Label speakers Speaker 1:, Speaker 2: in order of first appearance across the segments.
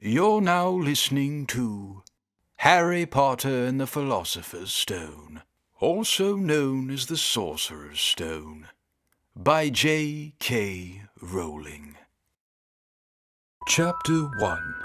Speaker 1: You're now listening to Harry Potter and the Philosopher's Stone, also known as the Sorcerer's Stone, by J.K. Rowling. Chapter 1.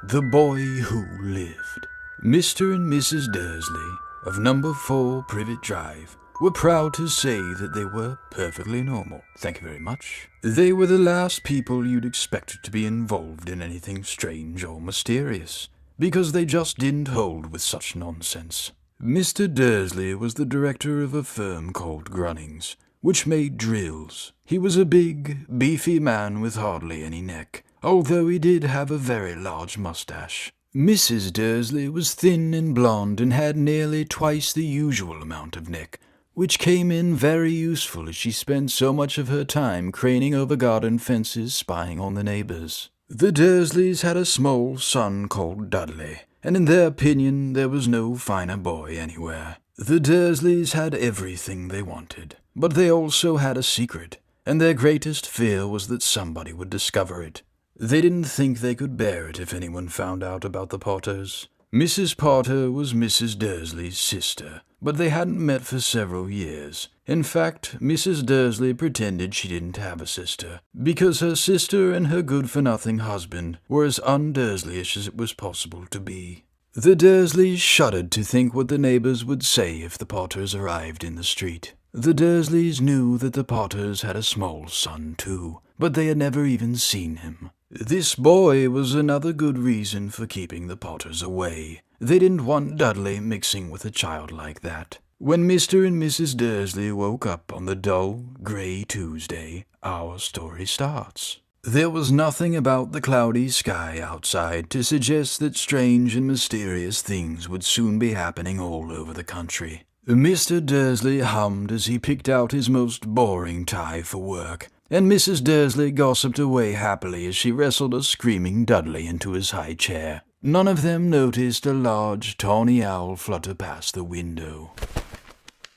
Speaker 1: The Boy Who Lived. Mr. and Mrs. Dursley of number 4 Privet Drive were proud to say that they were perfectly normal. Thank you very much. They were the last people you'd expect to be involved in anything strange or mysterious, because they just didn't hold with such nonsense. Mr. Dursley was the director of a firm called Grunnings, which made drills. He was a big, beefy man with hardly any neck, although he did have a very large mustache. Mrs. Dursley was thin and blonde and had nearly twice the usual amount of neck, which came in very useful as she spent so much of her time craning over garden fences spying on the neighbors. The Dursleys had a small son called Dudley, and in their opinion there was no finer boy anywhere. The Dursleys had everything they wanted, but they also had a secret, and their greatest fear was that somebody would discover it. They didn't think they could bear it if anyone found out about the Potters. Mrs. Potter was Mrs. Dursley's sister, but they hadn't met for several years. In fact, Mrs. Dursley pretended she didn't have a sister, because her sister and her good-for-nothing husband were as un-Dursleyish as it was possible to be. The Dursleys shuddered to think what the neighbors would say if the Potters arrived in the street. The Dursleys knew that the Potters had a small son too, but they had never even seen him. This boy was another good reason for keeping the Potters away. They didn't want Dudley mixing with a child like that. When Mr. and Mrs. Dursley woke up on the dull, grey Tuesday, our story starts. There was nothing about the cloudy sky outside to suggest that strange and mysterious things would soon be happening all over the country. Mr. Dursley hummed as he picked out his most boring tie for work, and Mrs. Dursley gossiped away happily as she wrestled a screaming Dudley into his high chair. None of them noticed a large, tawny owl flutter past the window.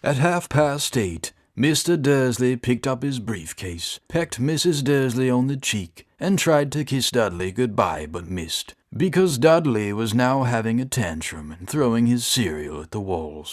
Speaker 1: At 8:30, Mr. Dursley picked up his briefcase, pecked Mrs. Dursley on the cheek, and tried to kiss Dudley goodbye but missed, because Dudley was now having a tantrum and throwing his cereal at the walls.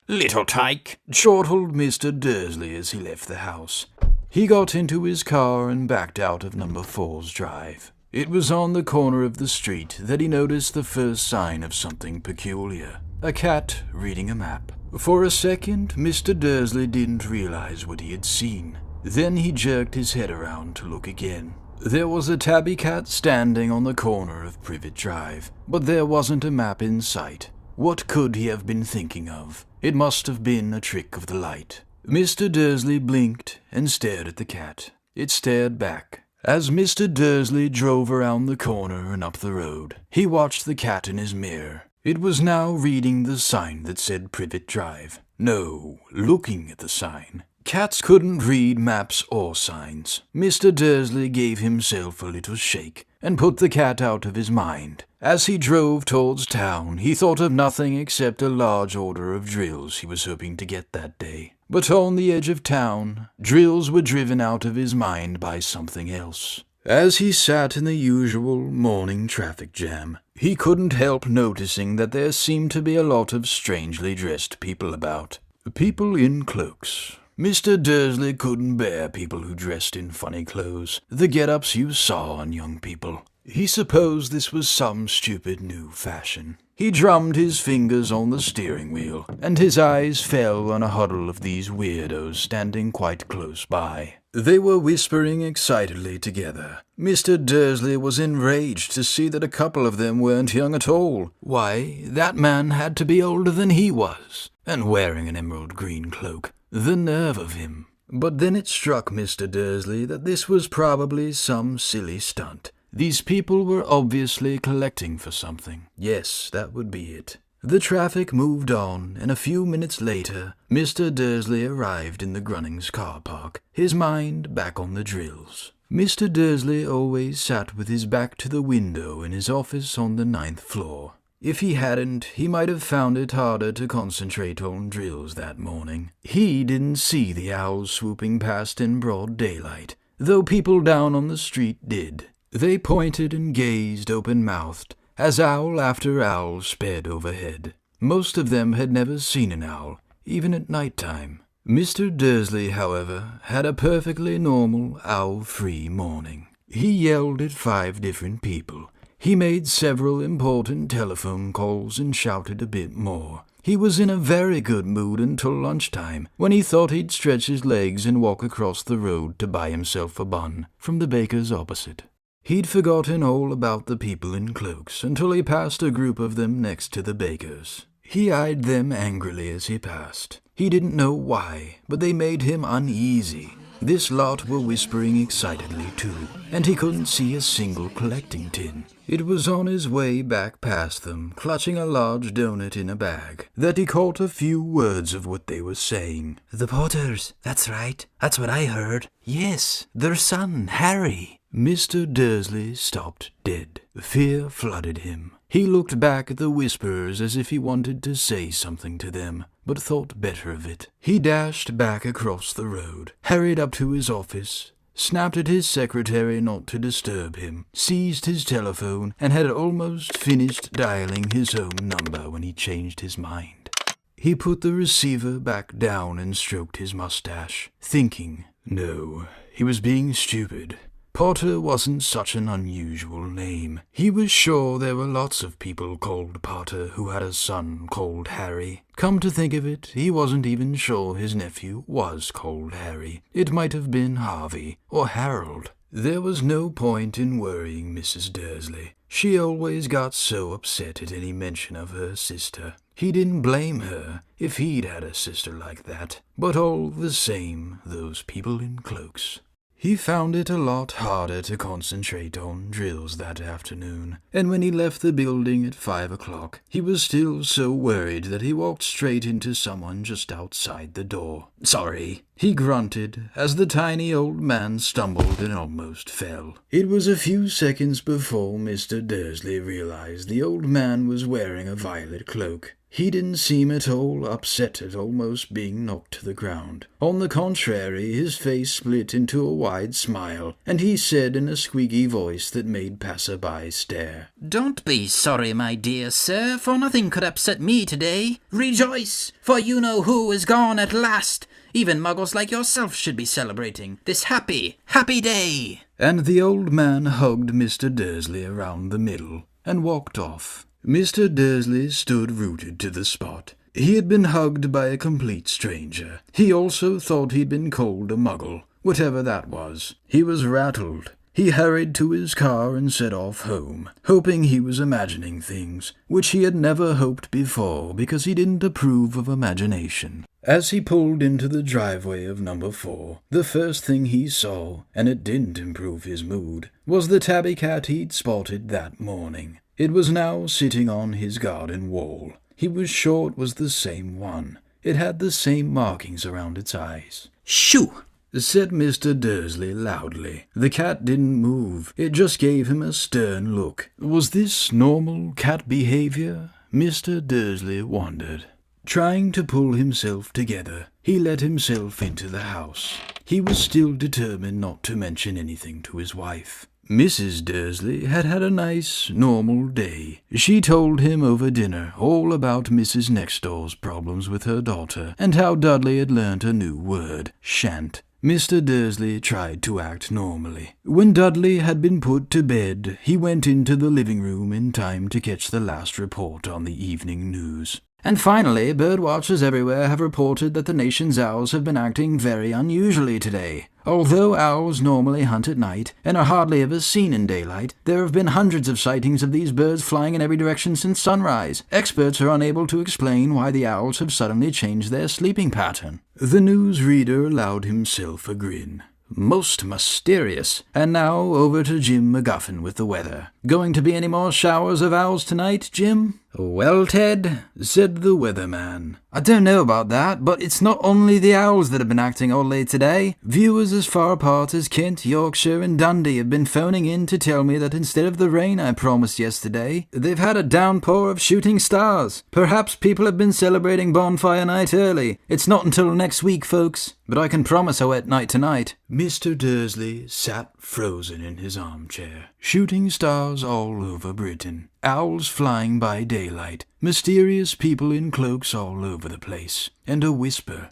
Speaker 1: "Little tyke," chortled Mr. Dursley as he left the house. He got into his car and backed out of number 4's drive. It was on the corner of the street that he noticed the first sign of something peculiar. A cat reading a map. For a second, Mr. Dursley didn't realize what he had seen. Then he jerked his head around to look again. There was a tabby cat standing on the corner of Privet Drive, but there wasn't a map in sight. What could he have been thinking of? It must have been a trick of the light. Mr. Dursley blinked and stared at the cat. It stared back. As Mr. Dursley drove around the corner and up the road, he watched the cat in his mirror. It was now reading the sign that said Privet Drive. No, looking at the sign. Cats couldn't read maps or signs. Mr. Dursley gave himself a little shake and put the cat out of his mind. As he drove towards town, he thought of nothing except a large order of drills he was hoping to get that day. But on the edge of town, drills were driven out of his mind by something else. As he sat in the usual morning traffic jam, he couldn't help noticing that there seemed to be a lot of strangely dressed people about. People in cloaks. Mr. Dursley couldn't bear people who dressed in funny clothes, the get-ups you saw on young people. He supposed this was some stupid new fashion. He drummed his fingers on the steering wheel, and his eyes fell on a huddle of these weirdos standing quite close by. They were whispering excitedly together. Mr. Dursley was enraged to see that a couple of them weren't young at all. Why, that man had to be older than he was, and wearing an emerald green cloak. The nerve of him. But then it struck Mr. Dursley that this was probably some silly stunt. These people were obviously collecting for something. Yes, that would be it. The traffic moved on, and a few minutes later, Mr. Dursley arrived in the Grunnings car park, his mind back on the drills. Mr. Dursley always sat with his back to the window in his office on the 9th floor. If he hadn't, he might have found it harder to concentrate on drills that morning. He didn't see the owls swooping past in broad daylight, though people down on the street did. They pointed and gazed open-mouthed as owl after owl sped overhead. Most of them had never seen an owl, even at night-time. Mr. Dursley, however, had a perfectly normal, owl-free morning. He yelled at 5 different people. He made several important telephone calls and shouted a bit more. He was in a very good mood until lunchtime, when he thought he'd stretch his legs and walk across the road to buy himself a bun from the baker's opposite. He'd forgotten all about the people in cloaks until he passed a group of them next to the baker's. He eyed them angrily as he passed. He didn't know why, but they made him uneasy. This lot were whispering excitedly too, and he couldn't see a single collecting tin. It was on his way back past them, clutching a large donut in a bag, that he caught a few words of what they were saying. "The Potters, that's right, that's what I heard. Yes, their son, Harry." Mr. Dursley stopped dead. Fear flooded him. He looked back at the whisperers as if he wanted to say something to them, but thought better of it. He dashed back across the road, hurried up to his office, snapped at his secretary not to disturb him, seized his telephone, and had almost finished dialing his own number when he changed his mind. He put the receiver back down and stroked his mustache, thinking, no, he was being stupid. Potter wasn't such an unusual name. He was sure there were lots of people called Potter who had a son called Harry. Come to think of it, he wasn't even sure his nephew was called Harry. It might have been Harvey or Harold. There was no point in worrying Mrs. Dursley. She always got so upset at any mention of her sister. He didn't blame her if he'd had a sister like that. But all the same, those people in cloaks. He found it a lot harder to concentrate on drills that afternoon, and when he left the building at 5 o'clock, he was still so worried that he walked straight into someone just outside the door. "Sorry," he grunted, as the tiny old man stumbled and almost fell. It was a few seconds before Mr. Dursley realized the old man was wearing a violet cloak. He didn't seem at all upset at almost being knocked to the ground. On the contrary, his face split into a wide smile, and he said in a squeaky voice that made passer-by stare,
Speaker 2: "Don't be sorry, my dear sir, for nothing could upset me today. Rejoice, for you know who is gone at last. Even muggles like yourself should be celebrating this happy, happy day."
Speaker 1: And the old man hugged Mr. Dursley around the middle and walked off. Mr. Dursley stood rooted to the spot. He had been hugged by a complete stranger. He also thought he'd been called a muggle, whatever that was. He was rattled. He hurried to his car and set off home, hoping he was imagining things, which he had never hoped before because he didn't approve of imagination. As he pulled into the driveway of number 4, the first thing he saw, and it didn't improve his mood, was the tabby cat he'd spotted that morning. It was now sitting on his garden wall. He was sure it was the same one. It had the same markings around its eyes.
Speaker 2: "Shoo!"
Speaker 1: said Mr. Dursley loudly. The cat didn't move. It just gave him a stern look. Was this normal cat behavior? Mr. Dursley wondered. Trying to pull himself together, he let himself into the house. He was still determined not to mention anything to his wife. Mrs. Dursley had had a nice, normal day. She told him over dinner all about Mrs. Nextdoor's problems with her daughter, and how Dudley had learnt a new word, shan't. Mr. Dursley tried to act normally. When Dudley had been put to bed, he went into the living room in time to catch the last report on the evening news.
Speaker 2: "And finally, birdwatchers everywhere have reported that the nation's owls have been acting very unusually today. Although owls normally hunt at night and are hardly ever seen in daylight, there have been hundreds of sightings of these birds flying in every direction since sunrise. Experts are unable to explain why the owls have suddenly changed their sleeping pattern."
Speaker 1: The newsreader allowed himself a grin.
Speaker 2: "Most mysterious. And now over to Jim McGuffin with the weather. Going to be any more showers of owls tonight, Jim?"
Speaker 1: "Well, Ted," said the weatherman,
Speaker 2: "I don't know about that, but it's not only the owls that have been acting oddly today. Viewers as far apart as Kent, Yorkshire and Dundee have been phoning in to tell me that instead of the rain I promised yesterday, they've had a downpour of shooting stars. Perhaps people have been celebrating bonfire night early. It's not until next week, folks, but I can promise a wet night tonight."
Speaker 1: Mr. Dursley sat frozen in his armchair.
Speaker 2: Shooting stars all over Britain, owls flying by daylight, mysterious people in cloaks all over the place, and a whisper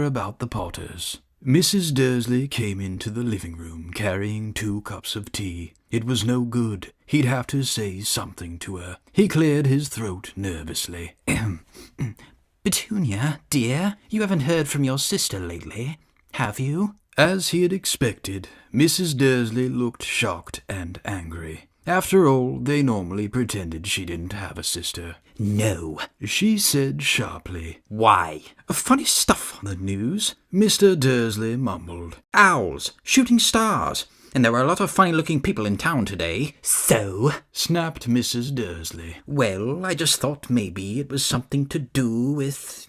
Speaker 2: about the Potters. Mrs. Dursley came into the living room carrying 2 cups of tea. It was no good. He'd have to say something to her. He cleared his throat nervously.
Speaker 3: Petunia, dear, you haven't heard from your sister lately, have you?
Speaker 2: As he had expected, Mrs. Dursley looked shocked and angry. After all, they normally pretended she didn't have a sister.
Speaker 3: No,
Speaker 2: she said sharply.
Speaker 3: Why? Funny stuff on the news,
Speaker 2: Mr. Dursley mumbled.
Speaker 3: Owls, shooting stars, and there were a lot of funny-looking people in town today. So?
Speaker 2: Snapped Mrs. Dursley.
Speaker 3: Well, I just thought maybe it was something to do with,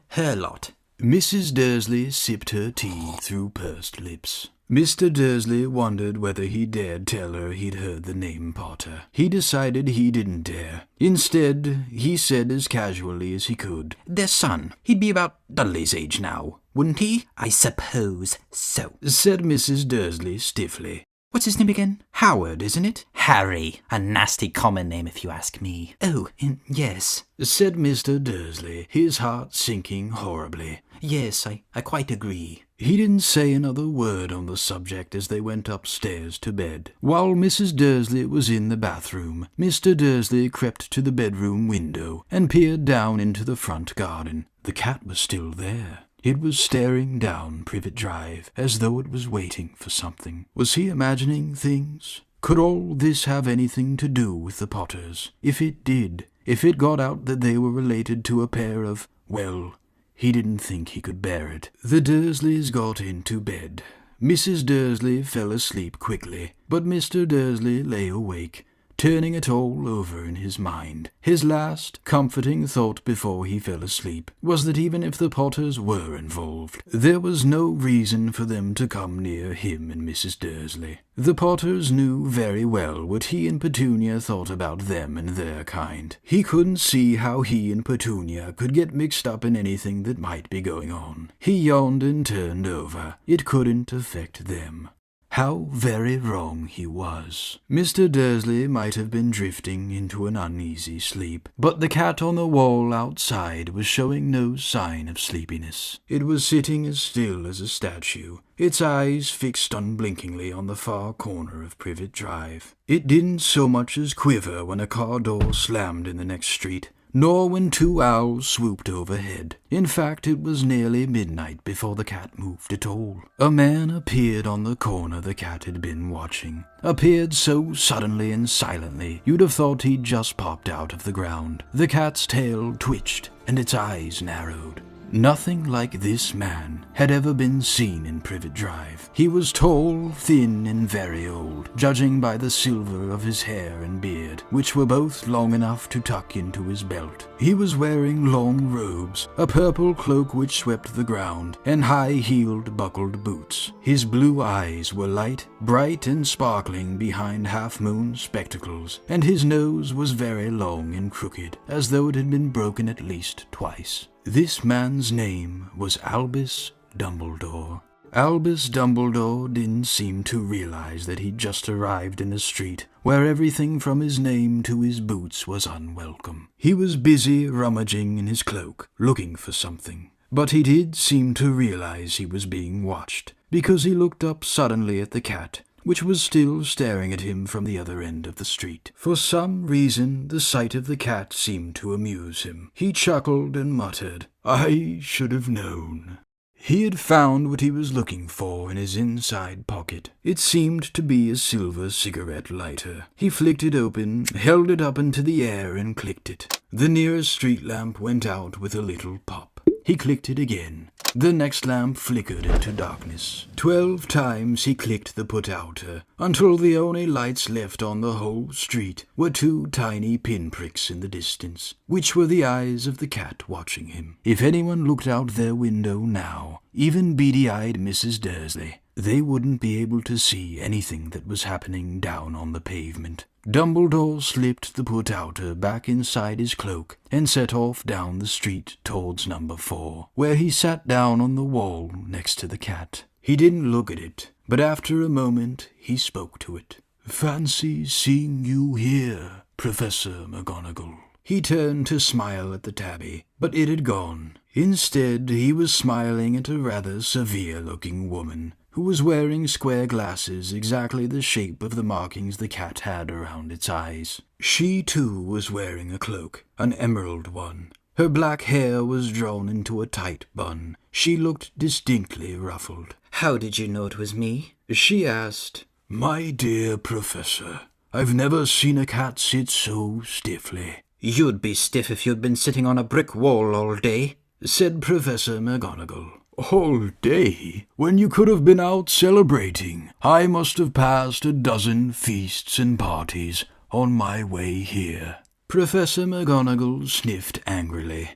Speaker 3: her lot.
Speaker 2: Mrs. Dursley sipped her tea through pursed lips. Mr. Dursley wondered whether he dared tell her he'd heard the name Potter. He decided he didn't dare. Instead, he said as casually as he could,
Speaker 3: Their son. He'd be about Dudley's age now, wouldn't he? I suppose so,
Speaker 2: said Mrs. Dursley stiffly.
Speaker 3: What's his name again?
Speaker 2: Howard, isn't it?
Speaker 3: Harry. A nasty common name if you ask me. Oh, yes,
Speaker 2: said Mr. Dursley, his heart sinking horribly.
Speaker 3: Yes, I quite agree.
Speaker 2: He didn't say another word on the subject as they went upstairs to bed. While Mrs. Dursley was in the bathroom, Mr. Dursley crept to the bedroom window and peered down into the front garden. The cat was still there. It was staring down Privet Drive as though it was waiting for something. Was he imagining things? Could all this have anything to do with the Potters? If it did, if it got out that they were related to a pair of, well, he didn't think he could bear it. The Dursleys got into bed. Mrs. Dursley fell asleep quickly, but Mr. Dursley lay awake, turning it all over in his mind. His last comforting thought before he fell asleep was that even if the Potters were involved, there was no reason for them to come near him and Mrs. Dursley. The Potters knew very well what he and Petunia thought about them and their kind. He couldn't see how he and Petunia could get mixed up in anything that might be going on. He yawned and turned over. It couldn't affect them. How very wrong he was. Mr. Dursley might have been drifting into an uneasy sleep, but the cat on the wall outside was showing no sign of sleepiness. It was sitting as still as a statue, its eyes fixed unblinkingly on the far corner of Privet Drive. It didn't so much as quiver when a car door slammed in the next street, nor when 2 owls swooped overhead. In fact, it was nearly midnight before the cat moved at all. A man appeared on the corner the cat had been watching. Appeared so suddenly and silently, you'd have thought he'd just popped out of the ground. The cat's tail twitched, and its eyes narrowed. Nothing like this man had ever been seen in Privet Drive. He was tall, thin, and very old, judging by the silver of his hair and beard, which were both long enough to tuck into his belt. He was wearing long robes, a purple cloak which swept the ground, and high-heeled buckled boots. His blue eyes were light, bright, and sparkling behind half-moon spectacles, and his nose was very long and crooked, as though it had been broken at least twice. This man's name was Albus Dumbledore. Albus Dumbledore didn't seem to realize that he'd just arrived in a street where everything from his name to his boots was unwelcome. He was busy rummaging in his cloak, looking for something. But he did seem to realize he was being watched, because he looked up suddenly at the cat, which was still staring at him from the other end of the street. For some reason, the sight of the cat seemed to amuse him. He chuckled and muttered, "I should have known." He had found what he was looking for in his inside pocket. It seemed to be a silver cigarette lighter. He flicked it open, held it up into the air, and clicked it. The nearest street lamp went out with a little pop. He clicked it again. The next lamp flickered into darkness. 12 times he clicked the put-outer, until the only lights left on the whole street were 2 tiny pinpricks in the distance, which were the eyes of the cat watching him. If anyone looked out their window now, even beady-eyed Mrs. Dursley, they wouldn't be able to see anything that was happening down on the pavement. Dumbledore slipped the put-outer back inside his cloak and set off down the street towards number 4, where he sat down on the wall next to the cat. He didn't look at it, but after a moment he spoke to it.
Speaker 1: Fancy seeing you here, Professor McGonagall.
Speaker 2: He turned to smile at the tabby, but it had gone. Instead, he was smiling at a rather severe-looking woman who was wearing square glasses exactly the shape of the markings the cat had around its eyes. She, too, was wearing a cloak, an emerald one. Her black hair was drawn into a tight bun. She looked distinctly ruffled.
Speaker 3: "How did you know it was me?"
Speaker 2: she asked.
Speaker 1: My dear Professor, I've never seen a cat sit so stiffly.
Speaker 3: "You'd be stiff if you'd been sitting on a brick wall all day,"
Speaker 2: said Professor McGonagall.
Speaker 1: All day? When you could have been out celebrating. I must have passed a dozen feasts and parties on my way here.
Speaker 2: Professor McGonagall sniffed angrily.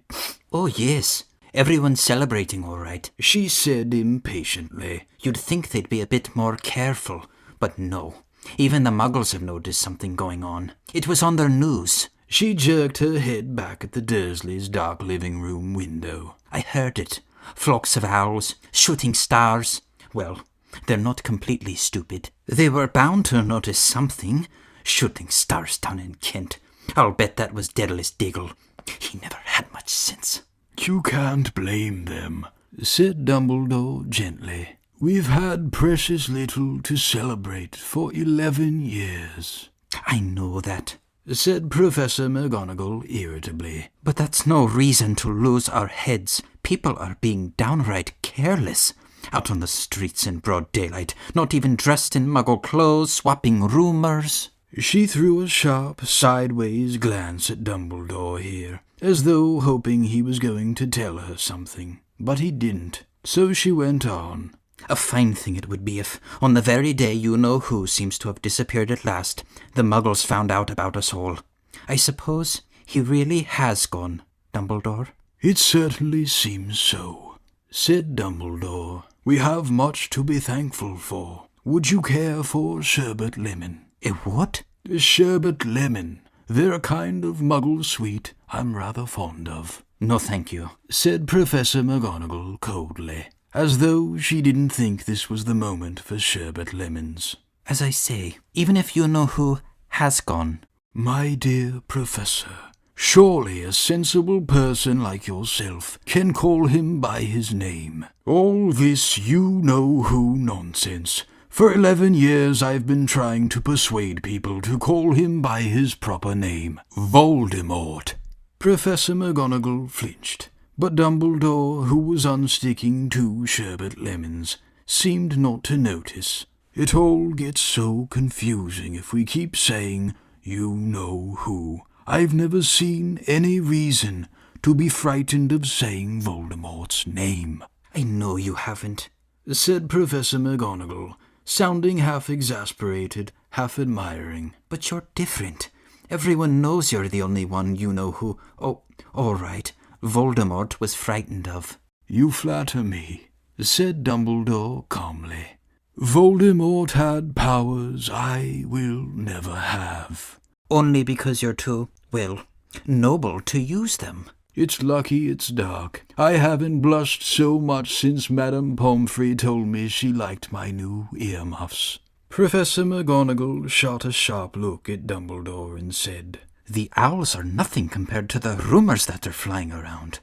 Speaker 3: "Oh, yes. Everyone's celebrating all right,"
Speaker 2: she said impatiently.
Speaker 3: "You'd think they'd be a bit more careful, but no. Even the Muggles have noticed something going on. It was on their news."
Speaker 2: She jerked her head back at the Dursleys' dark living room window.
Speaker 3: "I heard it. Flocks of owls, shooting stars. Well, they're not completely stupid. They were bound to notice something. Shooting stars down in Kent. I'll bet that was Daedalus Diggle. He never had much sense."
Speaker 1: You can't blame them, said Dumbledore gently. We've had precious little to celebrate for 11 years.
Speaker 3: "I know that,"
Speaker 2: said Professor McGonagall irritably.
Speaker 3: "But that's no reason to lose our heads. People are being downright careless. Out on the streets in broad daylight, not even dressed in Muggle clothes, swapping rumours."
Speaker 2: She threw a sharp, sideways glance at Dumbledore here, as though hoping he was going to tell her something. But he didn't, so she went on.
Speaker 3: "A fine thing it would be if, on the very day you-know-who seems to have disappeared at last, the Muggles found out about us all. I suppose he really has gone, Dumbledore?"
Speaker 1: It certainly seems so, said Dumbledore. We have much to be thankful for. Would you care for sherbet lemon?
Speaker 3: "A what?"
Speaker 1: Sherbet lemon. They're a kind of Muggle sweet I'm rather fond of.
Speaker 3: "No, thank you,"
Speaker 2: said Professor McGonagall coldly, as though she didn't think this was the moment for sherbet lemons.
Speaker 3: "As I say, even if you-know-who has gone."
Speaker 1: My dear Professor, surely a sensible person like yourself can call him by his name. All this you-know-who nonsense. For 11 years I've been trying to persuade people to call him by his proper name, Voldemort.
Speaker 2: Professor McGonagall flinched, but Dumbledore, who was unsticking 2 sherbet lemons, seemed not to notice. It all gets so confusing if we keep saying, you-know-who. I've never seen any reason to be frightened of saying Voldemort's name.
Speaker 3: "I know you haven't,"
Speaker 2: said Professor McGonagall, sounding half exasperated, half admiring.
Speaker 3: "But you're different. Everyone knows you're the only one you-know-who. Oh, all right. Voldemort was frightened of."
Speaker 1: You flatter me, said Dumbledore calmly. Voldemort had powers I will never have.
Speaker 3: "Only because you're too, well, noble to use them."
Speaker 1: It's lucky it's dark. I haven't blushed so much since Madame Pomfrey told me she liked my new earmuffs.
Speaker 2: Professor McGonagall shot a sharp look at Dumbledore and said,
Speaker 3: "The owls are nothing compared to the rumours that are flying around.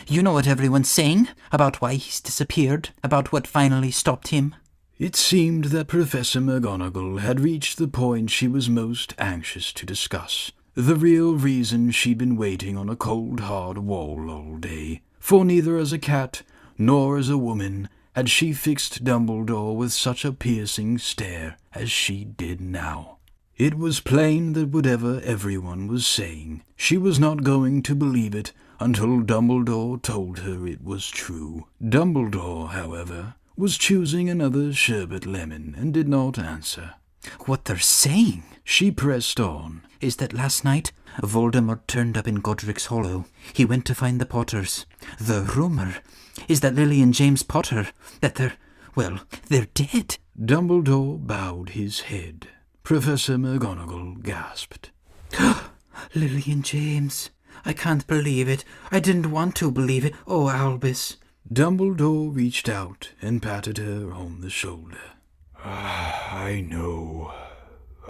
Speaker 3: You know what everyone's saying about why he's disappeared, about what finally stopped him?"
Speaker 2: It seemed that Professor McGonagall had reached the point she was most anxious to discuss. The real reason she'd been waiting on a cold, hard wall all day. For neither as a cat, nor as a woman, had she fixed Dumbledore with such a piercing stare as she did now. It was plain that whatever everyone was saying, she was not going to believe it until Dumbledore told her it was true. Dumbledore, however, was choosing another sherbet lemon and did not answer.
Speaker 3: "What they're saying,"
Speaker 2: she pressed on,
Speaker 3: "is that last night Voldemort turned up in Godric's Hollow. He went to find the Potters. The rumour is that Lily and James Potter, that they're dead."
Speaker 2: Dumbledore bowed his head. Professor McGonagall gasped.
Speaker 3: "Lily and James. I can't believe it. I didn't want to believe it. Oh, Albus."
Speaker 2: Dumbledore reached out and patted her on the shoulder.
Speaker 1: I know.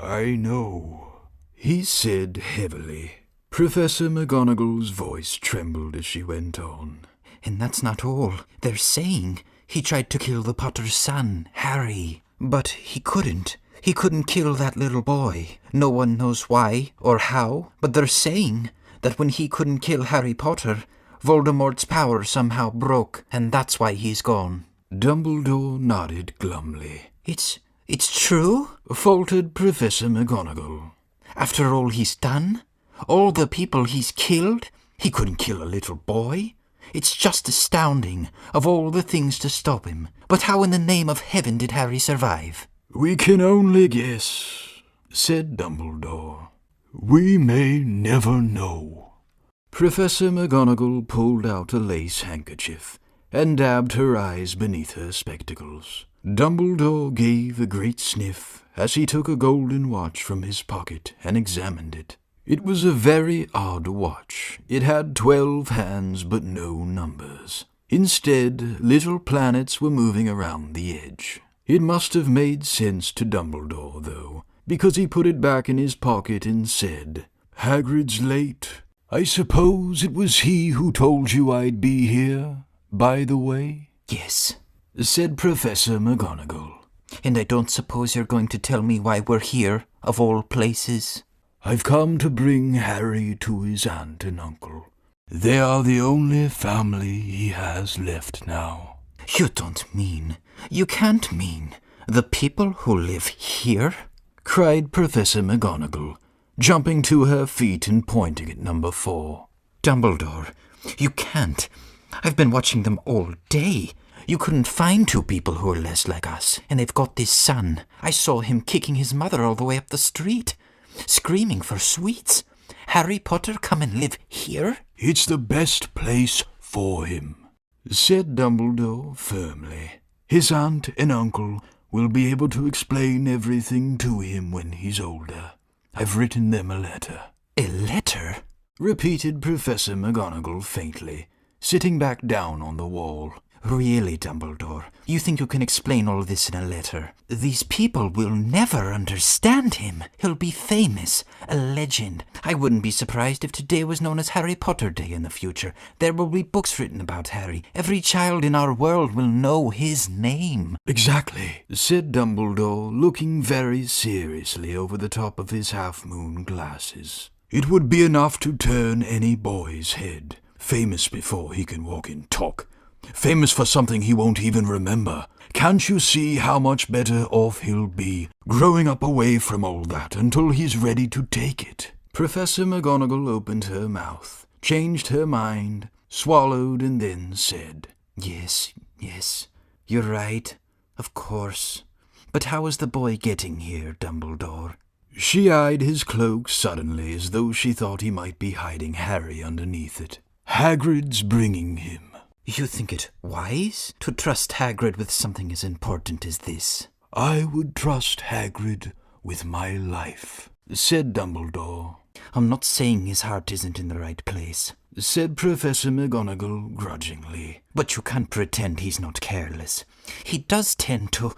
Speaker 1: I know, he said heavily. Professor McGonagall's voice trembled as she went on.
Speaker 3: And that's not all. They're saying he tried to kill the Potter's son, Harry. But he couldn't. He couldn't kill that little boy. No one knows why or how, but they're saying that when he couldn't kill Harry Potter, Voldemort's power somehow broke, and that's why he's gone.
Speaker 1: Dumbledore nodded glumly.
Speaker 3: It's true?
Speaker 1: Faltered Professor McGonagall.
Speaker 3: After all he's done? All the people he's killed? He couldn't kill a little boy? It's just astounding, of all the things to stop him. But how in the name of heaven did Harry survive?
Speaker 1: We can only guess, said Dumbledore. We may never know. Professor McGonagall pulled out a lace handkerchief and dabbed her eyes beneath her spectacles. Dumbledore gave a great sniff as he took a golden watch from his pocket and examined it. It was a very odd watch. It had 12 hands but no numbers. Instead, little planets were moving around the edge. It must have made sense to Dumbledore, though, because he put it back in his pocket and said, Hagrid's late. I suppose it was he who told you I'd be here, by the way?
Speaker 3: Yes,
Speaker 1: said Professor McGonagall.
Speaker 3: And I don't suppose you're going to tell me why we're here, of all places?
Speaker 1: I've come to bring Harry to his aunt and uncle. They are the only family he has left now.
Speaker 3: You can't mean the people who live here?
Speaker 1: Cried Professor McGonagall, jumping to her feet and pointing at number 4.
Speaker 3: Dumbledore, you can't. I've been watching them all day. You couldn't find 2 people who are less like us, and they've got this son. I saw him kicking his mother all the way up the street, screaming for sweets. Harry Potter come and live here?
Speaker 1: It's the best place for him, said Dumbledore firmly. His aunt and uncle will be able to explain everything to him when he's older. I've written them a letter.
Speaker 3: A letter?
Speaker 1: Repeated Professor McGonagall faintly, sitting back down on the wall.
Speaker 3: Really, Dumbledore, you think you can explain all this in a letter? These people will never understand him. He'll be famous, a legend. I wouldn't be surprised if today was known as Harry Potter Day in the future. There will be books written about Harry. Every child in our world will know his name.
Speaker 1: Exactly, said Dumbledore, looking very seriously over the top of his half-moon glasses. It would be enough to turn any boy's head. Famous before he can walk and talk. Famous for something he won't even remember. Can't you see how much better off he'll be growing up away from all that until he's ready to take it? Professor McGonagall opened her mouth, changed her mind, swallowed, and then said,
Speaker 3: Yes, you're right, of course. But how is the boy getting here, Dumbledore?
Speaker 1: She eyed his cloak suddenly as though she thought he might be hiding Harry underneath it. Hagrid's bringing him.
Speaker 3: You think it wise to trust Hagrid with something as important as this?
Speaker 1: I would trust Hagrid with my life, said Dumbledore.
Speaker 3: I'm not saying his heart isn't in the right place,
Speaker 1: said Professor McGonagall grudgingly.
Speaker 3: But you can't pretend he's not careless. He does tend to...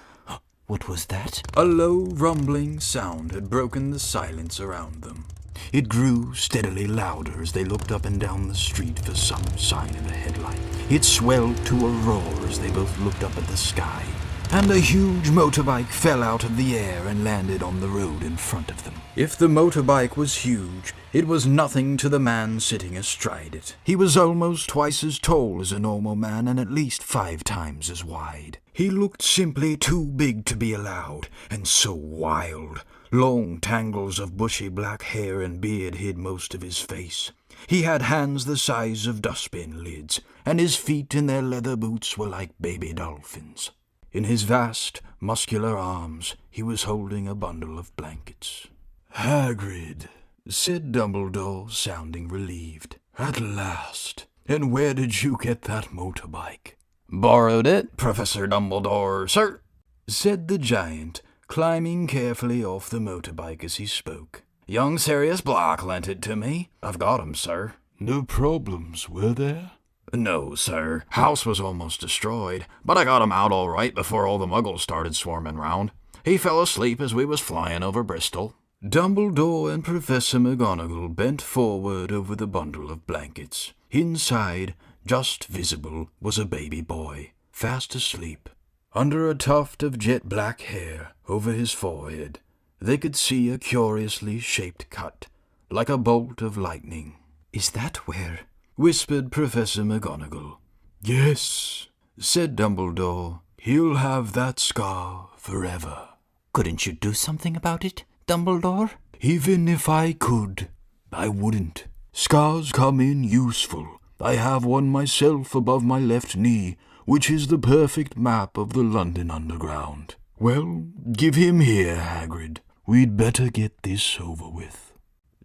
Speaker 3: What was that?
Speaker 1: A low, rumbling sound had broken the silence around them. It grew steadily louder as they looked up and down the street for some sign of a headlight. It swelled to a roar as they both looked up at the sky, and a huge motorbike fell out of the air and landed on the road in front of them. If the motorbike was huge, it was nothing to the man sitting astride it. He was almost twice as tall as a normal man and at least 5 times as wide. He looked simply too big to be allowed, and so wild. Long tangles of bushy black hair and beard hid most of his face. He had hands the size of dustbin lids, and his feet in their leather boots were like baby dolphins. In his vast, muscular arms, he was holding a bundle of blankets. Hagrid, said Dumbledore, sounding relieved. At last. And where did you get that motorbike?
Speaker 2: Borrowed it, Professor Dumbledore, sir,
Speaker 1: said the giant, climbing carefully off the motorbike as he spoke.
Speaker 2: Young Sirius Black lent it to me. I've got him, sir.
Speaker 1: No problems, were there?
Speaker 2: No, sir. House was almost destroyed, but I got him out all right before all the muggles started swarming round. He fell asleep as we was flying over Bristol."
Speaker 1: Dumbledore and Professor McGonagall bent forward over the bundle of blankets. Inside, just visible, was a baby boy, fast asleep. Under a tuft of jet-black hair over his forehead, they could see a curiously shaped cut, like a bolt of lightning.
Speaker 2: "Is that where?"
Speaker 1: whispered Professor McGonagall. "Yes," said Dumbledore. "He'll have that scar forever."
Speaker 3: "Couldn't you do something about it, Dumbledore?"
Speaker 1: "Even if I could, I wouldn't. Scars come in useful. I have one myself above my left knee, which is the perfect map of the London Underground. Well, give him here, Hagrid. We'd better get this over with."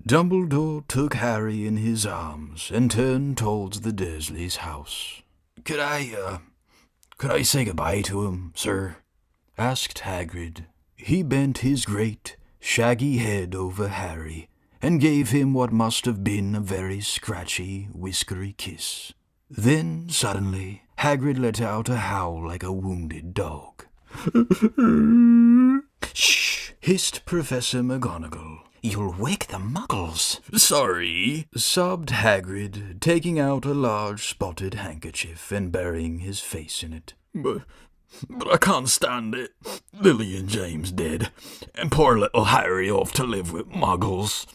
Speaker 1: Dumbledore took Harry in his arms and turned towards the Dursleys' house. Could I say goodbye to him, sir?" asked Hagrid. He bent his great, shaggy head over Harry and gave him what must have been a very scratchy, whiskery kiss. Then, suddenly, Hagrid let out a howl like a wounded dog. "Shh!" hissed Professor McGonagall.
Speaker 3: "You'll wake the muggles."
Speaker 1: "Sorry," sobbed Hagrid, taking out a large spotted handkerchief and burying his face in it. But I can't stand it. Lily and James dead, and poor little Harry off to live with muggles."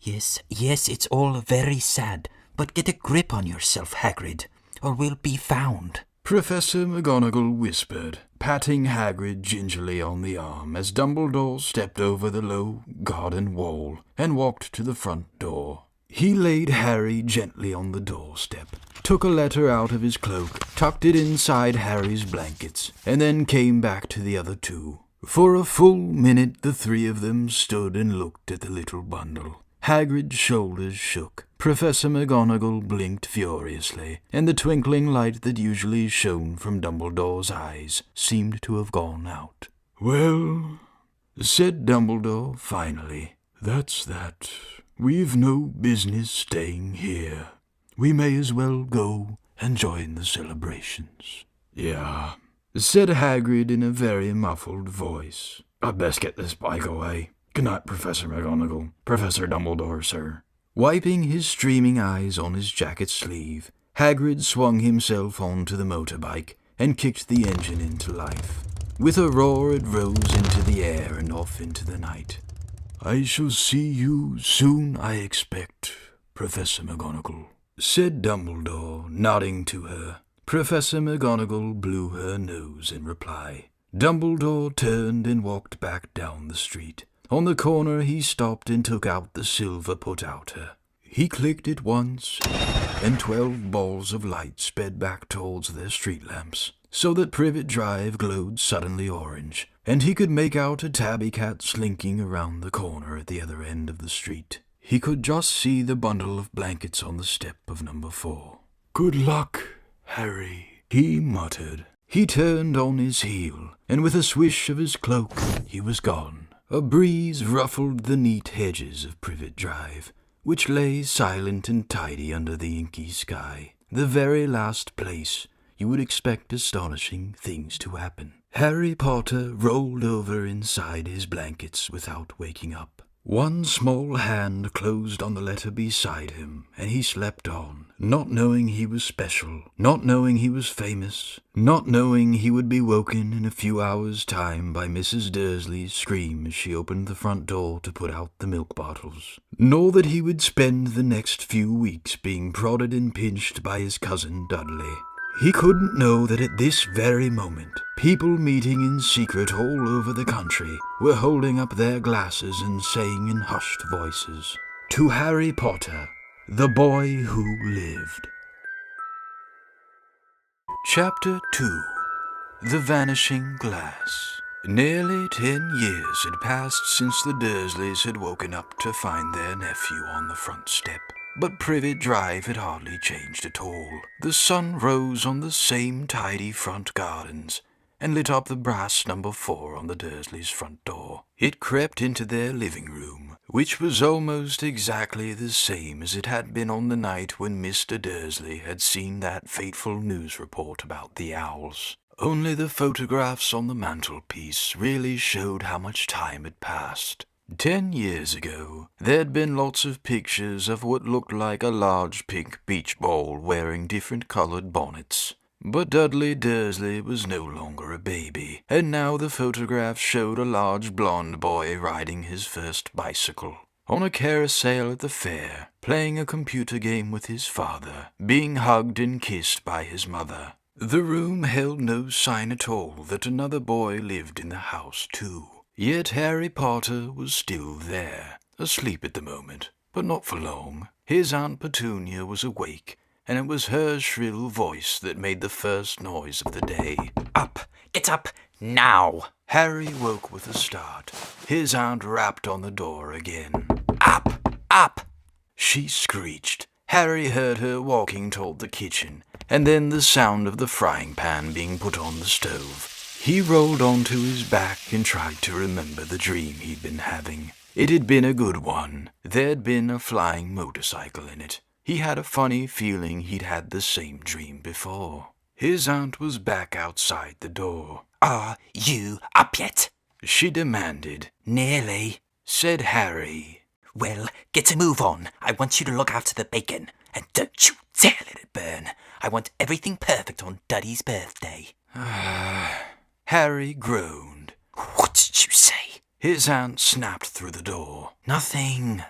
Speaker 3: Yes, it's all very sad, but get a grip on yourself, Hagrid, or we'll be found."
Speaker 1: Professor McGonagall whispered, patting Hagrid gingerly on the arm as Dumbledore stepped over the low garden wall and walked to the front door. He laid Harry gently on the doorstep, took a letter out of his cloak, tucked it inside Harry's blankets, and then came back to the other two. For a full minute the three of them stood and looked at the little bundle. Hagrid's shoulders shook. Professor McGonagall blinked furiously, and the twinkling light that usually shone from Dumbledore's eyes seemed to have gone out. "Well," said Dumbledore finally, "that's that. We've no business staying here. We may as well go and join the celebrations." "Yeah," said Hagrid in a very muffled voice. "I'd best get this bike away. Good night, Professor McGonagall. Professor Dumbledore, sir." Wiping his streaming eyes on his jacket sleeve, Hagrid swung himself onto the motorbike and kicked the engine into life. With a roar it rose into the air and off into the night. "I shall see you soon, I expect, Professor McGonagall," said Dumbledore, nodding to her. Professor McGonagall blew her nose in reply. Dumbledore turned and walked back down the street. On the corner he stopped and took out the silver put-outer. He clicked it once, and 12 balls of light sped back towards their street lamps, so that Privet Drive glowed suddenly orange, and he could make out a tabby cat slinking around the corner at the other end of the street. He could just see the bundle of blankets on the step of number 4. "Good luck, Harry," he muttered. He turned on his heel, and with a swish of his cloak he was gone. A breeze ruffled the neat hedges of Privet Drive, which lay silent and tidy under the inky sky, the very last place you would expect astonishing things to happen. Harry Potter rolled over inside his blankets without waking up. One small hand closed on the letter beside him, and he slept on, not knowing he was special, not knowing he was famous, not knowing he would be woken in a few hours' time by Mrs. Dursley's scream as she opened the front door to put out the milk bottles, nor that he would spend the next few weeks being prodded and pinched by his cousin Dudley. He couldn't know that at this very moment, people meeting in secret all over the country were holding up their glasses and saying in hushed voices, "To Harry Potter, the boy who lived." Chapter 2. The Vanishing Glass. Nearly 10 years had passed since the Dursleys had woken up to find their nephew on the front step. But Privet Drive had hardly changed at all. The sun rose on the same tidy front gardens, and lit up the brass number 4 on the Dursleys' front door. It crept into their living room, which was almost exactly the same as it had been on the night when Mr. Dursley had seen that fateful news report about the owls. Only the photographs on the mantelpiece really showed how much time had passed. 10 years ago, there'd been lots of pictures of what looked like a large pink beach ball wearing different coloured bonnets. But Dudley Dursley was no longer a baby, and now the photographs showed a large blonde boy riding his first bicycle, on a carousel at the fair, playing a computer game with his father, being hugged and kissed by his mother. The room held no sign at all that another boy lived in the house too. Yet Harry Potter was still there, asleep at the moment, but not for long. His Aunt Petunia was awake, and it was her shrill voice that made the first noise of the day.
Speaker 3: Up! Get up! Now!
Speaker 1: Harry woke with a start. His aunt rapped on the door again.
Speaker 3: Up! Up!
Speaker 1: She screeched. Harry heard her walking toward the kitchen, and then the sound of the frying pan being put on the stove. He rolled onto his back and tried to remember the dream he'd been having. It had been a good one. There'd been a flying motorcycle in it. He had a funny feeling he'd had the same dream before. His aunt was back outside the door.
Speaker 3: Are you up yet?
Speaker 1: She demanded.
Speaker 3: Nearly,
Speaker 1: said Harry.
Speaker 3: Well, get a move on. I want you to look after the bacon. And don't you dare let it burn. I want everything perfect on Duddy's birthday.
Speaker 1: Harry groaned.
Speaker 3: What did you say?
Speaker 1: His aunt snapped through the door.
Speaker 3: Nothing.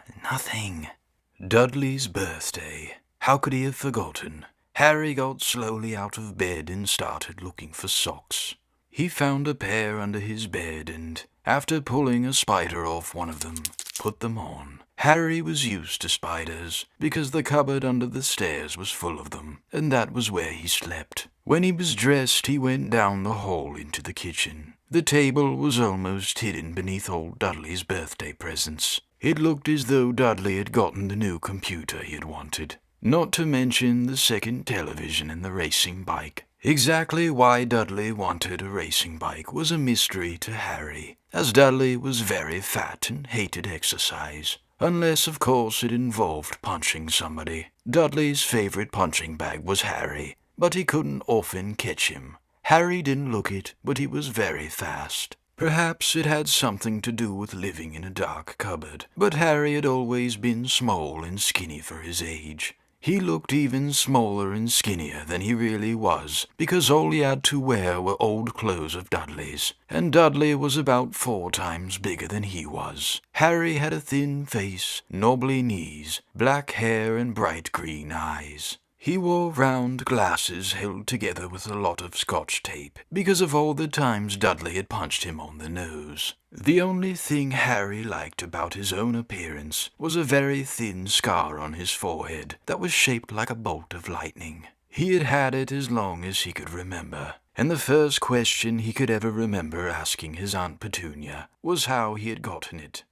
Speaker 1: Dudley's birthday. How could he have forgotten? Harry got slowly out of bed and started looking for socks. He found a pair under his bed and, after pulling a spider off one of them, put them on. Harry was used to spiders, because the cupboard under the stairs was full of them, and that was where he slept. When he was dressed, he went down the hall into the kitchen. The table was almost hidden beneath old Dudley's birthday presents. It looked as though Dudley had gotten the new computer he had wanted, not to mention the second television and the racing bike. Exactly why Dudley wanted a racing bike was a mystery to Harry, as Dudley was very fat and hated exercise. Unless, of course, it involved punching somebody. Dudley's favorite punching bag was Harry, but he couldn't often catch him. Harry didn't look it, but he was very fast. Perhaps it had something to do with living in a dark cupboard, but Harry had always been small and skinny for his age. He looked even smaller and skinnier than he really was, because all he had to wear were old clothes of Dudley's, and Dudley was about 4 times bigger than he was. Harry had a thin face, knobbly knees, black hair and bright green eyes. He wore round glasses held together with a lot of Scotch tape, because of all the times Dudley had punched him on the nose. The only thing Harry liked about his own appearance was a very thin scar on his forehead that was shaped like a bolt of lightning. He had had it as long as he could remember, and the first question he could ever remember asking his Aunt Petunia was how he had gotten it.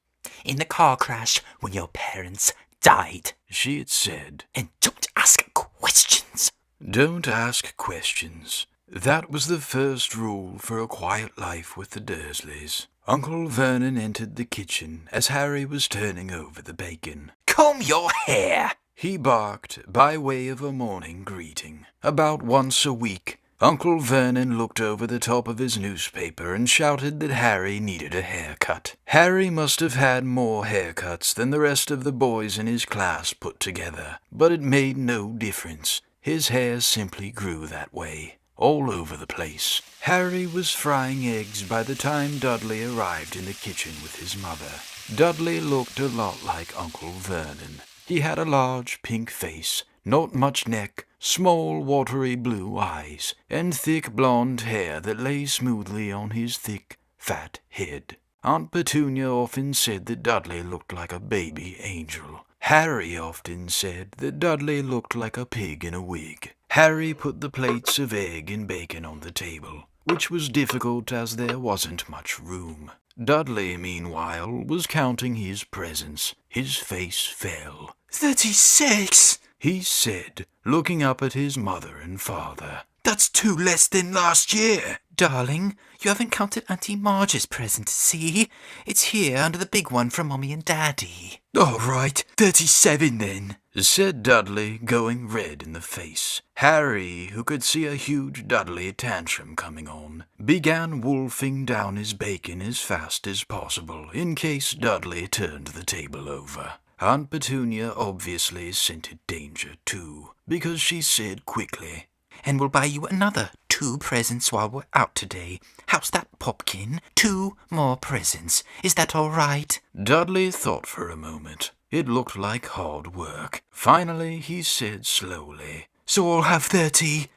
Speaker 3: In the car crash when your parents died,
Speaker 1: she had said.
Speaker 3: And don't ask questions.
Speaker 1: Don't ask questions. That was the first rule for a quiet life with the Dursleys. Uncle Vernon entered the kitchen as Harry was turning over the bacon.
Speaker 3: Comb your hair,
Speaker 1: he barked by way of a morning greeting. About once a week, Uncle Vernon looked over the top of his newspaper and shouted that Harry needed a haircut. Harry must have had more haircuts than the rest of the boys in his class put together, but it made no difference. His hair simply grew that way, all over the place. Harry was frying eggs by the time Dudley arrived in the kitchen with his mother. Dudley looked a lot like Uncle Vernon. He had a large pink face, not much neck, small watery blue eyes, and thick blonde hair that lay smoothly on his thick, fat head. Aunt Petunia often said that Dudley looked like a baby angel. Harry often said that Dudley looked like a pig in a wig. Harry put the plates of egg and bacon on the table, which was difficult as there wasn't much room. Dudley, meanwhile, was counting his presents. His face fell.
Speaker 3: 36,
Speaker 1: he said, looking up at his mother and father.
Speaker 3: That's 2 less than last year. Darling, you haven't counted Auntie Marge's present, see? It's here under the big one from Mommy and Daddy.
Speaker 1: All right, 37 then, said Dudley, going red in the face. Harry, who could see a huge Dudley tantrum coming on, began wolfing down his bacon as fast as possible in case Dudley turned the table over. Aunt Petunia obviously scented danger too, because she said quickly,
Speaker 3: "And we'll buy you another 2 presents while we're out today. How's that, Popkin? 2 more presents. Is that all right?"
Speaker 1: Dudley thought for a moment. It looked like hard work. Finally, he said slowly,
Speaker 3: "So I'll have 39,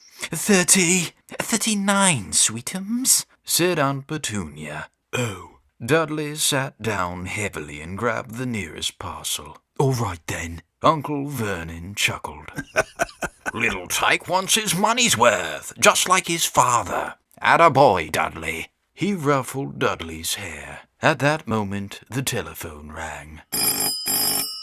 Speaker 3: sweetums,"
Speaker 1: said Aunt Petunia.
Speaker 2: Oh.
Speaker 1: Dudley sat down heavily and grabbed the nearest parcel.
Speaker 2: All right then.
Speaker 1: Uncle Vernon chuckled.
Speaker 4: "Little Tyke wants his money's worth, just like his father. Atta boy, Dudley."
Speaker 1: He ruffled Dudley's hair. At that moment, the telephone rang,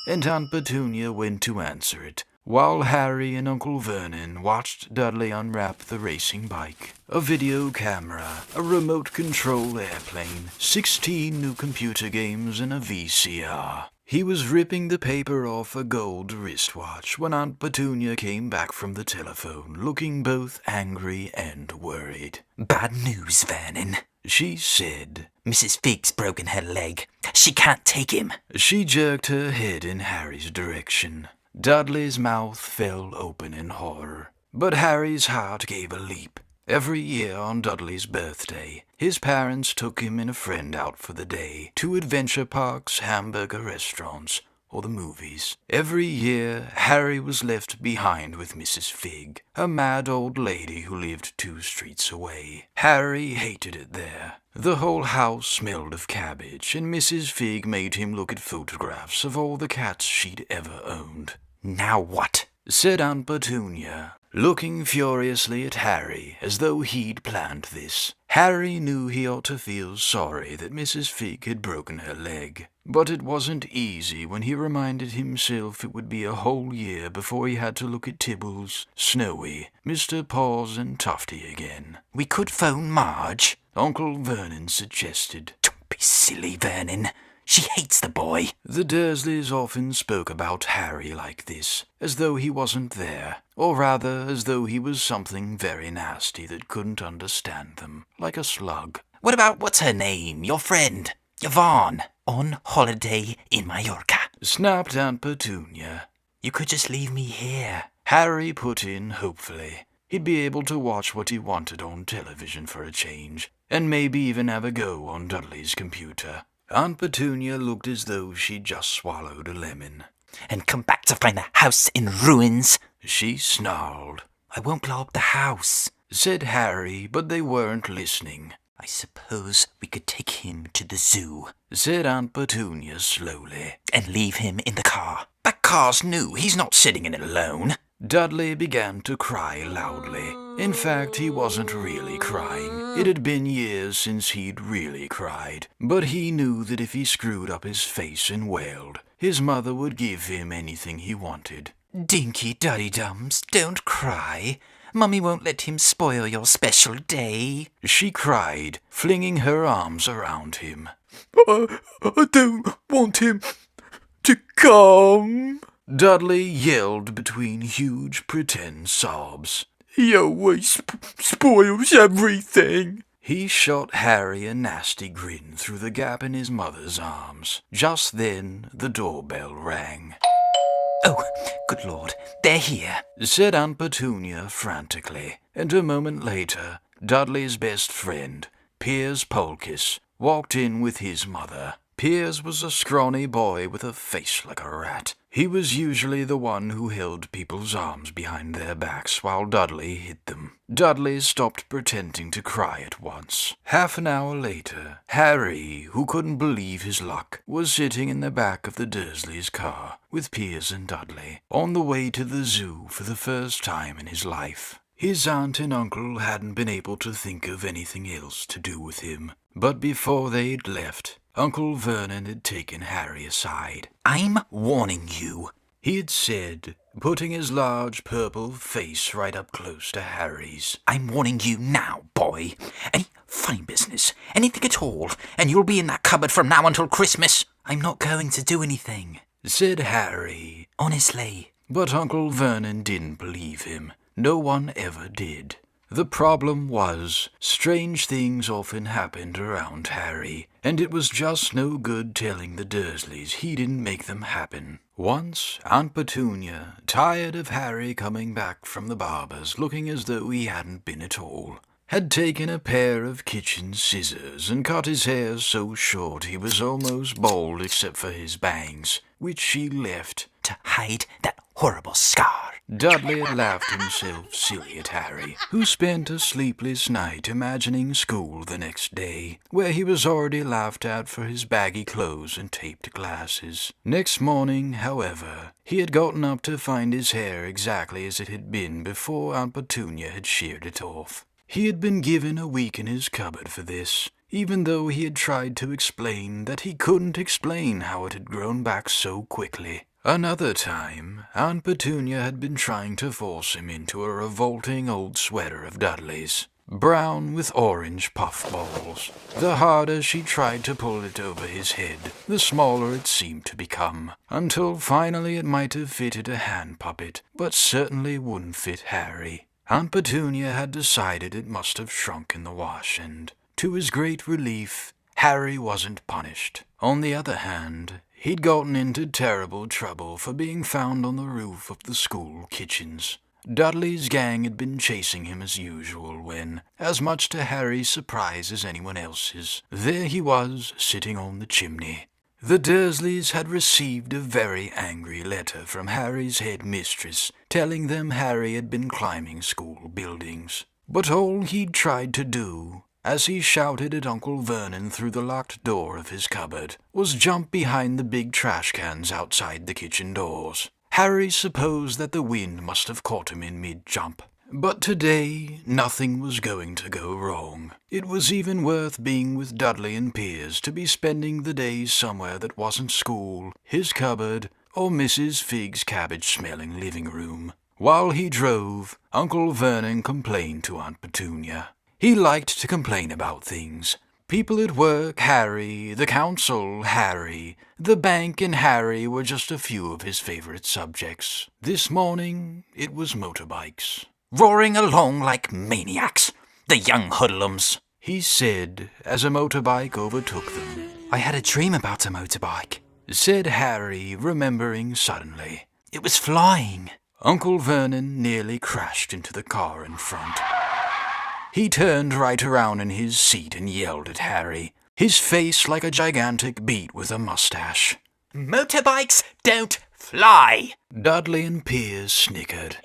Speaker 1: and Aunt Petunia went to answer it, while Harry and Uncle Vernon watched Dudley unwrap the racing bike, a video camera, a remote control airplane, 16 new computer games, and a VCR. He was ripping the paper off a gold wristwatch when Aunt Petunia came back from the telephone, looking both angry and worried.
Speaker 3: "Bad news, Vernon,"
Speaker 1: she said.
Speaker 3: "Mrs. Fig's broken her leg. She can't take him."
Speaker 1: She jerked her head in Harry's direction. Dudley's mouth fell open in horror, but Harry's heart gave a leap. Every year on Dudley's birthday, his parents took him and a friend out for the day to adventure parks, hamburger restaurants, or the movies. Every year, Harry was left behind with Mrs. Fig, a mad old lady who lived 2 streets away. Harry hated it there. The whole house smelled of cabbage, and Mrs. Fig made him look at photographs of all the cats she'd ever owned.
Speaker 3: "Now what?"
Speaker 1: said Aunt Petunia, looking furiously at Harry as though he'd planned this. Harry knew he ought to feel sorry that Mrs. Fig had broken her leg, but it wasn't easy when he reminded himself it would be a whole year before he had to look at Tibbles, Snowy, Mr. Paws, and Tufty again.
Speaker 3: "We could phone Marge,"
Speaker 1: Uncle Vernon suggested.
Speaker 3: "Don't be silly, Vernon. She hates the boy."
Speaker 1: The Dursleys often spoke about Harry like this, as though he wasn't there, or rather as though he was something very nasty that couldn't understand them, like a slug.
Speaker 3: "What about what's-her-name, your friend, Yvonne, on holiday in Mallorca?"
Speaker 1: snapped Aunt Petunia.
Speaker 3: "You could just leave me here."
Speaker 1: Harry put in hopefully. He'd be able to watch what he wanted on television for a change, and maybe even have a go on Dudley's computer. Aunt Petunia looked as though she'd just swallowed a lemon.
Speaker 3: "And come back to find the house in ruins,"
Speaker 1: she snarled.
Speaker 3: "I won't blow up the house,"
Speaker 1: said Harry, but they weren't listening.
Speaker 3: "I suppose we could take him to the zoo,"
Speaker 1: said Aunt Petunia slowly.
Speaker 3: "and leave him in the car." "That car's new. He's not sitting in it alone."
Speaker 1: Dudley began to cry loudly. In fact, he wasn't really crying. It had been years since he'd really cried. But he knew that if he screwed up his face and wailed, his mother would give him anything he wanted.
Speaker 3: "Dinky Duddy-Dums, don't cry. Mummy won't let him spoil your special day,"
Speaker 1: she cried, flinging her arms around him.
Speaker 2: I don't want him to come,"
Speaker 1: Dudley yelled between huge pretend sobs.
Speaker 2: "He always spoils everything."
Speaker 1: He shot Harry a nasty grin through the gap in his mother's arms. Just then, the doorbell rang.
Speaker 3: "Oh, good Lord, they're here,"
Speaker 1: said Aunt Petunia frantically, and a moment later, Dudley's best friend, Piers Polkiss, walked in with his mother. Piers was a scrawny boy with a face like a rat. He was usually the one who held people's arms behind their backs while Dudley hit them. Dudley stopped pretending to cry at once. Half an hour later, Harry, who couldn't believe his luck, was sitting in the back of the Dursleys' car with Piers and Dudley, on the way to the zoo for the first time in his life. His aunt and uncle hadn't been able to think of anything else to do with him, but before they'd left, Uncle Vernon had taken Harry aside.
Speaker 3: "I'm warning you,"
Speaker 1: he had said, putting his large purple face right up close to Harry's.
Speaker 3: "I'm warning you now, boy. Any funny business, anything at all, and you'll be in that cupboard from now until Christmas." "I'm not going to do anything,"
Speaker 1: said Harry.
Speaker 3: "Honestly,
Speaker 1: But Uncle Vernon didn't believe him. No one ever did. The problem was, strange things often happened around Harry, and it was just no good telling the Dursleys he didn't make them happen. Once, Aunt Petunia, tired of Harry coming back from the barber's looking as though he hadn't been at all, had taken a pair of kitchen scissors and cut his hair so short he was almost bald except for his bangs, which she left
Speaker 3: to hide that horrible scar.
Speaker 1: Dudley had laughed himself silly at Harry, who spent a sleepless night imagining school the next day, where he was already laughed at for his baggy clothes and taped glasses. Next morning, however, he had gotten up to find his hair exactly as it had been before Aunt Petunia had sheared it off. He had been given a week in his cupboard for this, even though he had tried to explain that he couldn't explain how it had grown back so quickly. Another time, Aunt Petunia had been trying to force him into a revolting old sweater of Dudley's, brown with orange puffballs. The harder she tried to pull it over his head, the smaller it seemed to become, until finally it might have fitted a hand puppet, but certainly wouldn't fit Harry. Aunt Petunia had decided it must have shrunk in the wash, and, to his great relief, Harry wasn't punished. On the other hand, he'd gotten into terrible trouble for being found on the roof of the school kitchens. Dudley's gang had been chasing him as usual when, as much to Harry's surprise as anyone else's, there he was, sitting on the chimney. The Dursleys had received a very angry letter from Harry's head mistress, telling them Harry had been climbing school buildings. But all he'd tried to do, as he shouted at Uncle Vernon through the locked door of his cupboard, was jump behind the big trash cans outside the kitchen doors. Harry supposed that the wind must have caught him in mid-jump. But today, nothing was going to go wrong. It was even worth being with Dudley and Piers to be spending the day somewhere that wasn't school, his cupboard, or Mrs. Fig's cabbage-smelling living room. While he drove, Uncle Vernon complained to Aunt Petunia. He liked to complain about things. People at work, Harry, the council, Harry, the bank and Harry were just a few of his favorite subjects. This morning, it was motorbikes.
Speaker 3: Roaring along like maniacs, the young hoodlums,
Speaker 1: he said as a motorbike overtook them.
Speaker 3: I had a dream about a motorbike,
Speaker 1: said Harry, remembering suddenly.
Speaker 3: It was flying.
Speaker 1: Uncle Vernon nearly crashed into the car in front. He turned right around in his seat and yelled at Harry, his face like a gigantic beet with a mustache.
Speaker 3: Motorbikes don't fly!
Speaker 1: Dudley and Piers snickered.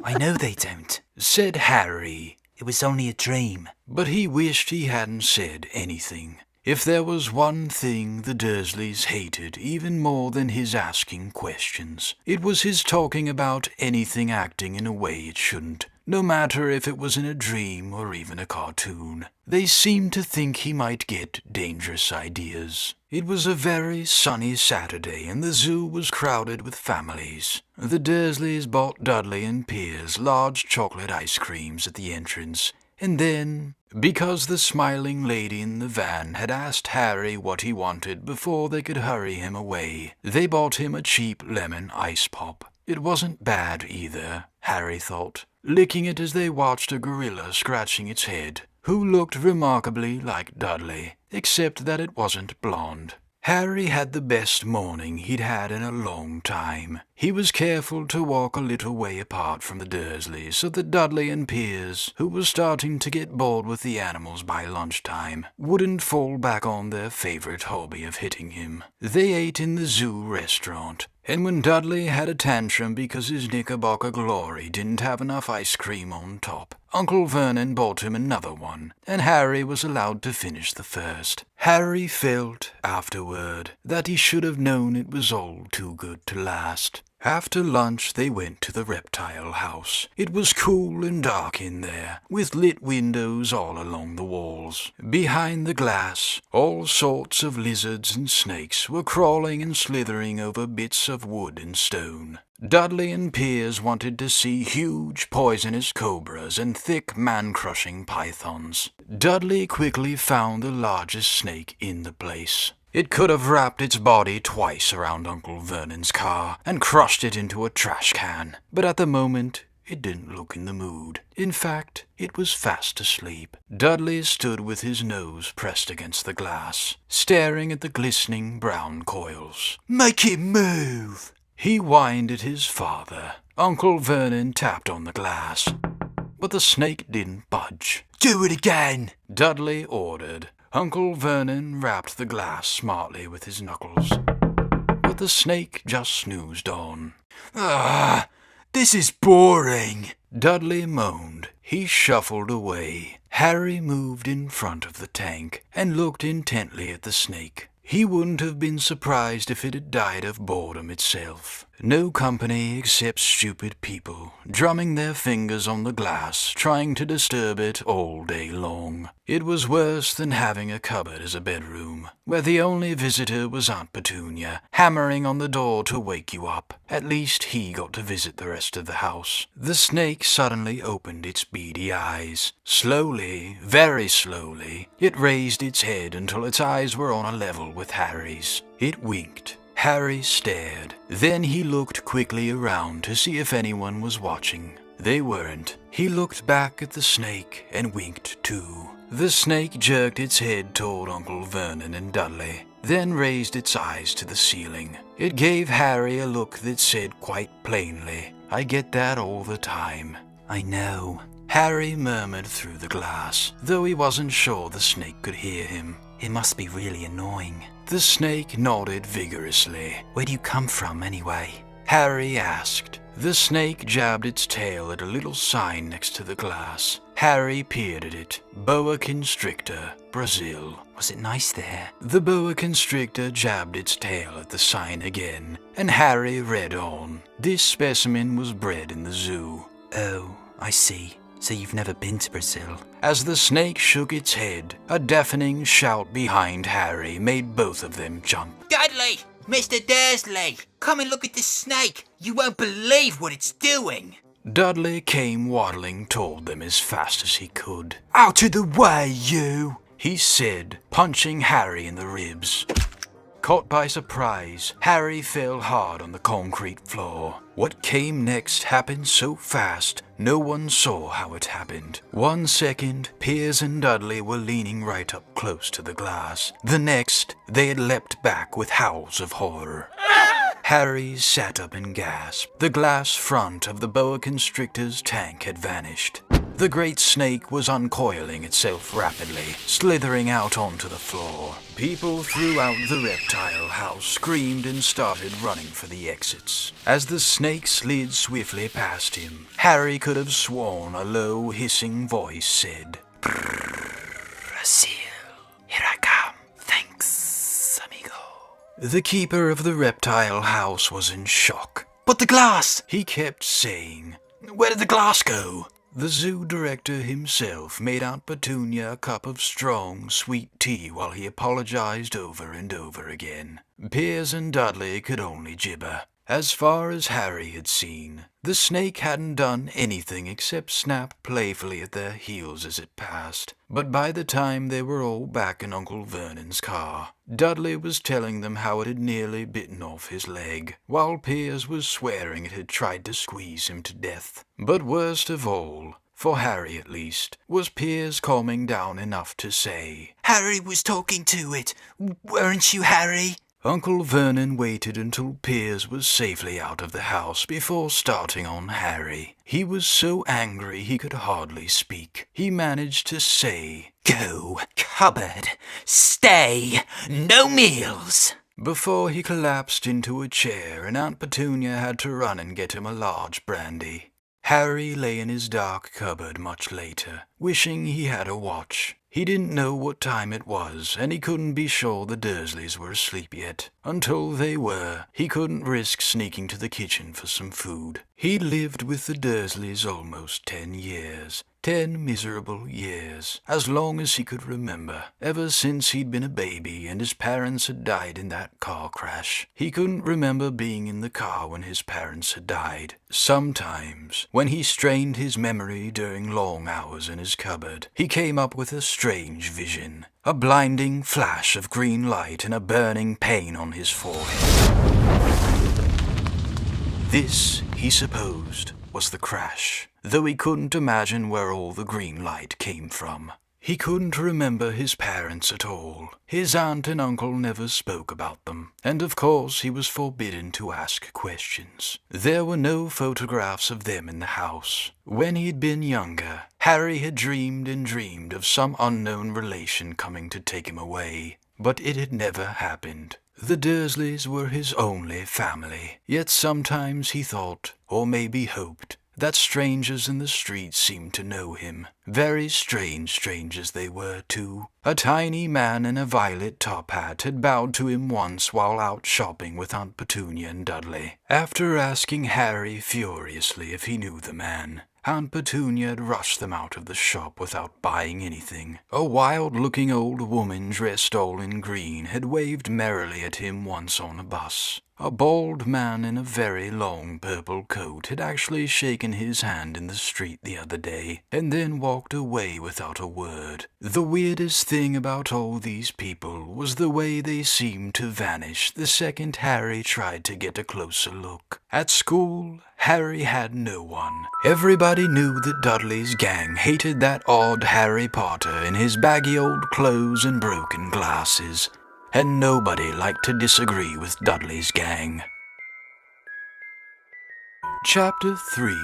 Speaker 3: I know they don't,
Speaker 1: said Harry.
Speaker 3: It was only a dream.
Speaker 1: But he wished he hadn't said anything. If there was one thing the Dursleys hated even more than his asking questions, it was his talking about anything acting in a way it shouldn't, no matter if it was in a dream or even a cartoon. They seemed to think he might get dangerous ideas. It was a very sunny Saturday, and the zoo was crowded with families. The Dursleys bought Dudley and Piers large chocolate ice creams at the entrance, and then, because the smiling lady in the van had asked Harry what he wanted before they could hurry him away, they bought him a cheap lemon ice pop. It wasn't bad either, Harry thought, licking it as they watched a gorilla scratching its head, who looked remarkably like Dudley, except that it wasn't blonde. Harry had the best morning he'd had in a long time. He was careful to walk a little way apart from the Dursleys so that Dudley and Piers, who were starting to get bored with the animals by lunchtime, wouldn't fall back on their favorite hobby of hitting him. They ate in the zoo restaurant, and when Dudley had a tantrum because his Knickerbocker Glory didn't have enough ice cream on top, Uncle Vernon bought him another one, and Harry was allowed to finish the first. Harry felt, afterward, that he should have known it was all too good to last. After lunch they went to the reptile house. It was cool and dark in there, with lit windows all along the walls. Behind the glass, all sorts of lizards and snakes were crawling and slithering over bits of wood and stone. Dudley and Piers wanted to see huge poisonous cobras and thick man-crushing pythons. Dudley quickly found the largest snake in the place. It could have wrapped its body twice around Uncle Vernon's car and crushed it into a trash can, but at the moment it didn't look in the mood. In fact, it was fast asleep. Dudley stood with his nose pressed against the glass, staring at the glistening brown coils. "Make it move!" He whined at his father. Uncle Vernon tapped on the glass, but the snake didn't budge. "Do it again!" Dudley ordered. Uncle Vernon rapped the glass smartly with his knuckles, but the snake just snoozed on. This is boring," Dudley moaned. He shuffled away. Harry moved in front of the tank and looked intently at the snake. He wouldn't have been surprised if it had died of boredom itself. No company except stupid people, drumming their fingers on the glass, trying to disturb it all day long. It was worse than having a cupboard as a bedroom, where the only visitor was Aunt Petunia, hammering on the door to wake you up. At least he got to visit the rest of the house. The snake suddenly opened its beady eyes. Slowly, very slowly, it raised its head until its eyes were on a level with Harry's. It winked. Harry stared. Then he looked quickly around to see if anyone was watching. They weren't. He looked back at the snake and winked too. The snake jerked its head toward Uncle Vernon and Dudley, then raised its eyes to the ceiling. It gave Harry a look that said quite plainly, "I get that all the time." "I know," Harry murmured through the glass, though he wasn't sure the snake could hear him. "It must be really annoying." The snake nodded vigorously. "Where do you come from, anyway?" Harry asked. The snake jabbed its tail at a little sign next to the glass. Harry peered at it. Boa constrictor, Brazil. "Was it nice there?" The boa constrictor jabbed its tail at the sign again, and Harry read on. This specimen was bred in the zoo. "Oh, I see. So you've never been to Brazil?" As the snake shook its head, a deafening shout behind Harry made both of them jump.
Speaker 4: Dudley! Mr. Dursley! Come and look at this snake! You won't believe what it's doing!
Speaker 1: Dudley came waddling toward them as fast as he could. "Out of the way, you!" he said, punching Harry in the ribs. Caught by surprise, Harry fell hard on the concrete floor. What came next happened so fast, no one saw how it happened. 1 second, Piers and Dudley were leaning right up close to the glass. The next, they had leapt back with howls of horror. Harry sat up and gasped. The glass front of the boa constrictor's tank had vanished. The great snake was uncoiling itself rapidly, slithering out onto the floor. People throughout the reptile house screamed and started running for the exits. As the snake slid swiftly past him, Harry could have sworn a low, hissing voice said, "Brazil, here I come. Thanks, amigo." The keeper of the reptile house was in shock. "But the glass!" he kept saying. "Where did the glass go?" The zoo director himself made Aunt Petunia a cup of strong, sweet tea while he apologized over and over again. Piers and Dudley could only gibber. As far as Harry had seen, the snake hadn't done anything except snap playfully at their heels as it passed. But by the time they were all back in Uncle Vernon's car, Dudley was telling them how it had nearly bitten off his leg, while Piers was swearing it had tried to squeeze him to death. But worst of all, for Harry at least, was Piers calming down enough to say, "Harry was talking to it, weren't you, Harry?" Uncle Vernon waited until Piers was safely out of the house before starting on Harry. He was so angry he could hardly speak. He managed to say, "Go, cupboard, stay, no meals," before he collapsed into a chair and Aunt Petunia had to run and get him a large brandy. Harry lay in his dark cupboard much later, wishing he had a watch. He didn't know what time it was, and he couldn't be sure the Dursleys were asleep yet. Until they were, he couldn't risk sneaking to the kitchen for some food. He'd lived with the Dursleys almost 10 years. 10 miserable years, as long as he could remember, ever since he'd been a baby and his parents had died in that car crash. He couldn't remember being in the car when his parents had died. Sometimes, when he strained his memory during long hours in his cupboard, he came up with a strange vision, a blinding flash of green light and a burning pain on his forehead. This, he supposed, was the crash, though he couldn't imagine where all the green light came from. He couldn't remember his parents at all. His aunt and uncle never spoke about them, and of course he was forbidden to ask questions. There were no photographs of them in the house. When he'd been younger, Harry had dreamed and dreamed of some unknown relation coming to take him away, but it had never happened. The Dursleys were his only family, yet sometimes he thought, or maybe hoped, that strangers in the streets seemed to know him. Very strange strangers they were, too. A tiny man in a violet top hat had bowed to him once while out shopping with Aunt Petunia and Dudley. After asking Harry furiously if he knew the man, Aunt Petunia had rushed them out of the shop without buying anything. A wild-looking old woman dressed all in green had waved merrily at him once on a bus. A bald man in a very long purple coat had actually shaken his hand in the street the other day, and then walked away without a word. The weirdest thing about all these people was the way they seemed to vanish the second Harry tried to get a closer look. At school, Harry had no one. Everybody knew that Dudley's gang hated that odd Harry Potter in his baggy old clothes and broken glasses, and nobody liked to disagree with Dudley's gang. Chapter 3.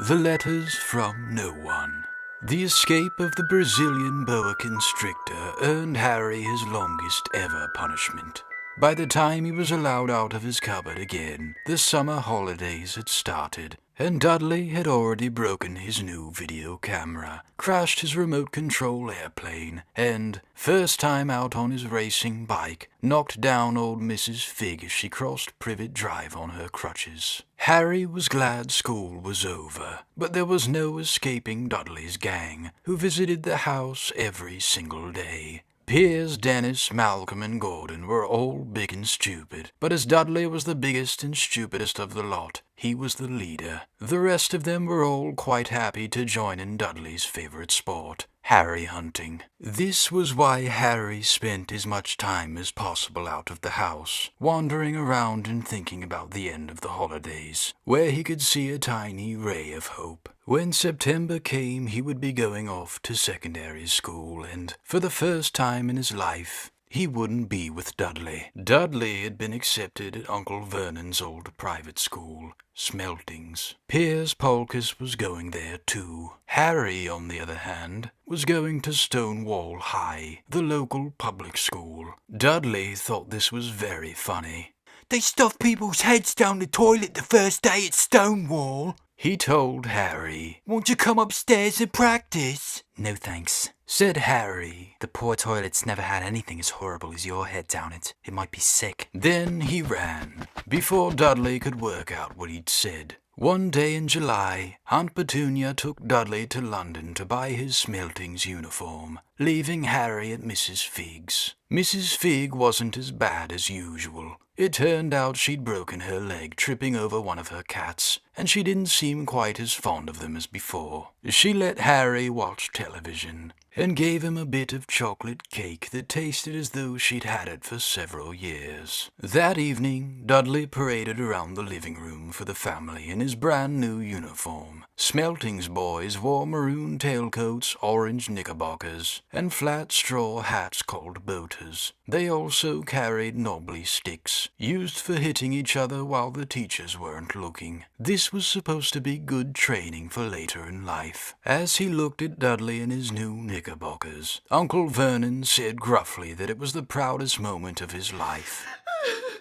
Speaker 1: The Letters from No One. The escape of the Brazilian boa constrictor earned Harry his longest ever punishment. By the time he was allowed out of his cupboard again, the summer holidays had started, and Dudley had already broken his new video camera, crashed his remote control airplane, and, first time out on his racing bike, knocked down old Mrs. Fig as she crossed Privet Drive on her crutches. Harry was glad school was over, but there was no escaping Dudley's gang, who visited the house every single day. Piers, Dennis, Malcolm, and Gordon were all big and stupid, but as Dudley was the biggest and stupidest of the lot, he was the leader. The rest of them were all quite happy to join in Dudley's favorite sport, Harry hunting. This was why Harry spent as much time as possible out of the house, wandering around and thinking about the end of the holidays, where he could see a tiny ray of hope. When September came, he would be going off to secondary school, and for the first time in his life, he wouldn't be with Dudley. Dudley had been accepted at Uncle Vernon's old private school, Smeltings. Piers Polkiss was going there too. Harry, on the other hand, was going to Stonewall High, the local public school. Dudley thought this was very funny.
Speaker 5: "They stuff people's heads down the toilet the first day at Stonewall,"
Speaker 1: he told Harry.
Speaker 5: "Won't you come upstairs and practice?"
Speaker 3: "No thanks,"
Speaker 1: said Harry.
Speaker 3: "The poor toilet's never had anything as horrible as your head down it. It might be sick."
Speaker 1: Then he ran, before Dudley could work out what he'd said. One day in July, Aunt Petunia took Dudley to London to buy his Smeltings uniform, leaving Harry at Mrs. Fig's. Mrs. Fig wasn't as bad as usual. It turned out she'd broken her leg tripping over one of her cats, and she didn't seem quite as fond of them as before. She let Harry watch television, and gave him a bit of chocolate cake that tasted as though she'd had it for several years. That evening, Dudley paraded around the living room for the family in his brand new uniform. Smeltings boys wore maroon tailcoats, orange knickerbockers, and flat straw hats called boaters. They also carried knobbly sticks, used for hitting each other while the teachers weren't looking. This was supposed to be good training for later in life. As he looked at Dudley in his new knickerbockers, Uncle Vernon said gruffly that it was the proudest moment of his life.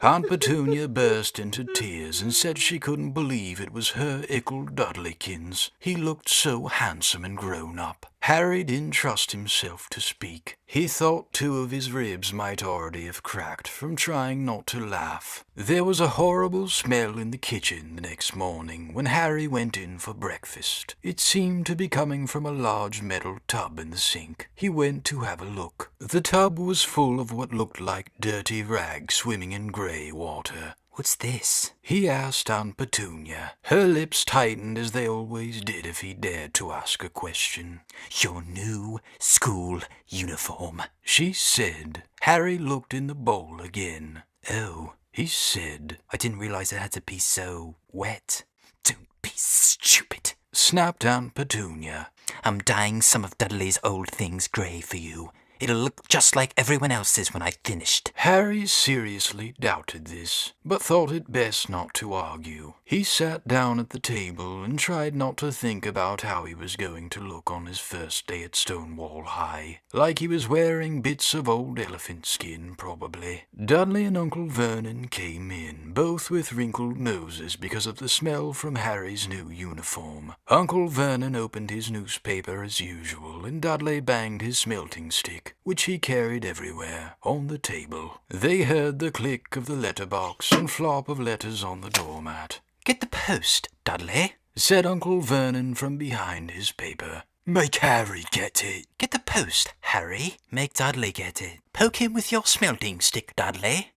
Speaker 1: Aunt Petunia burst into tears and said she couldn't believe it was her ickle Dudleykins. He looked so handsome and grown up. Harry didn't trust himself to speak. He thought 2 of his ribs might already have cracked from trying not to laugh. There was a horrible smell in the kitchen the next morning when Harry went in for breakfast. It seemed to be coming from a large metal tub in the sink. He went to have a look. The tub was full of what looked like dirty rags swimming in grey water.
Speaker 3: What's this?
Speaker 1: He asked Aunt Petunia. Her lips tightened as they always did if he dared to ask a question.
Speaker 3: Your new school uniform,
Speaker 1: she said. Harry looked in the bowl again.
Speaker 3: Oh,
Speaker 1: he said.
Speaker 3: I didn't realize it had to be so wet. Don't be stupid,
Speaker 1: snapped Aunt Petunia.
Speaker 3: I'm dyeing some of Dudley's old things grey for you. It'll look just like everyone else's when I've finished.
Speaker 1: Harry seriously doubted this, but thought it best not to argue. He sat down at the table and tried not to think about how he was going to look on his first day at Stonewall High. Like he was wearing bits of old elephant skin, probably. Dudley and Uncle Vernon came in, both with wrinkled noses because of the smell from Harry's new uniform. Uncle Vernon opened his newspaper as usual, and Dudley banged his smelting stick, which he carried everywhere, on the table. They heard the click of the letterbox and flop of letters on the doormat.
Speaker 3: Get the post, Dudley,
Speaker 1: said Uncle Vernon from behind his paper.
Speaker 5: Make Harry get it.
Speaker 3: Get the post, Harry. Make Dudley get it. Poke him with your smelting stick, Dudley.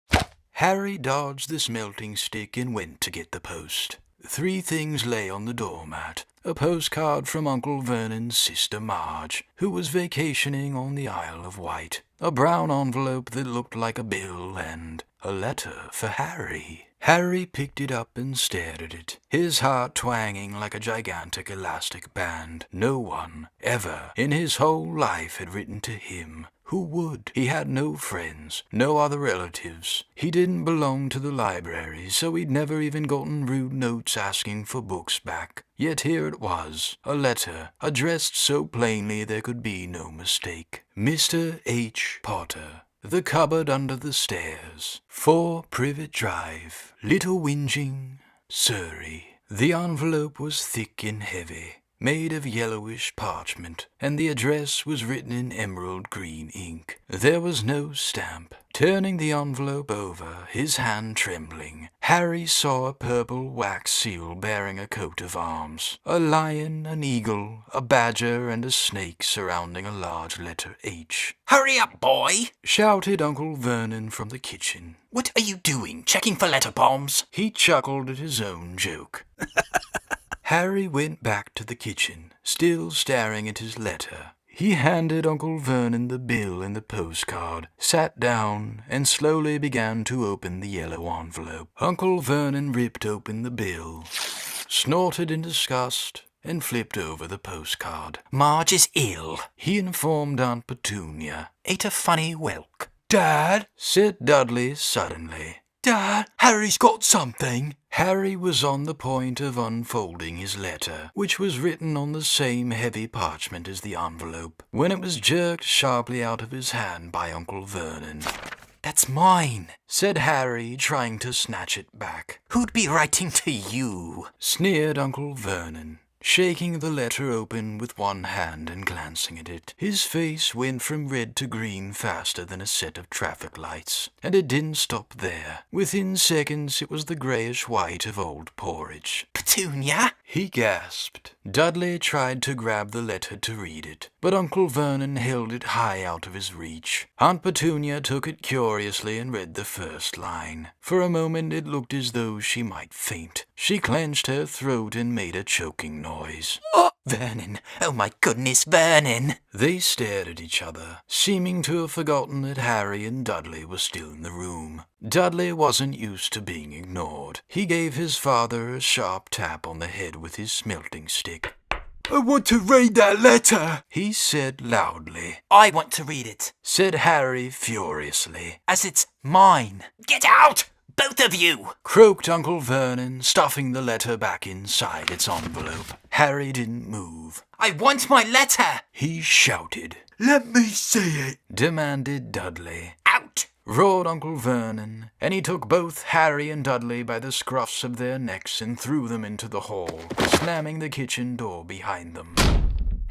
Speaker 1: Harry dodged the smelting stick and went to get the post. 3 things lay on the doormat. A postcard from Uncle Vernon's sister Marge, who was vacationing on the Isle of Wight. A brown envelope that looked like a bill, and a letter for Harry. Harry picked it up and stared at it, his heart twanging like a gigantic elastic band. No one, ever, in his whole life had written to him. Who would? He had no friends, no other relatives. He didn't belong to the library, so he'd never even gotten rude notes asking for books back. Yet here it was, a letter, addressed so plainly there could be no mistake. Mr. H. Potter. The cupboard under the stairs. 4 Privet Drive, Little Whinging, Surrey. The envelope was thick and heavy, made of yellowish parchment, and the address was written in emerald green ink. There was no stamp. Turning the envelope over, his hand trembling, Harry saw a purple wax seal bearing a coat of arms. A lion, an eagle, a badger, and a snake surrounding a large letter H.
Speaker 4: Hurry up, boy!
Speaker 1: Shouted Uncle Vernon from the kitchen.
Speaker 4: What are you doing, checking for letter bombs?
Speaker 1: He chuckled at his own joke. Harry went back to the kitchen, still staring at his letter. He handed Uncle Vernon the bill and the postcard, sat down, and slowly began to open the yellow envelope. Uncle Vernon ripped open the bill, snorted in disgust, and flipped over the postcard.
Speaker 3: Marge is ill,
Speaker 1: he informed Aunt Petunia.
Speaker 3: Ate a funny whelk.
Speaker 5: Dad,
Speaker 1: said Dudley suddenly.
Speaker 5: Dad, Harry's got something.
Speaker 1: Harry was on the point of unfolding his letter, which was written on the same heavy parchment as the envelope, when it was jerked sharply out of his hand by Uncle Vernon.
Speaker 3: That's mine,
Speaker 1: said Harry, trying to snatch it back.
Speaker 3: Who'd be writing to you?
Speaker 1: Sneered Uncle Vernon, shaking the letter open with one hand and glancing at it. His face went from red to green faster than a set of traffic lights, and it didn't stop there. Within seconds it was the greyish-white of old porridge.
Speaker 3: Petunia?
Speaker 1: He gasped. Dudley tried to grab the letter to read it, but Uncle Vernon held it high out of his reach. Aunt Petunia took it curiously and read the first line. For a moment it looked as though she might faint. She clenched her throat and made a choking noise.
Speaker 3: Oh, Vernon! Oh my goodness, Vernon!
Speaker 1: They stared at each other, seeming to have forgotten that Harry and Dudley were still in the room. Dudley wasn't used to being ignored. He gave his father a sharp tap on the head with his smelting stick.
Speaker 5: I want to read that letter,
Speaker 1: he said loudly.
Speaker 3: I want to read it,
Speaker 1: said Harry furiously.
Speaker 3: As it's mine.
Speaker 4: Get out! Both of you!
Speaker 1: Croaked Uncle Vernon, stuffing the letter back inside its envelope. Harry didn't move.
Speaker 3: I want my letter!
Speaker 1: He shouted.
Speaker 5: Let me see it,
Speaker 1: demanded Dudley.
Speaker 4: Out!
Speaker 1: Roared Uncle Vernon, and he took both Harry and Dudley by the scruffs of their necks and threw them into the hall, slamming the kitchen door behind them.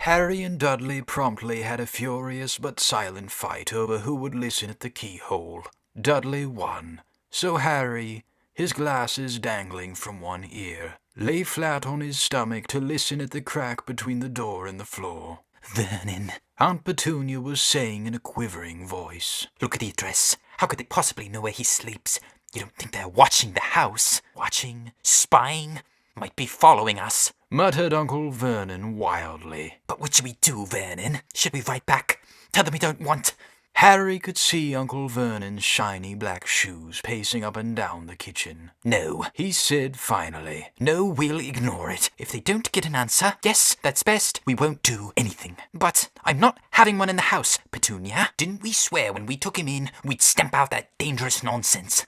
Speaker 1: Harry and Dudley promptly had a furious but silent fight over who would listen at the keyhole. Dudley won, so Harry, his glasses dangling from one ear, lay flat on his stomach to listen at the crack between the door and the floor.
Speaker 3: Vernon,
Speaker 1: Aunt Petunia was saying in a quivering voice.
Speaker 3: Look at the address. How could they possibly know where he sleeps? You don't think they're watching the house? Watching? Spying? Might be following us,
Speaker 1: muttered Uncle Vernon wildly.
Speaker 3: But what should we do, Vernon? Should we write back? Tell them we don't want...
Speaker 1: Harry could see Uncle Vernon's shiny black shoes pacing up and down the kitchen.
Speaker 3: No,
Speaker 1: he said finally.
Speaker 3: No, we'll ignore it. If they don't get an answer, yes, that's best, we won't do anything. But I'm not having one in the house, Petunia. Didn't we swear when we took him in we'd stamp out that dangerous nonsense?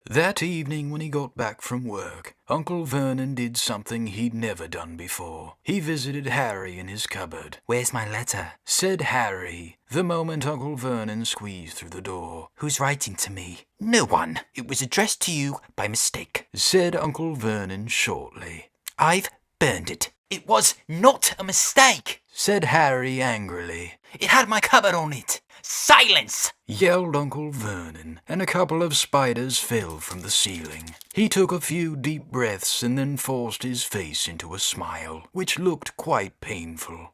Speaker 1: That evening when he got back from work, Uncle Vernon did something he'd never done before. He visited Harry in his cupboard.
Speaker 3: "Where's my letter?"
Speaker 1: said Harry, the moment Uncle Vernon squeezed through the door.
Speaker 3: "Who's writing to me?" "No one. It was addressed to you by mistake,"
Speaker 1: said Uncle Vernon shortly.
Speaker 3: "I've burned it." "It was not a mistake,"
Speaker 1: said Harry angrily.
Speaker 3: "It had my cupboard on it." "Silence!"
Speaker 1: yelled Uncle Vernon, and a couple of spiders fell from the ceiling. He took a few deep breaths and then forced his face into a smile, which looked quite painful.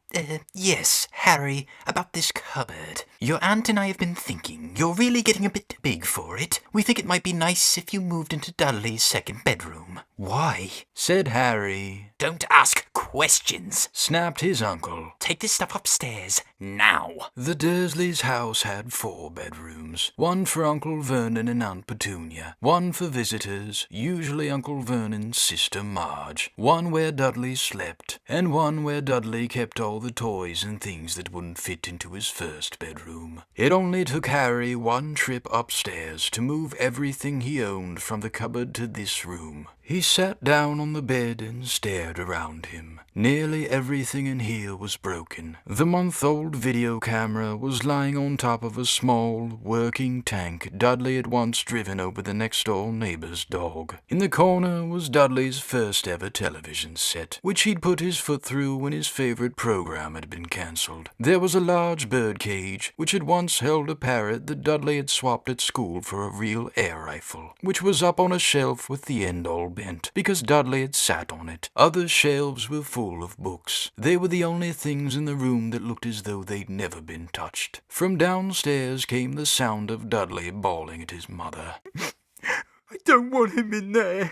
Speaker 3: Yes, Harry, about this cupboard. Your aunt and I have been thinking. You're really getting a bit big for it. We think it might be nice if you moved into Dudley's second bedroom."
Speaker 1: "Why?" said Harry.
Speaker 3: "Don't ask questions,"
Speaker 1: snapped his uncle.
Speaker 3: "Take this stuff upstairs, now."
Speaker 1: The Dursleys' house had 4 bedrooms. One for Uncle Vernon and Aunt Petunia. One for visitors, usually Uncle Vernon's sister Marge. One where Dudley slept. And one where Dudley kept all the toys and things that wouldn't fit into his first bedroom. It only took Harry one trip upstairs to move everything he owned from the cupboard to this room. He sat down on the bed and stared around him. Nearly everything in here was broken. The month-old video camera was lying on top of a small, working tank Dudley had once driven over the next-door neighbor's dog. In the corner was Dudley's first-ever television set, which he'd put his foot through when his favorite program had been cancelled. There was a large birdcage, which had once held a parrot that Dudley had swapped at school for a real air rifle, which was up on a shelf with the end all bent, because Dudley had sat on it. Other shelves were full of books. They were the only things in the room that looked as though they'd never been touched. From downstairs came the sound of Dudley bawling at his mother.
Speaker 5: "I don't want him in there.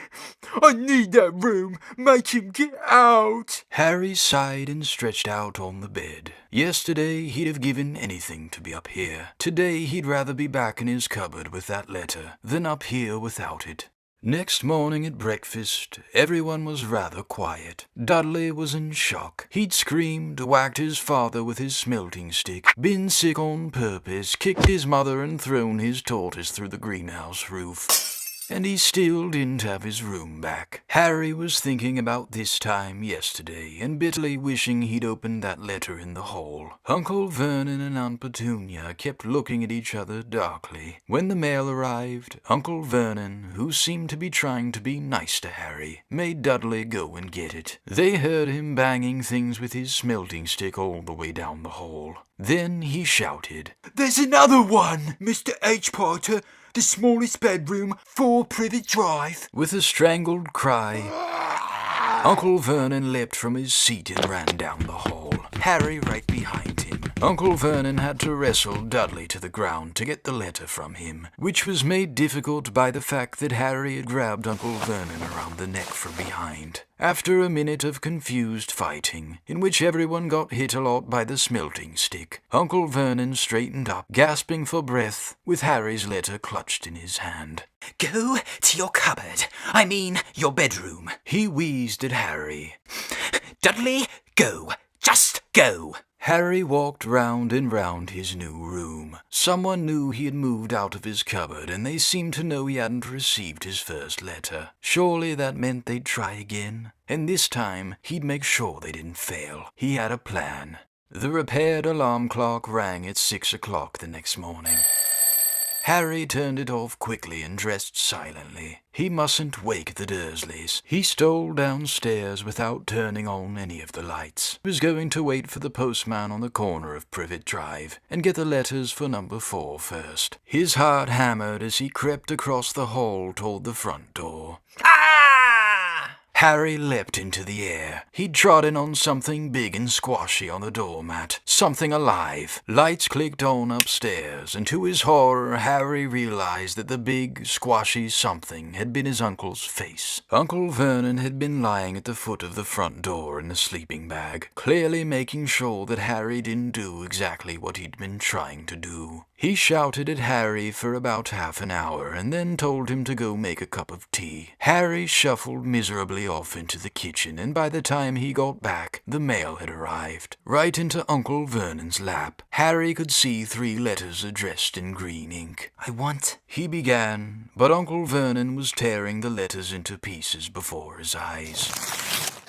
Speaker 5: I need that room. Make him get out."
Speaker 1: Harry sighed and stretched out on the bed. Yesterday he'd have given anything to be up here. Today he'd rather be back in his cupboard with that letter than up here without it. Next morning at breakfast, everyone was rather quiet. Dudley was in shock. He'd screamed, whacked his father with his smelting stick, been sick on purpose, kicked his mother and thrown his tortoise through the greenhouse roof. And he still didn't have his room back. Harry was thinking about this time yesterday, and bitterly wishing he'd opened that letter in the hall. Uncle Vernon and Aunt Petunia kept looking at each other darkly. When the mail arrived, Uncle Vernon, who seemed to be trying to be nice to Harry, made Dudley go and get it. They heard him banging things with his smelting stick all the way down the hall. Then he shouted,
Speaker 5: "There's another one, Mr. H. Potter. The smallest bedroom, 4 Privet Drive."
Speaker 1: With a strangled cry, Uncle Vernon leapt from his seat and ran down the hall, Harry right behind him. Uncle Vernon had to wrestle Dudley to the ground to get the letter from him, which was made difficult by the fact that Harry had grabbed Uncle Vernon around the neck from behind. After a minute of confused fighting, in which everyone got hit a lot by the smelting stick, Uncle Vernon straightened up, gasping for breath, with Harry's letter clutched in his hand.
Speaker 3: "Go to your cupboard. I mean, your bedroom."
Speaker 1: He wheezed at Harry.
Speaker 3: "Dudley, go. Just go."
Speaker 1: Harry walked round and round his new room. Someone knew he had moved out of his cupboard, and they seemed to know he hadn't received his first letter. Surely that meant they'd try again, and this time he'd make sure they didn't fail. He had a plan. The repaired alarm clock rang at 6 o'clock the next morning. Harry turned it off quickly and dressed silently. He mustn't wake the Dursleys. He stole downstairs without turning on any of the lights. He was going to wait for the postman on the corner of Privet Drive and get the letters for number 4 first. His heart hammered as he crept across the hall toward the front door. Harry leapt into the air. He'd trodden on something big and squashy on the doormat, something alive. Lights clicked on upstairs, and to his horror, Harry realized that the big, squashy something had been his uncle's face. Uncle Vernon had been lying at the foot of the front door in a sleeping bag, clearly making sure that Harry didn't do exactly what he'd been trying to do. He shouted at Harry for about half an hour and then told him to go make a cup of tea. Harry shuffled miserably off into the kitchen, and by the time he got back, the mail had arrived. Right into Uncle Vernon's lap. Harry could see 3 letters addressed in green ink.
Speaker 3: I want...
Speaker 1: he began, but Uncle Vernon was tearing the letters into pieces before his eyes.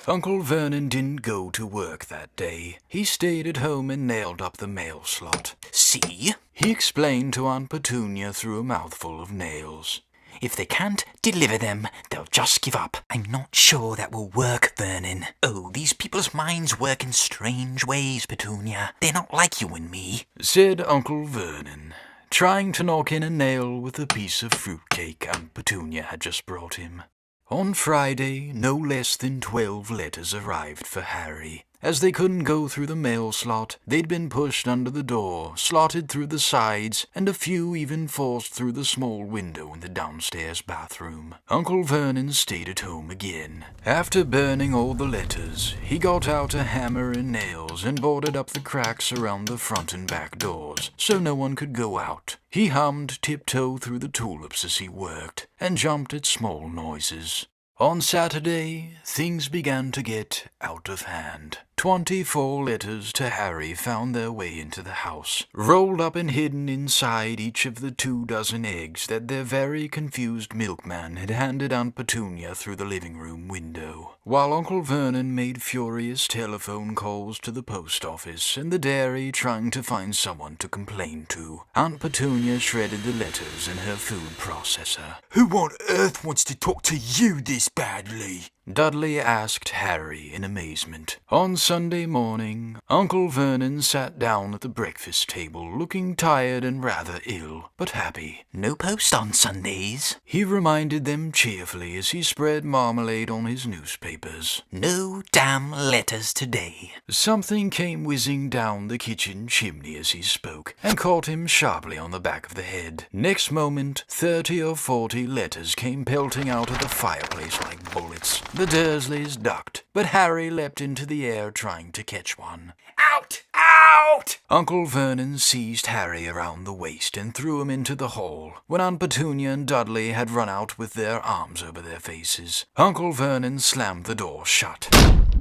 Speaker 1: Uncle Vernon didn't go to work that day. He stayed at home and nailed up the mail slot.
Speaker 3: See?
Speaker 1: He explained to Aunt Petunia through a mouthful of nails.
Speaker 3: If they can't deliver them, they'll just give up. I'm not sure that will work, Vernon. Oh, these people's minds work in strange ways, Petunia. They're not like you and me,
Speaker 1: said Uncle Vernon, trying to knock in a nail with a piece of fruitcake Aunt Petunia had just brought him. On Friday, no less than 12 letters arrived for Harry. As they couldn't go through the mail slot, they'd been pushed under the door, slotted through the sides, and a few even forced through the small window in the downstairs bathroom. Uncle Vernon stayed at home again. After burning all the letters, he got out a hammer and nails and boarded up the cracks around the front and back doors, so no one could go out. He hummed Tiptoe Through the Tulips as he worked, and jumped at small noises. On Saturday, things began to get out of hand. 24 letters to Harry found their way into the house, rolled up and hidden inside each of the 24 eggs that their very confused milkman had handed Aunt Petunia through the living room window. While Uncle Vernon made furious telephone calls to the post office and the dairy trying to find someone to complain to, Aunt Petunia shredded the letters in her food processor.
Speaker 5: Who on earth wants to talk to you this badly?
Speaker 1: Dudley asked Harry in amazement. On Sunday morning, Uncle Vernon sat down at the breakfast table, looking tired and rather ill, but happy.
Speaker 3: No post on Sundays,
Speaker 1: he reminded them cheerfully as he spread marmalade on his newspapers.
Speaker 3: No damn letters today.
Speaker 1: Something came whizzing down the kitchen chimney as he spoke, and caught him sharply on the back of the head. Next moment, 30 or 40 letters came pelting out of the fireplace like bullets. The Dursleys ducked, but Harry leapt into the air trying to catch one.
Speaker 5: Out! Out!
Speaker 1: Uncle Vernon seized Harry around the waist and threw him into the hall, when Aunt Petunia and Dudley had run out with their arms over their faces. Uncle Vernon slammed the door shut.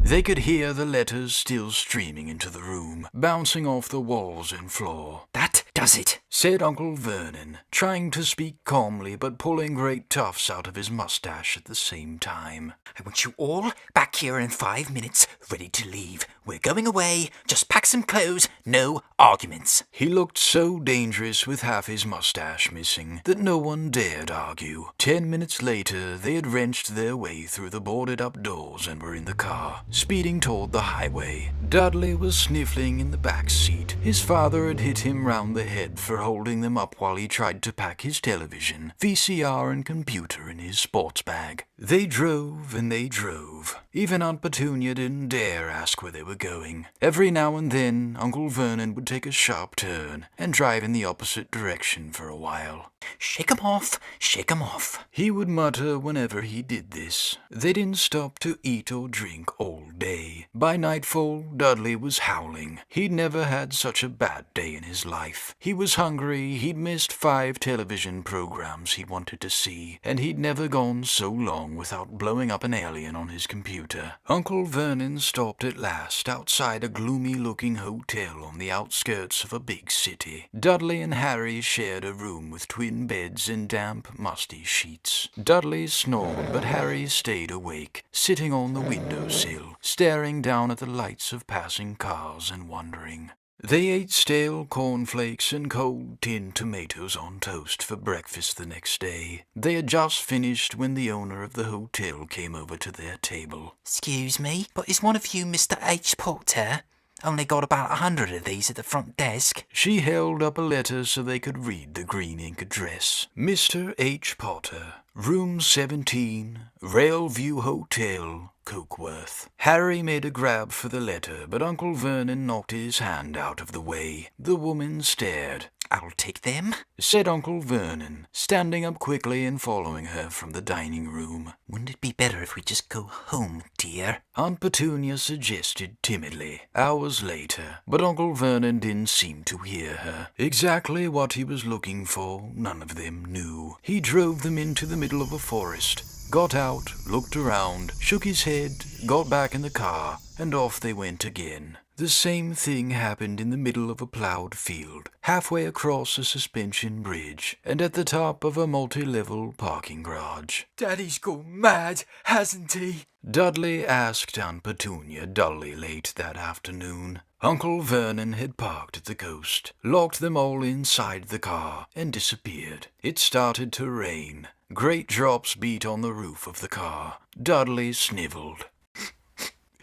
Speaker 1: They could hear the letters still streaming into the room, bouncing off the walls and floor.
Speaker 3: That does it,
Speaker 1: said Uncle Vernon, trying to speak calmly but pulling great tufts out of his mustache at the same time.
Speaker 3: I want you all back here in 5 minutes, ready to leave. We're going away. Just pack some clothes. No arguments.
Speaker 1: He looked so dangerous with half his mustache missing that no one dared argue. 10 minutes later, they had wrenched their way through the boarded-up doors and were in the car, speeding toward the highway. Dudley was sniffling in the back seat. His father had hit him round the head for holding them up while he tried to pack his television, VCR and computer in his sports bag. They drove and they drove. Even Aunt Petunia didn't dare ask where they were going. Every now and then, Uncle Vernon would take a sharp turn and drive in the opposite direction for a while.
Speaker 3: Shake 'em off, shake 'em off,
Speaker 1: he would mutter whenever he did this. They didn't stop to eat or drink all day. By nightfall, Dudley was howling. He'd never had such a bad day in his life. He was hungry, he'd missed 5 television programs he wanted to see, and he'd never gone so long without blowing up an alien on his computer. Uncle Vernon stopped at last outside a gloomy-looking hotel on the outskirts of a big city. Dudley and Harry shared a room with twin beds and damp, musty sheets. Dudley snored, but Harry stayed awake, sitting on the windowsill, staring down at the lights of passing cars and wondering. They ate stale cornflakes and cold tinned tomatoes on toast for breakfast the next day. They had just finished when the owner of the hotel came over to their table.
Speaker 3: "Excuse me, but is one of you Mr. H. Potter? Only got about 100 of these at the front desk."
Speaker 1: She held up a letter so they could read the green ink address. Mr. H. Potter, Room 17, Railview Hotel, Cokeworth. Harry made a grab for the letter, but Uncle Vernon knocked his hand out of the way. The woman stared.
Speaker 3: "I'll take them,"
Speaker 1: said Uncle Vernon, standing up quickly and following her from the dining room.
Speaker 3: "Wouldn't it be better if we just go home, dear?"
Speaker 1: Aunt Petunia suggested timidly, hours later, but Uncle Vernon didn't seem to hear her. Exactly what he was looking for, none of them knew. He drove them into the middle of a forest, got out, looked around, shook his head, got back in the car, and off they went again. The same thing happened in the middle of a ploughed field, halfway across a suspension bridge, and at the top of a multi-level parking garage.
Speaker 5: Daddy's gone mad, hasn't he?
Speaker 1: Dudley asked Aunt Petunia dully late that afternoon. Uncle Vernon had parked at the coast, locked them all inside the car, and disappeared. It started to rain. Great drops beat on the roof of the car. Dudley snivelled.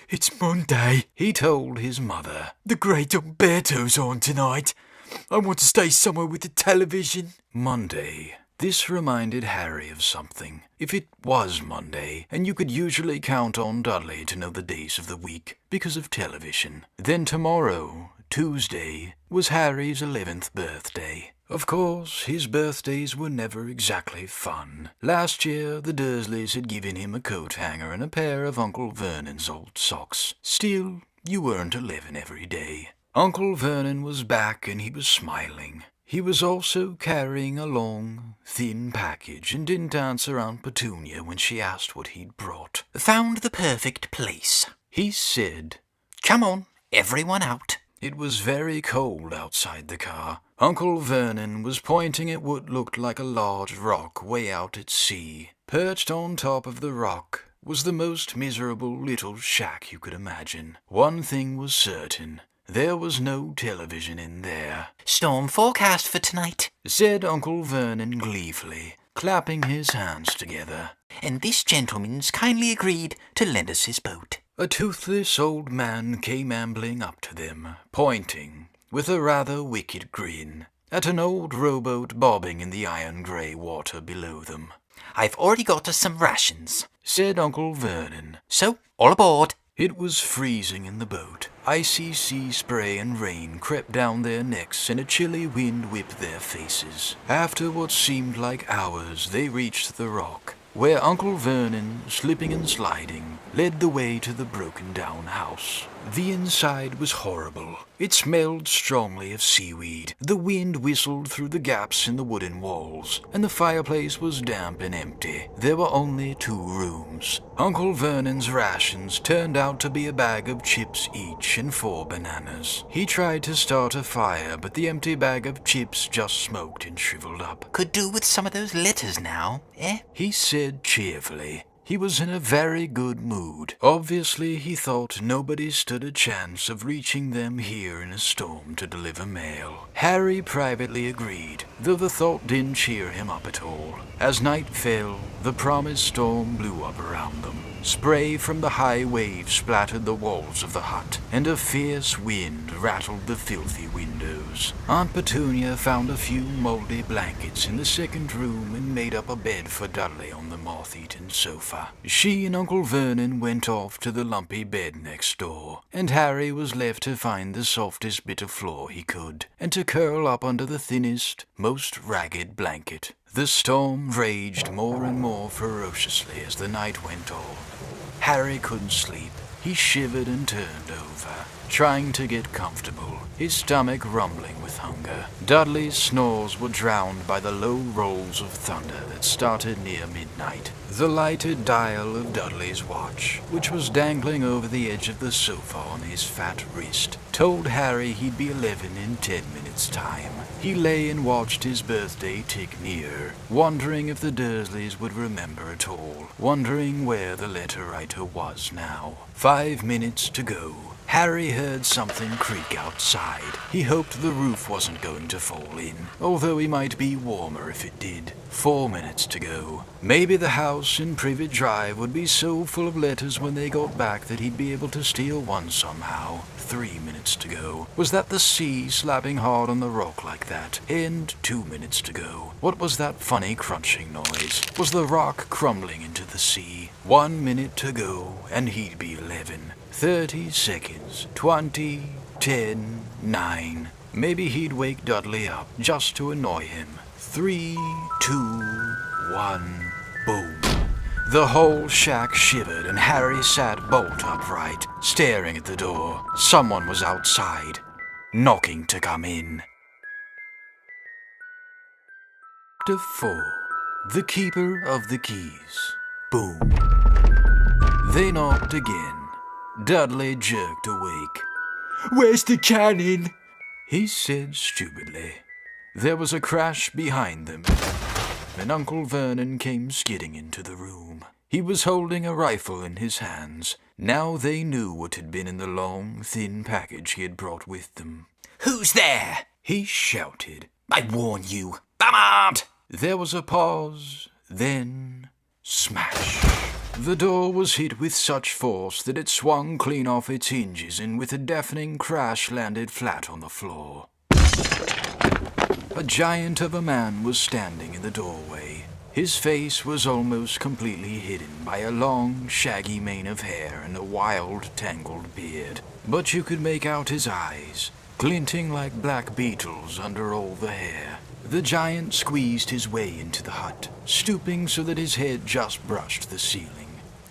Speaker 5: "It's Monday,"
Speaker 1: he told his mother.
Speaker 5: "The Great Umberto's on tonight. I want to stay somewhere with the television."
Speaker 1: Monday. This reminded Harry of something. If it was Monday, and you could usually count on Dudley to know the days of the week because of television, then tomorrow, Tuesday, was Harry's 11th birthday. Of course, his birthdays were never exactly fun. Last year, the Dursleys had given him a coat hanger and a pair of Uncle Vernon's old socks. Still, you weren't 11 every day. Uncle Vernon was back and he was smiling. He was also carrying a long, thin package and didn't answer Aunt Petunia when she asked what he'd brought.
Speaker 3: "Found the perfect place,"
Speaker 1: he said.
Speaker 3: "Come on, everyone out."
Speaker 1: It was very cold outside the car. Uncle Vernon was pointing at what looked like a large rock way out at sea. Perched on top of the rock was the most miserable little shack you could imagine. One thing was certain. There was no television in there.
Speaker 3: "Storm forecast for tonight,"
Speaker 1: said Uncle Vernon gleefully, clapping his hands together.
Speaker 3: "And this gentleman's kindly agreed to lend us his boat."
Speaker 1: A toothless old man came ambling up to them, pointing, with a rather wicked grin, at an old rowboat bobbing in the iron-grey water below them.
Speaker 3: "I've already got us some rations,"
Speaker 1: said Uncle Vernon.
Speaker 3: "So, all aboard."
Speaker 1: It was freezing in the boat. Icy sea spray and rain crept down their necks and a chilly wind whipped their faces. After what seemed like hours, they reached the rock, where Uncle Vernon, slipping and sliding, led the way to the broken-down house. The inside was horrible. It smelled strongly of seaweed. The wind whistled through the gaps in the wooden walls, and the fireplace was damp and empty. There were only 2 rooms. Uncle Vernon's rations turned out to be a bag of chips each and 4 bananas. He tried to start a fire, but the empty bag of chips just smoked and shriveled up.
Speaker 3: "Could do with some of those letters now, eh?"
Speaker 1: he said cheerfully. He was in a very good mood. Obviously, he thought nobody stood a chance of reaching them here in a storm to deliver mail. Harry privately agreed, though the thought didn't cheer him up at all. As night fell, the promised storm blew up around them. Spray from the high waves splattered the walls of the hut, and a fierce wind rattled the filthy windows. Aunt Petunia found a few moldy blankets in the second room and made up a bed for Dudley on the moth-eaten sofa. She and Uncle Vernon went off to the lumpy bed next door, and Harry was left to find the softest bit of floor he could, and to curl up under the thinnest, most ragged blanket. The storm raged more and more ferociously as the night went on. Harry couldn't sleep. He shivered and turned over, trying to get comfortable, his stomach rumbling with hunger. Dudley's snores were drowned by the low rolls of thunder that started near midnight. The lighted dial of Dudley's watch, which was dangling over the edge of the sofa on his fat wrist, told Harry he'd be 11 in 10 minutes' time. He lay and watched his birthday tick nearer, wondering if the Dursleys would remember at all, wondering where the letter writer was now. 5 minutes to go. Harry heard something creak outside. He hoped the roof wasn't going to fall in, although he might be warmer if it did. 4 minutes to go. Maybe the house in Privet Drive would be so full of letters when they got back that he'd be able to steal one somehow. 3 minutes to go. Was that the sea slapping hard on the rock like that? And 2 minutes to go. What was that funny crunching noise? Was the rock crumbling into the sea? 1 minute to go, and he'd be 11. 30 seconds. 20, 10, 9. Maybe he'd wake Dudley up just to annoy him. 3, 2, 1, boom. The whole shack shivered and Harry sat bolt upright, staring at the door. Someone was outside, knocking to come in. Chapter 4. The Keeper of the Keys. Boom. They knocked again. Dudley jerked awake.
Speaker 5: Where's the cannon?
Speaker 1: He said stupidly. There was a crash behind them, and Uncle Vernon came skidding into the room. He was holding a rifle in his hands. Now they knew what had been in the long, thin package he had brought with them.
Speaker 4: Who's there?
Speaker 1: He shouted.
Speaker 4: I warn you. Come out!
Speaker 1: There was a pause, then smash. The door was hit with such force that it swung clean off its hinges and with a deafening crash landed flat on the floor. A giant of a man was standing in the doorway. His face was almost completely hidden by a long, shaggy mane of hair and a wild, tangled beard. But you could make out his eyes, glinting like black beetles under all the hair. The giant squeezed his way into the hut, stooping so that his head just brushed the ceiling.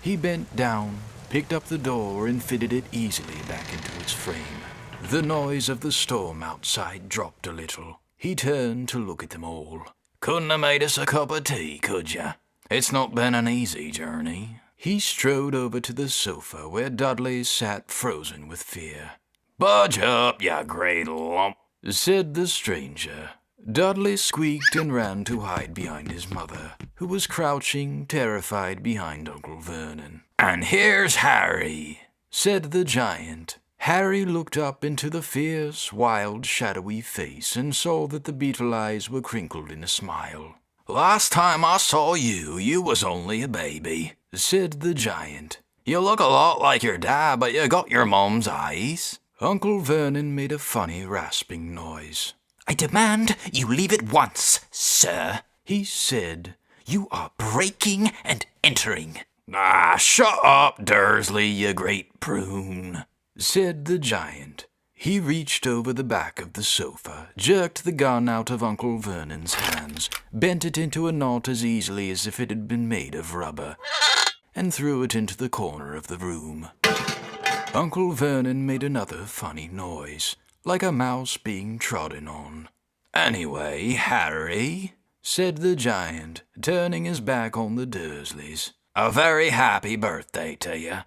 Speaker 1: He bent down, picked up the door, and fitted it easily back into its frame. The noise of the storm outside dropped a little. He turned to look at them all.
Speaker 4: Couldn't have made us a cup of tea, could ya? It's not been an easy journey.
Speaker 1: He strode over to the sofa where Dudley sat frozen with fear.
Speaker 4: Budge up, ya great lump,
Speaker 1: said the stranger. Dudley squeaked and ran to hide behind his mother, who was crouching, terrified, behind Uncle Vernon.
Speaker 4: And here's Harry,
Speaker 1: said the giant. Harry looked up into the fierce, wild, shadowy face and saw that the beetle eyes were crinkled in a smile.
Speaker 4: Last time I saw you, you was only a baby,
Speaker 1: said the giant.
Speaker 4: You look a lot like your dad, but you got your mom's eyes.
Speaker 1: Uncle Vernon made a funny rasping noise.
Speaker 3: I demand you leave at once, sir,
Speaker 1: he said.
Speaker 3: You are breaking and entering.
Speaker 4: Ah, shut up, Dursley, you great prune,
Speaker 1: said the giant. He reached over the back of the sofa, jerked the gun out of Uncle Vernon's hands, bent it into a knot as easily as if it had been made of rubber, and threw it into the corner of the room. Uncle Vernon made another funny noise, like a mouse being trodden on.
Speaker 4: Anyway, Harry,
Speaker 1: said the giant, turning his back on the Dursleys,
Speaker 4: a very happy birthday to you.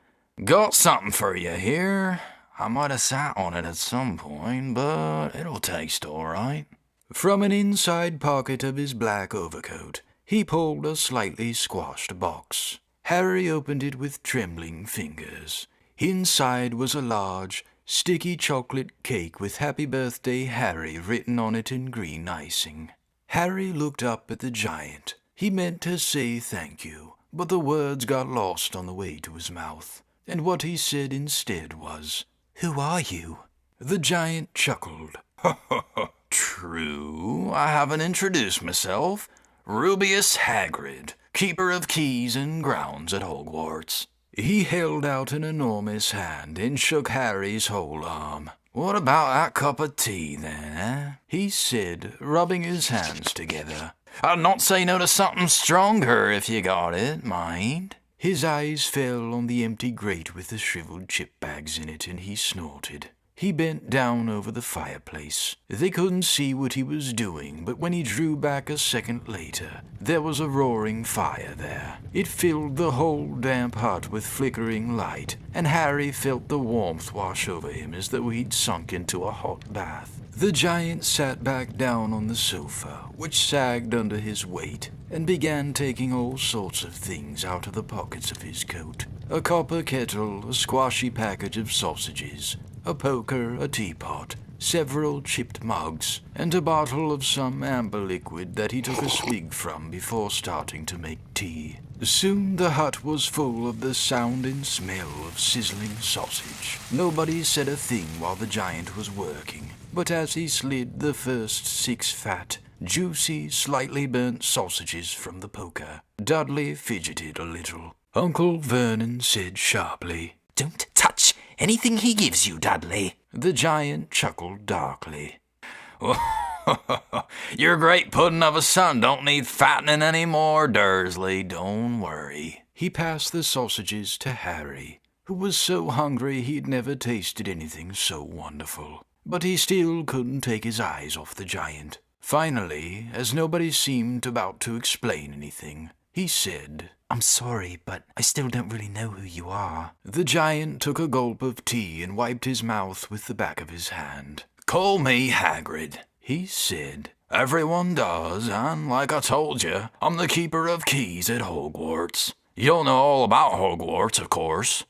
Speaker 4: Got something for you here. I might have sat on it at some point, but it'll taste all right.
Speaker 1: From an inside pocket of his black overcoat, he pulled a slightly squashed box. Harry opened it with trembling fingers. Inside was a large, sticky chocolate cake with Happy Birthday Harry written on it in green icing. Harry looked up at the giant. He meant to say thank you, but the words got lost on the way to his mouth, and what he said instead was, "Who are you?" The giant chuckled.
Speaker 4: True, I haven't introduced myself. Rubeus Hagrid, keeper of keys and grounds at Hogwarts.
Speaker 1: He held out an enormous hand and shook Harry's whole arm.
Speaker 4: What about that cup of tea, then, eh?
Speaker 1: He said, rubbing his hands together.
Speaker 4: I'd not say no to something stronger if you got it, mind.
Speaker 1: His eyes fell on the empty grate with the shriveled chip bags in it, and he snorted. He bent down over the fireplace. They couldn't see what he was doing, but when he drew back a second later, there was a roaring fire there. It filled the whole damp hut with flickering light, and Harry felt the warmth wash over him as though he'd sunk into a hot bath. The giant sat back down on the sofa, which sagged under his weight, and began taking all sorts of things out of the pockets of his coat. A copper kettle, a squashy package of sausages, a poker, a teapot, several chipped mugs, and a bottle of some amber liquid that he took a swig from before starting to make tea. Soon the hut was full of the sound and smell of sizzling sausage. Nobody said a thing while the giant was working, but as he slid the first 6 fat, juicy, slightly burnt sausages from the poker, Dudley fidgeted a little. Uncle Vernon said sharply,
Speaker 3: "Don't touch anything he gives you, Dudley."
Speaker 1: The giant chuckled darkly.
Speaker 4: Your great pudding of a son don't need fattening any more, Dursley, don't worry.
Speaker 1: He passed the sausages to Harry, who was so hungry he'd never tasted anything so wonderful. But he still couldn't take his eyes off the giant. Finally, as nobody seemed about to explain anything, he said,
Speaker 3: "I'm sorry, but I still don't really know who you are."
Speaker 1: The giant took a gulp of tea and wiped his mouth with the back of his hand.
Speaker 4: Call me Hagrid,
Speaker 1: he said.
Speaker 4: Everyone does, and like I told you, I'm the keeper of keys at Hogwarts. You don't know all about Hogwarts, of course.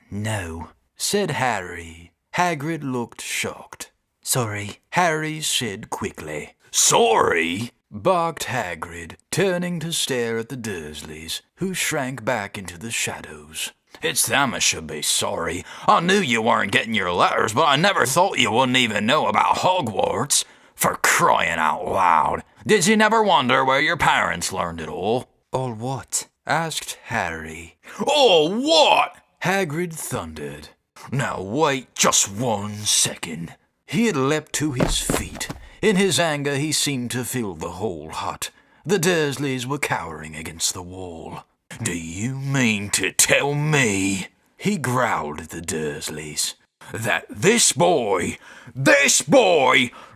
Speaker 3: No,
Speaker 1: said Harry. Hagrid looked shocked.
Speaker 3: Sorry,
Speaker 1: Harry said quickly.
Speaker 4: Sorry?
Speaker 1: Barked Hagrid, turning to stare at the Dursleys, who shrank back into the shadows.
Speaker 4: It's them I should be sorry. I knew you weren't getting your letters, but I never thought you wouldn't even know about Hogwarts. For crying out loud. Did you never wonder where your parents learned it all?
Speaker 3: All what?
Speaker 1: Asked Harry.
Speaker 4: All what?
Speaker 1: Hagrid thundered.
Speaker 4: Now wait just 1 second.
Speaker 1: He had leapt to his feet. In his anger he seemed to fill the whole hut. The Dursleys were cowering against the wall.
Speaker 4: Do you mean to tell me,
Speaker 1: he growled at the Dursleys,
Speaker 4: that this boy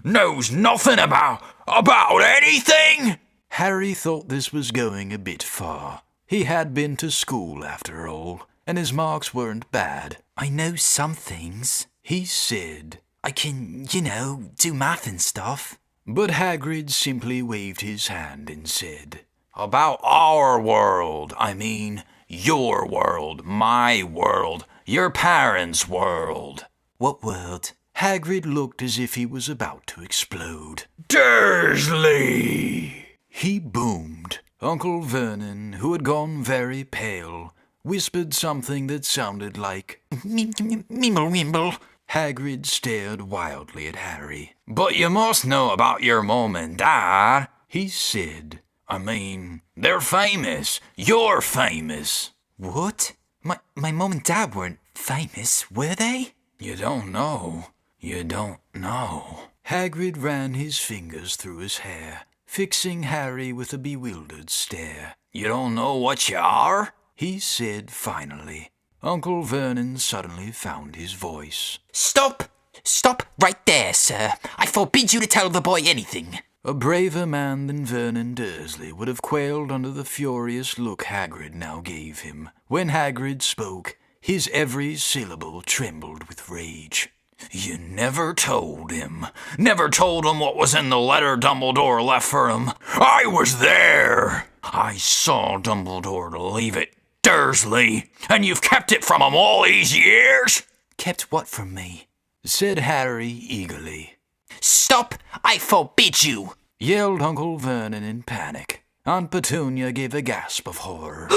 Speaker 4: knows nothing about anything?
Speaker 1: Harry thought this was going a bit far. He had been to school after all, and his marks weren't bad.
Speaker 3: "I know some things,"
Speaker 1: he said.
Speaker 3: "I can, do math and stuff."
Speaker 1: But Hagrid simply waved his hand and said,
Speaker 4: "About our world, I mean your world, my world, your parents' world."
Speaker 3: "What world?"
Speaker 1: Hagrid looked as if he was about to explode.
Speaker 4: "Dursley!"
Speaker 1: he boomed. Uncle Vernon, who had gone very pale, whispered something that sounded like
Speaker 3: Mimble wimble.
Speaker 1: Hagrid stared wildly at Harry.
Speaker 4: "But you must know about your mum and dad,"
Speaker 1: he said.
Speaker 4: "I mean, they're famous. You're famous."
Speaker 3: "What? My mum and dad weren't famous, were they?"
Speaker 4: You don't know. You don't know.
Speaker 1: Hagrid ran his fingers through his hair, fixing Harry with a bewildered stare.
Speaker 4: You don't know what you are?
Speaker 1: he said finally. Uncle Vernon suddenly found his voice.
Speaker 3: "Stop! Stop right there, sir. I forbid you to tell the boy anything."
Speaker 1: A braver man than Vernon Dursley would have quailed under the furious look Hagrid now gave him. When Hagrid spoke, his every syllable trembled with rage.
Speaker 4: You never told him. Never told him what was in the letter Dumbledore left for him. I was there. I saw Dumbledore leave it, Dursley, and you've kept it from him all these years?
Speaker 3: "Kept what from me?"
Speaker 1: said Harry eagerly.
Speaker 3: "Stop! I forbid you!"
Speaker 1: yelled Uncle Vernon in panic. Aunt Petunia gave a gasp of horror.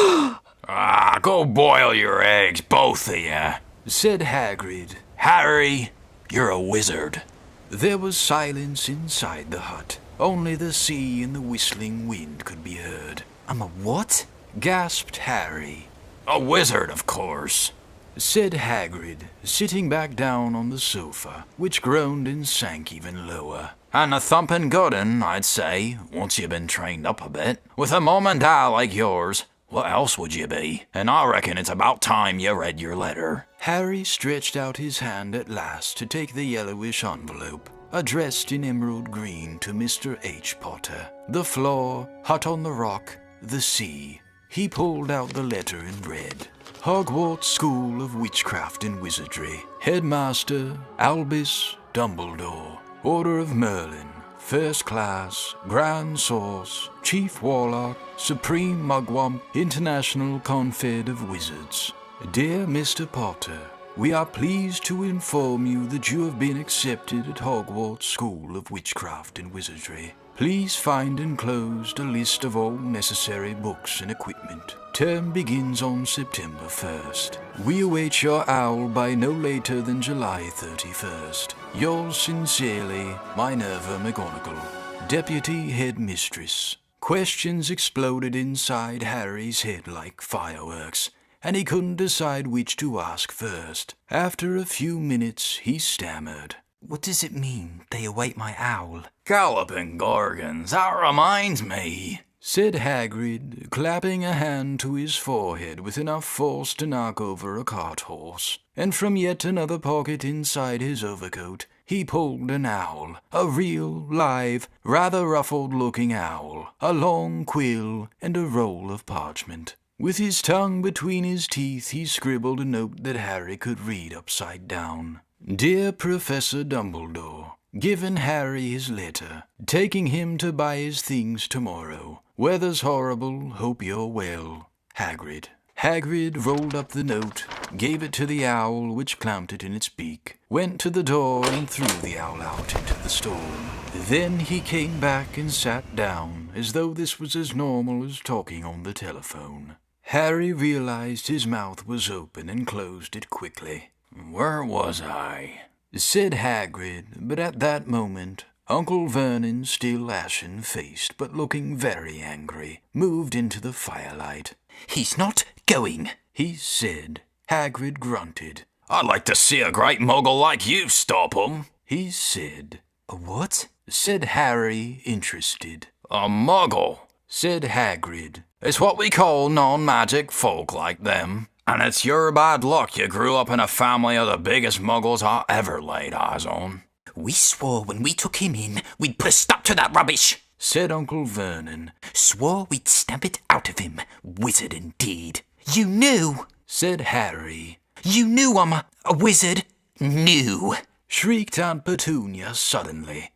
Speaker 4: Go boil your eggs, both of you,
Speaker 1: said Hagrid.
Speaker 4: Harry, you're a wizard.
Speaker 1: There was silence inside the hut. Only the sea and the whistling wind could be heard.
Speaker 3: "I'm a what?"
Speaker 1: gasped Harry.
Speaker 4: A wizard, of course,
Speaker 1: said Hagrid, sitting back down on the sofa, which groaned and sank even lower.
Speaker 4: And a thumping good 'un, I'd say, once you've been trained up a bit. With a mum and dad like yours, what else would you be? And I reckon it's about time you read your letter.
Speaker 1: Harry stretched out his hand at last to take the yellowish envelope, addressed in emerald green to Mr. H. Potter. The floor, hut on the rock, the sea. He pulled out the letter and read. Hogwarts School of Witchcraft and Wizardry. Headmaster Albus Dumbledore. Order of Merlin. First Class, Grand Source, Chief Warlock, Supreme Mugwump, International Confed of Wizards. Dear Mr. Potter, we are pleased to inform you that you have been accepted at Hogwarts School of Witchcraft and Wizardry. Please find enclosed a list of all necessary books and equipment. Term begins on September 1st. We await your owl by no later than July 31st. Yours sincerely, Minerva McGonagall, Deputy Headmistress. Questions exploded inside Harry's head like fireworks, and he couldn't decide which to ask first. After a few minutes, he stammered.
Speaker 3: What does it mean, they await my owl?
Speaker 4: Galloping Gorgons, that reminds me,
Speaker 1: said Hagrid, clapping a hand to his forehead with enough force to knock over a cart horse. And from yet another pocket inside his overcoat, he pulled an owl, a real, live, rather ruffled-looking owl, a long quill, and a roll of parchment. With his tongue between his teeth, he scribbled a note that Harry could read upside down. Dear Professor Dumbledore, given Harry his letter, taking him to buy his things tomorrow. Weather's horrible, hope you're well. Hagrid. Hagrid rolled up the note, gave it to the owl, which clamped it in its beak, went to the door and threw the owl out into the storm. Then he came back and sat down, as though this was as normal as talking on the telephone. Harry realized his mouth was open and closed it quickly.
Speaker 4: Where was I?
Speaker 1: Said Hagrid, but at that moment, Uncle Vernon, still ashen-faced but looking very angry, moved into the firelight.
Speaker 3: He's not going,
Speaker 1: he said. Hagrid grunted.
Speaker 4: I'd like to see a great muggle like you stop 'em,
Speaker 1: he said.
Speaker 3: A what?
Speaker 1: Said Harry, interested.
Speaker 4: A muggle,
Speaker 1: said Hagrid.
Speaker 4: It's what we call non-magic folk like them. And it's your bad luck you grew up in a family of the biggest muggles I ever laid eyes on.
Speaker 3: We swore when we took him in we'd put a stop to that rubbish,
Speaker 1: said Uncle Vernon.
Speaker 3: Swore we'd stamp it out of him. Wizard indeed. You knew,
Speaker 1: said Harry.
Speaker 3: You knew I'm a wizard. Knew,
Speaker 1: shrieked Aunt Petunia suddenly.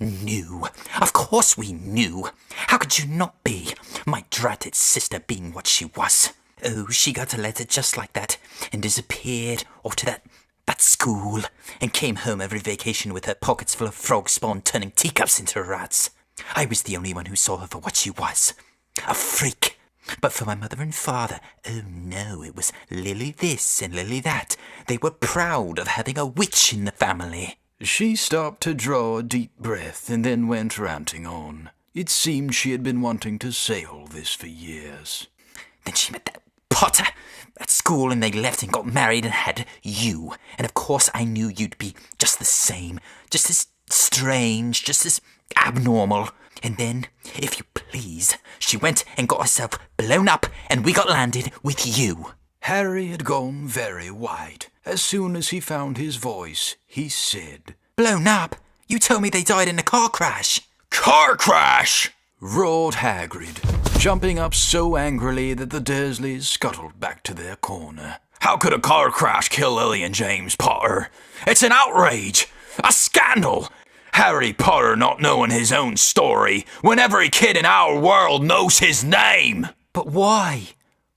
Speaker 3: Knew. Of course we knew. How could you not be? My dratted sister being what she was. Oh, she got a letter just like that, and disappeared off to that school, and came home every vacation with her pockets full of frog spawn turning teacups into rats. I was the only one who saw her for what she was. A freak. But for my mother and father, oh no, it was Lily this and Lily that. They were proud of having a witch in the family.
Speaker 1: She stopped to draw a deep breath and then went ranting on. It seemed she had been wanting to say all this for years.
Speaker 3: Then she met that Potter at school, and they left and got married and had you. And of course I knew you'd be just the same, just as strange, just as abnormal. And then, if you please, she went and got herself blown up, and we got landed with you.
Speaker 1: Harry had gone very white. As soon as he found his voice, he said,
Speaker 3: Blown up? You told me they died in a car crash.
Speaker 4: Car crash!
Speaker 1: Roared Hagrid, jumping up so angrily that the Dursleys scuttled back to their corner.
Speaker 4: How could a car crash kill Lily and James Potter? It's an outrage! A scandal! Harry Potter not knowing his own story when every kid in our world knows his name!
Speaker 3: But why?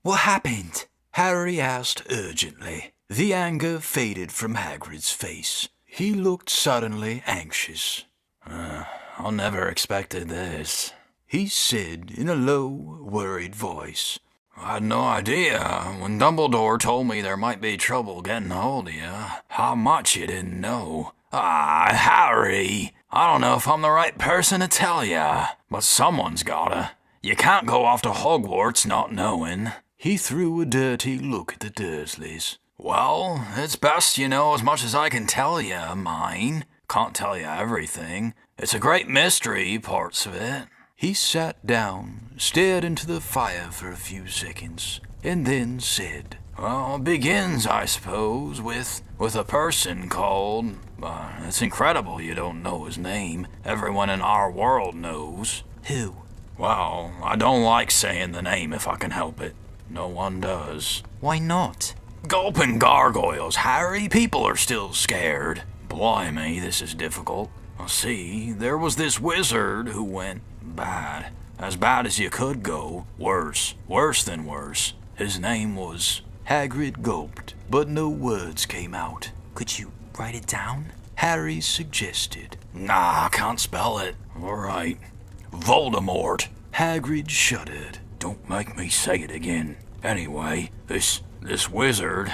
Speaker 3: What happened?
Speaker 1: Harry asked urgently. The anger faded from Hagrid's face. He looked suddenly anxious.
Speaker 4: I never expected this,
Speaker 1: he said in a low, worried voice.
Speaker 4: I had no idea when Dumbledore told me there might be trouble getting hold of you. How much you didn't know. Harry, I don't know if I'm the right person to tell you, but someone's gotta. You can't go off to Hogwarts not knowing.
Speaker 1: He threw a dirty look at the Dursleys.
Speaker 4: Well, it's best you know as much as I can tell you, mine. Can't tell you everything. It's a great mystery, parts of it.
Speaker 1: He sat down, stared into the fire for a few seconds, and then said,
Speaker 4: Well, it begins, I suppose, with a person called... it's incredible you don't know his name. Everyone in our world knows.
Speaker 3: Who?
Speaker 4: Well, I don't like saying the name if I can help it. No one does.
Speaker 3: Why not?
Speaker 4: Gulping gargoyles, Harry. People are still scared. Blimey, this is difficult. See, there was this wizard who went bad. As bad as you could go. Worse than worse. His name was...
Speaker 1: Hagrid gulped, but no words came out.
Speaker 3: Could you write it down?
Speaker 1: Harry suggested.
Speaker 4: Nah, I can't spell it. All right. Voldemort.
Speaker 1: Hagrid shuddered.
Speaker 4: Don't make me say it again. Anyway, this wizard,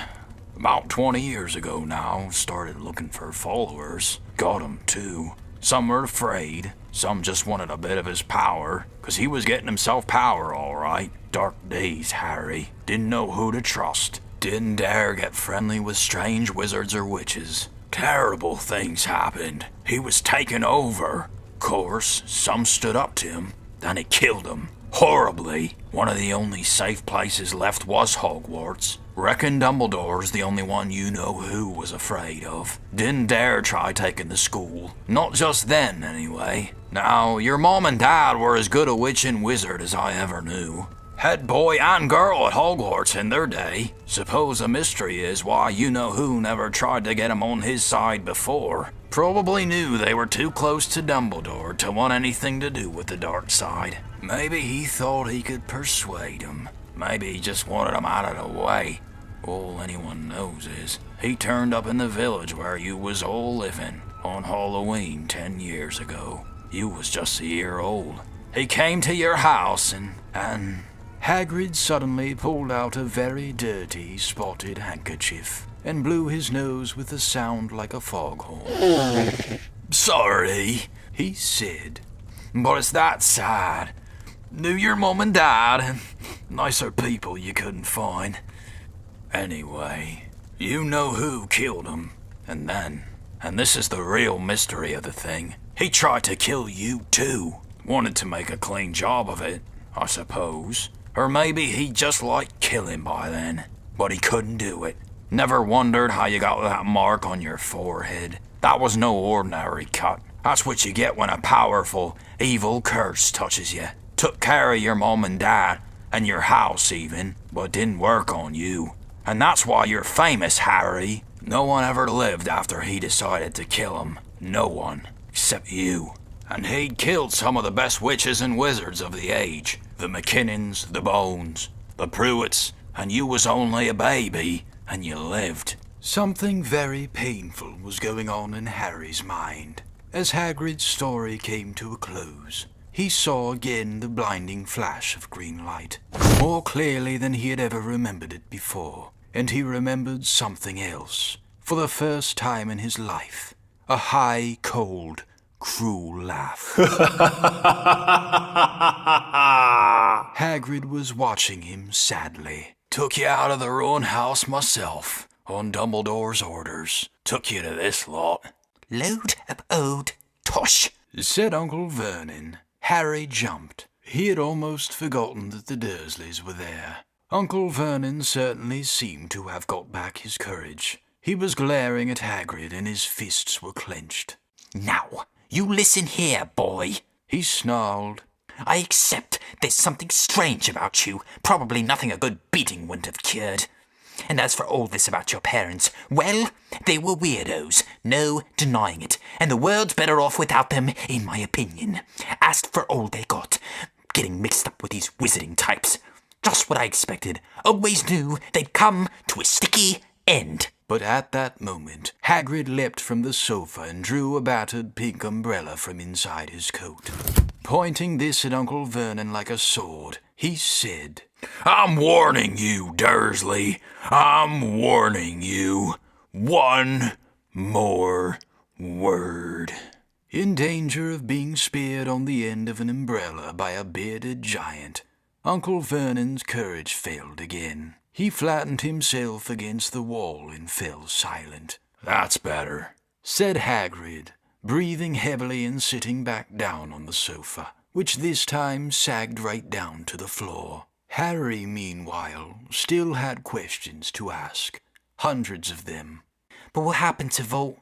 Speaker 4: about 20 years ago now, started looking for followers. Got 'em too. Some were afraid. Some just wanted a bit of his power, 'cause he was getting himself power all right. Dark days, Harry. Didn't know who to trust. Didn't dare get friendly with strange wizards or witches. Terrible things happened. He was taken over. Course, some stood up to him. Then he killed them. Horribly. One of the only safe places left was Hogwarts. Reckon Dumbledore's the only one you know who was afraid of. Didn't dare try taking the school. Not just then, anyway. Now, your mom and dad were as good a witch and wizard as I ever knew. Head boy and girl at Hogwarts in their day. Suppose the mystery is why you-know-who never tried to get him on his side before. Probably knew they were too close to Dumbledore to want anything to do with the dark side. Maybe he thought he could persuade him. Maybe he just wanted him out of the way. All anyone knows is he turned up in the village where you was all living on Halloween 10 years ago. You was just a year old. He came to your house and...
Speaker 1: Hagrid suddenly pulled out a very dirty, spotted handkerchief and blew his nose with a sound like a foghorn.
Speaker 4: Sorry,
Speaker 1: he said,
Speaker 4: but it's that sad. Knew your mom and dad, and nicer people you couldn't find. Anyway, you know who killed him, and this is the real mystery of the thing, he tried to kill you too. Wanted to make a clean job of it, I suppose. Or maybe he just liked killing by then, but he couldn't do it. Never wondered how you got that mark on your forehead. That was no ordinary cut. That's what you get when a powerful, evil curse touches you. Took care of your mom and dad, and your house even, but didn't work on you. And that's why you're famous, Harry. No one ever lived after he decided to kill him. No one, except you. And he'd killed some of the best witches and wizards of the age. The McKinnons, the Bones, the Prewetts, and you was only a baby, and you lived.
Speaker 1: Something very painful was going on in Harry's mind. As Hagrid's story came to a close, he saw again the blinding flash of green light, more clearly than he had ever remembered it before, and he remembered something else. For the first time in his life, a high, cold, cruel laugh. Hagrid was watching him sadly.
Speaker 4: Took you out of the ruined house myself, on Dumbledore's orders. Took you to this lot.
Speaker 3: Load of old tosh,
Speaker 1: said Uncle Vernon. Harry jumped. He had almost forgotten that the Dursleys were there. Uncle Vernon certainly seemed to have got back his courage. He was glaring at Hagrid and his fists were clenched.
Speaker 3: Now, you listen here, boy,
Speaker 1: he snarled.
Speaker 3: I accept there's something strange about you. Probably nothing a good beating wouldn't have cured. And as for all this about your parents, well, they were weirdos, no denying it, and the world's better off without them, in my opinion. Asked for all they got, getting mixed up with these wizarding types. Just what I expected. Always knew they'd come to a sticky end.
Speaker 1: But at that moment, Hagrid leapt from the sofa and drew a battered pink umbrella from inside his coat. Pointing this at Uncle Vernon like a sword, he said,
Speaker 4: I'm warning you, Dursley. I'm warning you. One more word.
Speaker 1: In danger of being speared on the end of an umbrella by a bearded giant, Uncle Vernon's courage failed again. He flattened himself against the wall and fell silent.
Speaker 4: That's better,
Speaker 1: said Hagrid, breathing heavily and sitting back down on the sofa, which this time sagged right down to the floor. Harry, meanwhile, still had questions to ask. Hundreds of them.
Speaker 3: But what happened to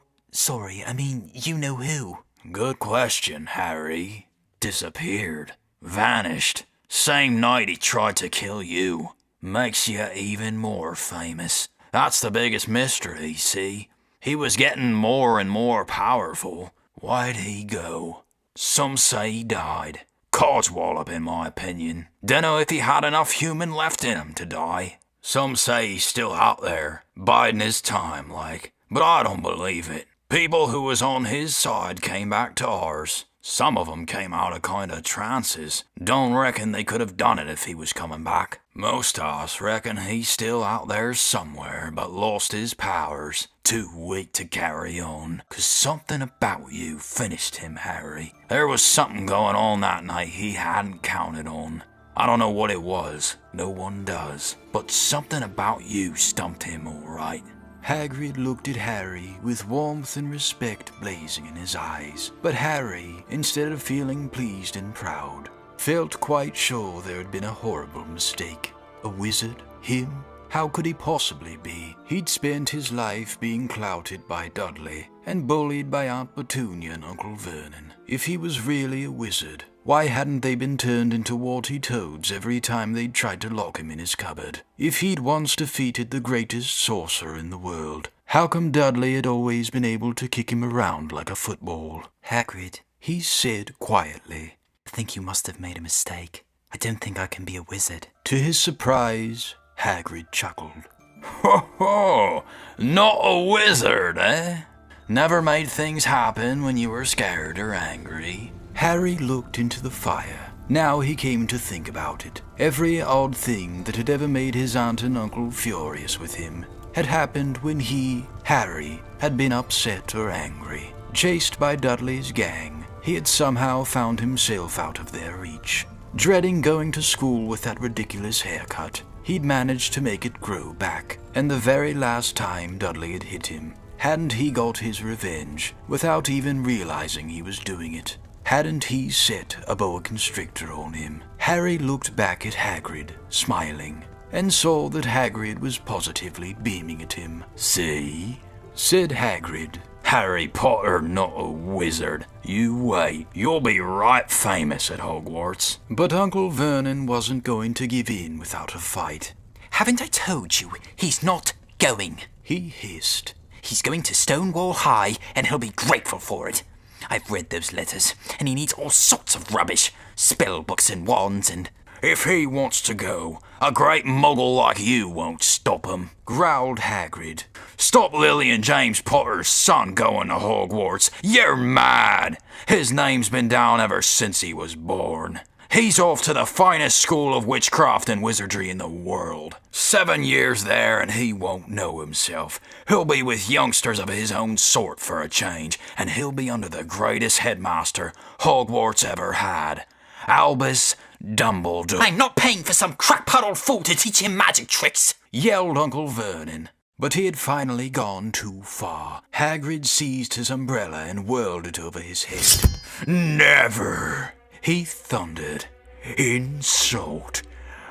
Speaker 3: you-know-who?
Speaker 4: Good question, Harry. Disappeared. Vanished. Same night he tried to kill you. Makes you even more famous. That's the biggest mystery, see? He was getting more and more powerful. Why'd he go? Some say he died. Codswallop, in my opinion. Dunno if he had enough human left in him to die. Some say he's still out there, biding his time, like. But I don't believe it. People who was on his side came back to ours. Some of 'em came out of kind of trances. Don't reckon they could have done it if he was coming back. Most of us reckon he's still out there somewhere, but lost his powers. Too weak to carry on. 'Cause something about you finished him, Harry. There was something going on that night he hadn't counted on. I don't know what it was. No one does. But something about you stumped him all right.
Speaker 1: Hagrid looked at Harry with warmth and respect blazing in his eyes. But Harry, instead of feeling pleased and proud, felt quite sure there had been a horrible mistake. A wizard? Him? How could he possibly be? He'd spent his life being clouted by Dudley and bullied by Aunt Petunia and Uncle Vernon. If he was really a wizard, why hadn't they been turned into warty toads every time they'd tried to lock him in his cupboard? If he'd once defeated the greatest sorcerer in the world, how come Dudley had always been able to kick him around like a football?
Speaker 3: Hagrid,
Speaker 1: He said quietly.
Speaker 3: I think you must have made a mistake. I don't think I can be a wizard.
Speaker 1: To his surprise, Hagrid chuckled.
Speaker 4: Ho ho! Not a wizard, eh? Never made things happen when you were scared or angry.
Speaker 1: Harry looked into the fire. Now he came to think about it. Every odd thing that had ever made his aunt and uncle furious with him had happened when he, Harry, had been upset or angry. Chased by Dudley's gang, he had somehow found himself out of their reach. Dreading going to school with that ridiculous haircut, he'd managed to make it grow back. And the very last time Dudley had hit him, hadn't he got his revenge without even realizing he was doing it? Hadn't he set a boa constrictor on him? Harry looked back at Hagrid, smiling, and saw that Hagrid was positively beaming at him.
Speaker 4: See?
Speaker 1: Said Hagrid.
Speaker 4: Harry Potter not a wizard. You wait. You'll be right famous at Hogwarts.
Speaker 1: But Uncle Vernon wasn't going to give in without a fight.
Speaker 3: Haven't I told you he's not going?
Speaker 1: He hissed.
Speaker 3: He's going to Stonewall High, and he'll be grateful for it. I've read those letters, and he needs all sorts of rubbish. Spell books and wands and...
Speaker 4: If he wants to go, a great muggle like you won't stop him,
Speaker 1: growled Hagrid.
Speaker 4: Stop Lily and James Potter's son going to Hogwarts. You're mad. His name's been down ever since he was born. He's off to the finest school of witchcraft and wizardry in the world. 7 years there and he won't know himself. He'll be with youngsters of his own sort for a change, and he'll be under the greatest headmaster Hogwarts ever had. Albus Dumbledore.
Speaker 3: I'm not paying for some crackpot old fool to teach him magic tricks,
Speaker 1: yelled Uncle Vernon. But he had finally gone too far. Hagrid seized his umbrella and whirled it over his head.
Speaker 4: Never,
Speaker 1: he thundered.
Speaker 4: Insult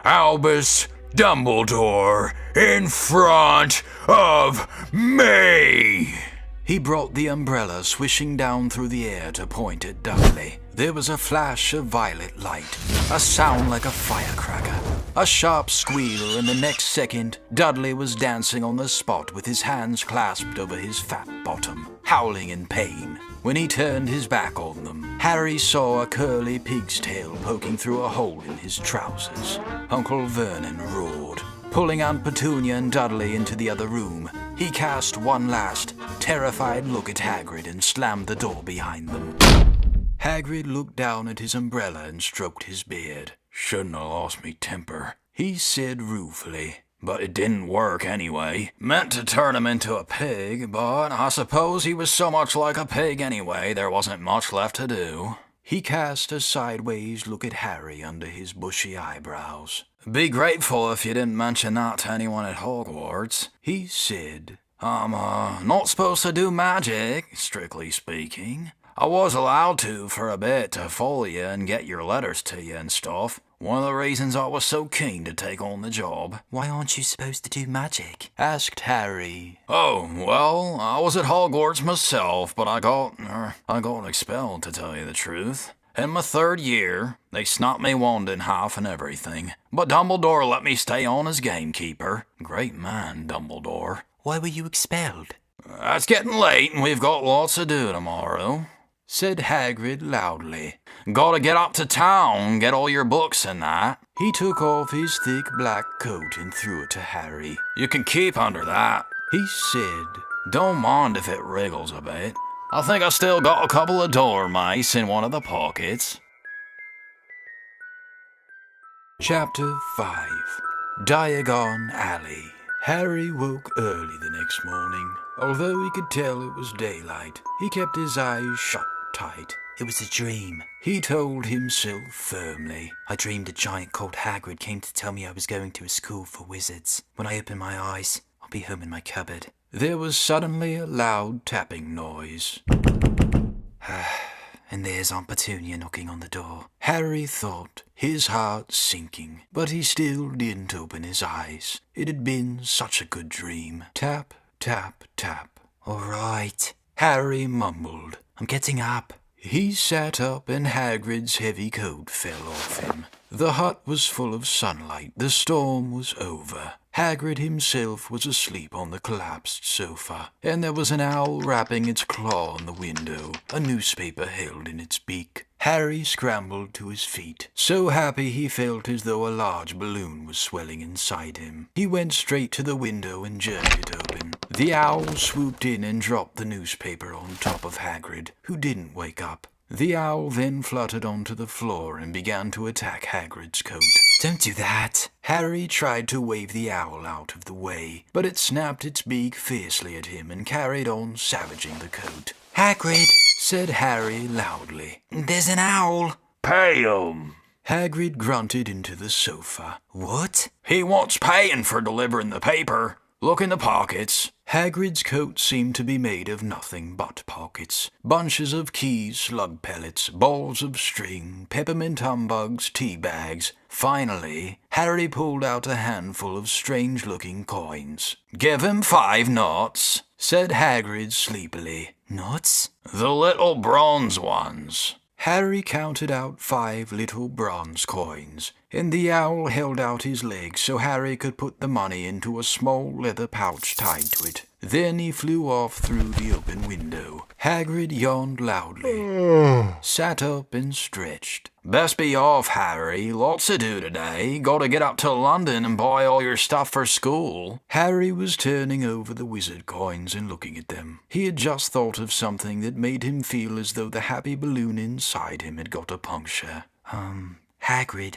Speaker 4: Albus Dumbledore in front of me.
Speaker 1: He brought the umbrella swishing down through the air to point at Dudley. There was a flash of violet light, a sound like a firecracker, a sharp squeal, and the next second, Dudley was dancing on the spot with his hands clasped over his fat bottom, howling in pain. When he turned his back on them, Harry saw a curly pig's tail poking through a hole in his trousers. Uncle Vernon roared. Pulling Aunt Petunia and Dudley into the other room, he cast one last, terrified look at Hagrid and slammed the door behind them. Hagrid looked down at his umbrella and stroked his beard.
Speaker 4: Shouldn't have lost me temper,
Speaker 1: he said ruefully.
Speaker 4: But it didn't work anyway. Meant to turn him into a pig, but I suppose he was so much like a pig anyway, there wasn't much left to do.
Speaker 1: He cast a sideways look at Harry under his bushy eyebrows.
Speaker 4: Be grateful if you didn't mention that to anyone at Hogwarts,
Speaker 1: he said.
Speaker 4: I'm not supposed to do magic, strictly speaking. I was allowed to for a bit to follow you and get your letters to you and stuff. One of the reasons I was so keen to take on the job.
Speaker 3: Why aren't you supposed to do magic?
Speaker 1: Asked Harry.
Speaker 4: Oh, well, I was at Hogwarts myself, but I got expelled, to tell you the truth. In my 3rd year, they snapped me wand in half and everything. But Dumbledore let me stay on as gamekeeper. Great man, Dumbledore.
Speaker 3: Why were you expelled?
Speaker 4: It's getting late and we've got lots to do tomorrow. said Hagrid loudly. Gotta get up to town, get all your books and that. He took off his thick black coat and threw it to Harry. You can keep under that, he said. Don't mind if it wriggles a bit. I think I still got a couple of dormice in one of the pockets.
Speaker 1: Chapter 5 Diagon Alley. Harry woke early the next morning. Although he could tell it was daylight, he kept his eyes shut tight.
Speaker 3: It was a dream,
Speaker 1: he told himself firmly.
Speaker 3: I dreamed a giant called Hagrid came to tell me I was going to a school for wizards. When I open my eyes, I'll be home in my cupboard.
Speaker 1: There was suddenly a loud tapping noise.
Speaker 3: And there's Aunt Petunia knocking on the door.
Speaker 1: Harry thought, his heart sinking, but he still didn't open his eyes. It had been such a good dream. Tap, tap, tap.
Speaker 3: All right,
Speaker 1: Harry mumbled.
Speaker 3: I'm getting up.
Speaker 1: He sat up and Hagrid's heavy coat fell off him. The hut was full of sunlight. The storm was over. Hagrid himself was asleep on the collapsed sofa, and there was an owl rapping its claw on the window, a newspaper held in its beak. Harry scrambled to his feet, so happy he felt as though a large balloon was swelling inside him. He went straight to the window and jerked it open. The owl swooped in and dropped the newspaper on top of Hagrid, who didn't wake up. The owl then fluttered onto the floor and began to attack Hagrid's coat.
Speaker 3: Don't do that.
Speaker 1: Harry tried to wave the owl out of the way, but it snapped its beak fiercely at him and carried on savaging the coat.
Speaker 3: Hagrid,
Speaker 1: said Harry loudly.
Speaker 3: There's an owl.
Speaker 4: Pay him.
Speaker 1: Hagrid grunted into the sofa.
Speaker 3: What?
Speaker 4: He wants paying for delivering the paper. Look in the pockets.
Speaker 1: Hagrid's coat seemed to be made of nothing but pockets. Bunches of keys, slug pellets, balls of string, peppermint humbugs, tea bags. Finally, Harry pulled out a handful of strange-looking coins.
Speaker 4: Give him 5 knots,
Speaker 1: said Hagrid sleepily.
Speaker 3: Knots?
Speaker 4: The little bronze ones.
Speaker 1: Harry counted out 5 little bronze coins, and the owl held out his legs so Harry could put the money into a small leather pouch tied to it. Then he flew off through the open window. Hagrid yawned loudly, sat up and stretched.
Speaker 4: Best be off, Harry. Lots to do today. Gotta get up to London and buy all your stuff for school.
Speaker 1: Harry was turning over the wizard coins and looking at them. He had just thought of something that made him feel as though the happy balloon inside him had got a puncture.
Speaker 3: Hagrid.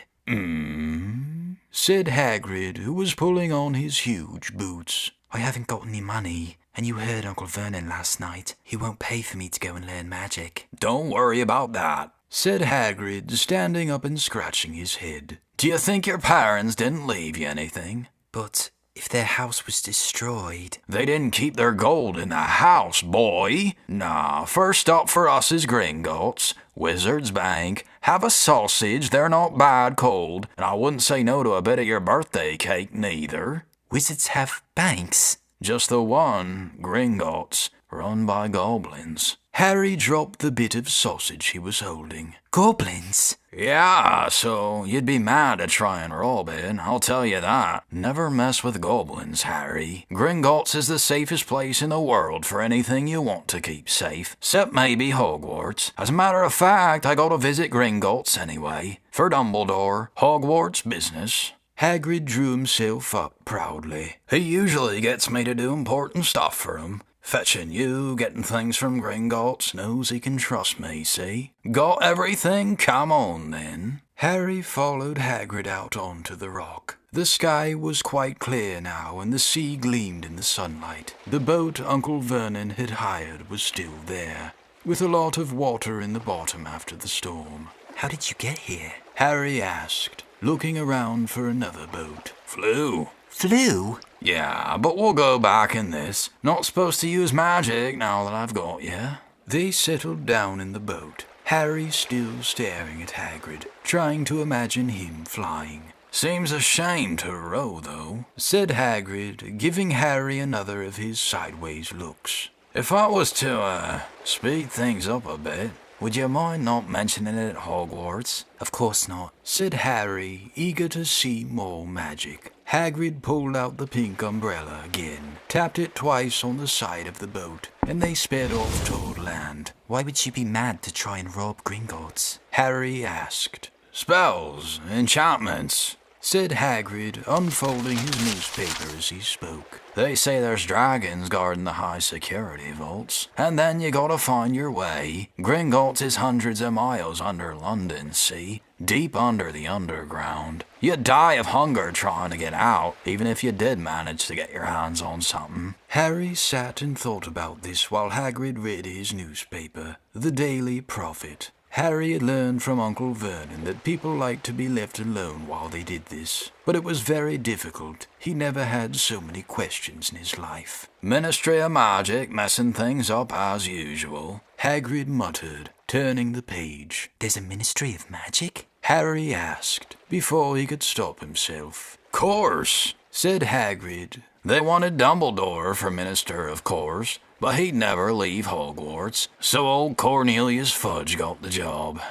Speaker 1: Said Hagrid, who was pulling on his huge boots.
Speaker 3: I haven't got any money, and you heard Uncle Vernon last night. He won't pay for me to go and learn magic.
Speaker 4: Don't worry about that,
Speaker 1: said Hagrid, standing up and scratching his head.
Speaker 4: Do you think your parents didn't leave you anything?
Speaker 3: But if their house was destroyed...
Speaker 4: They didn't keep their gold in the house, boy. Nah, first up for us is Gringotts, Wizard's Bank. Have a sausage, they're not bad cold, and I wouldn't say no to a bit of your birthday cake, neither.
Speaker 3: Wizards have banks?
Speaker 4: Just the one, Gringotts, run by goblins.
Speaker 1: Harry dropped the bit of sausage he was holding.
Speaker 3: Goblins?
Speaker 4: Yeah, so you'd be mad to try and rob it, I'll tell you that. Never mess with goblins, Harry. Gringotts is the safest place in the world for anything you want to keep safe, except maybe Hogwarts. As a matter of fact, I go to visit Gringotts anyway. For Dumbledore, Hogwarts business.
Speaker 1: Hagrid drew himself up proudly.
Speaker 4: He usually gets me to do important stuff for him. Fetching you, getting things from Gringotts, knows he can trust me, see? Got everything? Come on, then.
Speaker 1: Harry followed Hagrid out onto the rock. The sky was quite clear now, and the sea gleamed in the sunlight. The boat Uncle Vernon had hired was still there, with a lot of water in the bottom after the storm.
Speaker 3: How did you get here?
Speaker 1: Harry asked, looking around for another boat.
Speaker 4: Flew.
Speaker 3: Flew?
Speaker 4: Yeah, but we'll go back in this. Not supposed to use magic now that I've got you.
Speaker 1: They settled down in the boat, Harry still staring at Hagrid, trying to imagine him flying.
Speaker 4: Seems a shame to row, though,
Speaker 1: said Hagrid, giving Harry another of his sideways looks.
Speaker 4: If I was to, speed things up a bit,
Speaker 1: Would you mind not mentioning it at Hogwarts?
Speaker 3: Of course not,
Speaker 2: said Harry, eager to see more magic. Hagrid pulled out the pink umbrella again, tapped it twice on the side of the boat, and they sped off toward land.
Speaker 3: Why would you be mad to try and rob Gringotts?
Speaker 2: Harry asked.
Speaker 1: Spells, enchantments,
Speaker 2: said Hagrid, unfolding his newspaper as he spoke.
Speaker 1: They say there's dragons guarding the high security vaults, and then you gotta find your way. Gringotts is hundreds of miles under London, see? Deep under the underground. You'd die of hunger trying to get out, even if you did manage to get your hands on something.
Speaker 2: Harry sat and thought about this while Hagrid read his newspaper, The Daily Prophet. Harry had learned from Uncle Vernon that people liked to be left alone while they did this, but it was very difficult. He never had so many questions in his life.
Speaker 1: Ministry of Magic messing things up as usual,
Speaker 2: Hagrid muttered, turning the page.
Speaker 3: There's a Ministry of Magic?
Speaker 2: Harry asked, before he could stop himself.
Speaker 1: Course,
Speaker 2: said Hagrid.
Speaker 1: They wanted Dumbledore for Minister, of course, but he'd never leave Hogwarts, so old Cornelius Fudge got the job.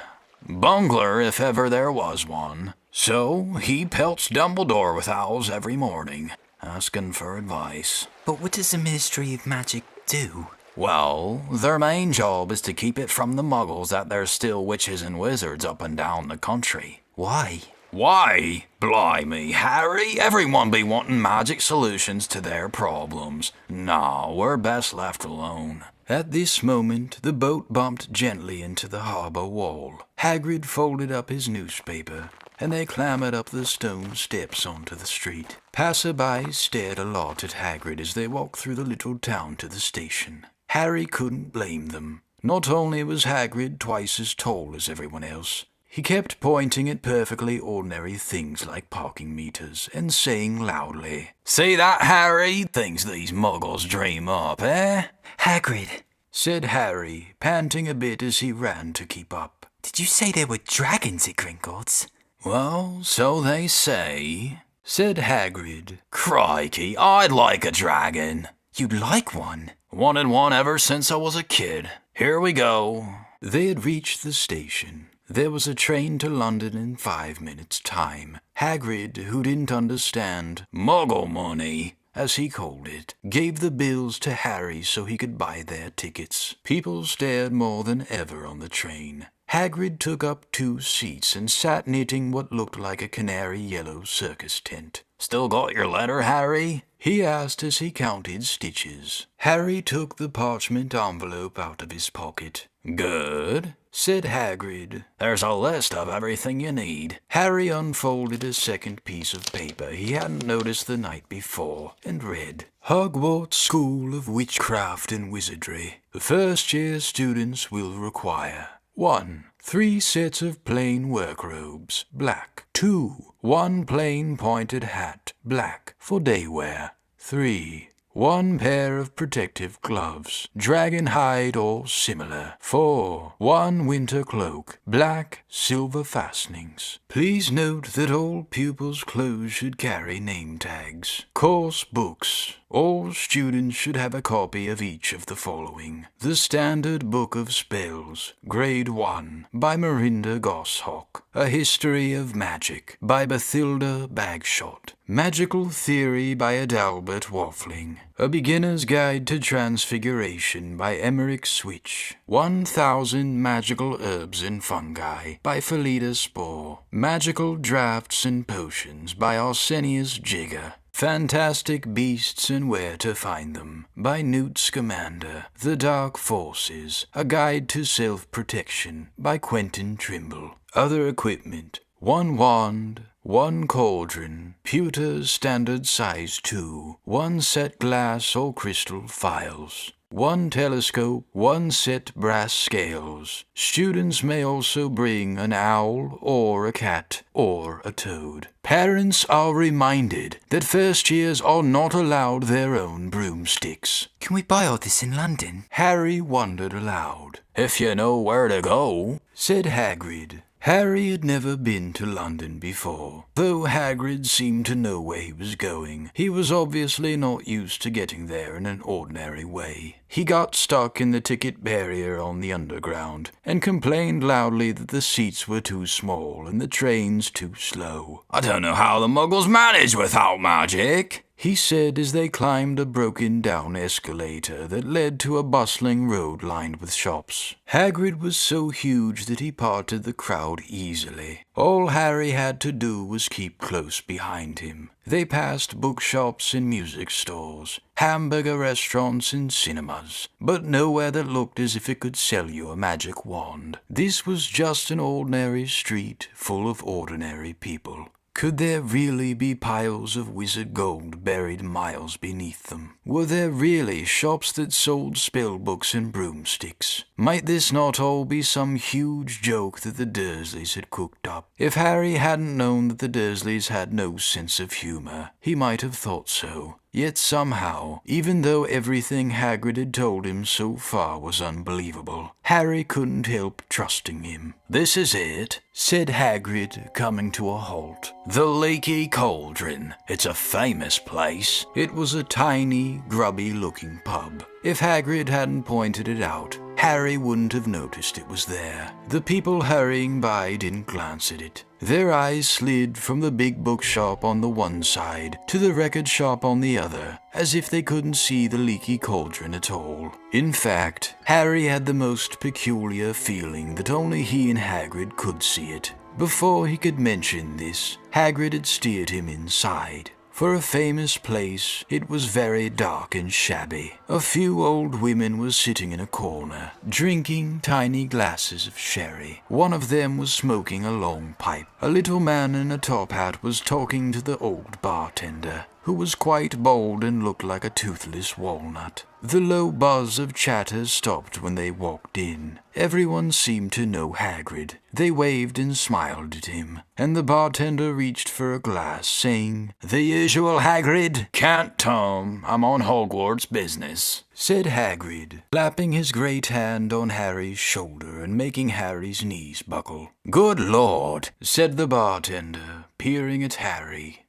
Speaker 1: Bungler, if ever there was one. So he pelts Dumbledore with owls every morning, asking for advice.
Speaker 3: But what does the Ministry of Magic do?
Speaker 1: Well, their main job is to keep it from the muggles that there's still witches and wizards up and down the country.
Speaker 3: Why?
Speaker 1: Why? Blimey, Harry, everyone be wanting magic solutions to their problems. Nah, we're best left alone.
Speaker 2: At this moment, the boat bumped gently into the harbor wall. Hagrid folded up his newspaper, and they clambered up the stone steps onto the street. Passersby stared a lot at Hagrid as they walked through the little town to the station. Harry couldn't blame them. Not only was Hagrid twice as tall as everyone else, he kept pointing at perfectly ordinary things like parking meters and saying loudly,
Speaker 1: "See that, Harry? Things these muggles dream up, eh?"
Speaker 3: Hagrid,
Speaker 2: said Harry, panting a bit as he ran to keep up.
Speaker 3: Did you say there were dragons at Gringotts?
Speaker 1: Well, so they say,
Speaker 2: said Hagrid.
Speaker 1: Crikey, I'd like a dragon.
Speaker 3: You'd like one?
Speaker 1: Wanted one ever since I was a kid. Here we go.
Speaker 2: They had reached the station. There was a train to London in 5 minutes' time. Hagrid, who didn't understand
Speaker 1: muggle money,
Speaker 2: as he called it, gave the bills to Harry so he could buy their tickets. People stared more than ever on the train. Hagrid took up 2 seats and sat knitting what looked like a canary yellow circus tent.
Speaker 1: "Still got your letter, Harry?"
Speaker 2: he asked as he counted stitches. Harry took the parchment envelope out of his pocket.
Speaker 1: "Good,"
Speaker 2: said Hagrid.
Speaker 1: "There's a list of everything you need."
Speaker 2: Harry unfolded a second piece of paper he hadn't noticed the night before and read, Hogwarts School of Witchcraft and Wizardry. The first-year students will require 1. 3 sets of plain work robes, black. 2. 1 plain pointed hat, black, for day wear. 3. 1 pair of protective gloves, dragon hide or similar. 4. 1 winter cloak, black, silver fastenings. Please note that all pupils' clothes should carry name tags. Course books. All students should have a copy of each of the following. The Standard Book of Spells, Grade 1, by Mirinda Goshawk. A History of Magic, by Bathilda Bagshot. Magical Theory by Adalbert Waffling. A Beginner's Guide to Transfiguration by Emmerich Switch. 1000 Magical Herbs and Fungi by Felida Spore. Magical Drafts and Potions by Arsenius Jigger. Fantastic Beasts and Where to Find Them by Newt Scamander. The Dark Forces, A Guide to Self-Protection by Quentin Trimble. Other equipment, 1 wand, 1 cauldron, pewter standard size 2, 1 set glass or crystal phials. 1 telescope, 1 set brass scales. Students may also bring an owl or a cat or a toad. Parents are reminded that first years are not allowed their own broomsticks.
Speaker 3: Can we buy all this in London?
Speaker 2: Harry wondered aloud.
Speaker 1: "If you know where to go,"
Speaker 2: said Hagrid. Harry had never been to London before. Though Hagrid seemed to know where he was going, he was obviously not used to getting there in an ordinary way.
Speaker 1: He got stuck in the ticket barrier on the underground and complained loudly that the seats were too small and the trains too slow.
Speaker 4: I don't know how the muggles manage without magic,
Speaker 1: he said as they climbed a broken-down escalator that led to a bustling road lined with shops. Hagrid was so huge that he parted the crowd easily. All Harry had to do was keep close behind him. They passed bookshops and music stores, hamburger restaurants and cinemas, but nowhere that looked as if it could sell you a magic wand. This was just an ordinary street full of ordinary people. Could there really be piles of wizard gold buried miles beneath them? Were there really shops that sold spellbooks and broomsticks? Might this not all be some huge joke that the Dursleys had cooked up? If Harry hadn't known that the Dursleys had no sense of humor, he might have thought so. Yet somehow, even though everything Hagrid had told him so far was unbelievable, Harry couldn't help trusting him.
Speaker 4: "This is it,"
Speaker 1: said Hagrid, coming to a halt.
Speaker 4: "The Leaky Cauldron. It's a famous place."
Speaker 1: It was a tiny, grubby-looking pub. If Hagrid hadn't pointed it out, Harry wouldn't have noticed it was there. The people hurrying by didn't glance at it. Their eyes slid from the big bookshop on the one side to the record shop on the other, as if they couldn't see the Leaky Cauldron at all. In fact, Harry had the most peculiar feeling that only he and Hagrid could see it. Before he could mention this, Hagrid had steered him inside. For a famous place, it was very dark and shabby. A few old women were sitting in a corner, drinking tiny glasses of sherry. One of them was smoking a long pipe. A little man in a top hat was talking to the old bartender, who was quite bald and looked like a toothless walnut. The low buzz of chatter stopped when they walked in. Everyone seemed to know Hagrid. They waved and smiled at him, and the bartender reached for a glass, saying,
Speaker 4: "The usual, Hagrid?" "Can't, Tom. I'm on Hogwarts business,"
Speaker 1: said Hagrid, clapping his great hand on Harry's shoulder and making Harry's knees buckle.
Speaker 4: "Good Lord,"
Speaker 1: said the bartender, peering at Harry.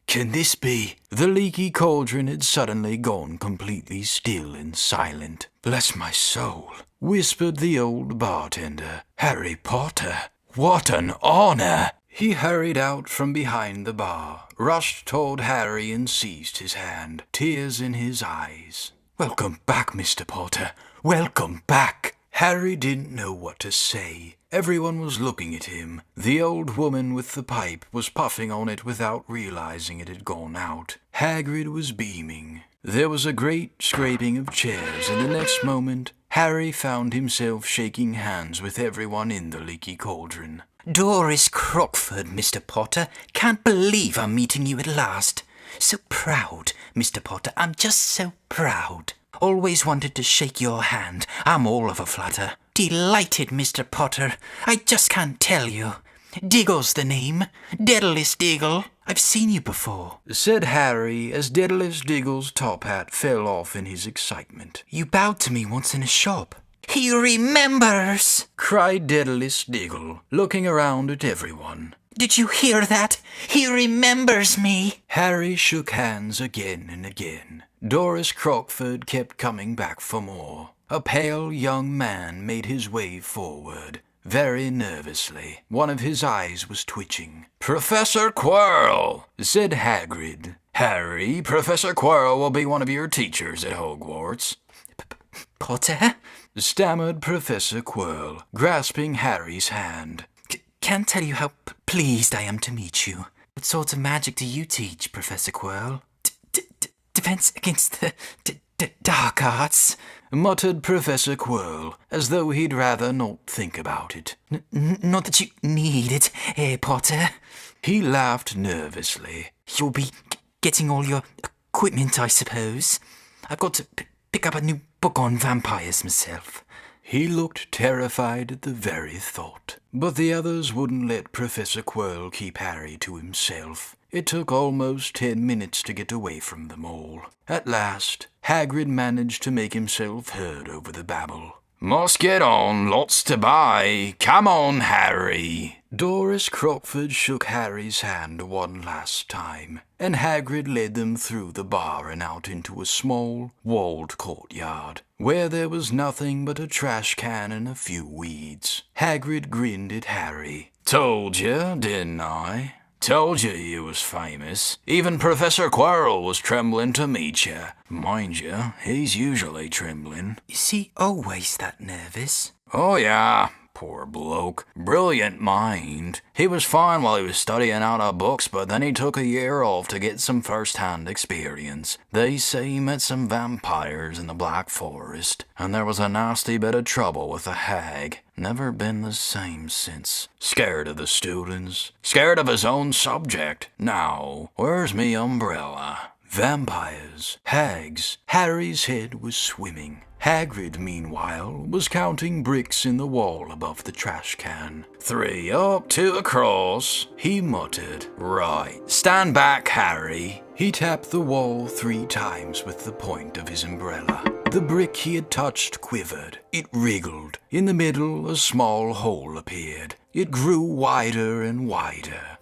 Speaker 1: Can this be? The Leaky Cauldron had suddenly gone completely still and silent. "Bless my soul," whispered the old bartender. "Harry Potter! What an honor!" He hurried out from behind the bar, rushed toward Harry and seized his hand, tears in his eyes. "Welcome back, Mr. Potter. Welcome back." Harry didn't know what to say. Everyone was looking at him. The old woman with the pipe was puffing on it without realizing it had gone out. Hagrid was beaming. There was a great scraping of chairs, and the next moment, Harry found himself shaking hands with everyone in the Leaky Cauldron.
Speaker 3: "Doris Crockford, Mr. Potter. Can't believe I'm meeting you at last. So proud, Mr. Potter. I'm just so proud. Always wanted to shake your hand. I'm all of a flutter. Delighted, Mr. Potter. I just can't tell you. Diggle's the name. Daedalus Diggle. I've seen you before,"
Speaker 1: said Harry as Daedalus Diggle's top hat fell off in his excitement.
Speaker 3: "You bowed to me once in a shop." "He remembers!"
Speaker 1: cried Daedalus Diggle, looking around at everyone.
Speaker 3: "Did you hear that? He remembers me."
Speaker 1: Harry shook hands again and again. Doris Crockford kept coming back for more. A pale young man made his way forward, very nervously. One of his eyes was twitching.
Speaker 4: "Professor Quirrell,"
Speaker 1: said Hagrid.
Speaker 4: "Harry, Professor Quirrell will be one of your teachers at Hogwarts."
Speaker 3: "Potter?"
Speaker 1: stammered Professor Quirrell, grasping Harry's hand.
Speaker 3: "Can't tell you how pleased I am to meet you. What sort of magic do you teach, Professor Quirrell?" Defense against the dark arts,"
Speaker 1: muttered Professor Quirrell, as though he'd rather not think about it.
Speaker 3: Not that you need it, Potter."
Speaker 1: He laughed nervously.
Speaker 3: "You'll be getting all your equipment, I suppose. I've got to pick up a new book on vampires myself."
Speaker 1: He looked terrified at the very thought. But the others wouldn't let Professor Quirrell keep Harry to himself. It took almost 10 minutes to get away from them all. At last, Hagrid managed to make himself heard over the babble.
Speaker 4: "Must get on, lots to buy. Come on, Harry."
Speaker 1: Doris Crockford shook Harry's hand one last time, and Hagrid led them through the bar and out into a small, walled courtyard, where there was nothing but a trash can and a few weeds. Hagrid grinned at Harry.
Speaker 4: Told you, didn't I? Told you was famous. Even Professor Quirrell was trembling to meet you. Mind you, he's usually trembling.
Speaker 3: Is he always that nervous?
Speaker 4: Oh yeah. Poor bloke. Brilliant mind. He was fine while he was studying out of books, but then he took a year off to get some first-hand experience. They say he met some vampires in the Black Forest, and there was a nasty bit of trouble with a hag. Never been the same since. Scared of the students. Scared of his own subject. Now, where's me umbrella?
Speaker 1: Vampires, hags. Harry's head was swimming. Hagrid, meanwhile, was counting bricks in the wall above the trash can.
Speaker 4: 3 up, 2 across,
Speaker 1: he muttered.
Speaker 4: Right. Stand back, Harry.
Speaker 1: He tapped the wall 3 times with the point of his umbrella. The brick he had touched quivered. It wriggled. In the middle, a small hole appeared. It grew wider and wider.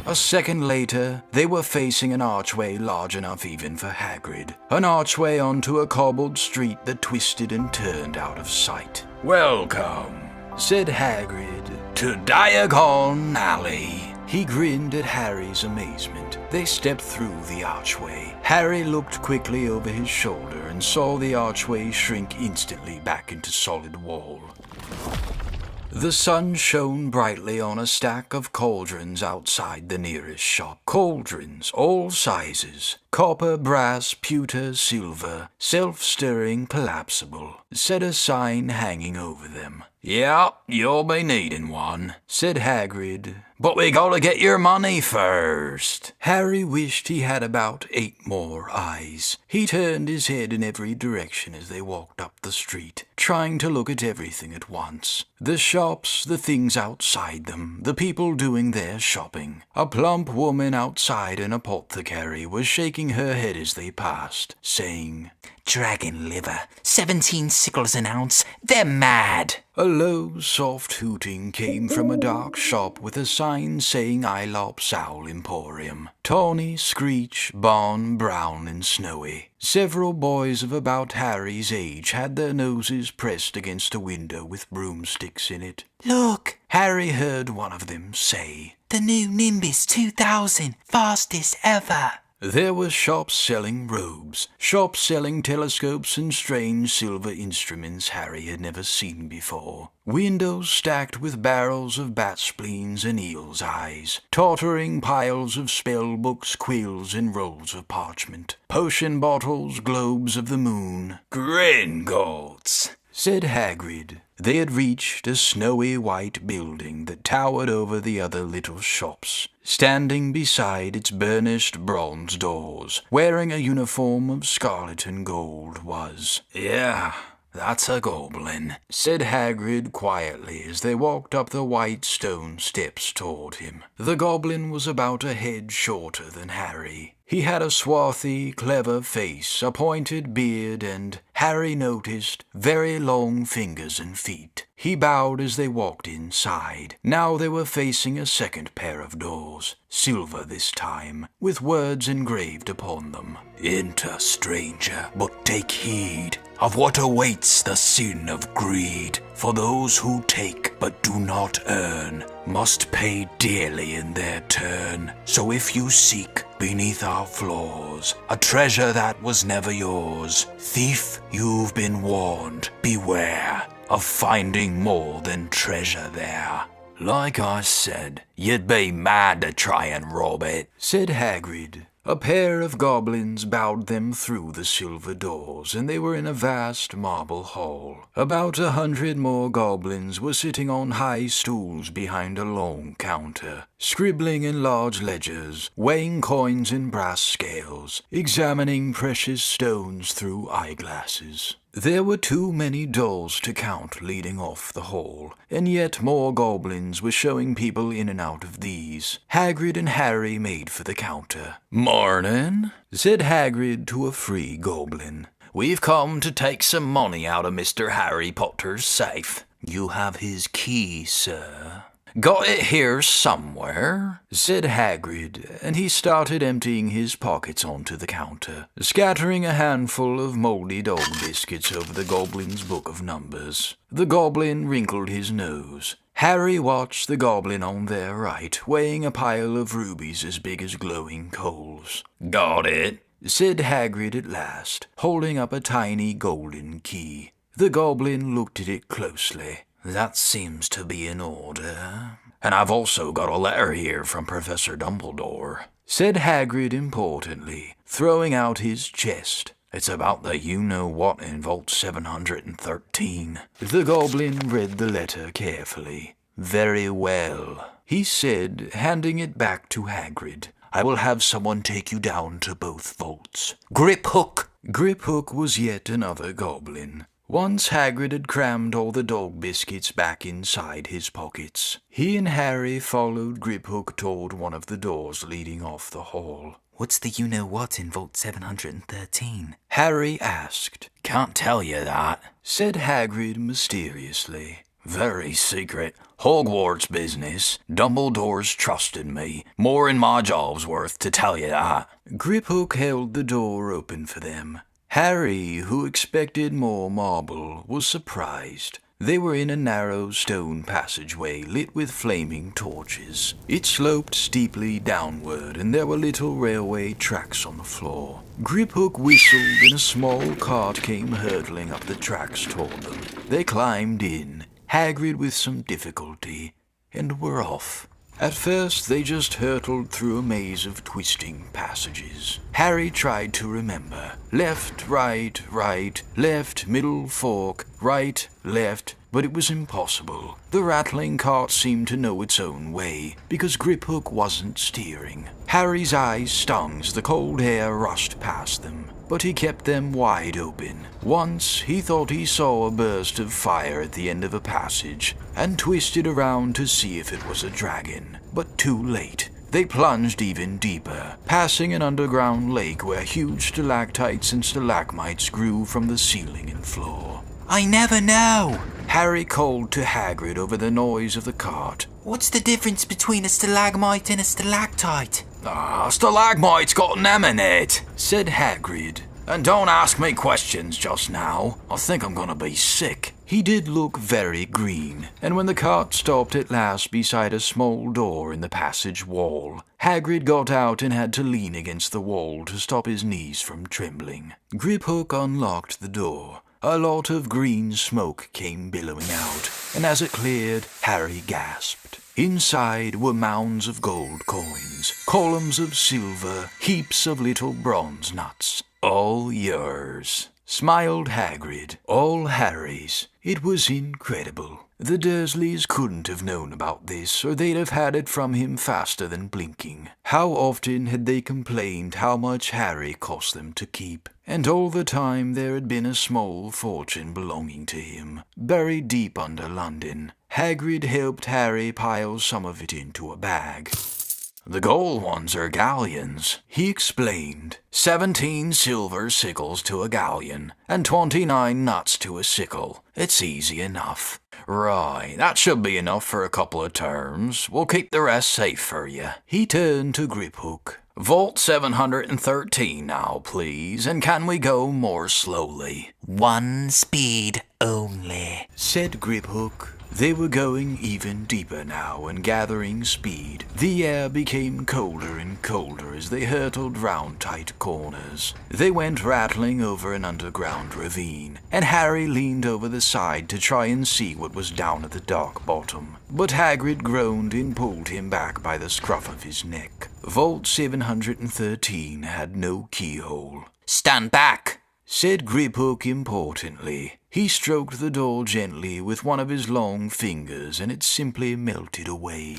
Speaker 1: A second later, they were facing an archway large enough even for Hagrid. An archway onto a cobbled street that twisted and turned out of sight.
Speaker 4: Welcome,
Speaker 1: said Hagrid,
Speaker 4: to Diagon Alley.
Speaker 1: He grinned at Harry's amazement. They stepped through the archway. Harry looked quickly over his shoulder and saw the archway shrink instantly back into solid wall. The sun shone brightly on a stack of cauldrons outside the nearest shop. Cauldrons, all sizes. Copper, brass, pewter, silver, self-stirring, collapsible. Said a sign hanging over them.
Speaker 4: Yeah, you'll be needing one,
Speaker 1: said Hagrid.
Speaker 4: But we gotta get your money first.
Speaker 1: Harry wished he had about 8 more eyes. He turned his head in every direction as they walked up the street, trying to look at everything at once. The shops, the things outside them, the people doing their shopping. A plump woman outside an apothecary was shaking her head as they passed, saying,
Speaker 3: Dragon liver, 17 sickles an ounce, they're mad.
Speaker 1: A low, soft hooting came from a dark shop with a sign saying Aelop's Owl Emporium. Tawny, screech, barn, brown and snowy. Several boys of about Harry's age had their noses pressed against a window with broomsticks in it.
Speaker 3: Look,
Speaker 1: Harry heard one of them say,
Speaker 3: the new Nimbus 2000, fastest ever.
Speaker 1: There were shops selling robes, shops selling telescopes and strange silver instruments Harry had never seen before. Windows stacked with barrels of bat spleens and eel's eyes, tottering piles of spell books, quills, and rolls of parchment, potion bottles, globes of the moon.
Speaker 4: Gringotts,
Speaker 1: said Hagrid. They had reached a snowy white building that towered over the other little shops. Standing beside its burnished bronze doors, wearing a uniform of scarlet and gold, was...
Speaker 4: Yeah, that's a goblin,
Speaker 1: said Hagrid quietly as they walked up the white stone steps toward him. The goblin was about a head shorter than Harry. He had a swarthy, clever face, a pointed beard, and, Harry noticed, very long fingers and feet. He bowed as they walked inside. Now they were facing a second pair of doors, silver this time, with words engraved upon them.
Speaker 4: Enter, stranger, but take heed of what awaits the sin of greed. For those who take but do not earn must pay dearly in their turn. So if you seek beneath our floors a treasure that was never yours, thief, you've been warned. Beware of finding more than treasure there. Like I said, you'd be mad to try and rob it,
Speaker 1: said Hagrid. A pair of goblins bowed them through the silver doors, and they were in a vast marble hall. About 100 more goblins were sitting on high stools behind a long counter, scribbling in large ledgers, weighing coins in brass scales, examining precious stones through eyeglasses. There were too many doors to count leading off the hall, and yet more goblins were showing people in and out of these. Hagrid and Harry made for the counter.
Speaker 4: "Morning,"
Speaker 1: said Hagrid to a free goblin.
Speaker 4: "We've come to take some money out of Mr. Harry Potter's safe."
Speaker 1: "You have his key, sir," Got it here somewhere, said Hagrid, and he started emptying his pockets onto the counter, scattering a handful of mouldy dog biscuits over the goblin's book of numbers. The goblin wrinkled his nose. Harry watched the goblin on their right, weighing a pile of rubies as big as glowing coals. Got it, said Hagrid at last, holding up a tiny golden key. The goblin looked at it closely. That seems to be in order. And I've also got a letter here from Professor Dumbledore, said Hagrid importantly, throwing out his chest. It's about the you-know-what in Vault 713. The goblin read the letter carefully. Very well, he said, handing it back to Hagrid. I will have someone take you down to both vaults. Griphook! Griphook was yet another goblin. Once Hagrid had crammed all the dog biscuits back inside his pockets. He and Harry followed Griphook toward one of the doors leading off the hall.
Speaker 3: What's the you-know-what in Vault 713?
Speaker 1: Harry asked.
Speaker 4: Can't tell you that,
Speaker 1: said Hagrid mysteriously.
Speaker 4: Very secret. Hogwarts business. Dumbledore's trusted me. More in my job's worth to tell you that.
Speaker 1: Griphook held the door open for them. Harry, who expected more marble, was surprised. They were in a narrow stone passageway lit with flaming torches. It sloped steeply downward, and there were little railway tracks on the floor. Griphook whistled, and a small cart came hurtling up the tracks toward them. They climbed in, Hagrid with some difficulty, and were off. At first, they just hurtled through a maze of twisting passages. Harry tried to remember. Left, right, left, middle, fork, right, left, but it was impossible. The rattling cart seemed to know its own way, because Griphook wasn't steering. Harry's eyes stung as the cold air rushed past them, but he kept them wide open. Once, he thought he saw a burst of fire at the end of a passage, and twisted around to see if it was a dragon. But too late. They plunged even deeper, passing an underground lake where huge stalactites and stalagmites grew from the ceiling and floor.
Speaker 3: I never know,
Speaker 1: Harry called to Hagrid over the noise of the cart.
Speaker 3: What's the difference between a stalagmite and a stalactite?
Speaker 4: Stalagmite's got an M in it,
Speaker 1: said Hagrid.
Speaker 4: And don't ask me questions just now. I think I'm gonna be sick.
Speaker 1: He did look very green, and when the cart stopped at last beside a small door in the passage wall, Hagrid got out and had to lean against the wall to stop his knees from trembling. Griphook unlocked the door. A lot of green smoke came billowing out, and as it cleared, Harry gasped. Inside were mounds of gold coins, columns of silver, heaps of little bronze nuts. All yours, smiled Hagrid. All Harry's. It was incredible. The Dursleys couldn't have known about this, or they'd have had it from him faster than blinking. How often had they complained how much Harry cost them to keep? And all the time there had been a small fortune belonging to him, buried deep under London. Hagrid helped Harry pile some of it into a bag.
Speaker 4: The gold ones are galleons, he explained. 17 silver sickles to a galleon, and 29 nuts to a sickle. It's easy enough. Right, that should be enough for a couple of terms. We'll keep the rest safe for you.
Speaker 1: He turned to Griphook.
Speaker 4: Vault 713 now, please, and can we go more slowly?
Speaker 3: 1 speed only,
Speaker 1: said Griphook. They were going even deeper now and gathering speed. The air became colder and colder as they hurtled round tight corners. They went rattling over an underground ravine, and Harry leaned over the side to try and see what was down at the dark bottom. But Hagrid groaned and pulled him back by the scruff of his neck. Vault 713 had no keyhole.
Speaker 3: Stand back,
Speaker 1: said Griphook importantly. He stroked the door gently with one of his long fingers, and it simply melted away.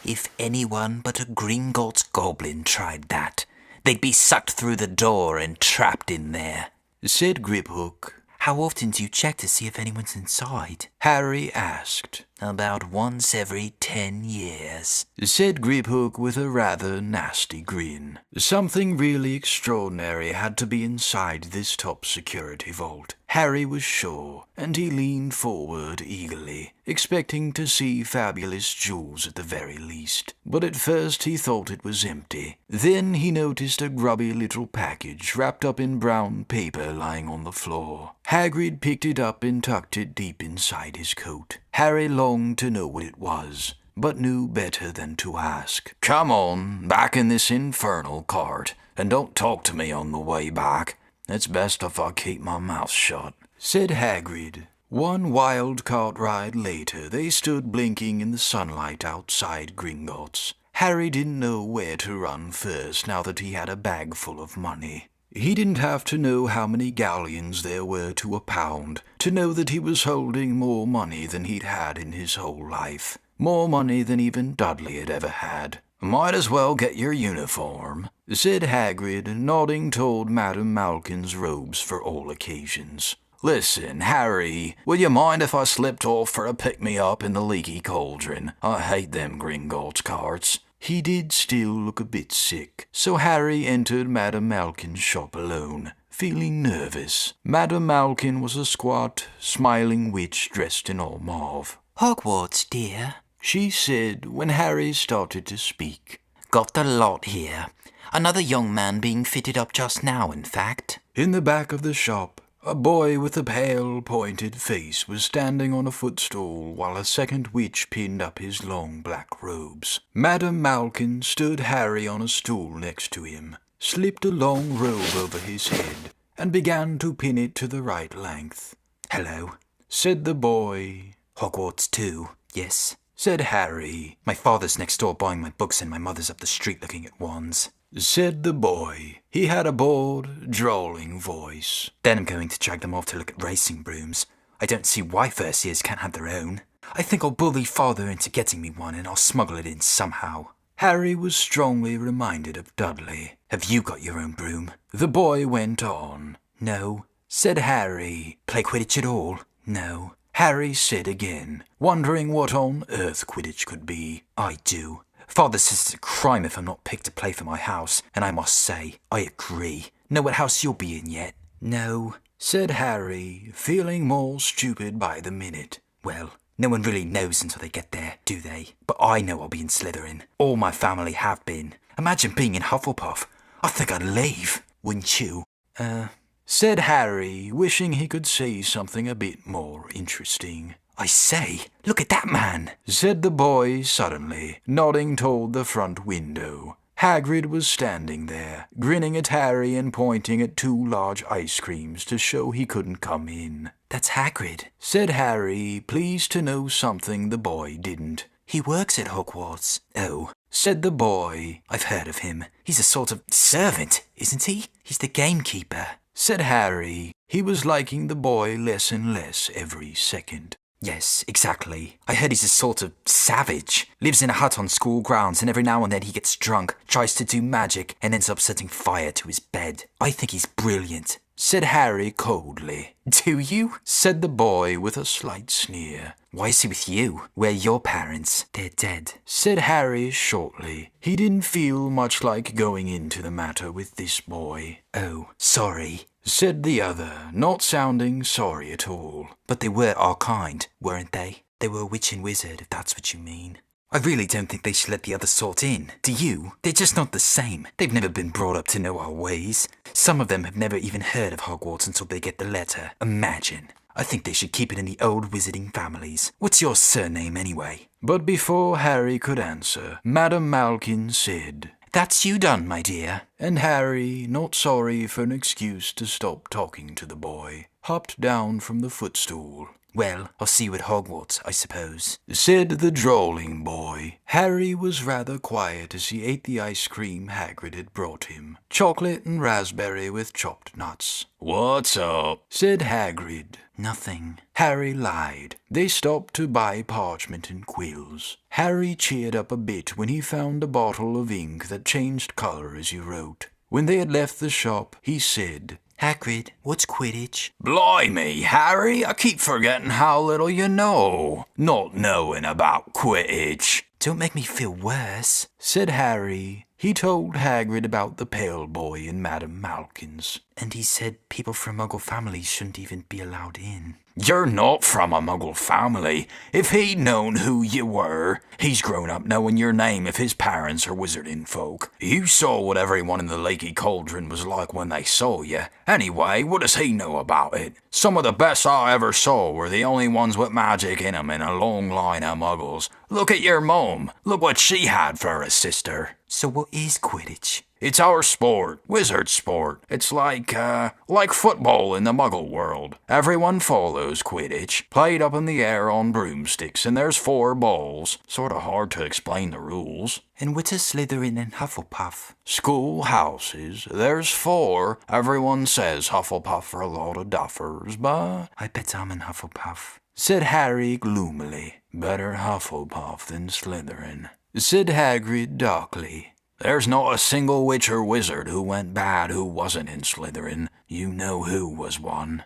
Speaker 3: If anyone but a Gringotts goblin tried that, they'd be sucked through the door and trapped in there,
Speaker 1: said Griphook.
Speaker 3: How often do you check to see if anyone's inside?
Speaker 1: Harry asked.
Speaker 3: About once every 10 years,
Speaker 1: said Griphook with a rather nasty grin. Something really extraordinary had to be inside this top security vault. Harry was sure, and he leaned forward eagerly, expecting to see fabulous jewels at the very least. But at first he thought it was empty. Then he noticed a grubby little package wrapped up in brown paper lying on the floor. Hagrid picked it up and tucked it deep inside his coat. Harry longed to know what it was, but knew better than to ask.
Speaker 4: "Come on, back in this infernal cart, and don't talk to me on the way back. It's best if I keep my mouth shut,"
Speaker 1: said Hagrid. One wild cart ride later, they stood blinking in the sunlight outside Gringotts. Harry didn't know where to run first now that he had a bag full of money. He didn't have to know how many galleons there were to a pound to know that he was holding more money than he'd had in his whole life. More money than even Dudley had ever had.
Speaker 4: "Might as well get your uniform,"
Speaker 1: said Hagrid, nodding toward Madame Malkin's robes for all occasions.
Speaker 4: "Listen, Harry, will you mind if I slipped off for a pick-me-up in the leaky cauldron? I hate them Gringotts carts."
Speaker 1: He did still look a bit sick, so Harry entered Madame Malkin's shop alone, feeling nervous. Madame Malkin was a squat, smiling witch dressed in all mauve.
Speaker 3: "Hogwarts, dear,"
Speaker 1: she said when Harry started to speak.
Speaker 3: "Got the lot here. Another young man being fitted up just now, in fact."
Speaker 1: In the back of the shop, a boy with a pale, pointed face was standing on a footstool while a second witch pinned up his long black robes. Madame Malkin stood Harry on a stool next to him, slipped a long robe over his head, and began to pin it to the right length.
Speaker 3: "Hello,"
Speaker 1: said the boy.
Speaker 3: "Hogwarts too, yes,"
Speaker 1: said Harry.
Speaker 3: "My father's next door buying my books and my mother's up the street looking at wands,"
Speaker 1: said the boy. He had a bored, drawling voice.
Speaker 3: "Then I'm going to drag them off to look at racing brooms. I don't see why first years can't have their own. I think I'll bully father into getting me one and I'll smuggle it in somehow."
Speaker 1: Harry was strongly reminded of Dudley.
Speaker 3: "Have you got your own broom?"
Speaker 1: the boy went on.
Speaker 3: "No,"
Speaker 1: said Harry.
Speaker 3: "Play Quidditch at all?"
Speaker 1: "No," Harry said again, wondering what on earth Quidditch could be.
Speaker 3: "I do. Father says it's a crime if I'm not picked to play for my house, and I must say, I agree. Know what house you'll be in yet?"
Speaker 1: "No," said Harry, feeling more stupid by the minute.
Speaker 3: "Well, no one really knows until they get there, do they? But I know I'll be in Slytherin. All my family have been. Imagine being in Hufflepuff. I think I'd leave, wouldn't you?"
Speaker 1: Said Harry, wishing he could say something a bit more interesting.
Speaker 3: "I say, look at that man,"
Speaker 1: said the boy suddenly, nodding toward the front window. Hagrid was standing there, grinning at Harry and pointing at 2 large ice creams to show he couldn't come in.
Speaker 3: "That's Hagrid,"
Speaker 1: said Harry, pleased to know something the boy didn't.
Speaker 3: "He works at Hogwarts."
Speaker 1: "Oh," said the boy.
Speaker 3: "I've heard of him. He's a sort of servant, isn't he? He's the gamekeeper,"
Speaker 1: said Harry. He was liking the boy less and less every second.
Speaker 3: "Yes, exactly. I heard he's a sort of savage. Lives in a hut on school grounds, and every now and then he gets drunk, tries to do magic, and ends up setting fire to his bed. I think he's brilliant,"
Speaker 1: said Harry coldly.
Speaker 3: "Do you?"
Speaker 1: said the boy with a slight sneer.
Speaker 3: "Why is he with you? Where are your parents?" "They're dead,"
Speaker 1: said Harry shortly. He didn't feel much like going into the matter with this boy.
Speaker 3: "Oh, sorry,"
Speaker 1: said the other, not sounding sorry at all.
Speaker 3: "But they were our kind, weren't they? They were a witch and wizard, if that's what you mean. I really don't think they should let the other sort in. Do you? They're just not the same. They've never been brought up to know our ways. Some of them have never even heard of Hogwarts until they get the letter. Imagine. I think they should keep it in the old wizarding families. What's your surname, anyway?"
Speaker 1: But before Harry could answer, Madame Malkin said,
Speaker 3: "That's you done, my dear."
Speaker 1: And Harry, not sorry for an excuse to stop talking to the boy, hopped down from the footstool.
Speaker 3: "Well, I'll see you at Hogwarts, I suppose,"
Speaker 1: said the drawling boy. Harry was rather quiet as he ate the ice cream Hagrid had brought him, chocolate and raspberry with chopped nuts.
Speaker 4: "What's up?"
Speaker 1: said Hagrid.
Speaker 3: "Nothing,"
Speaker 1: Harry lied. They stopped to buy parchment and quills. Harry cheered up a bit when he found a bottle of ink that changed colour as you wrote. When they had left the shop, he said,
Speaker 3: "Hagrid, what's Quidditch?"
Speaker 4: "Blimey, Harry, I keep forgetting how little you know. Not knowing about Quidditch."
Speaker 3: "Don't make me feel worse,"
Speaker 1: said Harry. He told Hagrid about the pale boy in Madame Malkin's.
Speaker 3: And he said people from Muggle families shouldn't even be allowed in.
Speaker 4: You're not from a Muggle family. If he'd known who you were, he's grown up knowing your name if his parents are wizarding folk. You saw what everyone in the Lakey Cauldron was like when they saw you. Anyway, what does he know about it? Some of the best I ever saw were the only ones with magic in 'em in a long line of Muggles. Look at your mum. Look what she had for a sister.
Speaker 3: So what is Quidditch?
Speaker 4: It's our sport, wizard sport. It's like football in the Muggle world. Everyone follows Quidditch, played up in the air on broomsticks, and there's 4 balls. Sorta hard to explain the rules.
Speaker 3: And what's a Slytherin and Hufflepuff?
Speaker 4: Schoolhouses, there's 4. Everyone says Hufflepuff are a lot of duffers, but
Speaker 3: I bet I'm in Hufflepuff,
Speaker 1: said Harry gloomily.
Speaker 4: Better Hufflepuff than Slytherin,
Speaker 1: said Hagrid darkly.
Speaker 4: There's not a single witch or wizard who went bad who wasn't in Slytherin. You know who was one.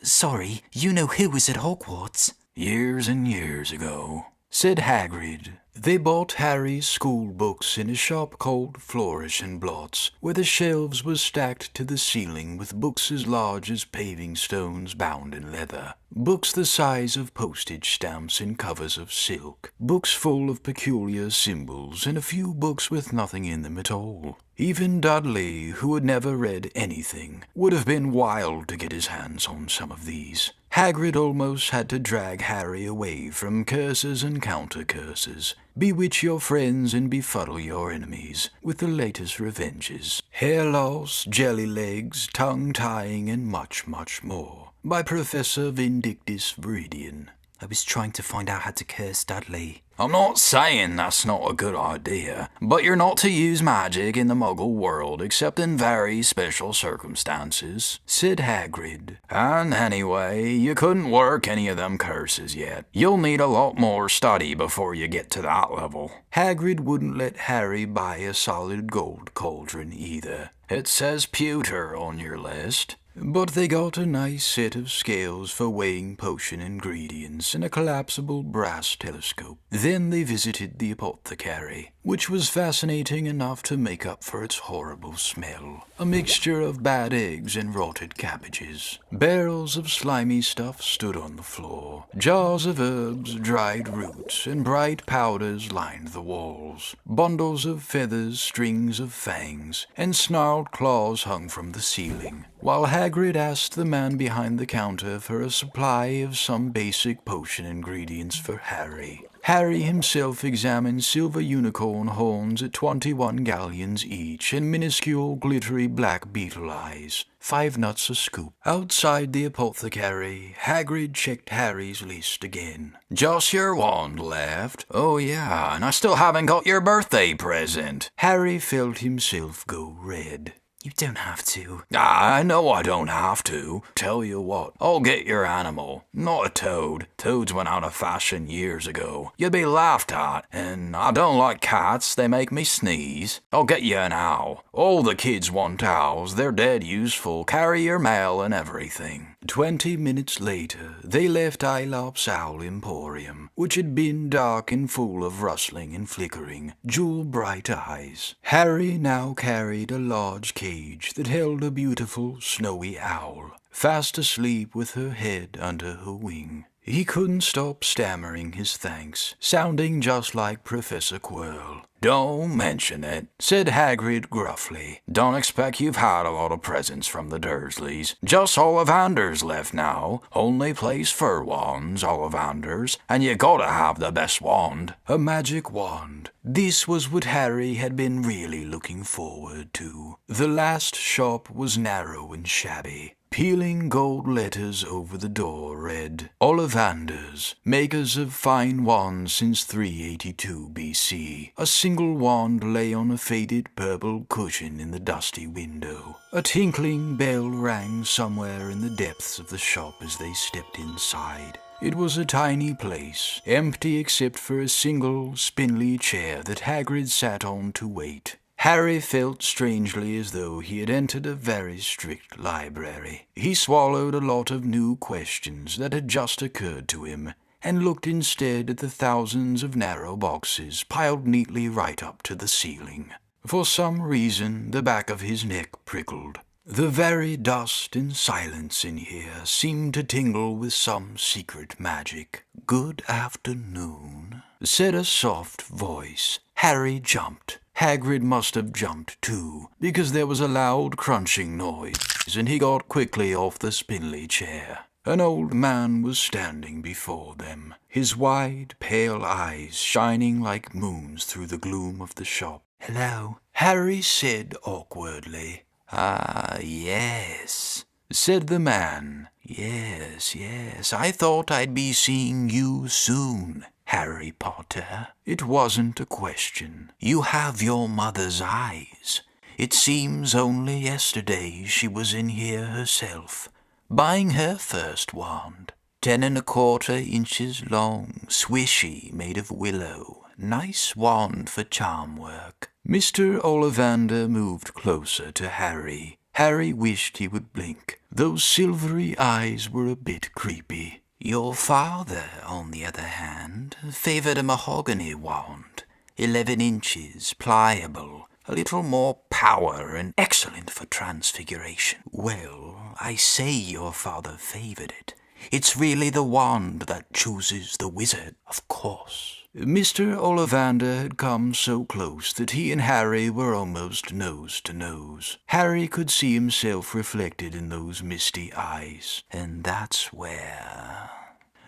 Speaker 3: Sorry, you know who was at Hogwarts?
Speaker 4: Years and years ago,
Speaker 1: said Hagrid. They bought Harry's school books in a shop called Flourish and Blots, where the shelves were stacked to the ceiling with books as large as paving stones bound in leather. Books the size of postage stamps in covers of silk. Books full of peculiar symbols, and a few books with nothing in them at all. Even Dudley, who had never read anything, would have been wild to get his hands on some of these. Hagrid almost had to drag Harry away from curses and counter-curses, bewitch your friends and befuddle your enemies with the latest revenges, hair loss, jelly legs, tongue-tying, and much, much more, by Professor Vindictus Viridian.
Speaker 3: I was trying to find out how to curse Dudley.
Speaker 4: I'm not saying that's not a good idea, but you're not to use magic in the Muggle world except in very special circumstances,
Speaker 1: said Hagrid.
Speaker 4: And anyway, you couldn't work any of them curses yet. You'll need a lot more study before you get to that level.
Speaker 1: Hagrid wouldn't let Harry buy a solid gold cauldron either.
Speaker 4: It says pewter on your list.
Speaker 1: But they got a nice set of scales for weighing potion ingredients and a collapsible brass telescope. Then they visited the apothecary, which was fascinating enough to make up for its horrible smell. A mixture of bad eggs and rotted cabbages. Barrels of slimy stuff stood on the floor. Jars of herbs, dried roots, and bright powders lined the walls. Bundles of feathers, strings of fangs, and snarled claws hung from the ceiling, while Hagrid asked the man behind the counter for a supply of some basic potion ingredients for Harry. Harry himself examined silver unicorn horns at 21 galleons each and minuscule glittery black beetle eyes, 5 nuts a scoop. Outside the apothecary, Hagrid checked Harry's list again.
Speaker 4: Just your wand left. Oh yeah, and I still haven't got your birthday present.
Speaker 1: Harry felt himself go red.
Speaker 3: You don't have to.
Speaker 4: I know I don't have to. Tell you what, I'll get your animal. Not a toad. Toads went out of fashion years ago. You'd be laughed at, and I don't like cats. They make me sneeze. I'll get you an owl. All the kids want owls. They're dead useful. Carry your mail and everything.
Speaker 1: 20 minutes later, they left Aelop's Owl Emporium, which had been dark and full of rustling and flickering, jewel-bright eyes. Harry now carried a large cage that held a beautiful, snowy owl, fast asleep with her head under her wing. He couldn't stop stammering his thanks, sounding just like Professor Quirrell.
Speaker 4: Don't mention it, said Hagrid gruffly. Don't expect you've had a lot of presents from the Dursleys. Just Ollivanders left now. Only place fur wands, Ollivanders, and you gotta have the best wand.
Speaker 1: A magic wand. This was what Harry had been really looking forward to. The last shop was narrow and shabby. Peeling gold letters over the door read, Ollivanders, makers of fine wands since 382 BC. A single wand lay on a faded purple cushion in the dusty window. A tinkling bell rang somewhere in the depths of the shop as they stepped inside. It was a tiny place, empty except for a single, spindly chair that Hagrid sat on to wait. Harry felt strangely as though he had entered a very strict library. He swallowed a lot of new questions that had just occurred to him, and looked instead at the thousands of narrow boxes piled neatly right up to the ceiling. For some reason, the back of his neck prickled. The very dust and silence in here seemed to tingle with some secret magic. "Good afternoon," said a soft voice. Harry jumped. Hagrid must have jumped too, because there was a loud crunching noise, and he got quickly off the spindly chair. An old man was standing before them, his wide, pale eyes shining like moons through the gloom of the shop. "Hello," Harry said awkwardly. "Ah, yes," said the man. Yes, I thought I'd be seeing you soon, Harry Potter. It wasn't a question. You have your mother's eyes. It seems only yesterday she was in here herself, buying her first wand. 10¼ inches long, swishy, made of willow. Nice wand for charm work." Mr. Ollivander moved closer to Harry. Harry wished he would blink. Those silvery eyes were a bit creepy. "Your father, on the other hand, favoured a mahogany wand, 11 inches, pliable, a little more power and excellent for transfiguration." "Well, I say your father favoured it. It's really the wand that chooses the wizard, of course." Mr. Ollivander had come so close that he and Harry were almost nose to nose. Harry could see himself reflected in those misty eyes. "And that's where—"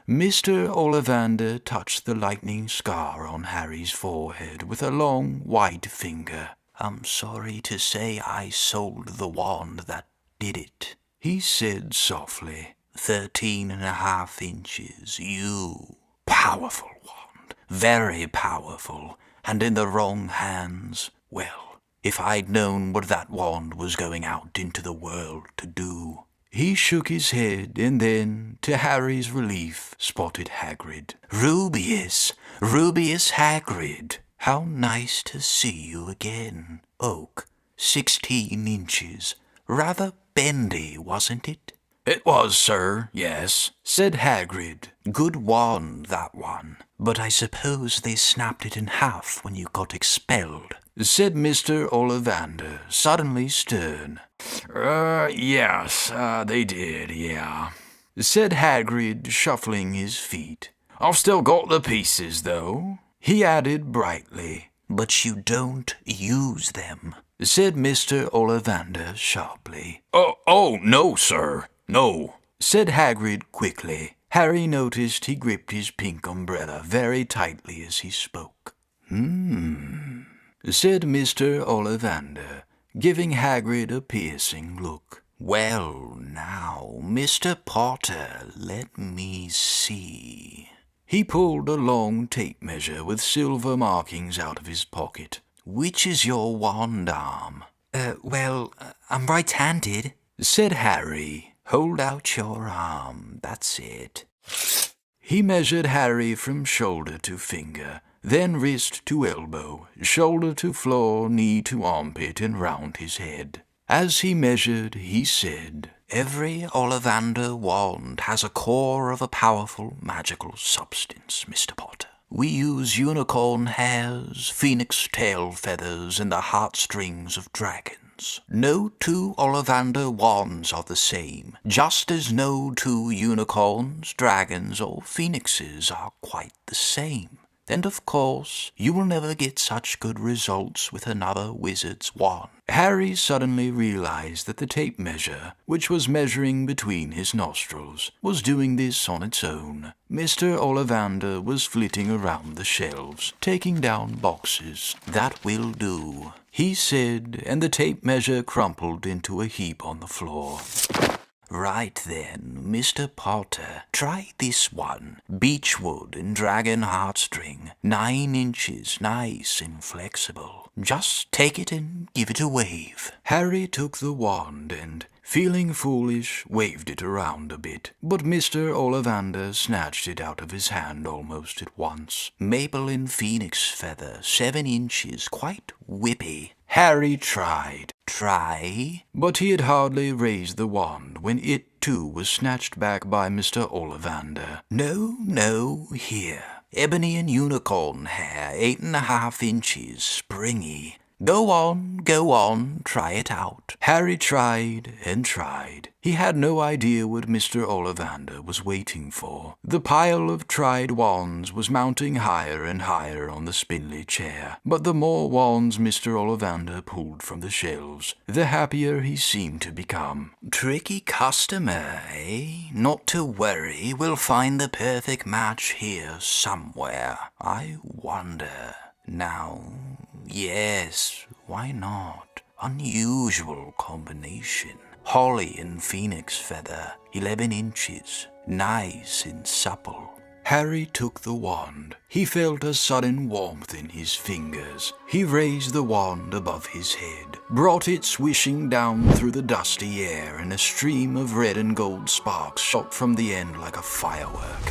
Speaker 1: Mr. Ollivander touched the lightning scar on Harry's forehead with a long white finger. "I'm sorry to say I sold the wand that did it," he said softly. 13½ inches, powerful wand, very powerful, and in the wrong hands, well, if I'd known what that wand was going out into the world to do." He shook his head and then, to Harry's relief, spotted Hagrid. Rubeus Hagrid, how nice to see you again. Oak, 16 inches, rather bendy, wasn't it?"
Speaker 4: "It was, sir, yes,"
Speaker 1: said Hagrid. "Good wand, that one. But I suppose they snapped it in half when you got expelled," said Mr. Ollivander, suddenly stern.
Speaker 4: Yes, they did, yeah,"
Speaker 1: said Hagrid, shuffling his feet.
Speaker 4: "I've still got the pieces, though,"
Speaker 1: he added brightly. "But you don't use them," said Mr. Ollivander sharply.
Speaker 4: Oh, no, sir. "No,"
Speaker 1: said Hagrid quickly. Harry noticed he gripped his pink umbrella very tightly as he spoke. Said Mr. Ollivander, giving Hagrid a piercing look. "Well, now, Mr. Potter, let me see." He pulled a long tape measure with silver markings out of his pocket. "Which is your wand arm?"
Speaker 3: Well, I'm right-handed,"
Speaker 1: said Harry. "Hold out your arm, that's it." He measured Harry from shoulder to finger, then wrist to elbow, shoulder to floor, knee to armpit, and round his head. As he measured, he said, "Every Ollivander wand has a core of a powerful magical substance, Mr. Potter. We use unicorn hairs, phoenix tail feathers, and the heartstrings of dragons. No two Ollivander wands are the same, just as no two unicorns, dragons, or phoenixes are quite the same. And of course, you will never get such good results with another wizard's wand." Harry suddenly realized that the tape measure, which was measuring between his nostrils, was doing this on its own. Mr. Ollivander was flitting around the shelves, taking down boxes. "That will do," he said, and the tape measure crumpled into a heap on the floor. "Right then, Mr. Potter, try this one. Beechwood and dragon heartstring, 9 inches, nice and flexible. Just take it and give it a wave." Harry took the wand and, feeling foolish, waved it around a bit, but Mr. Ollivander snatched it out of his hand almost at once. "Maple and phoenix feather, 7 inches, quite whippy." Harry tried. But he had hardly raised the wand when it, too, was snatched back by Mr. Ollivander. No, here. Ebony and unicorn hair, 8½ inches, springy.
Speaker 4: Go on, try it out."
Speaker 1: Harry tried and tried. He had no idea what Mr. Ollivander was waiting for. The pile of tried wands was mounting higher and higher on the spindly chair, but the more wands Mr. Ollivander pulled from the shelves, the happier he seemed to become.
Speaker 4: "Tricky customer, eh? Not to worry, we'll find the perfect match here somewhere. I wonder. Now, yes, why not? Unusual combination. Holly and phoenix feather, 11 inches. Nice and supple."
Speaker 1: Harry took the wand. He felt a sudden warmth in his fingers. He raised the wand above his head, brought it swishing down through the dusty air, and a stream of red and gold sparks shot from the end like a firework,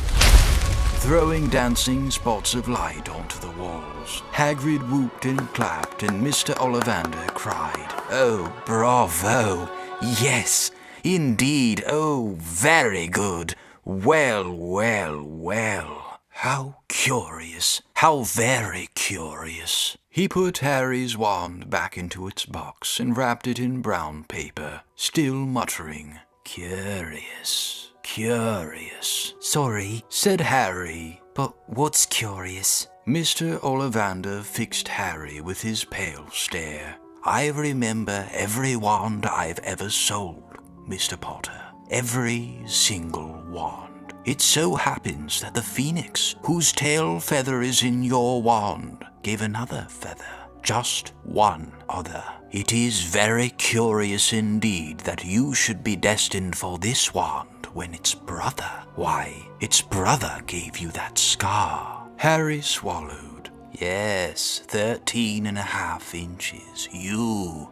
Speaker 1: throwing dancing spots of light onto the walls. Hagrid whooped and clapped, and Mr. Ollivander cried,
Speaker 4: "Oh, bravo! Yes, indeed, oh, very good. Well, well, well. How curious, how very curious."
Speaker 1: He put Harry's wand back into its box and wrapped it in brown paper, still muttering,
Speaker 4: "Curious, curious."
Speaker 3: "Sorry,"
Speaker 1: said Harry.
Speaker 3: "but what's curious?"
Speaker 1: Mr. Ollivander fixed Harry with his pale stare.
Speaker 4: "I remember every wand I've ever sold, Mr. Potter. Every single wand. It so happens that the phoenix, whose tail feather is in your wand, gave another feather. Just one other. It is very curious indeed that you should be destined for this wand when its brother, why, its brother gave you that scar."
Speaker 1: Harry swallowed.
Speaker 4: "Yes, 13.5 inches.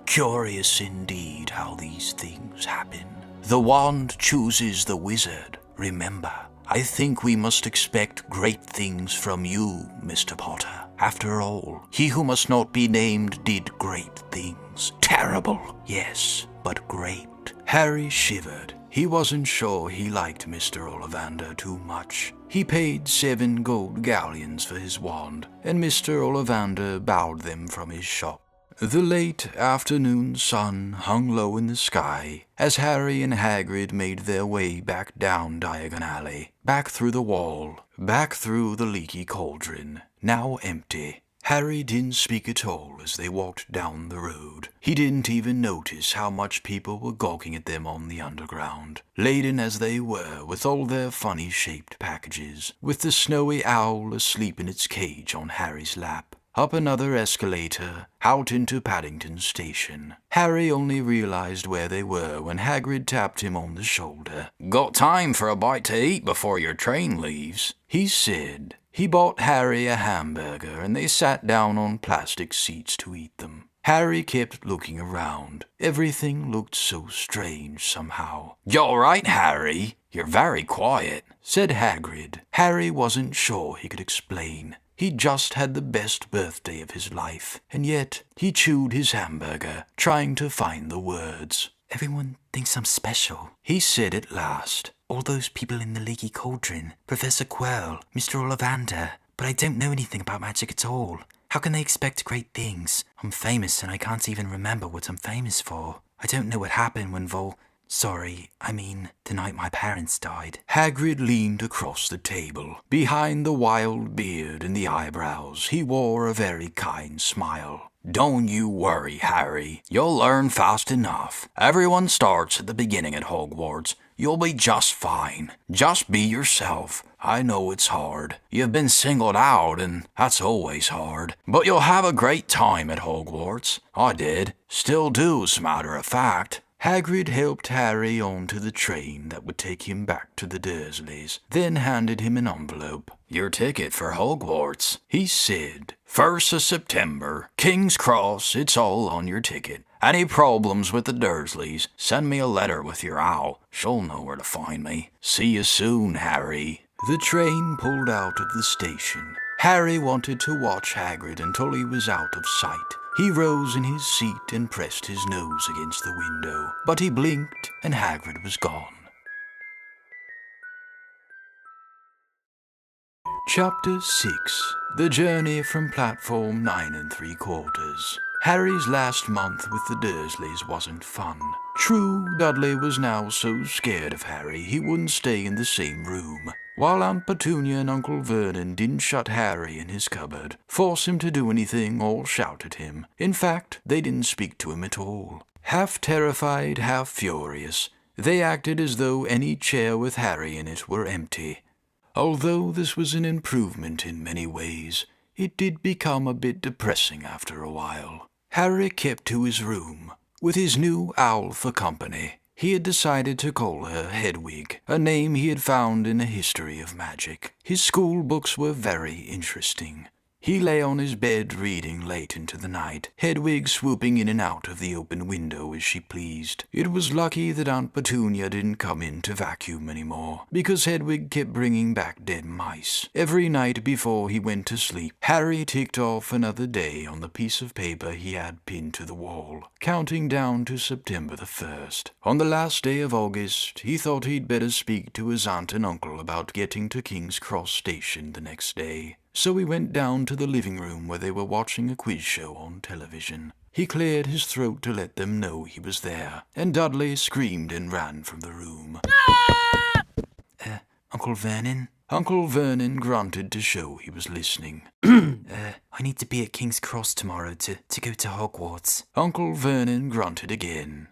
Speaker 4: Curious indeed how these things happen. The wand chooses the wizard. Remember, I think we must expect great things from you, Mr. Potter. After all, he who must not be named did great things. Terrible, yes, but great."
Speaker 1: Harry shivered. He wasn't sure he liked Mr. Ollivander too much. He paid 7 gold galleons for his wand, and Mr. Ollivander bowed them from his shop. The late afternoon sun hung low in the sky as Harry and Hagrid made their way back down Diagon Alley, back through the wall, back through the leaky cauldron, now empty. Harry didn't speak at all as they walked down the road. He didn't even notice how much people were gawking at them on the underground, laden as they were with all their funny-shaped packages, with the snowy owl asleep in its cage on Harry's lap. Up another escalator, out into Paddington Station. Harry only realized where they were when Hagrid tapped him on the shoulder.
Speaker 4: "Got time for a bite to eat before your train leaves?"
Speaker 1: he said. He bought Harry a hamburger, and they sat down on plastic seats to eat them. Harry kept looking around. Everything looked so strange somehow.
Speaker 4: "You all right, Harry? You're very quiet,"
Speaker 1: said Hagrid. Harry wasn't sure he could explain. He'd just had the best birthday of his life, and yet he chewed his hamburger, trying to find the words.
Speaker 3: "Everyone thinks I'm special,"
Speaker 1: he said at last.
Speaker 3: "All those people in the leaky cauldron, Professor Quirrell, Mr. Ollivander, but I don't know anything about magic at all. How can they expect great things? I'm famous and I can't even remember what I'm famous for. I don't know what happened when the night my parents died."
Speaker 1: Hagrid leaned across the table. Behind the wild beard and the eyebrows, he wore a very kind smile.
Speaker 4: "Don't you worry, Harry. You'll learn fast enough. Everyone starts at the beginning at Hogwarts. You'll be just fine. Just be yourself. I know it's hard. You've been singled out, and that's always hard. But you'll have a great time at Hogwarts. I did. Still do, as a matter of fact."
Speaker 1: Hagrid helped Harry onto the train that would take him back to the Dursleys, then handed him an envelope.
Speaker 4: "Your ticket for Hogwarts," he said. "1st of September. King's Cross, it's all on your ticket. Any problems with the Dursleys, send me a letter with your owl. She'll know where to find me. See you soon, Harry."
Speaker 1: The train pulled out of the station. Harry wanted to watch Hagrid until he was out of sight. He rose in his seat and pressed his nose against the window, but he blinked and Hagrid was gone. Chapter 6. The Journey from Platform 9 3/4. Harry's last month with the Dursleys wasn't fun. True, Dudley was now so scared of Harry he wouldn't stay in the same room, while Aunt Petunia and Uncle Vernon didn't shut Harry in his cupboard, force him to do anything, or shout at him. In fact, they didn't speak to him at all. Half terrified, half furious, they acted as though any chair with Harry in it were empty. Although this was an improvement in many ways, it did become a bit depressing after a while. Harry kept to his room, with his new owl for company. He had decided to call her Hedwig, a name he had found in a history of magic. His school books were very interesting. He lay on his bed reading late into the night, Hedwig swooping in and out of the open window as she pleased. It was lucky that Aunt Petunia didn't come in to vacuum anymore, because Hedwig kept bringing back dead mice. Every night before he went to sleep, Harry ticked off another day on the piece of paper he had pinned to the wall, counting down to September the 1st. On the last day of August, he thought he'd better speak to his aunt and uncle about getting to King's Cross Station the next day. So he went down to the living room where they were watching a quiz show on television. He cleared his throat to let them know he was there, and Dudley screamed and ran from the room.
Speaker 3: Uncle Vernon?
Speaker 1: Uncle Vernon grunted to show he was listening.
Speaker 3: I need to be at King's Cross tomorrow to go to Hogwarts.
Speaker 1: Uncle Vernon grunted again.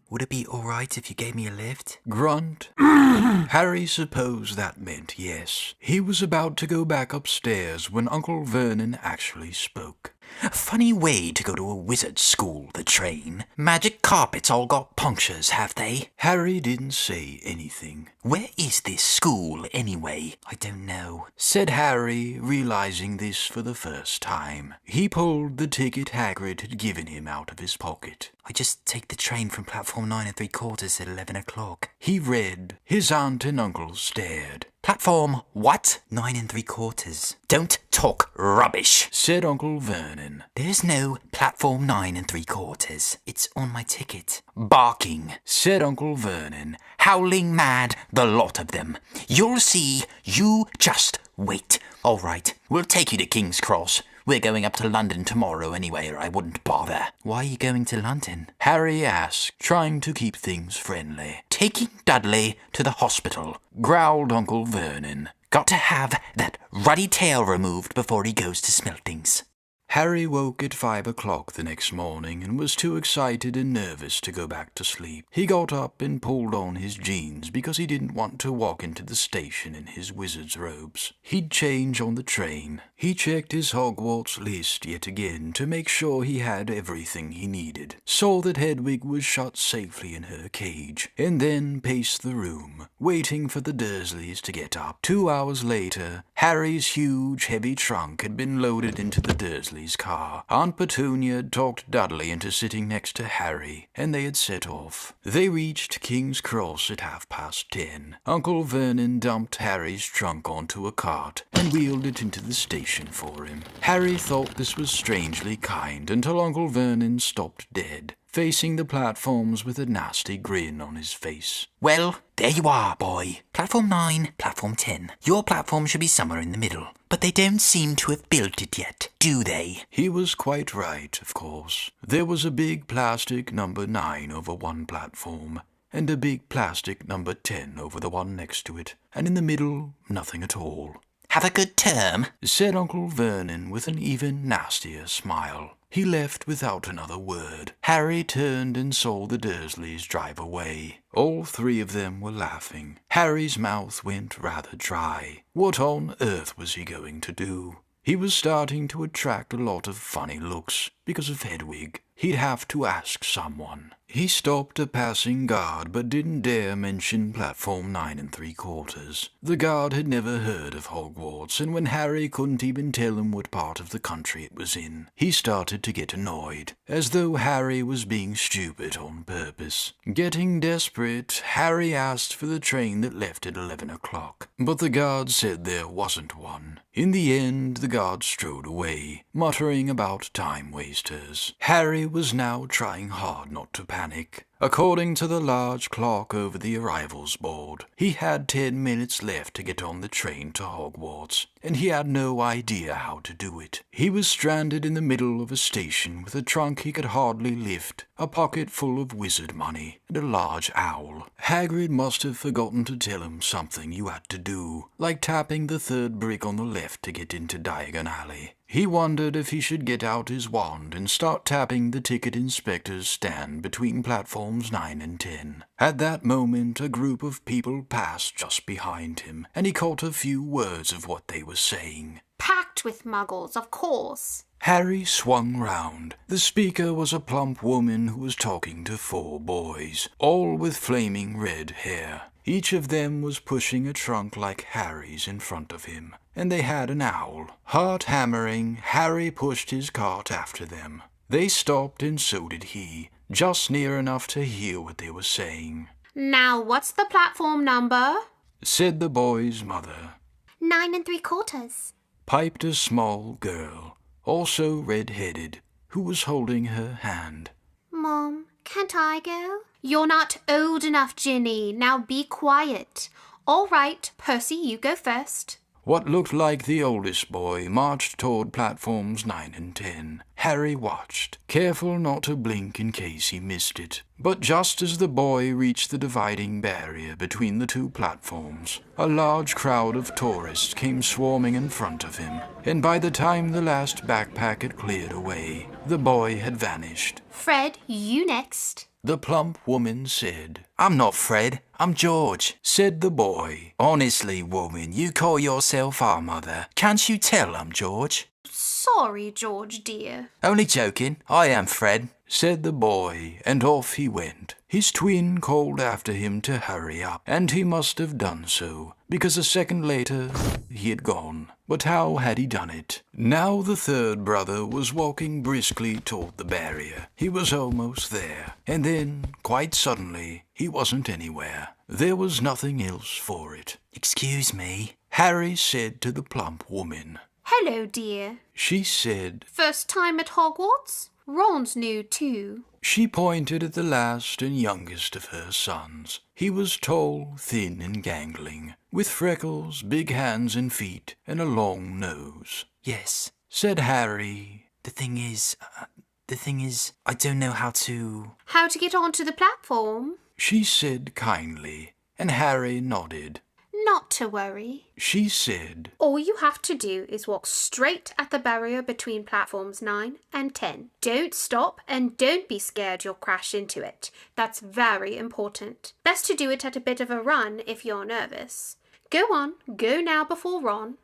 Speaker 3: Would it be all right if you gave me a lift?
Speaker 1: Grunt. Harry supposed that meant yes. He was about to go back upstairs when Uncle Vernon actually spoke.
Speaker 3: Funny way to go to a wizard school, the train. Magic carpets all got punctures, have they?
Speaker 1: Harry didn't say anything.
Speaker 3: Where is this school, anyway? I don't know,
Speaker 1: said Harry, realizing this for the first time. He pulled the ticket Hagrid had given him out of his pocket.
Speaker 3: I just take the train from platform 9 3/4 at 11 o'clock.
Speaker 1: He read. His aunt and uncle stared.
Speaker 3: Platform what? 9 3/4. Don't talk rubbish,
Speaker 1: said Uncle Vernon.
Speaker 3: There's no platform 9 3/4. It's on my ticket. Barking,
Speaker 1: said Uncle Vernon.
Speaker 3: Howling mad, the lot of them. You'll see, you just wait. All right, we'll take you to King's Cross. We're going up to London tomorrow anyway, or I wouldn't bother. Why are you going to London?
Speaker 1: Harry asked, trying to keep things friendly.
Speaker 3: Taking Dudley to the hospital,
Speaker 1: growled Uncle Vernon.
Speaker 3: Got to have that ruddy tail removed before he goes to Smeltings.
Speaker 1: Harry woke at 5 o'clock the next morning and was too excited and nervous to go back to sleep. He got up and pulled on his jeans because he didn't want to walk into the station in his wizard's robes. He'd change on the train. He checked his Hogwarts list yet again to make sure he had everything he needed, saw that Hedwig was shut safely in her cage, and then paced the room, waiting for the Dursleys to get up. 2 hours later, Harry's huge, heavy trunk had been loaded into the Dursleys' car. Aunt Petunia had talked Dudley into sitting next to Harry, and they had set off. They reached King's Cross at 10:30. Uncle Vernon dumped Harry's trunk onto a cart and wheeled it into the station for him. Harry thought this was strangely kind until Uncle Vernon stopped dead, facing the platforms with a nasty grin on his face.
Speaker 3: Well, there you are, boy. Platform 9, platform 10. Your platform should be somewhere in the middle. But they don't seem to have built it yet, do they?
Speaker 1: He was quite right, of course. There was a big plastic number 9 over one platform, and a big plastic number 10 over the one next to it, and in the middle, nothing at all.
Speaker 3: Have a good term,
Speaker 1: said Uncle Vernon with an even nastier smile. He left without another word. Harry turned and saw the Dursleys drive away. All three of them were laughing. Harry's mouth went rather dry. What on earth was he going to do? He was starting to attract a lot of funny looks because of Hedwig. He'd have to ask someone. He stopped a passing guard but didn't dare mention platform 9 3/4. The guard had never heard of Hogwarts, and when Harry couldn't even tell him what part of the country it was in, he started to get annoyed, as though Harry was being stupid on purpose. Getting desperate, Harry asked for the train that left at 11 o'clock, but the guard said there wasn't one. In the end, the guard strode away, muttering about time wasters. Harry was now trying hard not to panic. According to the large clock over the arrivals board, he had 10 minutes left to get on the train to Hogwarts, and he had no idea how to do it. He was stranded in the middle of a station with a trunk he could hardly lift, a pocket full of wizard money, and a large owl. Hagrid must have forgotten to tell him something you had to do, like tapping the 3rd brick on the left to get into Diagon Alley. He wondered if he should get out his wand and start tapping the ticket inspector's stand between platforms 9 and 10. At that moment, a group of people passed just behind him, and he caught a few words of what they were saying.
Speaker 6: Packed with muggles, of course.
Speaker 1: Harry swung round. The speaker was a plump woman who was talking to 4 boys, all with flaming red hair. Each of them was pushing a trunk like Harry's in front of him, and they had an owl. Heart hammering, Harry pushed his cart after them. They stopped, and so did he, just near enough to hear what they were saying.
Speaker 6: Now, what's the platform number?
Speaker 1: Said the boy's mother.
Speaker 6: 9 3/4.
Speaker 1: Piped a small girl, also red-headed, who was holding her hand.
Speaker 6: Mom, can't I go? You're not old enough, Ginny. Now be quiet. All right, Percy, you go first.
Speaker 1: What looked like the oldest boy marched toward platforms 9 and 10. Harry watched, careful not to blink in case he missed it. But just as the boy reached the dividing barrier between the 2 platforms, a large crowd of tourists came swarming in front of him, and by the time the last backpack had cleared away, the boy had vanished.
Speaker 6: Fred, you next.
Speaker 1: The plump woman said. "I'm not Fred, I'm George," said the boy. "Honestly, woman, you call yourself our mother. Can't you tell I'm George?"
Speaker 6: Sorry, George, dear.
Speaker 1: "Only joking, I am Fred," said the boy, and off he went. His twin called after him to hurry up, and he must have done so, because a second later he had gone. But how had he done it? Now the 3rd brother was walking briskly toward the barrier. He was almost there, and then, quite suddenly, he wasn't anywhere. There was nothing else for it. "Excuse me," Harry said to the plump woman.
Speaker 6: Hello, dear.
Speaker 1: She said.
Speaker 6: First time at Hogwarts? Ron's new too.
Speaker 1: She pointed at the last and youngest of her sons. He was tall, thin, and gangling, with freckles, big hands and feet, and a long nose. "Yes," said Harry. The thing is, I don't know how to...
Speaker 6: How to get onto the platform?
Speaker 1: She said kindly, and Harry nodded.
Speaker 6: Not to worry.
Speaker 1: She said.
Speaker 6: All you have to do is walk straight at the barrier between platforms 9 and 10. Don't stop and don't be scared you'll crash into it. That's very important. Best to do it at a bit of a run if you're nervous. Go on, go now before Ron.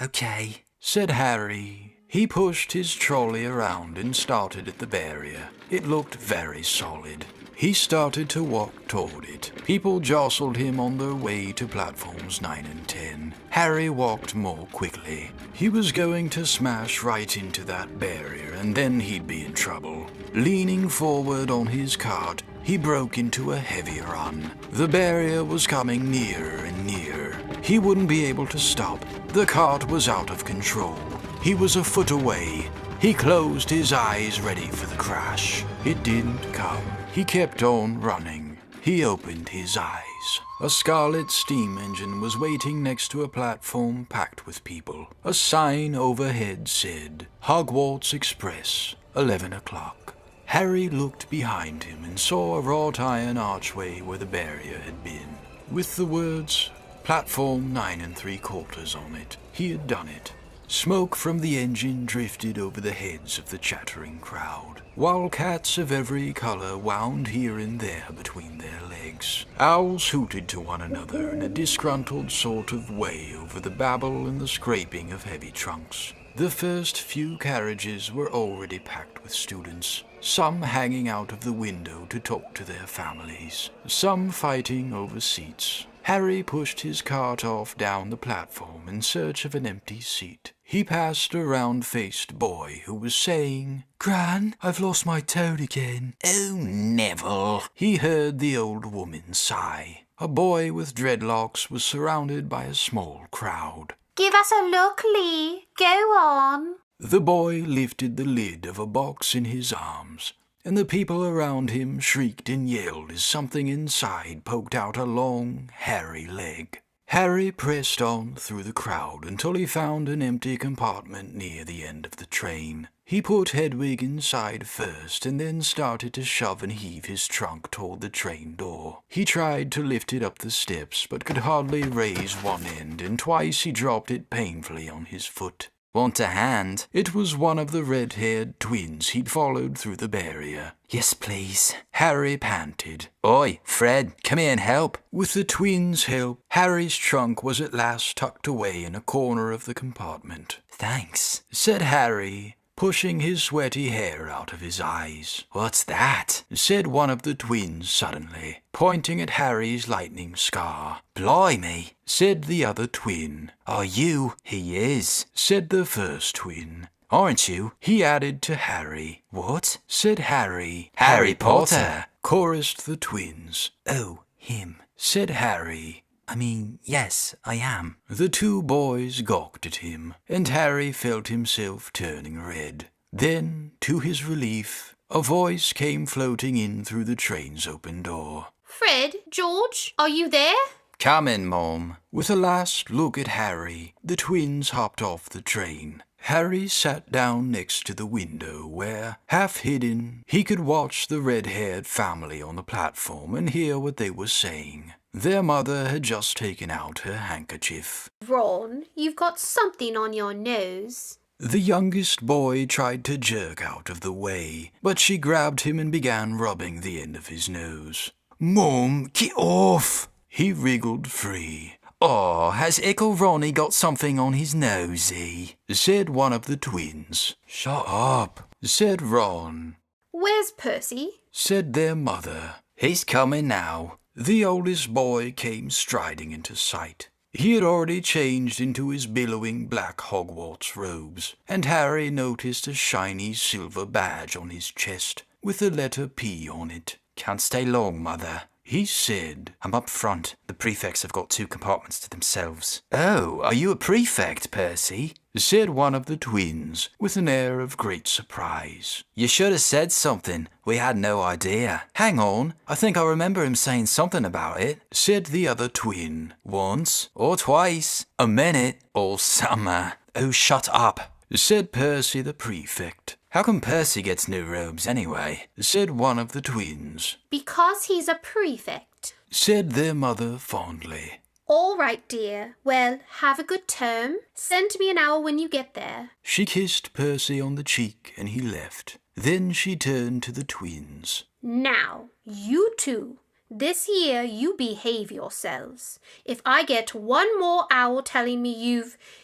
Speaker 1: Okay, said Harry. He pushed his trolley around and started at the barrier. It looked very solid. He started to walk toward it. People jostled him on their way to platforms 9 and 10. Harry walked more quickly. He was going to smash right into that barrier, and then he'd be in trouble. Leaning forward on his cart, he broke into a heavy run. The barrier was coming nearer and nearer. He wouldn't be able to stop. The cart was out of control. He was a foot away. He closed his eyes, ready for the crash. It didn't come. He kept on running. He opened his eyes. A scarlet steam engine was waiting next to a platform packed with people. A sign overhead said, Hogwarts Express, 11 o'clock. Harry looked behind him and saw a wrought iron archway where the barrier had been, with the words, Platform 9 3/4 on it. He had done it. Smoke from the engine drifted over the heads of the chattering crowd, while cats of every color wound here and there between their legs. Owls hooted to one another in a disgruntled sort of way over the babble and the scraping of heavy trunks. The first few carriages were already packed with students, some hanging out of the window to talk to their families, some fighting over seats. Harry pushed his cart off down the platform in search of an empty seat. He passed a round-faced boy who was saying, Gran, I've lost my toad again.
Speaker 4: Oh, Neville.
Speaker 1: He heard the old woman sigh. A boy with dreadlocks was surrounded by a small crowd.
Speaker 6: Give us a look, Lee. Go on.
Speaker 1: The boy lifted the lid of a box in his arms, and the people around him shrieked and yelled as something inside poked out a long, hairy leg. Harry pressed on through the crowd until he found an empty compartment near the end of the train. He put Hedwig inside first and then started to shove and heave his trunk toward the train door. He tried to lift it up the steps but could hardly raise one end, and twice he dropped it painfully on his foot.
Speaker 3: Want a hand?
Speaker 1: It was one of the red-haired twins he'd followed through the barrier.
Speaker 3: Yes, please.
Speaker 1: Harry panted.
Speaker 3: Oi, Fred, come here and help.
Speaker 1: With the twins' help, Harry's trunk was at last tucked away in a corner of the compartment.
Speaker 3: Thanks,
Speaker 1: said Harry, pushing his sweaty hair out of his eyes.
Speaker 3: What's that?
Speaker 1: Said one of the twins suddenly, pointing at Harry's lightning scar.
Speaker 3: Blimey,
Speaker 1: said the other twin.
Speaker 3: Are you?
Speaker 1: He is, said the first twin.
Speaker 3: Aren't you?
Speaker 1: He added to Harry.
Speaker 3: What?
Speaker 1: Said Harry.
Speaker 3: Harry Potter,
Speaker 1: chorused the twins.
Speaker 3: Oh, him,
Speaker 1: said Harry.
Speaker 3: I mean, yes, I am.
Speaker 1: The two boys gawked at him, and Harry felt himself turning red. Then, to his relief, a voice came floating in through the train's open door.
Speaker 6: Fred, George, are you there?
Speaker 3: Coming, Mom.
Speaker 1: With a last look at Harry, the twins hopped off the train. Harry sat down next to the window where, half hidden, he could watch the red-haired family on the platform and hear what they were saying. Their mother had just taken out her handkerchief.
Speaker 6: Ron, you've got something on your nose.
Speaker 1: The youngest boy tried to jerk out of the way, but she grabbed him and began rubbing the end of his nose.
Speaker 3: Mom, get off!
Speaker 1: He wriggled free.
Speaker 3: Oh, has Ickle Ronnie got something on his nosy?
Speaker 1: Said one of the twins.
Speaker 3: Shut up,
Speaker 1: said Ron.
Speaker 6: Where's Percy?
Speaker 1: Said their mother.
Speaker 3: He's coming now.
Speaker 1: The oldest boy came striding into sight. He had already changed into his billowing black Hogwarts robes, and Harry noticed a shiny silver badge on his chest with the letter P on it.
Speaker 3: Can't stay long, Mother,
Speaker 1: he said.
Speaker 3: I'm up front. The prefects have got 2 compartments to themselves.
Speaker 1: Oh, are you a prefect, Percy? Said one of the twins, with an air of great surprise.
Speaker 3: You should have said something. We had no idea. Hang on, I think I remember him saying something about it.
Speaker 1: Said the other twin.
Speaker 3: Once, or twice, a minute, all summer. Oh, shut up,
Speaker 1: said Percy the prefect.
Speaker 3: How come Percy gets new robes anyway?
Speaker 1: Said one of the twins.
Speaker 6: Because he's a prefect.
Speaker 1: Said their mother fondly.
Speaker 6: All right, dear. Well, have a good term. Send me an hour when you get there.
Speaker 1: She kissed Percy on the cheek and he left. Then she turned to the twins.
Speaker 6: Now, you two. This year you behave yourselves. If I get one more owl telling me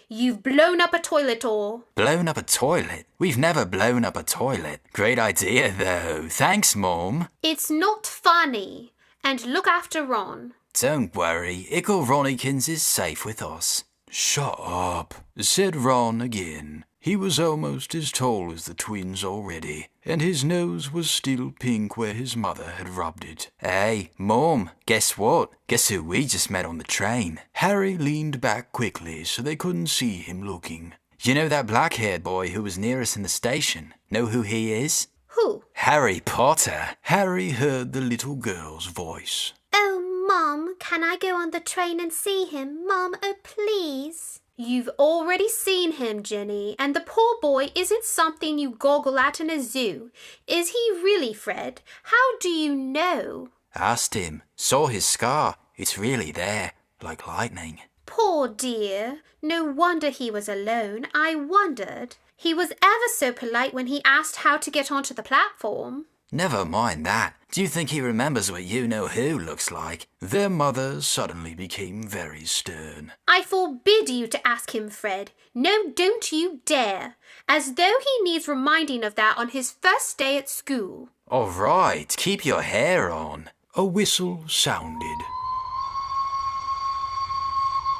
Speaker 6: you've blown up a toilet or...
Speaker 3: Blown up a toilet? We've never blown up a toilet. Great idea, though. Thanks, Mom.
Speaker 6: It's not funny. And look after Ron.
Speaker 3: Don't worry. Ickle Ronnikins is safe with us.
Speaker 1: Shut up, said Ron again. He was almost as tall as the twins already, and his nose was still pink where his mother had rubbed it.
Speaker 3: Hey, Mom, guess what? Guess who we just met on the train?
Speaker 1: Harry leaned back quickly so they couldn't see him looking.
Speaker 3: You know that black-haired boy who was near us in the station? Know who he is?
Speaker 6: Who?
Speaker 3: Harry Potter.
Speaker 1: Harry heard the little girl's voice.
Speaker 6: Oh, Mom, can I go on the train and see him? Mom, oh please. You've already seen him, Jenny, and the poor boy isn't something you goggle at in a zoo. Is he really, Fred? How do you know?
Speaker 3: Asked him. Saw his scar. It's really there, like lightning.
Speaker 6: Poor dear. No wonder he was alone. I wondered. He was ever so polite when he asked how to get onto the platform.
Speaker 3: Never mind that. Do you think he remembers what you-know-who looks like?
Speaker 1: Their mother suddenly became very stern.
Speaker 6: I forbid you to ask him, Fred. No, don't you dare. As though he needs reminding of that on his first day at school.
Speaker 3: All right, keep your hair on.
Speaker 1: A whistle sounded.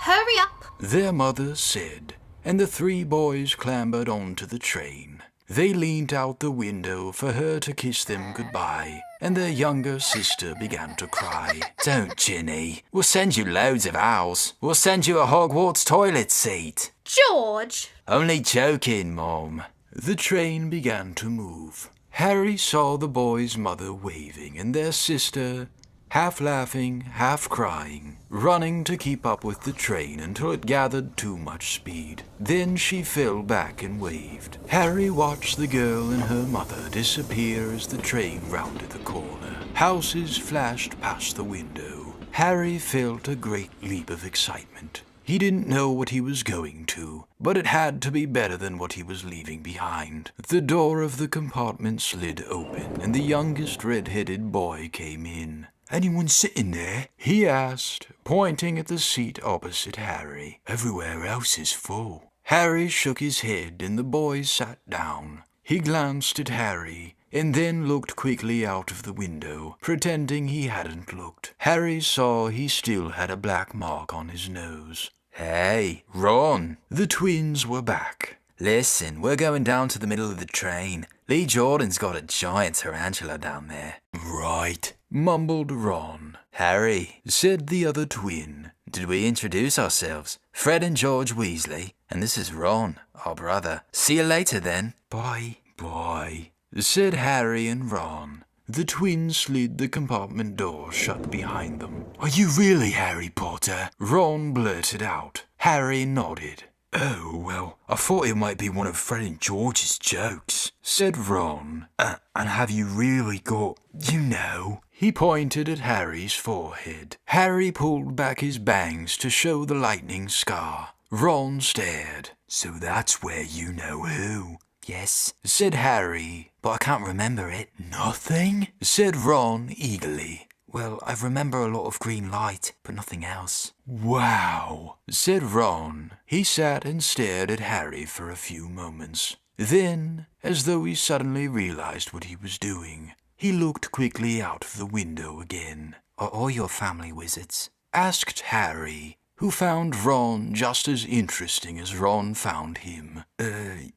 Speaker 6: Hurry up,
Speaker 1: their mother said, and the 3 boys clambered onto the train. They leaned out the window for her to kiss them goodbye, and their younger sister began to cry.
Speaker 3: Don't, Ginny. We'll send you loads of owls. We'll send you a Hogwarts toilet seat.
Speaker 6: George!
Speaker 3: Only joking, Mom.
Speaker 1: The train began to move. Harry saw the boy's mother waving and their sister, half laughing, half crying, running to keep up with the train until it gathered too much speed. Then she fell back and waved. Harry watched the girl and her mother disappear as the train rounded the corner. Houses flashed past the window. Harry felt a great leap of excitement. He didn't know what he was going to, but it had to be better than what he was leaving behind. The door of the compartment slid open, and the youngest red-headed boy came in.
Speaker 5: "Anyone sitting there?"
Speaker 1: he asked, pointing at the seat opposite Harry.
Speaker 5: "Everywhere else is full."
Speaker 1: Harry shook his head, and the boy sat down. He glanced at Harry, and then looked quickly out of the window, pretending he hadn't looked. Harry saw he still had a black mark on his nose.
Speaker 7: "Hey, Ron!"
Speaker 1: The twins were back.
Speaker 7: "Listen, we're going down to the middle of the train. Lee Jordan's got a giant tarantula down there."
Speaker 5: "Right,"
Speaker 1: mumbled Ron.
Speaker 7: "Harry,"
Speaker 1: said the other twin.
Speaker 7: "did we introduce ourselves? Fred and George Weasley, and this is Ron, our brother. See you later then."
Speaker 1: "Bye." "Bye," said Harry and Ron. The twins slid the compartment door shut behind them.
Speaker 5: "Are you really Harry Potter?"
Speaker 1: Ron blurted out. Harry nodded.
Speaker 5: "Oh, well, I thought it might be one of Fred and George's jokes,"
Speaker 1: said Ron.
Speaker 5: And have you really got, you know?"
Speaker 1: He pointed at Harry's forehead. Harry pulled back his bangs to show the lightning scar. Ron stared.
Speaker 5: "So that's where you know who?"
Speaker 7: "Yes,"
Speaker 1: said Harry,
Speaker 7: "but I can't remember it."
Speaker 5: "Nothing?"
Speaker 1: said Ron eagerly.
Speaker 7: "Well, I remember a lot of green light, but nothing else."
Speaker 5: "Wow,"
Speaker 1: said Ron. He sat and stared at Harry for a few moments. Then, as though he suddenly realized what he was doing, he looked quickly out of the window again.
Speaker 7: "Are all your family wizards?"
Speaker 1: asked Harry, who found Ron just as interesting as Ron found him.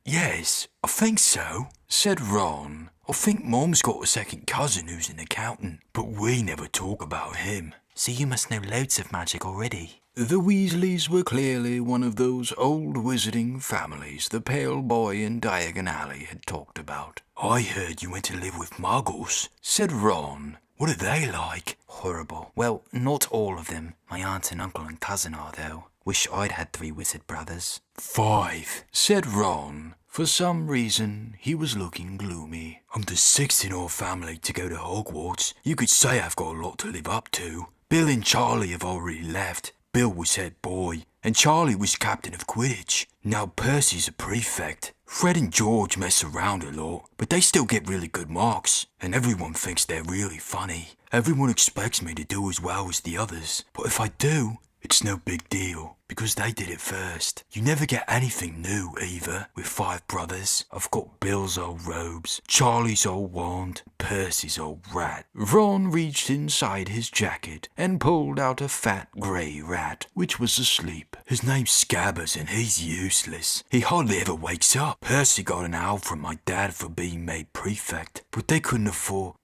Speaker 5: Yes, I think so,"
Speaker 1: said Ron.
Speaker 5: "I think Mom's got a second cousin who's an accountant, but we never talk about him."
Speaker 7: "So you must know loads of magic already."
Speaker 1: The Weasleys were clearly one of those old wizarding families the pale boy in Diagon Alley had talked about.
Speaker 5: "I heard you went to live with Muggles,"
Speaker 1: said Ron.
Speaker 5: "What are they like?"
Speaker 7: "Horrible. Well, not all of them. My aunt and uncle and cousin are, though. Wish I'd had 3 wizard brothers."
Speaker 5: 5,
Speaker 1: said Ron. For some reason, he was looking gloomy.
Speaker 5: "I'm the 6th in our family to go to Hogwarts. You could say I've got a lot to live up to. Bill and Charlie have already left. Bill was head boy, and Charlie was captain of Quidditch. Now Percy's a prefect. Fred and George mess around a lot, but they still get really good marks, and everyone thinks they're really funny. Everyone expects me to do as well as the others, but if I do, it's no big deal, because they did it first. You never get anything new, either, with 5 brothers. I've got Bill's old robes, Charlie's old wand, Percy's old rat."
Speaker 1: Ron reached inside his jacket and pulled out a fat grey rat, which was asleep.
Speaker 5: "His name's Scabbers, and he's useless. He hardly ever wakes up. Percy got an owl from my dad for being made prefect, but they couldn't afford,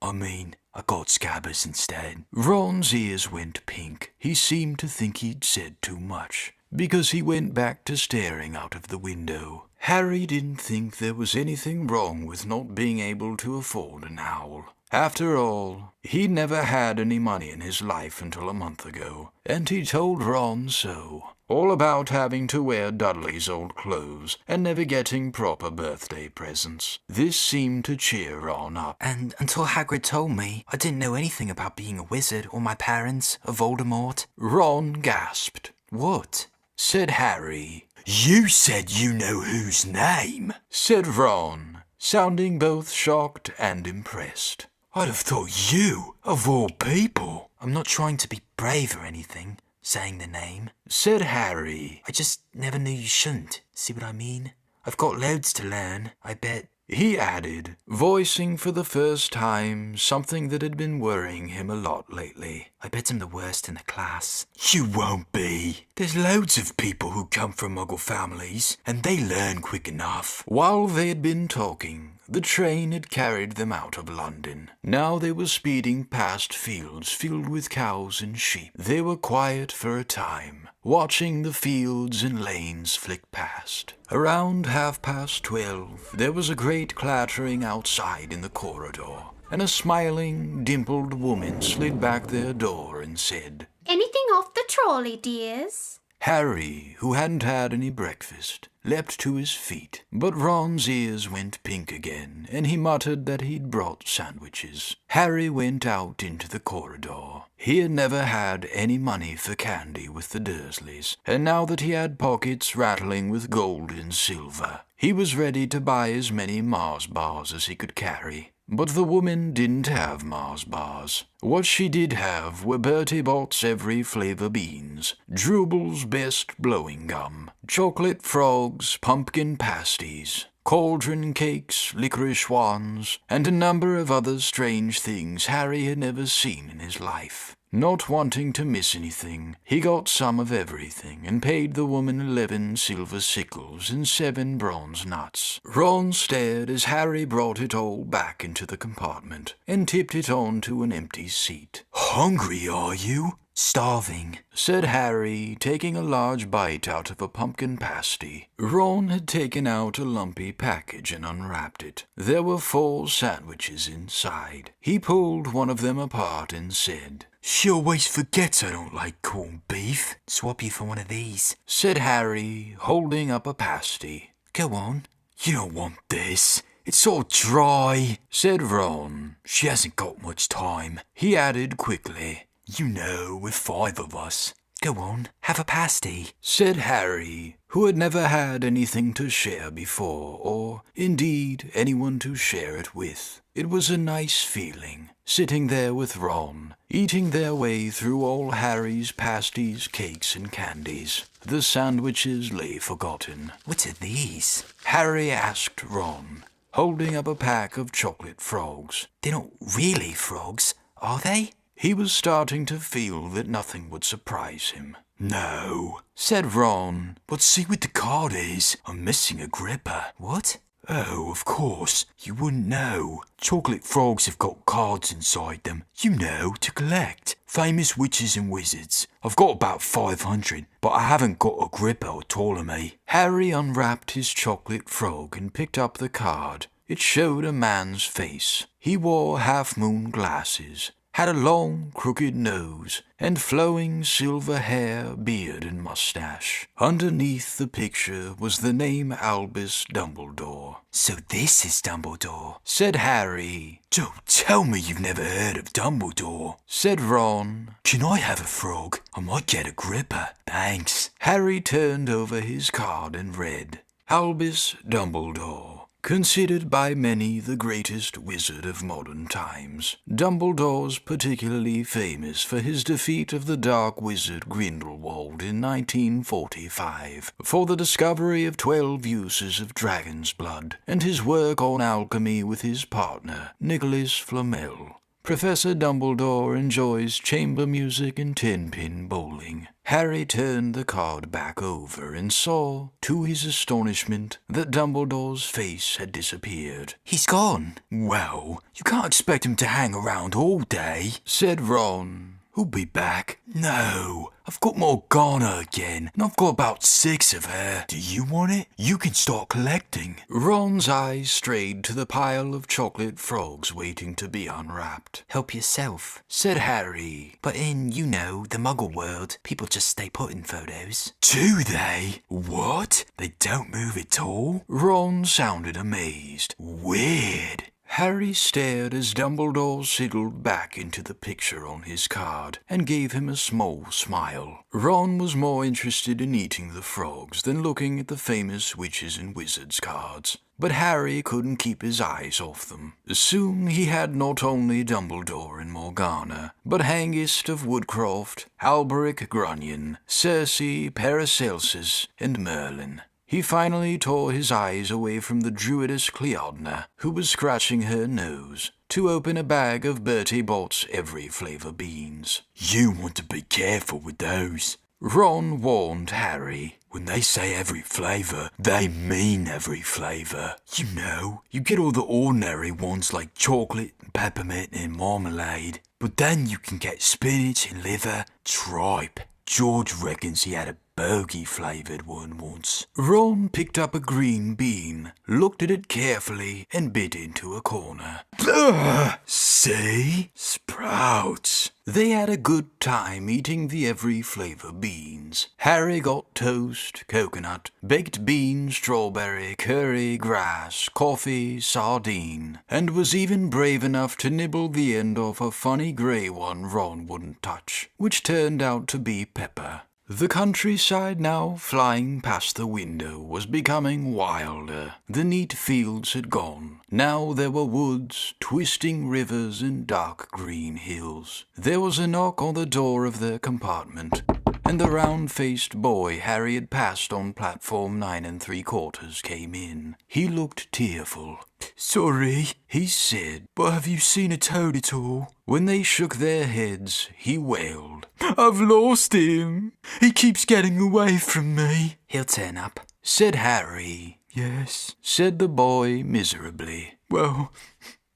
Speaker 5: I got Scabbers instead."
Speaker 1: Ron's ears went pink. He seemed to think he'd said too much, because he went back to staring out of the window. Harry didn't think there was anything wrong with not being able to afford an owl. After all, he'd never had any money in his life until a month ago, and he told Ron so. All about having to wear Dudley's old clothes and never getting proper birthday presents. This seemed to cheer Ron up.
Speaker 7: "And until Hagrid told me, I didn't know anything about being a wizard or my parents or Voldemort."
Speaker 1: Ron gasped.
Speaker 7: "What?"
Speaker 1: said Harry.
Speaker 5: "You said you know whose name?"
Speaker 1: said Ron, sounding both shocked and impressed.
Speaker 5: "I'd have thought you, of all people."
Speaker 7: "I'm not trying to be brave or anything, saying the name,"
Speaker 1: said Harry.
Speaker 7: "I just never knew you shouldn't. See what I mean? I've got loads to learn, I bet."
Speaker 1: He added, voicing for the first time something that had been worrying him a lot lately.
Speaker 7: "I bet I'm the worst in the class."
Speaker 5: "You won't be. There's loads of people who come from Muggle families, and they learn quick enough."
Speaker 1: While they had been talking, the train had carried them out of London. Now they were speeding past fields filled with cows and sheep. They were quiet for a time, watching the fields and lanes flick past. Around 12:30, there was a great crate clattering outside in the corridor, and a smiling, dimpled woman slid back their door and said,
Speaker 6: "Anything off the trolley, dears?"
Speaker 1: Harry, who hadn't had any breakfast, leapt to his feet, but Ron's ears went pink again, and he muttered that he'd brought sandwiches. Harry went out into the corridor. He had never had any money for candy with the Dursleys, and now that he had pockets rattling with gold and silver, he was ready to buy as many Mars bars as he could carry. But the woman didn't have Mars bars. What she did have were Bertie Bott's every flavour beans, Drubel's best blowing gum, chocolate frogs, pumpkin pasties, cauldron cakes, licorice wands, and a number of other strange things Harry had never seen in his life. Not wanting to miss anything, he got some of everything and paid the woman 11 silver sickles and 7 bronze nuts. Ron stared as Harry brought it all back into the compartment and tipped it onto an empty seat.
Speaker 5: "Hungry, are you?"
Speaker 1: "Starving," said Harry, taking a large bite out of a pumpkin pasty. Ron had taken out a lumpy package and unwrapped it. There were 4 sandwiches inside. He pulled one of them apart and said,
Speaker 5: "She always forgets I don't like corned beef."
Speaker 7: Swap you for one of these,
Speaker 1: said Harry, holding up a pasty.
Speaker 7: Go on.
Speaker 5: "You don't want this. It's all dry,"
Speaker 1: said Ron.
Speaker 5: "She hasn't got much time,"
Speaker 1: he added quickly.
Speaker 5: "You know, with 5 of us."
Speaker 7: Go on, have a pasty,
Speaker 1: said Harry, who had never had anything to share before, or, indeed, anyone to share it with. It was a nice feeling, sitting there with Ron, eating their way through all Harry's pasties, cakes, and candies. The sandwiches lay forgotten.
Speaker 7: What are these?
Speaker 1: Harry asked Ron, holding up a pack of chocolate frogs.
Speaker 7: They're not really frogs, are they?
Speaker 1: He was starting to feel that nothing would surprise him.
Speaker 5: "No,"
Speaker 1: said Ron.
Speaker 5: "But see what the card is. I'm missing a gripper."
Speaker 7: What?
Speaker 5: "Oh, of course. You wouldn't know. Chocolate frogs have got cards inside them, you know, to collect. Famous witches and wizards. I've got about 500, but I haven't got a gripper at all of me."
Speaker 1: Harry unwrapped his chocolate frog and picked up the card. It showed a man's face. He wore half-moon glasses, had a long, crooked nose, and flowing silver hair, beard, and mustache. Underneath the picture was the name Albus Dumbledore.
Speaker 7: "So this is Dumbledore,"
Speaker 1: said Harry.
Speaker 5: "Don't tell me you've never heard of Dumbledore,"
Speaker 1: said Ron.
Speaker 5: "Can I have a frog? I might get a gripper. Thanks."
Speaker 1: Harry turned over his card and read, Albus Dumbledore. Considered by many the greatest wizard of modern times, Dumbledore's particularly famous for his defeat of the dark wizard Grindelwald in 1945, for the discovery of 12 uses of dragon's blood, and his work on alchemy with his partner, Nicholas Flamel. Professor Dumbledore enjoys chamber music and 10-pin bowling. Harry turned the card back over and saw, to his astonishment, that Dumbledore's face had disappeared.
Speaker 7: "He's gone."
Speaker 5: "Well, you can't expect him to hang around all day,"
Speaker 1: said Ron.
Speaker 5: "Who'll be back?" "No, I've got Morgana again, and I've got about 6 of her. Do you want it? You can start collecting."
Speaker 1: Ron's eyes strayed to the pile of chocolate frogs waiting to be unwrapped.
Speaker 7: "Help yourself,"
Speaker 1: said Harry.
Speaker 7: "But in, you know, the Muggle world, people just stay put in photos."
Speaker 5: "Do they? What? They don't move at all?"
Speaker 1: Ron sounded amazed.
Speaker 5: "Weird."
Speaker 1: Harry stared as Dumbledore sidled back into the picture on his card and gave him a small smile. Ron was more interested in eating the frogs than looking at the famous witches and wizards cards, but Harry couldn't keep his eyes off them. Soon he had not only Dumbledore and Morgana, but Hengist of Woodcroft, Alberic Grunion, Circe, Paracelsus, and Merlin. He finally tore his eyes away from the druidess Cleodna, who was scratching her nose, to open a bag of Bertie Bott's every flavour beans.
Speaker 5: "You want to be careful with those,"
Speaker 1: Ron warned Harry.
Speaker 5: "When they say every flavour, they mean every flavour. You know, you get all the ordinary ones like chocolate, peppermint and marmalade, but then you can get spinach and liver, tripe. George reckons he had a bogey-flavoured one once. Ron picked up a green bean, looked at it carefully, and bit into a corner. Ugh! See? Sprouts. They had a good time eating the every flavour beans. Harry got toast, coconut, baked bean, strawberry, curry, grass, coffee, sardine, and was even brave enough to nibble the end off a funny grey one Ron wouldn't touch, which turned out to be pepper. The countryside now flying past the window was becoming wilder. The neat fields had gone. Now there were woods, twisting rivers, and dark green hills. There was a knock on the door of their compartment, and the round-faced boy Harry had passed on platform 9 3/4 came in. He looked tearful. "Sorry," he said, "but have you seen a toad at all?" When they shook their heads, he wailed, "I've lost him. He keeps getting away from me."
Speaker 7: He'll turn up,
Speaker 5: said Harry.
Speaker 2: "Yes,"
Speaker 5: said the boy miserably.
Speaker 2: "well,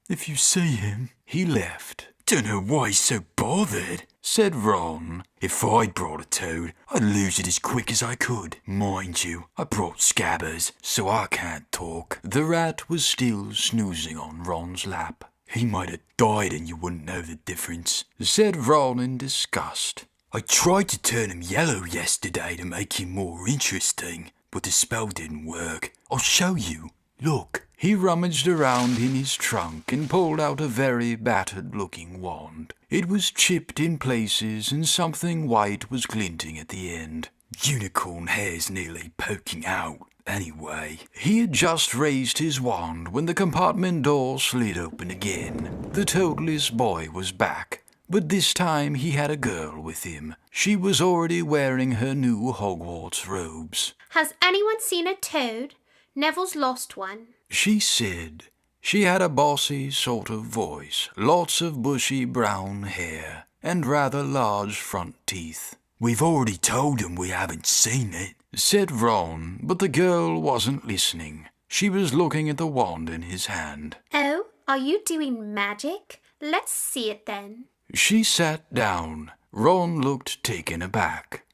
Speaker 2: if you see him."
Speaker 5: He left. "Don't know why he's so bothered," said Ron. "If I'd brought a toad, I'd lose it as quick as I could. Mind you, I brought Scabbers, so I can't talk." The rat was still snoozing on Ron's lap. "He might have died and you wouldn't know the difference," said Ron in disgust. "I tried to turn him yellow yesterday to make him more interesting, but the spell didn't work. I'll show you. Look." He rummaged around in his trunk and pulled out a very battered-looking wand. It was chipped in places and something white was glinting at the end. "Unicorn hair's nearly poking out. Anyway," he had just raised his wand when the compartment door slid open again. The toadless boy was back, but this time he had a girl with him. She was already wearing her new Hogwarts robes.
Speaker 6: Has anyone seen a toad? Neville's lost one,
Speaker 5: she said. She had a bossy sort of voice, lots of bushy brown hair, and rather large front teeth. "We've already told him we haven't seen it," said Ron, but the girl wasn't listening. She was looking at the wand in his hand.
Speaker 6: Oh, are you doing magic? Let's see it then.
Speaker 5: She sat down. Ron looked taken aback.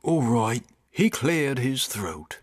Speaker 5: All right." He cleared his throat.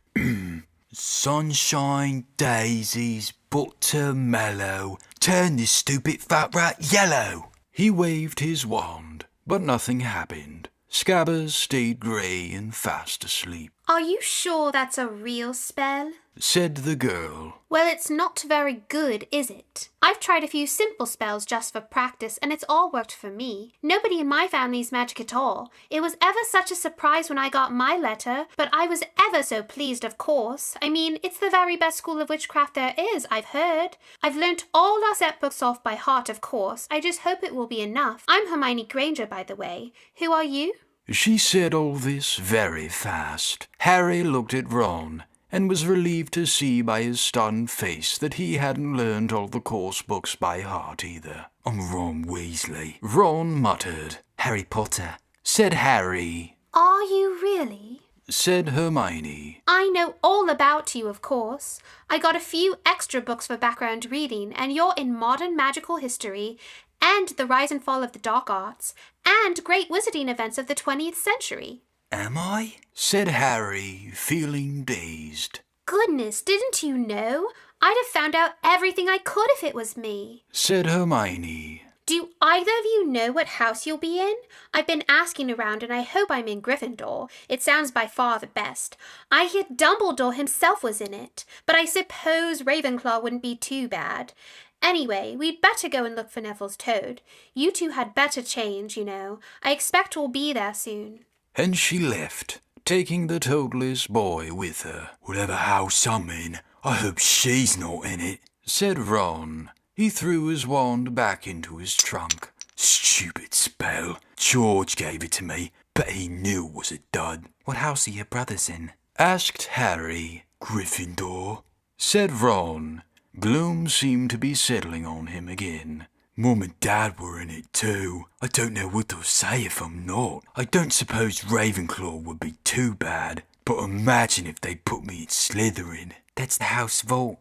Speaker 5: "Sunshine, daisies, buttermellow. Turn this stupid fat rat yellow." He waved his wand, but nothing happened. Scabbers stayed grey and fast asleep.
Speaker 6: Are you sure that's a real spell?
Speaker 5: said the girl.
Speaker 6: Well, it's not very good, is it? I've tried a few simple spells just for practice, and it's all worked for me. Nobody in my family's magic at all. It was ever such a surprise when I got my letter, but I was ever so pleased, of course. I mean, it's the very best school of witchcraft there is, I've heard. I've learnt all our set books off by heart, of course. I just hope it will be enough. I'm Hermione Granger, by the way. Who are you?
Speaker 5: She said all this very fast. Harry looked at Ron, and was relieved to see by his stunned face that he hadn't learned all the course books by heart either. "I'm Ron Weasley," Ron muttered.
Speaker 7: "Harry Potter,"
Speaker 5: said Harry.
Speaker 6: Are you really?
Speaker 5: Said Hermione.
Speaker 6: I know all about you, of course. I got a few extra books for background reading, and you're in modern magical history, and the rise and fall of the dark arts, and great wizarding events of the 20th century.
Speaker 5: "Am I?" said Harry, feeling dazed.
Speaker 6: Goodness, didn't you know? I'd have found out everything I could if it was me.
Speaker 5: Said Hermione.
Speaker 6: Do either of you know what house you'll be in? I've been asking around and I hope I'm in Gryffindor. It sounds by far the best. I hear Dumbledore himself was in it, but I suppose Ravenclaw wouldn't be too bad. Anyway, we'd better go and look for Neville's toad. You two had better change, you know. I expect we'll be there soon.
Speaker 5: And she left, taking the toadless boy with her. "Whatever house I'm in, I hope she's not in it," said Ron. He threw his wand back into his trunk. "Stupid spell. George gave it to me, but he knew it was a dud."
Speaker 7: "What house are your brothers in?"
Speaker 5: asked Harry. "Gryffindor," said Ron. Gloom seemed to be settling on him again. "Mum and Dad were in it too. I don't know what they'll say if I'm not. I don't suppose Ravenclaw would be too bad, but imagine if they put me in Slytherin."
Speaker 7: "That's the house vault,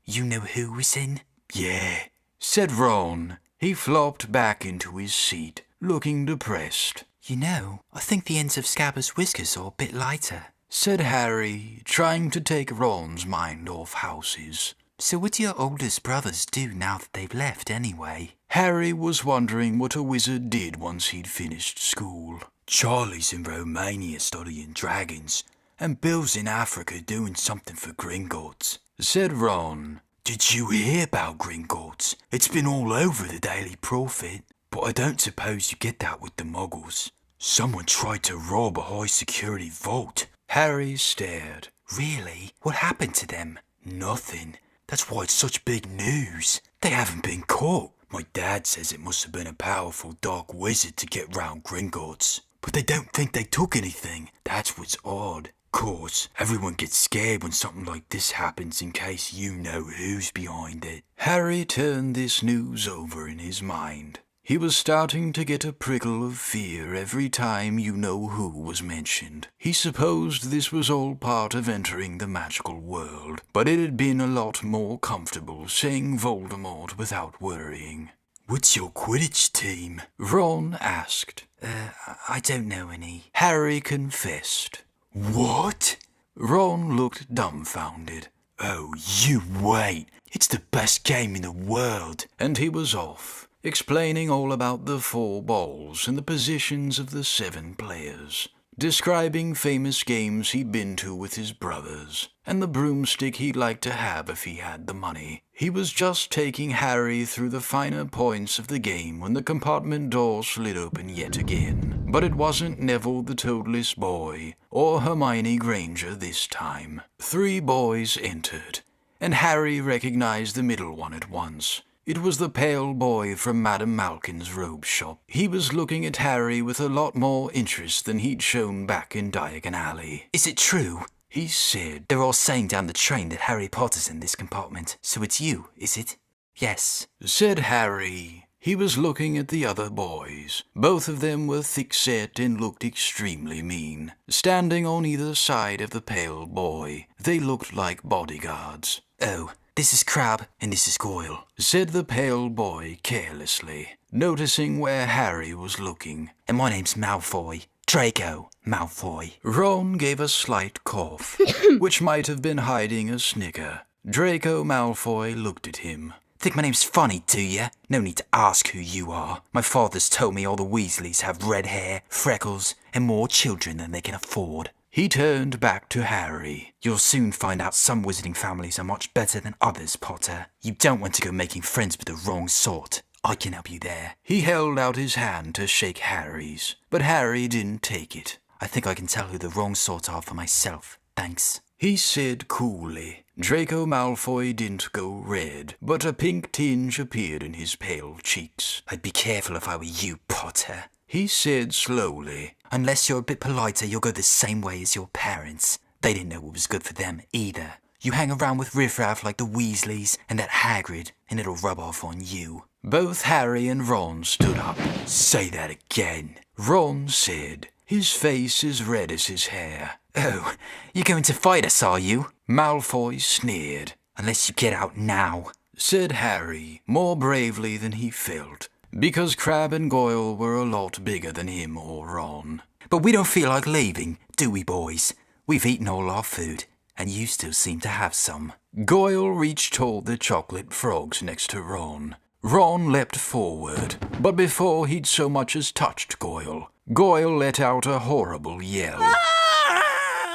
Speaker 7: you know who was in?"
Speaker 5: "Yeah," said Ron. He flopped back into his seat, looking depressed.
Speaker 7: You know, I think the ends of Scabbers' whiskers are a bit lighter,
Speaker 1: said Harry, trying to take Ron's mind off houses.
Speaker 7: So what do your oldest brothers do now that they've left anyway?
Speaker 1: Harry was wondering what a wizard did once he'd finished school.
Speaker 5: Charlie's in Romania studying dragons, and Bill's in Africa doing something for Gringotts,
Speaker 1: said Ron.
Speaker 5: Did you hear about Gringotts? It's been all over the Daily Prophet, but I don't suppose you get that with the Muggles. Someone tried to rob a high-security vault.
Speaker 1: Harry stared.
Speaker 5: Really? What happened to them? Nothing. That's why it's such big news. They haven't been caught. My dad says it must have been a powerful dark wizard to get round Gringotts. But they don't think they took anything. That's what's odd. Of course, everyone gets scared when something like this happens in case you know who's behind it.
Speaker 1: Harry turned this news over in his mind. He was starting to get a prickle of fear every time you know who was mentioned. He supposed this was all part of entering the magical world, but it had been a lot more comfortable saying Voldemort without worrying.
Speaker 5: What's your Quidditch team?
Speaker 1: Ron asked.
Speaker 7: I don't know any.
Speaker 1: Harry confessed.
Speaker 5: What?
Speaker 1: Ron looked dumbfounded.
Speaker 5: Oh, you wait. It's the best game in the world.
Speaker 1: And he was off, explaining all about the 4 balls and the positions of the 7 players, describing famous games he'd been to with his brothers, and the broomstick he'd like to have if he had the money. He was just taking Harry through the finer points of the game when the compartment door slid open yet again. But it wasn't Neville the Toadless Boy, or Hermione Granger this time. 3 boys entered, and Harry recognized the middle one at once. It was the pale boy from Madame Malkin's robe shop. He was looking at Harry with a lot more interest than he'd shown back in Diagon Alley.
Speaker 7: Is it true?
Speaker 1: He said.
Speaker 7: They're all saying down the train that Harry Potter's in this compartment. So it's you, is it? Yes,
Speaker 1: said Harry. He was looking at the other boys. Both of them were thick-set and looked extremely mean. Standing on either side of the pale boy, they looked like bodyguards.
Speaker 7: Oh, this is Crabbe and this is Goyle,
Speaker 1: said the pale boy carelessly, noticing where Harry was looking.
Speaker 7: And my name's Malfoy. Draco Malfoy.
Speaker 1: Ron gave a slight cough, which might have been hiding a snicker. Draco Malfoy looked at him.
Speaker 7: Think my name's funny, do ya? No need to ask who you are. My father's told me all the Weasleys have red hair, freckles, and more children than they can afford.
Speaker 1: He turned back to Harry.
Speaker 7: You'll soon find out some wizarding families are much better than others, Potter. You don't want to go making friends with the wrong sort. I can help you there.
Speaker 1: He held out his hand to shake Harry's, but Harry didn't take it.
Speaker 7: I think I can tell who the wrong sort are for myself. Thanks.
Speaker 1: He said coolly. Draco Malfoy didn't go red, but a pink tinge appeared in his pale cheeks.
Speaker 7: I'd be careful if I were you, Potter.
Speaker 1: He said slowly.
Speaker 7: Unless you're a bit politer, you'll go the same way as your parents. They didn't know what was good for them either. You hang around with riffraff like the Weasleys and that Hagrid, and it'll rub off on you.
Speaker 1: Both Harry and Ron stood up.
Speaker 5: Say that again,
Speaker 1: Ron said, his face as red as his hair.
Speaker 7: Oh, you're going to fight us, are you?
Speaker 1: Malfoy sneered.
Speaker 7: Unless you get out now,
Speaker 1: said Harry, more bravely than he felt, because Crabbe and Goyle were a lot bigger than him or Ron.
Speaker 7: But we don't feel like leaving, do we, boys? We've eaten all our food, and you still seem to have some.
Speaker 1: Goyle reached toward the chocolate frogs next to Ron. Ron leapt forward, but before he'd so much as touched Goyle, Goyle let out a horrible yell.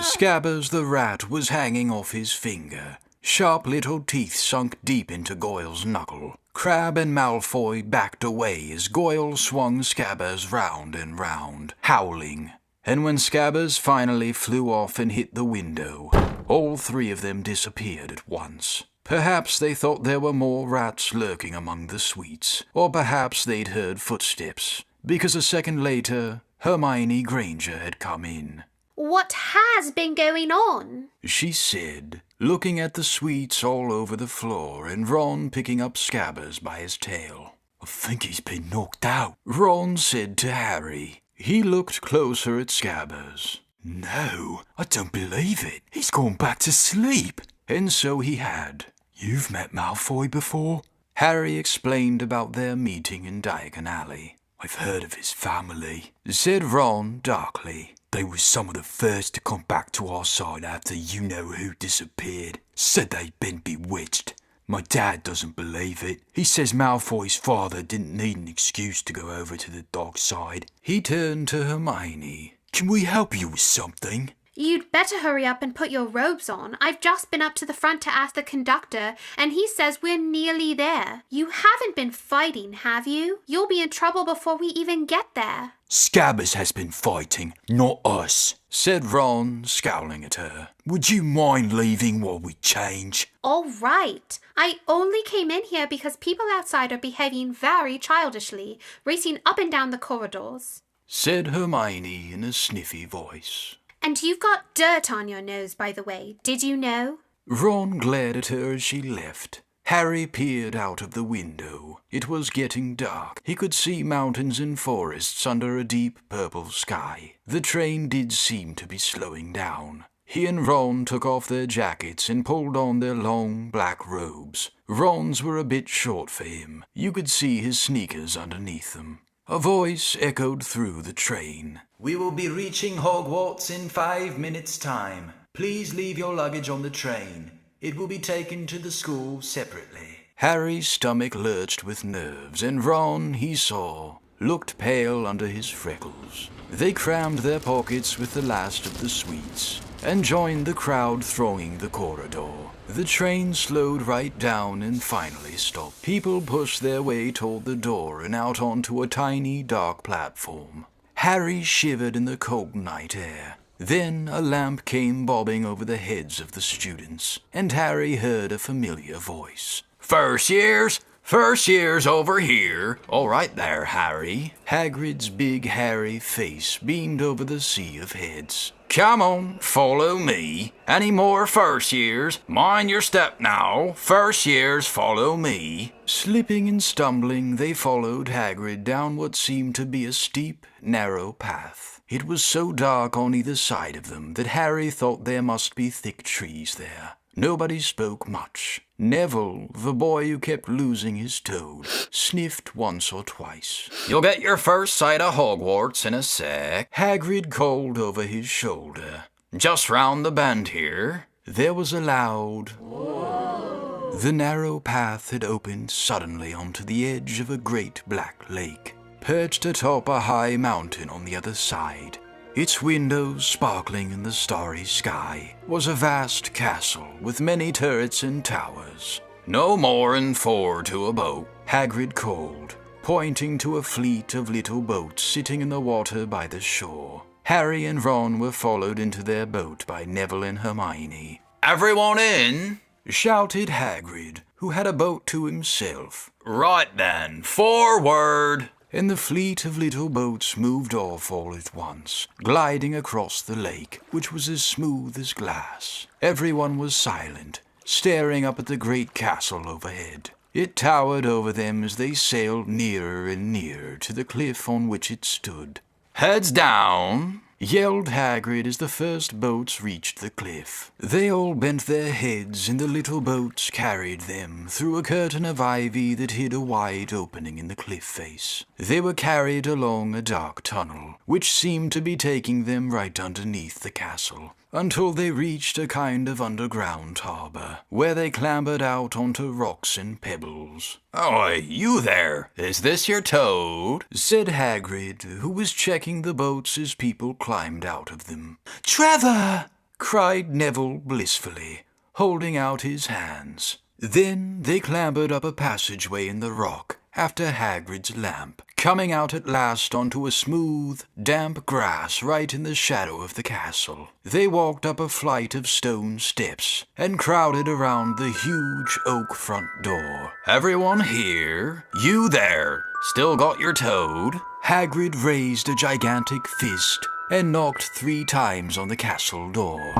Speaker 1: Scabbers the rat was hanging off his finger. Sharp little teeth sunk deep into Goyle's knuckle. Crabbe and Malfoy backed away as Goyle swung Scabbers round and round, howling. And when Scabbers finally flew off and hit the window, all 3 of them disappeared at once. Perhaps they thought there were more rats lurking among the sweets, or perhaps they'd heard footsteps, because a second later, Hermione Granger had come in.
Speaker 6: What has been going on?
Speaker 1: She said, looking at the sweets all over the floor and Ron picking up Scabbers by his tail.
Speaker 5: I think he's been knocked out,
Speaker 1: Ron said to Harry. He looked closer at Scabbers.
Speaker 5: No, I don't believe it. He's gone back to sleep.
Speaker 1: And so he had.
Speaker 5: You've met Malfoy before?
Speaker 1: Harry explained about their meeting in Diagon Alley.
Speaker 5: I've heard of his family," said Ron darkly. "They was some of the first to come back to our side after you-know-who disappeared. Said they'd been bewitched. My dad doesn't believe it. He says Malfoy's father didn't need an excuse to go over to the dark side." He turned to Hermione. "Can we help you with something?"
Speaker 6: You'd better hurry up and put your robes on. I've just been up to the front to ask the conductor, and he says we're nearly there. You haven't been fighting, have you? You'll be in trouble before we even get there.
Speaker 5: "Scabbers has been fighting, not us," said Ron, scowling at her. "Would you mind leaving while we change?"
Speaker 6: All right. I only came in here because people outside are behaving very childishly, racing up and down the corridors,
Speaker 1: said Hermione in a sniffy voice.
Speaker 6: And you've got dirt on your nose, by the way. Did you know?
Speaker 1: Ron glared at her as she left. Harry peered out of the window. It was getting dark. He could see mountains and forests under a deep purple sky. The train did seem to be slowing down. He and Ron took off their jackets and pulled on their long black robes. Ron's were a bit short for him. You could see his sneakers underneath them. A voice echoed through the train.
Speaker 2: "We will be reaching Hogwarts in 5 minutes' time. Please leave your luggage on the train. It will be taken to the school separately."
Speaker 1: Harry's stomach lurched with nerves, and Ron, he saw, looked pale under his freckles. They crammed their pockets with the last of the sweets and joined the crowd thronging the corridor. The train slowed right down and finally stopped. People pushed their way toward the door and out onto a tiny, dark platform. Harry shivered in the cold night air. Then a lamp came bobbing over the heads of the students, and Harry heard a familiar voice.
Speaker 4: First years over here. All right there, Harry."
Speaker 1: Hagrid's big, hairy face beamed over the sea of heads.
Speaker 4: "Come on, follow me. Any more first years? Mind your step now. First years, follow me."
Speaker 1: Slipping and stumbling, they followed Hagrid down what seemed to be a steep, narrow path. It was so dark on either side of them that Harry thought there must be thick trees there. Nobody spoke much. Neville, the boy who kept losing his toad, sniffed once or twice.
Speaker 4: "You'll get your first sight of Hogwarts in a sec,"
Speaker 1: Hagrid called over his shoulder.
Speaker 4: "Just round the bend here."
Speaker 1: There was a loud "Whoa." The narrow path had opened suddenly onto the edge of a great black lake, perched atop a high mountain on the other side. Its windows sparkling in the starry sky was a vast castle with many turrets and towers.
Speaker 4: "No more'n 4 to a boat,"
Speaker 1: Hagrid called, pointing to a fleet of little boats sitting in the water by the shore. Harry and Ron were followed into their boat by Neville and Hermione.
Speaker 4: "Everyone in?"
Speaker 1: shouted Hagrid, who had a boat to himself.
Speaker 4: "Right then, forward!"
Speaker 1: And the fleet of little boats moved off all at once, gliding across the lake, which was as smooth as glass. Everyone was silent, staring up at the great castle overhead. It towered over them as they sailed nearer and nearer to the cliff on which it stood.
Speaker 4: "Heads down!"
Speaker 1: yelled Hagrid as the first boats reached the cliff. They all bent their heads, and the little boats carried them through a curtain of ivy that hid a wide opening in the cliff face. They were carried along a dark tunnel, which seemed to be taking them right underneath the castle, until they reached a kind of underground harbor, where they clambered out onto rocks and pebbles.
Speaker 4: "Oi, you there! Is this your toad?"
Speaker 1: said Hagrid, who was checking the boats as people climbed out of them.
Speaker 2: "Trevor!"
Speaker 1: cried Neville blissfully, holding out his hands. Then they clambered up a passageway in the rock after Hagrid's lamp, coming out at last onto a smooth, damp grass right in the shadow of the castle. They walked up a flight of stone steps and crowded around the huge oak front door.
Speaker 4: "Everyone here? You there? Still got your toad?"
Speaker 1: Hagrid raised a gigantic fist and knocked 3 times on the castle door.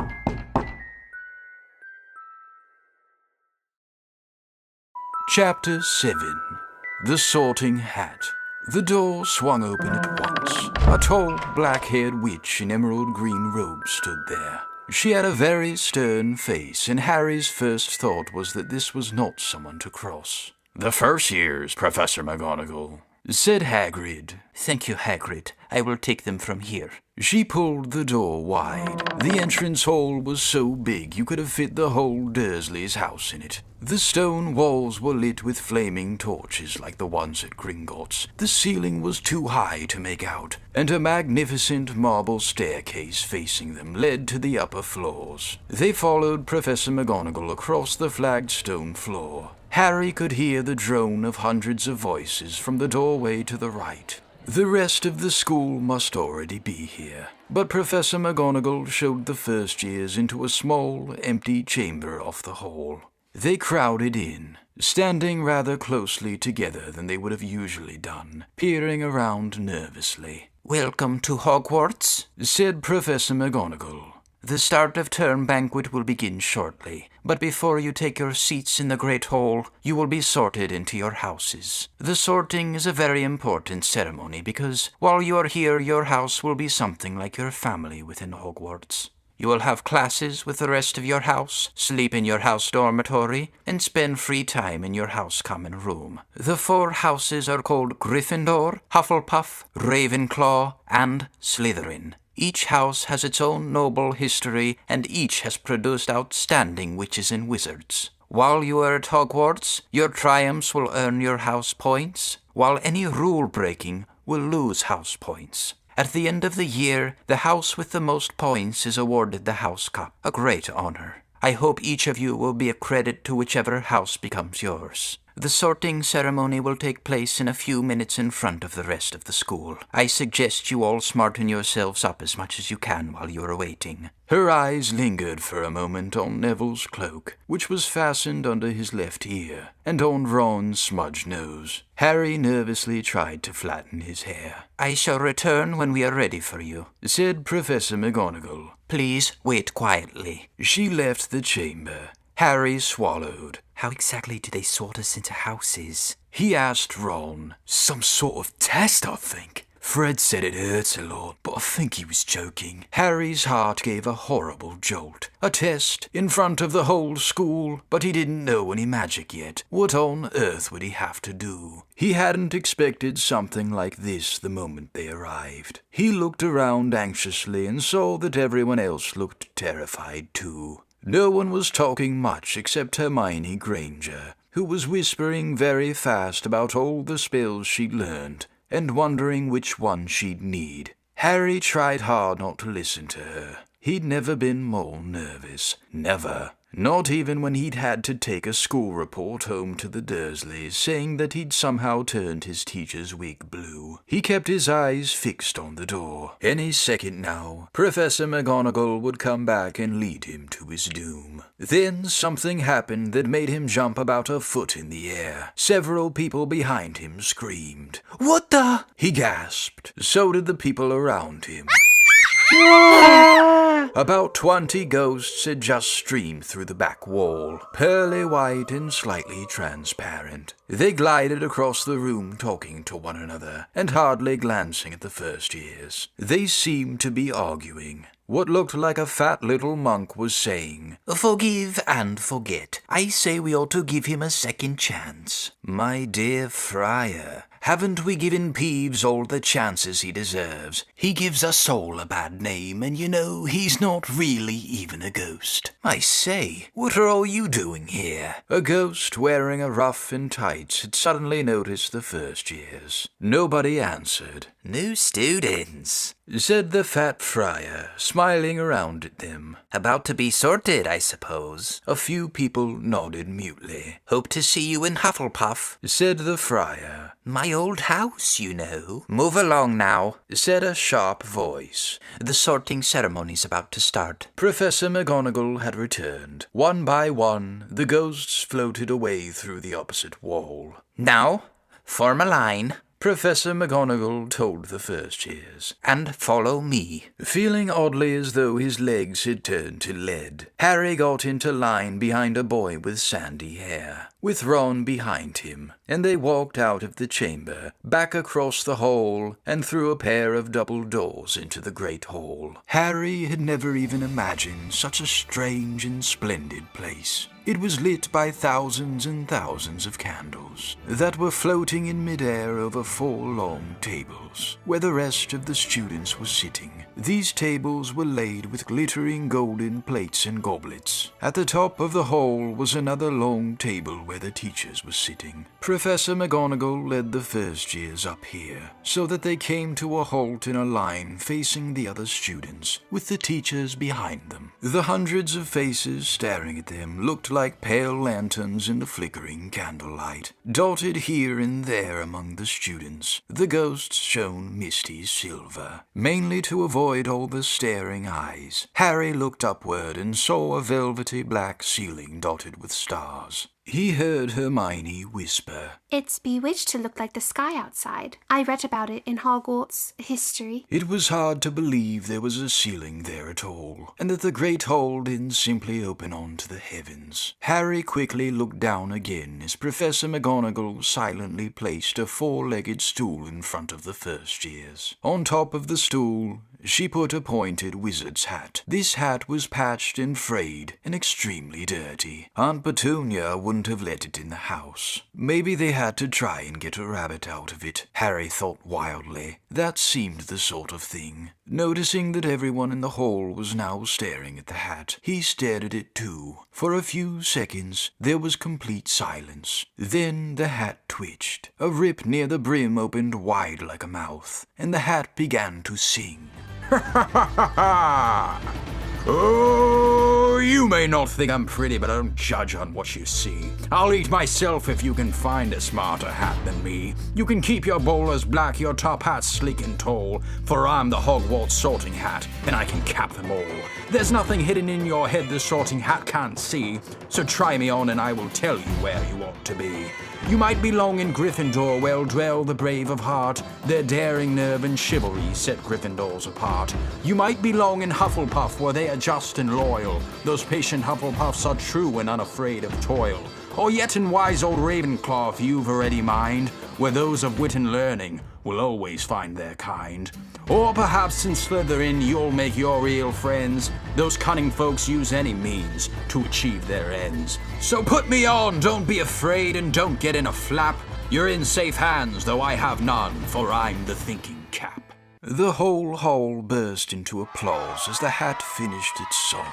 Speaker 1: Chapter 7. The Sorting Hat. The door swung open at once. A tall, black-haired witch in emerald green robes stood there. She had a very stern face, and Harry's first thought was that this was not someone to cross.
Speaker 4: "The first years, Professor McGonagall,"
Speaker 1: said Hagrid.
Speaker 3: Thank you, Hagrid. I will take them from here.
Speaker 1: She pulled the door wide. The entrance hall was so big you could have fit the whole Dursley's house in it. The stone walls were lit with flaming torches like the ones at Gringotts. The ceiling was too high to make out, and a magnificent marble staircase facing them led to the upper floors. They followed Professor McGonagall across the flagged stone floor. Harry could hear the drone of hundreds of voices from the doorway to the right. The rest of the school must already be here, but Professor McGonagall showed the first years into a small, empty chamber off the hall. They crowded in, standing rather closely together than they would have usually done, peering around nervously.
Speaker 3: Welcome to Hogwarts,
Speaker 1: said Professor McGonagall.
Speaker 3: The start of term banquet will begin shortly, but before you take your seats in the Great Hall, you will be sorted into your houses. The sorting is a very important ceremony because while you are here, your house will be something like your family within Hogwarts. You will have classes with the rest of your house, sleep in your house dormitory, and spend free time in your house common room. The 4 houses are called Gryffindor, Hufflepuff, Ravenclaw, and Slytherin. Each house has its own noble history, and each has produced outstanding witches and wizards. While you are at Hogwarts, your triumphs will earn your house points, while any rule-breaking will lose house points. At the end of the year, the house with the most points is awarded the House Cup, a great honor. I hope each of you will be a credit to whichever house becomes yours. The sorting ceremony will take place in a few minutes in front of the rest of the school. I suggest you all smarten yourselves up as much as you can while you are waiting.
Speaker 1: Her eyes lingered for a moment on Neville's cloak, which was fastened under his left ear, and on Ron's smudged nose. Harry nervously tried to flatten his hair.
Speaker 3: I shall return when we are ready for you,
Speaker 1: said Professor McGonagall.
Speaker 3: Please wait quietly.
Speaker 1: She left the chamber. Harry swallowed.
Speaker 7: How exactly do they sort us into houses?
Speaker 1: He asked Ron.
Speaker 5: Some sort of test, I think. Fred said it hurts a lot, but I think he was joking.
Speaker 1: Harry's heart gave a horrible jolt. A test in front of the whole school, but he didn't know any magic yet. What on earth would he have to do? He hadn't expected something like this the moment they arrived. He looked around anxiously and saw that everyone else looked terrified too. No one was talking much except Hermione Granger, who was whispering very fast about all the spells she'd learned, and wondering which one she'd need. Harry tried hard not to listen to her. He'd never been more nervous. Never. Not even when he'd had to take a school report home to the Dursleys, saying that he'd somehow turned his teacher's wig blue. He kept his eyes fixed on the door. Any second now, Professor McGonagall would come back and lead him to his doom. Then something happened that made him jump about a foot in the air. Several people behind him screamed. "What the?" he gasped. So did the people around him. About 20 ghosts had just streamed through the back wall, pearly white and slightly transparent. They glided across the room talking to one another, and hardly glancing at the first years. They seemed to be arguing. What looked like a fat little monk was saying,
Speaker 3: "Forgive and forget. I say we ought to give him a second chance."
Speaker 1: "My dear Friar, haven't we given Peeves all the chances he deserves? He gives us all a bad name, and you know, he's not really even a ghost. I say, what are all you doing here?" A ghost wearing a ruff and tights had suddenly noticed the first years. Nobody answered.
Speaker 7: "New students,"
Speaker 1: said the fat friar, smiling around at them.
Speaker 7: "About to be sorted, I suppose."
Speaker 1: A few people nodded mutely.
Speaker 7: "Hope to see you in Hufflepuff,"
Speaker 1: said the friar.
Speaker 7: "My old house, you know." "Move along now,"
Speaker 1: said a sharp voice.
Speaker 3: The sorting ceremony's about to start.
Speaker 1: Professor McGonagall had returned. One by one, the ghosts floated away through the opposite wall.
Speaker 3: "Now, form a line,"
Speaker 1: Professor McGonagall told the first years,
Speaker 3: "and follow me."
Speaker 1: Feeling oddly as though his legs had turned to lead, Harry got into line behind a boy with sandy hair, with Ron behind him, and they walked out of the chamber, back across the hall, and through a pair of double doors into the great hall. Harry had never even imagined such a strange and splendid place. It was lit by thousands and thousands of candles that were floating in midair over 4 long tables, where the rest of the students were sitting. These tables were laid with glittering golden plates and goblets. At the top of the hall was another long table where the teachers were sitting. Professor McGonagall led the first years up here, so that they came to a halt in a line facing the other students, with the teachers behind them. The hundreds of faces staring at them looked like pale lanterns in the flickering candlelight. Dotted here and there among the students, the ghosts shone misty silver, mainly to avoid all the staring eyes. Harry looked upward and saw a velvety black ceiling dotted with stars. He heard Hermione whisper,
Speaker 6: "It's bewitched to look like the sky outside. I read about it in Hogwarts history."
Speaker 1: It was hard to believe there was a ceiling there at all, and that the great hall didn't simply open onto the heavens. Harry quickly looked down again as Professor McGonagall silently placed a 4-legged stool in front of the first years. On top of the stool, she put a pointed wizard's hat. This hat was patched and frayed and extremely dirty. Aunt Petunia wouldn't have let it in the house. Maybe they had to try and get a rabbit out of it, Harry thought wildly. That seemed the sort of thing. Noticing that everyone in the hall was now staring at the hat, he stared at it too. For a few seconds, there was complete silence. Then the hat twitched. A rip near the brim opened wide like a mouth, and the hat began to sing.
Speaker 4: Oh, you may not think I'm pretty, but I don't judge on what you see. I'll eat myself if you can find a smarter hat than me. You can keep your bowlers black, your top hats sleek and tall, for I'm the Hogwarts sorting hat, and I can cap them all. There's nothing hidden in your head the sorting hat can't see, so try me on and I will tell you where you ought to be. You might belong in Gryffindor, where dwell the brave of heart. Their daring nerve and chivalry set Gryffindors apart. You might belong in Hufflepuff, where they are just and loyal. Those patient Hufflepuffs are true and unafraid of toil. Or yet in wise old Ravenclaw, if you've a ready mind, where those of wit and learning will always find their kind. Or perhaps in Slytherin you'll make your real friends. Those cunning folks use any means to achieve their ends. So put me on, don't be afraid, and don't get in a flap. You're in safe hands, though I have none, for I'm the thinking cap.
Speaker 1: The whole hall burst into applause as the hat finished its song.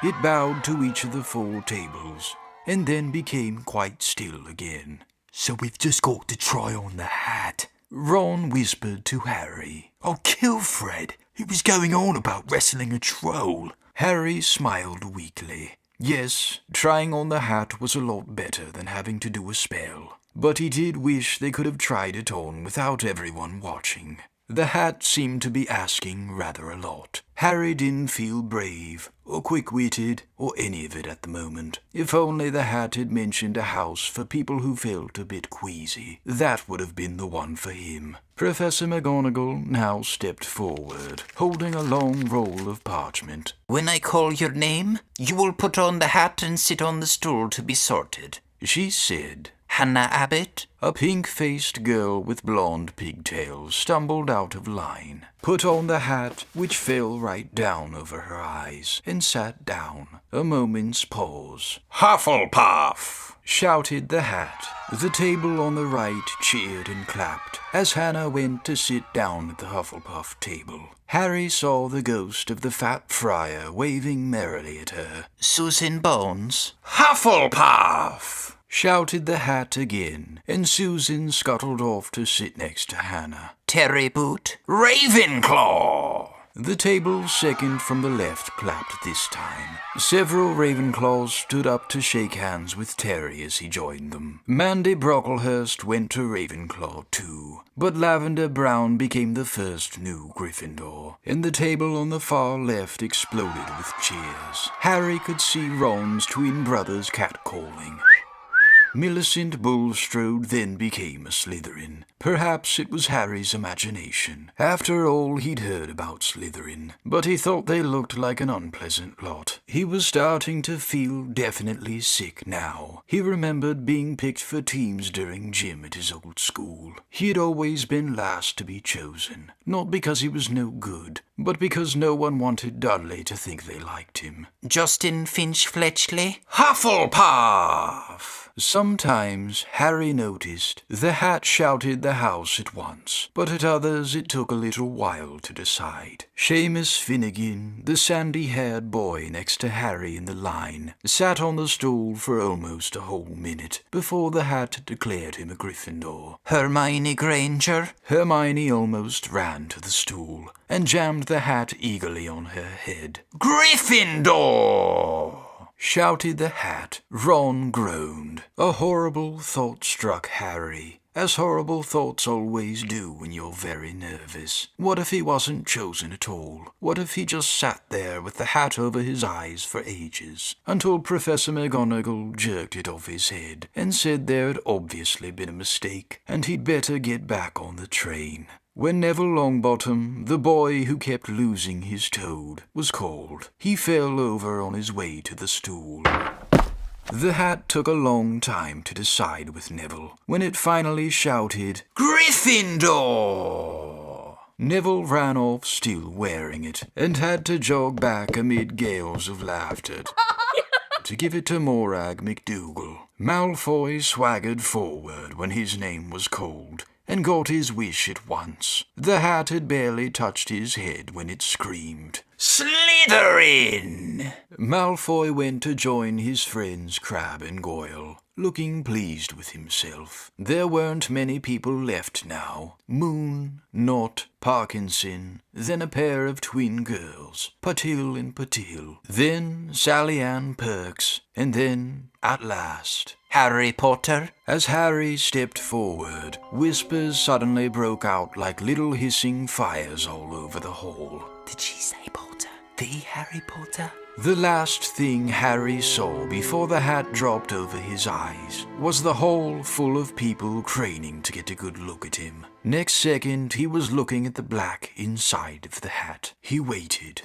Speaker 1: It bowed to each of the 4 tables, and then became quite still again.
Speaker 5: So we've just got to try on the hat,
Speaker 1: Ron whispered to Harry.
Speaker 5: I'll kill Fred. He was going on about wrestling a troll.
Speaker 1: Harry smiled weakly. Yes, trying on the hat was a lot better than having to do a spell, but he did wish they could have tried it on without everyone watching. The hat seemed to be asking rather a lot. Harry didn't feel brave, or quick-witted, or any of it at the moment. If only the hat had mentioned a house for people who felt a bit queasy. That would have been the one for him. Professor McGonagall now stepped forward, holding a long roll of parchment.
Speaker 3: When I call your name, you will put on the hat and sit on the stool to be sorted,
Speaker 1: she said.
Speaker 3: Hannah Abbott?
Speaker 1: A pink-faced girl with blonde pigtails stumbled out of line, put on the hat, which fell right down over her eyes, and sat down. A moment's pause.
Speaker 4: Hufflepuff!
Speaker 1: Shouted the hat. The table on the right cheered and clapped as Hannah went to sit down at the Hufflepuff table. Harry saw the ghost of the fat friar waving merrily at her.
Speaker 3: Susan Bones?
Speaker 4: Hufflepuff!
Speaker 1: Shouted the hat again, and Susan scuttled off to sit next to Hannah.
Speaker 3: Terry Boot?
Speaker 4: Ravenclaw!
Speaker 1: The table second from the left clapped this time. Several Ravenclaws stood up to shake hands with Terry as he joined them. Mandy Brocklehurst went to Ravenclaw too, but Lavender Brown became the first new Gryffindor, and the table on the far left exploded with cheers. Harry could see Ron's twin brothers catcalling. Millicent Bulstrode then became a Slytherin. Perhaps it was Harry's imagination. After all he'd heard about Slytherin, but he thought they looked like an unpleasant lot. He was starting to feel definitely sick now. He remembered being picked for teams during gym at his old school. He had always been last to be chosen, not because he was no good, but because no one wanted Dudley to think they liked him.
Speaker 3: Justin Finch-Fletchley?
Speaker 1: Hufflepuff! Sometimes Harry noticed the hat shouted the house at once, but at others it took a little while to decide. Seamus Finnegan, the sandy-haired boy next to Harry in the line, sat on the stool for almost a whole minute before the hat declared him a Gryffindor.
Speaker 3: Hermione Granger?
Speaker 1: Hermione almost ran to the stool and jammed the hat eagerly on her head.
Speaker 4: Gryffindor!
Speaker 1: Shouted the hat. Ron groaned. A horrible thought struck Harry, as horrible thoughts always do when you're very nervous. What if he wasn't chosen at all? What if he just sat there with the hat over his eyes for ages, until Professor McGonagall jerked it off his head and said there had obviously been a mistake, and he'd better get back on the train. When Neville Longbottom, the boy who kept losing his toad, was called, he fell over on his way to the stool. The hat took a long time to decide with Neville. When it finally shouted,
Speaker 4: Gryffindor!
Speaker 1: Neville ran off still wearing it, and had to jog back amid gales of laughter to give it to Morag McDougal. Malfoy swaggered forward when his name was called, and got his wish at once. The hat had barely touched his head when it screamed,
Speaker 4: Slytherin!
Speaker 1: Malfoy went to join his friends Crabbe and Goyle, looking pleased with himself. There weren't many people left now. Moon, Knot, Parkinson, then a pair of twin girls, Patil and Patil, then Sally Ann Perks, and then, at last,
Speaker 3: Harry Potter?
Speaker 1: As Harry stepped forward, whispers suddenly broke out like little hissing fires all over the hall.
Speaker 3: Did she say Potter? The Harry Potter?
Speaker 1: The last thing Harry saw before the hat dropped over his eyes was the hall full of people craning to get a good look at him. Next second, he was looking at the black inside of the hat. He waited.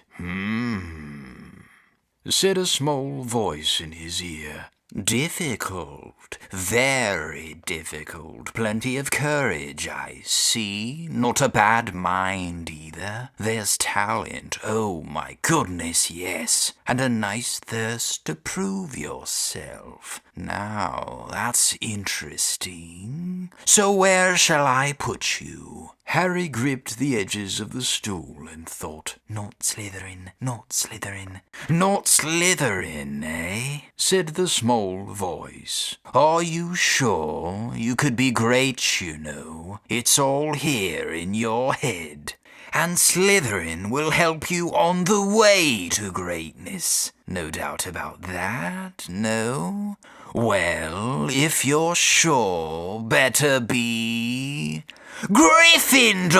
Speaker 1: Said a small voice in his ear.
Speaker 3: Difficult, very difficult. Plenty of courage, I see. Not a bad mind either. There's talent, oh my goodness, yes. And a nice thirst to prove yourself. Now, that's interesting. So where shall I put you?
Speaker 1: Harry gripped the edges of the stool and thought.
Speaker 3: Not Slytherin, not Slytherin.
Speaker 4: Not Slytherin, eh?
Speaker 1: Said the small voice.
Speaker 4: Are you sure? You could be great, you know. It's all here in your head. And Slytherin will help you on the way to greatness. No doubt about that, no? Well, if you're sure, better be Gryffindor!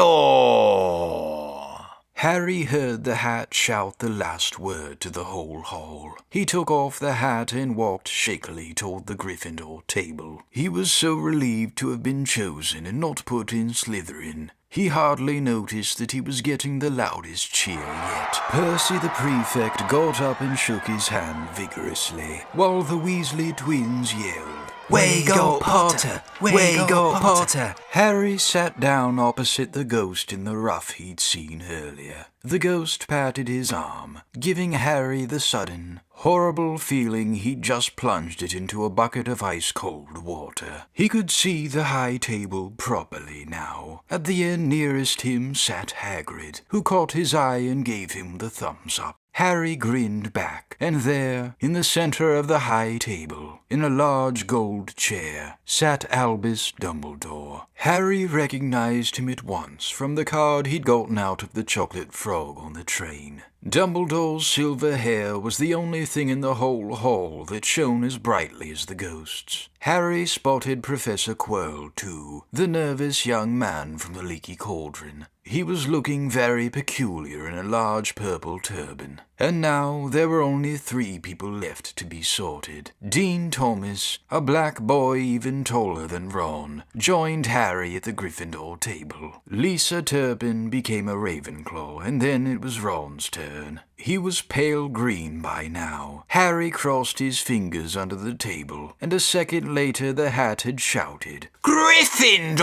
Speaker 1: Harry heard the hat shout the last word to the whole hall. He took off the hat and walked shakily toward the Gryffindor table. He was so relieved to have been chosen and not put in Slytherin. He hardly noticed that he was getting the loudest cheer yet. Percy the prefect got up and shook his hand vigorously, while the Weasley twins yelled,
Speaker 3: Way go Potter! Way go Potter!
Speaker 1: Harry sat down opposite the ghost in the ruff he'd seen earlier. The ghost patted his arm, giving Harry the sudden, horrible feeling he'd just plunged it into a bucket of ice-cold water. He could see the high table properly now. At the end nearest him sat Hagrid, who caught his eye and gave him the thumbs up. Harry grinned back, and there, in the center of the high table, in a large gold chair, sat Albus Dumbledore. Harry recognized him at once from the card he'd gotten out of the chocolate frog on the train. Dumbledore's silver hair was the only thing in the whole hall that shone as brightly as the ghost's. Harry spotted Professor Quirrell, too, the nervous young man from the Leaky Cauldron. He was looking very peculiar in a large purple turban, And now there were only 3 people left to be sorted. Dean Thomas, a black boy even taller than Ron, joined Harry at the Gryffindor table. Lisa Turpin became a Ravenclaw, and then it was Ron's turn. He was pale green by now. Harry crossed his fingers under the table, and a second later the hat had shouted,
Speaker 4: Gryffindor!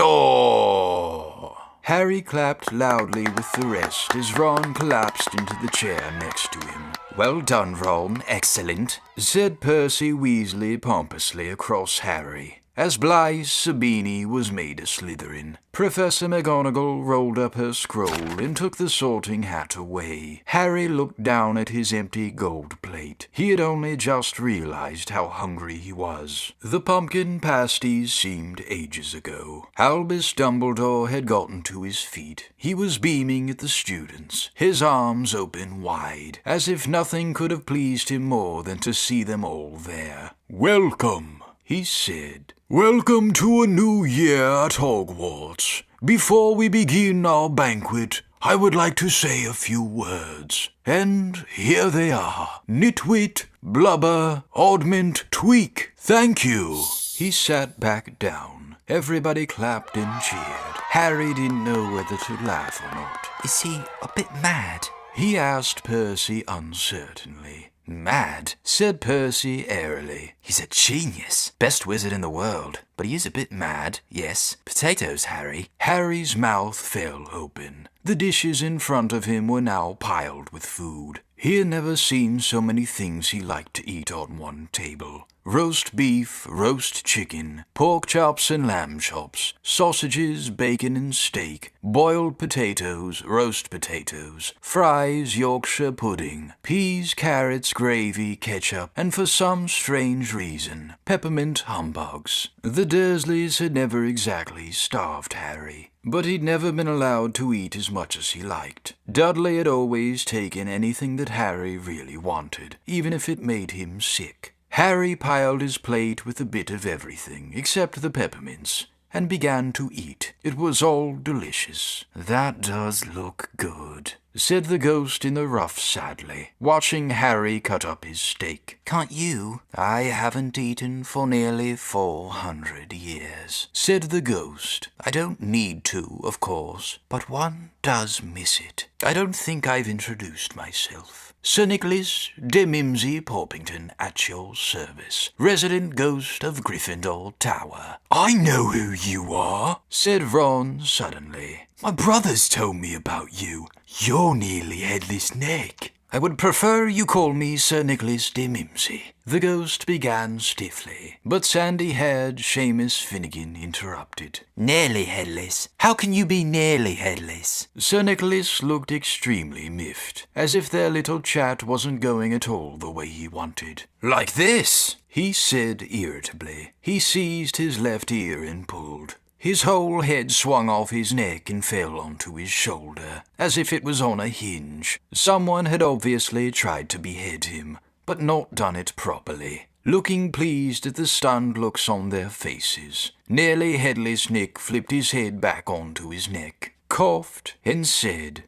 Speaker 1: Harry clapped loudly with the rest as Ron collapsed into the chair next to him.
Speaker 7: Well done, Ron. Excellent,
Speaker 1: said Percy Weasley pompously across Harry, as Blythe Sabini was made a Slytherin. Professor McGonagall rolled up her scroll and took the sorting hat away. Harry looked down at his empty gold plate. He had only just realized how hungry he was. The pumpkin pasties seemed ages ago. Albus Dumbledore had gotten to his feet. He was beaming at the students, his arms open wide, as if nothing could have pleased him more than to see them all there.
Speaker 5: "Welcome,"
Speaker 1: he said.
Speaker 5: "Welcome to a new year at Hogwarts. Before we begin our banquet, I would like to say a few words. And here they are. Nitwit, Blubber, Oddment, Tweak. Thank you."
Speaker 1: He sat back down. Everybody clapped and cheered. Harry didn't know whether to laugh or not.
Speaker 7: Is he a bit mad?
Speaker 1: He asked Percy uncertainly.
Speaker 7: Mad,
Speaker 1: said Percy airily.
Speaker 7: He's a genius. Best wizard in the world. But he is a bit mad, yes. Potatoes, Harry.
Speaker 1: Harry's mouth fell open. The dishes in front of him were now piled with food. He had never seen so many things he liked to eat on one table. Roast beef, roast chicken, pork chops and lamb chops, sausages, bacon and steak, boiled potatoes, roast potatoes, fries, Yorkshire pudding, peas, carrots, gravy, ketchup, and for some strange reason, peppermint humbugs. The Dursleys had never exactly starved Harry, but he'd never been allowed to eat as much as he liked. Dudley had always taken anything that Harry really wanted, even if it made him sick. Harry piled his plate with a bit of everything, except the peppermints, and began to eat. It was all delicious.
Speaker 7: "That does look good,"
Speaker 1: said the ghost in the ruff sadly, watching Harry cut up his steak.
Speaker 7: "Can't you?"
Speaker 1: "I haven't eaten for nearly 400 years, said the ghost. "I don't need to, of course, but one does miss it. I don't think I've introduced myself. Sir Nicholas de Mimsy Porpington at your service, resident ghost of Gryffindor Tower."
Speaker 5: "I know who you are,"
Speaker 1: said Ron suddenly.
Speaker 5: "My brothers told me about you. You're nearly Headless Nick."
Speaker 1: "I would prefer you call me Sir Nicholas de Mimsy," the ghost began stiffly, but sandy-haired Seamus Finnegan interrupted.
Speaker 7: "Nearly headless? How can you be nearly headless?"
Speaker 1: Sir Nicholas looked extremely miffed, as if their little chat wasn't going at all the way he wanted.
Speaker 7: "Like this,"
Speaker 1: he said irritably. He seized his left ear and pulled. His whole head swung off his neck and fell onto his shoulder, as if it was on a hinge. Someone had obviously tried to behead him, but not done it properly. Looking pleased at the stunned looks on their faces, nearly headless Nick flipped his head back onto his neck, coughed, and said,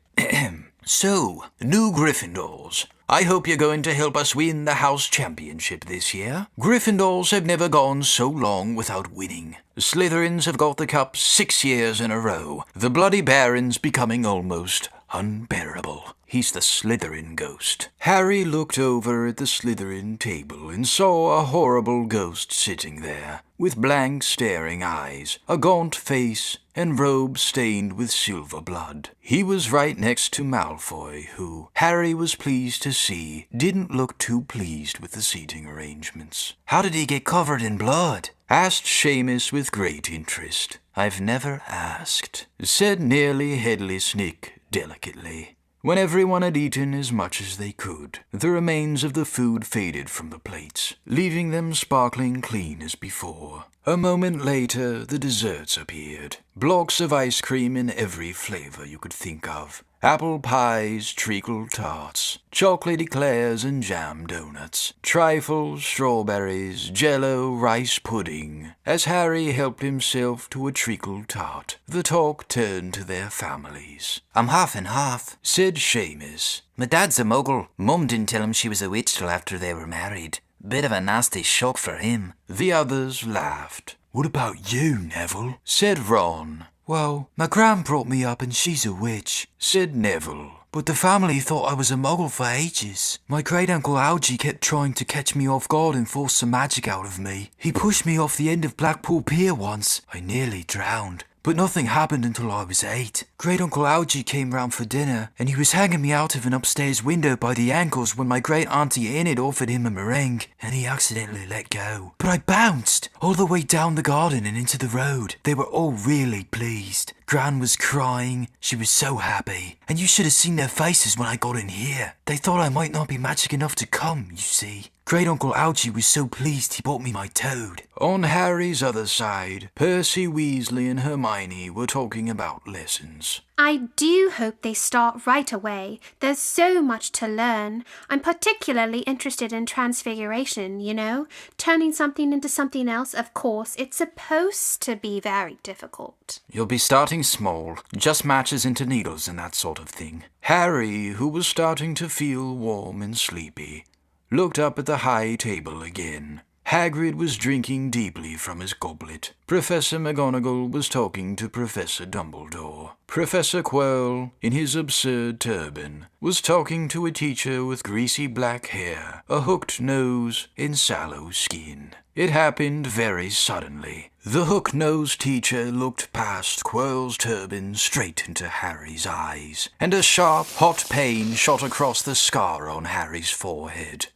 Speaker 7: "So, new Gryffindors. I hope you're going to help us win the house championship this year. Gryffindors have never gone so long without winning. Slytherins have got the cup 6 years in a row. The Bloody Baron's becoming almost unbearable." He's the Slytherin ghost.
Speaker 1: Harry looked over at the Slytherin table and saw a horrible ghost sitting there, with blank staring eyes, a gaunt face, and robes stained with silver blood. He was right next to Malfoy, who, Harry was pleased to see, didn't look too pleased with the seating arrangements.
Speaker 7: "How did he get covered in blood?"
Speaker 1: asked Seamus with great interest. "I've never asked," said nearly headless Nick delicately. When everyone had eaten as much as they could, the remains of the food faded from the plates, leaving them sparkling clean as before. A moment later, the desserts appeared. Blocks of ice cream in every flavor you could think of. apple pies, treacle tarts, chocolate eclairs and jam donuts, trifles, strawberries, jello, rice pudding. As Harry helped himself to a treacle tart, the talk turned to their families.
Speaker 3: I'm half and half,
Speaker 1: said Seamus.
Speaker 3: My dad's a muggle. Mum didn't tell him she was a witch till after they were married. Bit of a nasty shock for him.
Speaker 1: The others laughed.
Speaker 5: What about you, Neville?
Speaker 1: said Ron.
Speaker 5: Well, my gran brought me up and she's a witch,
Speaker 1: said Neville.
Speaker 5: But the family thought I was a muggle for ages. My great-uncle Algy kept trying to catch me off guard and force some magic out of me. He pushed me off the end of Blackpool Pier once. I nearly drowned. But nothing happened until I was 8. Great-uncle Algy came round for dinner, and he was hanging me out of an upstairs window by the ankles when my great-auntie Enid offered him a meringue, and he accidentally let go. But I bounced all the way down the garden and into the road. They were all really pleased. Gran was crying. She was so happy. And you should have seen their faces when I got in here. They thought I might not be magic enough to come, you see. Great-uncle Algy was so pleased he bought me my toad.
Speaker 1: On Harry's other side, Percy Weasley and Hermione were talking about lessons.
Speaker 6: I do hope they start right away. There's so much to learn. I'm particularly interested in transfiguration, you know? Turning something into something else, of course. It's supposed to be very difficult.
Speaker 1: You'll be starting small, just matches into needles and that sort of thing. Harry, who was starting to feel warm and sleepy, looked up at the high table again. Hagrid was drinking deeply from his goblet. Professor McGonagall was talking to Professor Dumbledore. Professor Quirrell, in his absurd turban, was talking to a teacher with greasy black hair, a hooked nose, and sallow skin. It happened very suddenly. The hook-nosed teacher looked past Quirrell's turban straight into Harry's eyes, and a sharp, hot pain shot across the scar on Harry's forehead.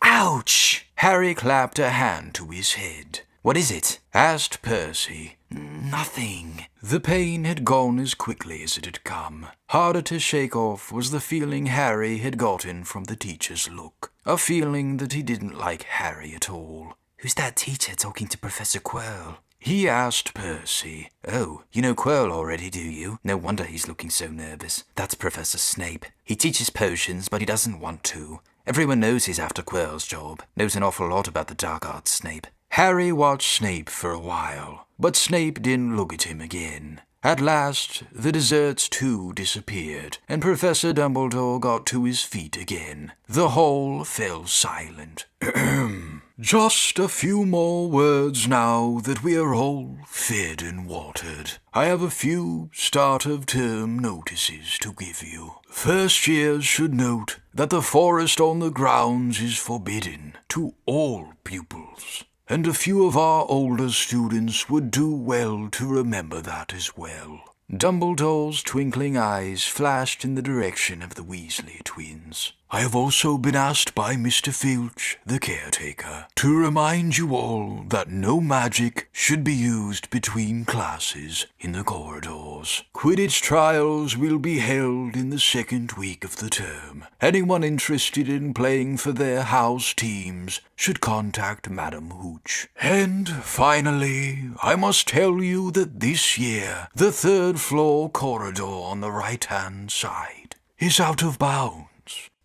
Speaker 3: Ouch!
Speaker 1: Harry clapped a hand to his head.
Speaker 3: What is it?
Speaker 1: asked Percy.
Speaker 3: Nothing.
Speaker 1: The pain had gone as quickly as it had come. Harder to shake off was the feeling Harry had gotten from the teacher's look. A feeling that he didn't like Harry at all.
Speaker 3: Who's that teacher talking to Professor Quirrell?
Speaker 1: He asked Percy.
Speaker 3: Oh, you know Quirrell already, do you? No wonder he's looking so nervous. That's Professor Snape. He teaches potions, but he doesn't want to. Everyone knows he's after Quirrell's job. Knows an awful lot about the dark arts, Snape.
Speaker 1: Harry watched Snape for a while, but Snape didn't look at him again. At last, the desserts too disappeared, and Professor Dumbledore got to his feet again. The hall fell silent. Just a few more words now that we are all fed and watered. I have a few start-of-term notices to give you. First years should note that the forest on the grounds is forbidden to all pupils, and a few of our older students would do well to remember that as well. Dumbledore's twinkling eyes flashed in the direction of the Weasley twins. I have also been asked by Mr. Filch, the caretaker, to remind you all that no magic should be used between classes in the corridors. Quidditch trials will be held in the second week of the term. Anyone interested in playing for their house teams should contact Madam Hooch. And finally, I must tell you that this year, the third floor corridor on the right-hand side is out of bounds.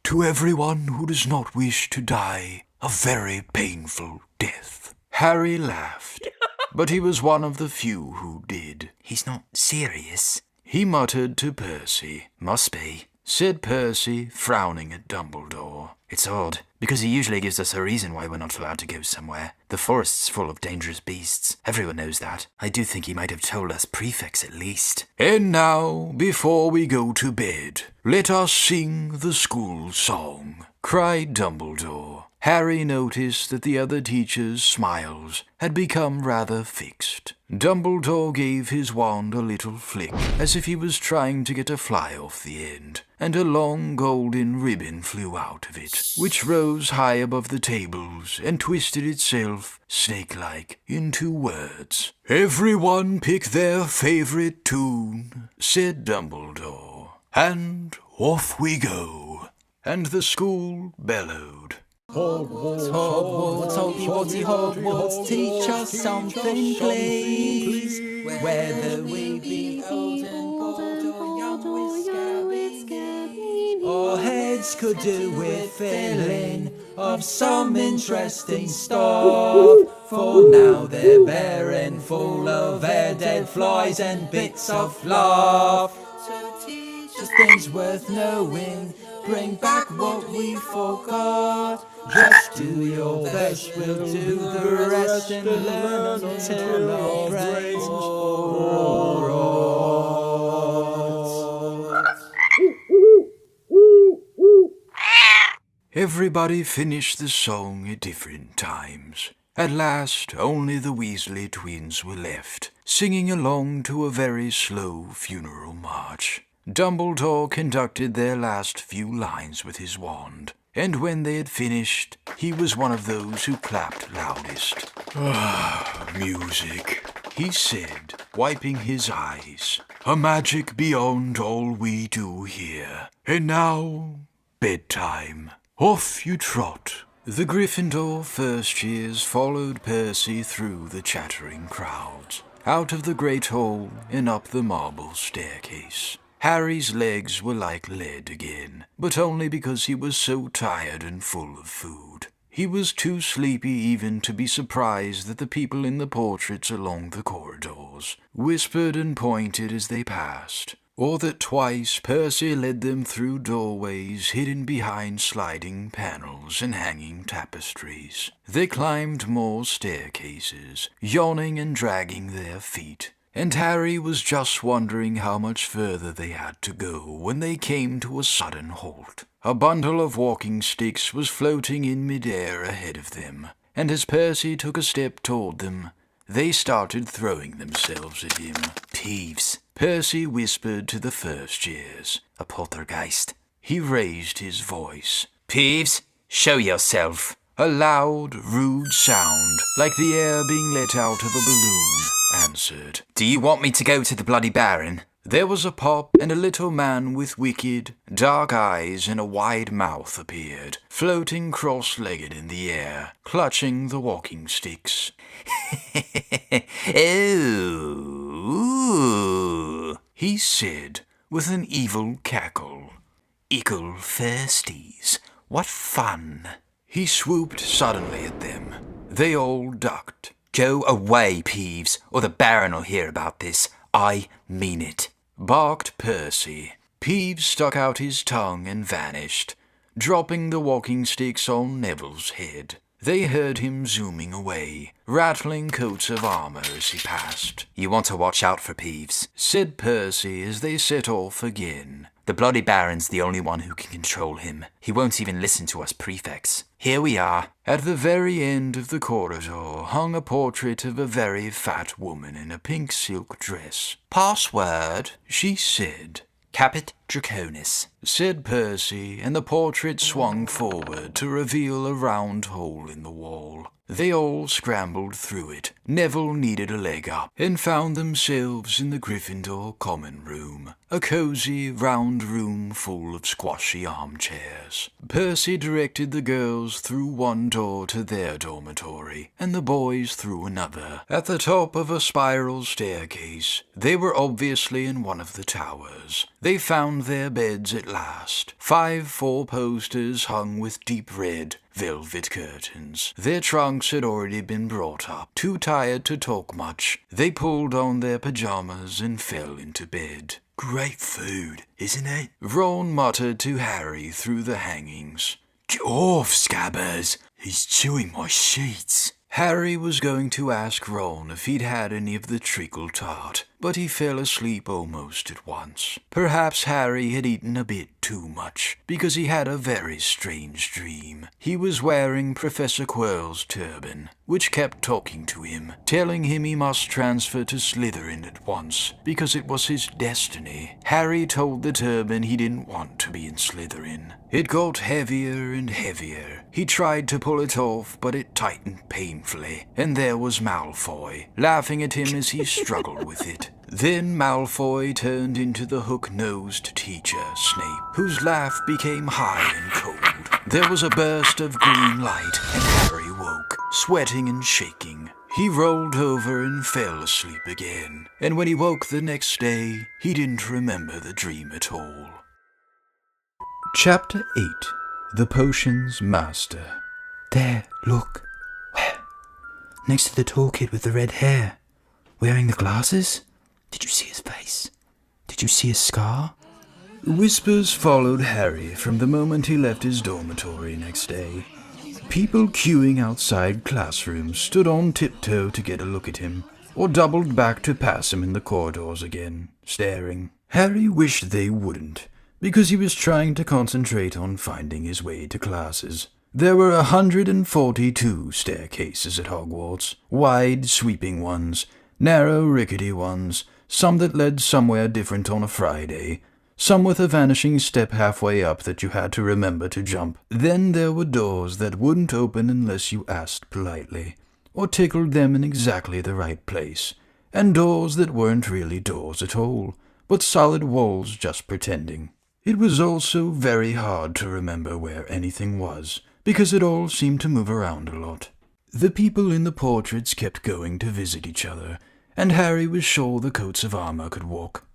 Speaker 1: To everyone who does not wish to die a very painful death. Harry laughed, but he was one of the few who did.
Speaker 3: He's not serious,
Speaker 1: he muttered to Percy.
Speaker 3: Must be,
Speaker 1: said Percy, frowning at Dumbledore.
Speaker 3: It's odd, because he usually gives us a reason why we're not allowed to go somewhere. The forest's full of dangerous beasts. Everyone knows that. I do think he might have told us prefects at least.
Speaker 1: And now, before we go to bed, let us sing the school song, cried Dumbledore. Harry noticed that the other teachers' smiles had become rather fixed. Dumbledore gave his wand a little flick, as if he was trying to get a fly off the end, and a long golden ribbon flew out of it, which rose high above the tables and twisted itself, snake-like, into words. Everyone pick their favorite tune, said Dumbledore, and off we go. And the school bellowed.
Speaker 8: Hogwarts, Hogwarts, Hogwarts, Hogwarts, teach us something, please. Whether we be old and bold or young with scabby this could do with filling of some interesting stuff. For now they're bare and full of air, dead flies and bits of fluff. So teach us things worth knowing, bring back what we forgot. Just do your best, we'll do the rest and learn until our brains
Speaker 1: Everybody finished the song at different times. At last, only the Weasley twins were left, singing along to a very slow funeral march. Dumbledore conducted their last few lines with his wand, and when they had finished, he was one of those who clapped loudest.
Speaker 5: Ah, music,
Speaker 1: He said, wiping his eyes.
Speaker 5: a magic beyond all we do here. And now, bedtime. Off you trot.
Speaker 1: The Gryffindor first years followed Percy through the chattering crowds, out of the great hall and up the marble staircase. Harry's legs were like lead again, but only because he was so tired and full of food. He was too sleepy even to be surprised that the people in the portraits along the corridors whispered and pointed as they passed, or that twice Percy led them through doorways hidden behind sliding panels and hanging tapestries. They climbed more staircases, yawning and dragging their feet, and Harry was just wondering how much further they had to go when they came to a sudden halt. A bundle of walking sticks was floating in midair ahead of them, and as Percy took a step toward them, they started throwing themselves at him.
Speaker 3: Peeves.
Speaker 1: Percy whispered to the first years.
Speaker 3: A poltergeist.
Speaker 1: He raised his voice.
Speaker 3: Peeves, show yourself.
Speaker 1: A loud, rude sound, like the air being let out of a balloon, answered.
Speaker 3: Do you want me to go to the Bloody Baron?
Speaker 1: There was a pop, and a little man with wicked, dark eyes and a wide mouth appeared, floating cross-legged in the air, clutching the walking sticks.
Speaker 3: Oh,
Speaker 1: he said, with an evil cackle.
Speaker 3: Ickle firsties, what fun.
Speaker 1: He swooped suddenly at them. They all ducked.
Speaker 3: Go away, Peeves, or the Baron'll hear about this. I mean it,
Speaker 1: barked Percy. Peeves stuck out his tongue and vanished, dropping the walking sticks on Neville's head. They heard him zooming away, rattling coats of armor as he passed.
Speaker 3: You want to watch out for Peeves,
Speaker 1: said Percy as they set off again.
Speaker 3: The Bloody Baron's the only one who can control him. He won't even listen to us prefects. Here we are.
Speaker 1: At the very end of the corridor hung a portrait of a very fat woman in a pink silk dress.
Speaker 3: Password,
Speaker 1: she said.
Speaker 3: Caput Draconis,
Speaker 1: said Percy, and the portrait swung forward to reveal a round hole in the wall. They all scrambled through it. Neville needed a leg up, and found themselves in the Gryffindor common room, a cosy, round room full of squashy armchairs. Percy directed the girls through one door to their dormitory, and the boys through another. At the top of a spiral staircase, they were obviously in one of the towers. They found their beds at last. 5 4-posters hung with deep red velvet curtains. Their trunks had already been brought up. Too tired to talk much, they pulled on their pajamas and fell into bed.
Speaker 5: Great food, isn't it?
Speaker 1: Ron muttered to Harry through the hangings.
Speaker 5: Get off, Scabbers! He's chewing my sheets.
Speaker 1: Harry was going to ask Ron if he'd had any of the treacle tart, but he fell asleep almost at once. Perhaps Harry had eaten a bit too much, because he had a very strange dream. He was wearing Professor Quirrell's turban, which kept talking to him, telling him he must transfer to Slytherin at once, because it was his destiny. Harry told the turban he didn't want to be in Slytherin. It got heavier and heavier. He tried to pull it off, but it tightened painfully, and there was Malfoy, laughing at him as he struggled with it. Then Malfoy turned into the hook-nosed teacher, Snape, whose laugh became high and cold. There was a burst of green light, and Harry woke, sweating and shaking. He rolled over and fell asleep again, and when he woke the next day, he didn't remember the dream at all. Chapter 8. The Potions Master.
Speaker 2: There, look. Where? Next to the tall kid with the red hair. Wearing the glasses? Did you see his face? Did you see his scar?
Speaker 1: Whispers followed Harry from the moment he left his dormitory next day. People queuing outside classrooms stood on tiptoe to get a look at him, or doubled back to pass him in the corridors again, staring. Harry wished they wouldn't, because he was trying to concentrate on finding his way to classes. There were 142 staircases at Hogwarts, wide, sweeping ones, narrow, rickety ones, some that led somewhere different on a Friday, some with a vanishing step halfway up that you had to remember to jump. Then there were doors that wouldn't open unless you asked politely, or tickled them in exactly the right place, and doors that weren't really doors at all, but solid walls just pretending. It was also very hard to remember where anything was, because it all seemed to move around a lot. The people in the portraits kept going to visit each other, and Harry was sure the coats of armor could walk.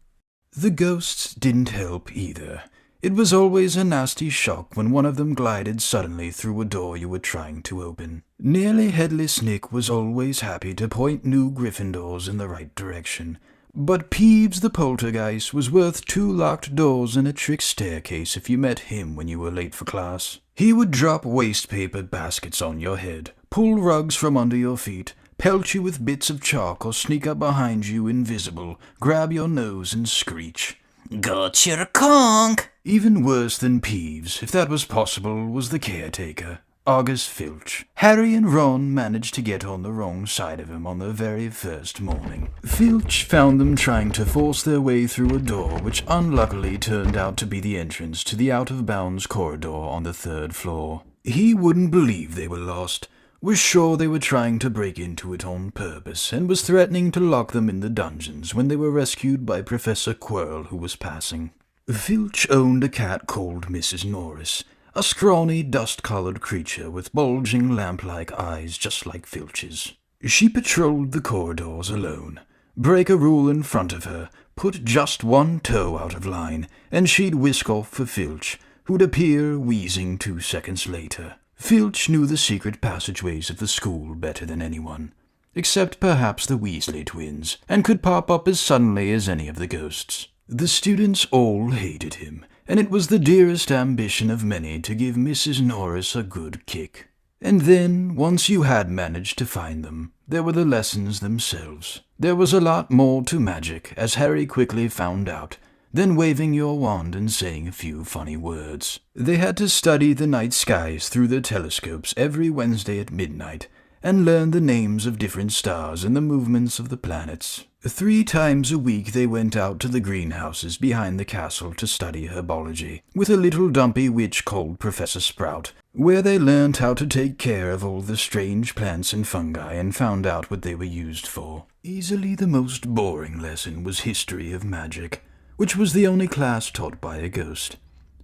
Speaker 1: The ghosts didn't help either. It was always a nasty shock when one of them glided suddenly through a door you were trying to open. Nearly Headless Nick was always happy to point new Gryffindors in the right direction, but Peeves the Poltergeist was worth 2 locked doors and a trick staircase if you met him when you were late for class. He would drop waste paper baskets on your head, pull rugs from under your feet, pelt you with bits of chalk, or sneak up behind you invisible, grab your nose and screech.
Speaker 3: Got your conch!
Speaker 1: Even worse than Peeves, if that was possible, was the caretaker, August Filch. Harry and Ron managed to get on the wrong side of him on the very first morning. Filch found them trying to force their way through a door which unluckily turned out to be the entrance to the out-of-bounds corridor on the 3rd floor. He wouldn't believe they were lost, was sure they were trying to break into it on purpose, and was threatening to lock them in the dungeons when they were rescued by Professor Quirrell, who was passing. Filch owned a cat called Mrs. Norris, a scrawny, dust-coloured creature with bulging lamp-like eyes just like Filch's. She patrolled the corridors alone. Break a rule in front of her, put just one toe out of line, and she'd whisk off for Filch, who'd appear wheezing 2 seconds later. Filch knew the secret passageways of the school better than anyone, except perhaps the Weasley twins, and could pop up as suddenly as any of the ghosts. The students all hated him, and it was the dearest ambition of many to give Mrs. Norris a good kick. And then, once you had managed to find them, there were the lessons themselves. There was a lot more to magic, as Harry quickly found out, than waving your wand and saying a few funny words. They had to study the night skies through their telescopes every Wednesday at midnight, and learn the names of different stars and the movements of the planets. 3 times a week they went out to the greenhouses behind the castle to study herbology, with a little dumpy witch called Professor Sprout, where they learned how to take care of all the strange plants and fungi and found out what they were used for. Easily the most boring lesson was history of magic, which was the only class taught by a ghost.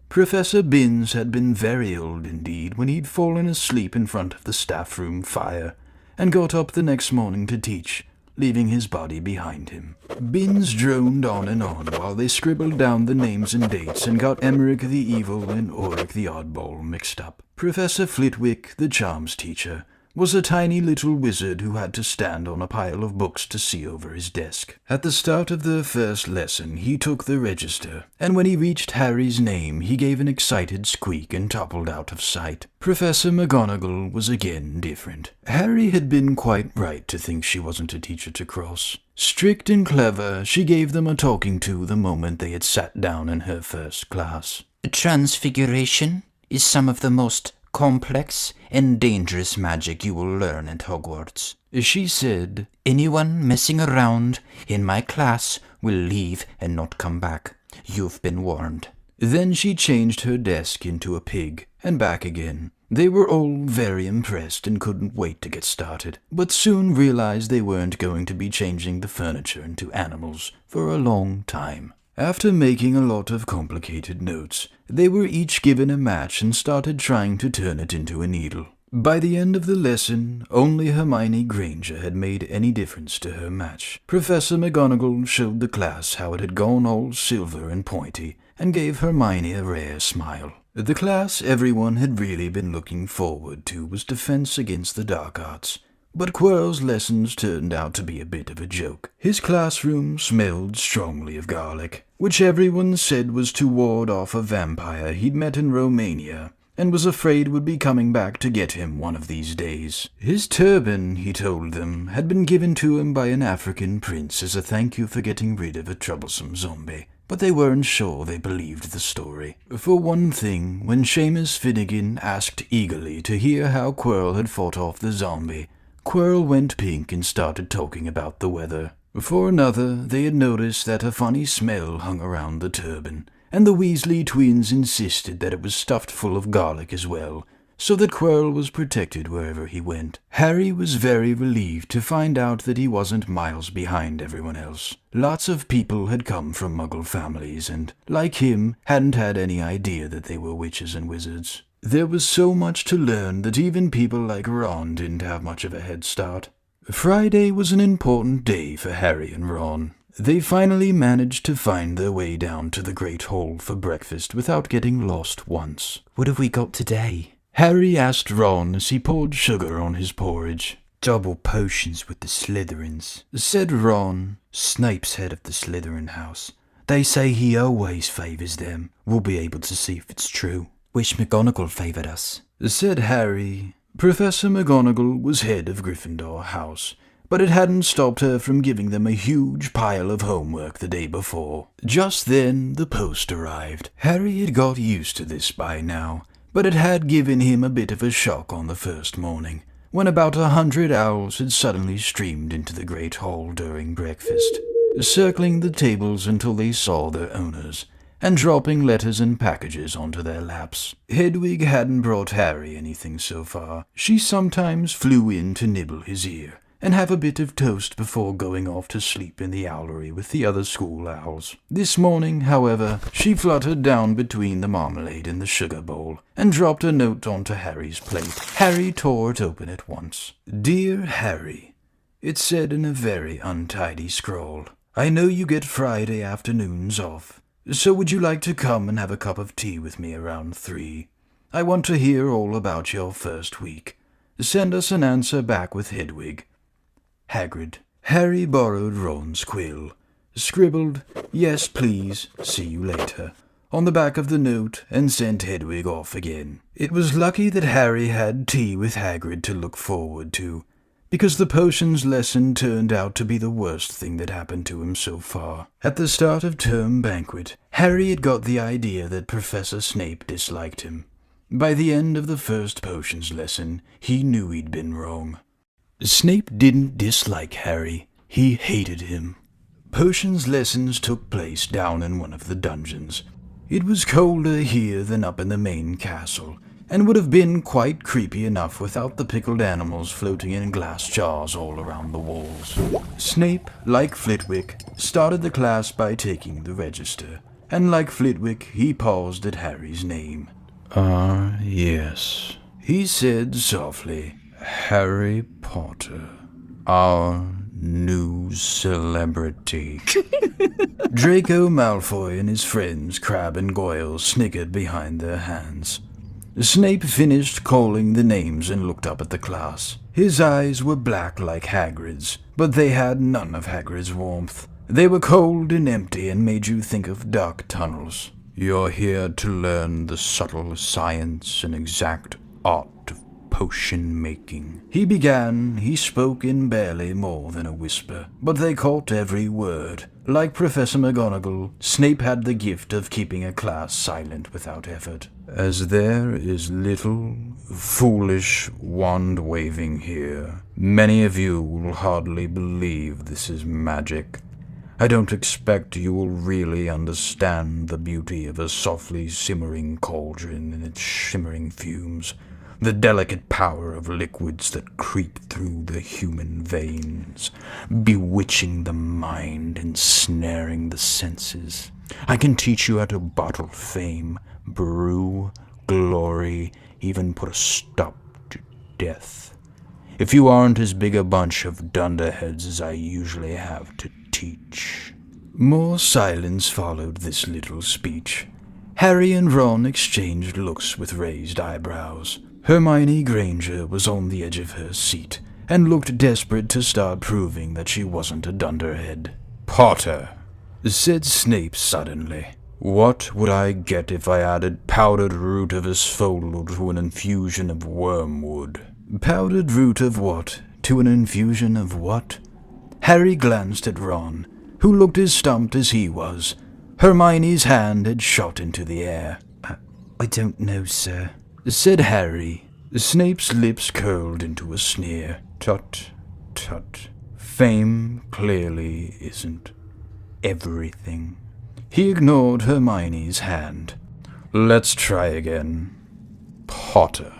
Speaker 1: Professor Binns had been very old indeed when he'd fallen asleep in front of the staff room fire, and got up the next morning to teach, leaving his body behind him. Binns droned on and on while they scribbled down the names and dates and got Emmerich the Evil and Ulrich the Oddball mixed up. Professor Flitwick, the charms teacher, was a tiny little wizard who had to stand on a pile of books to see over his desk. At the start of the first lesson, he took the register, and when he reached Harry's name, he gave an excited squeak and toppled out of sight. Professor McGonagall was again different. Harry had been quite right to think she wasn't a teacher to cross. Strict and clever, she gave them a talking to the moment they had sat down in her first class.
Speaker 3: Transfiguration is some of the most complex and dangerous magic you will learn at Hogwarts.
Speaker 1: She said,
Speaker 3: Anyone messing around in my class will leave and not come back. You've been warned.
Speaker 1: Then she changed her desk into a pig, and back again. They were all very impressed and couldn't wait to get started, but soon realized they weren't going to be changing the furniture into animals for a long time. After making a lot of complicated notes, they were each given a match and started trying to turn it into a needle. By the end of the lesson, only Hermione Granger had made any difference to her match. Professor McGonagall showed the class how it had gone all silver and pointy, and gave Hermione a rare smile.
Speaker 2: The class everyone had really been looking forward to was Defense Against the Dark Arts, but Quirrell's lessons turned out to be a bit of a joke. His classroom smelled strongly of garlic, which everyone said was to ward off a vampire he'd met in Romania, and was afraid would be coming back to get him one of these days. His turban, he told them, had been given to him by an African prince as a thank you for getting rid of a troublesome zombie. But they weren't sure they believed the story. For one thing, when Seamus Finnegan asked eagerly to hear how Quirrell had fought off the zombie, Quirrell went pink and started talking about the weather. For another, they had noticed that a funny smell hung around the turban, and the Weasley twins insisted that it was stuffed full of garlic as well, so that Quirrell was protected wherever he went. Harry was very relieved to find out that he wasn't miles behind everyone else. Lots of people had come from Muggle families and, like him, hadn't had any idea that they were witches and wizards. There was so much to learn that even people like Ron didn't have much of a head start. Friday was an important day for Harry and Ron. They finally managed to find their way down to the Great Hall for breakfast without getting lost once.
Speaker 3: What have we got today?
Speaker 2: Harry asked Ron as he poured sugar on his porridge.
Speaker 5: Double potions with the Slytherins,
Speaker 2: said Ron.
Speaker 5: Snape's head of the Slytherin house. They say he always favours them. We'll be able to see if it's true.
Speaker 3: Wish McGonagall favoured us,
Speaker 2: said Harry. Professor McGonagall was head of Gryffindor House, but it hadn't stopped her from giving them a huge pile of homework the day before. Just then, the post arrived. Harry had got used to this by now, but it had given him a bit of a shock on the first morning, when about 100 owls had suddenly streamed into the Great Hall during breakfast, circling the tables until they saw their owners, and dropping letters and packages onto their laps. Hedwig hadn't brought Harry anything so far. She sometimes flew in to nibble his ear, and have a bit of toast before going off to sleep in the owlery with the other school owls. This morning, however, she fluttered down between the marmalade and the sugar bowl, and dropped a note onto Harry's plate. Harry tore it open at once. "Dear Harry," it said in a very untidy scrawl, "I know you get Friday afternoons off, so would you like to come and have a cup of tea with me around 3? I want to hear all about your first week. Send us an answer back with Hedwig. Hagrid." Harry borrowed Ron's quill, scribbled, "Yes, please, see you later," on the back of the note, and sent Hedwig off again. It was lucky that Harry had tea with Hagrid to look forward to, because the potions lesson turned out to be the worst thing that happened to him so far. At the start of term banquet, Harry had got the idea that Professor Snape disliked him. By the end of the first potions lesson, he knew he'd been wrong. Snape didn't dislike Harry, he hated him. Potions lessons took place down in one of the dungeons. It was colder here than up in the main castle, and would have been quite creepy enough without the pickled animals floating in glass jars all around the walls. Snape, like Flitwick, started the class by taking the register, and like Flitwick, he paused at Harry's name. Yes," he said softly. "Harry Potter, our new celebrity." Draco Malfoy and his friends Crabbe and Goyle snickered behind their hands. Snape finished calling the names and looked up at the class. His eyes were black like Hagrid's, but they had none of Hagrid's warmth. They were cold and empty and made you think of dark tunnels. "You're here to learn the subtle science and exact art of potion-making," he began. He spoke in barely more than a whisper, but they caught every word. Like Professor McGonagall, Snape had the gift of keeping a class silent without effort. "As there is little, foolish wand-waving here, many of you will hardly believe this is magic. I don't expect you will really understand the beauty of a softly simmering cauldron and its shimmering fumes, the delicate power of liquids that creep through the human veins, bewitching the mind, ensnaring the senses. I can teach you how to bottle fame, brew glory, even put a stop to death. If you aren't as big a bunch of dunderheads as I usually have to teach." More silence followed this little speech. Harry and Ron exchanged looks with raised eyebrows. Hermione Granger was on the edge of her seat, and looked desperate to start proving that she wasn't a dunderhead.
Speaker 1: "Potter," said Snape suddenly, "what would I get if I added powdered root of asphodel to an infusion of wormwood?"
Speaker 2: Powdered root of what? To an infusion of what? Harry glanced at Ron, who looked as stumped as he was. Hermione's hand had shot into the air. I don't know, sir, said Harry. Snape's lips curled into a sneer.
Speaker 1: Tut, tut. Fame clearly isn't everything.
Speaker 2: He ignored Hermione's hand.
Speaker 1: Let's try again. Potter,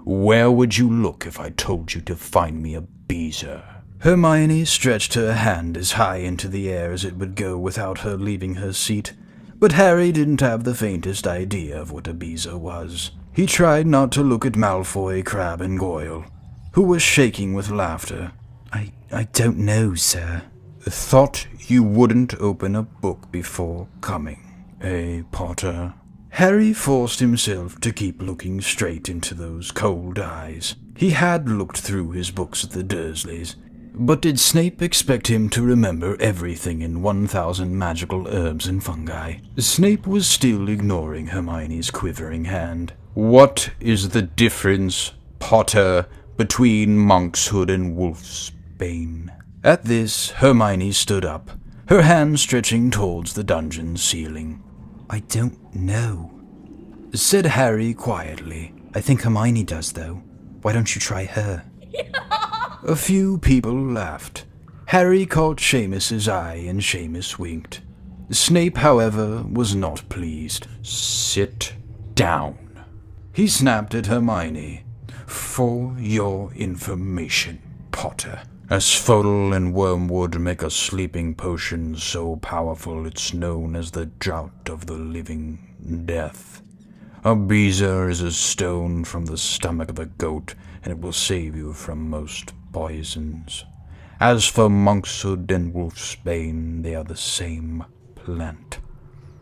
Speaker 1: where would you look if I told you to find me a beezer?
Speaker 2: Hermione stretched her hand as high into the air as it would go without her leaving her seat, but Harry didn't have the faintest idea of what a beezer was. He tried not to look at Malfoy, Crabbe, and Goyle, who was shaking with laughter. I don't know, sir.
Speaker 1: Thought you wouldn't open a book before coming, Potter?
Speaker 2: Harry forced himself to keep looking straight into those cold eyes. He had looked through his books at the Dursleys, but did Snape expect him to remember everything in 1,000 magical herbs and fungi? Snape was still ignoring Hermione's quivering hand.
Speaker 1: What is the difference, Potter, between monkshood and wolfsbane?
Speaker 2: At this, Hermione stood up, her hand stretching towards the dungeon's ceiling. I don't know, said Harry quietly. I think Hermione does, though. Why don't you try her? A few people laughed. Harry caught Seamus's eye, and Seamus winked. Snape, however, was not pleased.
Speaker 1: Sit down,
Speaker 2: he snapped at Hermione.
Speaker 1: For your information, Potter, asphodel and wormwood make a sleeping potion so powerful it's known as the Drought of the Living Death. A beezer is a stone from the stomach of a goat, and it will save you from most poisons. As for monkshood and wolfsbane, they are the same plant,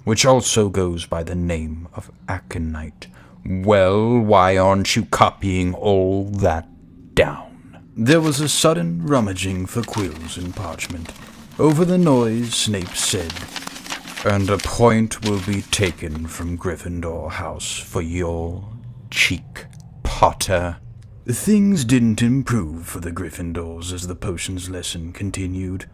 Speaker 1: which also goes by the name of aconite. Well, why aren't you copying all that down?
Speaker 2: There was a sudden rummaging for quills and parchment. Over the noise, Snape said,
Speaker 1: "And a point will be taken from Gryffindor House for your cheek, Potter."
Speaker 2: Things didn't improve for the Gryffindors as the potions lesson continued.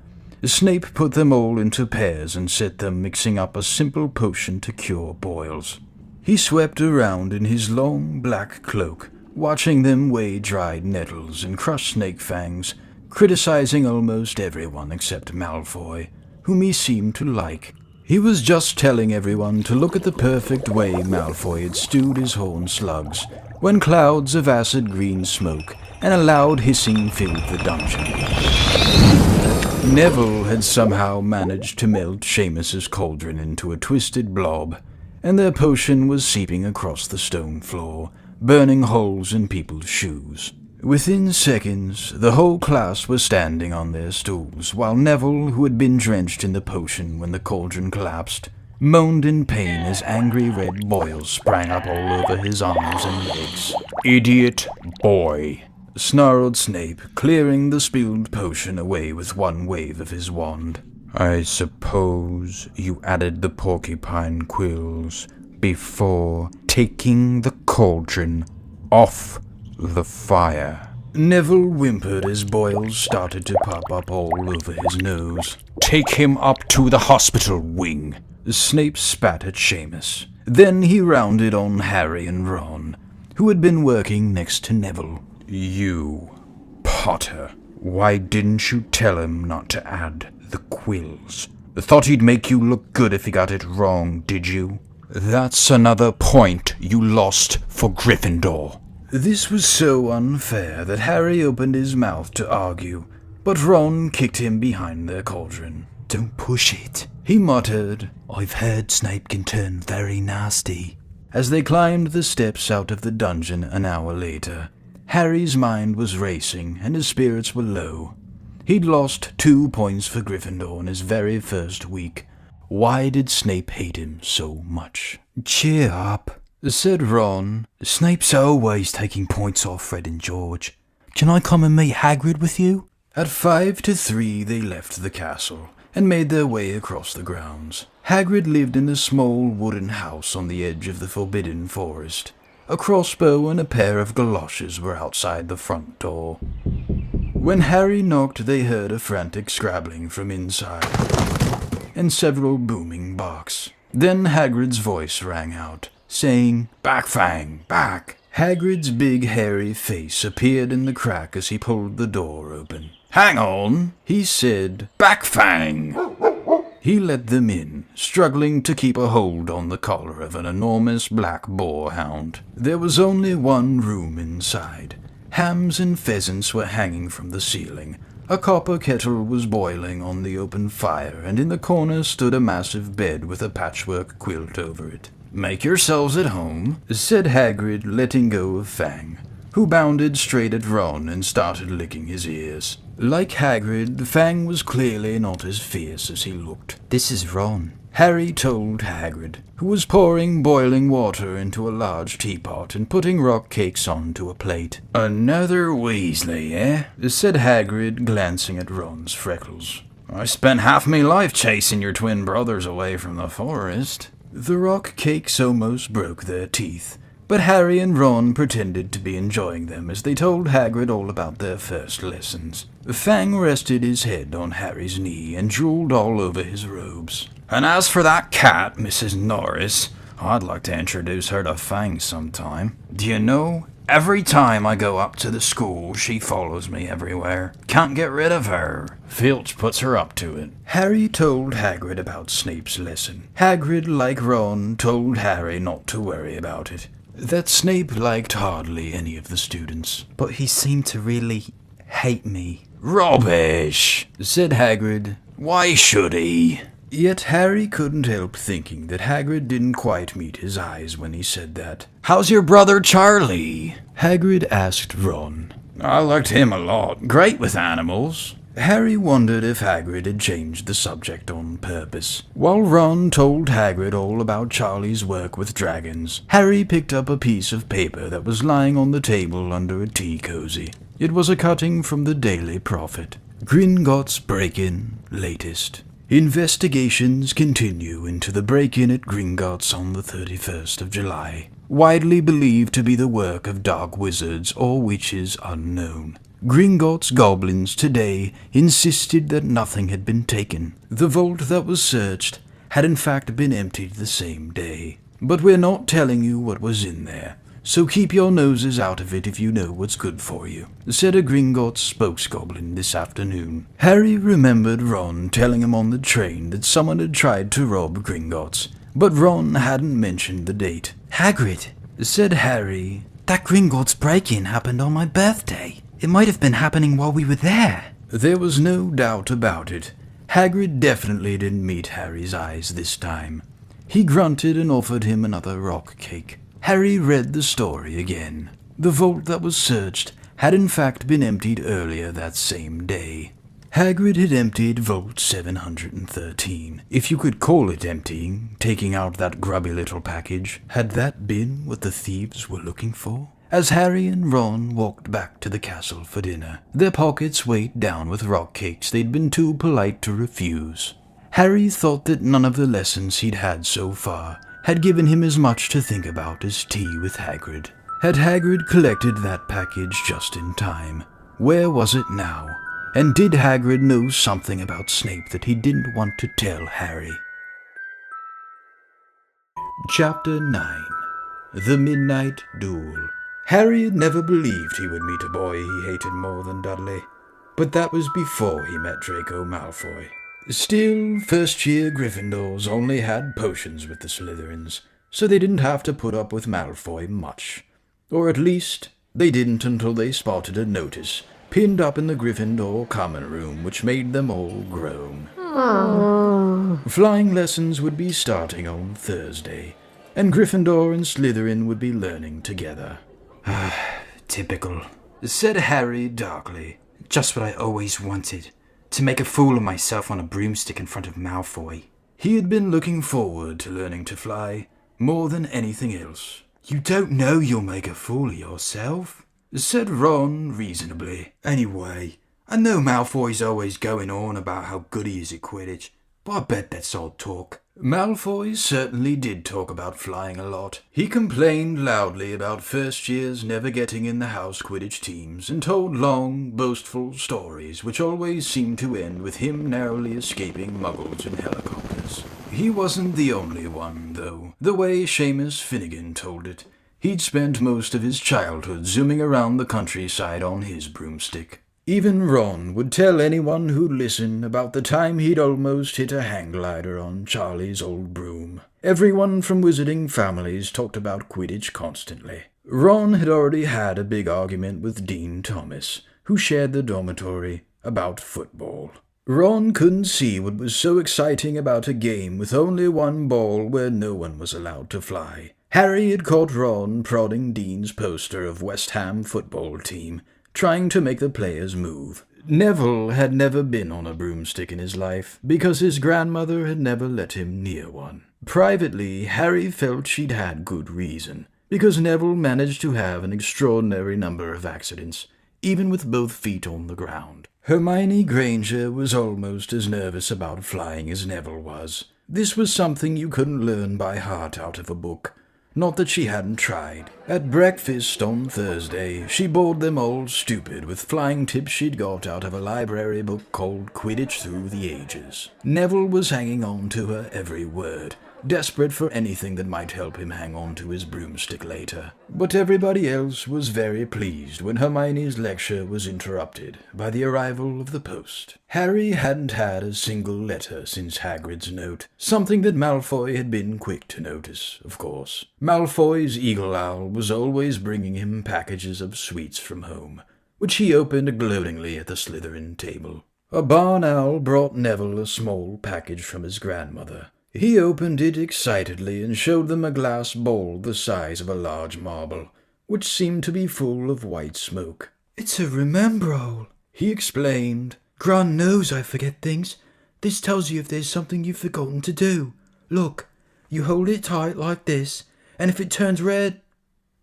Speaker 2: Snape put them all into pairs and set them mixing up a simple potion to cure boils. He swept around in his long black cloak, watching them weigh dried nettles and crush snake fangs, criticizing almost everyone except Malfoy, whom he seemed to like. He was just telling everyone to look at the perfect way Malfoy had stewed his horned slugs, when clouds of acid green smoke and a loud hissing filled the dungeon. Neville had somehow managed to melt Seamus's cauldron into a twisted blob, and their potion was seeping across the stone floor, burning holes in people's shoes. Within seconds, the whole class was standing on their stools, while Neville, who had been drenched in the potion when the cauldron collapsed, moaned in pain as angry red boils sprang up all over his arms and legs.
Speaker 1: "Idiot boy,"
Speaker 2: snarled Snape, clearing the spilled potion away with one wave of his wand.
Speaker 1: "I suppose you added the porcupine quills before taking the cauldron off the fire."
Speaker 2: Neville whimpered as boils started to pop up all over his nose.
Speaker 1: "Take him up to the hospital wing."
Speaker 2: Snape spat at Seamus. Then he rounded on Harry and Ron, who had been working next to Neville.
Speaker 1: "You, Potter, why didn't you tell him not to add the quills? Thought he'd make you look good if he got it wrong, did you? That's another point you lost for Gryffindor."
Speaker 2: This was so unfair that Harry opened his mouth to argue, but Ron kicked him behind their cauldron. "Don't push it," he muttered. "I've heard Snape can turn very nasty." As they climbed the steps out of the dungeon an hour later, Harry's mind was racing and his spirits were low. He'd lost 2 points for Gryffindor in his very first week.
Speaker 1: Why did Snape hate him so much? "Cheer up," said Ron. "Snape's always taking points off Fred and George. Can I come and meet Hagrid with you?" At 5 to 3 they left the castle and made their way across the grounds. Hagrid lived in a small wooden house on the edge of the Forbidden Forest. A crossbow and a pair of galoshes were outside the front door. When Harry knocked, they heard a frantic scrabbling from inside and several booming barks. Then Hagrid's voice rang out, saying, "Back, Fang, back!" Hagrid's big hairy face appeared in the crack as he pulled the door open. "Hang on," he said. "Back, Fang!" He let them in, struggling to keep a hold on the collar of an enormous black boarhound. There was only one room inside. Hams and pheasants were hanging from the ceiling. A copper kettle was boiling on the open fire, and in the corner stood a massive bed with a patchwork quilt over it. "Make yourselves at home," said Hagrid, letting go of Fang, who bounded straight at Ron and started licking his ears. Like Hagrid, Fang was clearly not as fierce as he looked.
Speaker 2: "This is Ron,"
Speaker 1: Harry told Hagrid, who was pouring boiling water into a large teapot and putting rock cakes onto a plate. "Another Weasley, eh?" said Hagrid, glancing at Ron's freckles. "I spent half me life chasing your twin brothers away from the forest." The rock cakes almost broke their teeth, but Harry and Ron pretended to be enjoying them as they told Hagrid all about their first lessons. Fang rested his head on Harry's knee and drooled all over his robes. "And as for that cat, Mrs. Norris, I'd like to introduce her to Fang sometime. Do you know, every time I go up to the school, she follows me everywhere. Can't get rid of her. Filch puts her up to it." Harry told Hagrid about Snape's lesson. Hagrid, like Ron, told Harry not to worry about it. That Snape liked hardly any of the students.
Speaker 2: "But he seemed to really hate me."
Speaker 1: "Rubbish," said Hagrid. "Why should he?" Yet Harry couldn't help thinking that Hagrid didn't quite meet his eyes when he said that. "How's your brother Charlie?" Hagrid asked Ron. "I liked him a lot. Great with animals." Harry wondered if Hagrid had changed the subject on purpose. While Ron told Hagrid all about Charlie's work with dragons, Harry picked up a piece of paper that was lying on the table under a tea cozy. It was a cutting from the Daily Prophet. "Gringotts break-in, latest. Investigations continue into the break-in at Gringotts on the 31st of July. Widely believed to be the work of dark wizards or witches unknown. Gringotts goblins today insisted that nothing had been taken. The vault that was searched had in fact been emptied the same day. But we're not telling you what was in there, so keep your noses out of it if you know what's good for you," said a Gringotts spokesgoblin this afternoon. Harry remembered Ron telling him on the train that someone had tried to rob Gringotts, but Ron hadn't mentioned the date.
Speaker 2: "Hagrid,"
Speaker 1: said Harry,
Speaker 2: "that Gringotts break-in happened on my birthday. It might have been happening while we were there."
Speaker 1: There was no doubt about it. Hagrid definitely didn't meet Harry's eyes this time. He grunted and offered him another rock cake. Harry read the story again. The vault that was searched had in fact been emptied earlier that same day. Hagrid had emptied Vault 713, if you could call it emptying, taking out that grubby little package. Had that been what the thieves were looking for? As Harry and Ron walked back to the castle for dinner, their pockets weighed down with rock cakes they'd been too polite to refuse. Harry thought that none of the lessons he'd had so far had given him as much to think about as tea with Hagrid. Had Hagrid collected that package just in time? Where was it now? And did Hagrid know something about Snape that he didn't want to tell Harry? Chapter 9. The Midnight Duel. Harry had never believed he would meet a boy he hated more than Dudley, but that was before he met Draco Malfoy. Still, first-year Gryffindors only had potions with the Slytherins, so they didn't have to put up with Malfoy much. Or at least, they didn't until they spotted a notice pinned up in the Gryffindor common room which made them all groan. Flying lessons would be starting on Thursday, and Gryffindor and Slytherin would be learning together.
Speaker 2: "Typical,"
Speaker 1: said Harry darkly.
Speaker 2: "Just what I always wanted. To make a fool of myself on a broomstick in front of Malfoy." He had been looking forward to learning to fly more than anything else.
Speaker 5: "You don't know you'll make a fool of yourself,"
Speaker 2: said Ron reasonably.
Speaker 5: "Anyway, I know Malfoy's always going on about how good he is at Quidditch, but I bet that's all talk."
Speaker 2: Malfoy certainly did talk about flying a lot. He complained loudly about first years never getting in the house Quidditch teams and told long, boastful stories which always seemed to end with him narrowly escaping muggles in helicopters. He wasn't the only one, though. The way Seamus Finnegan told it, he'd spent most of his childhood zooming around the countryside on his broomstick. Even Ron would tell anyone who'd listen about the time he'd almost hit a hang glider on Charlie's old broom. Everyone from wizarding families talked about Quidditch constantly. Ron had already had a big argument with Dean Thomas, who shared the dormitory, about football. Ron couldn't see what was so exciting about a game with only one ball where no one was allowed to fly. Harry had caught Ron prodding Dean's poster of West Ham football team, trying to make the players move. Neville had never been on a broomstick in his life, because his grandmother had never let him near one. Privately, Harry felt she'd had good reason, because Neville managed to have an extraordinary number of accidents, even with both feet on the ground. Hermione Granger was almost as nervous about flying as Neville was. This was something you couldn't learn by heart out of a book. Not that she hadn't tried. At breakfast on Thursday, she bored them all stupid with flying tips she'd got out of a library book called Quidditch Through the Ages. Neville was hanging on to her every word, desperate for anything that might help him hang on to his broomstick later. But everybody else was very pleased when Hermione's lecture was interrupted by the arrival of the post. Harry hadn't had a single letter since Hagrid's note, something that Malfoy had been quick to notice, of course. Malfoy's eagle owl was always bringing him packages of sweets from home, which he opened gloatingly at the Slytherin table. A barn owl brought Neville a small package from his grandmother. He opened it excitedly and showed them a glass bowl the size of a large marble, which seemed to be full of white smoke.
Speaker 5: "It's a remembrall,"
Speaker 2: he explained.
Speaker 5: "Gran knows I forget things. This tells you if there's something you've forgotten to do. Look, you hold it tight like this, and if it turns red...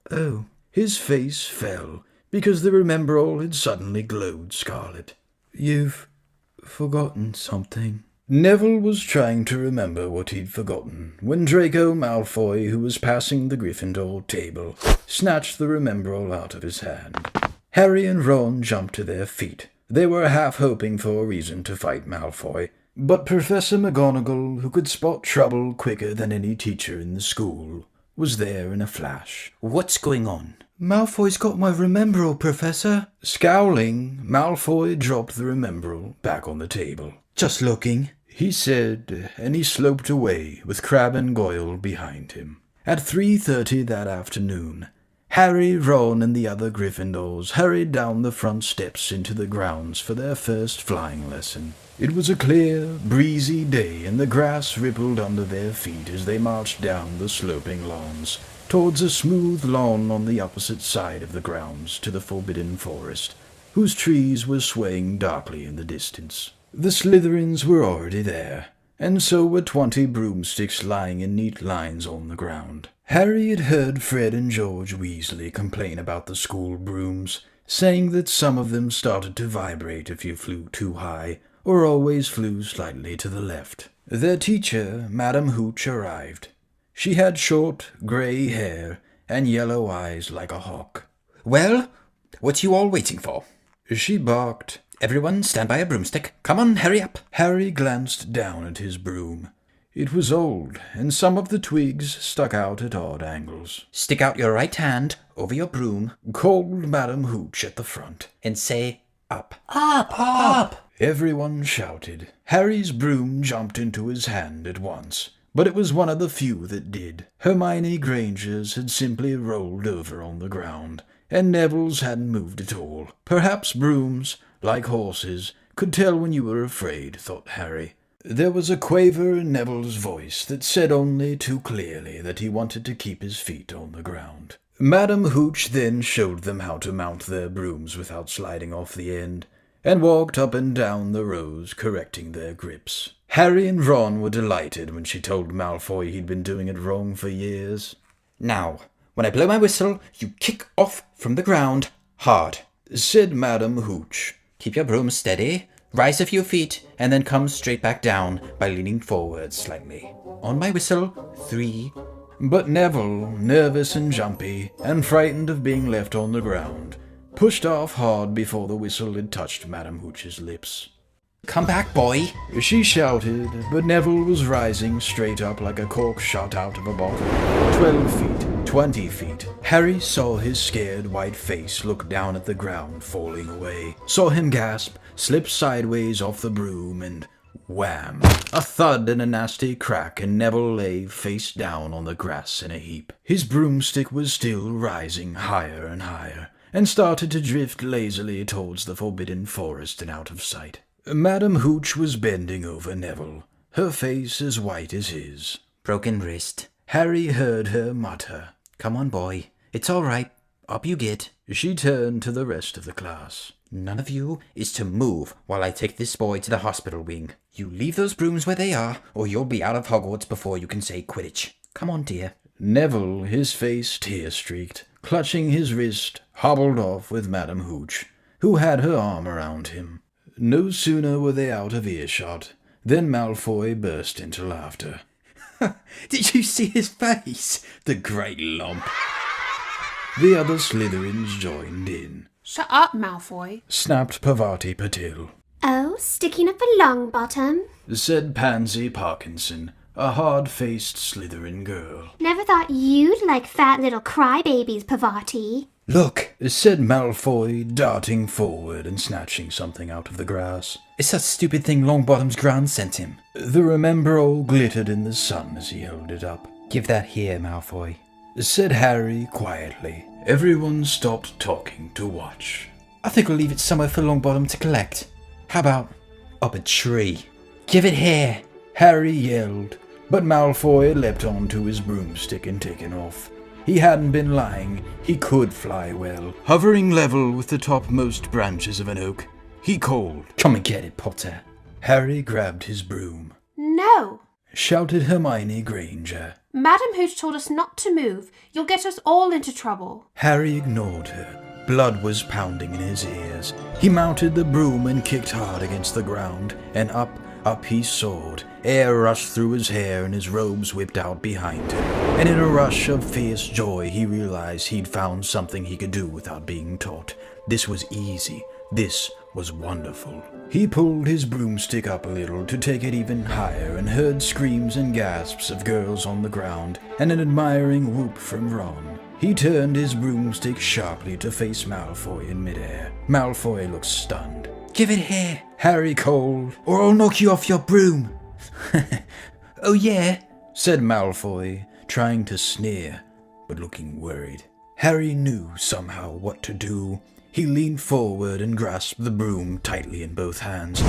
Speaker 5: Oh."
Speaker 2: His face fell, because the remembrall had suddenly glowed scarlet.
Speaker 5: "You've forgotten something."
Speaker 2: Neville was trying to remember what he'd forgotten when Draco Malfoy, who was passing the Gryffindor table, snatched the remembrall out of his hand. Harry and Ron jumped to their feet. They were half hoping for a reason to fight Malfoy, but Professor McGonagall, who could spot trouble quicker than any teacher in the school, was there in a flash.
Speaker 3: "What's going on?"
Speaker 5: "Malfoy's got my remembrall, Professor."
Speaker 2: Scowling, Malfoy dropped the remembrall back on the table.
Speaker 5: "Just looking,"
Speaker 2: he said, and he sloped away with Crabbe and Goyle behind him. At 3:30 that afternoon, Harry, Ron, and the other Gryffindors hurried down the front steps into the grounds for their first flying lesson. It was a clear, breezy day, and the grass rippled under their feet as they marched down the sloping lawns, towards a smooth lawn on the opposite side of the grounds to the Forbidden Forest, whose trees were swaying darkly in the distance. The Slytherins were already there, and so were 20 broomsticks lying in neat lines on the ground. Harry had heard Fred and George Weasley complain about the school brooms, saying that some of them started to vibrate if you flew too high, or always flew slightly to the left. Their teacher, Madame Hooch, arrived. She had short, grey hair and yellow eyes like a hawk.
Speaker 3: "Well, what you all waiting for?"
Speaker 2: she barked.
Speaker 3: "Everyone stand by a broomstick. Come on, hurry up."
Speaker 2: Harry glanced down at his broom. It was old, and some of the twigs stuck out at odd angles.
Speaker 3: "Stick out your right hand over your broom,"
Speaker 2: called Madame Hooch at the front,
Speaker 3: "and say up."
Speaker 8: "Up, up!"
Speaker 2: everyone shouted. Harry's broom jumped into his hand at once, but it was one of the few that did. Hermione Granger's had simply rolled over on the ground, and Neville's hadn't moved at all. Perhaps brooms, like horses, could tell when you were afraid, thought Harry. There was a quaver in Neville's voice that said only too clearly that he wanted to keep his feet on the ground. Madame Hooch then showed them how to mount their brooms without sliding off the end, and walked up and down the rows correcting their grips. Harry and Ron were delighted when she told Malfoy he'd been doing it wrong for years.
Speaker 3: Now, when I blow my whistle, you kick off from the ground hard,
Speaker 2: said Madam Hooch.
Speaker 3: Keep your broom steady, rise a few feet, and then come straight back down by leaning forward slightly. On my whistle, 3.
Speaker 2: But Neville, nervous and jumpy, and frightened of being left on the ground, pushed off hard before the whistle had touched Madam Hooch's lips.
Speaker 3: Come back, boy,
Speaker 2: she shouted, but Neville was rising straight up like a cork shot out of a bottle. 12 feet, 20 feet. Harry saw his scared white face look down at the ground falling away, saw him gasp, slip sideways off the broom, and wham! A thud and a nasty crack, and Neville lay face down on the grass in a heap. His broomstick was still rising higher and higher, and started to drift lazily towards the forbidden forest and out of sight. Madam Hooch was bending over Neville, her face as white as his.
Speaker 3: Broken wrist.
Speaker 2: Harry heard her mutter.
Speaker 3: Come on, boy. It's all right. Up you get.
Speaker 2: She turned to the rest of the class.
Speaker 3: None of you is to move while I take this boy to the hospital wing. You leave those brooms where they are, or you'll be out of Hogwarts before you can say Quidditch. Come on, dear.
Speaker 2: Neville, his face tear-streaked, clutching his wrist, hobbled off with Madam Hooch, who had her arm around him. No sooner were they out of earshot than Malfoy burst into laughter.
Speaker 3: Did you see his face? The great lump.
Speaker 2: The other Slytherins joined in.
Speaker 6: Shut up, Malfoy,
Speaker 2: snapped Parvati Patil.
Speaker 9: Oh, sticking up a long bottom,
Speaker 2: said Pansy Parkinson, a hard-faced Slytherin girl.
Speaker 9: Never thought you'd like fat little crybabies, Parvati.
Speaker 2: Look, said Malfoy, darting forward and snatching something out of the grass.
Speaker 3: It's that stupid thing Longbottom's Gran sent him.
Speaker 2: The Remember-All glittered in the sun as he held it up.
Speaker 3: Give that here, Malfoy,
Speaker 2: said Harry quietly. Everyone stopped talking to watch.
Speaker 3: I think we'll leave it somewhere for Longbottom to collect. How about up a tree? Give it here,
Speaker 2: Harry yelled, but Malfoy leapt onto his broomstick and taken off. He hadn't been lying. He could fly well. Hovering level with the topmost branches of an oak, he called,
Speaker 3: "Come and get it, Potter."
Speaker 2: Harry grabbed his broom.
Speaker 6: No,
Speaker 2: shouted Hermione Granger.
Speaker 6: Madam Hooch told us not to move. You'll get us all into trouble.
Speaker 2: Harry ignored her. Blood was pounding in his ears. He mounted the broom and kicked hard against the ground, and up he soared. Air rushed through his hair and his robes whipped out behind him. And in a rush of fierce joy, he realized he'd found something he could do without being taught. This was easy. This was wonderful. He pulled his broomstick up a little to take it even higher and heard screams and gasps of girls on the ground and an admiring whoop from Ron. He turned his broomstick sharply to face Malfoy in midair. Malfoy looked stunned.
Speaker 3: Give it here,
Speaker 2: Harry called,
Speaker 3: or I'll knock you off your broom. Oh yeah,
Speaker 2: said Malfoy, trying to sneer, but looking worried. Harry knew somehow what to do. He leaned forward and grasped the broom tightly in both hands,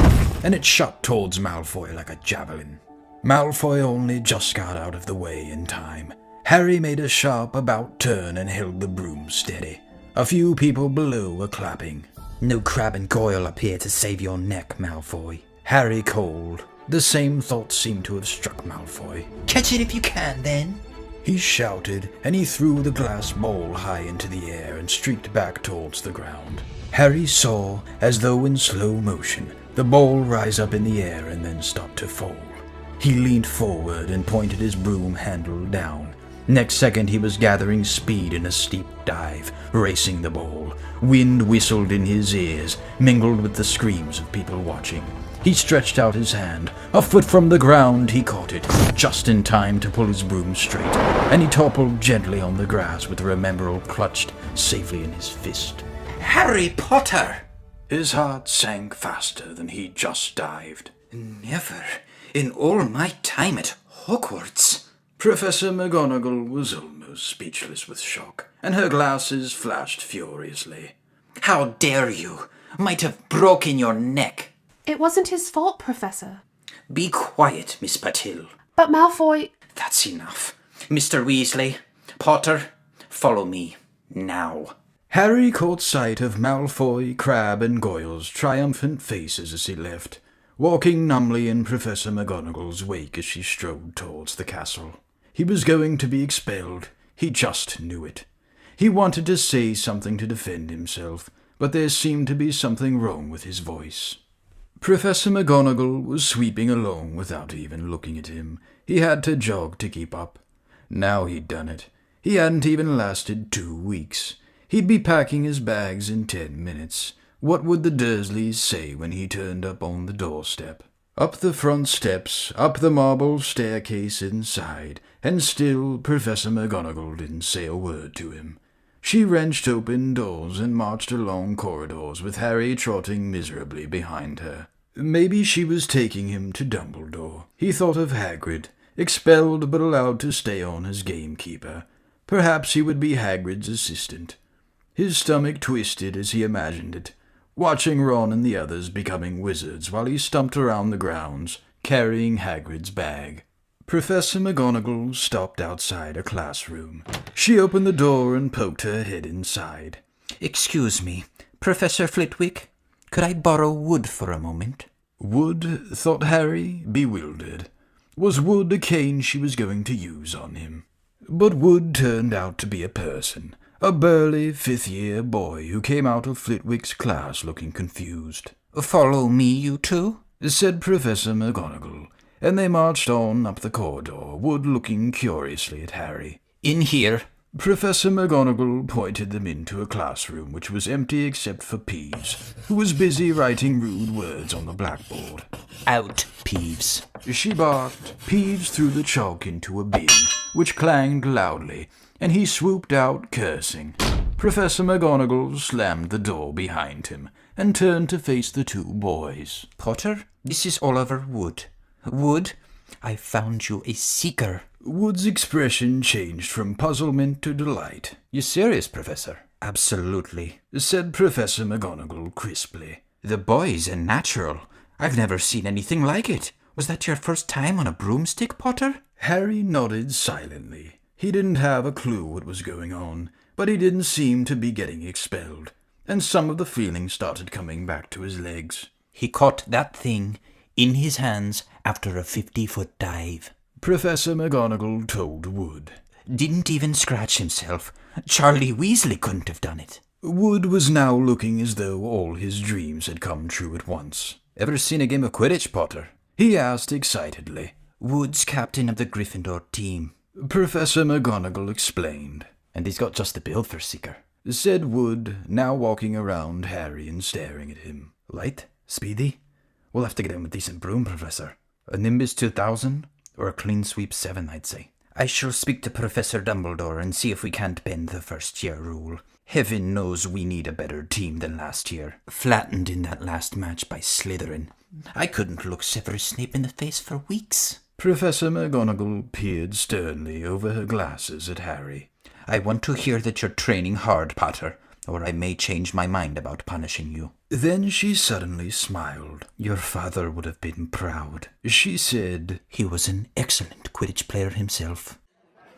Speaker 2: and it shot towards Malfoy like a javelin. Malfoy only just got out of the way in time. Harry made a sharp about turn and held the broom steady. A few people below were clapping.
Speaker 3: No Crab and Goyle up here to save your neck, Malfoy,
Speaker 2: Harry called. The same thought seemed to have struck Malfoy.
Speaker 3: Catch it if you can, then,
Speaker 2: he shouted, and he threw the glass ball high into the air and streaked back towards the ground. Harry saw, as though in slow motion, the ball rise up in the air and then stop to fall. He leaned forward and pointed his broom handle down. Next second he was gathering speed in a steep dive, racing the ball. Wind whistled in his ears, mingled with the screams of people watching. He stretched out his hand. A foot from the ground he caught it, just in time to pull his broom straight, and he toppled gently on the grass with the Remember-All clutched safely in his fist.
Speaker 3: Harry Potter!
Speaker 2: His heart sank faster than he'd just dived.
Speaker 3: Never in all my time at Hogwarts.
Speaker 2: Professor McGonagall was almost speechless with shock, and her glasses flashed furiously.
Speaker 3: How dare you! Might have broken your neck.
Speaker 6: It wasn't his fault, Professor.
Speaker 3: Be quiet, Miss Patil.
Speaker 6: But Malfoy...
Speaker 3: That's enough. Mr. Weasley, Potter, follow me, now.
Speaker 2: Harry caught sight of Malfoy, Crabbe, and Goyle's triumphant faces as he left. walking numbly in Professor McGonagall's wake as she strode towards the castle. He was going to be expelled. He just knew it. He wanted to say something to defend himself, but there seemed to be something wrong with his voice. Professor McGonagall was sweeping along without even looking at him. He had to jog to keep up. Now he'd done it. He hadn't even lasted 2 weeks. He'd be packing his bags in 10 minutes. What would the Dursleys say when he turned up on the doorstep? Up the front steps, up the marble staircase inside, and still Professor McGonagall didn't say a word to him. She wrenched open doors and marched along corridors with Harry trotting miserably behind her. Maybe she was taking him to Dumbledore. He thought of Hagrid, expelled but allowed to stay on as gamekeeper. Perhaps he would be Hagrid's assistant. His stomach twisted as he imagined it, watching Ron and the others becoming wizards while he stumped around the grounds, carrying Hagrid's bag. Professor McGonagall stopped outside a classroom. She opened the door and poked her head inside.
Speaker 3: "Excuse me, Professor Flitwick, could I borrow wood for a moment?"
Speaker 2: Wood, thought Harry, bewildered. Was wood a cane she was going to use on him? But Wood turned out to be a person, a burly 5th-year boy who came out of Flitwick's class looking confused.
Speaker 3: "Follow me, you two,"
Speaker 2: said Professor McGonagall, and they marched on up the corridor, Wood looking curiously at Harry.
Speaker 3: "In here."
Speaker 2: Professor McGonagall pointed them into a classroom which was empty except for Peeves, who was busy writing rude words on the blackboard.
Speaker 3: "Out, Peeves."
Speaker 2: She barked. Peeves threw the chalk into a bin, which clanged loudly, and he swooped out cursing. Professor McGonagall slammed the door behind him and turned to face the 2 boys.
Speaker 3: "Potter, this is Oliver Wood. Wood, I found you a seeker."
Speaker 2: Wood's expression changed from puzzlement to delight.
Speaker 3: "You serious, Professor?" "Absolutely,"
Speaker 2: said Professor McGonagall crisply.
Speaker 3: "The boy's a natural. I've never seen anything like it. Was that your first time on a broomstick, Potter?"
Speaker 2: Harry nodded silently. He didn't have a clue what was going on, but he didn't seem to be getting expelled, and some of the feeling started coming back to his legs.
Speaker 3: "He caught that thing in his hands after a 50-foot dive,"
Speaker 2: Professor McGonagall told Wood.
Speaker 3: "Didn't even scratch himself. Charlie Weasley couldn't have done it."
Speaker 2: Wood was now looking as though all his dreams had come true at once.
Speaker 3: "Ever seen a game of Quidditch, Potter?"
Speaker 2: he asked excitedly.
Speaker 3: "Wood's captain of the Gryffindor team,"
Speaker 2: Professor McGonagall explained.
Speaker 3: "and he's got just the build for seeker,"
Speaker 2: said Wood, now walking around Harry and staring at him.
Speaker 3: "Light? Speedy? We'll have to get him a decent broom, Professor. A Nimbus 2000? Or a Clean Sweep 7, I'd say." "I shall speak to Professor Dumbledore and see if we can't bend the first-year rule. Heaven knows we need a better team than last year. Flattened in that last match by Slytherin. I couldn't look Severus Snape in the face for weeks."
Speaker 2: Professor McGonagall peered sternly over her glasses at Harry.
Speaker 3: "I want to hear that you're training hard, Potter, or I may change my mind about punishing you."
Speaker 2: Then she suddenly smiled.
Speaker 3: "Your father would have been proud,"
Speaker 2: she said.
Speaker 3: "He was an excellent Quidditch player himself."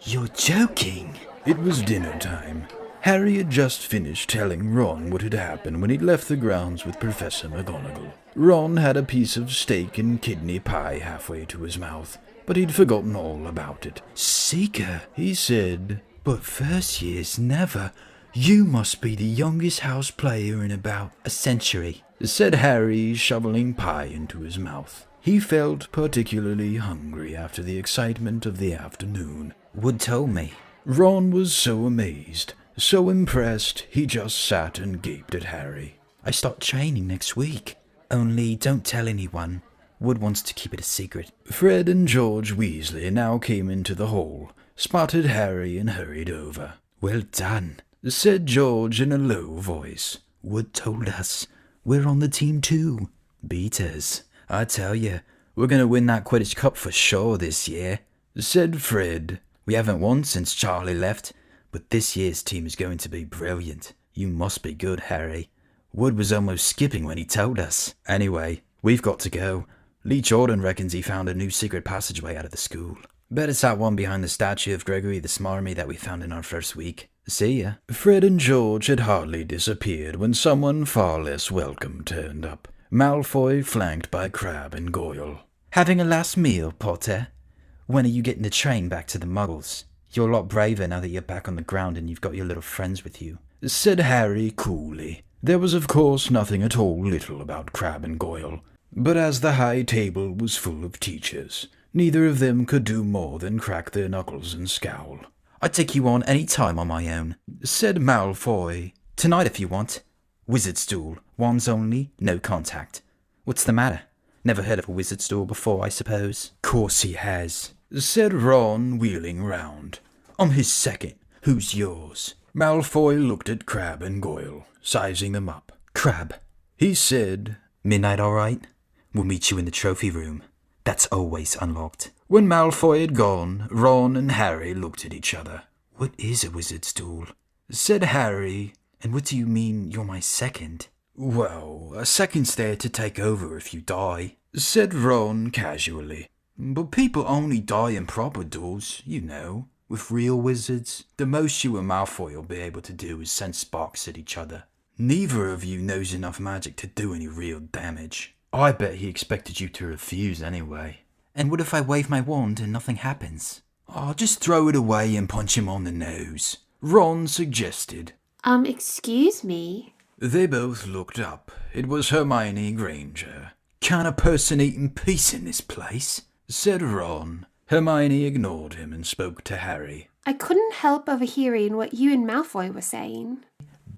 Speaker 2: "You're joking." It was dinner time. Harry had just finished telling Ron what had happened when he'd left the grounds with Professor McGonagall. Ron had a piece of steak and kidney pie halfway to his mouth, but he'd forgotten all about it. "Seeker," he said, "but first years never. You must be the youngest house player in about
Speaker 3: a century,"
Speaker 2: said Harry, shoveling pie into his mouth. He felt particularly hungry after the excitement of the afternoon.
Speaker 3: "Wood told me."
Speaker 2: Ron was so amazed, so impressed, he just sat and gaped at Harry.
Speaker 3: "I start training next week. Only don't tell anyone. Wood wants to keep it a secret."
Speaker 2: Fred and George Weasley now came into the hall, spotted Harry and hurried over.
Speaker 3: "Well done,"
Speaker 2: said George in a low voice.
Speaker 3: "Wood told us. We're on the team too. Beat us. I tell you, we're going to win that Quidditch Cup for sure this year," said Fred. "We haven't won since Charlie left, but this year's team is going to be brilliant. You must be good, Harry. Wood was almost skipping when he told us. Anyway, we've got to go. Lee Jordan reckons he found a new secret passageway out of the school. Bet it's that one behind the statue of Gregory the Smarmy that we found in our first week. See ya."
Speaker 2: Fred and George had hardly disappeared when someone far less welcome turned up. Malfoy flanked by Crabbe and Goyle.
Speaker 3: Having a last meal, Potter? When are you getting the train back to the Muggles? You're a lot braver now that you're back on the ground and you've got your little friends with you,
Speaker 2: said Harry coolly. There was of course nothing at all little about Crabbe and Goyle, but as the high table was full of teachers, neither of them could do more than crack their knuckles and scowl.
Speaker 3: I'd take you on any time on my own,
Speaker 2: said Malfoy.
Speaker 3: Tonight if you want. Wizard's duel, wands only, no contact. What's the matter? Never heard of a wizard's duel before, I suppose?
Speaker 2: Course he has, said Ron, wheeling round. I'm his second. Who's yours? Malfoy looked at Crabbe and Goyle, sizing them up.
Speaker 3: Crabbe,
Speaker 2: he said.
Speaker 3: Midnight all right? We'll meet you in the trophy room. That's always unlocked.
Speaker 2: When Malfoy had gone, Ron and Harry looked at each other.
Speaker 3: What is a wizard's duel?
Speaker 2: Said Harry.
Speaker 3: And what do you mean you're my second?
Speaker 2: Well, a second's there to take over if you die, said Ron casually. But people only die in proper duels, you know. With real wizards, the most you and Malfoy will be able to do is send sparks at each other. Neither of you knows enough magic to do any real damage. I bet he expected you to refuse anyway.
Speaker 3: And what if I wave my wand and nothing happens?
Speaker 2: Oh, just throw it away and punch him on the nose, Ron suggested.
Speaker 6: Excuse me?
Speaker 2: They both looked up. It was Hermione Granger. Can't a person eat in peace in this place? Said Ron. Hermione ignored him and spoke to Harry.
Speaker 6: I couldn't help overhearing what you and Malfoy were saying.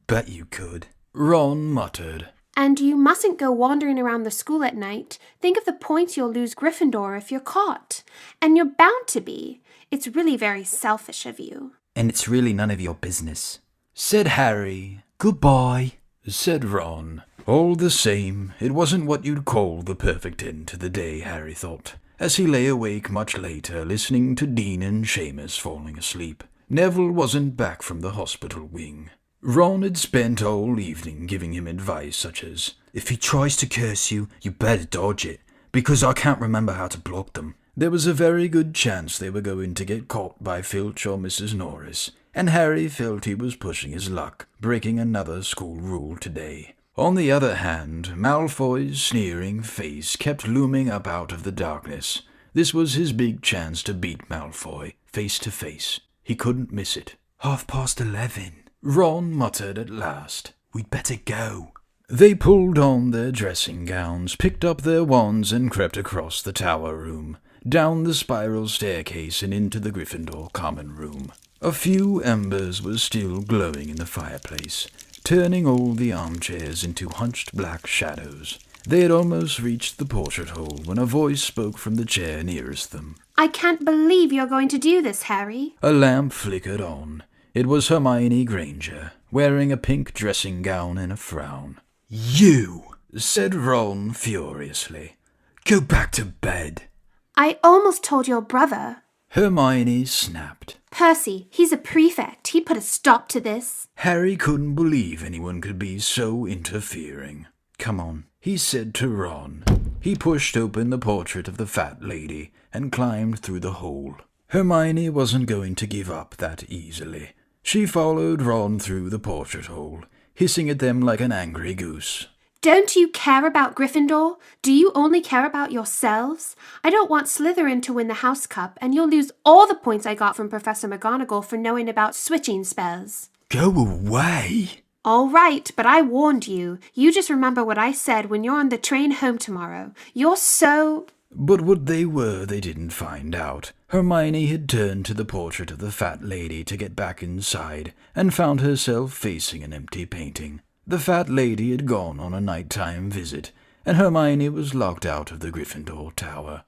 Speaker 2: Bet you could, Ron muttered.
Speaker 6: And you mustn't go wandering around the school at night. Think of the points you'll lose Gryffindor if you're caught. And you're bound to be. It's really very selfish of you.
Speaker 3: And it's really none of your business,
Speaker 2: said Harry. Goodbye, said Ron. All the same, it wasn't what you'd call the perfect end to the day, Harry thought, as he lay awake much later listening to Dean and Seamus falling asleep. Neville wasn't back from the hospital wing. Ron had spent all evening giving him advice such as, if he tries to curse you, you better dodge it, because I can't remember how to block them. There was a very good chance they were going to get caught by Filch or Mrs. Norris, and Harry felt he was pushing his luck, breaking another school rule today. On the other hand, Malfoy's sneering face kept looming up out of the darkness. This was his big chance to beat Malfoy, face to face. He couldn't miss it. 11:30, Ron muttered at last. We'd better go. They pulled on their dressing gowns, picked up their wands, and crept across the tower room, down the spiral staircase and into the Gryffindor common room. A few embers were still glowing in the fireplace, turning all the armchairs into hunched black shadows. They had almost reached the portrait hole when a voice spoke from the chair nearest them.
Speaker 6: I can't believe you're going to do this, Harry.
Speaker 2: A lamp flickered on. It was Hermione Granger, wearing a pink dressing gown and a frown. You, said Ron furiously. Go back to bed.
Speaker 6: I almost told your brother.
Speaker 2: Hermione snapped.
Speaker 6: Percy, he's a prefect. He'd put a stop to this.
Speaker 2: Harry couldn't believe anyone could be so interfering. Come on, he said to Ron. He pushed open the portrait of the fat lady and climbed through the hole. Hermione wasn't going to give up that easily. She followed Ron through the portrait hole, hissing at them like an angry goose.
Speaker 6: Don't you care about Gryffindor? Do you only care about yourselves? I don't want Slytherin to win the House Cup, and you'll lose all the points I got from Professor McGonagall for knowing about switching spells.
Speaker 2: Go away!
Speaker 6: All right, but I warned you. You just remember what I said when you're on the train home tomorrow. You're so...
Speaker 2: But what they were they didn't find out. Hermione had turned to the portrait of the fat lady to get back inside, and found herself facing an empty painting. The fat lady had gone on a nighttime visit, and Hermione was locked out of the Gryffindor Tower.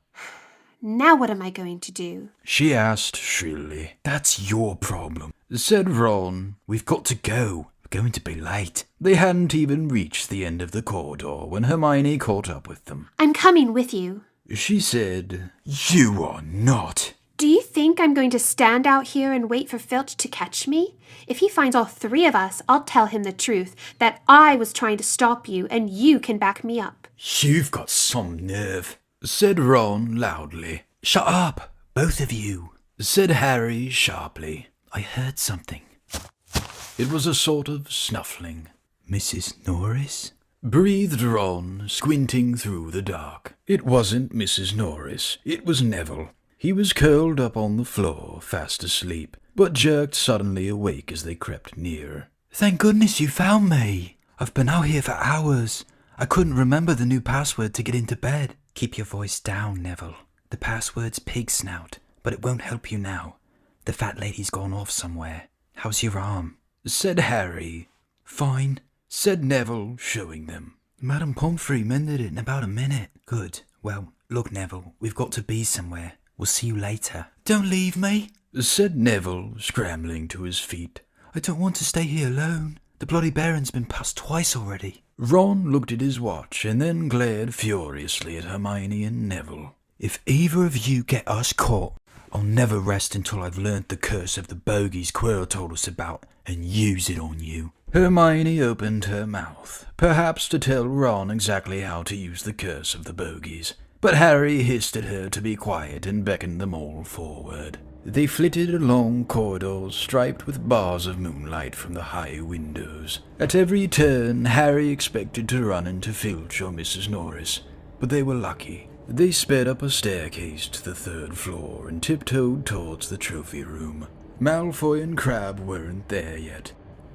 Speaker 6: Now what am I going to do?
Speaker 2: She asked shrilly. That's your problem, said Ron. We've got to go. We're going to be late. They hadn't even reached the end of the corridor when Hermione caught up with them.
Speaker 6: I'm coming with you.
Speaker 2: She said, You are not.
Speaker 6: Do you think I'm going to stand out here and wait for Filch to catch me? If he finds all three of us, I'll tell him the truth, that I was trying to stop you and you can back me up.
Speaker 2: You've got some nerve, said Ron loudly. Shut up, both of you, said Harry sharply. I heard something. It was a sort of snuffling. Mrs. Norris?
Speaker 1: breathed Ron, squinting through the dark. It wasn't Mrs. Norris, it was Neville. He was curled up on the floor, fast asleep, but jerked suddenly awake as they crept nearer.
Speaker 2: Thank goodness you found me. I've been out here for hours. I couldn't remember the new password to get into bed. Keep your voice down, Neville. The password's pig snout, but it won't help you now. The fat lady's gone off somewhere. How's your arm?
Speaker 1: Said Harry.
Speaker 2: Fine,
Speaker 1: said Neville, showing them.
Speaker 2: Madame Pomfrey mended it in about a minute. Good. Well, look, Neville, we've got to be somewhere. We'll see you later. Don't leave me,
Speaker 1: said Neville, scrambling to his feet.
Speaker 2: I don't want to stay here alone. The bloody Baron's been past twice already.
Speaker 1: Ron looked at his watch and then glared furiously at Hermione and Neville.
Speaker 2: If either of you get us caught, I'll never rest until I've learnt the curse of the bogies Quirrell told us about and use it on you.
Speaker 1: Hermione opened her mouth, perhaps to tell Ron exactly how to use the curse of the bogies, but Harry hissed at her to be quiet and beckoned them all forward. They flitted along corridors striped with bars of moonlight from the high windows. At every turn, Harry expected to run into Filch or Mrs. Norris, but they were lucky. They sped up a staircase to the 3rd floor and tiptoed towards the trophy room. Malfoy and Crabbe weren't there yet.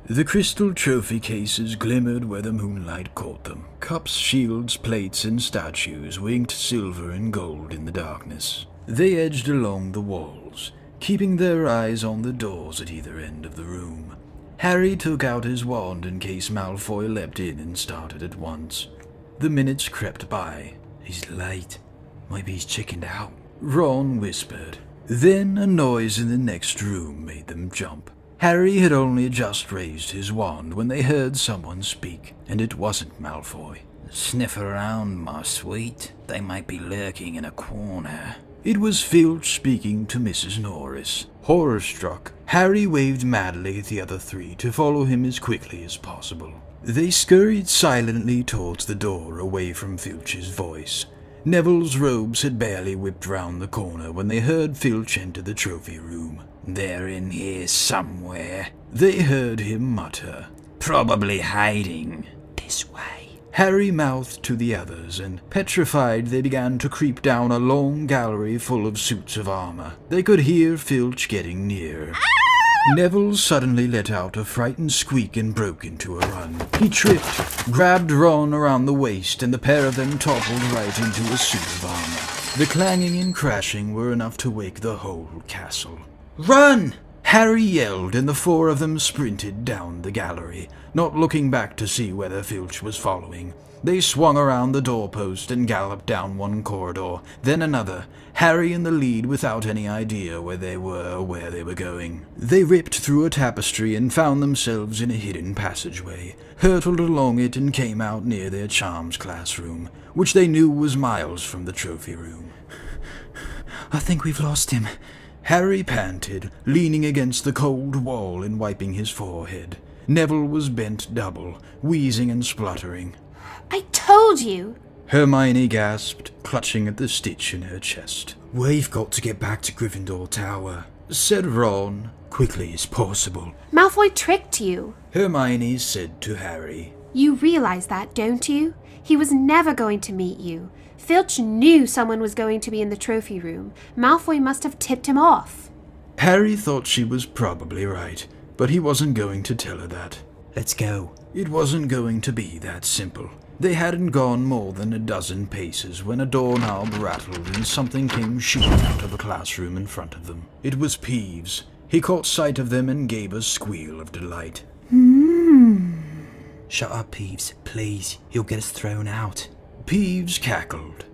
Speaker 1: The crystal trophy cases glimmered where the moonlight caught them. Cups, shields, plates, and statues winked silver and gold in the darkness. They edged along the walls, keeping their eyes on the doors at either end of the room. Harry took out his wand in case Malfoy leapt in and started at once. The minutes crept by.
Speaker 2: He's late. Maybe he's chickened out,
Speaker 1: Ron whispered. Then a noise in the next room made them jump. Harry had only just raised his wand when they heard someone speak, and it wasn't Malfoy.
Speaker 3: Sniff around, my sweet. They might be lurking in a corner.
Speaker 1: It was Filch speaking to Mrs. Norris. Horror-struck, Harry waved madly at the other three to follow him as quickly as possible. They scurried silently towards the door away from Filch's voice. Neville's robes had barely whipped round the corner when they heard Filch enter the trophy room.
Speaker 3: They're in here somewhere,
Speaker 1: they heard him mutter.
Speaker 3: Probably hiding.
Speaker 2: This way.
Speaker 1: Harry mouthed to the others, and petrified they began to creep down a long gallery full of suits of armor. They could hear Filch getting near. Neville suddenly let out a frightened squeak and broke into a run. He tripped, grabbed Ron around the waist, and the pair of them toppled right into a suit of armor. The clanging and crashing were enough to wake the whole castle. "Run!" Harry yelled, and the 4 of them sprinted down the gallery, not looking back to see whether Filch was following. They swung around the doorpost and galloped down one corridor, then another, Harry in the lead without any idea where they were or where they were going. They ripped through a tapestry and found themselves in a hidden passageway, hurtled along it and came out near their charms classroom, which they knew was miles from the trophy room.
Speaker 2: I think we've lost him,
Speaker 1: Harry panted, leaning against the cold wall and wiping his forehead. Neville was bent double, wheezing and spluttering.
Speaker 6: I told you!
Speaker 1: Hermione gasped, clutching at the stitch in her chest.
Speaker 2: We've got to get back to Gryffindor Tower,
Speaker 1: said Ron,
Speaker 2: quickly as possible.
Speaker 6: Malfoy tricked you,
Speaker 1: Hermione said to Harry.
Speaker 6: You realize that, don't you? He was never going to meet you. Filch knew someone was going to be in the trophy room. Malfoy must have tipped him off.
Speaker 1: Harry thought she was probably right, but he wasn't going to tell her that.
Speaker 2: Let's go.
Speaker 1: It wasn't going to be that simple. They hadn't gone more than a dozen paces when a doorknob rattled and something came shooting out of the classroom in front of them. It was Peeves. He caught sight of them and gave a squeal of delight.
Speaker 2: Shut up, Peeves, please. You'll get us thrown out.
Speaker 1: Peeves cackled.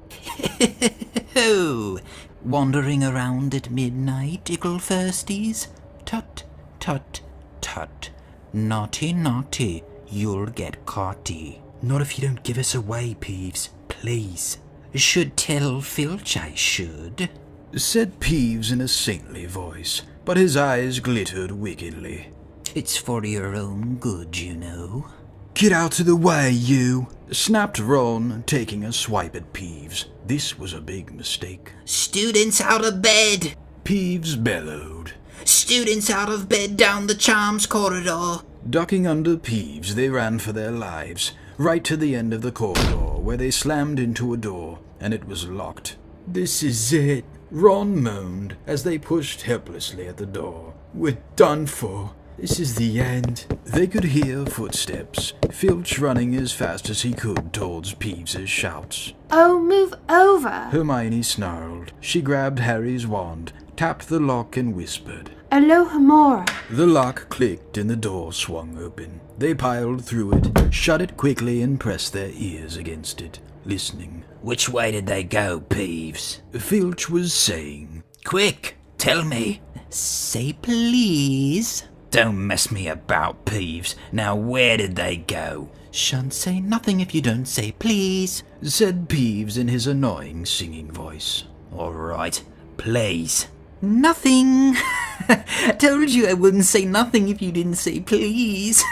Speaker 3: Oh, wandering around at midnight, ickle firsties? Tut, tut, tut. Naughty, naughty, you'll get caughty.
Speaker 2: Not if you don't give us away, Peeves, please.
Speaker 3: Should tell Filch I should,
Speaker 1: said Peeves in a saintly voice, but his eyes glittered wickedly.
Speaker 3: It's for your own good, you know.
Speaker 1: Get out of the way, you! Snapped Ron, taking a swipe at Peeves. This was a big mistake.
Speaker 3: Students out of bed!
Speaker 1: Peeves bellowed.
Speaker 3: Students out of bed down the charms corridor!
Speaker 1: Ducking under Peeves, they ran for their lives.
Speaker 2: right to the end of the corridor, where they slammed into a door, and it was locked. "This is it," Ron moaned as they pushed helplessly at the door. "We're done for. This is the end." They could hear footsteps, Filch running as fast as he could towards Peeves's shouts.
Speaker 6: Oh, move over!
Speaker 2: Hermione snarled. She grabbed Harry's wand, tapped the lock, and whispered.
Speaker 6: Alohomora.
Speaker 2: The lock clicked and the door swung open. They piled through it, shut it quickly, and pressed their ears against it, listening.
Speaker 3: Which way did they go, Peeves?
Speaker 2: Filch was saying.
Speaker 3: Quick, tell me. Say please. Don't mess me about, Peeves. Now where did they go? Shan't say nothing if you don't say please,
Speaker 2: said Peeves in his annoying singing voice.
Speaker 3: All right, please. Nothing. Told you I wouldn't say nothing if you didn't say please.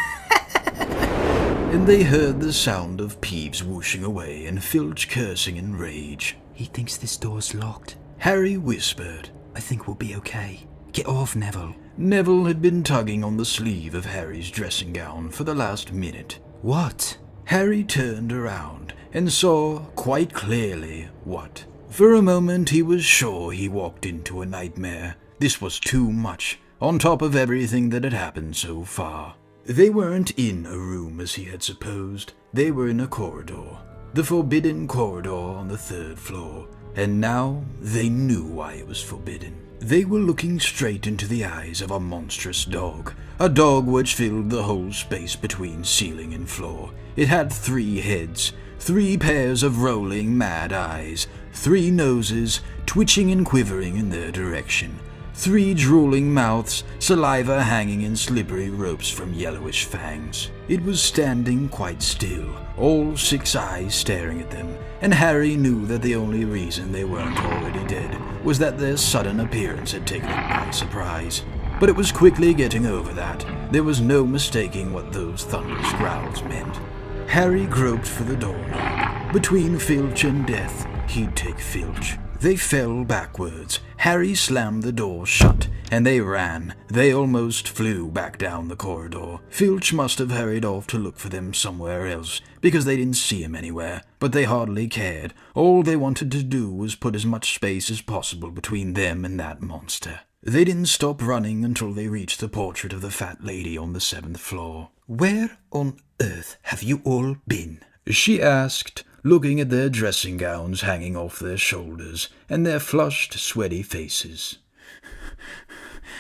Speaker 2: And they heard the sound of Peeves whooshing away and Filch cursing in rage.
Speaker 3: He thinks this door's locked.
Speaker 2: Harry whispered.
Speaker 3: I think we'll be okay. Get off, Neville.
Speaker 2: Neville had been tugging on the sleeve of Harry's dressing gown for the last minute.
Speaker 3: What?
Speaker 2: Harry turned around and saw quite clearly what. For a moment he was sure he walked into a nightmare. This was too much, on top of everything that had happened so far. They weren't in a room as he had supposed. They were in a corridor. The forbidden corridor on the 3rd floor. And now they knew why it was forbidden. They were looking straight into the eyes of a monstrous dog. A dog which filled the whole space between ceiling and floor. It had 3 heads, 3 pairs of rolling mad eyes, 3 noses, twitching and quivering in their direction. 3 drooling mouths, saliva hanging in slippery ropes from yellowish fangs. It was standing quite still, all 6 eyes staring at them, and Harry knew that the only reason they weren't already dead was that their sudden appearance had taken it by surprise. But it was quickly getting over that. There was no mistaking what those thunderous growls meant. Harry groped for the doorknob. Between Filch and death, he'd take Filch. They fell backwards. Harry slammed the door shut, and they ran. They almost flew back down the corridor. Filch must have hurried off to look for them somewhere else, because they didn't see him anywhere, but they hardly cared. All they wanted to do was put as much space as possible between them and that monster. They didn't stop running until they reached the portrait of the fat lady on the 7th floor.
Speaker 3: Where on earth have you all been?
Speaker 2: She asked, looking at their dressing gowns hanging off their shoulders and their flushed, sweaty faces.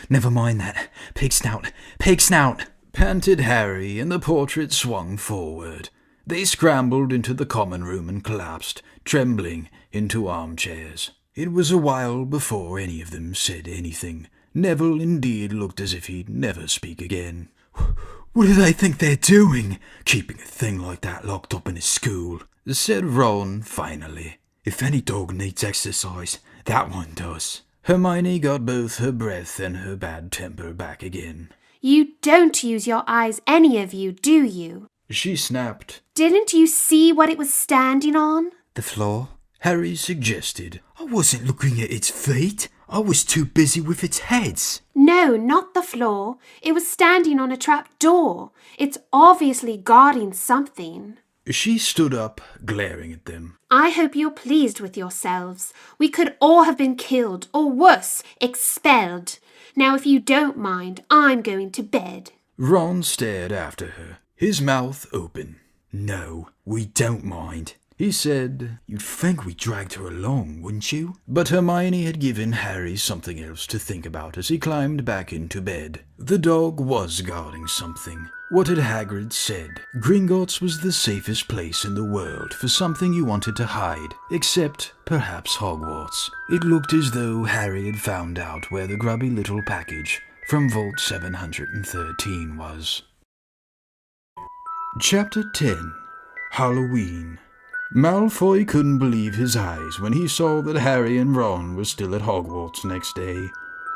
Speaker 3: Never mind that. Pig snout,
Speaker 2: panted Harry, and the portrait swung forward. They scrambled into the common room and collapsed, trembling, into armchairs. It was a while before any of them said anything. Neville indeed looked as if he'd never speak again.
Speaker 5: What do they think they're doing, keeping a thing like that locked up in a school?
Speaker 2: Said Ron finally.
Speaker 5: If any dog needs exercise, that one does.
Speaker 2: Hermione got both her breath and her bad temper back again.
Speaker 6: You don't use your eyes, any of you, do you?
Speaker 2: She snapped.
Speaker 6: Didn't you see what it was standing on?
Speaker 3: The floor?
Speaker 2: Harry suggested.
Speaker 5: I wasn't looking at its feet. I was too busy with its heads.
Speaker 6: No, not the floor. It was standing on a trap door. It's obviously guarding something.
Speaker 2: She stood up, glaring at them.
Speaker 6: I hope you're pleased with yourselves. We could all have been killed, or worse, expelled. Now, if you don't mind, I'm going to bed.
Speaker 2: Ron stared after her, his mouth open.
Speaker 5: No, we don't mind,
Speaker 2: he said.
Speaker 5: You'd think we dragged her along, wouldn't you?
Speaker 2: But Hermione had given Harry something else to think about as he climbed back into bed. The dog was guarding something. What had Hagrid said? Gringotts was the safest place in the world for something you wanted to hide, except perhaps Hogwarts. It looked as though Harry had found out where the grubby little package from Vault 713 was. Chapter 10. Halloween. Malfoy couldn't believe his eyes when he saw that Harry and Ron were still at Hogwarts next day,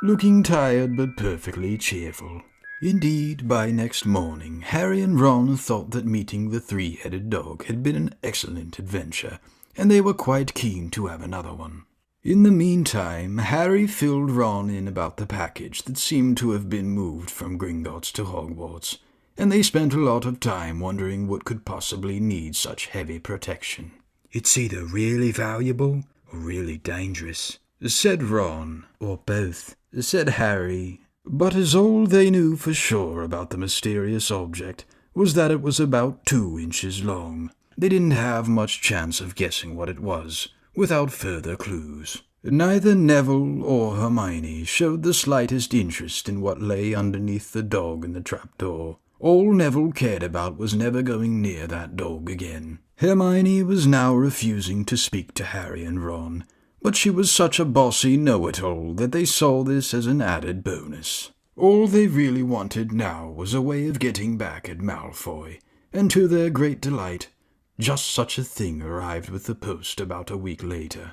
Speaker 2: looking tired but perfectly cheerful. Indeed, by next morning, Harry and Ron thought that meeting the 3-headed dog had been an excellent adventure, and they were quite keen to have another one. In the meantime, Harry filled Ron in about the package that seemed to have been moved from Gringotts to Hogwarts. and they spent a lot of time wondering what could possibly need such heavy protection.
Speaker 5: It's either really valuable or really dangerous, said Ron.
Speaker 2: Or both, said Harry. But as all they knew for sure about the mysterious object was that it was about 2 inches long, they didn't have much chance of guessing what it was without further clues. Neither Neville or Hermione showed the slightest interest in what lay underneath the dog in the trapdoor. All Neville cared about was never going near that dog again. Hermione was now refusing to speak to Harry and Ron, but she was such a bossy know-it-all that they saw this as an added bonus. All they really wanted now was a way of getting back at Malfoy, and to their great delight, just such a thing arrived with the post about a week later.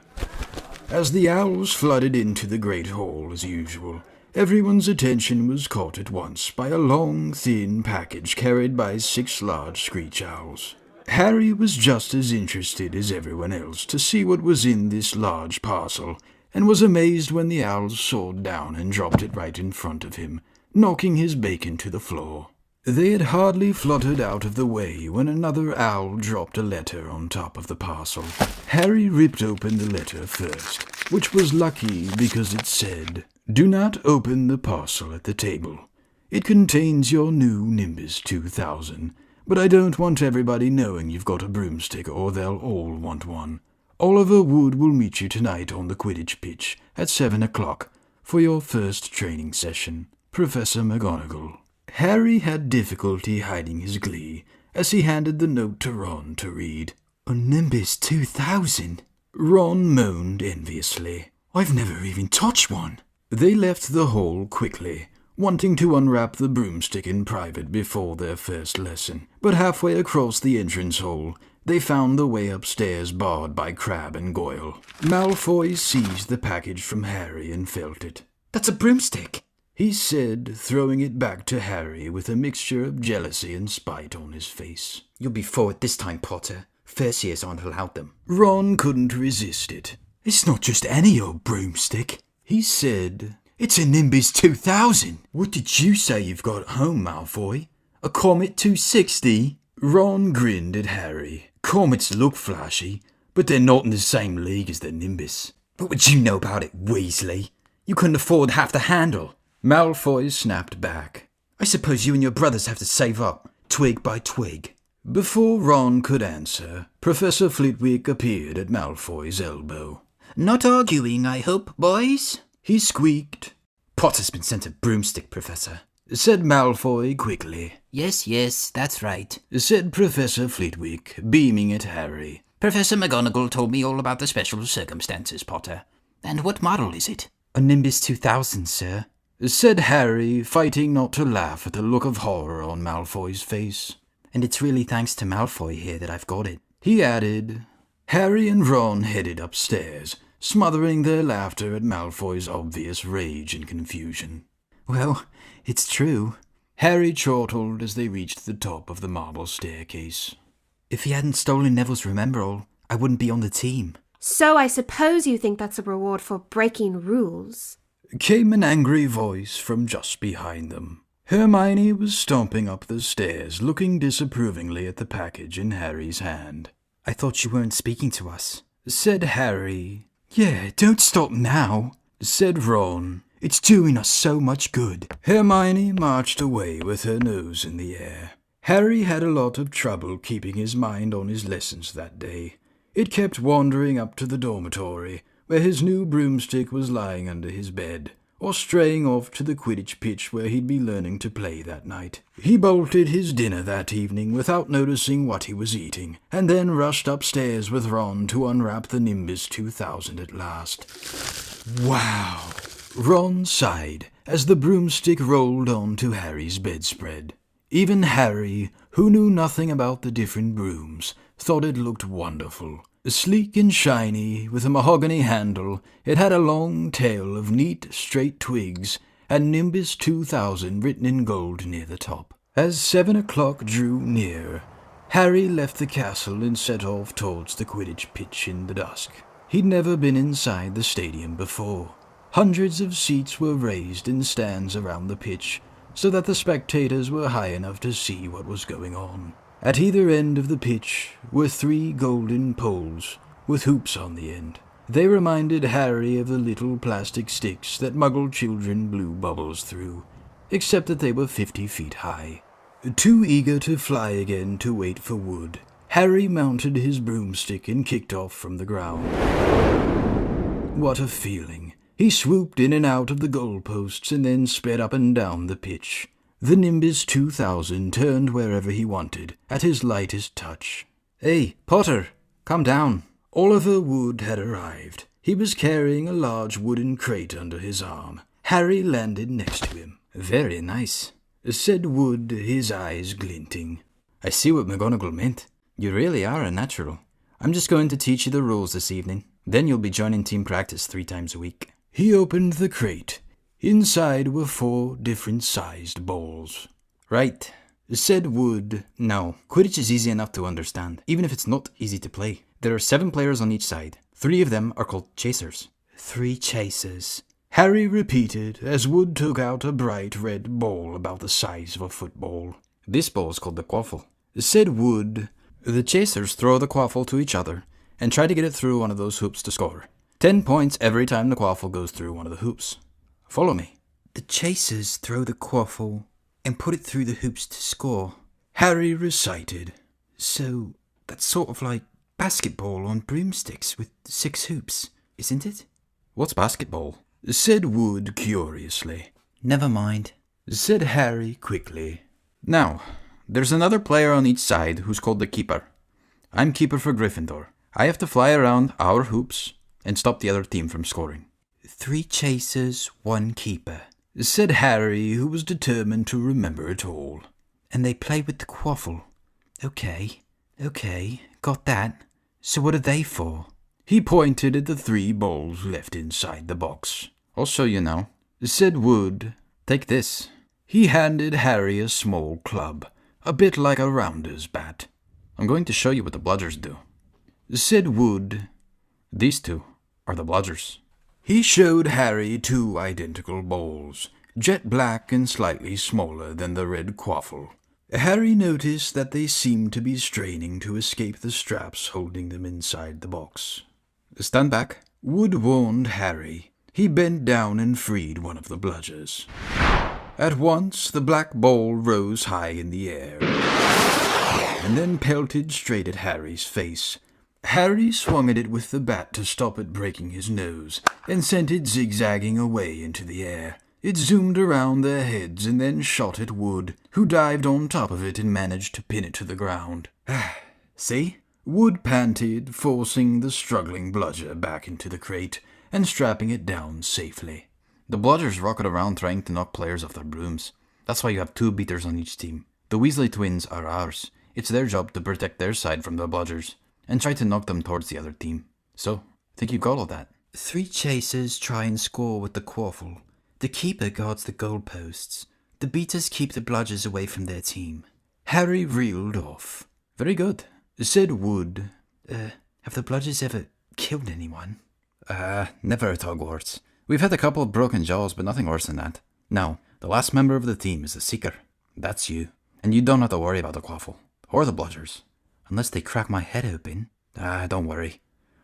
Speaker 2: As the owls flooded into the great hall as usual, everyone's attention was caught at once by a long, thin package carried by 6 large screech owls. Harry was just as interested as everyone else to see what was in this large parcel, and was amazed when the owls soared down and dropped it right in front of him, knocking his bacon to the floor. They had hardly fluttered out of the way when another owl dropped a letter on top of the parcel. Harry ripped open the letter first, which was lucky because it said, "Do not open the parcel at the table. It contains your new Nimbus 2000, but I don't want everybody knowing you've got a broomstick or they'll all want one. Oliver Wood will meet you tonight on the Quidditch pitch at 7 o'clock for your first training session. Professor McGonagall." Harry had difficulty hiding his glee as he handed the note to Ron to read. "A Nimbus 2000? Ron moaned enviously. "I've never even touched one." They left the hall quickly, wanting to unwrap the broomstick in private before their first lesson, but halfway across the entrance hall, they found the way upstairs barred by Crabbe and Goyle. Malfoy seized the package from Harry and felt it.
Speaker 3: "That's a broomstick,"
Speaker 2: he said, throwing it back to Harry with a mixture of jealousy and spite on his face.
Speaker 3: "You'll be forward this time, Potter. First years aren't allowed them."
Speaker 2: Ron couldn't resist it.
Speaker 5: "It's not just any old broomstick,"
Speaker 2: he said.
Speaker 5: "It's a Nimbus 2000.
Speaker 2: "What did you say you've got at home, Malfoy? A Comet 260? Ron grinned at Harry. "Comets look flashy, but they're not in the same league as the Nimbus."
Speaker 3: "What would you know about it, Weasley? You couldn't afford half the handle."
Speaker 2: Malfoy snapped back.
Speaker 3: "I suppose you and your brothers have to save up, twig by twig."
Speaker 2: Before Ron could answer, Professor Flitwick appeared at Malfoy's elbow.
Speaker 3: "Not arguing, I hope, boys?"
Speaker 2: he squeaked.
Speaker 3: "Potter's been sent a broomstick, Professor,"
Speaker 2: said Malfoy quickly.
Speaker 3: Yes, that's right,"
Speaker 2: said Professor Flitwick, beaming at Harry.
Speaker 3: "Professor McGonagall told me all about the special circumstances, Potter. And what model is it?"
Speaker 2: "A Nimbus 2000, sir," said Harry, fighting not to laugh at the look of horror on Malfoy's face.
Speaker 3: "And it's really thanks to Malfoy here that I've got it,"
Speaker 2: he added. Harry and Ron headed upstairs, smothering their laughter at Malfoy's obvious rage and confusion.
Speaker 3: "Well, it's true,"
Speaker 2: Harry chortled as they reached the top of the marble staircase.
Speaker 3: "If he hadn't stolen Neville's Remember-All, I wouldn't be on the team."
Speaker 6: "So I suppose you think that's a reward for breaking rules?"
Speaker 2: came an angry voice from just behind them. Hermione was stomping up the stairs, looking disapprovingly at the package in Harry's hand.
Speaker 3: "I thought you weren't speaking to us,"
Speaker 2: said Harry.
Speaker 5: "Yeah, don't stop now,"
Speaker 2: said Ron.
Speaker 5: "It's doing us so much good."
Speaker 2: Hermione marched away with her nose in the air. Harry had a lot of trouble keeping his mind on his lessons that day. It kept wandering up to the dormitory, where his new broomstick was lying under his bed, or straying off to the Quidditch pitch where he'd be learning to play that night. He bolted his dinner that evening without noticing what he was eating, and then rushed upstairs with Ron to unwrap the Nimbus 2000 at last.
Speaker 5: "Wow,"
Speaker 2: Ron sighed as the broomstick rolled onto Harry's bedspread. Even Harry, who knew nothing about the different brooms, thought it looked wonderful. Sleek and shiny, with a mahogany handle, it had a long tail of neat, straight twigs, and Nimbus 2000 written in gold near the top. As 7 o'clock drew near, Harry left the castle and set off towards the Quidditch pitch in the dusk. He'd never been inside the stadium before. Hundreds of seats were raised in stands around the pitch, so that the spectators were high enough to see what was going on. At either end of the pitch were 3 golden poles with hoops on the end. They reminded Harry of the little plastic sticks that Muggle children blew bubbles through, except that they were 50 feet high. Too eager to fly again to wait for wood, Harry mounted his broomstick and kicked off from the ground. What a feeling! He swooped in and out of the goalposts and then sped up and down the pitch. The Nimbus 2000 turned wherever he wanted, at his lightest touch.
Speaker 3: "Hey, Potter, come down."
Speaker 2: Oliver Wood had arrived. He was carrying a large wooden crate under his arm. Harry landed next to him.
Speaker 3: "Very nice,"
Speaker 2: said Wood, his eyes glinting.
Speaker 3: "I see what McGonagall meant. You really are a natural. I'm just going to teach you the rules this evening. Then you'll be joining team practice 3 times a week."
Speaker 2: He opened the crate. Inside were 4 different-sized balls.
Speaker 3: "Right,"
Speaker 2: said Wood.
Speaker 3: "Now, Quidditch is easy enough to understand, even if it's not easy to play. There are 7 players on each side. 3 of them are called chasers."
Speaker 2: "3 chasers," Harry repeated as Wood took out a bright red ball about the size of a football.
Speaker 3: "This ball is called the quaffle,"
Speaker 2: said Wood.
Speaker 3: "The chasers throw the quaffle to each other and try to get it through one of those hoops to score. 10 points every time the quaffle goes through one of the hoops. Follow me."
Speaker 2: "The chasers throw the quaffle and put it through the hoops to score," Harry recited. "So that's sort of like basketball on broomsticks with 6 hoops, isn't it?"
Speaker 3: "What's basketball?"
Speaker 2: said Wood curiously.
Speaker 3: "Never mind,"
Speaker 2: said Harry quickly.
Speaker 3: "Now, there's another player on each side who's called the keeper. I'm keeper for Gryffindor. I have to fly around our hoops and stop the other team from scoring."
Speaker 2: 3 chasers, 1 keeper, said Harry, who was determined to remember it all. "And they play with the quaffle. Okay, got that. So what are they for?" He pointed at the 3 balls left inside the box.
Speaker 3: "I'll show you now,"
Speaker 2: said Wood.
Speaker 3: "Take this."
Speaker 2: He handed Harry a small club, a bit like a rounder's bat.
Speaker 3: "I'm going to show you what the bludgers do,"
Speaker 2: said Wood.
Speaker 3: "These 2 are the bludgers."
Speaker 2: He showed Harry 2 identical balls, jet black and slightly smaller than the red quaffle. Harry noticed that they seemed to be straining to escape the straps holding them inside the box.
Speaker 3: "Stand back,"
Speaker 2: Wood warned Harry. He bent down and freed one of the bludgers. At once the black ball rose high in the air, and then pelted straight at Harry's face. Harry swung at it with the bat to stop it breaking his nose, and sent it zigzagging away into the air. It zoomed around their heads and then shot at Wood, who dived on top of it and managed to pin it to the ground.
Speaker 3: "See?"
Speaker 2: Wood panted, forcing the struggling bludger back into the crate and strapping it down safely.
Speaker 3: "The bludgers rocket around trying to knock players off their brooms. That's why you have 2 beaters on each team. The Weasley twins are ours. It's their job to protect their side from the bludgers and try to knock them towards the other team. So, I think you've got all that."
Speaker 2: 3 chasers try and score with the quaffle. The keeper guards the goalposts. The beaters keep the bludgers away from their team. Harry reeled off.
Speaker 3: "Very good,"
Speaker 2: said Wood. Have the bludgers ever killed anyone?"
Speaker 3: Never at Hogwarts. We've had a couple of broken jaws, but nothing worse than that. Now, the last member of the team is the Seeker. That's you. And you don't have to worry about the quaffle, or the bludgers.
Speaker 2: Unless they crack my head open.
Speaker 3: Don't worry.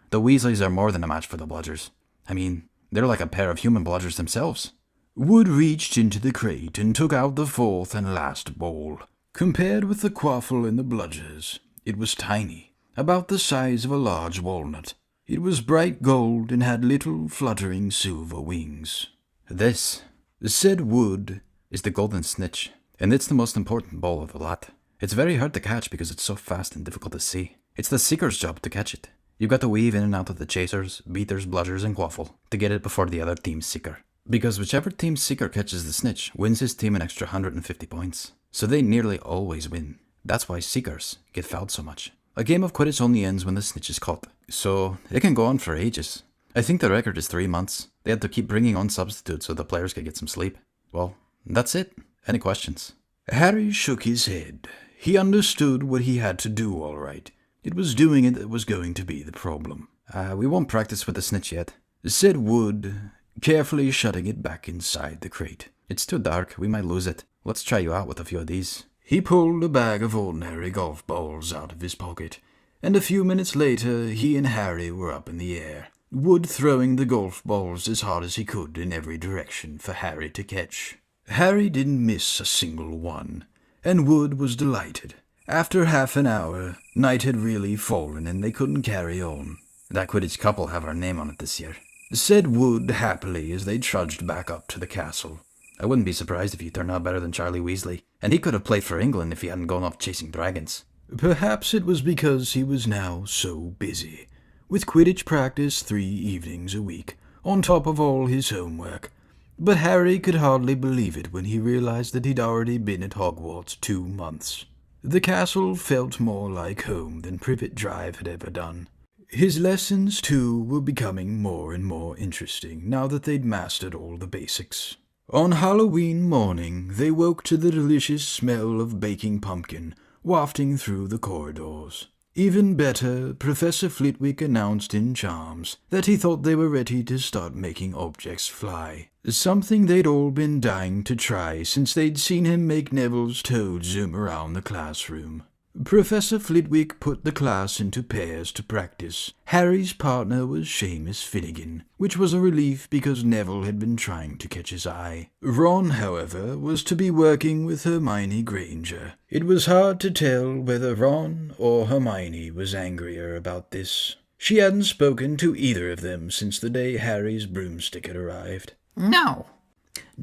Speaker 3: The Weasleys are more than a match for the bludgers. I mean, they're like a pair of human bludgers themselves.
Speaker 2: Wood reached into the crate and took out the 4th and last ball. Compared with the quaffle and the bludgers, it was tiny, about the size of a large walnut. It was bright gold and had little fluttering silver wings.
Speaker 3: "This,"
Speaker 2: said Wood,
Speaker 3: "is the golden snitch, and it's the most important ball of the lot. It's very hard to catch because it's so fast and difficult to see. It's the Seeker's job to catch it. You've got to weave in and out of the chasers, beaters, bludgers, and quaffle to get it before the other team's Seeker. Because whichever team's Seeker catches the snitch wins his team an extra 150 points. So they nearly always win. That's why Seekers get fouled so much. A game of Quidditch only ends when the snitch is caught, so it can go on for ages. I think the record is 3 months. They had to keep bringing on substitutes so the players could get some sleep. Well, that's it. Any questions?"
Speaker 2: Harry shook his head. He understood what he had to do all right. It was doing it that was going to be the problem.
Speaker 3: We won't practice with the snitch yet,"
Speaker 2: said Wood, carefully shutting it back inside the crate.
Speaker 3: "It's too dark. We might lose it.
Speaker 2: Let's try you out with a few of these. He pulled a bag of ordinary golf balls out of his pocket, and a few minutes later he and Harry were up in the air, Wood throwing the golf balls as hard as he could in every direction for Harry to catch. Harry didn't miss a single one, and Wood was delighted. After half an hour, night had really fallen and they couldn't carry on. "That Quidditch couple have our name on it this year," said Wood happily as they trudged back up to the castle. "I wouldn't be surprised if you turned out better than Charlie Weasley, and he could have played for England if he hadn't gone off chasing dragons." Perhaps it was because he was now so busy, with Quidditch practice 3 evenings a week, on top of all his homework. But Harry could hardly believe it when he realized that he'd already been at Hogwarts 2 months. The castle felt more like home than Privet Drive had ever done. His lessons, too, were becoming more and more interesting now that they'd mastered all the basics. On Halloween morning, they woke to the delicious smell of baking pumpkin wafting through the corridors. Even better, Professor Flitwick announced in charms that he thought they were ready to start making objects fly, something they'd all been dying to try since they'd seen him make Neville's toad zoom around the classroom. Professor Flitwick put the class into pairs to practice. Harry's partner was Seamus Finnegan, which was a relief because Neville had been trying to catch his eye. Ron, however, was to be working with Hermione Granger. It was hard to tell whether Ron or Hermione was angrier about this. She hadn't spoken to either of them since the day Harry's broomstick had arrived.
Speaker 3: "Now,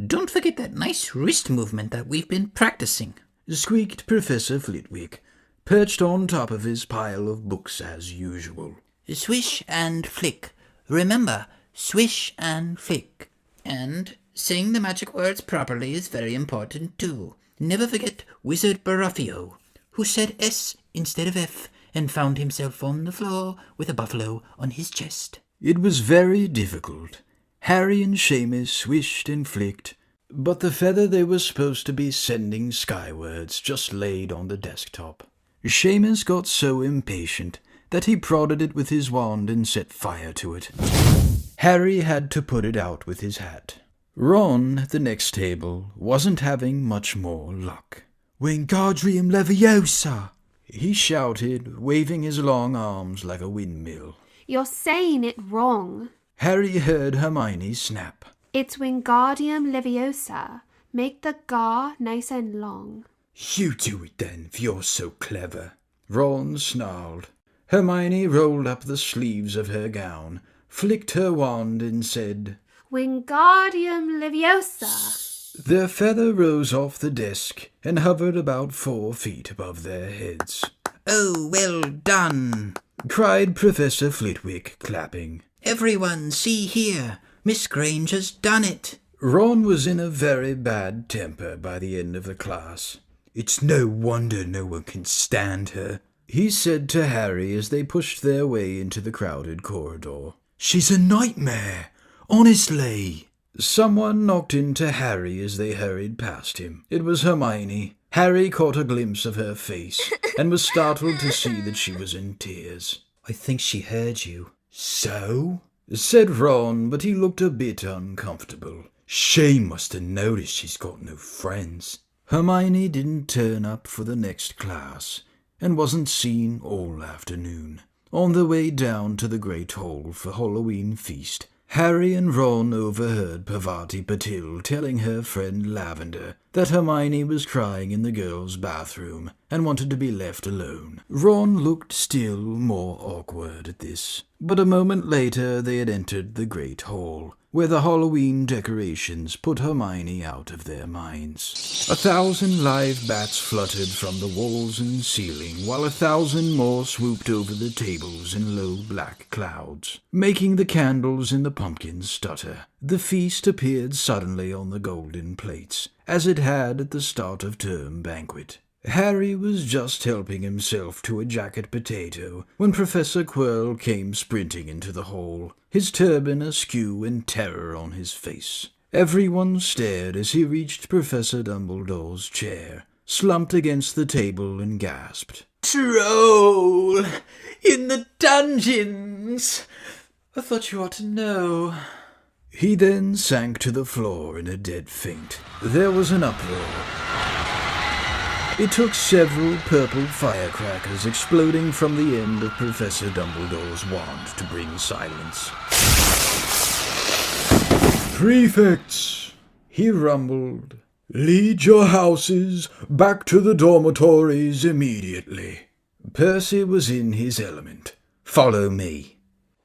Speaker 3: don't forget that nice wrist movement that we've been practicing,"
Speaker 2: squeaked Professor Flitwick, perched on top of his pile of books as usual.
Speaker 3: "Swish and flick. Remember, swish and flick. And saying the magic words properly is very important too. Never forget Wizard Baraffio, who said S instead of F and found himself on the floor with a buffalo on his chest."
Speaker 2: It was very difficult. Harry and Seamus swished and flicked, but the feather they were supposed to be sending skywards just laid on the desktop. Seamus got so impatient that he prodded it with his wand and set fire to it. Harry had to put it out with his hat. Ron, at the next table, wasn't having much more luck. "Wingardium Leviosa!" he shouted, waving his long arms like a windmill.
Speaker 6: You're saying it wrong.
Speaker 2: Harry heard Hermione snap.
Speaker 6: It's Wingardium Leviosa. Make the gar nice and long.
Speaker 2: "You do it then, if you're so clever," Ron snarled. Hermione rolled up the sleeves of her gown, flicked her wand, and said,
Speaker 6: Wingardium Leviosa.
Speaker 2: Their feather rose off the desk and hovered about 4 feet above their heads.
Speaker 3: "Oh, well done!"
Speaker 2: cried Professor Flitwick, clapping.
Speaker 3: "Everyone, see here! Miss Granger's done it!"
Speaker 2: Ron was in a very bad temper by the end of the class. "It's no wonder no one can stand her," he said to Harry as they pushed their way into the crowded corridor. "She's a nightmare, honestly." Someone knocked into Harry as they hurried past him. It was Hermione. Harry caught a glimpse of her face and was startled to see that she was in tears. "I think she heard you." "So?" said Ron, but he looked a bit uncomfortable. "She must have noticed she's got no friends." Hermione didn't turn up for the next class and wasn't seen all afternoon. On the way down to the Great Hall for Halloween feast, Harry and Ron overheard Parvati Patil telling her friend Lavender that Hermione was crying in the girls' bathroom and wanted to be left alone. Ron looked still more awkward at this, but a moment later they had entered the Great Hall, where the Halloween decorations put Hermione out of their minds. 1,000 live bats fluttered from the walls and ceiling, while 1,000 more swooped over the tables in low black clouds, making the candles in the pumpkins stutter. The feast appeared suddenly on the golden plates, as it had at the start of term banquet. Harry was just helping himself to a jacket potato when Professor Quirrell came sprinting into the hall, his turban askew and terror on his face. Everyone stared as he reached Professor Dumbledore's chair, slumped against the table and gasped. "Troll! In the dungeons! I thought you ought to know." He then sank to the floor in a dead faint. There was an uproar. It took several purple firecrackers exploding from the end of Professor Dumbledore's wand to bring silence. "Prefects," he rumbled, "lead your houses back to the dormitories immediately." Percy was in his element. "Follow me."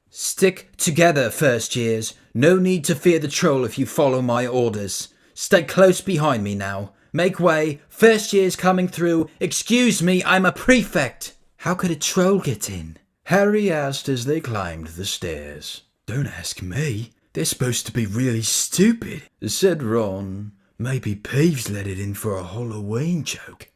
Speaker 3: Stick together, first years. No need to fear the troll if you follow my orders. Stay close behind me now. Make way. First year's coming through. Excuse me, I'm a prefect. How could a troll get in?
Speaker 2: Harry asked as they climbed the stairs. "Don't ask me. They're supposed to be really stupid," said Ron. "Maybe Peeves let it in for a Halloween joke."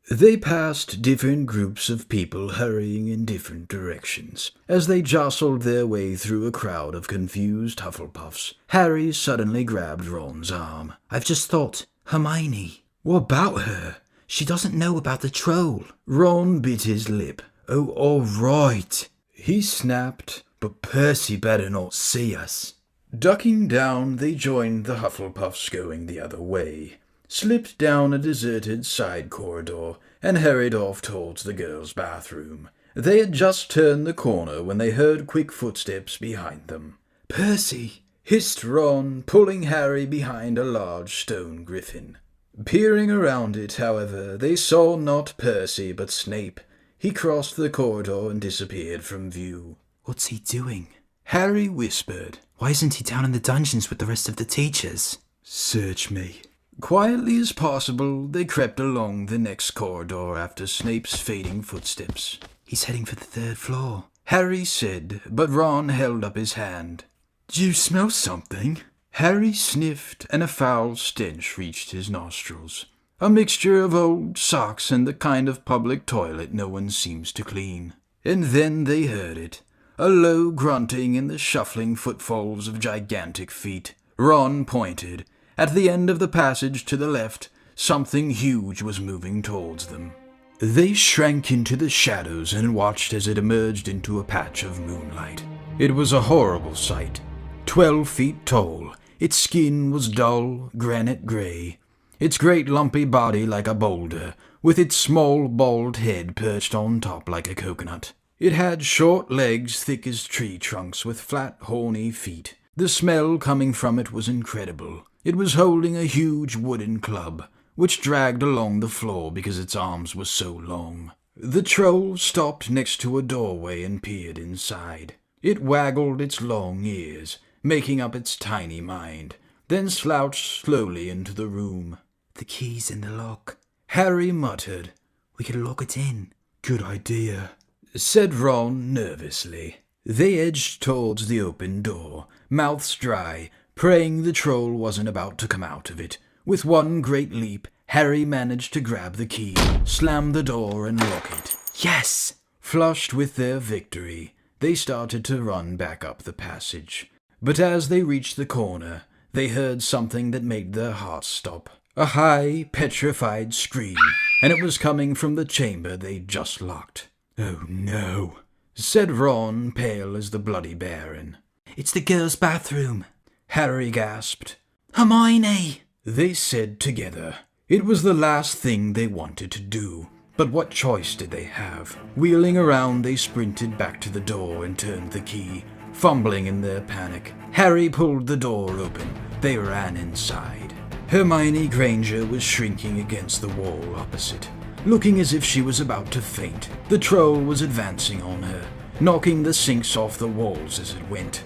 Speaker 2: They passed different groups of people hurrying in different directions. As they jostled their way through a crowd of confused Hufflepuffs, Harry suddenly grabbed Ron's arm.
Speaker 3: I've just thought. Hermione.
Speaker 2: "What about her?"
Speaker 3: She doesn't know about the troll.
Speaker 2: Ron bit his lip. "Oh, all right," he snapped, "but Percy better not see us." Ducking down, they joined the Hufflepuffs going the other way, slipped down a deserted side corridor, and hurried off towards the girls' bathroom. They had just turned the corner when they heard quick footsteps behind them. "Percy!" hissed Ron, pulling Harry behind a large stone griffin. Peering around it, however, they saw not Percy but Snape. He crossed the corridor and disappeared from view.
Speaker 3: What's he doing?
Speaker 2: Harry whispered.
Speaker 3: Why isn't he down in the dungeons with the rest of the teachers?
Speaker 2: "Search me." Quietly as possible, they crept along the next corridor after Snape's fading footsteps.
Speaker 3: He's heading for the 3rd floor,
Speaker 2: Harry said, but Ron held up his hand. "Do you smell something?" Harry sniffed, and a foul stench reached his nostrils. A mixture of old socks and the kind of public toilet no one seems to clean. And then they heard it. A low grunting and the shuffling footfalls of gigantic feet. Ron pointed. At the end of the passage to the left, something huge was moving towards them. They shrank into the shadows and watched as it emerged into a patch of moonlight. It was a horrible sight. 12 feet tall, its skin was dull, granite gray, its great lumpy body like a boulder, with its small bald head perched on top like a coconut. It had short legs thick as tree trunks with flat, horny feet. The smell coming from it was incredible. It was holding a huge wooden club, which dragged along the floor because its arms were so long. The troll stopped next to a doorway and peered inside. It waggled its long ears, making up its tiny mind, then slouched slowly into the room.
Speaker 3: The key's in the lock,
Speaker 2: Harry muttered.
Speaker 3: We could lock it in.
Speaker 2: Good idea, said Ron nervously. They edged towards the open door, mouths dry, praying the troll wasn't about to come out of it. With one great leap, Harry managed to grab the key, slam the door, and lock it.
Speaker 3: Yes!
Speaker 2: Flushed with their victory, they started to run back up the passage. But as they reached the corner, they heard something that made their hearts stop. A high, petrified scream, and it was coming from the chamber they'd just locked. Oh no, said Ron, pale as the Bloody Baron.
Speaker 3: It's the girls' bathroom,
Speaker 2: Harry gasped.
Speaker 3: Hermione,
Speaker 2: they said together. It was the last thing they wanted to do. But what choice did they have? Wheeling around, they sprinted back to the door and turned the key, fumbling in their panic. Harry pulled the door open. They ran inside. Hermione Granger was shrinking against the wall opposite, looking as if she was about to faint. The troll was advancing on her, knocking the sinks off the walls as it went.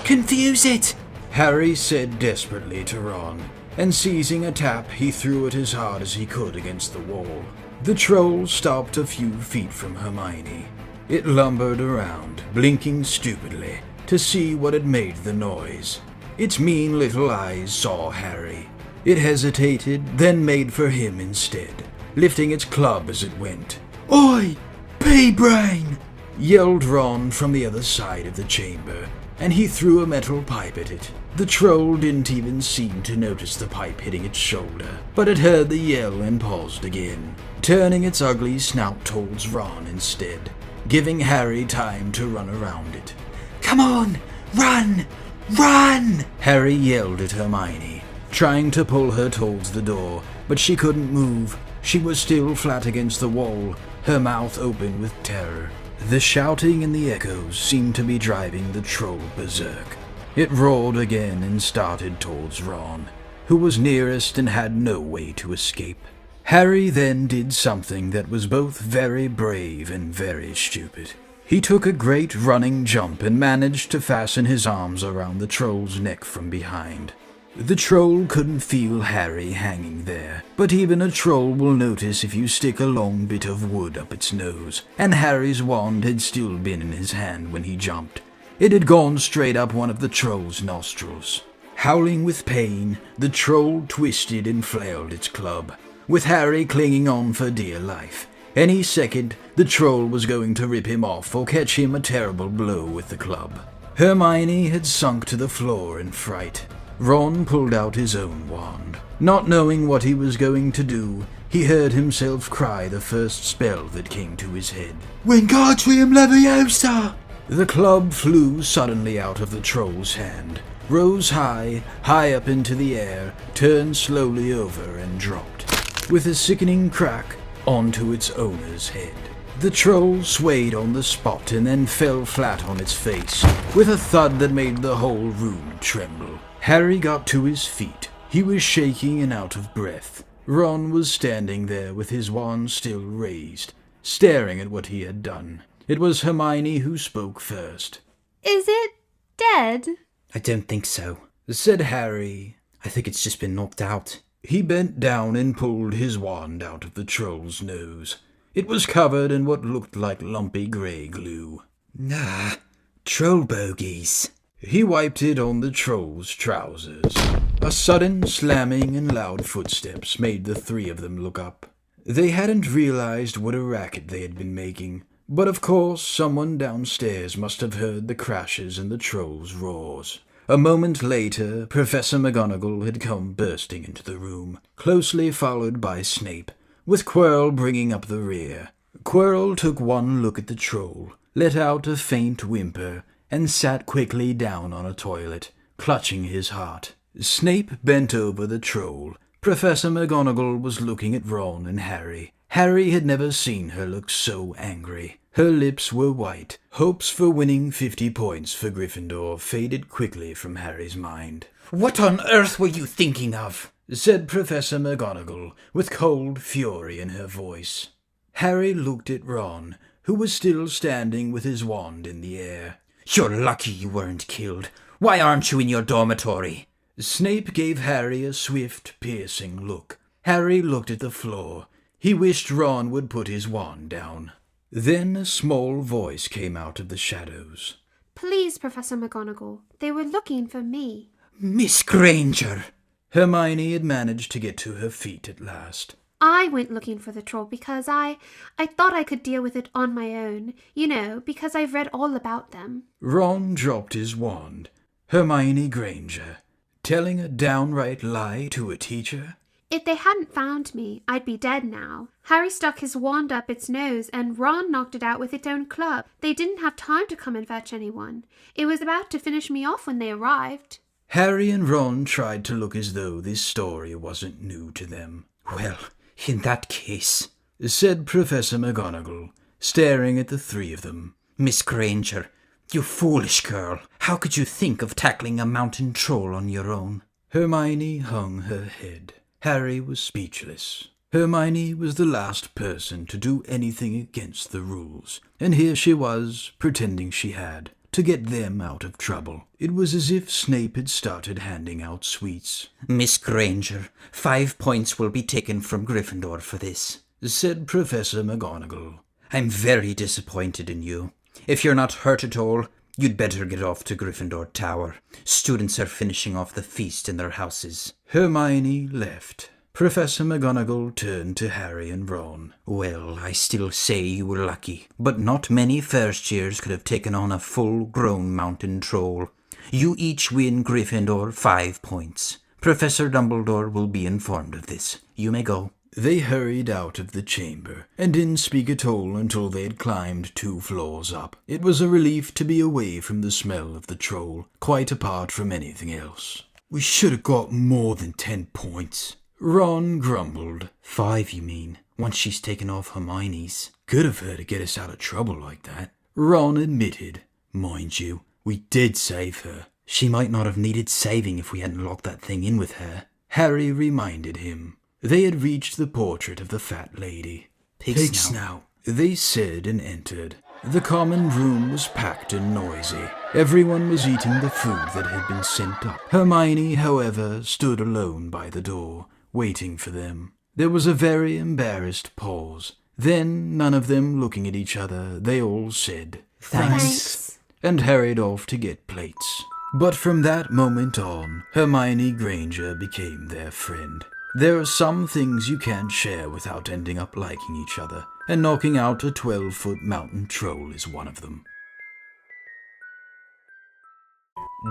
Speaker 3: Confuse it,
Speaker 2: Harry said desperately to Ron, and seizing a tap, he threw it as hard as he could against the wall. The troll stopped a few feet from Hermione. It lumbered around, blinking stupidly, to see what had made the noise. Its mean little eyes saw Harry. It hesitated, then made for him instead, lifting its club as it went. "Oi, pea-brain!" yelled Ron from the other side of the chamber, and he threw a metal pipe at it. The troll didn't even seem to notice the pipe hitting its shoulder, but it heard the yell and paused again, turning its ugly snout towards Ron instead, giving Harry time to run around it.
Speaker 3: Come on, run!
Speaker 2: "Run!" Harry yelled at Hermione, trying to pull her towards the door, but she couldn't move. She was still flat against the wall, her mouth open with terror. The shouting and the echoes seemed to be driving the troll berserk. It roared again and started towards Ron, who was nearest and had no way to escape. Harry then did something that was both very brave and very stupid. He took a great running jump and managed to fasten his arms around the troll's neck from behind. The troll couldn't feel Harry hanging there, but even a troll will notice if you stick a long bit of wood up its nose, and Harry's wand had still been in his hand when he jumped. It had gone straight up one of the troll's nostrils. Howling with pain, the troll twisted and flailed its club, with Harry clinging on for dear life. Any second, the troll was going to rip him off or catch him a terrible blow with the club. Hermione had sunk to the floor in fright. Ron pulled out his own wand. Not knowing what he was going to do, he heard himself cry the first spell that came to his head. "Wingardium Leviosa!" The club flew suddenly out of the troll's hand, rose high up into the air, turned slowly over and dropped, with a sickening crack, onto its owner's head. The troll swayed on the spot and then fell flat on its face, with a thud that made the whole room tremble. Harry got to his feet. He was shaking and out of breath. Ron was standing there with his wand still raised, staring at what he had done. It was Hermione who spoke first.
Speaker 6: "Is it dead?"
Speaker 3: "I don't think so,"
Speaker 2: said Harry.
Speaker 3: "I think it's just been knocked out."
Speaker 2: He bent down and pulled his wand out of the troll's nose. It was covered in what looked like lumpy grey glue.
Speaker 3: "Ah, troll bogies."
Speaker 2: He wiped it on the troll's trousers. A sudden slamming and loud footsteps made the three of them look up. They hadn't realized what a racket they had been making, but of course someone downstairs must have heard the crashes and the troll's roars. A moment later, Professor McGonagall had come bursting into the room, closely followed by Snape, with Quirrell bringing up the rear. Quirrell took one look at the troll, let out a faint whimper, and sat quickly down on a toilet, clutching his heart. Snape bent over the troll. Professor McGonagall was looking at Ron and Harry. Harry had never seen her look so angry. Her lips were white. Hopes for winning 50 points for Gryffindor faded quickly from Harry's mind.
Speaker 3: "What on earth were you thinking of?"
Speaker 2: said Professor McGonagall, with cold fury in her voice. Harry looked at Ron, who was still standing with his wand in the air.
Speaker 3: "You're lucky you weren't killed. Why aren't you in your dormitory?"
Speaker 2: Snape gave Harry a swift, piercing look. Harry looked at the floor. He wished Ron would put his wand down. Then a small voice came out of the shadows.
Speaker 6: "Please, Professor McGonagall, they were looking for me."
Speaker 3: "Miss Granger!"
Speaker 2: Hermione had managed to get to her feet at last.
Speaker 6: "I went looking for the troll because I thought I could deal with it on my own. You know, because I've read all about them."
Speaker 2: Ron dropped his wand. Hermione Granger, telling a downright lie to a teacher?
Speaker 6: "If they hadn't found me, I'd be dead now. Harry stuck his wand up its nose and Ron knocked it out with its own club. They didn't have time to come and fetch anyone. It was about to finish me off when they arrived."
Speaker 2: Harry and Ron tried to look as though this story wasn't new to them.
Speaker 3: "Well, in that case,"
Speaker 2: said Professor McGonagall, staring at the three of them.
Speaker 3: "Miss Granger, you foolish girl, how could you think of tackling a mountain troll on your own?"
Speaker 2: Hermione hung her head. Harry was speechless. Hermione was the last person to do anything against the rules, and here she was, pretending she had, to get them out of trouble. It was as if Snape had started handing out sweets.
Speaker 3: "Miss Granger, 5 points will be taken from Gryffindor for this,"
Speaker 2: said Professor McGonagall.
Speaker 3: "I'm very disappointed in you. If you're not hurt at all, you'd better get off to Gryffindor Tower. Students are finishing off the feast in their houses."
Speaker 2: Hermione left. Professor McGonagall turned to Harry and Ron.
Speaker 3: "Well, I still say you were lucky, but not many first years could have taken on a full-grown mountain troll. You each win Gryffindor 5 points. Professor Dumbledore will be informed of this. You may go."
Speaker 2: They hurried out of the chamber, and didn't speak at all until they had climbed 2 floors up. It was a relief to be away from the smell of the troll, quite apart from anything else.
Speaker 5: We should have got more than 10 points.
Speaker 2: Ron grumbled.
Speaker 3: 5, you mean, once she's taken off Hermione's.
Speaker 5: Good of her to get us out of trouble like that.
Speaker 2: Ron admitted.
Speaker 5: Mind you, we did save her.
Speaker 3: She might not have needed saving if we hadn't locked that thing in with her.
Speaker 2: Harry reminded him. They had reached the portrait of the fat lady.
Speaker 3: Pig snout,
Speaker 2: they said, and entered. The common room was packed and noisy. Everyone was eating the food that had been sent up. Hermione, however, stood alone by the door, waiting for them. There was a very embarrassed pause. Then, none of them looking at each other, they all said,
Speaker 9: Thanks.
Speaker 2: and hurried off to get plates. But from that moment on, Hermione Granger became their friend. There are some things you can't share without ending up liking each other, and knocking out a 12-foot mountain troll is one of them.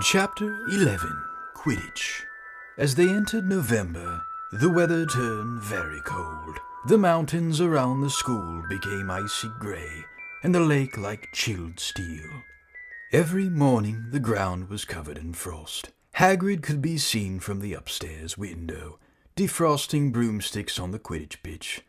Speaker 2: Chapter 11. Quidditch. As they entered November, the weather turned very cold. The mountains around the school became icy grey, and the lake like chilled steel. Every morning the ground was covered in frost. Hagrid could be seen from the upstairs window, defrosting broomsticks on the Quidditch pitch,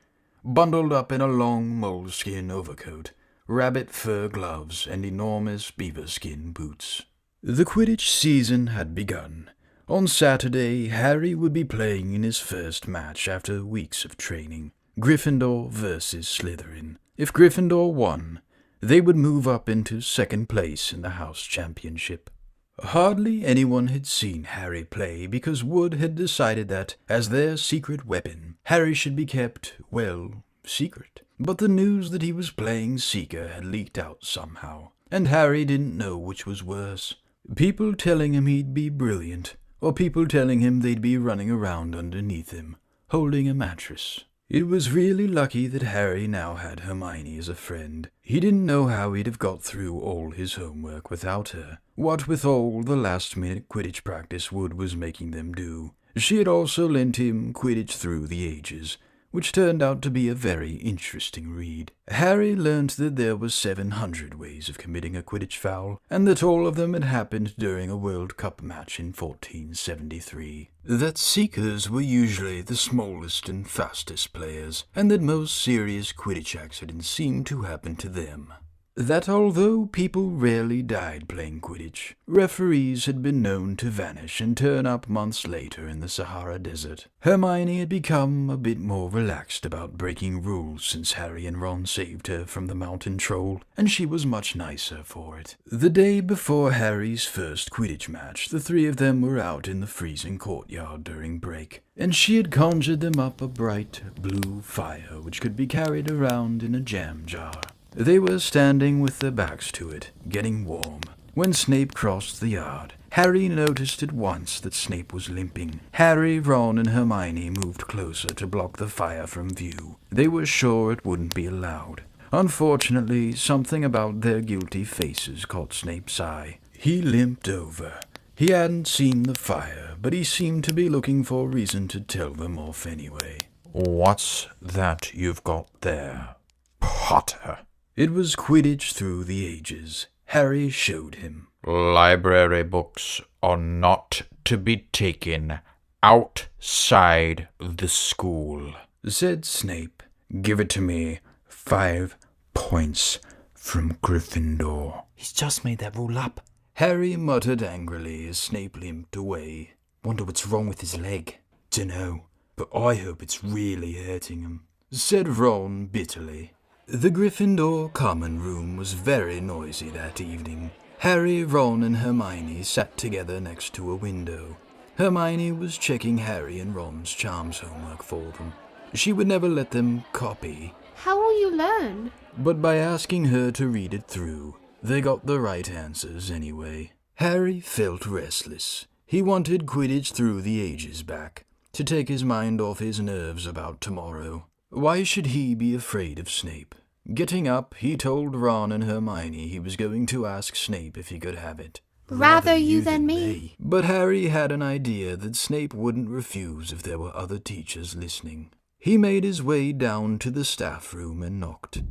Speaker 2: bundled up in a long moleskin overcoat, rabbit fur gloves, and enormous beaver-skin boots. The Quidditch season had begun. On Saturday, Harry would be playing in his first match after weeks of training, Gryffindor versus Slytherin. If Gryffindor won, they would move up into second place in the house championship. Hardly anyone had seen Harry play because Wood had decided that, as their secret weapon, Harry should be kept, well, secret. But the news that he was playing Seeker had leaked out somehow, and Harry didn't know which was worse. People telling him he'd be brilliant, or people telling him they'd be running around underneath him, holding a mattress. It was really lucky that Harry now had Hermione as a friend. He didn't know how he'd have got through all his homework without her, what with all the last-minute Quidditch practice Wood was making them do. She had also lent him Quidditch Through the Ages, which turned out to be a very interesting read. Harry learnt that there were 700 ways of committing a Quidditch foul, and that all of them had happened during a World Cup match in 1473. That Seekers were usually the smallest and fastest players, and that most serious Quidditch accidents seemed to happen to them. That although people rarely died playing Quidditch, referees had been known to vanish and turn up months later in the Sahara Desert. Hermione had become a bit more relaxed about breaking rules since Harry and Ron saved her from the mountain troll, and she was much nicer for it. The day before Harry's first Quidditch match, the three of them were out in the freezing courtyard during break, and she had conjured them up a bright blue fire which could be carried around in a jam jar. They were standing with their backs to it, getting warm, when Snape crossed the yard. Harry noticed at once that Snape was limping. Harry, Ron, and Hermione moved closer to block the fire from view. They were sure it wouldn't be allowed. Unfortunately, something about their guilty faces caught Snape's eye. He limped over. He hadn't seen the fire, but he seemed to be looking for a reason to tell them off anyway.
Speaker 1: What's that you've got there, Potter?
Speaker 2: It was Quidditch Through the Ages. Harry showed him.
Speaker 1: Library books are not to be taken outside the school,
Speaker 2: said Snape.
Speaker 1: Give it to me. 5 points from Gryffindor.
Speaker 3: He's just made that rule up.
Speaker 2: Harry muttered angrily as Snape limped away.
Speaker 3: Wonder what's wrong with his leg.
Speaker 2: Dunno, but I hope it's really hurting him, said Ron bitterly. The Gryffindor common room was very noisy that evening. Harry, Ron, and Hermione sat together next to a window. Hermione was checking Harry and Ron's charms homework for them. She would never let them copy.
Speaker 6: How will you learn?
Speaker 2: But by asking her to read it through, they got the right answers anyway. Harry felt restless. He wanted Quidditch Through the Ages back, to take his mind off his nerves about tomorrow. Why should he be afraid of Snape? Getting up, he told Ron and Hermione he was going to ask Snape if he could have it.
Speaker 6: Rather you than me.
Speaker 2: But Harry had an idea that Snape wouldn't refuse if there were other teachers listening. He made his way down to the staff room and knocked.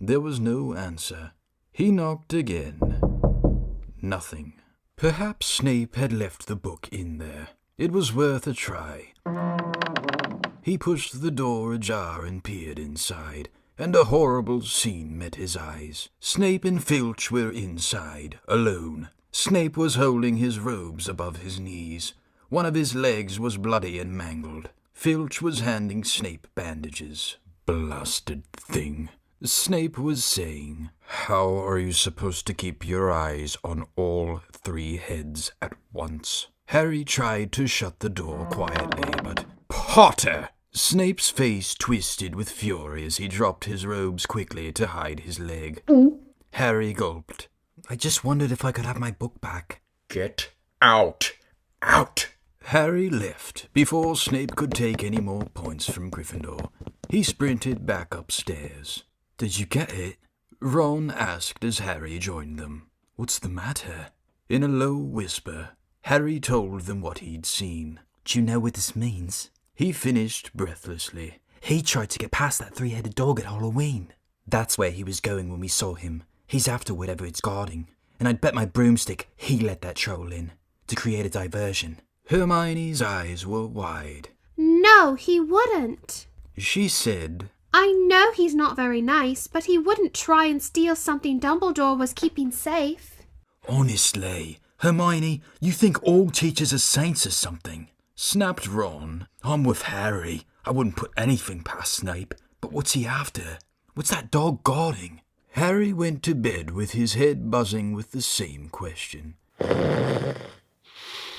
Speaker 2: There was no answer. He knocked again. Nothing. Perhaps Snape had left the book in there. It was worth a try. He pushed the door ajar and peered inside, and a horrible scene met his eyes. Snape and Filch were inside, alone. Snape was holding his robes above his knees. One of his legs was bloody and mangled. Filch was handing Snape bandages. "Blasted thing," Snape was saying. "How are you supposed to keep your eyes on all 3 heads at once?" Harry tried to shut the door quietly, but... "Potter!" Snape's face twisted with fury as he dropped his robes quickly to hide his leg. Harry gulped. "I just wondered if I could have my book back."
Speaker 5: "Get out! Out!"
Speaker 2: Harry left before Snape could take any more points from Gryffindor. He sprinted back upstairs. "Did you get it?" Ron asked as Harry joined them. "What's the matter?" In a low whisper, Harry told them what he'd seen.
Speaker 3: "Do you know what this means?"
Speaker 2: He finished breathlessly.
Speaker 3: "He tried to get past that 3-headed dog at Halloween. That's where he was going when we saw him. He's after whatever it's guarding. And I'd bet my broomstick he let that troll in to create a diversion."
Speaker 2: Hermione's eyes were wide.
Speaker 6: No, he wouldn't.
Speaker 2: She said,
Speaker 6: I know he's not very nice, but he wouldn't try and steal something Dumbledore was keeping safe.
Speaker 5: "Honestly, Hermione, you think all teachers are saints or something?"
Speaker 2: snapped Ron.
Speaker 5: "I'm with Harry. I wouldn't put anything past Snape. But what's he after? What's that dog guarding?"
Speaker 2: Harry went to bed with his head buzzing with the same question.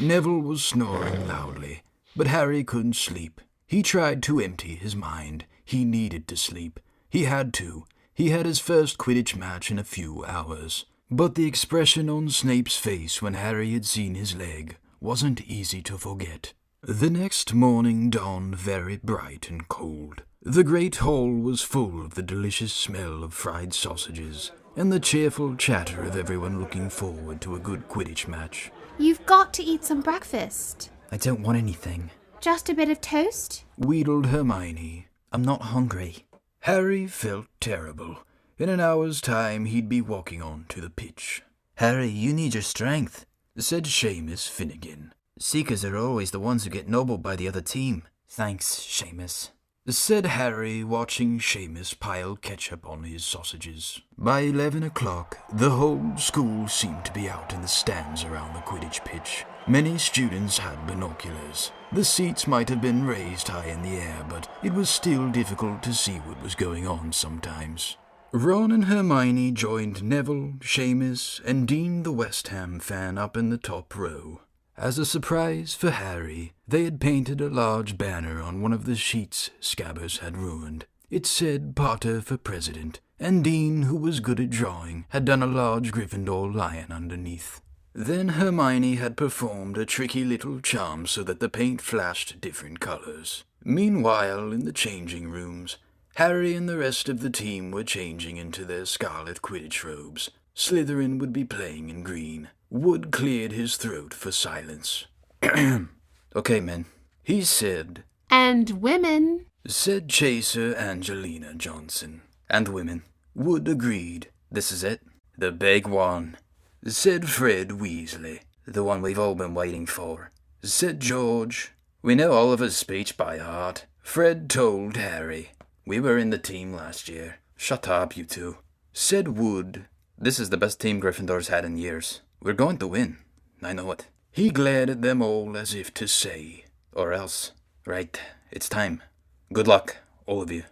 Speaker 2: Neville was snoring loudly, but Harry couldn't sleep. He tried to empty his mind. He needed to sleep. He had to. He had his first Quidditch match in a few hours. But the expression on Snape's face when Harry had seen his leg wasn't easy to forget. The next morning dawned very bright and cold. The great hall was full of the delicious smell of fried sausages and the cheerful chatter of everyone looking forward to a good Quidditch match.
Speaker 6: You've got to eat some breakfast.
Speaker 3: "I don't want anything."
Speaker 6: Just a bit of toast?
Speaker 2: Wheedled Hermione.
Speaker 3: "I'm not hungry."
Speaker 2: Harry felt terrible. In an hour's time he'd be walking on to the pitch.
Speaker 3: "Harry, you need your strength,"
Speaker 2: said Seamus Finnegan.
Speaker 3: "Seekers are always the ones who get nobbled by the other team." "Thanks, Seamus,"
Speaker 2: said Harry, watching Seamus pile ketchup on his sausages. By 11 o'clock, the whole school seemed to be out in the stands around the Quidditch pitch. Many students had binoculars. The seats might have been raised high in the air, but it was still difficult to see what was going on sometimes. Ron and Hermione joined Neville, Seamus, and Dean the West Ham fan up in the top row. As a surprise for Harry, they had painted a large banner on one of the sheets Scabbers had ruined. It said Potter for President, and Dean, who was good at drawing, had done a large Gryffindor lion underneath. Then Hermione had performed a tricky little charm so that the paint flashed different colors. Meanwhile, in the changing rooms, Harry and the rest of the team were changing into their scarlet Quidditch robes. Slytherin would be playing in green. Wood cleared his throat for silence. "Okay, men," he said.
Speaker 6: "And women,"
Speaker 2: said Chaser Angelina Johnson. "And women," Wood agreed.
Speaker 3: "This is it.
Speaker 2: "The big one," said Fred Weasley.
Speaker 3: "The one we've all been waiting for,"
Speaker 2: said George.
Speaker 3: "We know Oliver's speech by heart,"
Speaker 2: Fred told Harry.
Speaker 3: "We were in the team last year."
Speaker 2: "Shut up, you two," said Wood.
Speaker 3: "This is the best team Gryffindor's had in years. We're going to win. I know it."
Speaker 2: He glared at them all as if to say,
Speaker 3: "Or else. Right, it's time. Good luck, all of you."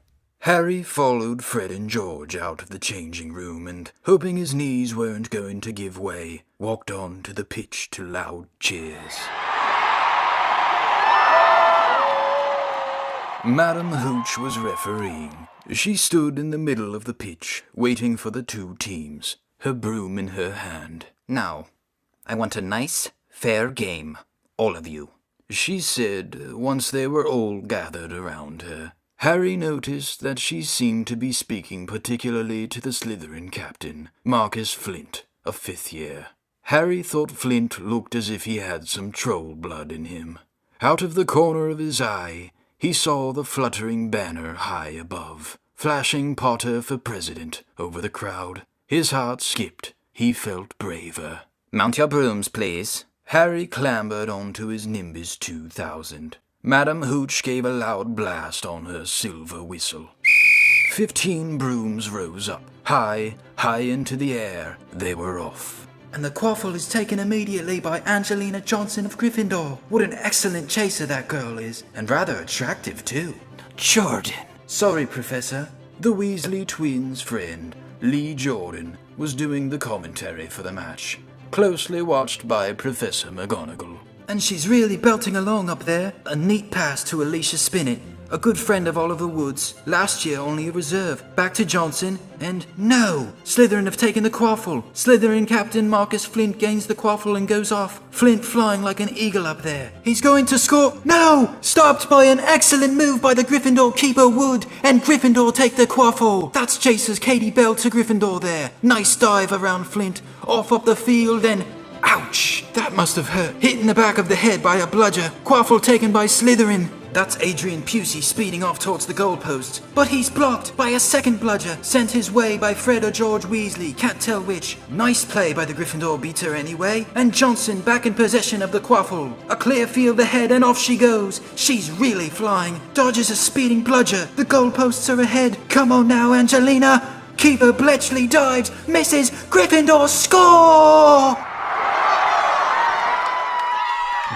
Speaker 2: Harry followed Fred and George out of the changing room and, hoping his knees weren't going to give way, walked on to the pitch to loud cheers. Madame Hooch was refereeing. She stood in the middle of the pitch, waiting for the two teams, her broom in her hand.
Speaker 3: "Now, I want a nice, fair game, all of you,"
Speaker 2: she said, once they were all gathered around her. Harry noticed that she seemed to be speaking particularly to the Slytherin captain, Marcus Flint, a 5th year. Harry thought Flint looked as if he had some troll blood in him. Out of the corner of his eye,
Speaker 1: he saw the fluttering banner high above, flashing Potter for president over the crowd. His heart skipped. He felt braver.
Speaker 2: Mount your brooms, please.
Speaker 1: Harry clambered onto his Nimbus 2000. Madame Hooch gave a loud blast on her silver whistle. 15 brooms rose up. High into the air, they were off.
Speaker 2: And the quaffle is taken immediately by Angelina Johnson of Gryffindor. What an excellent chaser that girl is, and rather attractive too.
Speaker 7: Jordan.
Speaker 2: Sorry, Professor.
Speaker 1: The Weasley twins' friend, Lee Jordan, was doing the commentary for the match, closely watched by Professor McGonagall.
Speaker 2: And she's really belting along up there. A neat pass to Alicia Spinnet, a good friend of Oliver Wood's. Last year only a reserve. Back to Johnson, and no! Slytherin have taken the quaffle. Slytherin captain Marcus Flint gains the quaffle and goes off. Flint flying like an eagle up there. He's going to score. No! Stopped by an excellent move by the Gryffindor keeper Wood, and Gryffindor take the quaffle. That's Chaser's Katie Bell to Gryffindor there. Nice dive around Flint. Off up the field and... ouch! That must have hurt. Hit in the back of the head by a bludger. Quaffle taken by Slytherin. That's Adrian Pusey speeding off towards the goalposts. But he's blocked by a second bludger, sent his way by Fred or George Weasley, can't tell which. Nice play by the Gryffindor beater anyway. And Johnson back in possession of the quaffle. A clear field ahead and off she goes. She's really flying. Dodges a speeding bludger. The goalposts are ahead. Come on now, Angelina. Keeper Bletchley dives, misses. Gryffindor score!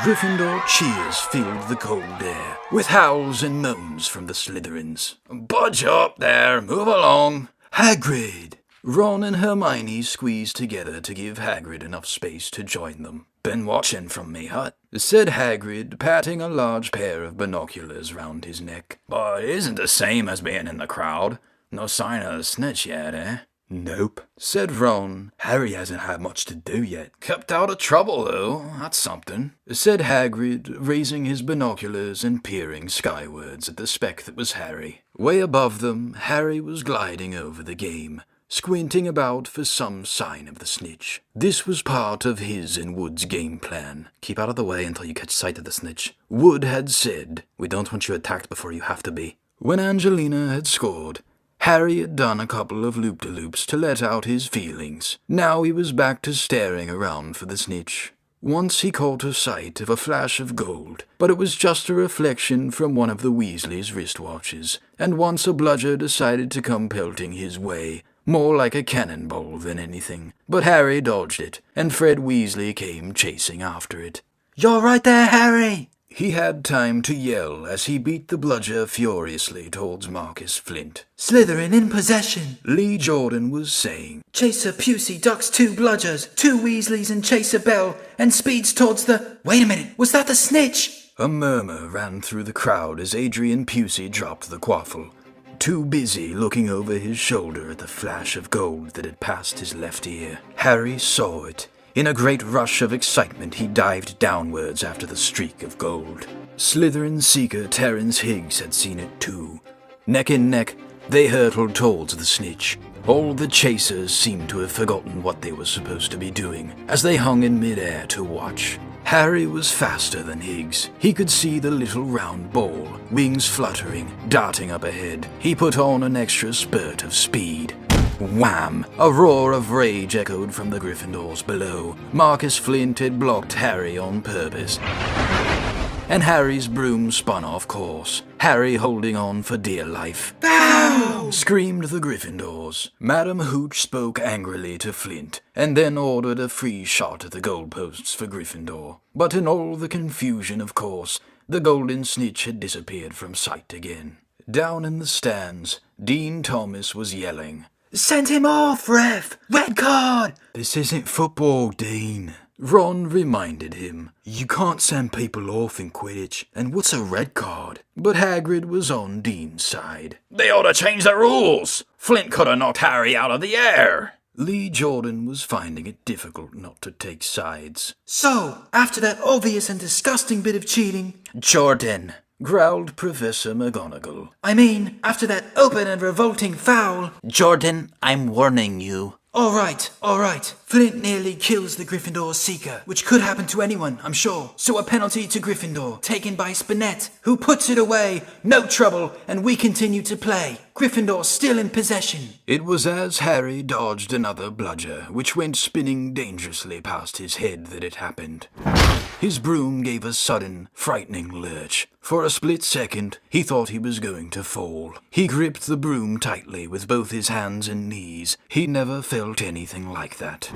Speaker 1: Gryffindor cheers filled the cold air, with howls and moans from the Slytherins.
Speaker 4: Budge up there, move along.
Speaker 1: Hagrid! Ron and Hermione squeezed together to give Hagrid enough space to join them.
Speaker 4: Been watching from me hut,
Speaker 1: said Hagrid, patting a large pair of binoculars round his neck.
Speaker 4: But it isn't the same as being in the crowd. No sign of the snitch yet, eh?
Speaker 1: Nope, said Ron. Harry hasn't had much to do yet.
Speaker 4: Kept out of trouble, though. That's something,
Speaker 1: said Hagrid, raising his binoculars and peering skywards at the speck that was Harry. Way above them, Harry was gliding over the game, squinting about for some sign of the snitch. This was part of his and Wood's game plan.
Speaker 2: Keep out of the way until you catch sight of the snitch.
Speaker 1: Wood had said.
Speaker 2: We don't want you attacked before you have to be.
Speaker 1: When Angelina had scored, Harry had done a couple of loop-de-loops to let out his feelings. Now he was back to staring around for the snitch. Once he caught a sight of a flash of gold, but it was just a reflection from one of the Weasleys' wristwatches, and once a bludger decided to come pelting his way, more like a cannonball than anything. But Harry dodged it, and Fred Weasley came chasing after it.
Speaker 2: "You're right there, Harry!"
Speaker 1: He had time to yell as he beat the bludger furiously towards Marcus Flint.
Speaker 2: "Slytherin in possession,"
Speaker 1: Lee Jordan was saying.
Speaker 2: "Chaser Pusey ducks 2 bludgers, 2 Weasleys and Chaser Bell, and speeds towards the... Wait a minute, was that the snitch?"
Speaker 1: A murmur ran through the crowd as Adrian Pusey dropped the quaffle, too busy looking over his shoulder at the flash of gold that had passed his left ear. Harry saw it. In a great rush of excitement, he dived downwards after the streak of gold. Slytherin seeker Terence Higgs had seen it too. Neck in neck, they hurtled towards the snitch. All the chasers seemed to have forgotten what they were supposed to be doing, as they hung in midair to watch. Harry was faster than Higgs. He could see the little round ball, wings fluttering, darting up ahead. He put on an extra spurt of speed. Wham! A roar of rage echoed from the Gryffindors below. Marcus Flint had blocked Harry on purpose, and Harry's broom spun off course, Harry holding on for dear life.
Speaker 2: "Ow!"
Speaker 1: screamed the Gryffindors. Madame Hooch spoke angrily to Flint, and then ordered a free shot at the goalposts for Gryffindor. But in all the confusion, of course, the golden snitch had disappeared from sight again. Down in the stands, Dean Thomas was yelling.
Speaker 2: "Send him off, ref! Red card!"
Speaker 1: "This isn't football, Dean," Ron reminded him. "You can't send people off in Quidditch, and what's a red card?" But Hagrid was on Dean's side.
Speaker 4: They ought to change the rules. Flint could have knocked Harry out of the air.
Speaker 1: Lee Jordan was finding it difficult not to take sides.
Speaker 2: "So, after that obvious and disgusting bit of cheating..."
Speaker 1: "Jordan," growled Professor McGonagall.
Speaker 2: "I mean, after that open and revolting foul..."
Speaker 3: Jordan, I'm warning you.
Speaker 2: All right. Flint nearly kills the Gryffindor Seeker, which could happen to anyone, I'm sure. So a penalty to Gryffindor, taken by Spinette, who puts it away. No trouble, and we continue to play. Gryffindor still in possession.
Speaker 1: It was as Harry dodged another bludger, which went spinning dangerously past his head, that it happened. His broom gave a sudden, frightening lurch. For a split second, he thought he was going to fall. He gripped the broom tightly with both his hands and knees. He never felt anything like that.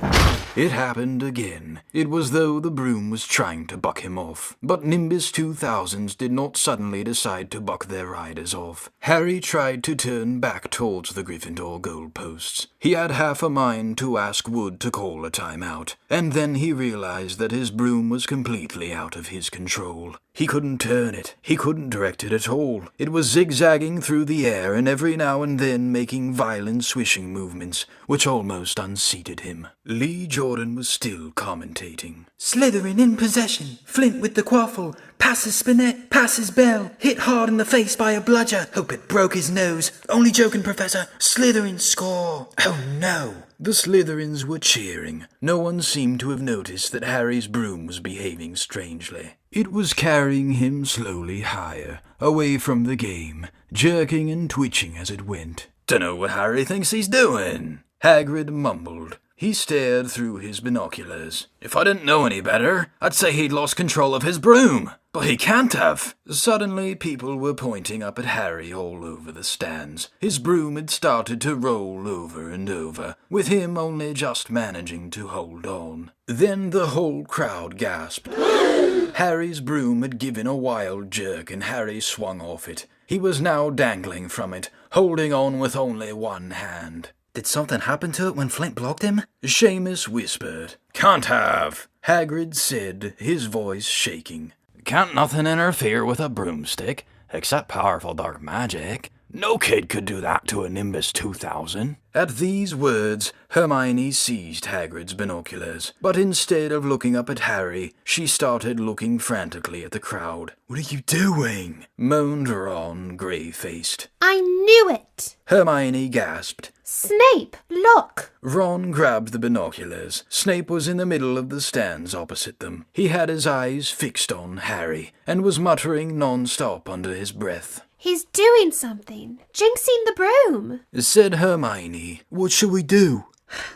Speaker 1: It happened again. It was though the broom was trying to buck him off. But Nimbus 2000s did not suddenly decide to buck their riders off. Harry tried to turn back towards the Gryffindor goalposts. He had half a mind to ask Wood to call a timeout, and then he realized that his broom was completely out of his control. He couldn't turn it. He couldn't direct it at all. It was zigzagging through the air and every now and then making violent swishing movements, which almost unseated him. Lee Jordan was still commentating.
Speaker 2: Slytherin in possession. Flint with the quaffle. Passes Spinette. Passes Bell. Hit hard in the face by a bludger. Hope it broke his nose. Only joking, Professor. Slytherin score. Oh no.
Speaker 1: The Slytherins were cheering. No one seemed to have noticed that Harry's broom was behaving strangely. It was carrying him slowly higher, away from the game, jerking and twitching as it went. "Dunno what Harry thinks he's doing," Hagrid mumbled. He stared through his binoculars. "If I didn't know any better, I'd say he'd lost control of his broom. But he can't have." Suddenly, people were pointing up at Harry all over the stands. His broom had started to roll over and over, with him only just managing to hold on. Then the whole crowd gasped. Harry's broom had given a wild jerk and Harry swung off it. He was now dangling from it, holding on with only one hand.
Speaker 2: Did something happen to it when Flint blocked him?
Speaker 1: Seamus whispered. "Can't have," Hagrid said, his voice shaking. "Can't nothing interfere with a broomstick, except powerful dark magic. No kid could do that to a Nimbus 2000. At these words, Hermione seized Hagrid's binoculars, but instead of looking up at Harry, she started looking frantically at the crowd. "What are you doing?" moaned Ron, grey-faced.
Speaker 6: I knew it!
Speaker 1: Hermione gasped.
Speaker 6: Snape, look!
Speaker 1: Ron grabbed the binoculars. Snape was in the middle of the stands opposite them. He had his eyes fixed on Harry, and was muttering non-stop under his breath.
Speaker 6: He's doing something. Jinxing the broom.
Speaker 1: Said Hermione. "What shall we do?"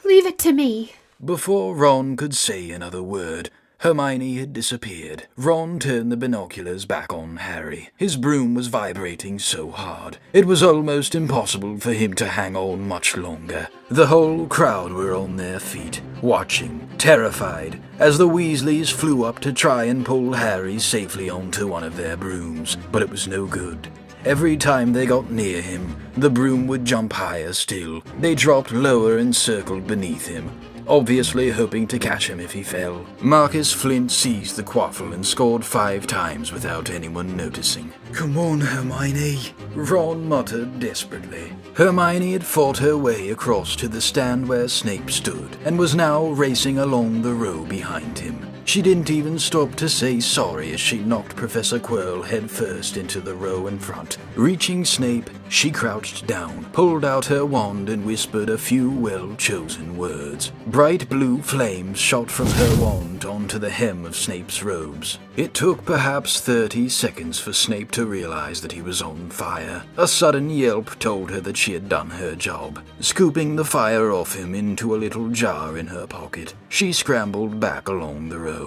Speaker 6: Leave it to me.
Speaker 1: Before Ron could say another word, Hermione had disappeared. Ron turned the binoculars back on Harry. His broom was vibrating so hard, it was almost impossible for him to hang on much longer. The whole crowd were on their feet, watching, terrified, as the Weasleys flew up to try and pull Harry safely onto one of their brooms, but it was no good. Every time they got near him, the broom would jump higher still. They dropped lower and circled beneath him, obviously hoping to catch him if he fell. Marcus Flint seized the quaffle and scored 5 times without anyone noticing. "Come on, Hermione," Ron muttered desperately. Hermione had fought her way across to the stand where Snape stood, and was now racing along the row behind him. She didn't even stop to say sorry as she knocked Professor Quirrell headfirst into the row in front. Reaching Snape, she crouched down, pulled out her wand and whispered a few well-chosen words. Bright blue flames shot from her wand onto the hem of Snape's robes. It took perhaps 30 seconds for Snape to realize that he was on fire. A sudden yelp told her that she had done her job. Scooping the fire off him into a little jar in her pocket, she scrambled back along the row.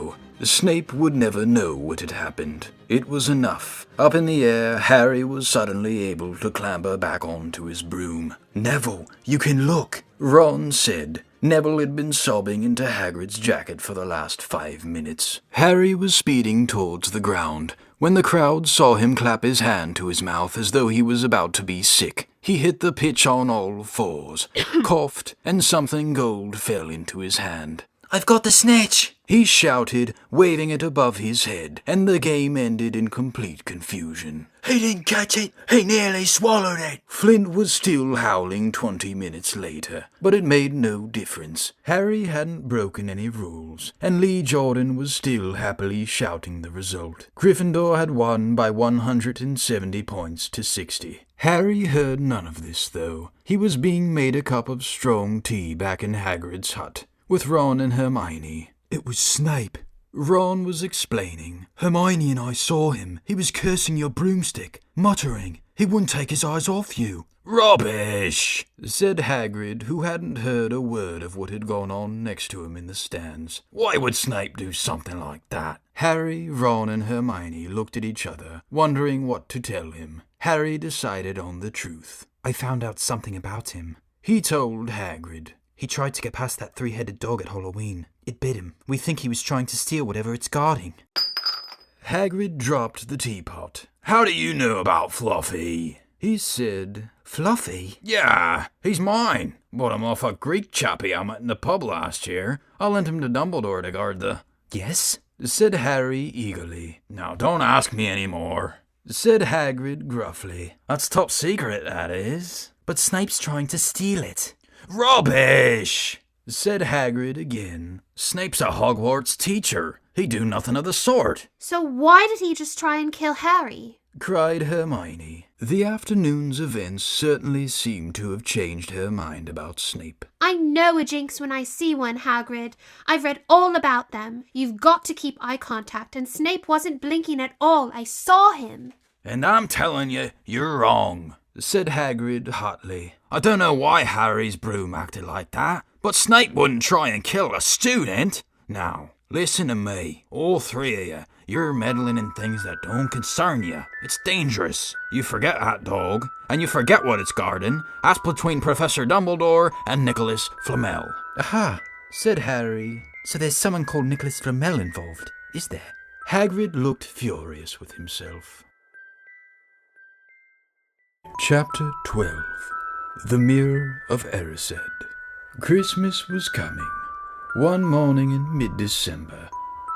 Speaker 1: Snape would never know what had happened. It was enough. Up in the air, Harry was suddenly able to clamber back onto his broom. "Neville, you can look," Ron said. Neville had been sobbing into Hagrid's jacket for the last 5 minutes. Harry was speeding towards the ground when the crowd saw him clap his hand to his mouth as though he was about to be sick. He hit the pitch on all fours, coughed, and something gold fell into his hand.
Speaker 2: "I've got the snitch!"
Speaker 1: he shouted, waving it above his head, and the game ended in complete confusion.
Speaker 5: "He didn't catch it. He nearly swallowed it."
Speaker 1: Flint was still howling 20 minutes later, but it made no difference. Harry hadn't broken any rules, and Lee Jordan was still happily shouting the result. Gryffindor had won by 170 points to 60.
Speaker 2: Harry heard none of this, though. He was being made a cup of strong tea back in Hagrid's hut, with Ron and Hermione.
Speaker 5: It was Snape.
Speaker 2: Ron was explaining.
Speaker 5: Hermione and I saw him. He was cursing your broomstick, muttering. He wouldn't take his eyes off you.
Speaker 2: "Rubbish," said Hagrid, who hadn't heard a word of what had gone on next to him in the stands. "Why would Snape do something like that?" Harry, Ron, and Hermione looked at each other, wondering what to tell him. Harry decided on the truth.
Speaker 3: "I found out something about him,"
Speaker 2: he told Hagrid.
Speaker 3: "He tried to get past that three-headed dog at Halloween. It bit him. We think he was trying to steal whatever it's guarding."
Speaker 2: Hagrid dropped the teapot.
Speaker 4: "How do you know about Fluffy?"
Speaker 2: he said.
Speaker 3: "Fluffy?"
Speaker 4: "Yeah, he's mine. Bought him off a Greek chappie I met in the pub last year. I lent him to Dumbledore to guard the—"
Speaker 3: "Yes?"
Speaker 2: said Harry eagerly.
Speaker 4: "Now don't ask me any more,"
Speaker 2: said Hagrid gruffly.
Speaker 4: "That's top secret, that is."
Speaker 3: "But Snape's trying to steal it."
Speaker 4: "Rubbish,"
Speaker 2: said Hagrid again.
Speaker 4: "Snape's a Hogwarts teacher. He'd do nothing of the sort."
Speaker 6: So why did he just try and kill Harry?
Speaker 2: cried Hermione. The afternoon's events certainly seemed to have changed her mind about Snape.
Speaker 6: I know a jinx when I see one, Hagrid. I've read all about them. You've got to keep eye contact, and Snape wasn't blinking at all. I saw him.
Speaker 4: "And I'm telling you, you're wrong,"
Speaker 2: said Hagrid hotly.
Speaker 4: "I don't know why Harry's broom acted like that, but Snape wouldn't try and kill a student. Now, listen to me, all three of you. You're meddling in things that don't concern you. It's dangerous. You forget that dog, and you forget what it's guarding. That's between Professor Dumbledore and Nicholas Flamel."
Speaker 3: "Aha,"
Speaker 2: said Harry.
Speaker 3: "So there's someone called Nicholas Flamel involved, is there?"
Speaker 2: Hagrid looked furious with himself. Chapter 12. The Mirror of Erised. Christmas was coming. One morning in mid-December,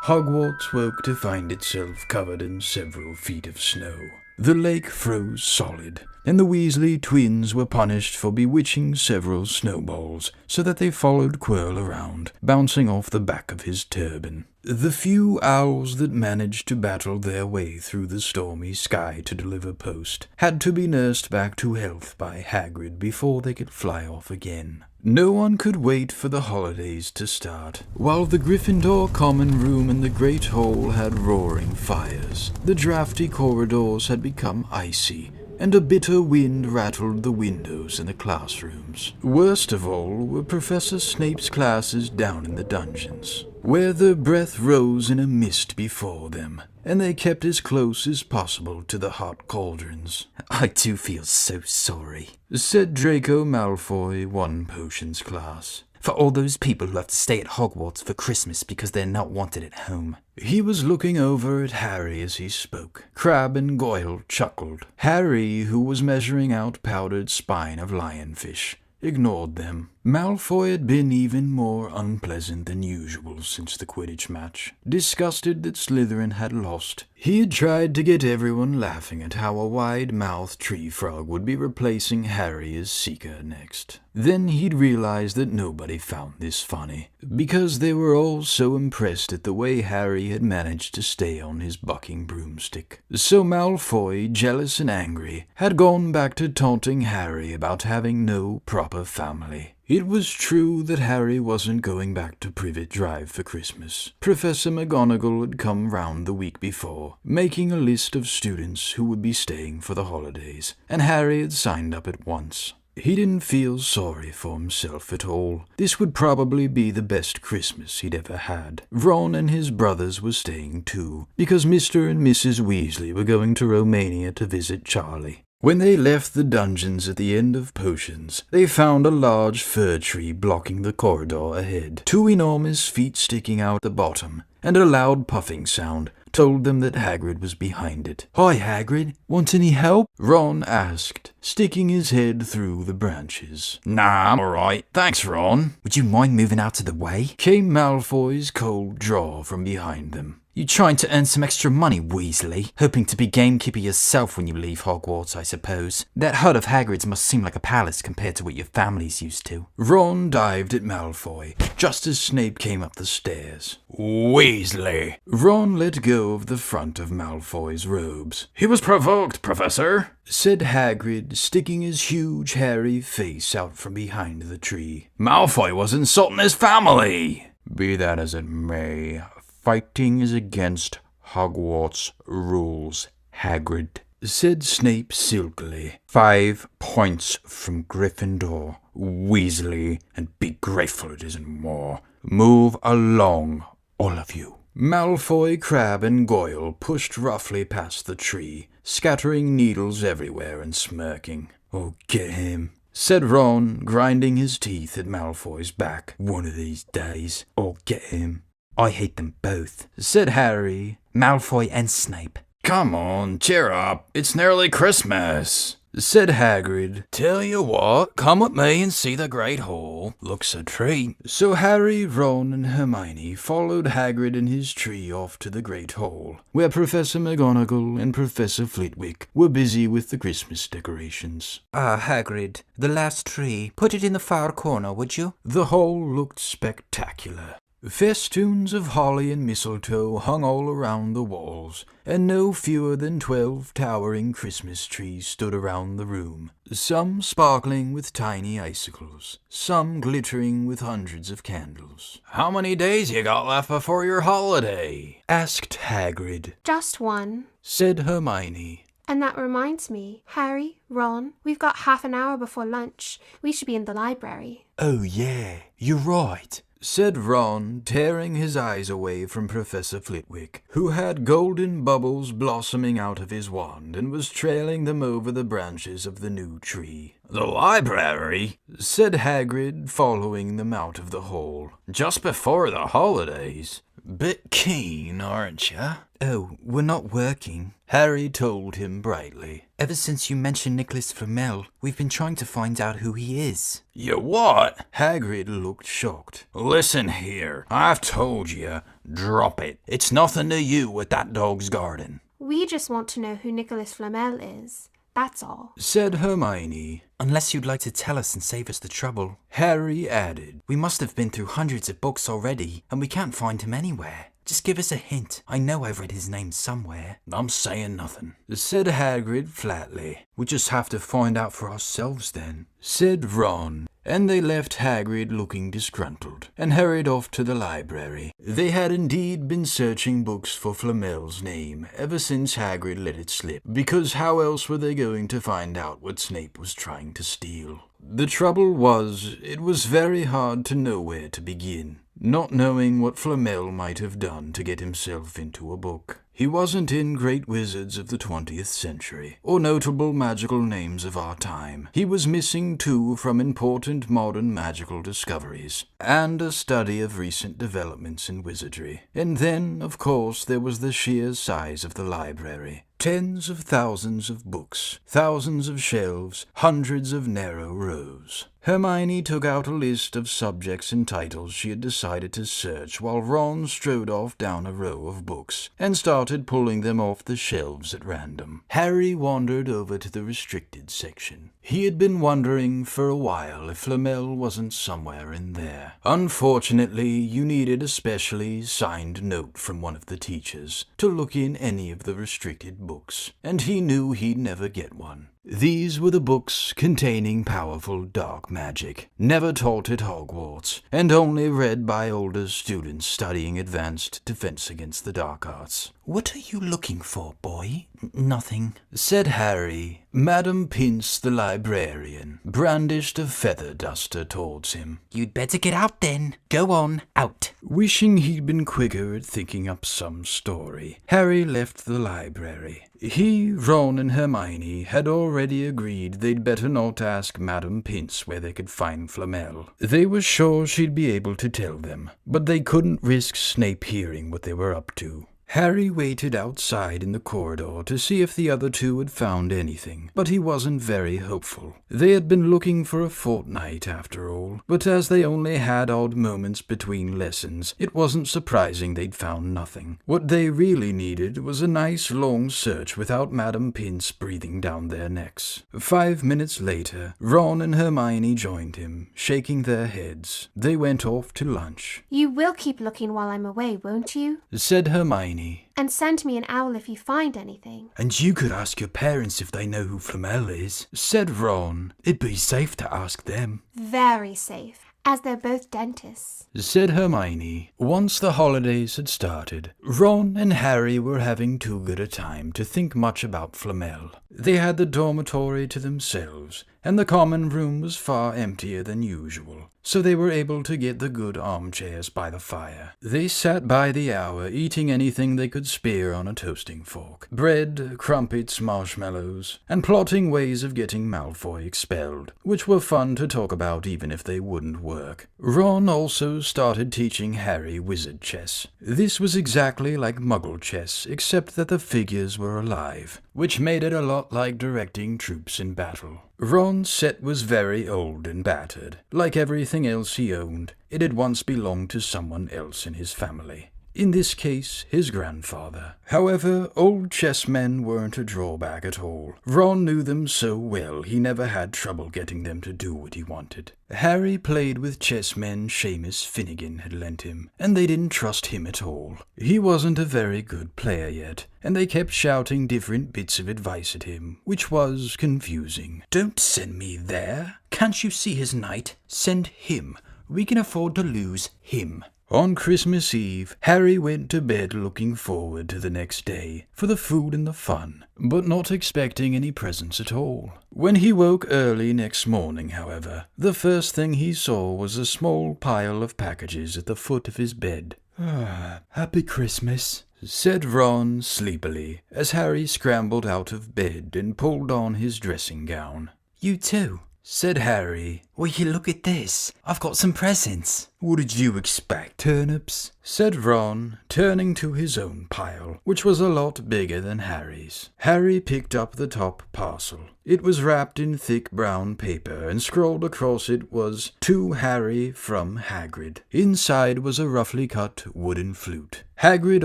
Speaker 2: Hogwarts woke to find itself covered in several feet of snow. The lake froze solid, and the Weasley twins were punished for bewitching several snowballs, so that they followed Quirrell around, bouncing off the back of his turban. The few owls that managed to battle their way through the stormy sky to deliver post had to be nursed back to health by Hagrid before they could fly off again. No one could wait for the holidays to start. While the Gryffindor common room and the Great Hall had roaring fires, the drafty corridors had become icy, and a bitter wind rattled the windows in the classrooms. Worst of all were Professor Snape's classes down in the dungeons, where the breath rose in a mist before them, and they kept as close as possible to the hot cauldrons.
Speaker 3: "I do feel so sorry,"
Speaker 2: said Draco Malfoy, one potions class,
Speaker 3: "for all those people who have to stay at Hogwarts for Christmas because they're not wanted at home."
Speaker 2: He was looking over at Harry as he spoke. Crabbe and Goyle chuckled. Harry, who was measuring out powdered spine of lionfish, ignored them. Malfoy had been even more unpleasant than usual since the Quidditch match. Disgusted that Slytherin had lost, he had tried to get everyone laughing at how a wide-mouthed tree frog would be replacing Harry as Seeker next. Then he'd realized that nobody found this funny, because they were all so impressed at the way Harry had managed to stay on his bucking broomstick. So Malfoy, jealous and angry, had gone back to taunting Harry about having no proper family. It was true that Harry wasn't going back to Privet Drive for Christmas. Professor McGonagall had come round the week before, making a list of students who would be staying for the holidays, and Harry had signed up at once. He didn't feel sorry for himself at all. This would probably be the best Christmas he'd ever had. Ron and his brothers were staying too, because Mr. and Mrs. Weasley were going to Romania to visit Charlie. When they left the dungeons at the end of potions, they found a large fir tree blocking the corridor ahead. Two enormous feet sticking out the bottom, and a loud puffing sound told them that Hagrid was behind it. "Hi, Hagrid. Want any help?" Ron asked, sticking his head through the branches.
Speaker 4: "Nah, I'm all right. Thanks, Ron."
Speaker 3: "Would you mind moving out of the way?"
Speaker 2: came Malfoy's cold drawl from behind them. You trying to earn some extra money, Weasley? Hoping to be gamekeeper yourself when you leave Hogwarts, I suppose. That hut of Hagrid's must seem like a palace compared to what your family's used to.
Speaker 1: Ron dived at Malfoy just as Snape came up the stairs.
Speaker 4: Weasley!
Speaker 1: Ron let go of the front of Malfoy's robes.
Speaker 4: He was provoked, Professor,
Speaker 1: said Hagrid, sticking his huge hairy face out from behind the tree.
Speaker 4: Malfoy was insulting his family.
Speaker 1: Be that as it may, fighting is against Hogwarts rules, Hagrid, said Snape silkily. 5 points from Gryffindor, Weasley, and be grateful it isn't more. Move along, all of you. Malfoy, Crabbe, and Goyle pushed roughly past the tree, scattering needles everywhere and smirking. Oh, get him, said Ron, grinding his teeth at Malfoy's back. One of these days, I'll get him.
Speaker 2: I hate them both, said Harry, Malfoy and Snape.
Speaker 4: Come on, cheer up. It's nearly Christmas,
Speaker 1: said Hagrid.
Speaker 4: Tell you what, come with me and see the Great Hall. Looks a treat.
Speaker 1: So Harry, Ron, and Hermione followed Hagrid and his tree off to the Great Hall, where Professor McGonagall and Professor Flitwick were busy with the Christmas decorations.
Speaker 2: Hagrid, the last tree. Put it in the far corner, would you?
Speaker 1: The hall looked spectacular. Festoons of holly and mistletoe hung all around the walls, and no fewer than 12 towering Christmas trees stood around the room, some sparkling with tiny icicles, some glittering with hundreds of candles.
Speaker 4: How many days you got left before your holiday?
Speaker 1: Asked Hagrid.
Speaker 6: Just one,
Speaker 1: said Hermione.
Speaker 6: And that reminds me, Harry, Ron, we've got half an hour before lunch. We should be in the library.
Speaker 1: Oh yeah, you're right, said Ron, tearing his eyes away from Professor Flitwick, who had golden bubbles blossoming out of his wand and was trailing them over the branches of the new tree.
Speaker 4: The library?
Speaker 1: Said Hagrid, following them out of the hall.
Speaker 4: Just before the holidays? Bit keen, aren't you?
Speaker 2: Oh, we're not working,
Speaker 1: Harry told him brightly.
Speaker 2: Ever since you mentioned Nicholas Flamel, we've been trying to find out who he is.
Speaker 4: You what?
Speaker 1: Hagrid looked shocked.
Speaker 4: Listen here, I've told you, drop it. It's nothing to you with that dog's garden.
Speaker 6: We just want to know who Nicholas Flamel is. That's all,
Speaker 1: said Hermione.
Speaker 2: Unless you'd like to tell us and save us the trouble,
Speaker 1: Harry added.
Speaker 2: We must have been through hundreds of books already, and we can't find him anywhere. Just give us a hint. I know I've read his name somewhere.
Speaker 4: I'm saying nothing,
Speaker 1: said Hagrid flatly. We just have to find out for ourselves then, said Ron. And they left Hagrid looking disgruntled, and hurried off to the library. They had indeed been searching books for Flamel's name ever since Hagrid let it slip, because how else were they going to find out what Snape was trying to steal? The trouble was, it was very hard to know where to begin, not knowing what Flamel might have done to get himself into a book. He wasn't in great wizards of the 20th century, or notable magical names of our time. He was missing, too, from important modern magical discoveries, and a study of recent developments in wizardry. And then, of course, there was the sheer size of the library. Tens of thousands of books, thousands of shelves, hundreds of narrow rows. Hermione took out a list of subjects and titles she had decided to search, while Ron strode off down a row of books and started pulling them off the shelves at random. Harry wandered over to the restricted section. He had been wondering for a while if Flamel wasn't somewhere in there. Unfortunately, you needed a specially signed note from one of the teachers to look in any of the restricted books, and he knew he'd never get one. These were the books containing powerful dark magic, never taught at Hogwarts, and only read by older students studying advanced defense against the dark arts.
Speaker 2: What are you looking for, boy? Nothing,
Speaker 1: said Harry. Madam Pince, the librarian, brandished a feather duster towards him.
Speaker 2: You'd better get out then. Go on, out.
Speaker 1: Wishing he'd been quicker at thinking up some story, Harry left the library. He, Ron, and Hermione had already agreed they'd better not ask Madam Pince where they could find Flamel. They were sure she'd be able to tell them, but they couldn't risk Snape hearing what they were up to.
Speaker 2: Harry waited outside in the corridor to see if the other two had found anything, but he wasn't very hopeful. They had been looking for a fortnight after all, but as they only had odd moments between lessons, it wasn't surprising they'd found nothing. What they really needed was a nice long search without Madam Pince breathing down their necks. 5 minutes later, Ron and Hermione joined him, shaking their heads. They went off to lunch.
Speaker 9: You will keep looking while I'm away, won't you?
Speaker 2: Said Hermione.
Speaker 9: And send me an owl if you find anything.
Speaker 5: And you could ask your parents if they know who Flamel is.
Speaker 2: Said Ron.
Speaker 5: It'd be safe to ask them.
Speaker 9: Very safe, as they're both dentists.
Speaker 2: Said Hermione. Once the holidays had started, Ron and Harry were having too good a time to think much about Flamel. They had the dormitory to themselves, and the common room was far emptier than usual, so they were able to get the good armchairs by the fire. They sat by the hour, eating anything they could spear on a toasting fork. Bread, crumpets, marshmallows, and plotting ways of getting Malfoy expelled, which were fun to talk about even if they wouldn't work. Ron also started teaching Harry wizard chess. This was exactly like Muggle chess, except that the figures were alive, which made it a lot like directing troops in battle. Ron's set was very old and battered. Like everything else he owned, it had once belonged to someone else in his family. In this case, his grandfather. However, old chessmen weren't a drawback at all. Ron knew them so well he never had trouble getting them to do what he wanted. Harry played with chessmen Seamus Finnegan had lent him, and they didn't trust him at all. He wasn't a very good player yet, and they kept shouting different bits of advice at him, which was confusing.
Speaker 3: Don't send me there. Can't you see his knight? Send him. We can afford to lose him.
Speaker 2: On Christmas Eve, Harry went to bed looking forward to the next day, for the food and the fun, but not expecting any presents at all. When he woke early next morning, however, the first thing he saw was a small pile of packages at the foot of his bed.
Speaker 5: Happy Christmas,
Speaker 2: said Ron sleepily, as Harry scrambled out of bed and pulled on his dressing gown.
Speaker 3: You too,
Speaker 2: said Harry.
Speaker 3: Will you look at this? I've got some presents.
Speaker 5: What did you expect, turnips?
Speaker 2: Said Ron, turning to his own pile, which was a lot bigger than Harry's. Harry picked up the top parcel. It was wrapped in thick brown paper, and scrawled across it was, "To Harry from Hagrid." Inside was a roughly cut wooden flute. Hagrid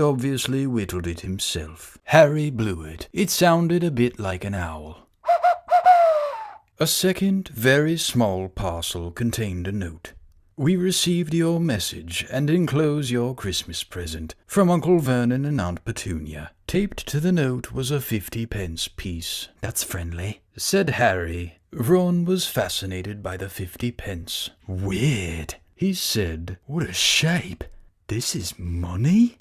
Speaker 2: obviously whittled it himself. Harry blew it. It sounded a bit like an owl. A second, very small parcel contained a note. "We received your message and enclose your Christmas present from Uncle Vernon and Aunt Petunia." Taped to the note was a 50-pence piece.
Speaker 3: That's friendly,
Speaker 2: said Harry. Ron was fascinated by the 50 pence.
Speaker 5: Weird,
Speaker 2: he said.
Speaker 5: What a shape. This is money?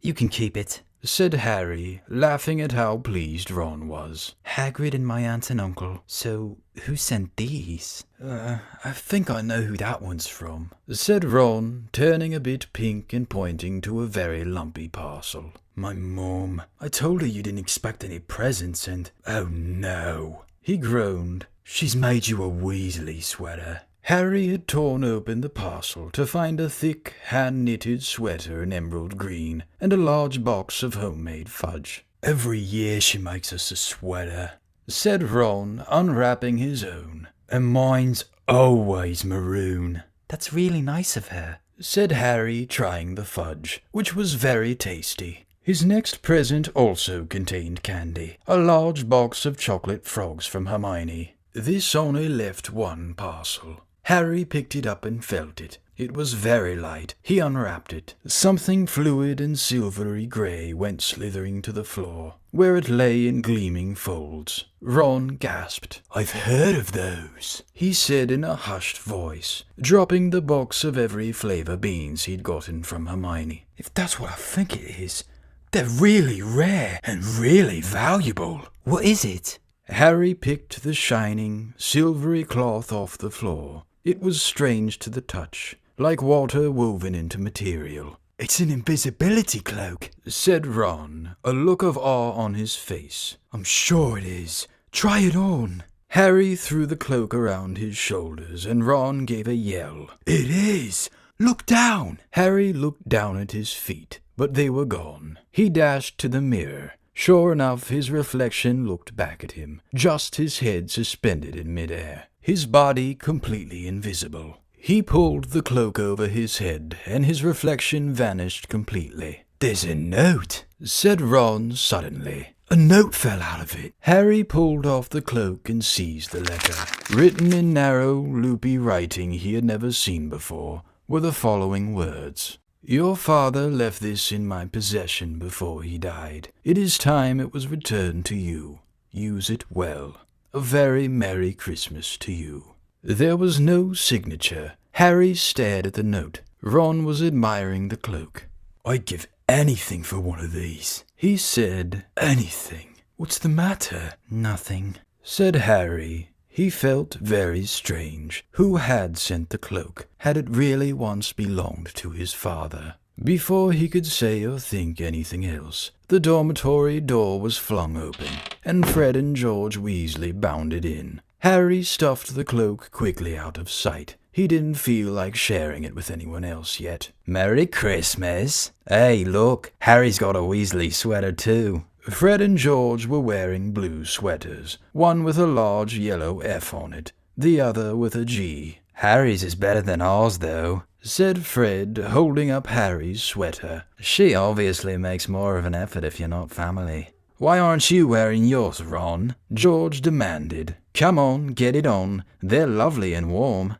Speaker 3: You can keep it,
Speaker 2: said Harry, laughing at how pleased Ron was.
Speaker 3: Hagrid and my aunt and uncle. So, who sent these?
Speaker 5: I think I know who that one's from,
Speaker 2: said Ron, turning a bit pink and pointing to a very lumpy parcel.
Speaker 5: My mum. I told her you didn't expect any presents and... Oh no,
Speaker 2: he groaned.
Speaker 5: She's made you a Weasley sweater.
Speaker 2: Harry had torn open the parcel to find a thick, hand-knitted sweater in emerald green and a large box of homemade fudge.
Speaker 5: Every year she makes us a sweater,
Speaker 2: said Ron, unwrapping his own.
Speaker 5: And mine's always maroon.
Speaker 3: That's really nice of her,
Speaker 2: said Harry, trying the fudge, which was very tasty. His next present also contained candy, a large box of chocolate frogs from Hermione. This only left one parcel. Harry picked it up and felt it. It was very light. He unwrapped it. Something fluid and silvery grey went slithering to the floor, where it lay in gleaming folds. Ron gasped.
Speaker 5: "I've heard of those,"
Speaker 2: he said in a hushed voice, dropping the box of every flavour beans he'd gotten from Hermione.
Speaker 5: "If that's what I think it is, they're really rare and really valuable."
Speaker 3: What is it?
Speaker 2: Harry picked the shining, silvery cloth off the floor. It was strange to the touch, like water woven into material.
Speaker 5: "It's an invisibility cloak,"
Speaker 2: said Ron, a look of awe on his face.
Speaker 5: "I'm sure it is. Try it on."
Speaker 2: Harry threw the cloak around his shoulders, and Ron gave a yell.
Speaker 5: "It is! Look down!"
Speaker 2: Harry looked down at his feet.
Speaker 1: but they were gone. He dashed to the mirror. Sure enough, his reflection looked back at him, just his head suspended in midair, his body completely invisible. He pulled the cloak over his head, and his reflection vanished completely.
Speaker 5: "There's a note,"
Speaker 1: said Ron suddenly.
Speaker 5: "A note fell out of it."
Speaker 1: Harry pulled off the cloak and seized the letter. Written in narrow, loopy writing he had never seen before were the following words. "Your father left this in my possession before he died. It is time it was returned to you. Use it well. A very Merry Christmas to you." There was no signature. Harry stared at the note. Ron was admiring the cloak.
Speaker 5: "I'd give anything for one of these,"
Speaker 1: he said.
Speaker 5: "Anything. What's the matter?"
Speaker 3: "Nothing,"
Speaker 1: said Harry. He felt very strange. Who had sent the cloak? Had it really once belonged to his father? Before he could say or think anything else, the dormitory door was flung open, and Fred and George Weasley bounded in. Harry stuffed the cloak quickly out of sight. He didn't feel like sharing it with anyone else yet.
Speaker 3: "Merry Christmas! Hey, look, Harry's got a Weasley sweater too."
Speaker 1: Fred and George were wearing blue sweaters, one with a large yellow F on it, the other with a G.
Speaker 3: "Harry's is better than ours, though,"
Speaker 1: said Fred, holding up Harry's sweater.
Speaker 3: "She obviously makes more of an effort if you're not family." "Why aren't you wearing yours, Ron?" George demanded. "Come on, get it on. They're lovely and warm."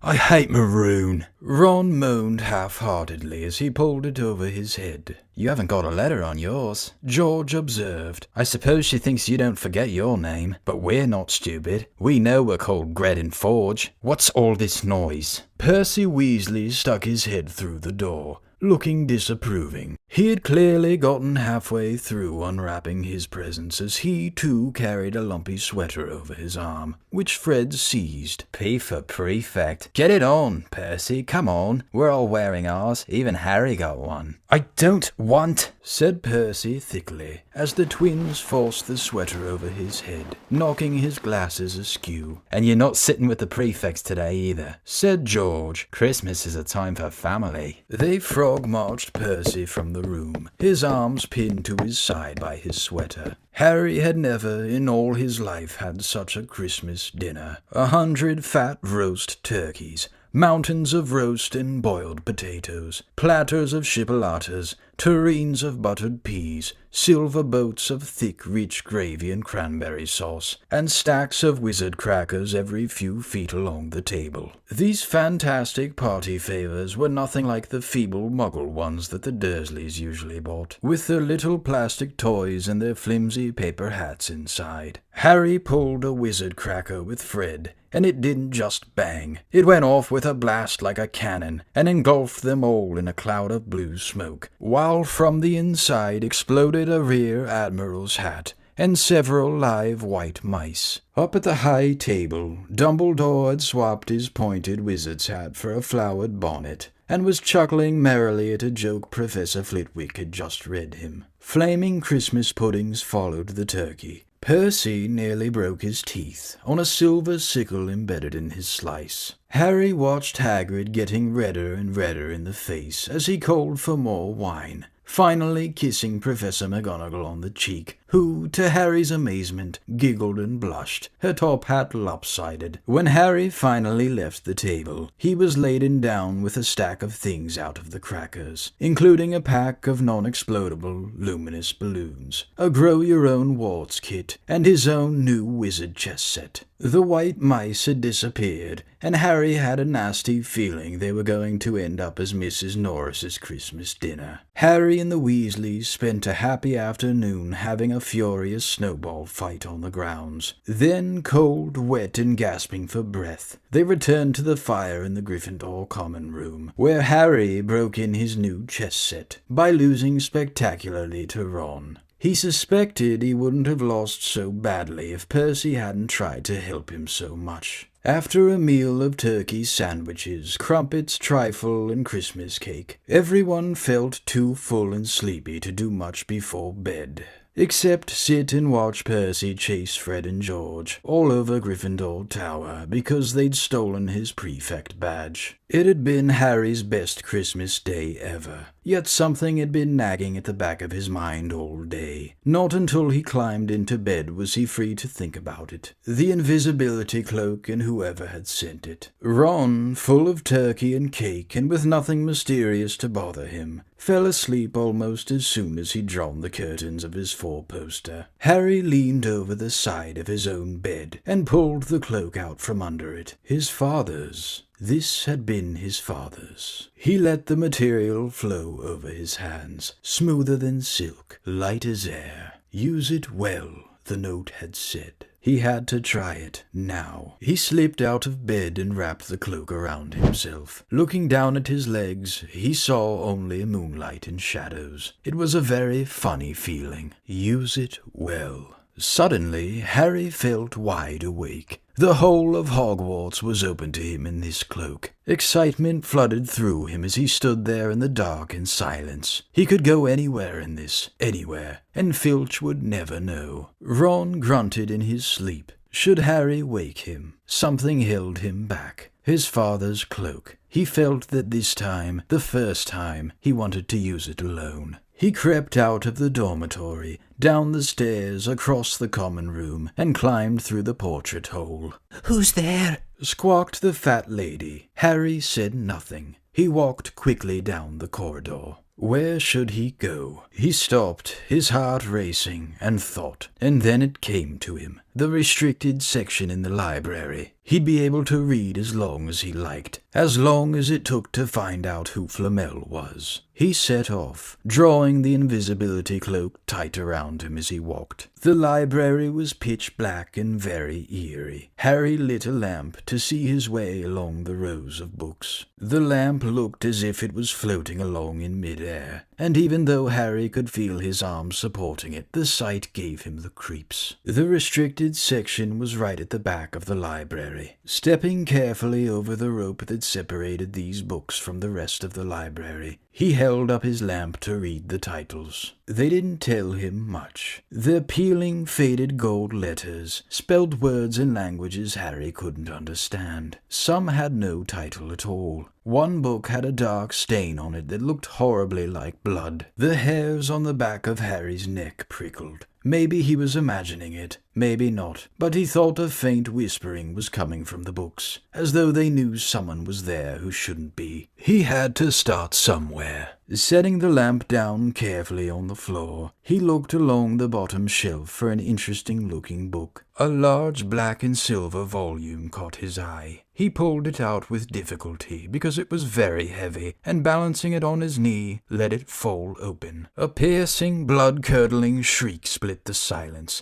Speaker 5: I hate maroon,"
Speaker 1: Ron moaned half-heartedly as he pulled it over his head.
Speaker 3: "You haven't got a letter on yours," George observed. "I suppose she thinks you don't forget your name, but we're not stupid. We know we're called Gred and Forge. What's all this noise?"
Speaker 1: Percy Weasley stuck his head through the door, looking disapproving. He had clearly gotten halfway through unwrapping his presents as he, too, carried a lumpy sweater over his arm, which Fred seized.
Speaker 3: "P for prefect. Get it on, Percy, come on. We're all wearing ours. Even Harry got one." "I don't want,"
Speaker 1: said Percy thickly, as the twins forced the sweater over his head, knocking his glasses askew.
Speaker 3: "And you're not sitting with the prefects today either," said George. "Christmas is a time for family."
Speaker 1: They frog-marched Percy from the room, his arms pinned to his side by his sweater. Harry had never in all his life had such a Christmas dinner. 100 fat roast turkeys, mountains of roast and boiled potatoes, platters of chipolatas, tureens of buttered peas, silver boats of thick, rich gravy and cranberry sauce, and stacks of wizard crackers every few feet along the table. These fantastic party favors were nothing like the feeble muggle ones that the Dursleys usually bought, with their little plastic toys and their flimsy paper hats inside. Harry pulled a wizard cracker with Fred, and it didn't just bang. It went off with a blast like a cannon, and engulfed them all in a cloud of blue smoke, while from the inside exploded a rear admiral's hat, and several live white mice. Up at the high table, Dumbledore had swapped his pointed wizard's hat for a flowered bonnet, and was chuckling merrily at a joke Professor Flitwick had just read him. Flaming Christmas puddings followed the turkey. Percy nearly broke his teeth on a silver sickle embedded in his slice. Harry watched Hagrid getting redder and redder in the face as he called for more wine, finally kissing Professor McGonagall on the cheek, who, to Harry's amazement, giggled and blushed, her top hat lopsided. When Harry finally left the table, he was laden down with a stack of things out of the crackers, including a pack of non-explodable luminous balloons, a grow-your-own warts kit, and his own new wizard chess set. The white mice had disappeared, and Harry had a nasty feeling they were going to end up as Mrs. Norris's Christmas dinner. Harry and the Weasleys spent a happy afternoon having a furious snowball fight on the grounds. Then, cold, wet, and gasping for breath, they returned to the fire in the Gryffindor common room, where Harry broke in his new chess set by losing spectacularly to Ron. He suspected he wouldn't have lost so badly if Percy hadn't tried to help him so much. After a meal of turkey sandwiches, crumpets, trifle, and Christmas cake, everyone felt too full and sleepy to do much before bed, except sit and watch Percy chase Fred and George all over Gryffindor Tower because they'd stolen his prefect badge.
Speaker 2: It had been Harry's best Christmas day ever, yet something had been nagging at the back of his mind all day. Not until he climbed into bed was he free to think about it. The invisibility cloak and whoever had sent it. Ron, full of turkey and cake and with nothing mysterious to bother him, fell asleep almost as soon as he'd drawn the curtains of his four-poster. Harry leaned over the side of his own bed and pulled the cloak out from under it. His father's. This had been his father's. He let the material flow over his hands, smoother than silk, light as air. Use it well, the note had said. He had to try it now. He slipped out of bed and wrapped the cloak around himself. Looking down at his legs, he saw only moonlight and shadows. It was a very funny feeling. Use it well. Suddenly, Harry felt wide awake. The whole of Hogwarts was open to him in this cloak. Excitement flooded through him as he stood there in the dark and silence. He could go anywhere in this, anywhere, and Filch would never know. Ron grunted in his sleep. Should Harry wake him? Something held him back. His father's cloak. He felt that this time, the first time, he wanted to use it alone. He crept out of the dormitory, down the stairs, across the common room, and climbed through the portrait hole.
Speaker 3: "Who's there?"
Speaker 2: Squawked the fat lady. Harry said nothing. He walked quickly down the corridor. Where should he go? He stopped, his heart racing, and thought. And then it came to him. The restricted section in the library. He'd be able to read as long as he liked, as long as it took to find out who Flamel was. He set off, drawing the invisibility cloak tight around him as he walked. The library was pitch black and very eerie. Harry lit a lamp to see his way along the rows of books. The lamp looked as if it was floating along in mid-air, and even though Harry could feel his arms supporting it, the sight gave him the creeps. The restricted section was right at the back of the library. Stepping carefully over the rope that separated these books from the rest of the library, he held up his lamp to read the titles. They didn't tell him much. Their peeling, faded gold letters spelled words in languages Harry couldn't understand. Some had no title at all. One book had a dark stain on it that looked horribly like blood. The hairs on the back of Harry's neck prickled. Maybe he was imagining it, maybe not, but he thought a faint whispering was coming from the books, as though they knew someone was there who shouldn't be. He had to start somewhere. Setting the lamp down carefully on the floor, he looked along the bottom shelf for an interesting-looking book. A large black and silver volume caught his eye. He pulled it out with difficulty because it was very heavy, and balancing it on his knee, let it fall open. A piercing, blood-curdling shriek split the silence.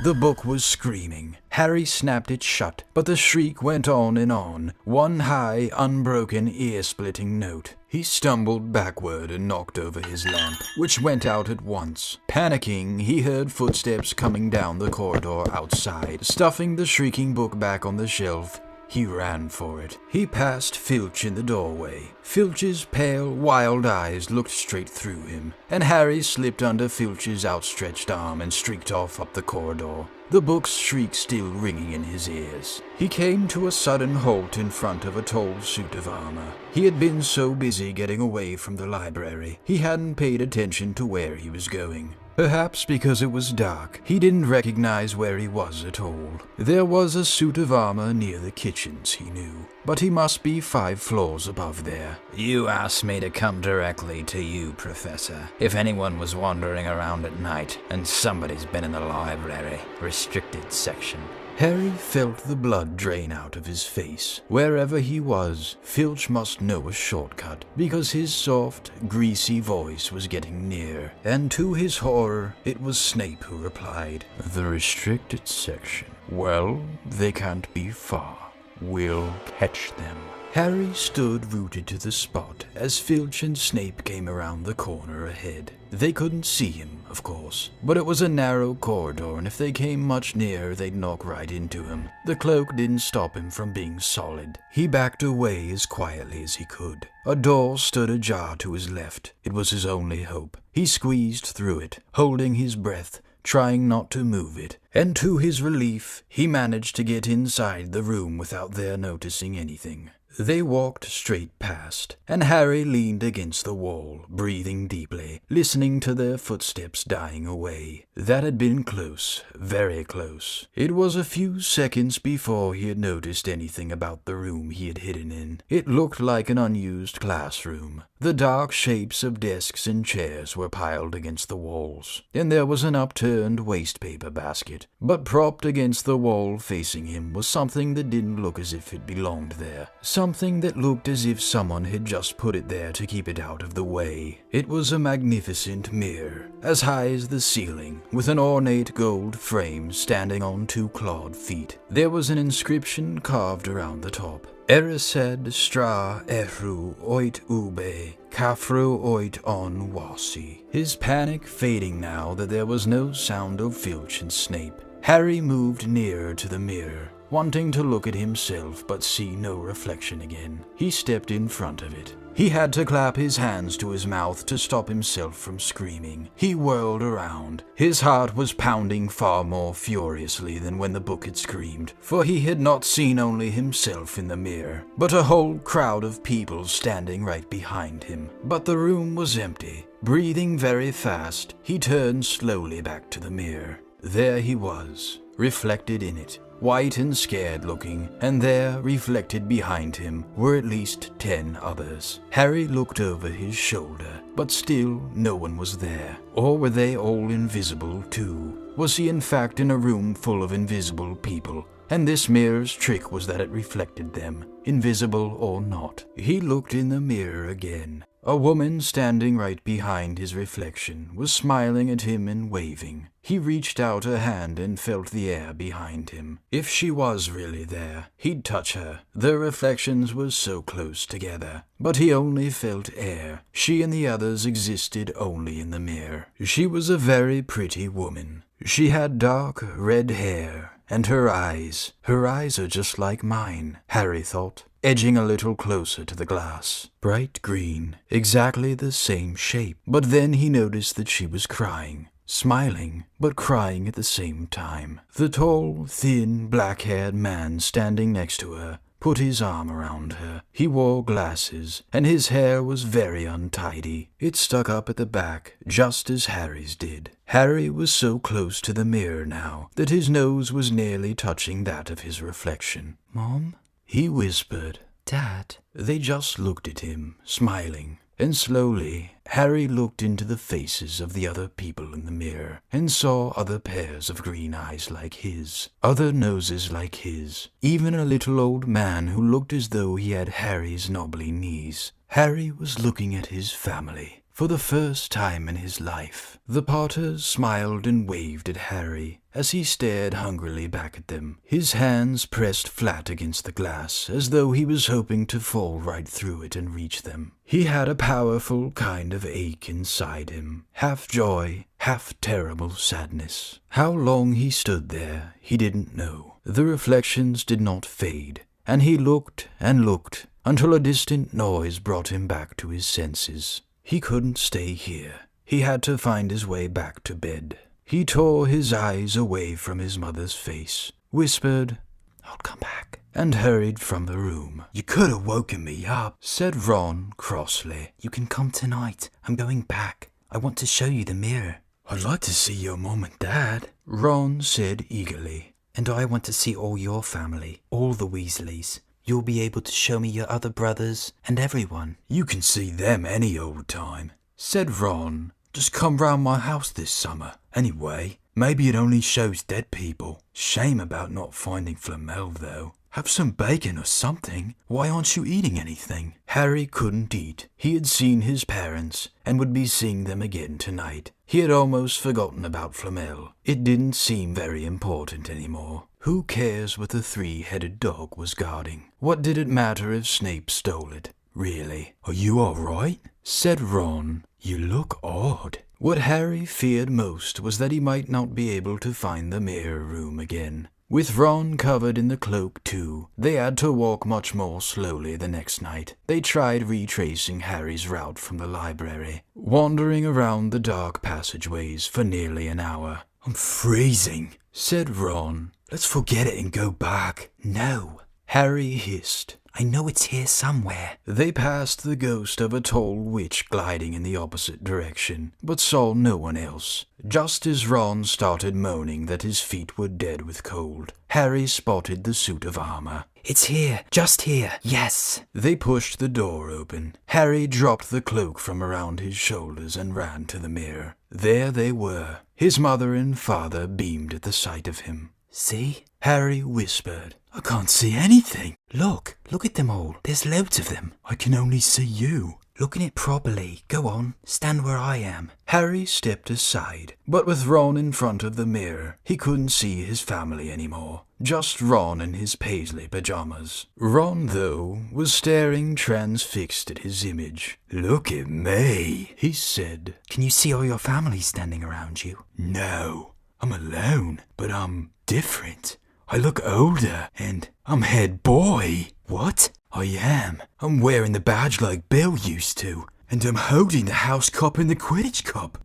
Speaker 2: The book was screaming. Harry snapped it shut, but the shriek went on, one high, unbroken, ear-splitting note. He stumbled backward and knocked over his lamp, which went out at once. Panicking, he heard footsteps coming down the corridor outside. Stuffing the shrieking book back on the shelf, he ran for it. He passed Filch in the doorway. Filch's pale, wild eyes looked straight through him, and Harry slipped under Filch's outstretched arm and streaked off up the corridor, the book's shriek still ringing in his ears. He came to a sudden halt in front of a tall suit of armor. He had been so busy getting away from the library, he hadn't paid attention to where he was going. Perhaps because it was dark, he didn't recognize where he was at all. There was a suit of armor near the kitchens, he knew, but he must be 5 floors above there.
Speaker 7: "You asked me to come directly to you, Professor. If anyone was wandering around at night, and somebody's been in the library, restricted section."
Speaker 2: Harry felt the blood drain out of his face. Wherever he was, Filch must know a shortcut, because his soft, greasy voice was getting near, and to his horror, it was Snape who replied, "The restricted section. Well, they can't be far. We'll catch them." Harry stood rooted to the spot as Filch and Snape came around the corner ahead. They couldn't see him, of course, but it was a narrow corridor, and if they came much nearer, they'd knock right into him. The cloak didn't stop him from being solid. He backed away as quietly as he could. A door stood ajar to his left. It was his only hope. He squeezed through it, holding his breath,
Speaker 1: trying not to move it, and to his relief, he managed to get inside the room without their noticing anything. They walked straight past, and Harry leaned against the wall, breathing deeply, listening to their footsteps dying away. That had been close, very close. It was a few seconds before he had noticed anything about the room he had hidden in. It looked like an unused classroom. The dark shapes of desks and chairs were piled against the walls, and there was an upturned wastepaper basket. But propped against the wall facing him was something that didn't look as if it belonged there. Something that looked as if someone had just put it there to keep it out of the way. It was a magnificent mirror, as high as the ceiling, with an ornate gold frame standing on two clawed feet. There was an inscription carved around the top. Erised stra ehru oit ube, kafru oit on wasi. His panic fading now that there was no sound of Filch and Snape. Harry moved nearer to the mirror, wanting to look at himself but see no reflection again. He stepped in front of it. He had to clap his hands to his mouth to stop himself from screaming. He whirled around. His heart was pounding far more furiously than when the book had screamed, for he had not seen only himself in the mirror, but a whole crowd of people standing right behind him. But the room was empty. Breathing very fast, he turned slowly back to the mirror. There he was, reflected in it, white and scared looking, and there, reflected behind him, were at least 10 others. Harry looked over his shoulder, but still no one was there. Or were they all invisible too? Was he in fact in a room full of invisible people? And this mirror's trick was that it reflected them, invisible or not. He looked in the mirror again. A woman standing right behind his reflection was smiling at him and waving. He reached out a hand and felt the air behind him. If she was really there, he'd touch her. Their reflections were so close together. But he only felt air. She and the others existed only in the mirror. She was a very pretty woman. She had dark red hair, and her eyes are just like mine, Harry thought, edging a little closer to the glass. Bright green, exactly the same shape. But then he noticed that she was crying. Smiling, but crying at the same time. The tall, thin, black-haired man standing next to her put his arm around her. He wore glasses, and his hair was very untidy. It stuck up at the back, just as Harry's did. Harry was so close to the mirror now that his nose was nearly touching that of his reflection. "Mom?" he whispered. "Dad?" They just looked at him, smiling. And slowly, Harry looked into the faces of the other people in the mirror and saw other pairs of green eyes like his, other noses like his, even a little old man who looked as though he had Harry's knobbly knees. Harry was looking at his family for the first time in his life. The Potters smiled and waved at Harry as he stared hungrily back at them, his hands pressed flat against the glass as though he was hoping to fall right through it and reach them. He had a powerful kind of ache inside him, half joy, half terrible sadness. How long he stood there, he didn't know. The reflections did not fade, and he looked and looked until a distant noise brought him back to his senses. He couldn't stay here. He had to find his way back to bed. He tore his eyes away from his mother's face, whispered, "I'll come back," and hurried from the room.
Speaker 5: "You could have woken me up,"
Speaker 1: said Ron crossly.
Speaker 3: "You can come tonight. I'm going back. I want to show you the mirror."
Speaker 5: "I'd like to see your mom and dad,"
Speaker 1: Ron said eagerly.
Speaker 3: "And I want to see all your family, all the Weasleys. You'll be able to show me your other brothers and everyone."
Speaker 5: "You can see them any old time,"
Speaker 1: said Ron.
Speaker 5: "Just come round my house this summer. Anyway, maybe it only shows dead people. Shame about not finding Flamel, though. Have some bacon or something. Why aren't you eating anything?"
Speaker 1: Harry couldn't eat. He had seen his parents, and would be seeing them again tonight. He had almost forgotten about Flamel. It didn't seem very important anymore. Who cares what the 3-headed dog was guarding? What did it matter if Snape stole it? Really?
Speaker 5: "Are you all right?"
Speaker 1: said Ron.
Speaker 5: "You look odd."
Speaker 1: What Harry feared most was that he might not be able to find the mirror room again. With Ron covered in the cloak too, they had to walk much more slowly the next night. They tried retracing Harry's route from the library, wandering around the dark passageways for nearly an hour.
Speaker 5: I'm freezing, said Ron. Let's forget it and go back.
Speaker 3: No,
Speaker 5: Harry hissed.
Speaker 3: I know it's here somewhere.
Speaker 2: They passed the ghost of a tall witch gliding in the opposite direction, but saw no one else. Just as Ron started moaning that his feet were dead with cold, Harry spotted the suit of armor.
Speaker 3: It's here, just here, yes.
Speaker 2: They pushed the door open. Harry dropped the cloak from around his shoulders and ran to the mirror. There they were. His mother and father beamed at the sight of him.
Speaker 3: See?
Speaker 2: Harry whispered.
Speaker 5: I can't see anything.
Speaker 3: Look at them all. There's loads of them.
Speaker 5: I can only see you.
Speaker 3: Look at it properly. Go on, stand where I am.
Speaker 2: Harry stepped aside, but with Ron in front of the mirror, he couldn't see his family anymore. Just Ron in his paisley pajamas. Ron, though, was staring transfixed at his image.
Speaker 5: Look at me,
Speaker 2: he said.
Speaker 3: Can you see all your family standing around you?
Speaker 5: No, I'm alone, but I'm different. I look older, and I'm head boy.
Speaker 3: What?
Speaker 5: I am. I'm wearing the badge like Bill used to, and I'm holding the house cup and the Quidditch cup.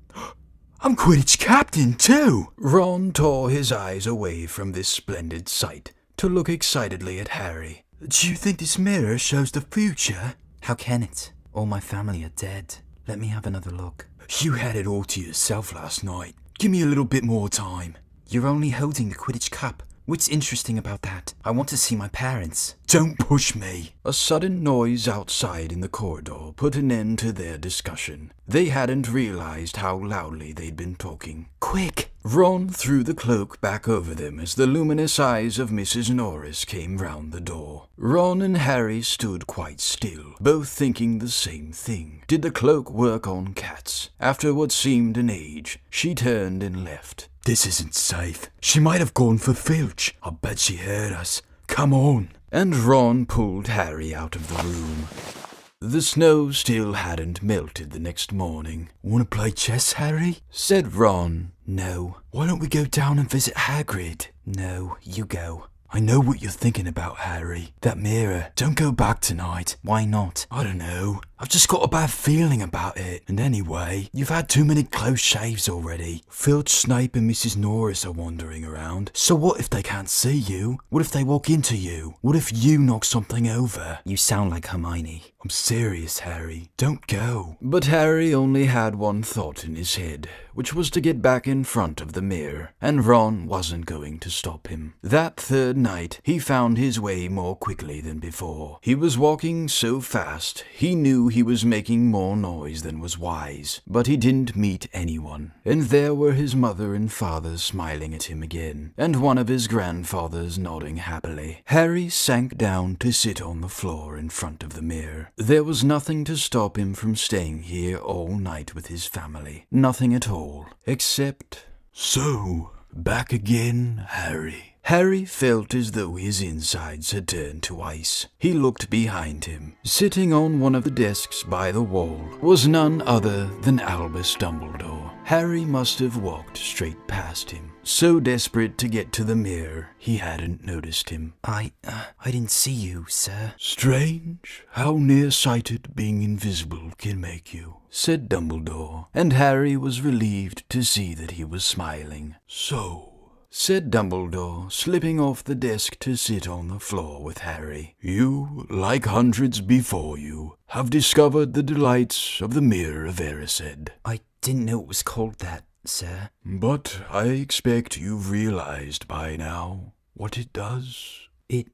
Speaker 5: I'm Quidditch captain too!
Speaker 2: Ron tore his eyes away from this splendid sight to look excitedly at Harry.
Speaker 5: Do you think this mirror shows the future?
Speaker 3: How can it? All my family are dead. Let me have another look.
Speaker 5: You had it all to yourself last night. Give me a little bit more time.
Speaker 3: You're only holding the Quidditch cup. What's interesting about that? I want to see my parents.
Speaker 5: Don't push me.
Speaker 2: A sudden noise outside in the corridor put an end to their discussion. They hadn't realized how loudly they'd been talking.
Speaker 3: Quick!
Speaker 2: Ron threw the cloak back over them as the luminous eyes of Mrs. Norris came round the door. Ron and Harry stood quite still, both thinking the same thing. Did the cloak work on cats? After what seemed an age, she turned and left.
Speaker 5: This isn't safe. She might have gone for Filch. I bet she heard us. Come on.
Speaker 2: And Ron pulled Harry out of the room. The snow still hadn't melted the next morning.
Speaker 5: Want to play chess, Harry?
Speaker 2: Said Ron.
Speaker 3: No.
Speaker 5: Why don't we go down and visit Hagrid?
Speaker 3: No, you go.
Speaker 5: I know what you're thinking about, Harry. That mirror. Don't go back tonight.
Speaker 3: Why not?
Speaker 5: I don't know. I've just got a bad feeling about it. And anyway, you've had too many close shaves already. Filch, Snape and Mrs. Norris are wandering around. So what if they can't see you? What if they walk into you? What if you knock something over?
Speaker 3: You sound like Hermione.
Speaker 5: I'm serious, Harry. Don't go.
Speaker 2: But Harry only had one thought in his head, which was to get back in front of the mirror, and Ron wasn't going to stop him. That third night, he found his way more quickly than before. He was walking so fast, he knew he was making more noise than was wise, but he didn't meet anyone. And there were his mother and father smiling at him again, and one of his grandfathers nodding happily. Harry sank down to sit on the floor in front of the mirror. There was nothing to stop him from staying here all night with his family. Nothing at all, except...
Speaker 5: So, back again, Harry.
Speaker 2: Harry felt as though his insides had turned to ice. He looked behind him. Sitting on one of the desks by the wall was none other than Albus Dumbledore. Harry must have walked straight past him. So desperate to get to the mirror, he hadn't noticed him.
Speaker 3: I didn't see you, sir.
Speaker 5: Strange how nearsighted being invisible can make you,
Speaker 2: said Dumbledore, and Harry was relieved to see that he was smiling.
Speaker 5: So,
Speaker 2: said Dumbledore, slipping off the desk to sit on the floor with Harry.
Speaker 5: You, like hundreds before you, have discovered the delights of the Mirror of Erised.
Speaker 3: I didn't know it was called that, sir.
Speaker 5: But I expect you've realized by now what it does.
Speaker 3: It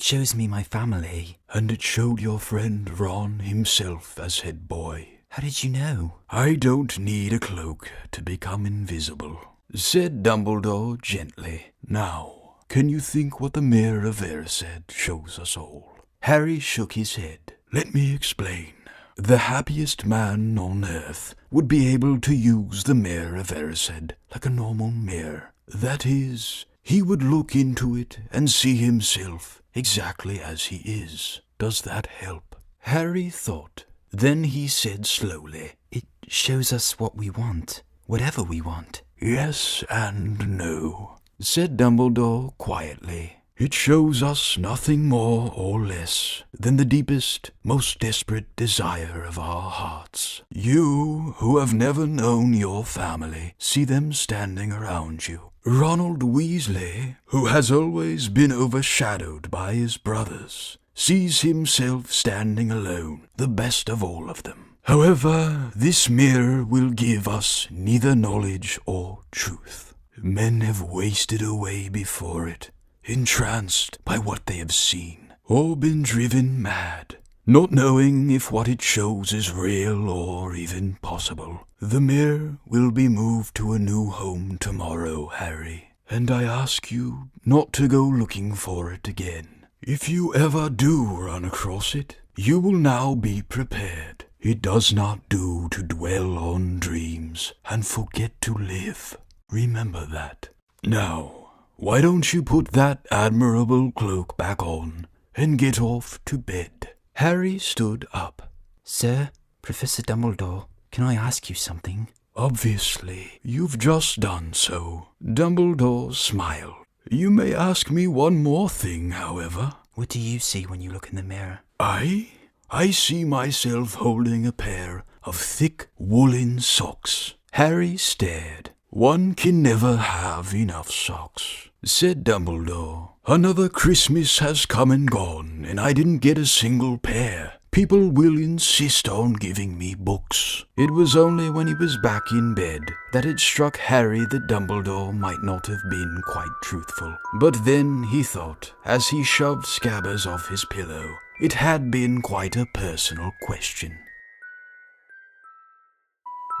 Speaker 3: shows me my family.
Speaker 5: And it showed your friend Ron himself as head boy.
Speaker 3: How did you know?
Speaker 5: I don't need a cloak to become invisible,
Speaker 2: said Dumbledore gently.
Speaker 5: Now, can you think what the Mirror of Erised shows us all?
Speaker 2: Harry shook his head.
Speaker 5: Let me explain. The happiest man on earth would be able to use the Mirror of Erised like a normal mirror. That is, he would look into it and see himself exactly as he is. Does that help?
Speaker 2: Harry thought. Then he said slowly,
Speaker 3: It shows us what we want, whatever we want.
Speaker 5: Yes and no,
Speaker 2: said Dumbledore quietly.
Speaker 1: It shows us nothing more or less than the deepest, most desperate desire of our hearts. You, who have never known your family, see them standing around you. Ronald Weasley, who has always been overshadowed by his brothers, sees himself standing alone, the best of all of them. However, this mirror will give us neither knowledge or truth. Men have wasted away before it, entranced by what they have seen, or been driven mad, not knowing if what it shows is real or even possible. The mirror will be moved to a new home tomorrow, Harry, and I ask you not to go looking for it again. If you ever do run across it, you will now be prepared. It does not do to dwell on dreams and forget to live. Remember that. Now, why don't you put that admirable cloak back on and get off to bed? Harry stood up.
Speaker 3: Sir, Professor Dumbledore, can I ask you something?
Speaker 1: Obviously, you've just done so. Dumbledore smiled. You may ask me one more thing, however.
Speaker 3: What do you see when you look in the mirror?
Speaker 1: I see myself holding a pair of thick woolen socks. Harry stared. One can never have enough socks, said Dumbledore. Another Christmas has come and gone, and I didn't get a single pair. People will insist on giving me books. It was only when he was back in bed that it struck Harry that Dumbledore might not have been quite truthful. But then, he thought, as he shoved Scabbers off his pillow, it had been quite a personal question.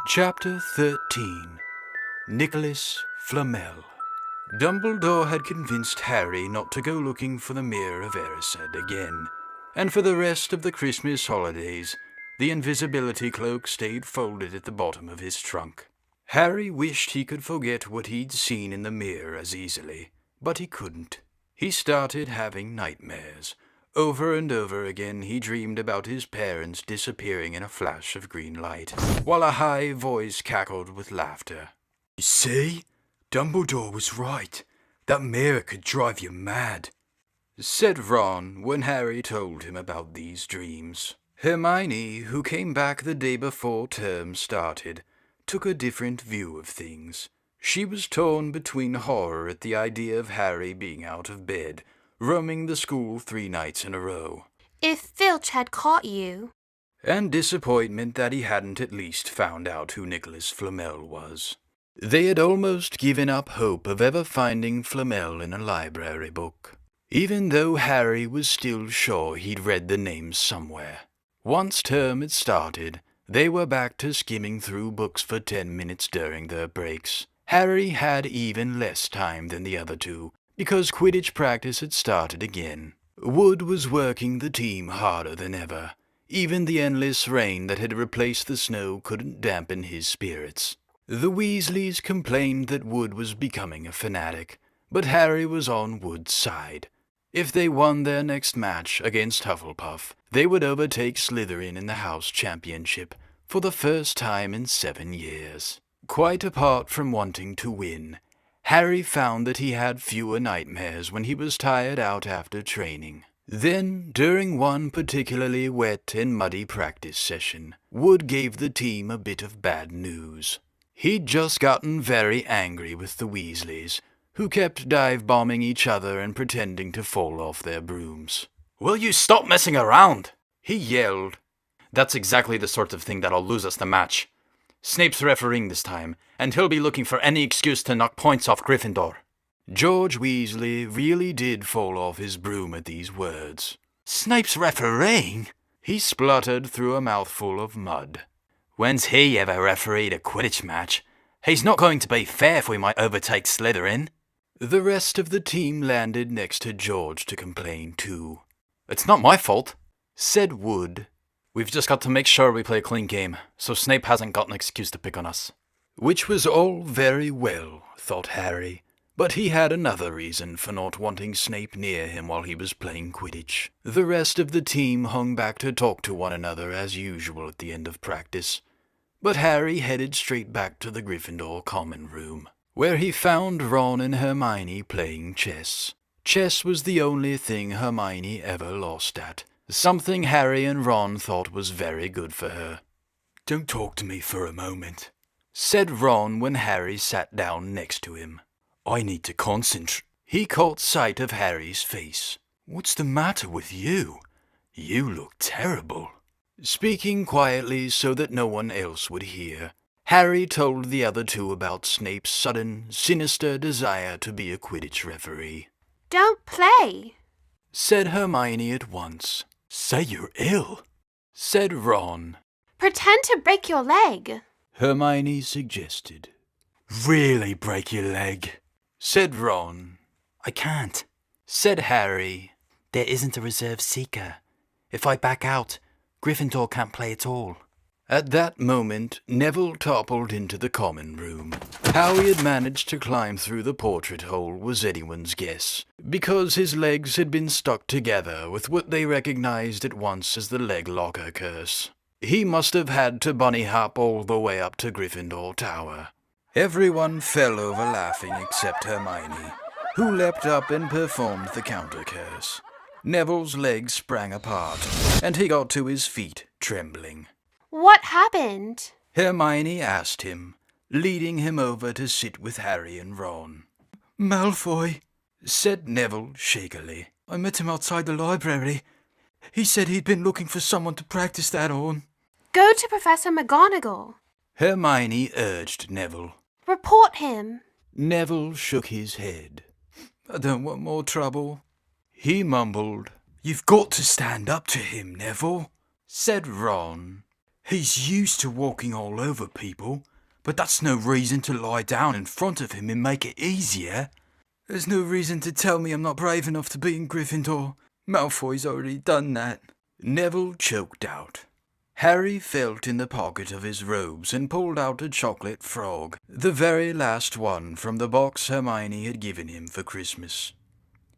Speaker 1: Chapter 13. Nicholas Flamel. Dumbledore had convinced Harry not to go looking for the Mirror of Erised again, and for the rest of the Christmas holidays, the invisibility cloak stayed folded at the bottom of his trunk. Harry wished he could forget what he'd seen in the mirror as easily, but he couldn't. He started having nightmares. Over and over again he dreamed about his parents disappearing in a flash of green light, while a high voice cackled with laughter. You see? Dumbledore was right. That mirror could drive you mad, said Ron when Harry told him about these dreams. Hermione, who came back the day before term started, took a different view of things. She was torn between horror at the idea of Harry being out of bed, roaming the school 3 nights in a row,
Speaker 6: If Filch had caught you,
Speaker 1: and disappointment that he hadn't at least found out who Nicholas Flamel was. They had almost given up hope of ever finding Flamel in a library book, even though Harry was still sure he'd read the name somewhere. Once term had started, they were back to skimming through books for 10 minutes during their breaks. Harry had even less time than the other two, because Quidditch practice had started again. Wood was working the team harder than ever. Even the endless rain that had replaced the snow couldn't dampen his spirits. The Weasleys complained that Wood was becoming a fanatic, but Harry was on Wood's side. If they won their next match against Hufflepuff, they would overtake Slytherin in the House Championship for the first time in 7 years. Quite apart from wanting to win, Harry found that he had fewer nightmares when he was tired out after training. Then, during one particularly wet and muddy practice session, Wood gave the team a bit of bad news. He'd just gotten very angry with the Weasleys, who kept dive-bombing each other and pretending to fall off their brooms.
Speaker 4: Will you stop messing around?
Speaker 1: He yelled.
Speaker 4: That's exactly the sort of thing that'll lose us the match. Snape's refereeing this time, and he'll be looking for any excuse to knock points off Gryffindor.
Speaker 1: George Weasley really did fall off his broom at these words.
Speaker 4: Snape's refereeing?
Speaker 1: He spluttered through a mouthful of mud.
Speaker 4: When's he ever refereed a Quidditch match? He's not going to be fair if we might overtake Slytherin.
Speaker 1: The rest of the team landed next to George to complain too.
Speaker 4: It's not my fault,
Speaker 1: said Wood.
Speaker 4: We've just got to make sure we play a clean game, so Snape hasn't got an excuse to pick on us.
Speaker 1: Which was all very well, thought Harry, but he had another reason for not wanting Snape near him while he was playing Quidditch. The rest of the team hung back to talk to one another as usual at the end of practice, but Harry headed straight back to the Gryffindor common room, where he found Ron and Hermione playing chess. Chess was the only thing Hermione ever lost at, something Harry and Ron thought was very good for her.
Speaker 5: "Don't talk to me for a moment,"
Speaker 1: said Ron when Harry sat down next to him.
Speaker 5: "I need to concentrate."
Speaker 1: He caught sight of Harry's face.
Speaker 5: "What's the matter with you? You look terrible."
Speaker 1: Speaking quietly so that no one else would hear, Harry told the other two about Snape's sudden, sinister desire to be a Quidditch referee.
Speaker 6: Don't play,
Speaker 1: said Hermione at once.
Speaker 5: "Say you're ill,"
Speaker 1: said Ron.
Speaker 6: Pretend to break your leg,
Speaker 1: Hermione suggested.
Speaker 5: "Really break your leg,"
Speaker 1: said Ron.
Speaker 3: "I can't,"
Speaker 1: said Harry.
Speaker 3: "There isn't a reserve seeker. If I back out, Gryffindor can't play at all."
Speaker 1: At that moment, Neville toppled into the common room. How he had managed to climb through the portrait hole was anyone's guess, because his legs had been stuck together with what they recognized at once as the leg locker curse. He must have had to bunny hop all the way up to Gryffindor Tower. Everyone fell over laughing except Hermione, who leapt up and performed the counter curse. Neville's legs sprang apart, and he got to his feet, trembling.
Speaker 6: What happened?
Speaker 1: Hermione asked him, leading him over to sit with Harry and Ron.
Speaker 5: "Malfoy,"
Speaker 1: said Neville shakily.
Speaker 5: "I met him outside the library. He said he'd been looking for someone to practice that on."
Speaker 6: Go to Professor McGonagall.
Speaker 1: Hermione urged Neville.
Speaker 6: Report him.
Speaker 1: Neville shook his head.
Speaker 5: "I don't want more trouble."
Speaker 1: He mumbled.
Speaker 5: "You've got to stand up to him, Neville,"
Speaker 1: said Ron.
Speaker 5: "He's used to walking all over people, but that's no reason to lie down in front of him and make it easier." "There's no reason to tell me I'm not brave enough to be in Gryffindor. Malfoy's already done that."
Speaker 1: Neville choked out. Harry felt in the pocket of his robes and pulled out a chocolate frog, the very last one from the box Hermione had given him for Christmas.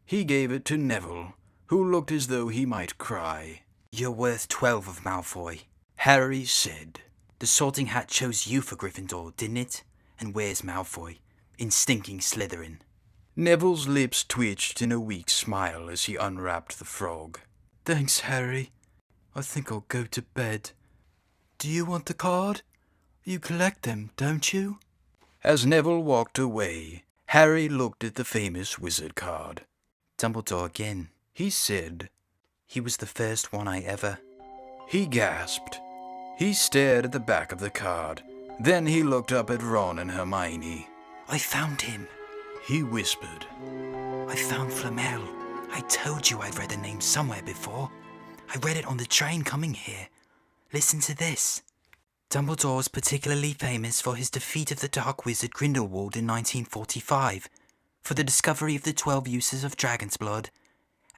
Speaker 1: He gave it to Neville, who looked as though he might cry.
Speaker 3: "You're worth 12 of Malfoy,"
Speaker 1: Harry said.
Speaker 3: "The Sorting Hat chose you for Gryffindor, didn't it? And where's Malfoy? In stinking Slytherin."
Speaker 1: Neville's lips twitched in a weak smile as he unwrapped the frog.
Speaker 5: "Thanks, Harry. I think I'll go to bed. Do you want the card? You collect them, don't you?"
Speaker 1: As Neville walked away, Harry looked at the famous wizard card.
Speaker 3: "Dumbledore again,"
Speaker 1: he said.
Speaker 3: "He was the first one I ever..."
Speaker 1: He gasped. He stared at the back of the card. Then he looked up at Ron and Hermione.
Speaker 3: "I found him,"
Speaker 1: he whispered.
Speaker 3: "I found Flamel. I told you I'd read the name somewhere before. I read it on the train coming here. Listen to this. Dumbledore's particularly famous for his defeat of the Dark Wizard Grindelwald in 1945, for the discovery of the 12 uses of dragon's blood,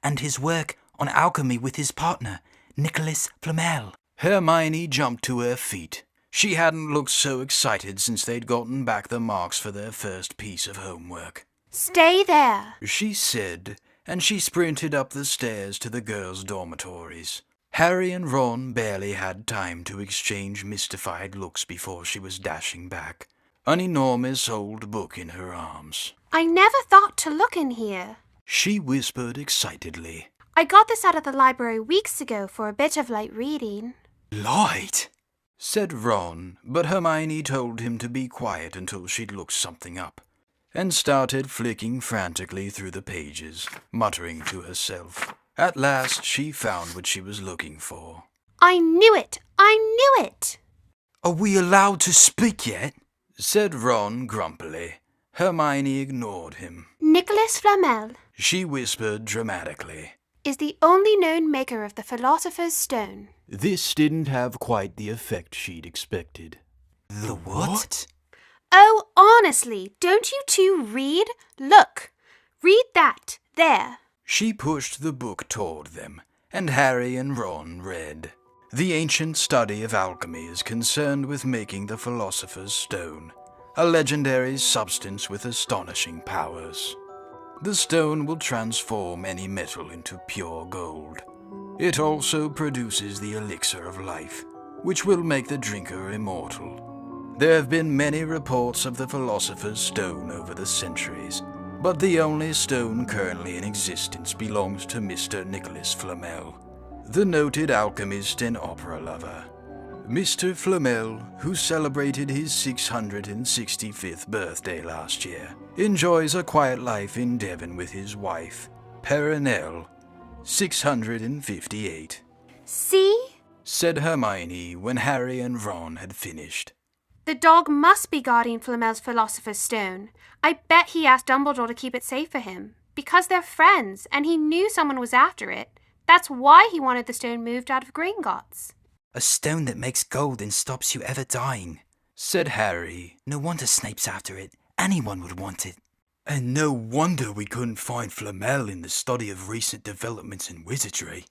Speaker 3: and his work on alchemy with his partner, Nicholas Flamel."
Speaker 1: Hermione jumped to her feet. She hadn't looked so excited since they'd gotten back the marks for their first piece of homework.
Speaker 6: Stay there,
Speaker 1: she said, and she sprinted up the stairs to the girls' dormitories. Harry and Ron barely had time to exchange mystified looks before she was dashing back, an enormous old book in her arms.
Speaker 6: I never thought to look in here,
Speaker 1: she whispered excitedly.
Speaker 6: I got this out of the library weeks ago for a bit of light reading.
Speaker 5: "Light?"
Speaker 1: said Ron, but Hermione told him to be quiet until she'd looked something up, and started flicking frantically through the pages, muttering to herself. At last she found what she was looking for.
Speaker 6: I knew it! I knew it!
Speaker 5: "Are we allowed to speak yet?"
Speaker 1: said Ron grumpily. Hermione ignored him.
Speaker 6: Nicholas Flamel,
Speaker 1: she whispered dramatically,
Speaker 6: is the only known maker of the Philosopher's Stone.
Speaker 1: This didn't have quite the effect she'd expected.
Speaker 3: The what?
Speaker 6: Oh, honestly, don't you two read? Look, read that, there.
Speaker 1: She pushed the book toward them, and Harry and Ron read. The ancient study of alchemy is concerned with making the Philosopher's Stone, a legendary substance with astonishing powers. The stone will transform any metal into pure gold. It also produces the elixir of life, which will make the drinker immortal. There have been many reports of the Philosopher's Stone over the centuries, but the only stone currently in existence belongs to Mr. Nicholas Flamel, the noted alchemist and opera lover. Mr. Flamel, who celebrated his 665th birthday last year, enjoys a quiet life in Devon with his wife, Perenelle, 658.
Speaker 6: See?
Speaker 1: Said Hermione when Harry and Ron had finished.
Speaker 6: The dog must be guarding Flamel's Philosopher's Stone. I bet he asked Dumbledore to keep it safe for him. Because they're friends, and he knew someone was after it. That's why he wanted the stone moved out of Gringotts.
Speaker 3: A stone that makes gold and stops you ever dying,
Speaker 1: said Harry.
Speaker 3: No wonder Snape's after it. Anyone would want it.
Speaker 5: And no wonder we couldn't find Flamel in the study of recent developments in wizardry,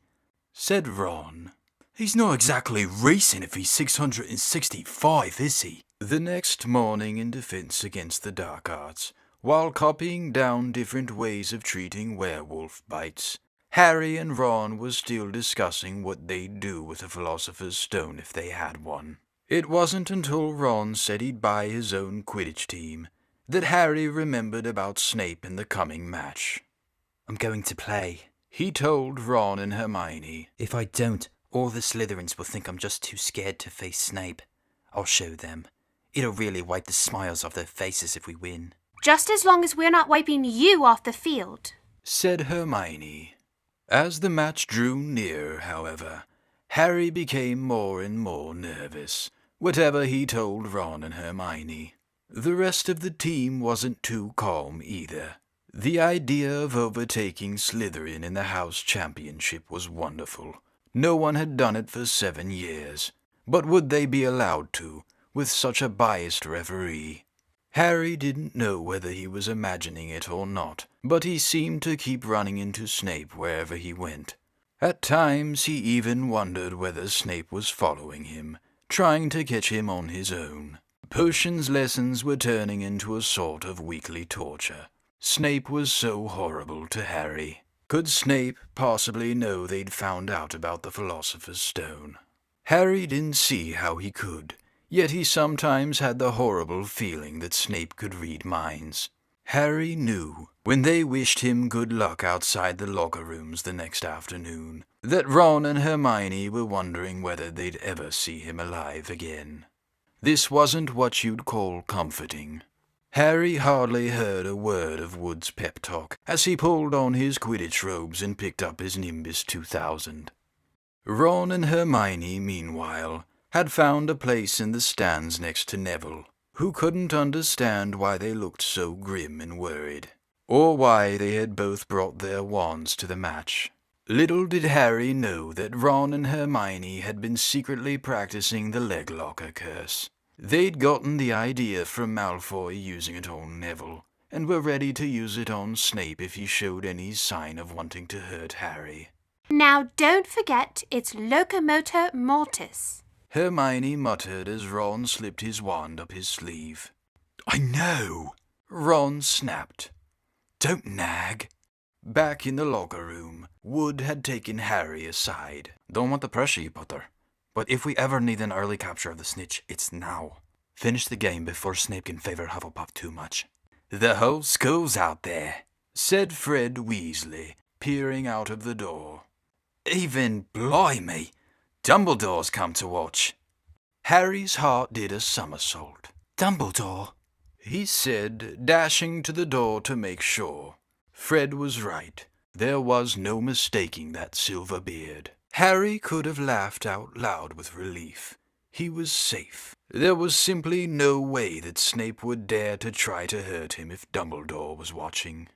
Speaker 1: said Ron.
Speaker 5: He's not exactly recent if he's 665, is he?
Speaker 1: The next morning in defense against the dark arts, while copying down different ways of treating werewolf bites, Harry and Ron were still discussing what they'd do with a Philosopher's Stone if they had one. It wasn't until Ron said he'd buy his own Quidditch team that Harry remembered about Snape in the coming match.
Speaker 3: I'm going to play,
Speaker 1: he told Ron and Hermione.
Speaker 3: If I don't, all the Slytherins will think I'm just too scared to face Snape. I'll show them. It'll really wipe the smiles off their faces if we win.
Speaker 6: Just as long as we're not wiping you off the field,
Speaker 1: said Hermione. As the match drew near, however, Harry became more and more nervous, whatever he told Ron and Hermione. The rest of the team wasn't too calm either. The idea of overtaking Slytherin in the house championship was wonderful. No one had done it for 7 years, but would they be allowed to, with such a biased referee? Harry didn't know whether he was imagining it or not, but he seemed to keep running into Snape wherever he went. At times he even wondered whether Snape was following him, trying to catch him on his own. Potions lessons were turning into a sort of weekly torture. Snape was so horrible to Harry. Could Snape possibly know they'd found out about the Philosopher's Stone? Harry didn't see how he could. Yet he sometimes had the horrible feeling that Snape could read minds. Harry knew, when they wished him good luck outside the locker rooms the next afternoon, that Ron and Hermione were wondering whether they'd ever see him alive again. This wasn't what you'd call comforting. Harry hardly heard a word of Wood's pep talk as he pulled on his Quidditch robes and picked up his Nimbus 2000. Ron and Hermione, meanwhile, had found a place in the stands next to Neville, who couldn't understand why they looked so grim and worried, or why they had both brought their wands to the match. Little did Harry know that Ron and Hermione had been secretly practicing the leg locker curse. They'd gotten the idea from Malfoy using it on Neville, and were ready to use it on Snape if he showed any sign of wanting to hurt Harry.
Speaker 6: Now don't forget it's locomotor mortis,
Speaker 1: Hermione muttered as Ron slipped his wand up his sleeve.
Speaker 5: I know,
Speaker 1: Ron snapped.
Speaker 5: Don't nag.
Speaker 1: Back in the locker room, Wood had taken Harry aside.
Speaker 3: Don't want to pressure you, Potter, but if we ever need an early capture of the snitch, it's now. Finish the game before Snape can favor Hufflepuff too much.
Speaker 5: The whole school's out there,
Speaker 1: said Fred Weasley, peering out of the door.
Speaker 5: Even blimey, Dumbledore's come to watch.
Speaker 1: Harry's heart did a somersault.
Speaker 5: Dumbledore,
Speaker 1: he said, dashing to the door to make sure. Fred was right. There was no mistaking that silver beard. Harry could have laughed out loud with relief. He was safe. There was simply no way that Snape would dare to try to hurt him if Dumbledore was watching.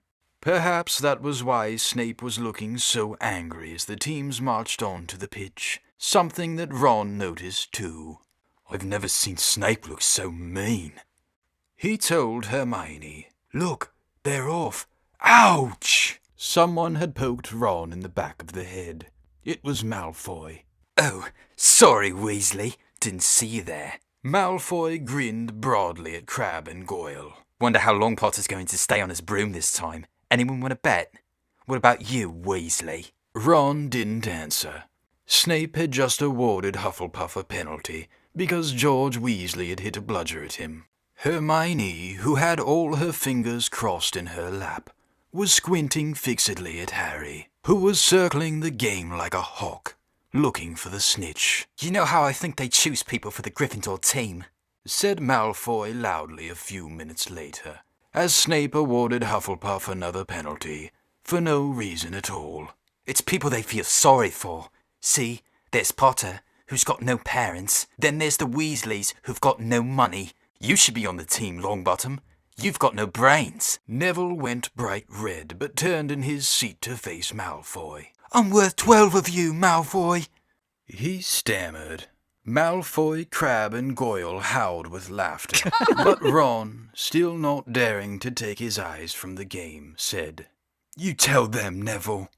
Speaker 1: Perhaps that was why Snape was looking so angry as the teams marched on to the pitch, something that Ron noticed too.
Speaker 5: I've never seen Snape look so mean,
Speaker 1: he told Hermione.
Speaker 5: Look, they're off. Ouch!
Speaker 1: Someone had poked Ron in the back of the head. It was Malfoy.
Speaker 5: Oh, sorry, Weasley. Didn't see you there.
Speaker 1: Malfoy grinned broadly at Crabbe and Goyle.
Speaker 3: Wonder how long Potter's going to stay on his broom this time. Anyone want to bet? What about you, Weasley?
Speaker 1: Ron didn't answer. Snape had just awarded Hufflepuff a penalty because George Weasley had hit a bludger at him. Hermione, who had all her fingers crossed in her lap, was squinting fixedly at Harry, who was circling the game like a hawk, looking for the snitch.
Speaker 3: You know how I think they choose people for the Gryffindor team,
Speaker 1: said Malfoy loudly a few minutes later, as Snape awarded Hufflepuff another penalty, for no reason at all.
Speaker 3: It's people they feel sorry for. See, there's Potter, who's got no parents. Then there's the Weasleys, who've got no money. You should be on the team, Longbottom. You've got no brains.
Speaker 1: Neville went bright red, but turned in his seat to face Malfoy.
Speaker 3: I'm worth 12 of you, Malfoy,
Speaker 1: he stammered. Malfoy, Crabbe, and Goyle howled with laughter, but Ron, still not daring to take his eyes from the game, said, "You tell them, Neville."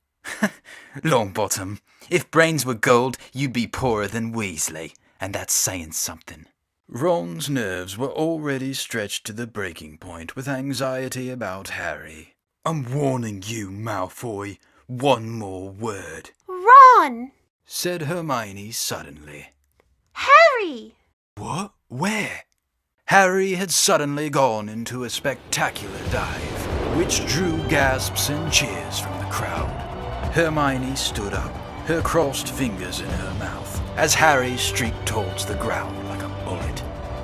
Speaker 3: Longbottom, if brains were gold, you'd be poorer than Weasley, and that's saying something.
Speaker 1: Ron's nerves were already stretched to the breaking point with anxiety about Harry. "I'm warning you, Malfoy, one more word,"
Speaker 6: Ron!
Speaker 1: said Hermione suddenly.
Speaker 6: Harry!
Speaker 1: What? Where? Harry had suddenly gone into a spectacular dive, which drew gasps and cheers from the crowd. Hermione stood up, her crossed fingers in her mouth, as Harry streaked towards the ground like a bullet.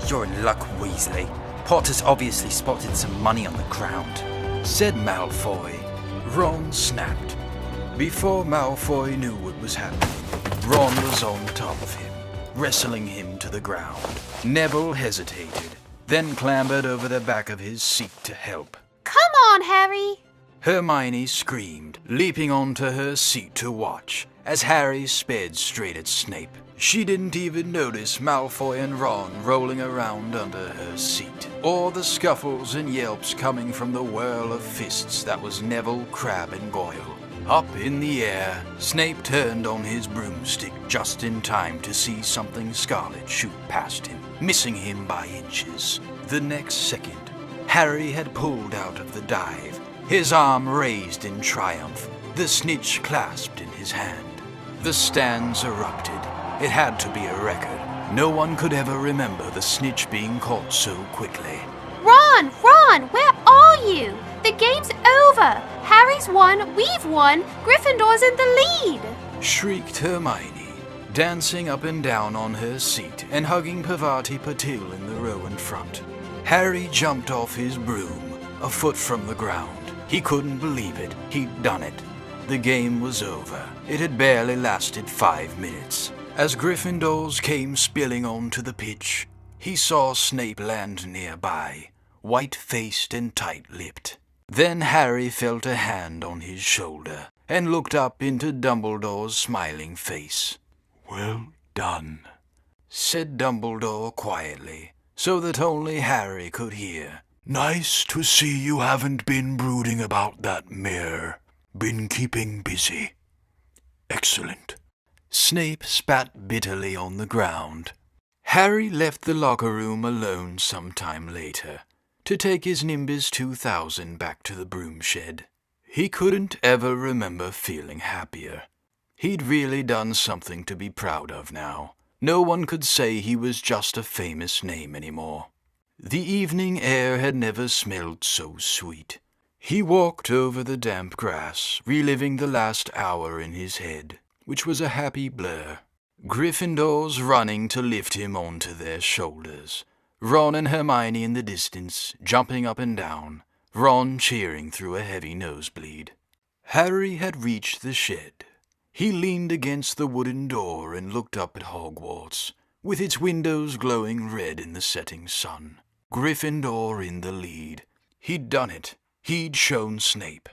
Speaker 3: You're in luck, Weasley. Potter's obviously spotted some money on the ground,
Speaker 1: said Malfoy. Ron snapped. Before Malfoy knew what was happening, Ron was on top of him, wrestling him to the ground. Neville hesitated, then clambered over the back of his seat to help.
Speaker 6: Come on, Harry!
Speaker 1: Hermione screamed, leaping onto her seat to watch, as Harry sped straight at Snape. She didn't even notice Malfoy and Ron rolling around under her seat, or the scuffles and yelps coming from the whirl of fists that was Neville, Crabbe, and Goyle. Up in the air, Snape turned on his broomstick just in time to see something scarlet shoot past him, missing him by inches. The next second, Harry had pulled out of the dive, his arm raised in triumph, the snitch clasped in his hand. The stands erupted. It had to be a record. No one could ever remember the snitch being caught so quickly.
Speaker 6: Ron! Where are you? The game's over! Harry's won, we've won, Gryffindor's in the lead!
Speaker 1: Shrieked Hermione, dancing up and down on her seat and hugging Parvati Patil in the row in front. Harry jumped off his broom, a foot from the ground. He couldn't believe it. He'd done it. The game was over. It had barely lasted 5 minutes. As Gryffindors came spilling onto the pitch, he saw Snape land nearby, white-faced and tight-lipped. Then Harry felt a hand on his shoulder and looked up into Dumbledore's smiling face. "Well done," said Dumbledore quietly, so that only Harry could hear. "Nice to see you haven't been brooding about that mirror. Been keeping busy. Excellent." Snape spat bitterly on the ground. Harry left the locker room alone some time later, to take his Nimbus 2000 back to the broom shed. He couldn't ever remember feeling happier. He'd really done something to be proud of now. No one could say he was just a famous name anymore. The evening air had never smelled so sweet. He walked over the damp grass, reliving the last hour in his head, which was a happy blur. Gryffindors running to lift him onto their shoulders. Ron and Hermione in the distance, jumping up and down, Ron cheering through a heavy nosebleed. Harry had reached the shed. He leaned against the wooden door and looked up at Hogwarts, with its windows glowing red in the setting sun. Gryffindor in the lead. He'd done it. He'd shown Snape.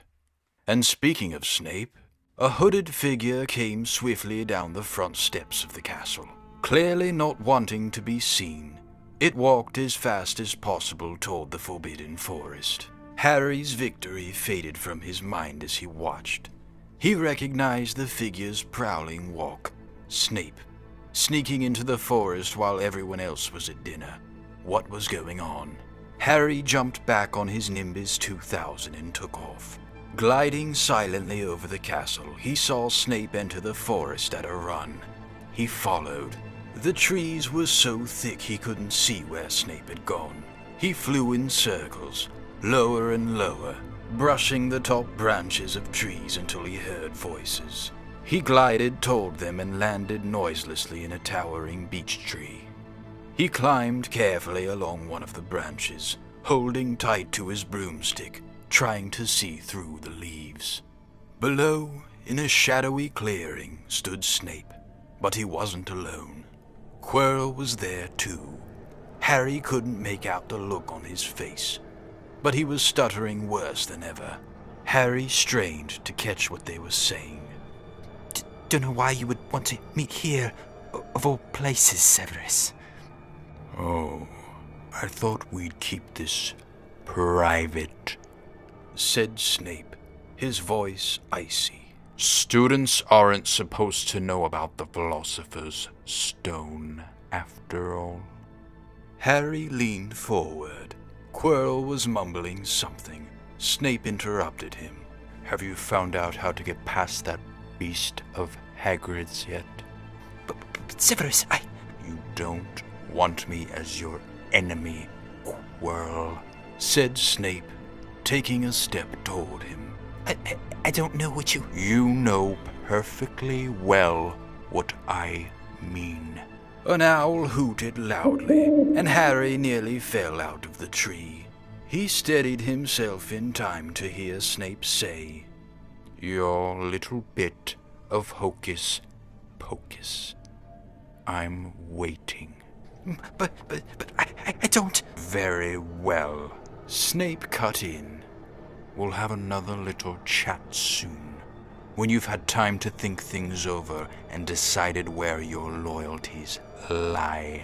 Speaker 1: And speaking of Snape, a hooded figure came swiftly down the front steps of the castle. Clearly not wanting to be seen, it walked as fast as possible toward the Forbidden Forest. Harry's victory faded from his mind as he watched. He recognized the figure's prowling walk. Snape, sneaking into the forest while everyone else was at dinner. What was going on? Harry jumped back on his Nimbus 2000 and took off. Gliding silently over the castle, he saw Snape enter the forest at a run. He followed. The trees were so thick he couldn't see where Snape had gone. He flew in circles, lower and lower, brushing the top branches of trees until he heard voices. He glided toward them and landed noiselessly in a towering beech tree. He climbed carefully along one of the branches, holding tight to his broomstick, trying to see through the leaves. Below, in a shadowy clearing, stood Snape, but he wasn't alone. Quirrell was there too. Harry couldn't make out the look on his face, but he was stuttering worse than ever. Harry strained to catch what they were saying.
Speaker 3: Don't know why you would want to meet here, of all places, Severus.
Speaker 1: Oh, I thought we'd keep this private, said Snape, his voice icy. Students aren't supposed to know about the Philosopher's Stone, after all. Harry leaned forward. Quirrell was mumbling something. Snape interrupted him. Have you found out how to get past that beast of Hagrid's yet?
Speaker 3: But Severus,
Speaker 1: You don't want me as your enemy, Quirrell, said Snape, taking a step toward him.
Speaker 3: I don't know what you...
Speaker 1: You know perfectly well what I mean. An owl hooted loudly, and Harry nearly fell out of the tree. He steadied himself in time to hear Snape say, Your little bit of hocus pocus. I'm waiting.
Speaker 3: But I don't...
Speaker 1: Very well. Snape cut in. We'll have another little chat soon, when you've had time to think things over and decided where your loyalties lie.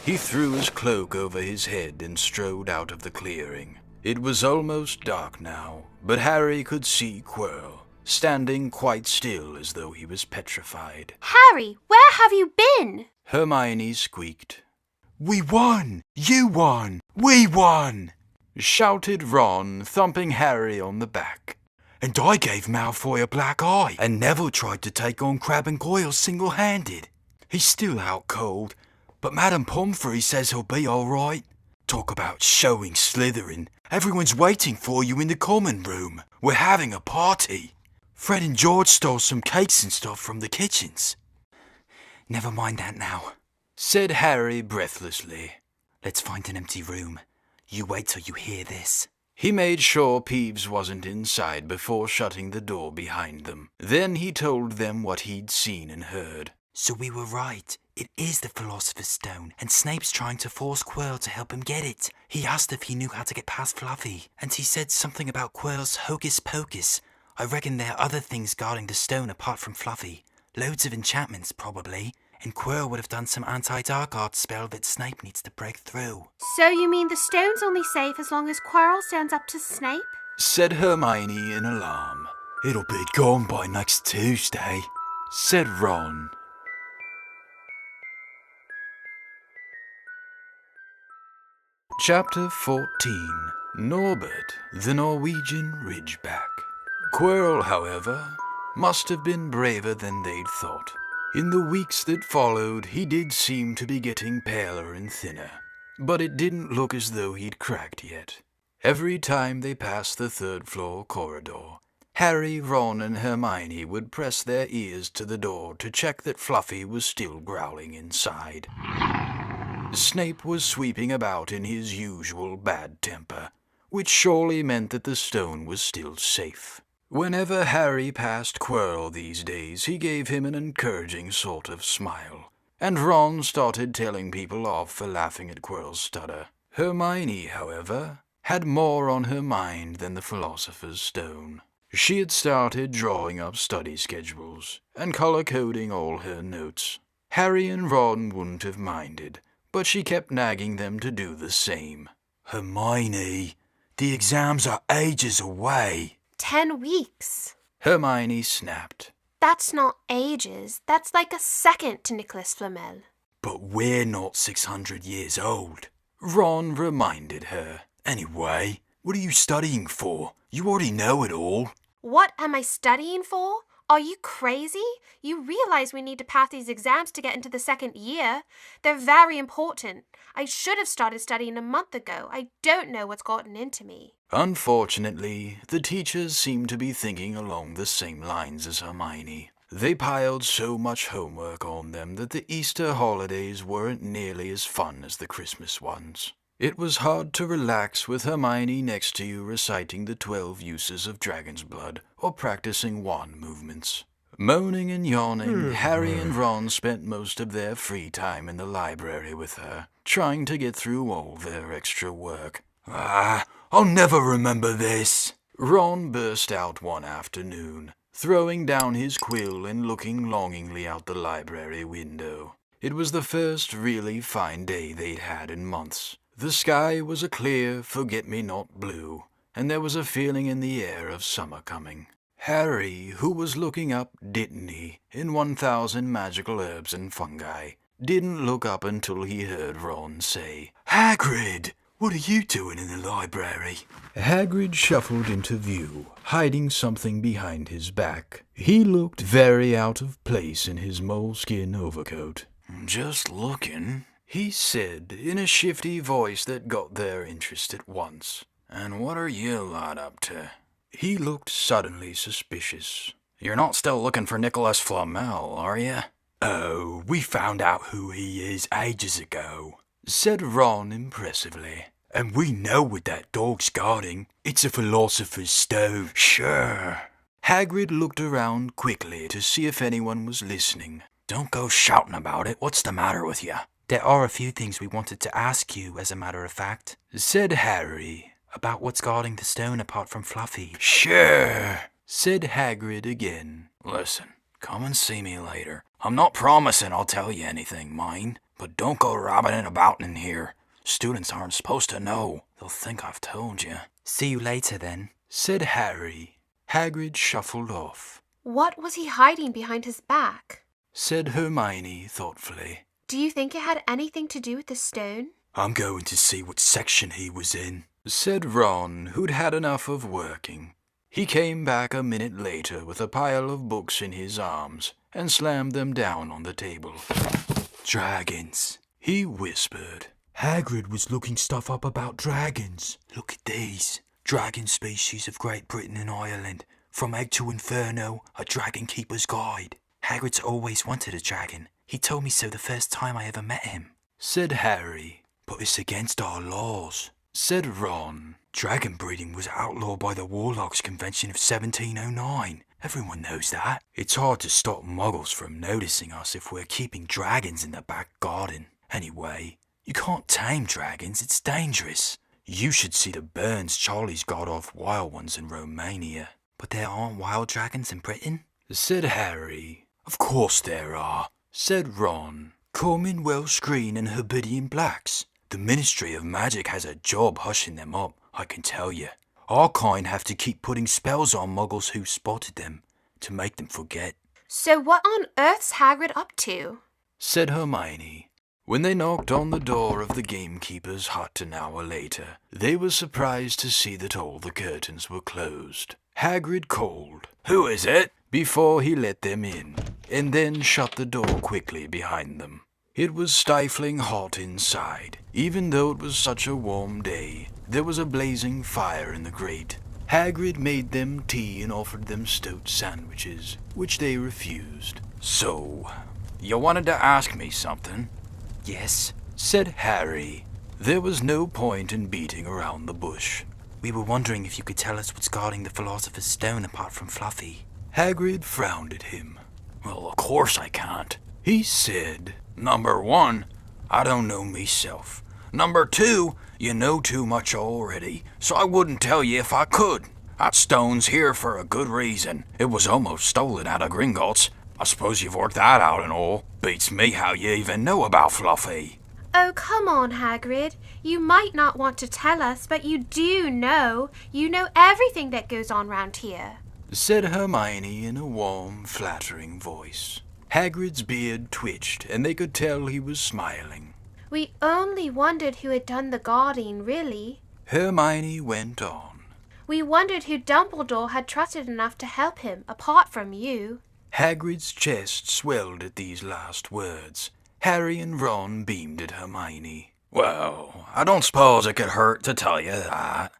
Speaker 1: He threw his cloak over his head and strode out of the clearing. It was almost dark now, but Harry could see Quirrell, standing quite still as though he was petrified.
Speaker 6: Harry, where have you been?
Speaker 1: Hermione squeaked.
Speaker 5: We won! You won! We won!
Speaker 1: Shouted Ron, thumping Harry on the back.
Speaker 5: And I gave Malfoy a black eye, and Neville tried to take on Crabbe and Goyle single-handed. He's still out cold, but Madame Pomfrey says he'll be all right. Talk about showing Slytherin. Everyone's waiting for you in the common room. We're having a party. Fred and George stole some cakes and stuff from the kitchens.
Speaker 3: Never mind that now,
Speaker 1: said Harry breathlessly.
Speaker 3: Let's find an empty room. You wait till you hear this.
Speaker 1: He made sure Peeves wasn't inside before shutting the door behind them. Then he told them what he'd seen and heard.
Speaker 3: So we were right. It is the Philosopher's Stone, and Snape's trying to force Quirrell to help him get it. He asked if he knew how to get past Fluffy, and he said something about Quirrell's hocus pocus. I reckon there are other things guarding the stone apart from Fluffy. Loads of enchantments, probably. And Quirrell would have done some anti-dark art spell that Snape needs to break through.
Speaker 6: So you mean the stone's only safe as long as Quirrell stands up to Snape?
Speaker 1: Said Hermione in alarm.
Speaker 5: It'll be gone by next Tuesday,
Speaker 1: said Ron. Chapter 14. Norbert, the Norwegian Ridgeback. Quirrell, however, must have been braver than they'd thought. In the weeks that followed, he did seem to be getting paler and thinner, but it didn't look as though he'd cracked yet. Every time they passed the third-floor corridor, Harry, Ron, and Hermione would press their ears to the door to check that Fluffy was still growling inside. Snape was sweeping about in his usual bad temper, which surely meant that the stone was still safe. Whenever Harry passed Quirrell these days, he gave him an encouraging sort of smile, and Ron started telling people off for laughing at Quirrell's stutter. Hermione, however, had more on her mind than the Philosopher's Stone. She had started drawing up study schedules and color-coding all her notes. Harry and Ron wouldn't have minded, but she kept nagging them to do the same.
Speaker 5: Hermione, the exams are ages away.
Speaker 6: 10 weeks.
Speaker 1: Hermione snapped.
Speaker 6: That's not ages. That's like a second to Nicholas Flamel.
Speaker 5: But we're not 600 years old,
Speaker 1: Ron reminded her.
Speaker 5: Anyway, what are you studying for? You already know it all.
Speaker 6: What am I studying for? Are you crazy? You realize we need to pass these exams to get into the second year. They're very important. I should have started studying a month ago. I don't know what's gotten into me.
Speaker 1: Unfortunately, the teachers seemed to be thinking along the same lines as Hermione. They piled so much homework on them that the Easter holidays weren't nearly as fun as the Christmas ones. It was hard to relax with Hermione next to you reciting the 12 uses of dragon's blood or practicing wand movements. Moaning and yawning, Harry and Ron spent most of their free time in the library with her, trying to get through all their extra work.
Speaker 5: I'll never remember this.
Speaker 1: Ron burst out one afternoon, throwing down his quill and looking longingly out the library window. It was the first really fine day they'd had in months. The sky was a clear, forget-me-not blue, and there was a feeling in the air of summer coming. Harry, who was looking up, didn't he, in 1000 magical herbs and fungi, didn't look up until he heard Ron say,
Speaker 5: Hagrid, what are you doing in the library?
Speaker 1: Hagrid shuffled into view, hiding something behind his back. He looked very out of place in his moleskin overcoat.
Speaker 4: Just looking,
Speaker 1: he said in a shifty voice that got their interest at once.
Speaker 4: And what are you lot up to?
Speaker 1: He looked suddenly suspicious.
Speaker 4: You're not still looking for Nicholas Flamel, are you?
Speaker 5: Oh, we found out who he is ages ago,
Speaker 1: said Ron impressively.
Speaker 5: And we know what that dog's guarding. It's a Philosopher's Stone.
Speaker 4: Sure.
Speaker 1: Hagrid looked around quickly to see if anyone was listening.
Speaker 4: Don't go shouting about it. What's the matter with you?
Speaker 3: There are a few things we wanted to ask you, as a matter of fact,
Speaker 1: said Harry.
Speaker 3: About what's guarding the stone apart from Fluffy.
Speaker 4: Sure,
Speaker 1: said Hagrid again.
Speaker 4: Listen, come and see me later. I'm not promising I'll tell you anything, mind, but don't go rabbiting about in here. Students aren't supposed to know. They'll think I've told you.
Speaker 3: See you later, then,
Speaker 1: said Harry. Hagrid shuffled off.
Speaker 6: What was he hiding behind his back?
Speaker 1: Said Hermione thoughtfully.
Speaker 6: Do you think it had anything to do with the stone?
Speaker 5: I'm going to see what section he was in,
Speaker 1: said Ron, who'd had enough of working. He came back a minute later with a pile of books in his arms and slammed them down on the table.
Speaker 5: Dragons,
Speaker 1: he whispered.
Speaker 5: Hagrid was looking stuff up about dragons. Look at these. Dragon species of Great Britain and Ireland. From Egg to Inferno, a Dragon Keeper's Guide.
Speaker 3: Hagrid's always wanted a dragon. He told me so the first time I ever met him,
Speaker 1: said Harry.
Speaker 5: But it's against our laws,
Speaker 1: said Ron.
Speaker 5: Dragon breeding was outlawed by the Warlocks Convention of 1709. Everyone knows that. It's hard to stop muggles from noticing us if we're keeping dragons in the back garden. Anyway, you can't tame dragons, it's dangerous. You should see the burns Charlie's got off wild ones in Romania.
Speaker 3: But there aren't wild dragons in Britain,
Speaker 1: said Harry.
Speaker 5: Of course there are,
Speaker 1: said Ron.
Speaker 5: Common Welsh Green and Hebridean Blacks. The Ministry of Magic has a job hushing them up, I can tell you. Our kind have to keep putting spells on muggles who spotted them, to make them forget.
Speaker 6: So what on earth's Hagrid up to?
Speaker 1: Said Hermione. When they knocked on the door of the gamekeeper's hut an hour later, they were surprised to see that all the curtains were closed. Hagrid called,
Speaker 4: "Who is it?"
Speaker 1: before he let them in, and then shut the door quickly behind them. It was stifling hot inside. Even though it was such a warm day, there was a blazing fire in the grate. Hagrid made them tea and offered them stoat sandwiches, which they refused.
Speaker 4: "So, you wanted to ask me something?"
Speaker 3: "Yes,"
Speaker 1: said Harry. There was no point in beating around the bush.
Speaker 3: "We were wondering if you could tell us what's guarding the Philosopher's Stone apart from Fluffy."
Speaker 1: Hagrid frowned at him.
Speaker 4: "Well, of course I can't,"
Speaker 1: he said.
Speaker 4: "Number 1, I don't know myself. Number 2, you know too much already, so I wouldn't tell you if I could. That stone's here for a good reason. It was almost stolen out of Gringotts. I suppose you've worked that out and all. Beats me how you even know about Fluffy."
Speaker 6: Oh, come on, Hagrid. You might not want to tell us, but you do know. You know everything that goes on round here,
Speaker 1: said Hermione in a warm, flattering voice. Hagrid's beard twitched, and they could tell he was smiling.
Speaker 6: We only wondered who had done the guarding, really.
Speaker 1: Hermione went on.
Speaker 6: We wondered who Dumbledore had trusted enough to help him, apart from you.
Speaker 1: Hagrid's chest swelled at these last words. Harry and Ron beamed at Hermione.
Speaker 4: Well, I don't suppose it could hurt to tell you that.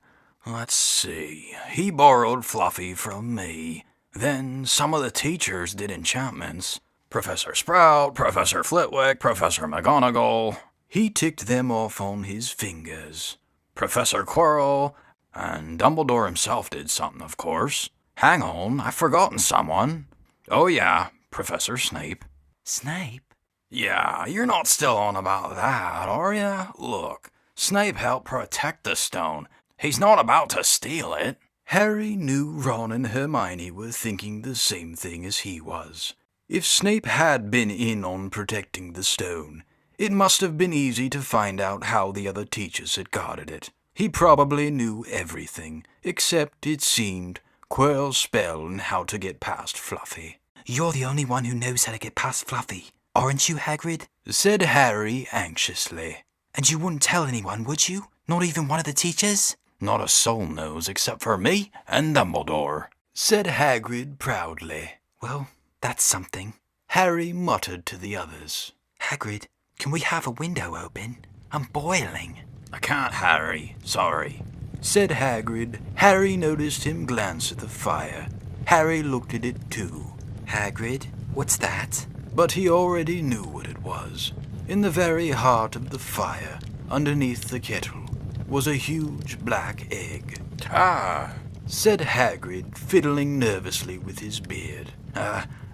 Speaker 4: Let's see. He borrowed Fluffy from me. Then some of the teachers did enchantments. Professor Sprout, Professor Flitwick, Professor McGonagall.
Speaker 1: He ticked them off on his fingers.
Speaker 4: Professor Quirrell, and Dumbledore himself did something, of course. Hang on, I've forgotten someone. Oh yeah, Professor Snape.
Speaker 3: Snape?
Speaker 4: Yeah, you're not still on about that, are ya? Look, Snape helped protect the stone. He's not about to steal it.
Speaker 1: Harry knew Ron and Hermione were thinking the same thing as he was. If Snape had been in on protecting the stone, it must have been easy to find out how the other teachers had guarded it. He probably knew everything, except, it seemed, Quirrell's spell and how to get past Fluffy.
Speaker 3: You're the only one who knows how to get past Fluffy, aren't you, Hagrid?
Speaker 1: Said Harry anxiously.
Speaker 3: And you wouldn't tell anyone, would you? Not even one of the teachers?
Speaker 4: Not a soul knows except for me and Dumbledore,
Speaker 1: said Hagrid proudly.
Speaker 3: Well, that's something.
Speaker 1: Harry muttered to the others.
Speaker 3: Hagrid, can we have a window open? I'm boiling.
Speaker 4: I can't, Harry. Sorry,
Speaker 1: said Hagrid. Harry noticed him glance at the fire. Harry looked at it too.
Speaker 3: Hagrid, what's that?
Speaker 1: But he already knew what it was. In the very heart of the fire, underneath the kettle, was a huge black egg.
Speaker 4: Ah,
Speaker 1: said Hagrid, fiddling nervously with his beard.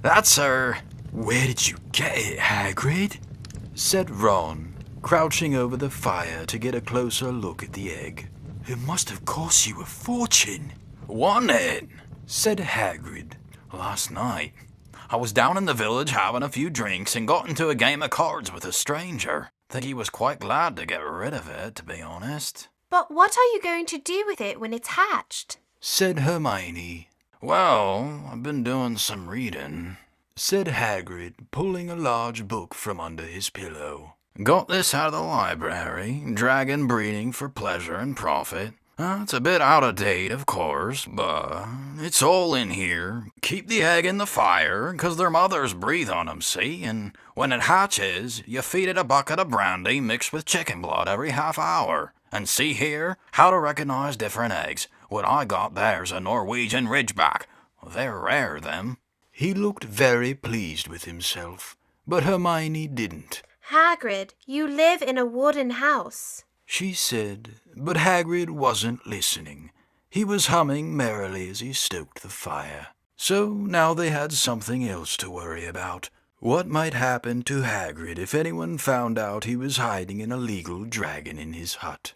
Speaker 4: That's her.
Speaker 5: Where did you get it, Hagrid?
Speaker 1: Said Ron, crouching over the fire to get a closer look at the egg.
Speaker 5: It must have cost you a fortune.
Speaker 4: Won it?
Speaker 1: Said Hagrid.
Speaker 4: Last night, I was down in the village having a few drinks and got into a game of cards with a stranger. Think he was quite glad to get rid of it, to be honest.
Speaker 6: But what are you going to do with it when it's hatched?
Speaker 1: Said Hermione.
Speaker 4: Well, I've been doing some reading,
Speaker 1: said Hagrid, pulling a large book from under his pillow.
Speaker 4: Got this out of the library, Dragon Breeding for Pleasure and Profit. It's a bit out of date, of course, but it's all in here. Keep the egg in the fire, 'cause their mothers breathe on 'em, see? And when it hatches, you feed it a bucket of brandy mixed with chicken blood every half hour. And see here, how to recognize different eggs. What I got there's a Norwegian Ridgeback. They're rare, them.
Speaker 1: He looked very pleased with himself, but Hermione didn't.
Speaker 6: Hagrid, you live in a wooden house,
Speaker 1: she said, but Hagrid wasn't listening. He was humming merrily as he stoked the fire. So now they had something else to worry about. What might happen to Hagrid if anyone found out he was hiding an illegal dragon in his hut?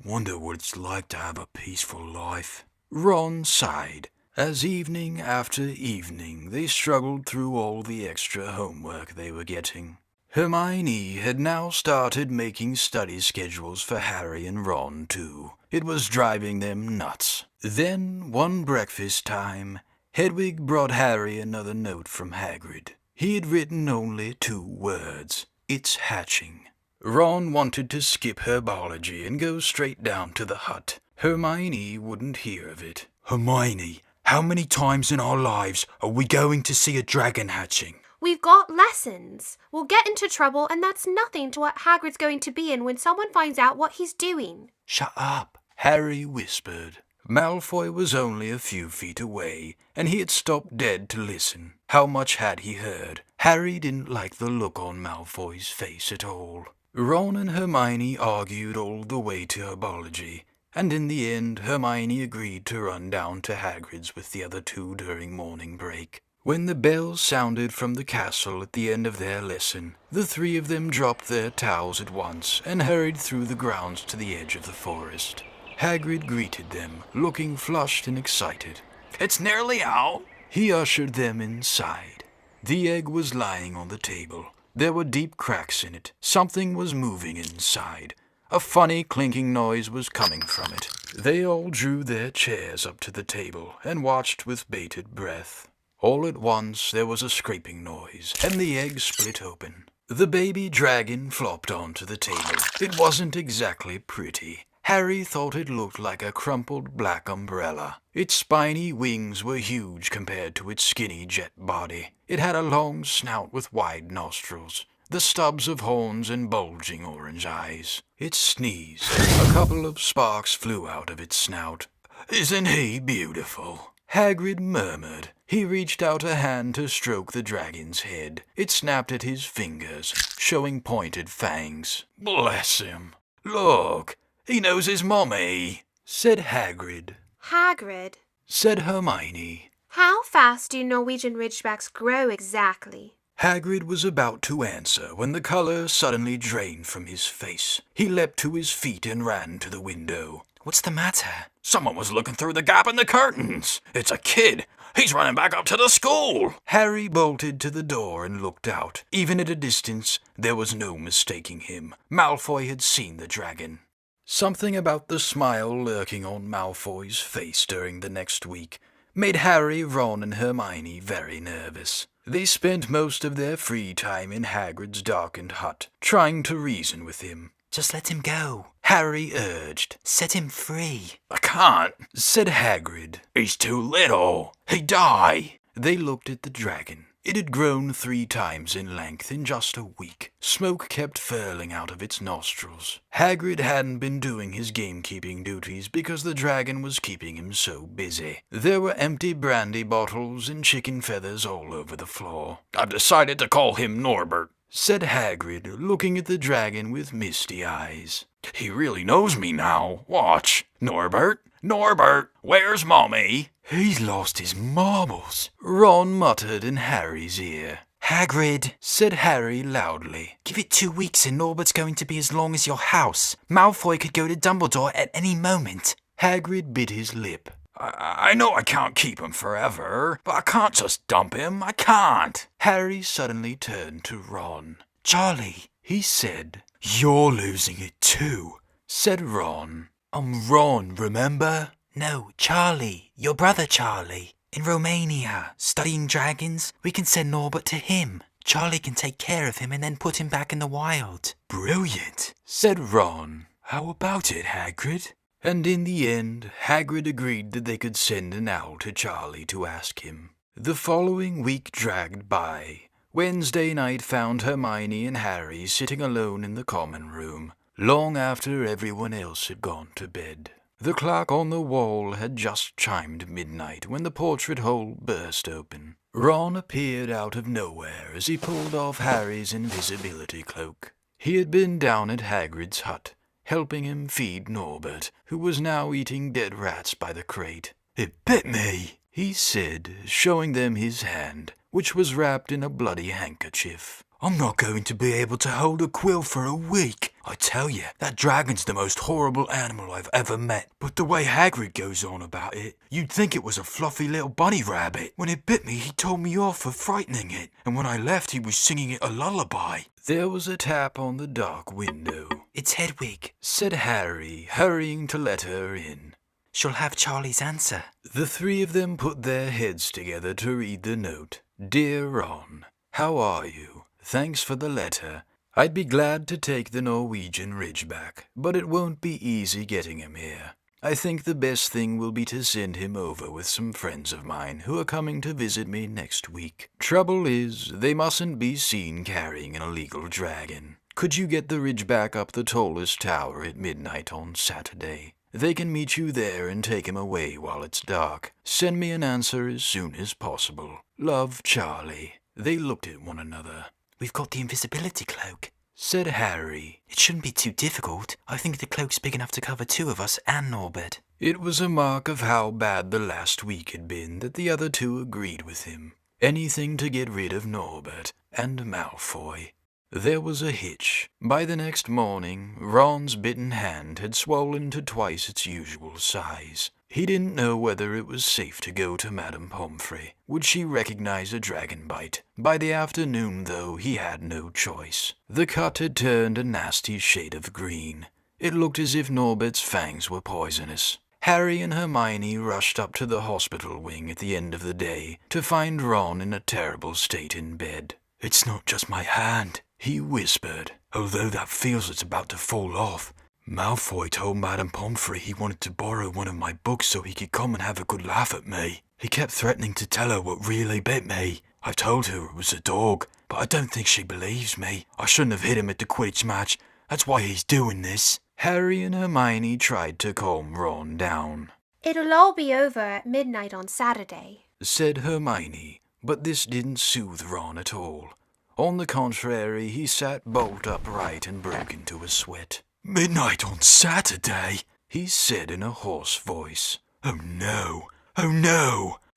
Speaker 5: Wonder what it's like to have a peaceful life.
Speaker 1: Ron sighed. As evening after evening they struggled through all the extra homework they were getting. Hermione had now started making study schedules for Harry and Ron, too. It was driving them nuts. Then, one breakfast time, Hedwig brought Harry another note from Hagrid. He had written only 2 words. It's hatching. Ron wanted to skip herbology and go straight down to the hut. Hermione wouldn't hear of it.
Speaker 5: Hermione, how many times in our lives are we going to see a dragon hatching?
Speaker 6: We've got lessons. We'll get into trouble, and that's nothing to what Hagrid's going to be in when someone finds out what he's doing.
Speaker 1: Shut up, Harry whispered. Malfoy was only a few feet away, and he had stopped dead to listen. How much had he heard? Harry didn't like the look on Malfoy's face at all. Ron and Hermione argued all the way to herbology, and in the end Hermione agreed to run down to Hagrid's with the other 2 during morning break. When the bell sounded from the castle at the end of their lesson, the 3 of them dropped their towels at once and hurried through the grounds to the edge of the forest. Hagrid greeted them, looking flushed and excited.
Speaker 4: It's nearly out.
Speaker 1: He ushered them inside. The egg was lying on the table. There were deep cracks in it. Something was moving inside. A funny clinking noise was coming from it. They all drew their chairs up to the table and watched with bated breath. All at once there was a scraping noise, and the egg split open. The baby dragon flopped onto the table. It wasn't exactly pretty. Harry thought it looked like a crumpled black umbrella. Its spiny wings were huge compared to its skinny jet body. It had a long snout with wide nostrils, the stubs of horns and bulging orange eyes. It sneezed. A couple of sparks flew out of its snout. "Isn't he beautiful?" Hagrid murmured. He reached out a hand to stroke the dragon's head. It snapped at his fingers, showing pointed fangs. "Bless him. Look, he knows his mummy," said Hagrid.
Speaker 6: Hagrid,
Speaker 1: Said Hermione.
Speaker 6: how fast do Norwegian Ridgebacks grow exactly?
Speaker 1: Hagrid was about to answer when the colour suddenly drained from his face. He leapt to his feet and ran to the window.
Speaker 7: What's the matter?
Speaker 4: Someone was looking through the gap in the curtains. It's a kid. He's running back up to the school.
Speaker 1: Harry bolted to the door and looked out. Even at a distance, there was no mistaking him. Malfoy had seen the dragon. Something about the smile lurking on Malfoy's face during the next week made Harry, Ron, and Hermione very nervous. They spent most of their free time in Hagrid's darkened hut, trying to reason with him.
Speaker 3: Just let him go,
Speaker 1: Harry urged.
Speaker 3: set him free.
Speaker 4: I can't,
Speaker 1: Said Hagrid.
Speaker 4: He's too little. He'd die.
Speaker 1: They looked at the dragon. It had grown 3 times in length in just a week. Smoke kept furling out of its nostrils. Hagrid hadn't been doing his gamekeeping duties because the dragon was keeping him so busy. There were empty brandy bottles and chicken feathers all over the floor.
Speaker 4: I've decided to call him Norbert,
Speaker 1: said Hagrid, looking at the dragon with misty eyes.
Speaker 4: He really knows me now. Watch. Norbert, Norbert, where's Mommy?
Speaker 5: He's lost his marbles,
Speaker 1: Ron muttered in Harry's ear.
Speaker 3: Hagrid,
Speaker 1: Said Harry loudly.
Speaker 3: give it 2 weeks and Norbert's going to be as long as your house. Malfoy could go to Dumbledore at any moment.
Speaker 1: Hagrid bit his lip.
Speaker 4: I know I can't keep him forever, but I can't just dump him. I can't.
Speaker 1: Harry suddenly turned to Ron.
Speaker 3: Charlie,
Speaker 1: He said.
Speaker 5: You're losing it too.
Speaker 1: Said Ron.
Speaker 5: I'm Ron, remember?
Speaker 3: no, Charlie, your brother Charlie. In Romania, studying dragons, we can send Norbert to him. Charlie can take care of him and then put him back in the wild.
Speaker 5: Brilliant.
Speaker 1: Said Ron.
Speaker 5: How about it, Hagrid?
Speaker 1: And in the end, Hagrid agreed that they could send an owl to Charlie to ask him. The following week dragged by. Wednesday night found Hermione and Harry sitting alone in the common room, long after everyone else had gone to bed. The clock on the wall had just chimed midnight when the portrait hole burst open. Ron appeared out of nowhere as he pulled off Harry's invisibility cloak. He had been down at Hagrid's hut, helping him feed Norbert, who was now eating dead rats by the crate.
Speaker 5: It bit me,
Speaker 1: he said, showing them his hand, which was wrapped in a bloody handkerchief.
Speaker 5: I'm not going to be able to hold a quill for a week. I tell you, that dragon's the most horrible animal I've ever met. But the way Hagrid goes on about it, you'd think it was a fluffy little bunny rabbit. When it bit me, he told me off for frightening it. And when I left, he was singing it a lullaby.
Speaker 1: There was a tap on the dark window.
Speaker 3: It's Hedwig,
Speaker 1: Said Harry, hurrying to let her in.
Speaker 3: she'll have Charlie's answer.
Speaker 1: The 3 of them put their heads together to read the note. Dear Ron, how are you? Thanks for the letter. I'd be glad to take the Norwegian Ridgeback, but it won't be easy getting him here. I think the best thing will be to send him over with some friends of mine who are coming to visit me next week. Trouble is, they mustn't be seen carrying an illegal dragon. Could you get the Ridgeback up the tallest tower at midnight on Saturday? They can meet you there and take him away while it's dark. Send me an answer as soon as possible. Love, Charlie. They looked at one another.
Speaker 3: We've got the invisibility cloak,
Speaker 1: Said Harry.
Speaker 3: It shouldn't be too difficult. I think the cloak's big enough to cover 2 of us and Norbert.
Speaker 1: It was a mark of how bad the last week had been that the other 2 agreed with him. Anything to get rid of Norbert and Malfoy. There was a hitch. By the next morning, Ron's bitten hand had swollen to twice its usual size. He didn't know whether it was safe to go to Madame Pomfrey. Would she recognize a dragon bite? By the afternoon, though, he had no choice. The cut had turned a nasty shade of green. It looked as if Norbert's fangs were poisonous. Harry and Hermione rushed up to the hospital wing at the end of the day to find Ron in a terrible state in bed.
Speaker 5: It's not just my hand,
Speaker 1: he whispered.
Speaker 5: Although that feels it's about to fall off. Malfoy told Madame Pomfrey he wanted to borrow one of my books so he could come and have a good laugh at me. He kept threatening to tell her what really bit me. I told her it was a dog, but I don't think she believes me. I shouldn't have hit him at the Quidditch match. That's why he's doing this.
Speaker 1: Harry and Hermione tried to calm Ron down.
Speaker 6: It'll all be over at midnight on Saturday,
Speaker 1: said Hermione, but this didn't soothe Ron at all. On the contrary, he sat bolt upright and broke into a sweat.
Speaker 5: Midnight on Saturday?
Speaker 1: He said in a hoarse voice.
Speaker 5: Oh no,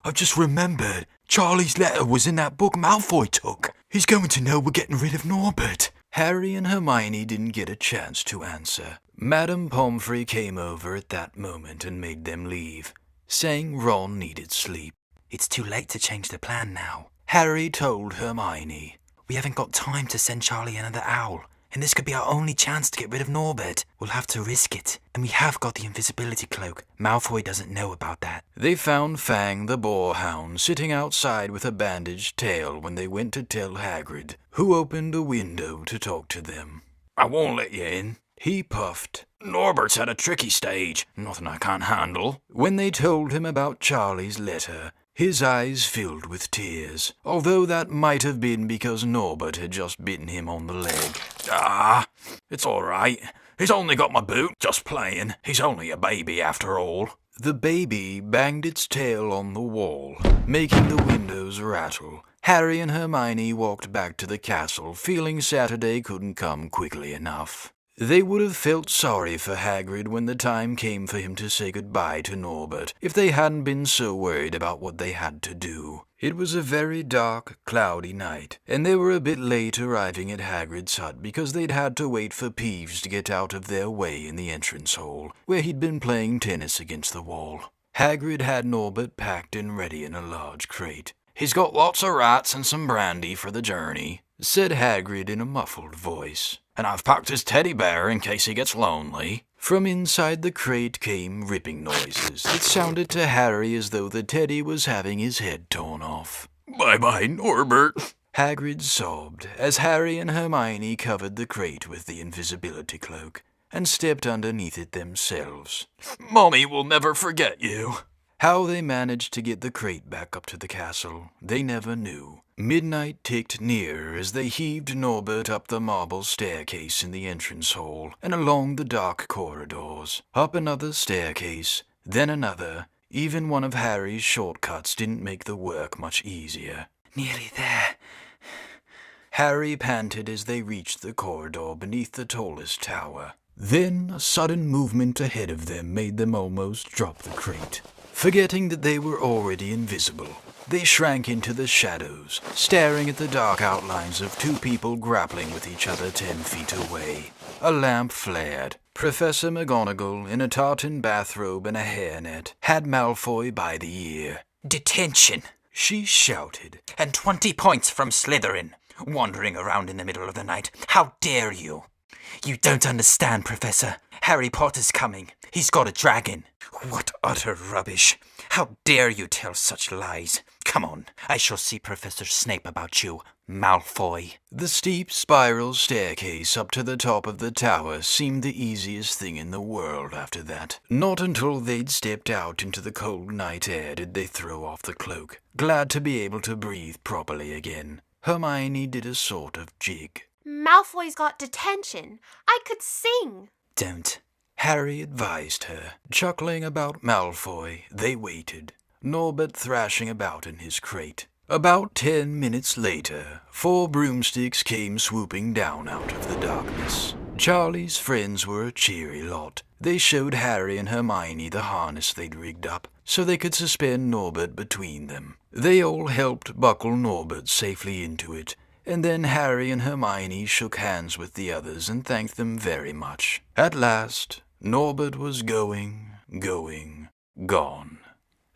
Speaker 5: I've just remembered. Charlie's letter was in that book Malfoy took. He's going to know we're getting rid of Norbert.
Speaker 1: Harry and Hermione didn't get a chance to answer. Madame Pomfrey came over at that moment and made them leave, saying Ron needed sleep.
Speaker 3: It's too late to change the plan now,
Speaker 1: Harry told Hermione.
Speaker 3: We haven't got time to send Charlie another owl, and this could be our only chance to get rid of Norbert. We'll have to risk it, and we have got the invisibility cloak. Malfoy doesn't know about that.
Speaker 1: They found Fang the boarhound sitting outside with a bandaged tail when they went to tell Hagrid, who opened a window to talk to them.
Speaker 4: I won't let you in.
Speaker 1: He puffed.
Speaker 4: Norbert's at a tricky stage. Nothing I can't handle.
Speaker 1: When they told him about Charlie's letter, his eyes filled with tears, although that might have been because Norbert had just bitten him on the leg.
Speaker 4: Ah, it's all right. He's only got my boot, just playing. He's only a baby after all.
Speaker 1: The baby banged its tail on the wall, making the windows rattle. Harry and Hermione walked back to the castle, feeling Saturday couldn't come quickly enough. They would have felt sorry for Hagrid when the time came for him to say goodbye to Norbert, if they hadn't been so worried about what they had to do. It was a very dark, cloudy night, and they were a bit late arriving at Hagrid's hut because they'd had to wait for Peeves to get out of their way in the entrance hall, where he'd been playing tennis against the wall. Hagrid had Norbert packed and ready in a large crate.
Speaker 4: He's got lots of rats and some brandy for the journey,
Speaker 1: said Hagrid in a muffled voice.
Speaker 4: And I've packed his teddy bear in case he gets lonely.
Speaker 1: From inside the crate came ripping noises. It sounded to Harry as though the teddy was having his head torn off.
Speaker 4: Bye-bye, Norbert,
Speaker 1: Hagrid sobbed as Harry and Hermione covered the crate with the invisibility cloak and stepped underneath it themselves.
Speaker 4: Mommy will never forget you.
Speaker 1: How they managed to get the crate back up to the castle, they never knew. Midnight ticked nearer as they heaved Norbert up the marble staircase in the entrance hall and along the dark corridors. Up another staircase, then another. Even one of Harry's shortcuts didn't make the work much easier.
Speaker 3: Nearly there.
Speaker 1: Harry panted as they reached the corridor beneath the tallest tower. Then a sudden movement ahead of them made them almost drop the crate. Forgetting that they were already invisible, they shrank into the shadows, staring at the dark outlines of two people grappling with each other 10 feet away. A lamp flared. Professor McGonagall, in a tartan bathrobe and a hairnet, had Malfoy by the ear.
Speaker 3: Detention,
Speaker 1: she shouted.
Speaker 3: And 20 points from Slytherin, wandering around in the middle of the night. How dare you? You don't understand, Professor. Harry Potter's coming. He's got a dragon. What utter rubbish. How dare you tell such lies? Come on, I shall see Professor Snape about you, Malfoy.
Speaker 1: The steep spiral staircase up to the top of the tower seemed the easiest thing in the world after that. Not until they'd stepped out into the cold night air did they throw off the cloak, glad to be able to breathe properly again. Hermione did a sort of jig.
Speaker 6: Malfoy's got detention. I could sing.
Speaker 3: Don't.
Speaker 1: Harry advised her. Chuckling about Malfoy, they waited, Norbert thrashing about in his crate. About 10 minutes later, 4 broomsticks came swooping down out of the darkness. Charlie's friends were a cheery lot. They showed Harry and Hermione the harness they'd rigged up, so they could suspend Norbert between them. They all helped buckle Norbert safely into it, and then Harry and Hermione shook hands with the others and thanked them very much. At last, Norbert was gone.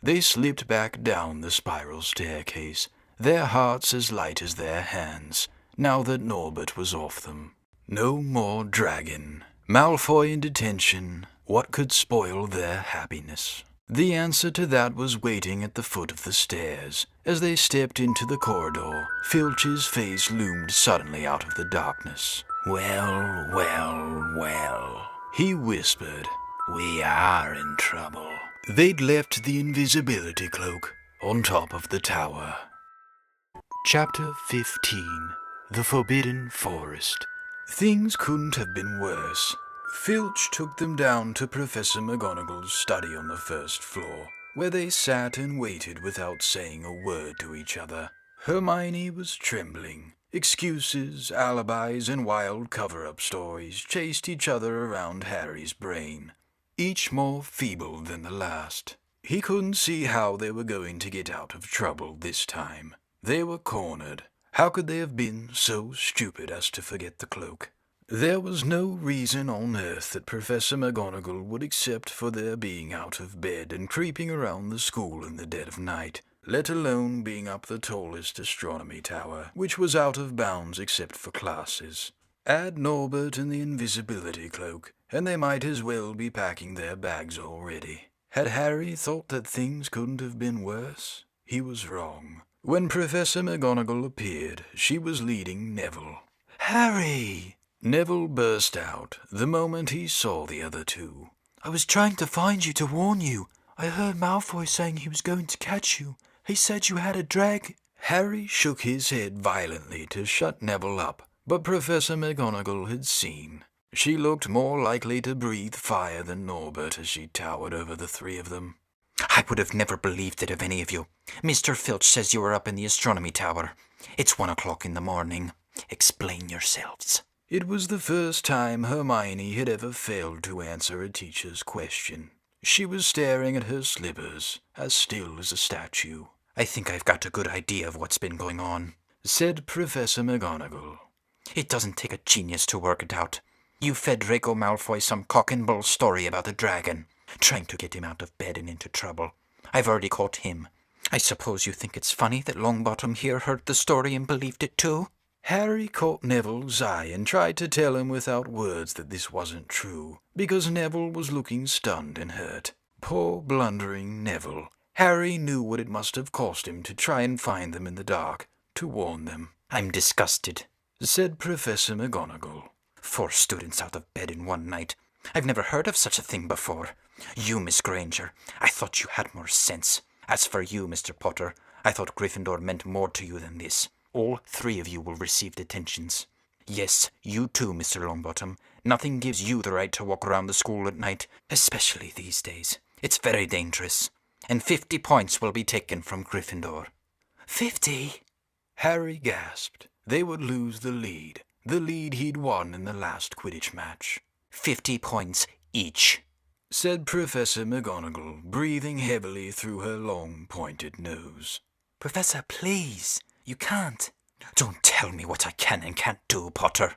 Speaker 1: They slipped back down the spiral staircase, their hearts as light as their hands, now that Norbert was off them. No more dragon. Malfoy in detention. What could spoil their happiness? The answer to that was waiting at the foot of the stairs. As they stepped into the corridor, Filch's face loomed suddenly out of the darkness.
Speaker 7: Well,
Speaker 1: He whispered.
Speaker 7: We are in trouble.
Speaker 1: They'd left the invisibility cloak on top of the tower. Chapter 15. The Forbidden Forest. Things couldn't have been worse. Filch took them down to Professor McGonagall's study on the first floor, where they sat and waited without saying a word to each other. Hermione was trembling. Excuses, alibis, and wild cover-up stories chased each other around Harry's brain, each more feeble than the last. He couldn't see how they were going to get out of trouble this time. They were cornered. How could they have been so stupid as to forget the cloak? There was no reason on earth that Professor McGonagall would accept for their being out of bed and creeping around the school in the dead of night, let alone being up the tallest astronomy tower, which was out of bounds except for classes. Add Norbert and the invisibility cloak, and they might as well be packing their bags already. Had Harry thought that things couldn't have been worse? He was wrong. When Professor McGonagall appeared, she was leading Neville. "Harry!" Neville burst out the moment he saw the other two. "I was trying to find you to warn you. I heard Malfoy saying he was going to catch you. He said you had a drag." Harry shook his head violently to shut Neville up, but Professor McGonagall had seen. She looked more likely to breathe fire than Norbert as she towered over the three of them.
Speaker 3: "I would have never believed it of any of you. Mr. Filch says you were up in the astronomy tower. It's 1 o'clock in the morning. Explain yourselves."
Speaker 1: It was the first time Hermione had ever failed to answer a teacher's question. She was staring at her slippers, as still as a statue.
Speaker 3: "I think I've got a good idea of what's been going on,"
Speaker 1: said Professor McGonagall.
Speaker 3: "It doesn't take a genius to work it out. You fed Draco Malfoy some cock-and-bull story about a dragon, trying to get him out of bed and into trouble. I've already caught him. I suppose you think it's funny that Longbottom here heard the story and believed it too?"
Speaker 1: Harry caught Neville's eye and tried to tell him without words that this wasn't true, because Neville was looking stunned and hurt. Poor blundering Neville. Harry knew what it must have cost him to try and find them in the dark, to warn them.
Speaker 3: "I'm disgusted,"
Speaker 1: said Professor McGonagall.
Speaker 3: 4 students out of bed in one night. I've never heard of such a thing before. You, Miss Granger, I thought you had more sense. As for you, Mr. Potter, I thought Gryffindor meant more to you than this. All 3 of you will receive detentions. Yes, you too, Mr. Longbottom. Nothing gives you the right to walk around the school at night, especially these days. It's very dangerous. And 50 points will be taken from Gryffindor." 50?
Speaker 1: Harry gasped. They would lose the lead he'd won in the last Quidditch match.
Speaker 3: 50 points each,
Speaker 1: said Professor McGonagall, breathing heavily through her long, pointed nose.
Speaker 3: "Professor, please. You can't." "Don't tell me what I can and can't do, Potter.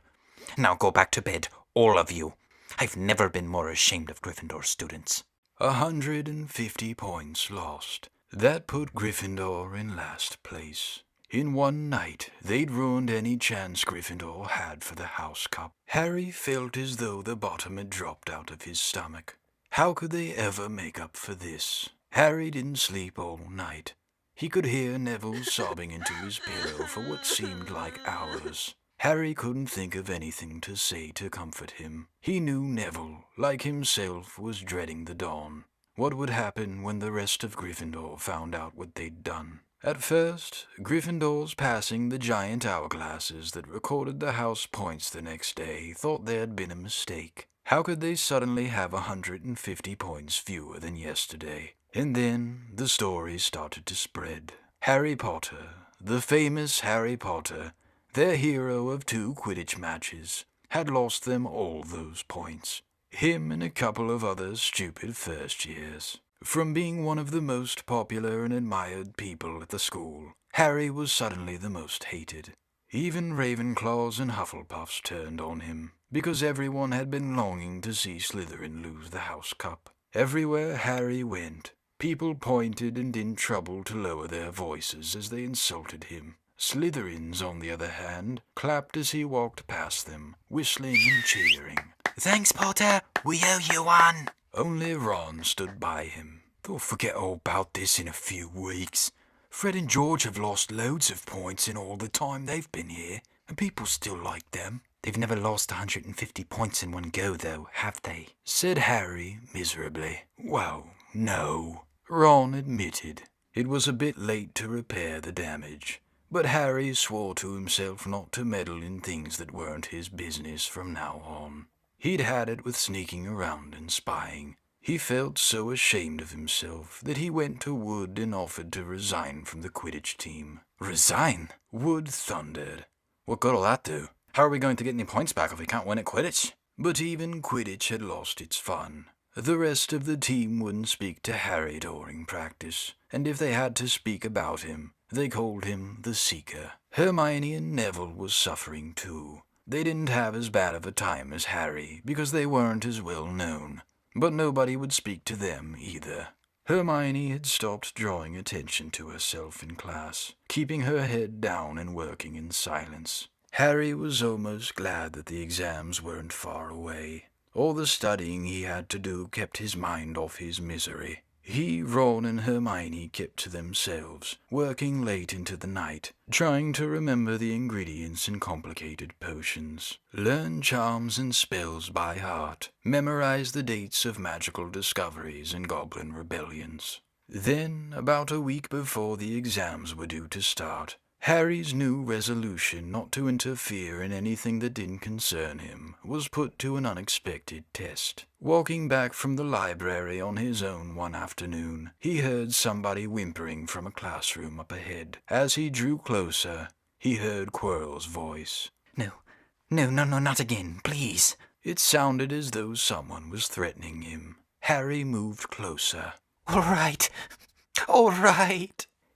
Speaker 3: Now go back to bed, all of you. I've never been more ashamed of Gryffindor students."
Speaker 1: 150 points lost. That put Gryffindor in last place. In one night, they'd ruined any chance Gryffindor had for the House Cup. Harry felt as though the bottom had dropped out of his stomach. How could they ever make up for this? Harry didn't sleep all night. He could hear Neville sobbing into his pillow for what seemed like hours. Harry couldn't think of anything to say to comfort him. He knew Neville, like himself, was dreading the dawn. What would happen when the rest of Gryffindor found out what they'd done? At first, Gryffindors passing the giant hourglasses that recorded the house points the next day thought there had been a mistake. How could they suddenly have 150 points fewer than yesterday? And then the story started to spread. Harry Potter, the famous Harry Potter, their hero of 2 Quidditch matches, had lost them all those points. Him and a couple of other stupid first years. From being one of the most popular and admired people at the school, Harry was suddenly the most hated. Even Ravenclaws and Hufflepuffs turned on him, because everyone had been longing to see Slytherin lose the House Cup. Everywhere Harry went, people pointed and didn't trouble to lower their voices as they insulted him. Slytherins, on the other hand, clapped as he walked past them, whistling and cheering.
Speaker 3: "Thanks, Potter. We owe you one."
Speaker 1: Only Ron stood by him. "They'll forget all about this in a few weeks. Fred and George have lost loads of points in all the time they've been here, and people still like them."
Speaker 3: They've never lost 150 points in one go, though, have they?
Speaker 5: Said Harry miserably. Well, no, Ron admitted. It was a bit late to repair the damage, but Harry swore to himself not to meddle in things that weren't his business from now on. He'd had it with sneaking around and spying. He felt so ashamed of himself that he went to Wood and offered to resign from the Quidditch team.
Speaker 1: Resign?
Speaker 5: Wood thundered.
Speaker 1: What good'll that do? How are we going to get any points back if we can't win at Quidditch?
Speaker 5: But even Quidditch had lost its fun. The rest of the team wouldn't speak to Harry during practice, and if they had to speak about him, they called him the Seeker. Hermione and Neville was suffering too. They didn't have as bad of a time as Harry because they weren't as well known, but nobody would speak to them either. Hermione had stopped drawing attention to herself in class, keeping her head down and working in silence. Harry was almost glad that the exams weren't far away. All the studying he had to do kept his mind off his misery. He, Ron, and Hermione kept to themselves, working late into the night, trying to remember the ingredients in complicated potions, learn charms and spells by heart, memorize the dates of magical discoveries and goblin rebellions. Then, about a week before the exams were due to start, Harry's new resolution not to interfere in anything that didn't concern him was put to an unexpected test. Walking back from the library on his own one afternoon, he heard somebody whimpering from a classroom up ahead. As he drew closer, he heard Quirrell's voice.
Speaker 3: No, not again, please.
Speaker 5: It sounded as though someone was threatening him. Harry moved closer.
Speaker 3: All right,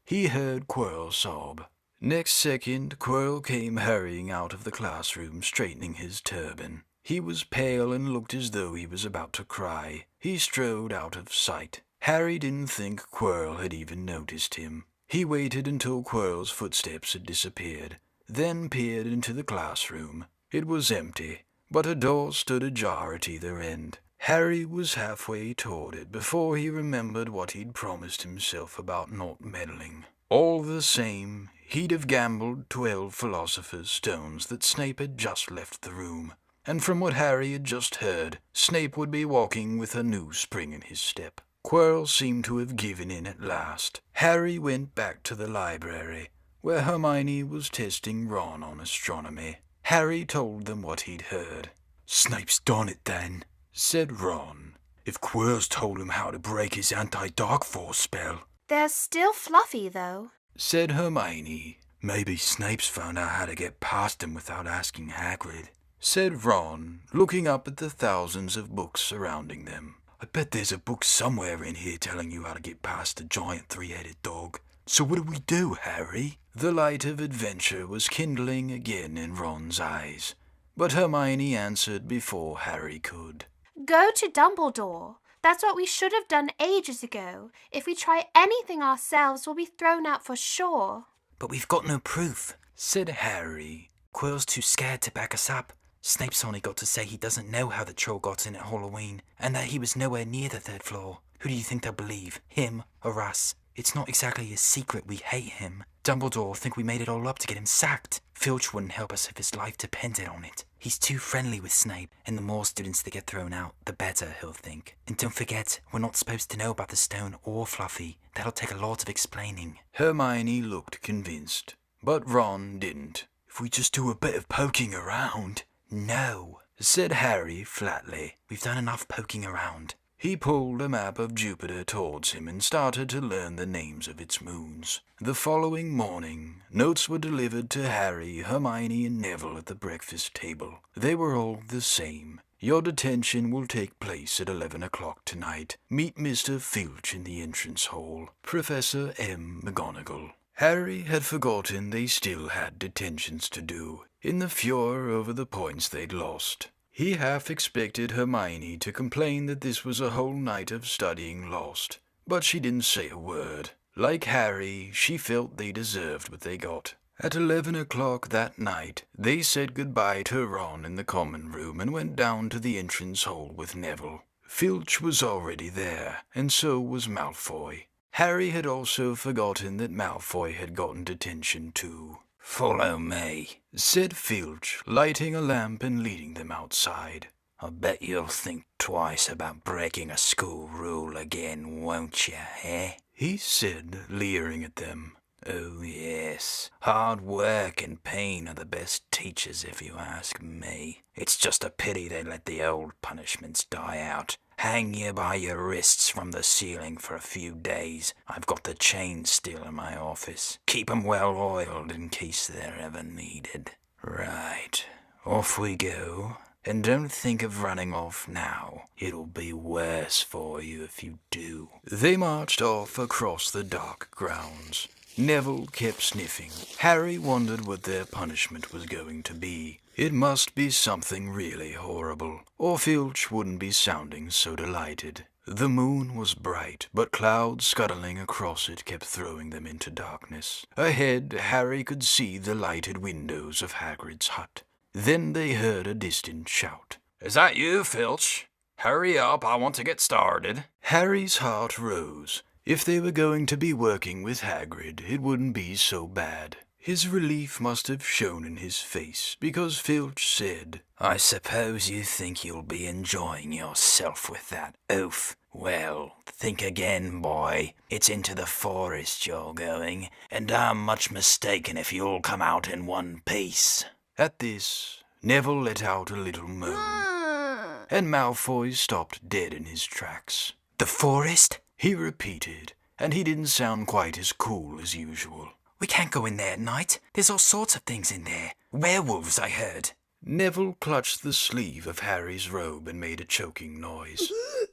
Speaker 5: he heard Quirrell sob. Next second, Quirrell came hurrying out of the classroom, straightening his turban. He was pale and looked as though he was about to cry. He strode out of sight. Harry didn't think Quirrell had even noticed him. He waited until Quirrell's footsteps had disappeared, then peered into the classroom. It was empty, but a door stood ajar at either end. Harry was halfway toward it before he remembered what he'd promised himself about not meddling. All the same, he'd have gambled 12 Philosopher's stones that Snape had just left the room, and from what Harry had just heard, Snape would be walking with a new spring in his step. Quirrell seemed to have given in at last. Harry went back to the library, where Hermione was testing Ron on astronomy. Harry told them what he'd heard.
Speaker 1: "Snape's done it then,"
Speaker 5: said Ron.
Speaker 1: "If Quirrell's told him how to break his anti-dark force spell."
Speaker 6: There's still Fluffy, though,
Speaker 5: said Hermione.
Speaker 1: "Maybe Snape's found out how to get past him without asking Hagrid,"
Speaker 5: said Ron, looking up at the thousands of books surrounding them.
Speaker 1: "I bet there's a book somewhere in here telling you how to get past the giant three-headed dog. So what do we do, Harry?"
Speaker 5: The light of adventure was kindling again in Ron's eyes, but Hermione answered before Harry could.
Speaker 6: Go to Dumbledore. That's what we should have done ages ago. If we try anything ourselves, we'll be thrown out for sure.
Speaker 3: But we've got no proof,
Speaker 5: said Harry.
Speaker 3: Quirrell's too scared to back us up. Snape's only got to say he doesn't know how the troll got in at Halloween, and that he was nowhere near the 3rd floor. Who do you think they'll believe, him or us? It's not exactly a secret we hate him. Dumbledore will think we made it all up to get him sacked. Filch wouldn't help us if his life depended on it. He's too friendly with Snape, and the more students that get thrown out, the better, he'll think. And don't forget, we're not supposed to know about the stone or Fluffy. That'll take a lot of explaining.
Speaker 5: Hermione looked convinced, but Ron didn't.
Speaker 1: "If we just do a bit of poking around."
Speaker 5: "No," said Harry flatly.
Speaker 3: "We've done enough poking around."
Speaker 5: He pulled a map of Jupiter towards him and started to learn the names of its moons. The following morning, notes were delivered to Harry, Hermione, and Neville at the breakfast table. They were all the same. "Your detention will take place at 11 o'clock tonight. Meet Mr. Filch in the entrance hall. Professor M. McGonagall." Harry had forgotten they still had detentions to do, in the furor over the points they'd lost. He half expected Hermione to complain that this was a whole night of studying lost, but she didn't say a word. Like Harry, she felt they deserved what they got. At 11 o'clock that night, they said goodbye to Ron in the common room and went down to the entrance hall with Neville. Filch was already there, and so was Malfoy. Harry had also forgotten that Malfoy had gotten detention too.
Speaker 7: Follow me,
Speaker 1: said Filch, lighting a lamp and leading them outside.
Speaker 7: I bet you'll think twice about breaking a school rule again, won't you, eh?
Speaker 1: He said, leering at them.
Speaker 7: Oh yes, hard work and pain are the best teachers if you ask me. It's just a pity they let the old punishments die out. Hang you by your wrists from the ceiling for a few days. I've got the chains still in my office. Keep 'em well oiled in case they're ever needed. Right, off we go. And don't think of running off now. It'll be worse for you if you do.
Speaker 1: They marched off across the dark grounds. Neville kept sniffing. Harry wondered what their punishment was going to be. It must be something really horrible, or Filch wouldn't be sounding so delighted. The moon was bright, but clouds scuttling across it kept throwing them into darkness. Ahead, Harry could see the lighted windows of Hagrid's hut. Then they heard a distant shout.
Speaker 4: Is that you, Filch? Hurry up, I want to get started.
Speaker 1: Harry's heart rose. If they were going to be working with Hagrid, it wouldn't be so bad. His relief must have shown in his face, because Filch said,
Speaker 7: I suppose you think you'll be enjoying yourself with that oaf. Well, think again, boy. It's into the forest you're going, and I'm much mistaken if you'll come out in one piece.
Speaker 1: At this, Neville let out a little moan, and Malfoy stopped dead in his tracks.
Speaker 3: The forest?
Speaker 1: He repeated, and he didn't sound quite as cool as usual.
Speaker 3: We can't go in there at night. There's all sorts of things in there. Werewolves, I heard.
Speaker 1: Neville clutched the sleeve of Harry's robe and made a choking noise.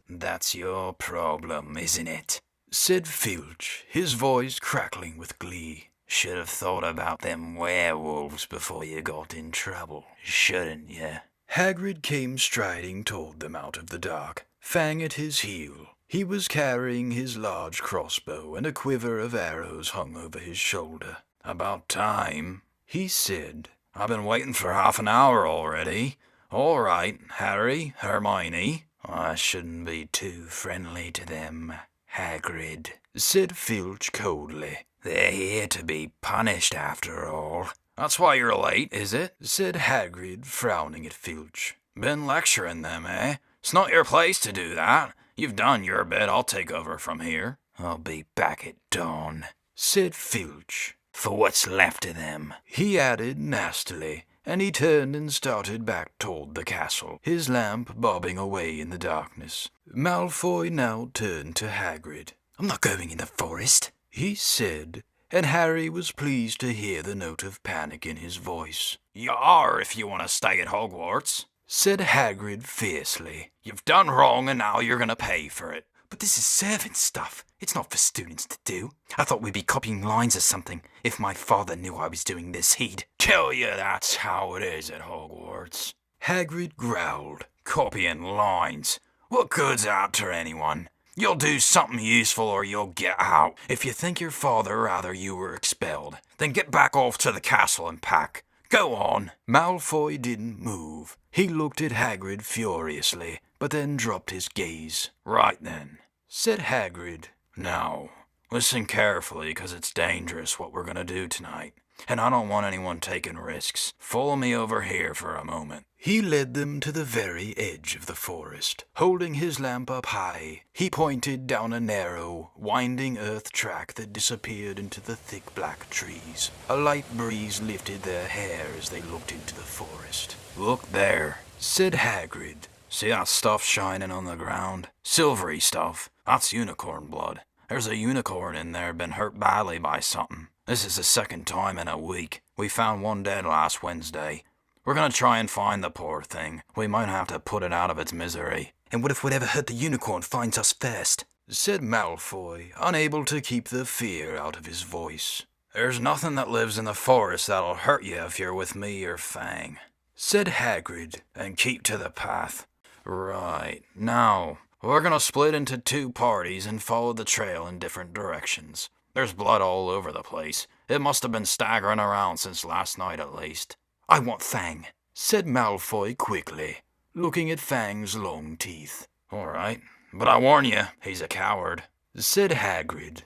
Speaker 7: That's your problem, isn't it?
Speaker 1: Said Filch, his voice crackling with glee.
Speaker 7: Should have thought about them werewolves before you got in trouble, shouldn't you?
Speaker 1: Hagrid came striding toward them out of the dark, Fang at his heel. He was carrying his large crossbow, and a quiver of arrows hung over his shoulder.
Speaker 4: About time, he said. I've been waiting for half an hour already. All right, Harry, Hermione.
Speaker 7: I shouldn't be too friendly to them, Hagrid,
Speaker 1: said Filch coldly.
Speaker 7: They're here to be punished after all.
Speaker 4: That's why you're late, is it?
Speaker 1: Said Hagrid, frowning at Filch.
Speaker 4: Been lecturing them, eh? It's not your place to do that. You've done your bit, I'll take over from here.
Speaker 7: I'll be back at dawn,
Speaker 1: said Filch.
Speaker 7: For what's left of them,
Speaker 1: he added nastily, and he turned and started back toward the castle, his lamp bobbing away in the darkness. Malfoy now turned to Hagrid.
Speaker 3: I'm not going in the forest,
Speaker 1: he said, and Harry was pleased to hear the note of panic in his voice.
Speaker 4: You are if you want to stay at Hogwarts,
Speaker 1: said Hagrid fiercely.
Speaker 4: You've done wrong and now you're going to pay for it.
Speaker 3: But this is servant stuff. It's not for students to do. I thought we'd be copying lines or something. If my father knew I was doing this, he'd...
Speaker 4: Tell you that's how it is at Hogwarts.
Speaker 1: Hagrid growled.
Speaker 4: Copying lines. What good's that to anyone? You'll do something useful or you'll get out. If you think your father rather you were expelled, then get back off to the castle and pack. Go on.
Speaker 1: Malfoy didn't move. He looked at Hagrid furiously, but then dropped his gaze.
Speaker 4: Right then,
Speaker 1: said Hagrid.
Speaker 4: Now, listen carefully, 'cause it's dangerous what we're going to do tonight, and I don't want anyone taking risks. Follow me over here for a moment.
Speaker 1: He led them to the very edge of the forest. Holding his lamp up high, he pointed down a narrow, winding earth track that disappeared into the thick black trees. A light breeze lifted their hair as they looked into the forest.
Speaker 4: Look there,
Speaker 1: said Hagrid.
Speaker 4: See that stuff shining on the ground? Silvery stuff. That's unicorn blood. There's a unicorn in there been hurt badly by something. This is the second time in a week. We found one dead last Wednesday. We're going to try and find the poor thing. We might have to put it out of its misery.
Speaker 3: And what if whatever hurt the unicorn finds us first?
Speaker 1: Said Malfoy, unable to keep the fear out of his voice.
Speaker 4: There's nothing that lives in the forest that'll hurt you if you're with me or Fang,
Speaker 1: said Hagrid,
Speaker 4: and keep to the path. Right, now, we're going to split into two parties and follow the trail in different directions. There's blood all over the place. It must have been staggering around since last night at least.
Speaker 3: I want Fang,
Speaker 1: said Malfoy quickly, looking at Fang's long teeth.
Speaker 4: All right, but I warn you, he's a coward,
Speaker 1: said Hagrid.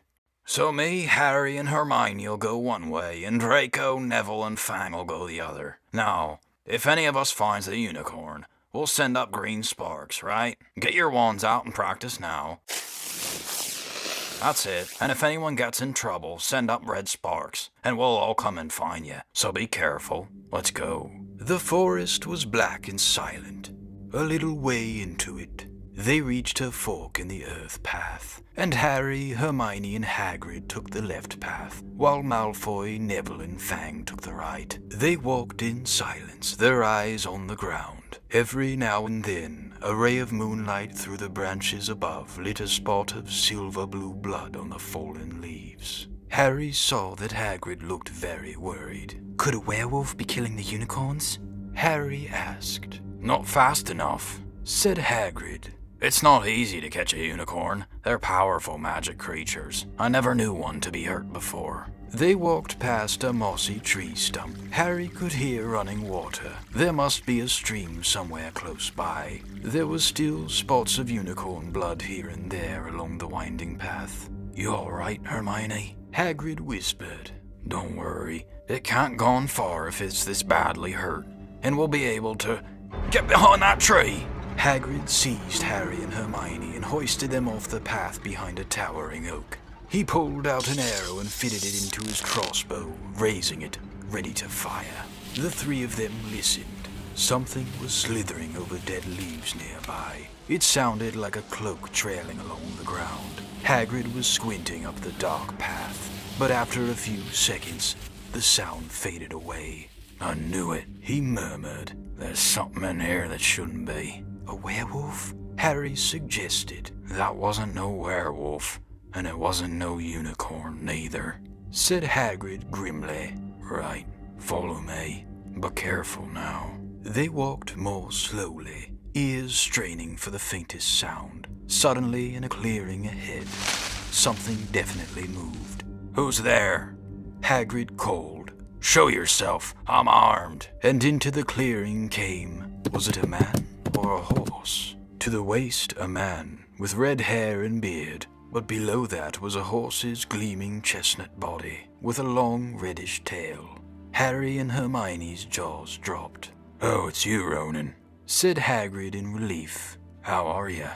Speaker 7: So me, Harry, and Hermione'll go one way, and Draco, Neville, and Fang'll go the other. Now, if any of us finds a unicorn, we'll send up green sparks, right? Get your wands out and practice now. That's it. And if anyone gets in trouble, send up red sparks, and we'll all come and find you. So be careful. Let's go.
Speaker 1: The forest was black and silent. A little way into it, they reached a fork in the earth path, and Harry, Hermione, and Hagrid took the left path, while Malfoy, Neville, and Fang took the right. They walked in silence, their eyes on the ground. Every now and then, a ray of moonlight through the branches above lit a spot of silver-blue blood on the fallen leaves. Harry saw that Hagrid looked very worried.
Speaker 3: Could a werewolf be killing the unicorns?
Speaker 1: Harry asked.
Speaker 7: Not fast enough,
Speaker 1: said Hagrid.
Speaker 7: It's not easy to catch a unicorn. They're powerful magic creatures. I never knew one to be hurt before.
Speaker 1: They walked past a mossy tree stump. Harry could hear running water. There must be a stream somewhere close by. There were still spots of unicorn blood here and there along the winding path.
Speaker 7: You all right, Hermione?
Speaker 1: Hagrid whispered.
Speaker 7: Don't worry. It can't go on far if it's this badly hurt. And we'll be able to get behind that tree.
Speaker 1: Hagrid seized Harry and Hermione and hoisted them off the path behind a towering oak. He pulled out an arrow and fitted it into his crossbow, raising it, ready to fire. The three of them listened. Something was slithering over dead leaves nearby. It sounded like a cloak trailing along the ground. Hagrid was squinting up the dark path, but after a few seconds, the sound faded away.
Speaker 7: I knew it,
Speaker 1: he murmured.
Speaker 7: There's something in here that shouldn't be.
Speaker 1: A werewolf? Harry suggested.
Speaker 7: That wasn't no werewolf, and it wasn't no unicorn neither,
Speaker 1: said Hagrid grimly.
Speaker 7: Right, follow me, but careful now.
Speaker 1: They walked more slowly, ears straining for the faintest sound. Suddenly, in a clearing ahead, something definitely moved.
Speaker 7: Who's there?
Speaker 1: Hagrid called.
Speaker 7: Show yourself, I'm armed.
Speaker 1: And into the clearing came, was it a man or a horse? To the waist, a man, with red hair and beard, but below that was a horse's gleaming chestnut body, with a long reddish tail. Harry and Hermione's jaws dropped.
Speaker 7: Oh, it's you, Ronan,
Speaker 1: said Hagrid in relief.
Speaker 7: How are you?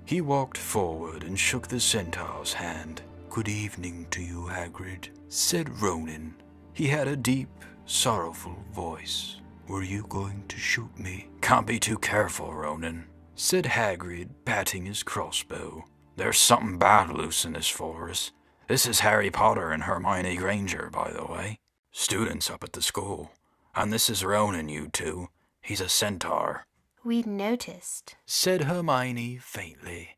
Speaker 1: He walked forward and shook the centaur's hand. Good evening to you, Hagrid, said Ronan. He had a deep, sorrowful voice. Were you going to shoot me?
Speaker 7: Can't be too careful, Ronan,
Speaker 1: said Hagrid, patting his crossbow.
Speaker 7: There's something bad loose in this forest. This is Harry Potter and Hermione Granger, by the way. Students up at the school. And this is Ronan, you two. He's a centaur.
Speaker 6: We noticed,
Speaker 1: said Hermione faintly.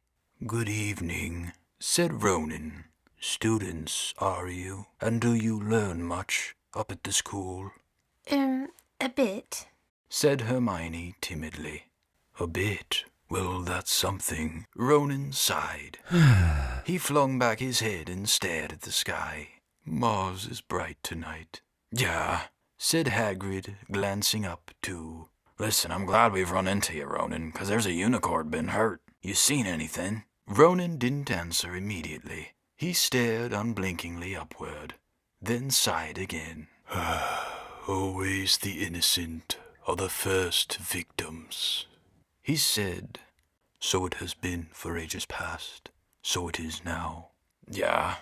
Speaker 1: Good evening, said Ronan. Students, are you? And do you learn much up at the school?
Speaker 6: A bit,
Speaker 1: said Hermione timidly. A bit? Well, that's something. Ronan sighed. He flung back his head and stared at the sky. Mars is bright tonight.
Speaker 7: Yeah,
Speaker 1: said Hagrid, glancing up too.
Speaker 7: Listen, I'm glad we've run into you, Ronan, 'cause there's a unicorn been hurt. You seen anything?
Speaker 1: Ronan didn't answer immediately. He stared unblinkingly upward, then sighed again. Always the innocent are the first victims, he said. So it has been for ages past. So it is now.
Speaker 7: Yeah,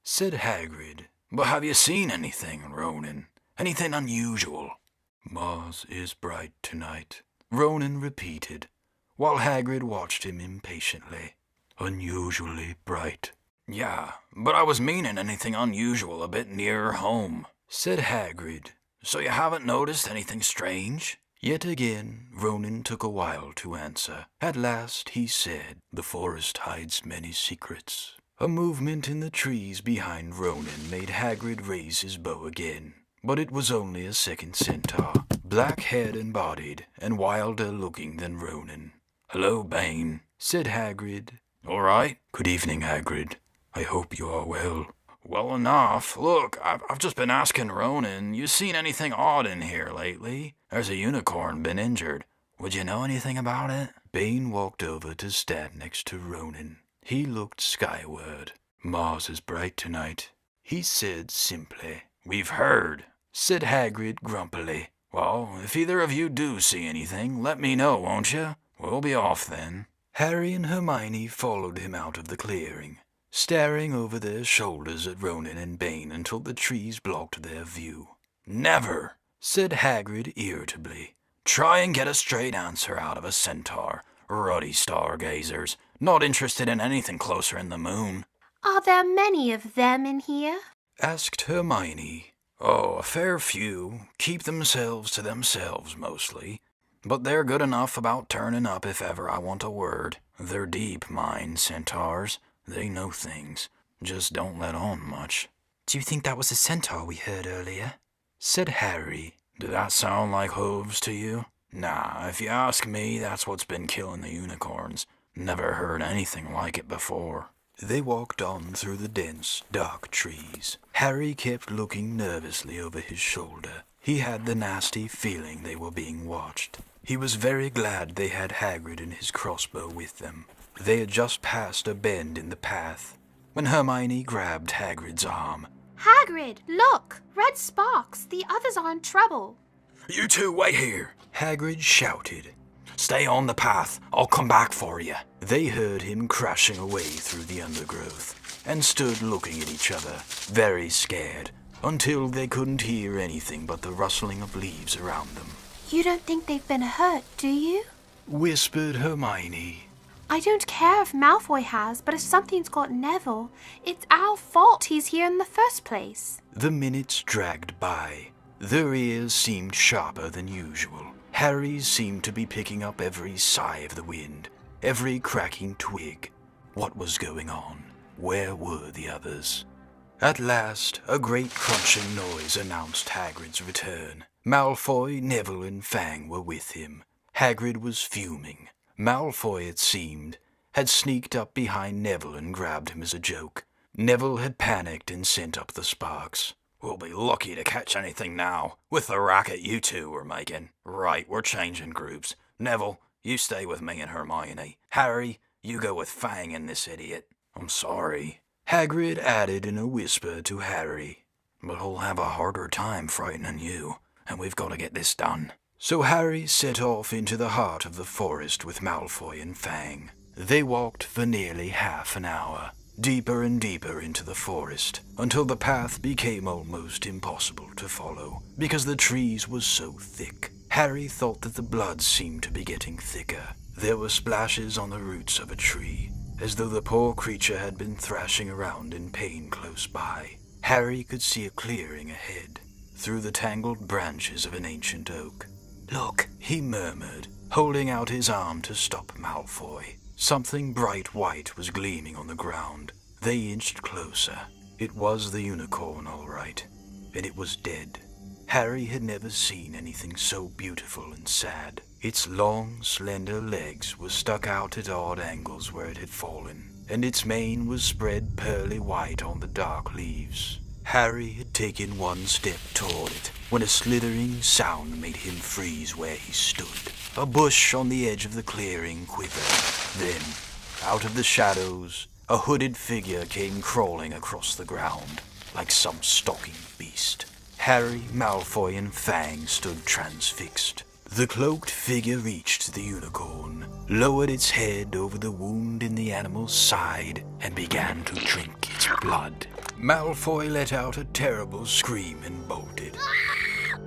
Speaker 1: said Hagrid.
Speaker 7: But have you seen anything, Ronan? Anything unusual?
Speaker 1: Mars is bright tonight, Ronan repeated, while Hagrid watched him impatiently. Unusually bright.
Speaker 7: Yeah, but I was meaning anything unusual a bit nearer home,
Speaker 1: said Hagrid.
Speaker 7: So you haven't noticed anything strange?
Speaker 1: Yet again, Ronan took a while to answer. At last he said, The forest hides many secrets. A movement in the trees behind Ronan made Hagrid raise his bow again. But it was only a second centaur, black-haired and bodied, and wilder looking than Ronan.
Speaker 7: Hello, Bane,
Speaker 1: said Hagrid.
Speaker 7: All right?
Speaker 1: Good evening, Hagrid. I hope you are well.
Speaker 7: Well enough. Look, I've just been asking Ronan, you seen anything odd in here lately? There's a unicorn been injured. Would you know anything about it?
Speaker 1: Bane walked over to stand next to Ronan. He looked skyward.
Speaker 5: Mars is bright tonight, he said simply.
Speaker 4: We've heard,
Speaker 5: said Hagrid grumpily.
Speaker 4: Well, if either of you do see anything, let me know, won't you? We'll be off then.
Speaker 5: Harry and Hermione followed him out of the clearing, staring over their shoulders at Ronan and Bane until the trees blocked their view.
Speaker 4: Never,
Speaker 5: said Hagrid irritably.
Speaker 4: Try and get a straight answer out of a centaur. Ruddy stargazers, not interested in anything closer in the moon.
Speaker 6: Are there many of them in here?
Speaker 5: asked Hermione.
Speaker 4: Oh, a fair few. Keep themselves to themselves, mostly. But they're good enough about turning up if ever I want a word. They're deep, mind, centaurs. They know things. Just don't let on much.
Speaker 3: Do you think that was a centaur we heard earlier?
Speaker 5: said Harry.
Speaker 4: Did that sound like hooves to you? Nah, if you ask me, that's what's been killing the unicorns. Never heard anything like it before.
Speaker 5: They walked on through the dense, dark trees. Harry kept looking nervously over his shoulder. He had the nasty feeling they were being watched. He was very glad they had Hagrid and his crossbow with them. They had just passed a bend in the path when Hermione grabbed Hagrid's arm.
Speaker 6: Hagrid, look! Red sparks! The others are in trouble.
Speaker 4: You two wait here,
Speaker 5: Hagrid shouted.
Speaker 4: Stay on the path. I'll come back for you.
Speaker 5: They heard him crashing away through the undergrowth and stood looking at each other, very scared, until they couldn't hear anything but the rustling of leaves around them.
Speaker 6: You don't think they've been hurt, do you?
Speaker 5: Whispered Hermione.
Speaker 6: I don't care if Malfoy has, but if something's got Neville, it's our fault he's here in the first place.
Speaker 5: The minutes dragged by. Their ears seemed sharper than usual. Harry's seemed to be picking up every sigh of the wind, every cracking twig. What was going on? Where were the others? At last, a great crunching noise announced Hagrid's return. Malfoy, Neville, and Fang were with him. Hagrid was fuming. Malfoy, it seemed, had sneaked up behind Neville and grabbed him as a joke. Neville had panicked and sent up the sparks.
Speaker 4: We'll be lucky to catch anything now, with the racket you two were making. Right, we're changing groups. Neville, you stay with me and Hermione. Harry, you go with Fang and this idiot. I'm sorry,
Speaker 5: Hagrid added in a whisper to Harry.
Speaker 4: But he'll have a harder time frightening you, and we've got to get this done.
Speaker 5: So Harry set off into the heart of the forest with Malfoy and Fang. They walked for nearly half an hour, deeper and deeper into the forest, until the path became almost impossible to follow, because the trees were so thick. Harry thought that the blood seemed to be getting thicker. There were splashes on the roots of a tree, as though the poor creature had been thrashing around in pain close by. Harry could see a clearing ahead, through the tangled branches of an ancient oak.
Speaker 3: Look,
Speaker 5: he murmured, holding out his arm to stop Malfoy. Something bright white was gleaming on the ground. They inched closer. It was the unicorn, all right, and it was dead. Harry had never seen anything so beautiful and sad. Its long, slender legs were stuck out at odd angles where it had fallen, and its mane was spread pearly white on the dark leaves. Harry had taken one step toward it when a slithering sound made him freeze where he stood. A bush on the edge of the clearing quivered. Then, out of the shadows, a hooded figure came crawling across the ground, like some stalking beast. Harry, Malfoy, and Fang stood transfixed. The cloaked figure reached the unicorn, lowered its head over the wound in the animal's side, and began to drink its blood. Malfoy let out a terrible scream and bolted.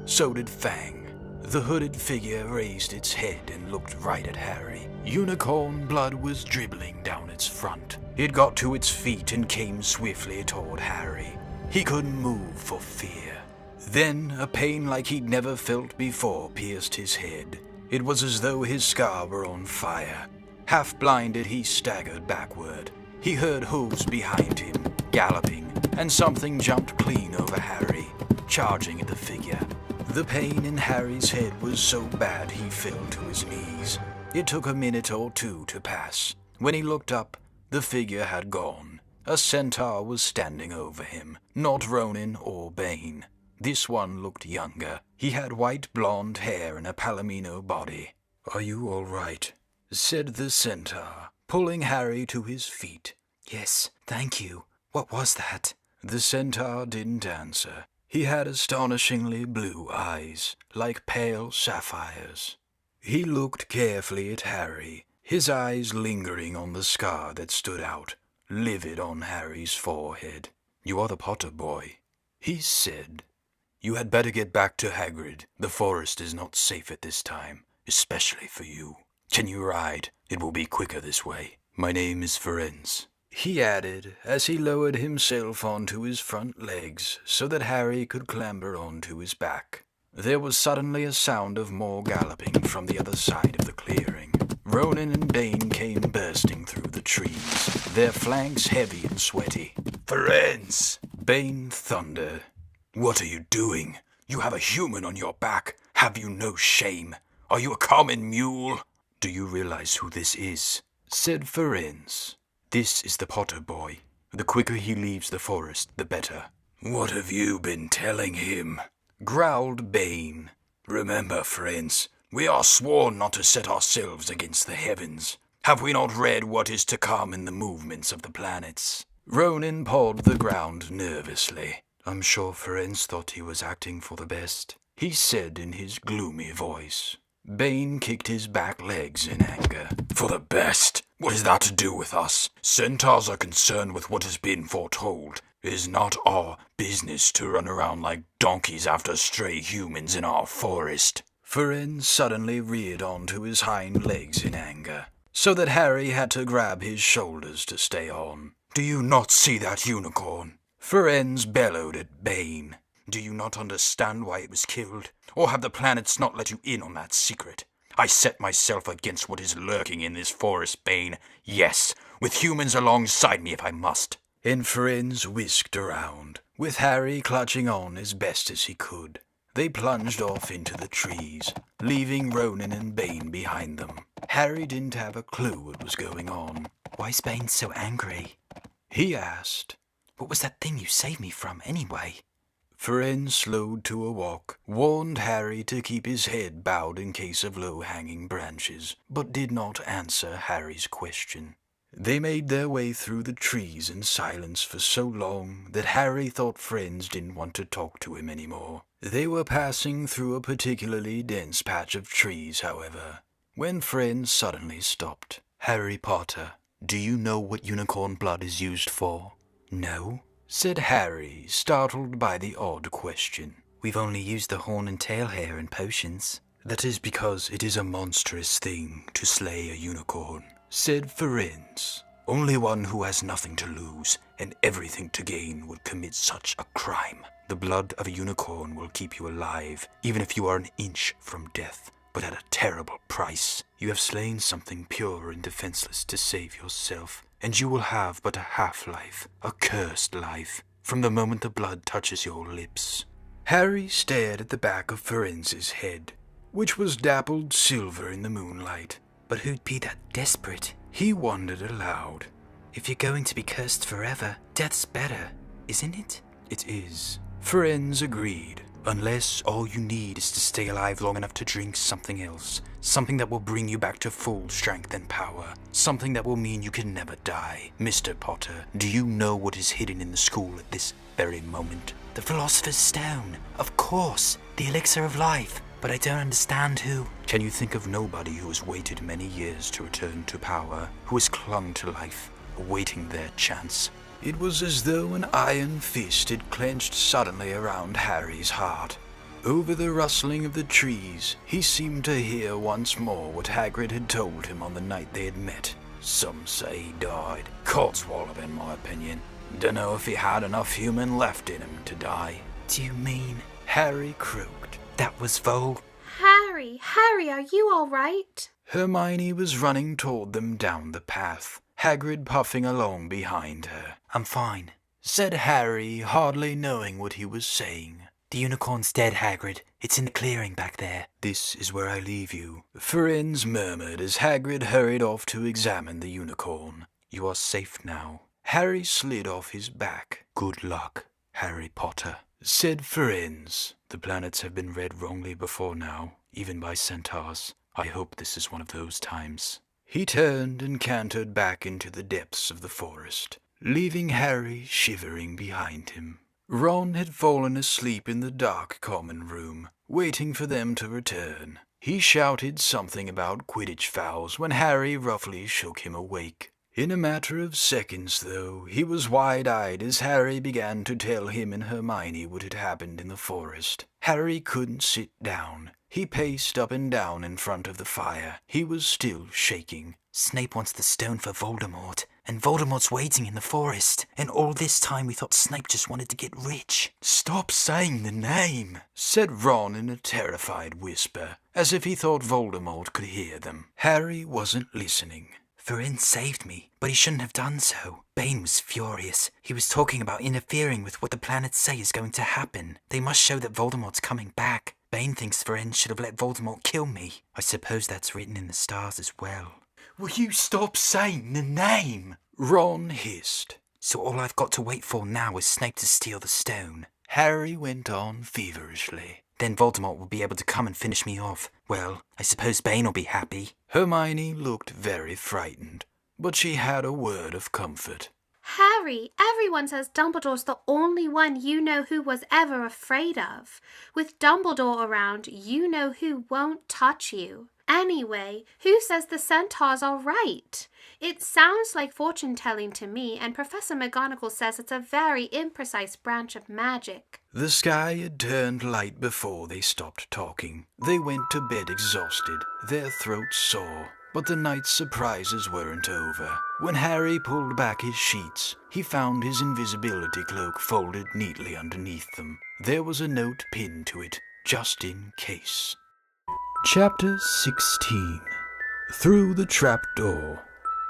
Speaker 5: So did Fang. The hooded figure raised its head and looked right at Harry. Unicorn blood was dribbling down its front. It got to its feet and came swiftly toward Harry. He couldn't move for fear. Then a pain like he'd never felt before pierced his head. It was as though his scar were on fire. Half blinded, he staggered backward. He heard hooves behind him, galloping, and something jumped clean over Harry, charging at the figure. The pain in Harry's head was so bad he fell to his knees. It took a minute or two to pass. When he looked up, the figure had gone. A centaur was standing over him, not Ronan or Bane. This one looked younger. He had white blonde hair and a palomino body. "Are you all right?" said the centaur, pulling Harry to his feet.
Speaker 3: Yes, thank you, What was that?
Speaker 1: The centaur didn't answer. He had astonishingly blue eyes, like pale sapphires. He looked carefully at Harry, his eyes lingering on the scar that stood out, livid on Harry's forehead. "You are the Potter boy," he said. "You had better get back to Hagrid. The forest is not safe at this time, especially for you. Can you ride? It will be quicker this way. My name is Firenze," he added, as he lowered himself onto his front legs so that Harry could clamber onto his back. There was suddenly a sound of more galloping from the other side of the clearing. Ronan and Bane came bursting through the trees, their flanks heavy and sweaty. "Firenze!" Bane thundered. "What are you doing? You have a human on your back. Have you no shame? Are you a common mule?" "Do you realize who this is?" said Firenze. "This is the Potter boy. The quicker he leaves the forest, the better." "What have you been telling him?" growled Bane. "Remember, friends, we are sworn not to set ourselves against the heavens. Have we not read what is to come in the movements of the planets?" Ronan pawed the ground nervously. "I'm sure Firenze thought he was acting for the best," he said in his gloomy voice. Bane kicked his back legs in anger. "For the best? What is that to do with us? Centaurs are concerned with what has been foretold. It is not our business to run around like donkeys after stray humans in our forest." Firenze suddenly reared onto his hind legs in anger, so that Harry had to grab his shoulders to stay on. "Do you not see that unicorn?" Firenze bellowed at Bane. "Do you not understand why it was killed? Or have the planets not let you in on that secret? I set myself against what is lurking in this forest, Bane. Yes, with humans alongside me if I must." And Firenze whisked around, with Harry clutching on as best as he could. They plunged off into the trees, leaving Ronan and Bane behind them. Harry didn't have a clue what was going on.
Speaker 3: "Why's Bane so angry?"
Speaker 1: he asked.
Speaker 3: "What was that thing you saved me from, anyway?"
Speaker 1: Firenze slowed to a walk, warned Harry to keep his head bowed in case of low-hanging branches, but did not answer Harry's question. They made their way through the trees in silence for so long that Harry thought Firenze didn't want to talk to him anymore. They were passing through a particularly dense patch of trees, however, when Firenze suddenly stopped. "Harry Potter, do you know what unicorn blood is used for?"
Speaker 3: "No,"
Speaker 1: said Harry, startled by the odd question.
Speaker 3: "We've only used the horn and tail hair in potions."
Speaker 1: "That is because it is a monstrous thing to slay a unicorn," said Firenze. "Only one who has nothing to lose and everything to gain would commit such a crime. The blood of a unicorn will keep you alive, even if you are an inch from death, but at a terrible price. You have slain something pure and defenseless to save yourself, and you will have but a half-life, a cursed life, from the moment the blood touches your lips." Harry stared at the back of Firenze's head, which was dappled silver in the moonlight.
Speaker 3: "But who'd be that desperate?"
Speaker 1: he wondered aloud.
Speaker 3: "If you're going to be cursed forever, death's better, isn't it?"
Speaker 1: "It is," Firenze agreed, "unless all you need is to stay alive long enough to drink something else, something that will bring you back to full strength and power, something that will mean you can never die. Mr. Potter, do you know what is hidden in the school at this very moment?"
Speaker 3: "The Philosopher's Stone, of course, the elixir of life, but I don't understand who."
Speaker 1: "Can you think of nobody who has waited many years to return to power, who has clung to life, awaiting their chance?" It was as though an iron fist had clenched suddenly around Harry's heart. Over the rustling of the trees, he seemed to hear once more what Hagrid had told him on the night they had met. "Some say he died. Codswallop, in my opinion. Dunno if he had enough human left in him to die."
Speaker 3: "Do you mean—"
Speaker 1: Harry croaked.
Speaker 3: "That was Vol—"
Speaker 6: Harry, are you all right?"
Speaker 1: Hermione was running toward them down the path, Hagrid puffing along behind her.
Speaker 3: "I'm fine,"
Speaker 1: said Harry, hardly knowing what he was saying.
Speaker 3: "The unicorn's dead, Hagrid. It's in the clearing back there."
Speaker 1: "This is where I leave you," Firenze murmured as Hagrid hurried off to examine the unicorn. "You are safe now." Harry slid off his back. "Good luck, Harry Potter," said Firenze. "The planets have been read wrongly before now, even by centaurs. I hope this is one of those times." He turned and cantered back into the depths of the forest, leaving Harry shivering behind him. Ron had fallen asleep in the dark common room, waiting for them to return. He shouted something about Quidditch fouls when Harry roughly shook him awake. In a matter of seconds, though, he was wide-eyed as Harry began to tell him and Hermione what had happened in the forest. Harry couldn't sit down. He paced up and down in front of the fire. He was still shaking.
Speaker 3: Snape wants the stone for Voldemort, and Voldemort's waiting in the forest. And all this time we thought Snape just wanted to get rich.
Speaker 1: "Stop saying the name," said Ron in a terrified whisper, as if he thought Voldemort could hear them. Harry wasn't listening.
Speaker 3: Firenze saved me, but he shouldn't have done so. Bane was furious. He was talking about interfering with what the planets say is going to happen. They must show that Voldemort's coming back. Bane thinks Firenze should have let Voldemort kill me. I suppose that's written in the stars as well.
Speaker 1: "Will you stop saying the name?" Ron hissed.
Speaker 3: So all I've got to wait for now is Snape to steal the stone.
Speaker 1: Harry went on feverishly.
Speaker 3: Then Voldemort will be able to come and finish me off. Well, I suppose Bane will be happy.
Speaker 1: Hermione looked very frightened, but she had a word of comfort.
Speaker 6: Harry, everyone says Dumbledore's the only one you know who was ever afraid of. With Dumbledore around, you know who won't touch you. Anyway, who says the centaurs are right? It sounds like fortune-telling to me, and Professor McGonagall says it's a very imprecise branch of magic.
Speaker 1: The sky had turned light before they stopped talking. They went to bed exhausted, their throats sore. But the night's surprises weren't over. When Harry pulled back his sheets, he found his invisibility cloak folded neatly underneath them. There was a note pinned to it, just in case. Chapter 16. Through the Trapdoor.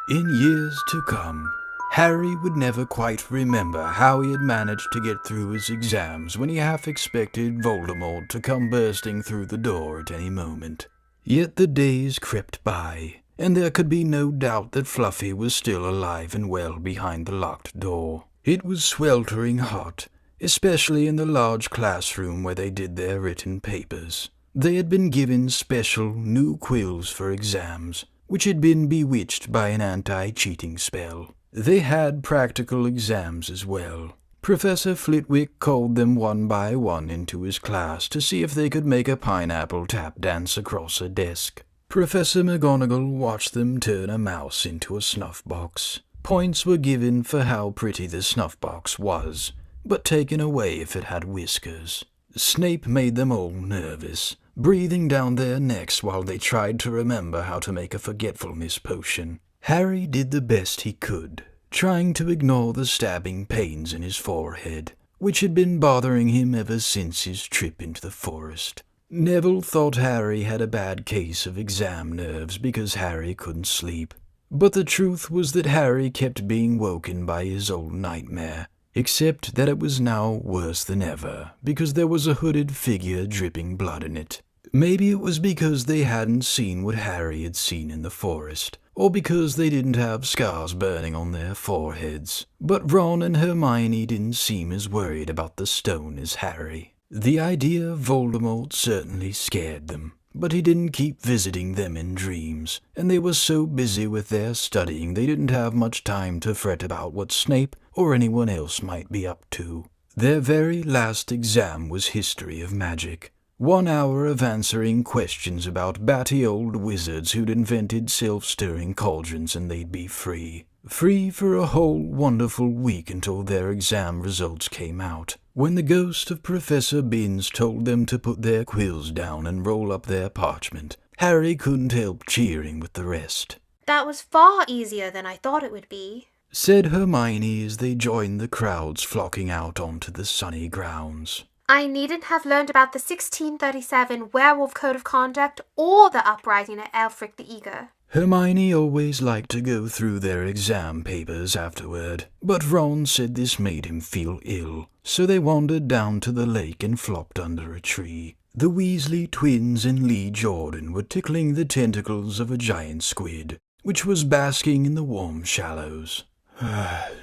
Speaker 1: In years to come, Harry would never quite remember how he had managed to get through his exams when he half expected Voldemort to come bursting through the door at any moment. Yet the days crept by, and there could be no doubt that Fluffy was still alive and well behind the locked door. It was sweltering hot, especially in the large classroom where they did their written papers. They had been given special new quills for exams, which had been bewitched by an anti-cheating spell. They had practical exams as well. Professor Flitwick called them one by one into his class to see if they could make a pineapple tap dance across a desk. Professor McGonagall watched them turn a mouse into a snuff box. Points were given for how pretty the snuff box was, but taken away if it had whiskers. Snape made them all nervous, breathing down their necks while they tried to remember how to make a forgetfulness potion. Harry did the best he could, trying to ignore the stabbing pains in his forehead, which had been bothering him ever since his trip into the forest. Neville thought Harry had a bad case of exam nerves because Harry couldn't sleep, but the truth was that Harry kept being woken by his old nightmare, except that it was now worse than ever, because there was a hooded figure dripping blood in it. Maybe it was because they hadn't seen what Harry had seen in the forest, or because they didn't have scars burning on their foreheads. But Ron and Hermione didn't seem as worried about the stone as Harry. The idea of Voldemort certainly scared them, but he didn't keep visiting them in dreams, and they were so busy with their studying they didn't have much time to fret about what Snape or anyone else might be up to. Their very last exam was History of Magic. 1 hour of answering questions about batty old wizards who'd invented self-stirring cauldrons and they'd be free. Free for a whole wonderful week until their exam results came out, when the ghost of Professor Binns told them to put their quills down and roll up their parchment. Harry couldn't help cheering with the rest.
Speaker 6: That was far easier than I thought it would be,
Speaker 1: said Hermione as they joined the crowds flocking out onto the sunny grounds.
Speaker 6: I needn't have learned about the 1637 Werewolf Code of Conduct or the uprising at Elfric the Eager.
Speaker 1: Hermione always liked to go through their exam papers afterward, but Ron said this made him feel ill, so they wandered down to the lake and flopped under a tree. The Weasley twins and Lee Jordan were tickling the tentacles of a giant squid, which was basking in the warm shallows.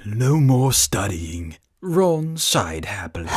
Speaker 1: No more studying, Ron sighed happily.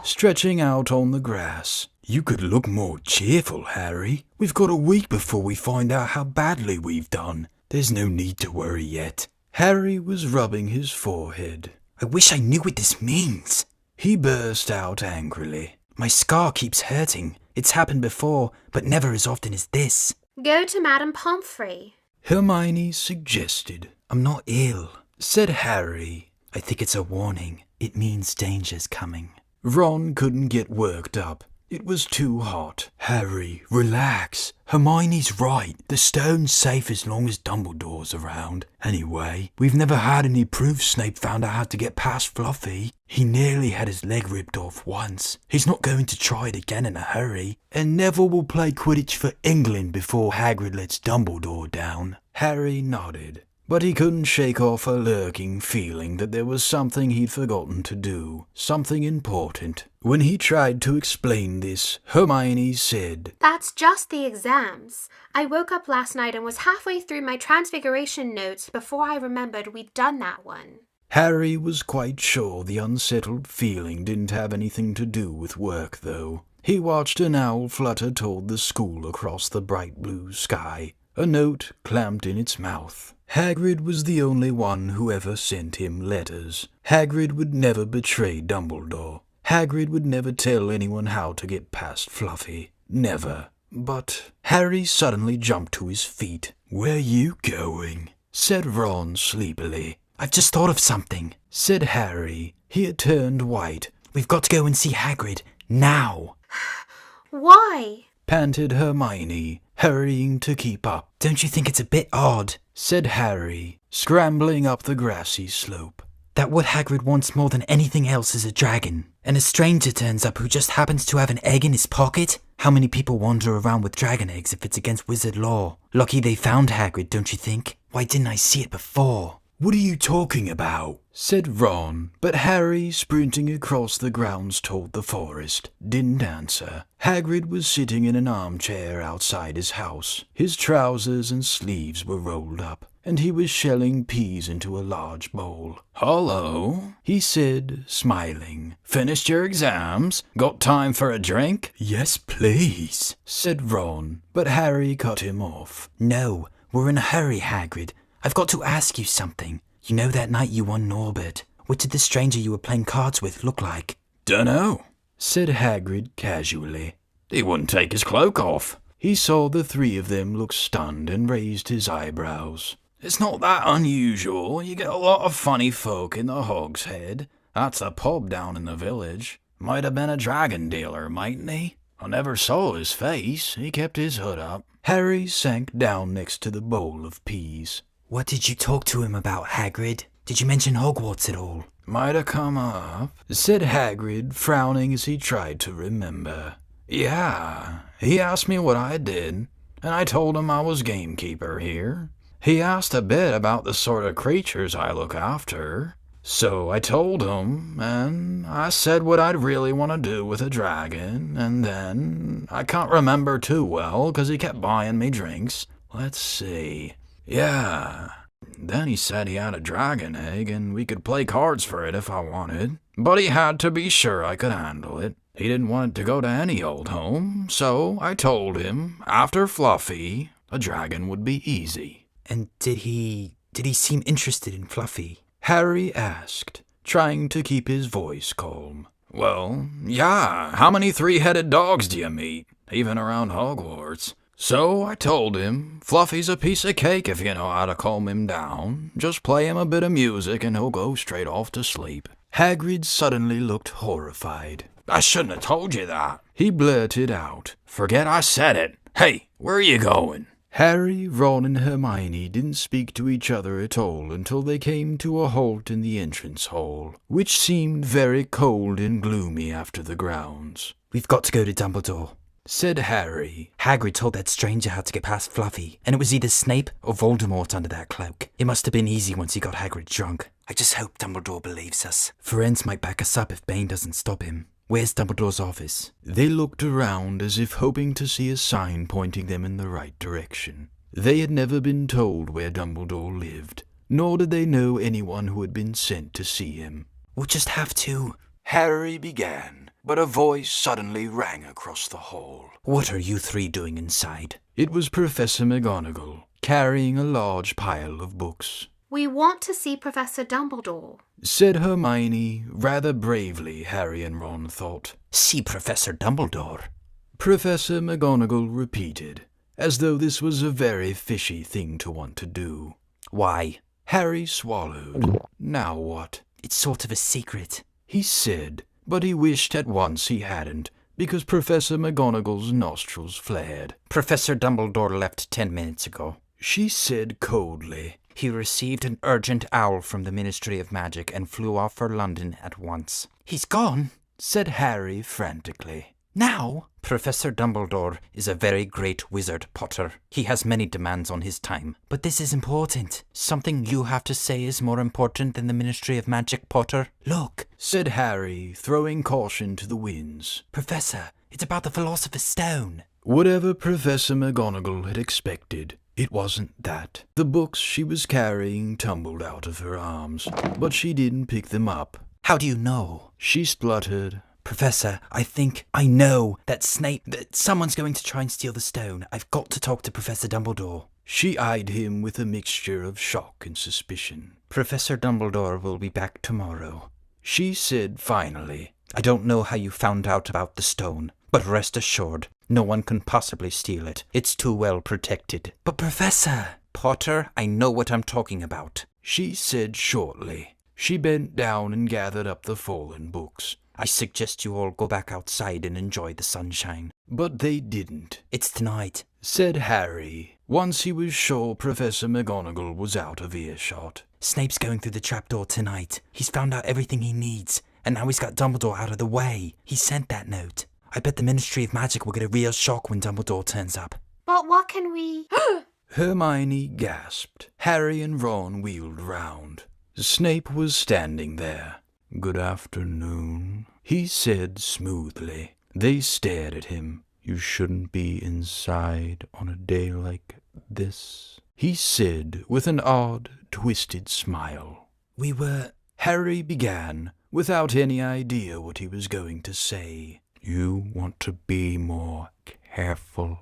Speaker 1: Stretching out on the grass. You could look more cheerful, Harry. We've got a week before we find out how badly we've done. There's no need to worry yet.
Speaker 2: Harry was rubbing his forehead.
Speaker 3: I wish I knew what this means.
Speaker 2: He burst out angrily.
Speaker 3: My scar keeps hurting. It's happened before, but never as often as this.
Speaker 6: Go to Madame Pomfrey,
Speaker 2: Hermione suggested.
Speaker 3: I'm not ill,
Speaker 2: said Harry.
Speaker 3: I think it's a warning. It means danger's coming.
Speaker 2: Ron couldn't get worked up. It was too hot.
Speaker 5: Harry, relax. Hermione's right. The stone's safe as long as Dumbledore's around. Anyway, we've never had any proof Snape found out how to get past Fluffy. He nearly had his leg ripped off once. He's not going to try it again in a hurry. And Neville will play Quidditch for England before Hagrid lets Dumbledore down.
Speaker 2: Harry nodded. But he couldn't shake off a lurking feeling that there was something he'd forgotten to do, something important. When he tried to explain this, Hermione said,
Speaker 6: That's just the exams. I woke up last night and was halfway through my Transfiguration notes before I remembered we'd done that one.
Speaker 2: Harry was quite sure the unsettled feeling didn't have anything to do with work, though. He watched an owl flutter toward the school across the bright blue sky, a note clamped in its mouth. Hagrid was the only one who ever sent him letters. Hagrid would never betray Dumbledore. Hagrid would never tell anyone how to get past Fluffy. Never. But Harry suddenly jumped to his feet.
Speaker 5: Where you going?
Speaker 2: Said Ron sleepily.
Speaker 3: I've just thought of something,
Speaker 2: said Harry. He had turned white.
Speaker 3: We've got to go and see Hagrid. Now.
Speaker 6: Why?
Speaker 2: Panted Hermione, hurrying to keep up.
Speaker 3: Don't you think it's a bit odd,
Speaker 2: said Harry, scrambling up the grassy slope,
Speaker 3: that what Hagrid wants more than anything else is a dragon, and a stranger turns up who just happens to have an egg in his pocket? How many people wander around with dragon eggs if it's against wizard law? Lucky they found Hagrid, don't you think? Why didn't I see it before?
Speaker 5: What are you talking about?
Speaker 2: Said Ron, but Harry, sprinting across the grounds toward the forest, didn't answer. Hagrid was sitting in an armchair outside his house. His trousers and sleeves were rolled up, and he was shelling peas into a large bowl.
Speaker 1: "Hello," he said, smiling. "Finished your exams? Got time for a drink?"
Speaker 5: "Yes, please,"
Speaker 2: said Ron, but Harry cut him off.
Speaker 3: "No, we're in a hurry, Hagrid. I've got to ask you something. You know that night you won Norbert? What did the stranger you were playing cards with look like?"
Speaker 1: "Dunno,"
Speaker 2: said Hagrid casually.
Speaker 1: "He wouldn't take his cloak off."
Speaker 2: He saw the three of them look stunned and raised his eyebrows.
Speaker 1: "It's not that unusual. You get a lot of funny folk in the Hog's Head. That's the pub down in the village. Might have been a dragon dealer, mightn't he? I never saw his face. He kept his hood up."
Speaker 2: Harry sank down next to the bowl of peas.
Speaker 3: "What did you talk to him about, Hagrid? Did you mention Hogwarts at all?"
Speaker 2: "Might have come up," said Hagrid, frowning as he tried to remember. "Yeah, he asked me what I did, and I told him I was gamekeeper here. He asked a bit about the sort of creatures I look after. So I told him, and I said what I'd really want to do with a dragon, and then I can't remember too well, 'cause he kept buying me drinks. Let's see. Yeah, then he said he had a dragon egg, and we could play cards for it if I wanted, but he had to be sure I could handle it. He didn't want it to go to any old home, so I told him, after Fluffy, a dragon would be easy."
Speaker 3: "And did he seem interested in Fluffy?"
Speaker 2: Harry asked, trying to keep his voice calm.
Speaker 1: "Well, yeah, how many three-headed dogs do you meet, even around Hogwarts? So I told him, Fluffy's a piece of cake if you know how to calm him down. Just play him a bit of music and he'll go straight off to sleep."
Speaker 2: Hagrid suddenly looked horrified.
Speaker 1: "I shouldn't have told you that,"
Speaker 2: he blurted out.
Speaker 1: "Forget I said it. Hey, where are you going?"
Speaker 2: Harry, Ron, and Hermione didn't speak to each other at all until they came to a halt in the entrance hall, which seemed very cold and gloomy after the grounds.
Speaker 3: "We've got to go to Dumbledore,"
Speaker 2: said Harry.
Speaker 3: "Hagrid told that stranger how to get past Fluffy, and it was either Snape or Voldemort under that cloak. It must have been easy once he got Hagrid drunk. I just hope Dumbledore believes us. Firenze might back us up if Bane doesn't stop him. Where's Dumbledore's office?"
Speaker 2: They looked around as if hoping to see a sign pointing them in the right direction. They had never been told where Dumbledore lived, nor did they know anyone who had been sent to see him.
Speaker 3: "We'll just have to—"
Speaker 2: Harry began, but a voice suddenly rang across the hall.
Speaker 3: "What are you three doing inside?"
Speaker 2: It was Professor McGonagall, carrying a large pile of books.
Speaker 6: We want to see Professor Dumbledore,
Speaker 1: said Hermione, rather bravely, Harry and Ron thought.
Speaker 3: See Professor Dumbledore,
Speaker 1: Professor McGonagall repeated, as though this was a very fishy thing to want to do.
Speaker 3: Why?
Speaker 1: Harry swallowed. Now what?
Speaker 3: It's sort of a secret,
Speaker 1: he said, but he wished at once he hadn't, because Professor McGonagall's nostrils flared.
Speaker 3: Professor Dumbledore left 10 minutes ago,
Speaker 1: she said coldly.
Speaker 3: He received an urgent owl from the Ministry of Magic and flew off for London at once. He's gone,
Speaker 1: said Harry frantically.
Speaker 3: Now? Professor Dumbledore is a very great wizard, Potter. He has many demands on his time. But this is important. Something you have to say is more important than the Ministry of Magic, Potter. Look,
Speaker 1: said Harry, throwing caution to the winds.
Speaker 3: Professor, it's about the Philosopher's Stone.
Speaker 1: Whatever Professor McGonagall had expected, it wasn't that. The books she was carrying tumbled out of her arms, but she didn't pick them up.
Speaker 3: How do you know?
Speaker 1: She spluttered.
Speaker 3: Professor, I know that someone's going to try and steal the stone. I've got to talk to Professor Dumbledore.
Speaker 1: She eyed him with a mixture of shock and suspicion.
Speaker 3: Professor Dumbledore will be back tomorrow,
Speaker 1: she said finally.
Speaker 3: I don't know how you found out about the stone, but rest assured, no one can possibly steal it. It's too well protected. But Professor Potter, I know what I'm talking about,
Speaker 1: she said shortly. She bent down and gathered up the fallen books.
Speaker 3: I suggest you all go back outside and enjoy the sunshine.
Speaker 1: But they didn't.
Speaker 3: It's tonight,
Speaker 1: said Harry, once he was sure Professor McGonagall was out of earshot.
Speaker 3: Snape's going through the trapdoor tonight. He's found out everything he needs, and now he's got Dumbledore out of the way. He sent that note. I bet the Ministry of Magic will get a real shock when Dumbledore turns up.
Speaker 6: But what can we...
Speaker 1: Hermione gasped. Harry and Ron wheeled round. Snape was standing there. Good afternoon, he said smoothly. They stared at him. You shouldn't be inside on a day like this, he said with an odd, twisted smile. Harry began, without any idea what he was going to say. You want to be more careful,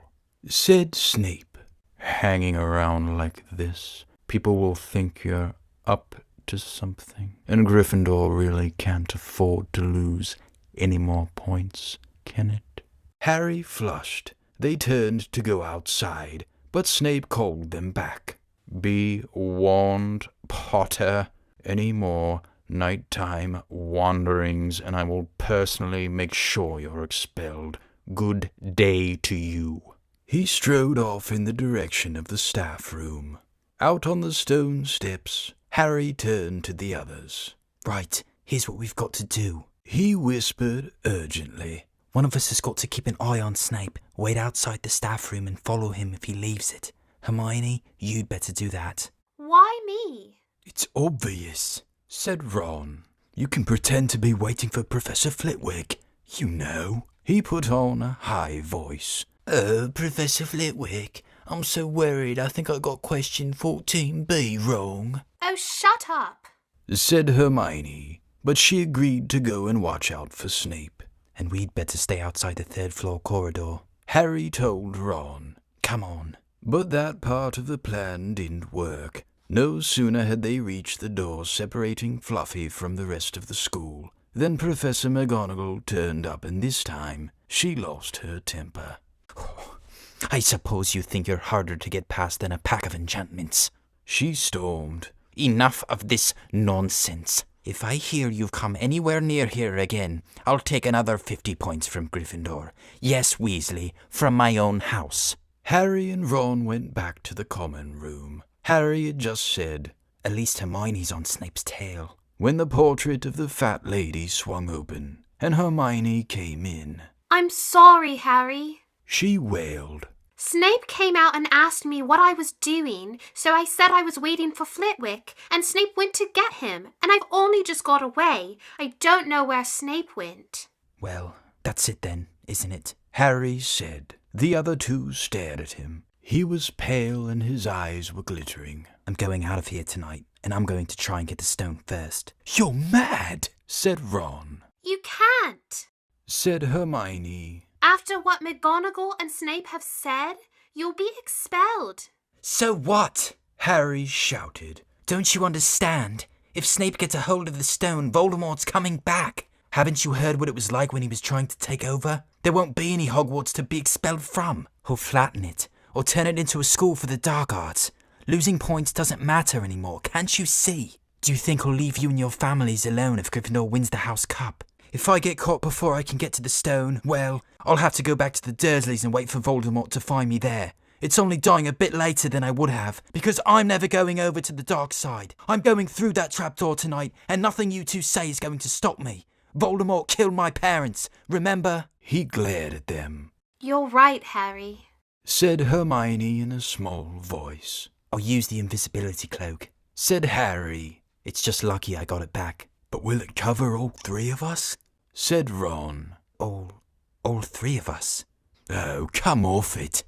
Speaker 1: said Snape. Hanging around like this, people will think you're up to something, and Gryffindor really can't afford to lose any more points, can it? Harry flushed. They turned to go outside, but Snape called them back. Be warned, Potter. Any more nighttime wanderings, and I will personally make sure you're expelled. Good day to you. He strode off in the direction of the staff room. Out on the stone steps, Harry turned to the others.
Speaker 3: Right, here's what we've got to do,
Speaker 1: he whispered urgently.
Speaker 3: One of us has got to keep an eye on Snape, wait outside the staff room and follow him if he leaves it. Hermione, you'd better do that.
Speaker 6: Why me?
Speaker 1: It's obvious, said Ron. You can pretend to be waiting for Professor Flitwick, you know. He put on a high voice. Professor Flitwick, I'm so worried I think I got question 14B wrong.
Speaker 6: Oh, shut up,
Speaker 1: said Hermione, but she agreed to go and watch out for Snape.
Speaker 3: And we'd better stay outside the third-floor corridor,
Speaker 1: Harry told Ron.
Speaker 3: Come on.
Speaker 1: But that part of the plan didn't work. No sooner had they reached the door separating Fluffy from the rest of the school than Professor McGonagall turned up, and this time she lost her temper.
Speaker 3: I suppose you think you're harder to get past than a pack of enchantments,
Speaker 1: she stormed.
Speaker 3: Enough of this nonsense. If I hear you've come anywhere near here again, I'll take another 50 points from Gryffindor. Yes, Weasley, from my own house.
Speaker 1: Harry and Ron went back to the common room. Harry had just said,
Speaker 3: At least Hermione's on Snape's tail,
Speaker 1: when the portrait of the fat lady swung open, and Hermione came in.
Speaker 6: I'm sorry, Harry,
Speaker 1: she wailed.
Speaker 6: Snape came out and asked me what I was doing, so I said I was waiting for Flitwick, and Snape went to get him, and I've only just got away. I don't know where Snape went.
Speaker 3: Well, that's it then, isn't it?
Speaker 1: Harry said. The other two stared at him. He was pale and his eyes were glittering.
Speaker 3: I'm going out of here tonight, and I'm going to try and get the stone first.
Speaker 1: You're mad, said Ron.
Speaker 6: You can't,
Speaker 1: said Hermione.
Speaker 6: After what McGonagall and Snape have said, you'll be expelled.
Speaker 3: So what?
Speaker 1: Harry shouted.
Speaker 3: Don't you understand? If Snape gets a hold of the stone, Voldemort's coming back. Haven't you heard what it was like when he was trying to take over? There won't be any Hogwarts to be expelled from. He'll flatten it, or turn it into a school for the dark arts. Losing points doesn't matter anymore, can't you see? Do you think he'll leave you and your families alone if Gryffindor wins the House Cup? If I get caught before I can get to the stone, well, I'll have to go back to the Dursleys and wait for Voldemort to find me there. It's only dying a bit later than I would have, because I'm never going over to the dark side. I'm going through that trapdoor tonight, and nothing you two say is going to stop me. Voldemort killed my parents, remember?
Speaker 1: He glared at them.
Speaker 6: You're right, Harry,
Speaker 1: said Hermione in a small voice.
Speaker 3: I'll use the invisibility cloak,
Speaker 1: said Harry.
Speaker 3: It's just lucky I got it back.
Speaker 5: But will it cover all three of us?
Speaker 1: said Ron.
Speaker 3: All three of us?
Speaker 5: Oh, come off it.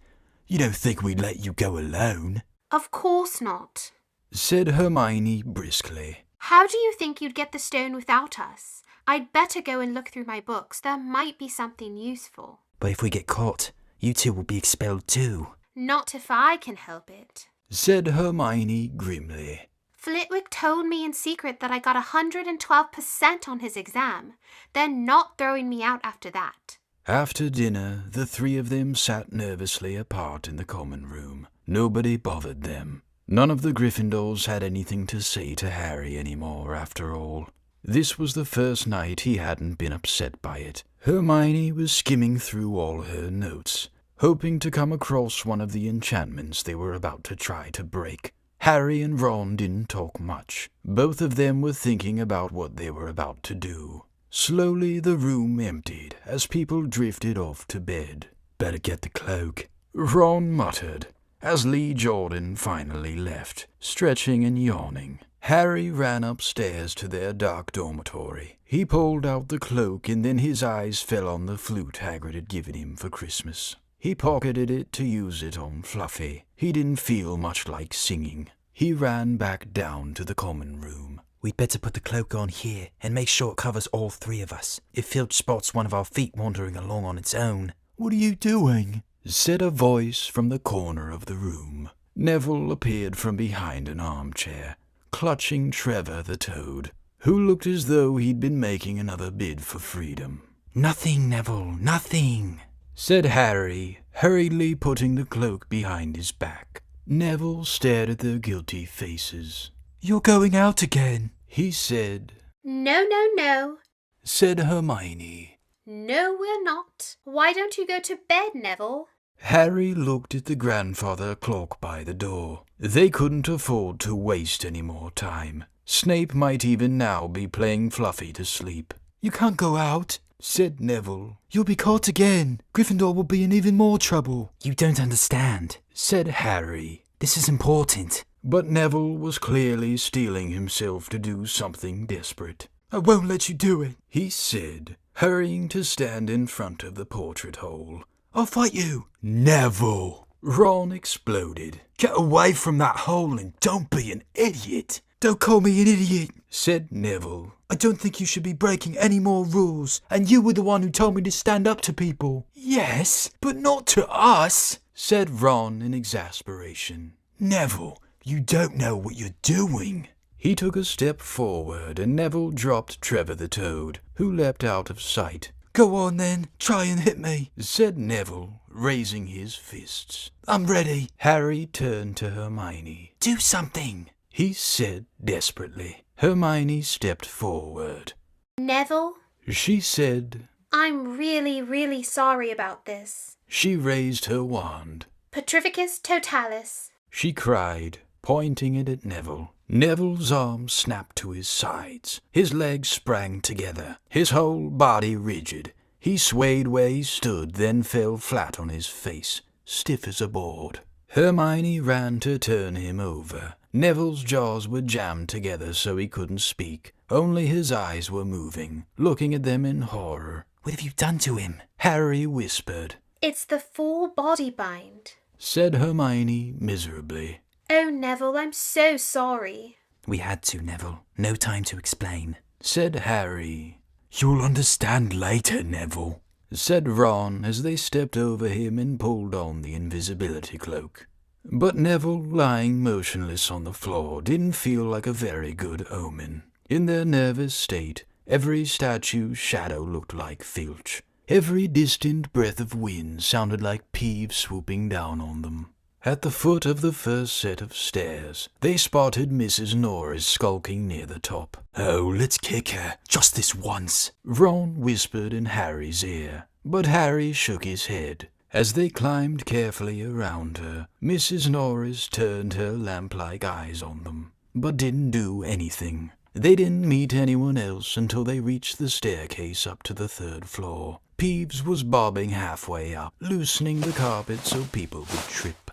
Speaker 5: You don't think we'd let you go alone?
Speaker 6: Of course not,
Speaker 1: said Hermione briskly.
Speaker 6: How do you think you'd get the stone without us? I'd better go and look through my books. There might be something useful.
Speaker 3: But if we get caught, you two will be expelled too.
Speaker 6: Not if I can help it,
Speaker 1: said Hermione grimly.
Speaker 6: Flitwick told me in secret that I got 112% on his exam. They're not throwing me out after that.
Speaker 1: After dinner, the three of them sat nervously apart in the common room. Nobody bothered them. None of the Gryffindors had anything to say to Harry anymore, after all. This was the first night he hadn't been upset by it. Hermione was skimming through all her notes, hoping to come across one of the enchantments they were about to try to break. Harry and Ron didn't talk much. Both of them were thinking about what they were about to do. Slowly the room emptied as people drifted off to bed.
Speaker 5: Better get the cloak,
Speaker 1: Ron muttered, as Lee Jordan finally left, stretching and yawning. Harry ran upstairs to their dark dormitory. He pulled out the cloak, and then his eyes fell on the flute Hagrid had given him for Christmas. He pocketed it to use it on Fluffy. He didn't feel much like singing. He ran back down to the common room.
Speaker 3: We'd better put the cloak on here and make sure it covers all three of us. If Filch spots one of our feet wandering along on its own.
Speaker 5: What are you doing?
Speaker 1: said a voice from the corner of the room. Neville appeared from behind an armchair, clutching Trevor the Toad, who looked as though he'd been making another bid for freedom.
Speaker 3: Nothing, Neville, nothing,
Speaker 1: said Harry, hurriedly putting the cloak behind his back. Neville stared at their guilty faces.
Speaker 5: You're going out again,
Speaker 1: he said.
Speaker 6: No, no, no,
Speaker 1: said Hermione.
Speaker 6: No, we're not. Why don't you go to bed, Neville?
Speaker 1: Harry looked at the grandfather clock by the door. They couldn't afford to waste any more time. Snape might even now be playing Fluffy to sleep.
Speaker 5: You can't go out,
Speaker 1: said Neville.
Speaker 5: You'll be caught again. Gryffindor will be in even more trouble.
Speaker 3: You don't understand,
Speaker 1: said Harry.
Speaker 3: This is important.
Speaker 1: But Neville was clearly steeling himself to do something desperate.
Speaker 5: I won't let you do it,
Speaker 1: he said, hurrying to stand in front of the portrait hole.
Speaker 5: I'll fight you.
Speaker 1: Neville! Ron exploded.
Speaker 5: Get away from that hole and don't be an idiot. Don't call me an idiot,
Speaker 1: said Neville.
Speaker 5: I don't think you should be breaking any more rules, and you were the one who told me to stand up to people.
Speaker 1: Yes, but not to us, said Ron in exasperation.
Speaker 5: Neville, you don't know what you're doing.
Speaker 1: He took a step forward, and Neville dropped Trevor the Toad, who leapt out of sight.
Speaker 5: Go on then, try and hit me,
Speaker 1: said Neville, raising his fists.
Speaker 5: I'm ready.
Speaker 1: Harry turned to Hermione.
Speaker 3: Do something,
Speaker 1: he said desperately. Hermione stepped forward.
Speaker 6: Neville,
Speaker 1: she said,
Speaker 6: I'm really, really sorry about this.
Speaker 1: She raised her wand.
Speaker 6: Petrificus totalis,
Speaker 1: she cried, pointing it at Neville. Neville's arms snapped to his sides. His legs sprang together, his whole body rigid. He swayed where he stood, then fell flat on his face, stiff as a board. Hermione ran to turn him over. Neville's jaws were jammed together so he couldn't speak. Only his eyes were moving, looking at them in horror.
Speaker 3: What have you done to him?
Speaker 1: Harry whispered.
Speaker 6: It's the full body bind,
Speaker 1: said Hermione miserably.
Speaker 6: Oh, Neville, I'm so sorry.
Speaker 3: We had to, Neville. No time to explain,
Speaker 1: said Harry.
Speaker 5: You'll understand later, Neville,
Speaker 1: said Ron as they stepped over him and pulled on the invisibility cloak. But Neville, lying motionless on the floor, didn't feel like a very good omen. In their nervous state, every statue's shadow looked like Filch. Every distant breath of wind sounded like Peeves swooping down on them. At the foot of the first set of stairs, they spotted Mrs. Norris skulking near the top.
Speaker 5: "Oh, let's kick her, just this once,"
Speaker 1: Ron whispered in Harry's ear, but Harry shook his head. As they climbed carefully around her, Mrs. Norris turned her lamp-like eyes on them, but didn't do anything. They didn't meet anyone else until they reached the staircase up to the 3rd floor. Peeves was bobbing halfway up, loosening the carpet so people would trip.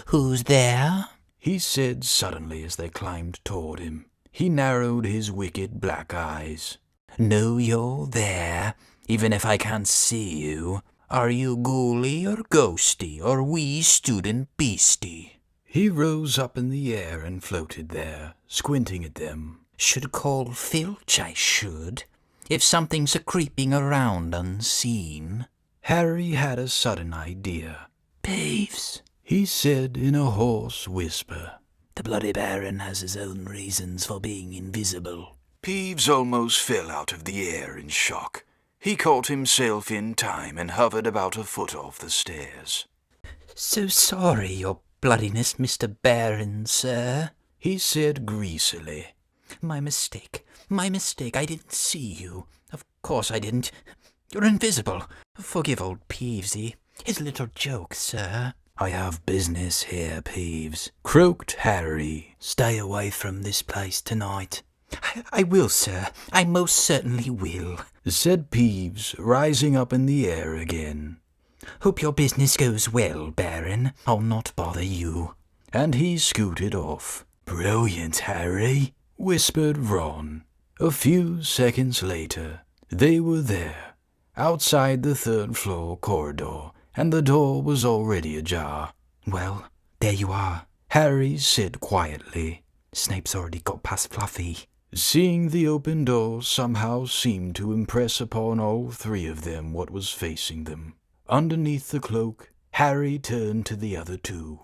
Speaker 3: "Who's there?"
Speaker 1: he said suddenly as they climbed toward him. He narrowed his wicked black eyes.
Speaker 3: "Know you're there, even if I can't see you. Are you ghouly or ghosty or wee student beastie?"
Speaker 1: He rose up in the air and floated there, squinting at them.
Speaker 3: "Should call Filch, I should, if something's a-creeping around unseen."
Speaker 1: Harry had a sudden idea.
Speaker 3: "Peeves,"
Speaker 1: he said in a hoarse whisper.
Speaker 3: "The bloody Baron has his own reasons for being invisible."
Speaker 7: Peeves almost fell out of the air in shock. He caught himself in time and hovered about a foot off the stairs.
Speaker 3: "So sorry, your bloodiness, Mr. Baron, sir,"
Speaker 1: he said greasily.
Speaker 3: My mistake. I didn't see you. Of course I didn't. You're invisible. Forgive old Peevesy. His little joke, sir."
Speaker 1: "I have business here, Peeves," croaked Harry.
Speaker 3: "Stay away from this place tonight." I will, sir. I most certainly will,"
Speaker 1: said Peeves, rising up in the air again.
Speaker 3: "Hope your business goes well, Baron. I'll not bother you."
Speaker 1: And he scooted off.
Speaker 5: "Brilliant, Harry,"
Speaker 1: whispered Ron. A few seconds later, they were there, outside the 3rd floor corridor, and the door was already ajar.
Speaker 3: "Well, there you are,"
Speaker 1: Harry said quietly.
Speaker 3: "Snape's already got past Fluffy."
Speaker 1: Seeing the open door somehow seemed to impress upon all 3 of them what was facing them. Underneath the cloak, Harry turned to the other 2.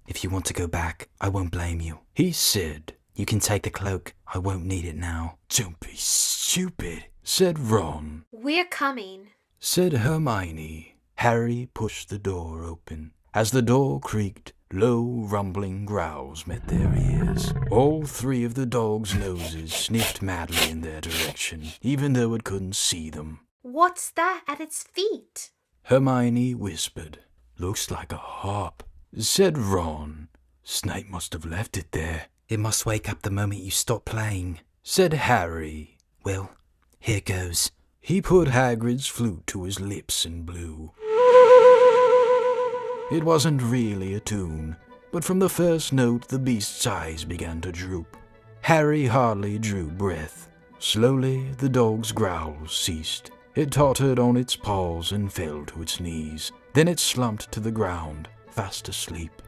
Speaker 3: "If you want to go back, I won't blame you,"
Speaker 1: he said.
Speaker 3: "You can take the cloak. I won't need it now."
Speaker 5: "Don't be stupid,"
Speaker 1: said Ron.
Speaker 6: "We're coming,"
Speaker 1: said Hermione. Harry pushed the door open. As the door creaked, low, rumbling growls met their ears. All 3 of the dogs' noses sniffed madly in their direction, even though it couldn't see them.
Speaker 6: "What's that at its feet?"
Speaker 1: Hermione whispered.
Speaker 5: "Looks like a harp,"
Speaker 1: said Ron.
Speaker 5: "Snape must have left it there."
Speaker 3: "It must wake up the moment you stop playing,"
Speaker 1: said Harry.
Speaker 3: "Well, here goes."
Speaker 1: He put Hagrid's flute to his lips and blew. It wasn't really a tune, but from the first note the beast's eyes began to droop. Harry hardly drew breath. Slowly the dog's growls ceased. It tottered on its paws and fell to its knees. Then it slumped to the ground, fast asleep.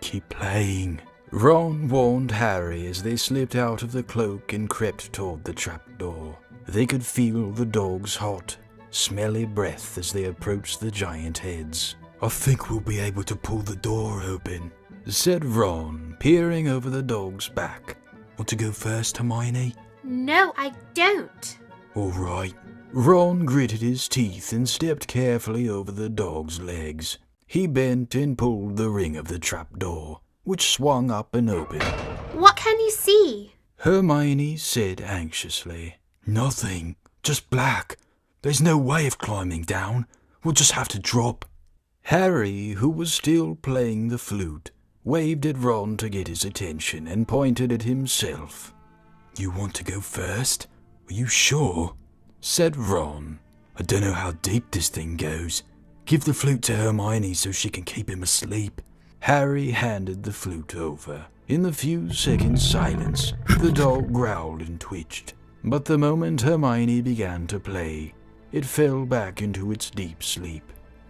Speaker 5: "Keep playing,"
Speaker 1: Ron warned Harry as they slipped out of the cloak and crept toward the trapdoor. They could feel the dog's hot, smelly breath as they approached the giant heads.
Speaker 5: "I think we'll be able to pull the door open,"
Speaker 1: said Ron, peering over the dog's back.
Speaker 5: "Want to go first, Hermione?"
Speaker 6: "No, I don't."
Speaker 5: "All right."
Speaker 1: Ron gritted his teeth and stepped carefully over the dog's legs. He bent and pulled the ring of the trapdoor, which swung up and open.
Speaker 6: "What can you see?"
Speaker 1: Hermione said anxiously.
Speaker 5: "Nothing. Just black. There's no way of climbing down. We'll just have to drop."
Speaker 1: Harry, who was still playing the flute, waved at Ron to get his attention and pointed at himself.
Speaker 5: "You want to go first? Are you sure?"
Speaker 1: said Ron.
Speaker 5: "I don't know how deep this thing goes. Give the flute to Hermione so she can keep him asleep."
Speaker 1: Harry handed the flute over. In the few seconds' silence, the dog growled and twitched. But the moment Hermione began to play, it fell back into its deep sleep.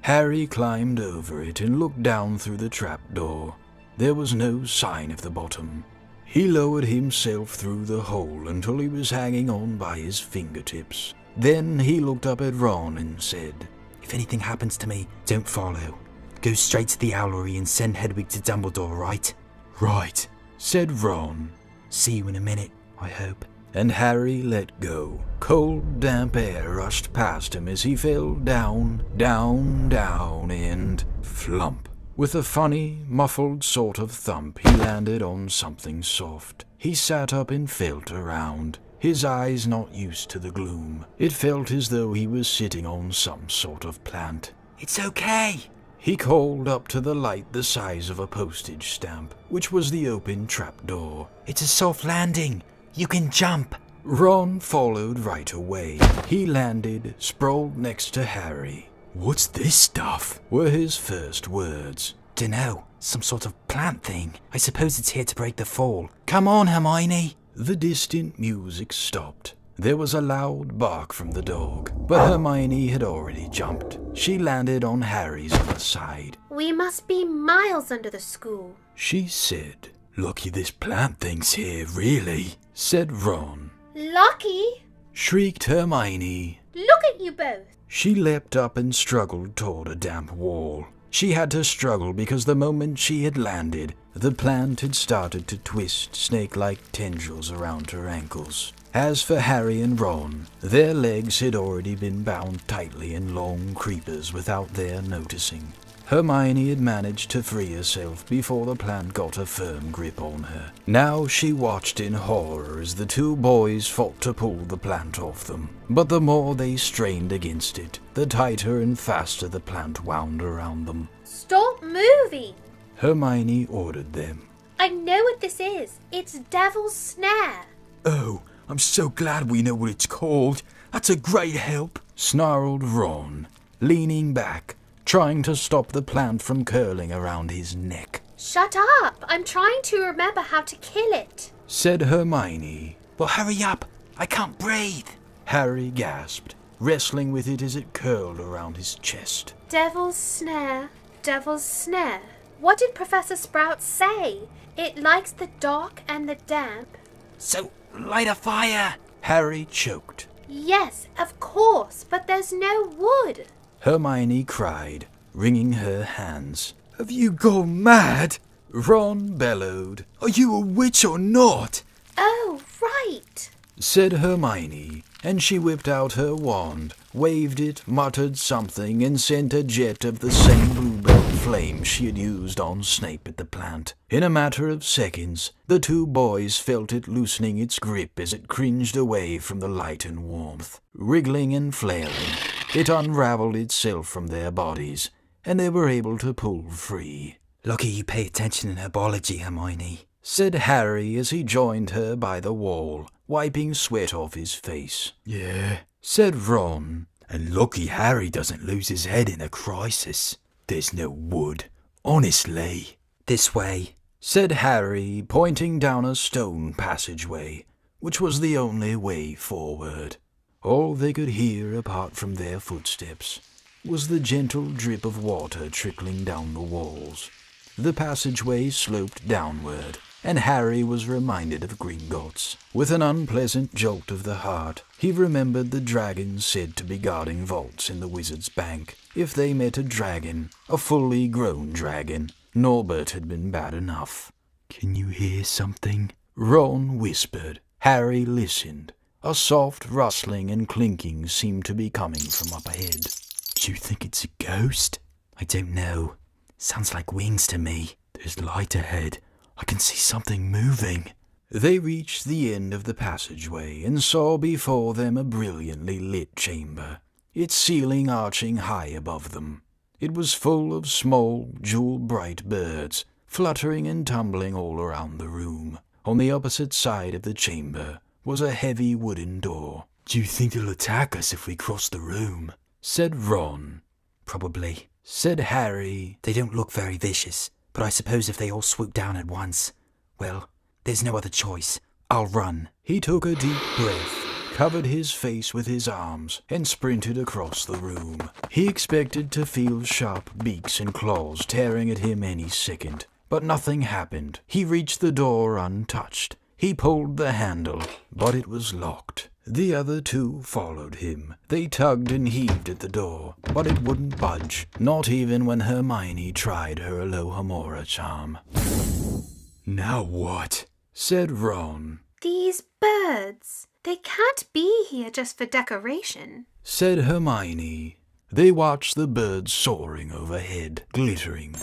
Speaker 1: Harry climbed over it and looked down through the trapdoor. There was no sign of the bottom. He lowered himself through the hole until he was hanging on by his fingertips. Then he looked up at Ron and said,
Speaker 3: "If anything happens to me, don't follow. Go straight to the owlery and send Hedwig to Dumbledore, right?
Speaker 1: Right, said Ron.
Speaker 3: See you in a minute, I hope.
Speaker 1: And Harry let go. Cold, damp air rushed past him as he fell down, down, down, and flump. With a funny, muffled sort of thump, he landed on something soft. He sat up and felt around, his eyes not used to the gloom. It felt as though he was sitting on some sort of plant.
Speaker 3: It's okay,
Speaker 1: he called up to the light the size of a postage stamp, which was the open trapdoor.
Speaker 3: It's a soft landing. You can jump.
Speaker 1: Ron followed right away. He landed, sprawled next to Harry.
Speaker 5: What's this stuff?
Speaker 1: Were his first words.
Speaker 3: Dunno, some sort of plant thing. I suppose it's here to break the fall. Come on, Hermione.
Speaker 1: The distant music stopped. There was a loud bark from the dog, but Hermione had already jumped. She landed on Harry's other side.
Speaker 6: We must be miles under the school,
Speaker 1: she said.
Speaker 5: Lucky this plant thing's here, really,
Speaker 1: said Ron.
Speaker 6: Lucky?
Speaker 1: Shrieked Hermione.
Speaker 6: Look at you both.
Speaker 1: She leapt up and struggled toward a damp wall. She had to struggle because the moment she had landed, the plant had started to twist snake-like tendrils around her ankles. As for Harry and Ron, their legs had already been bound tightly in long creepers without their noticing. Hermione had managed to free herself before the plant got a firm grip on her. Now she watched in horror as the two boys fought to pull the plant off them. But the more they strained against it, the tighter and faster the plant wound around them.
Speaker 6: Stop moving,
Speaker 1: Hermione ordered them.
Speaker 6: I know what this is. It's Devil's Snare.
Speaker 5: Oh, I'm so glad we know what it's called. That's a great help,
Speaker 1: snarled Ron, leaning back, trying to stop the plant from curling around his neck.
Speaker 6: Shut up! I'm trying to remember how to kill it,
Speaker 1: said Hermione.
Speaker 3: Well, hurry up! I can't breathe!
Speaker 1: Harry gasped, wrestling with it as it curled around his chest.
Speaker 6: Devil's Snare, Devil's Snare. What did Professor Sprout say? It likes the dark and the damp.
Speaker 3: So, light a fire!
Speaker 1: Harry choked.
Speaker 6: Yes, of course, but there's no wood.
Speaker 1: Hermione cried, wringing her hands.
Speaker 5: Have you gone mad?
Speaker 1: Ron bellowed.
Speaker 5: Are you a witch or not?
Speaker 6: Oh, right,
Speaker 1: said Hermione, and she whipped out her wand, waved it, muttered something, and sent a jet of the same bluebell flame she had used on Snape at the plant. In a matter of seconds, the two boys felt it loosening its grip as it cringed away from the light and warmth. Wriggling and flailing, it unraveled itself from their bodies, and they were able to pull free.
Speaker 3: Lucky you pay attention in herbology, Hermione,
Speaker 1: said Harry as he joined her by the wall, wiping sweat off his face.
Speaker 5: Yeah,
Speaker 1: said Ron.
Speaker 5: And lucky Harry doesn't lose his head in a crisis. There's no wood, honestly.
Speaker 3: This way,
Speaker 1: said Harry, pointing down a stone passageway, which was the only way forward. All they could hear, apart from their footsteps, was the gentle drip of water trickling down the walls. The passageway sloped downward, and Harry was reminded of Gringotts. With an unpleasant jolt of the heart, he remembered the dragons said to be guarding vaults in the Wizard's Bank. If they met a dragon, a fully grown dragon, Norbert had been bad enough.
Speaker 5: Can you hear something?
Speaker 1: Ron whispered. Harry listened. A soft rustling and clinking seemed to be coming from up ahead.
Speaker 5: Do you think it's a ghost?
Speaker 3: I don't know. Sounds like wings to me.
Speaker 5: There's light ahead. I can see something moving.
Speaker 1: They reached the end of the passageway and saw before them a brilliantly lit chamber, its ceiling arching high above them. It was full of small, jewel-bright birds, fluttering and tumbling all around the room. On the opposite side of the chamber was a heavy wooden door.
Speaker 5: Do you think they'll attack us if we cross the room?
Speaker 1: Said Ron.
Speaker 3: Probably,
Speaker 1: said Harry.
Speaker 3: They don't look very vicious, but I suppose if they all swoop down at once, well, there's no other choice. I'll run.
Speaker 1: He took a deep breath, covered his face with his arms, and sprinted across the room. He expected to feel sharp beaks and claws tearing at him any second, but nothing happened. He reached the door untouched,
Speaker 2: He pulled the handle, but it was locked. The other two followed him. They tugged and heaved at the door, but it wouldn't budge, not even when Hermione tried her Alohomora charm.
Speaker 5: "Now what?"
Speaker 2: said Ron.
Speaker 6: These birds. They can't be here just for decoration,
Speaker 2: said Hermione. They watched the birds soaring overhead, glittering.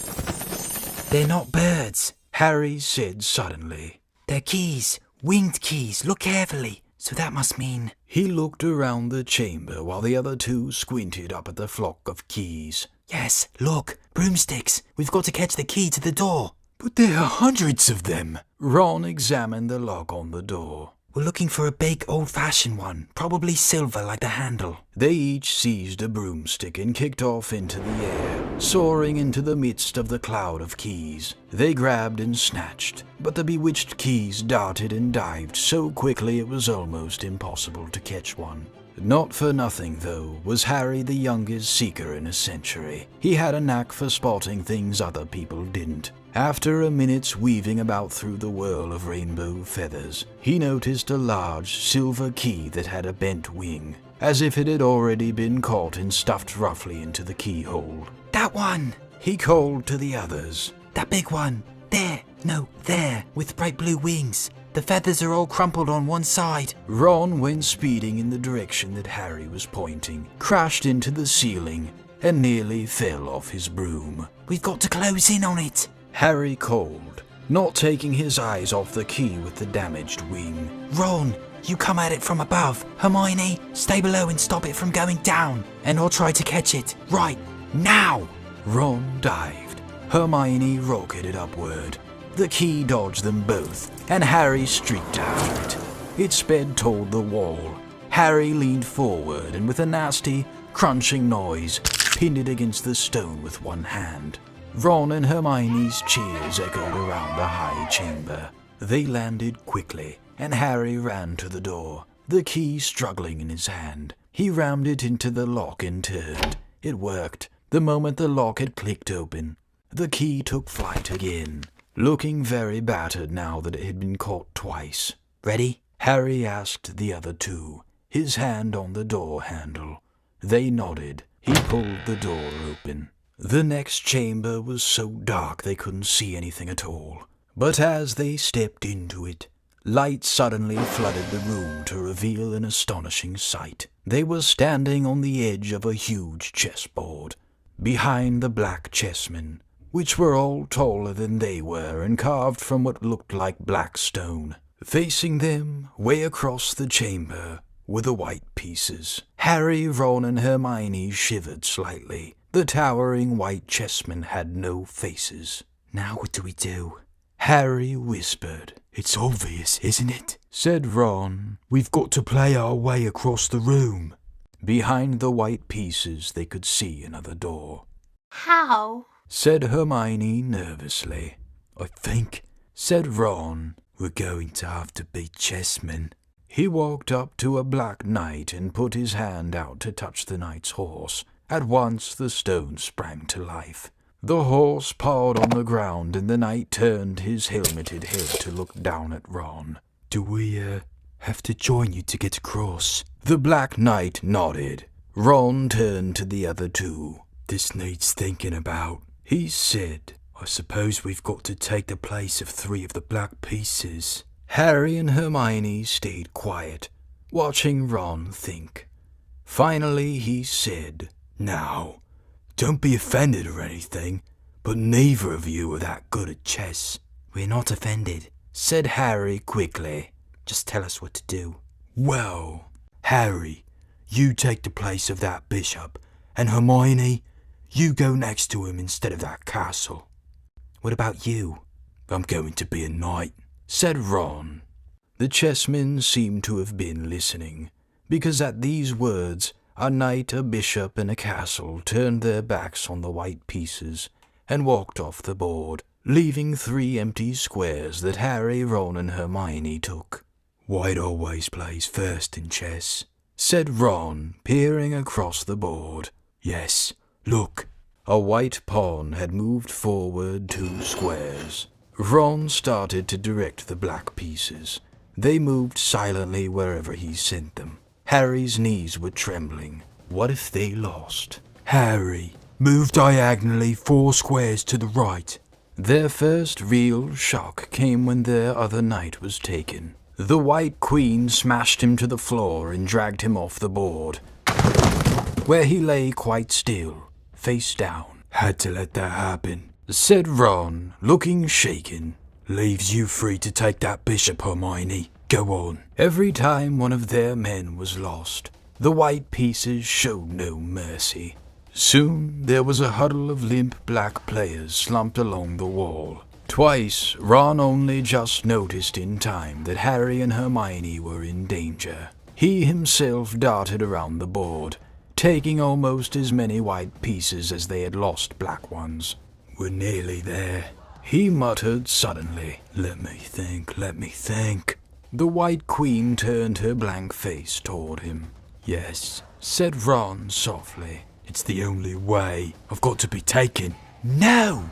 Speaker 3: They're not birds,
Speaker 2: Harry said suddenly.
Speaker 3: they're keys, winged keys. Look carefully. So that must mean...
Speaker 2: He looked around the chamber while the other two squinted up at the flock of keys.
Speaker 3: Yes, look, broomsticks. We've got to catch the key to the door.
Speaker 5: "But there are hundreds of them."
Speaker 2: Ron examined the lock on the door.
Speaker 3: We're looking for a big, old-fashioned one, probably silver like the handle.
Speaker 2: They each seized a broomstick and kicked off into the air, soaring into the midst of the cloud of keys. They grabbed and snatched, but the bewitched keys darted and dived so quickly it was almost impossible to catch one. Not for nothing, though, was Harry the youngest seeker in a century. He had a knack for spotting things other people didn't. After a minute's weaving about through the whirl of rainbow feathers, he noticed a large silver key that had a bent wing, as if it had already been caught and stuffed roughly into the keyhole.
Speaker 3: That one!
Speaker 2: He called to the others.
Speaker 3: That big one! There! No, there! With bright blue wings! The feathers are all crumpled on one side.
Speaker 2: Ron went speeding in the direction that Harry was pointing, crashed into the ceiling, and nearly fell off his broom.
Speaker 3: We've got to close in on it!
Speaker 2: Harry called, not taking his eyes off the key with the damaged wing.
Speaker 3: Ron, you come at it from above. Hermione, stay below and stop it from going down. And I'll try to catch it. Right, now!
Speaker 2: Ron dived. Hermione rocketed upward. The key dodged them both, and Harry streaked after it. It sped toward the wall. Harry leaned forward and with a nasty, crunching noise, pinned it against the stone with one hand. Ron and Hermione's cheers echoed around the high chamber. They landed quickly, and Harry ran to the door, the key struggling in his hand. He rammed it into the lock and turned. It worked. The moment the lock had clicked open, the key took flight again, looking very battered now that it had been caught twice.
Speaker 3: Ready?
Speaker 2: Harry asked the other two, his hand on the door handle. They nodded. He pulled the door open. The next chamber was so dark they couldn't see anything at all. But as they stepped into it, light suddenly flooded the room to reveal an astonishing sight. They were standing on the edge of a huge chessboard, behind the black chessmen, which were all taller than they were and carved from what looked like black stone. Facing them, way across the chamber, were the white pieces. Harry, Ron, and Hermione shivered slightly. The towering white chessmen had no faces.
Speaker 3: Now what do we do?
Speaker 2: Harry whispered.
Speaker 5: "It's obvious, isn't it?"
Speaker 2: said Ron.
Speaker 5: "We've got to play our way across the room."
Speaker 2: Behind the white pieces they could see another door.
Speaker 6: How?
Speaker 2: said Hermione nervously.
Speaker 5: "I think,"
Speaker 2: said Ron,
Speaker 5: "we're going to have to be chessmen."
Speaker 2: He walked up to a black knight and put his hand out to touch the knight's horse. At once the stone sprang to life. The horse pawed on the ground, and the knight turned his helmeted head to look down at Ron.
Speaker 5: "Do we, have to join you to get across?"
Speaker 2: The Black Knight nodded. Ron turned to the other two.
Speaker 5: "This needs thinking about,"
Speaker 2: he said.
Speaker 5: "I suppose we've got to take the place of 3 of the black pieces."
Speaker 2: Harry and Hermione stayed quiet, watching Ron think. Finally he said,
Speaker 5: "Now, don't be offended or anything, but neither of you are that good at chess."
Speaker 3: "We're not offended,"
Speaker 2: said Harry quickly.
Speaker 3: "Just tell us what to do."
Speaker 5: "Well, Harry, you take the place of that bishop, and Hermione, you go next to him instead of that castle."
Speaker 3: "What about you?"
Speaker 5: "I'm going to be a knight,"
Speaker 2: said Ron. The chessmen seemed to have been listening, because at these words a knight, a bishop, and a castle turned their backs on the white pieces and walked off the board, leaving 3 empty squares that Harry, Ron, and Hermione took.
Speaker 5: "White always plays first in chess,"
Speaker 2: said Ron, peering across the board.
Speaker 5: "Yes, look."
Speaker 2: A white pawn had moved forward 2 squares.
Speaker 1: Ron started to direct the black pieces. They moved silently wherever he sent them. Harry's knees were trembling. What if they lost?
Speaker 5: Harry, move diagonally 4 squares to the right.
Speaker 1: Their first real shock came when their other knight was taken. The White Queen smashed him to the floor and dragged him off the board, where he lay quite still, face down.
Speaker 5: Had to let that happen,
Speaker 1: said Ron, looking shaken.
Speaker 5: Leaves you free to take that bishop, Hermione. Go on.
Speaker 1: Every time one of their men was lost, the white pieces showed no mercy. Soon there was a huddle of limp black players slumped along the wall. Twice, Ron only just noticed in time that Harry and Hermione were in danger. He himself darted around the board, taking almost as many white pieces as they had lost black ones.
Speaker 5: We're nearly there,
Speaker 1: he muttered suddenly.
Speaker 5: Let me think.
Speaker 1: The White Queen turned her blank face toward him.
Speaker 5: Yes,
Speaker 1: said Ron softly.
Speaker 5: It's the only way. I've got to be taken.
Speaker 1: No!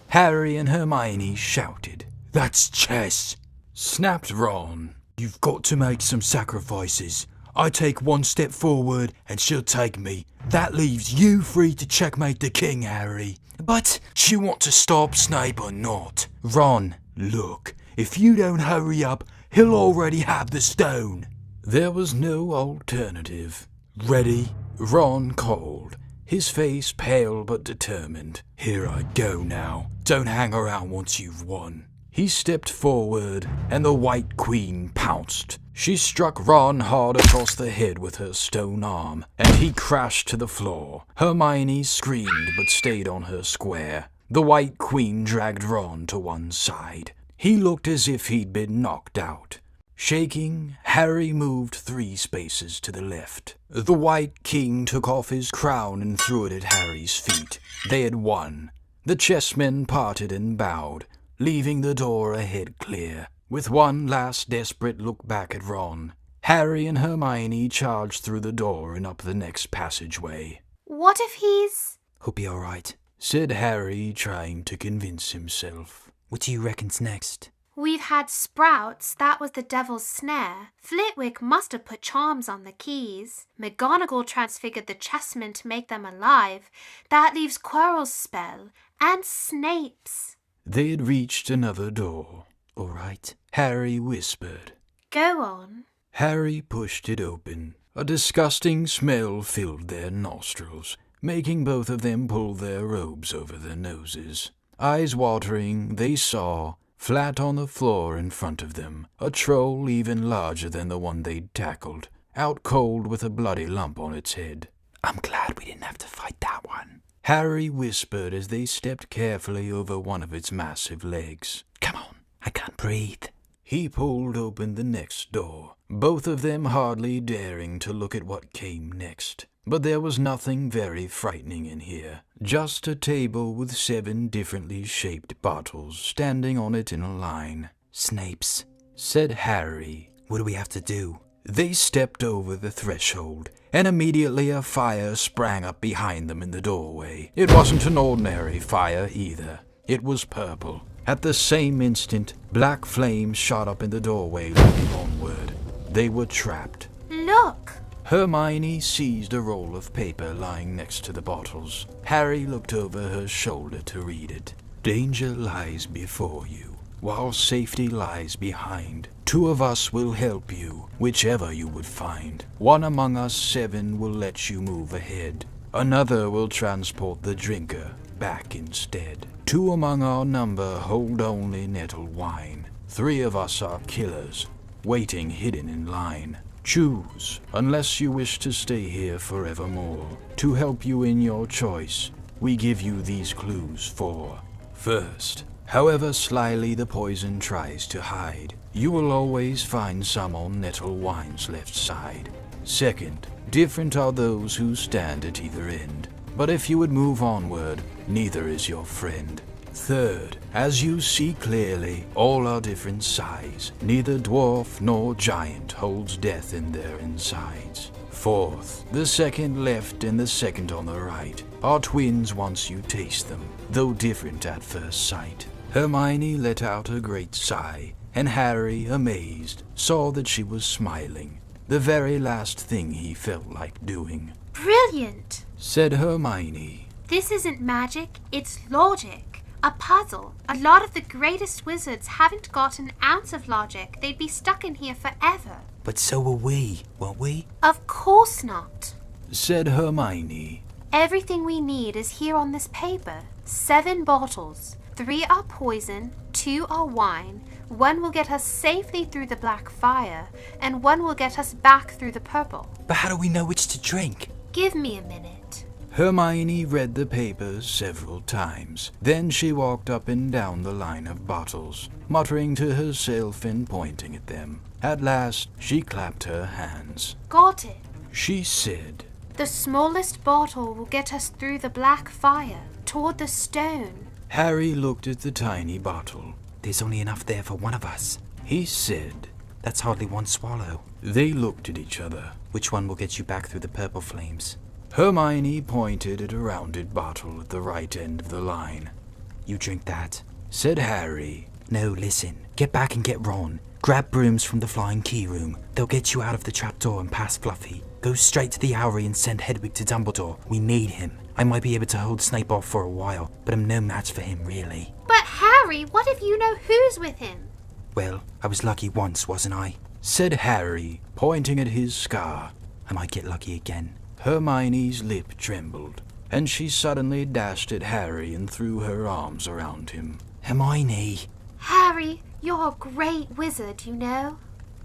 Speaker 1: Harry and Hermione shouted.
Speaker 5: That's chess,
Speaker 1: snapped Ron.
Speaker 5: You've got to make some sacrifices. I take 1 step forward and she'll take me. That leaves you free to checkmate the king, Harry.
Speaker 1: But
Speaker 5: do you want to stop Snape or not?
Speaker 1: Ron,
Speaker 5: look, if you don't hurry up, he'll already have the stone.
Speaker 1: There was no alternative.
Speaker 5: Ready?
Speaker 1: Ron called, his face pale but determined.
Speaker 5: Here I go now. Don't hang around once you've won.
Speaker 1: He stepped forward, and the White Queen pounced. She struck Ron hard across the head with her stone arm, and he crashed to the floor. Hermione screamed but stayed on her square. The White Queen dragged Ron to one side. He looked as if he'd been knocked out. Shaking, Harry moved 3 spaces to the left. The White King took off his crown and threw it at Harry's feet. They had won. The chessmen parted and bowed, leaving the door ahead clear. With one last desperate look back at Ron, Harry and Hermione charged through the door and up the next passageway.
Speaker 6: What if he's...
Speaker 3: He'll be all right,
Speaker 1: said Harry, trying to convince himself.
Speaker 3: What do you reckon's next?
Speaker 6: We've had sprouts, that was the devil's snare. Flitwick must have put charms on the keys. McGonagall transfigured the chessmen to make them alive. That leaves Quirrell's spell, and Snape's.
Speaker 1: They had reached another door.
Speaker 3: All right,
Speaker 1: Harry whispered.
Speaker 6: Go on.
Speaker 1: Harry pushed it open. A disgusting smell filled their nostrils, making both of them pull their robes over their noses. Eyes watering, they saw, flat on the floor in front of them, a troll even larger than the one they'd tackled, out cold with a bloody lump on its head.
Speaker 3: I'm glad we didn't have to fight that one,
Speaker 1: Harry whispered as they stepped carefully over one of its massive legs.
Speaker 3: Come on, I can't breathe.
Speaker 1: He pulled open the next door, both of them hardly daring to look at what came next. But there was nothing very frightening in here. Just a table with 7 differently shaped bottles standing on it in a line.
Speaker 3: Snape's,
Speaker 1: said Harry.
Speaker 3: What do we have to do?
Speaker 1: They stepped over the threshold, and immediately a fire sprang up behind them in the doorway. It wasn't an ordinary fire either. It was purple. At the same instant, black flames shot up in the doorway leading onward. They were trapped.
Speaker 6: Look!
Speaker 1: Hermione seized a roll of paper lying next to the bottles. Harry looked over her shoulder to read it. Danger lies before you, while safety lies behind. 2 of us will help you, whichever you would find. 1 among us 7 will let you move ahead. Another will transport the drinker back instead. 2 among our number hold only nettle wine. 3 of us are killers, waiting hidden in line. Choose, unless you wish to stay here forevermore. To help you in your choice, we give you these clues for: first, however slyly the poison tries to hide, you will always find some on nettle wine's left side. Second, different are those who stand at either end, but if you would move onward, neither is your friend. Third, as you see clearly, all are different size. Neither dwarf nor giant holds death in their insides. Fourth, the second left and the second on the right are twins once you taste them, though different at first sight. Hermione let out a great sigh, and Harry, amazed, saw that she was smiling. The very last thing he felt like doing.
Speaker 6: Brilliant!
Speaker 1: Said Hermione.
Speaker 6: This isn't magic, it's logic. A puzzle. A lot of the greatest wizards haven't got an ounce of logic. They'd be stuck in here forever.
Speaker 3: But so will we, won't we?
Speaker 6: Of course not.
Speaker 1: Said Hermione.
Speaker 6: Everything we need is here on this paper. 7 bottles. 3 are poison, 2 are wine. 1 will get us safely through the black fire, and 1 will get us back through the purple.
Speaker 3: But how do we know which to drink?
Speaker 6: Give me a minute.
Speaker 1: Hermione read the papers several times. Then she walked up and down the line of bottles, muttering to herself and pointing at them. At last, she clapped her hands.
Speaker 6: Got it.
Speaker 1: She said,
Speaker 6: The smallest bottle will get us through the black fire, toward the stone.
Speaker 1: Harry looked at the tiny bottle.
Speaker 3: There's only enough there for one of us.
Speaker 1: He said,
Speaker 3: That's hardly 1 swallow.
Speaker 1: They looked at each other.
Speaker 3: Which one will get you back through the purple flames?
Speaker 1: Hermione pointed at a rounded bottle at the right end of the line.
Speaker 3: You drink that,
Speaker 1: said Harry.
Speaker 3: No, listen. Get back and get Ron. Grab brooms from the flying key room. They'll get you out of the trapdoor and past Fluffy. Go straight to the Owlry and send Hedwig to Dumbledore. We need him. I might be able to hold Snape off for a while, but I'm no match for him, really.
Speaker 6: But Harry, what if you know who's with him?
Speaker 3: Well, I was lucky once, wasn't I?
Speaker 1: Said Harry, pointing at his scar.
Speaker 3: I might get lucky again.
Speaker 1: Hermione's lip trembled, and she suddenly dashed at Harry and threw her arms around him.
Speaker 3: Hermione!
Speaker 6: Harry, you're a great wizard, you know.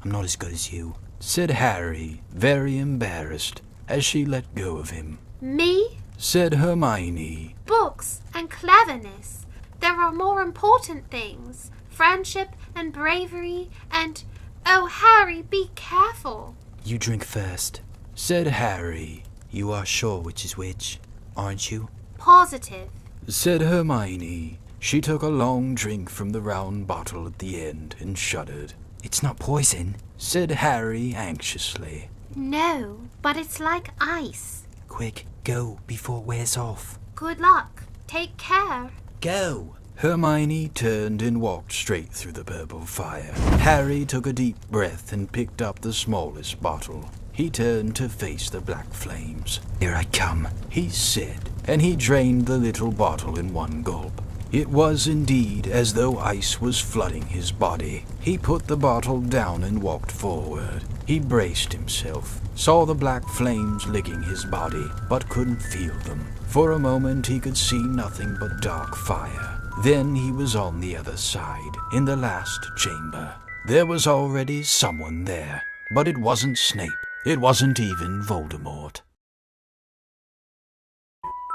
Speaker 3: I'm not as good as you,
Speaker 1: said Harry, very embarrassed, as she let go of him.
Speaker 6: Me?
Speaker 1: Said Hermione.
Speaker 6: Books and cleverness. There are more important things. Friendship and bravery and... Oh, Harry, be careful.
Speaker 3: You drink first,
Speaker 1: said Harry.
Speaker 3: You are sure which is which, aren't you?
Speaker 6: Positive,
Speaker 1: said Hermione. She took a long drink from the round bottle at the end and shuddered.
Speaker 3: It's not poison,
Speaker 1: said Harry anxiously.
Speaker 6: No, but it's like ice.
Speaker 3: Quick, go before it wears off.
Speaker 6: Good luck. Take care.
Speaker 3: Go.
Speaker 1: Hermione turned and walked straight through the purple fire. Harry took a deep breath and picked up the smallest bottle. He turned to face the black flames.
Speaker 3: Here I come,
Speaker 1: he said, and he drained the little bottle in one gulp. It was indeed as though ice was flooding his body. He put the bottle down and walked forward. He braced himself, saw the black flames licking his body, but couldn't feel them. For a moment he could see nothing but dark fire. Then he was on the other side, in the last chamber. There was already someone there, but it wasn't Snape. It wasn't even Voldemort.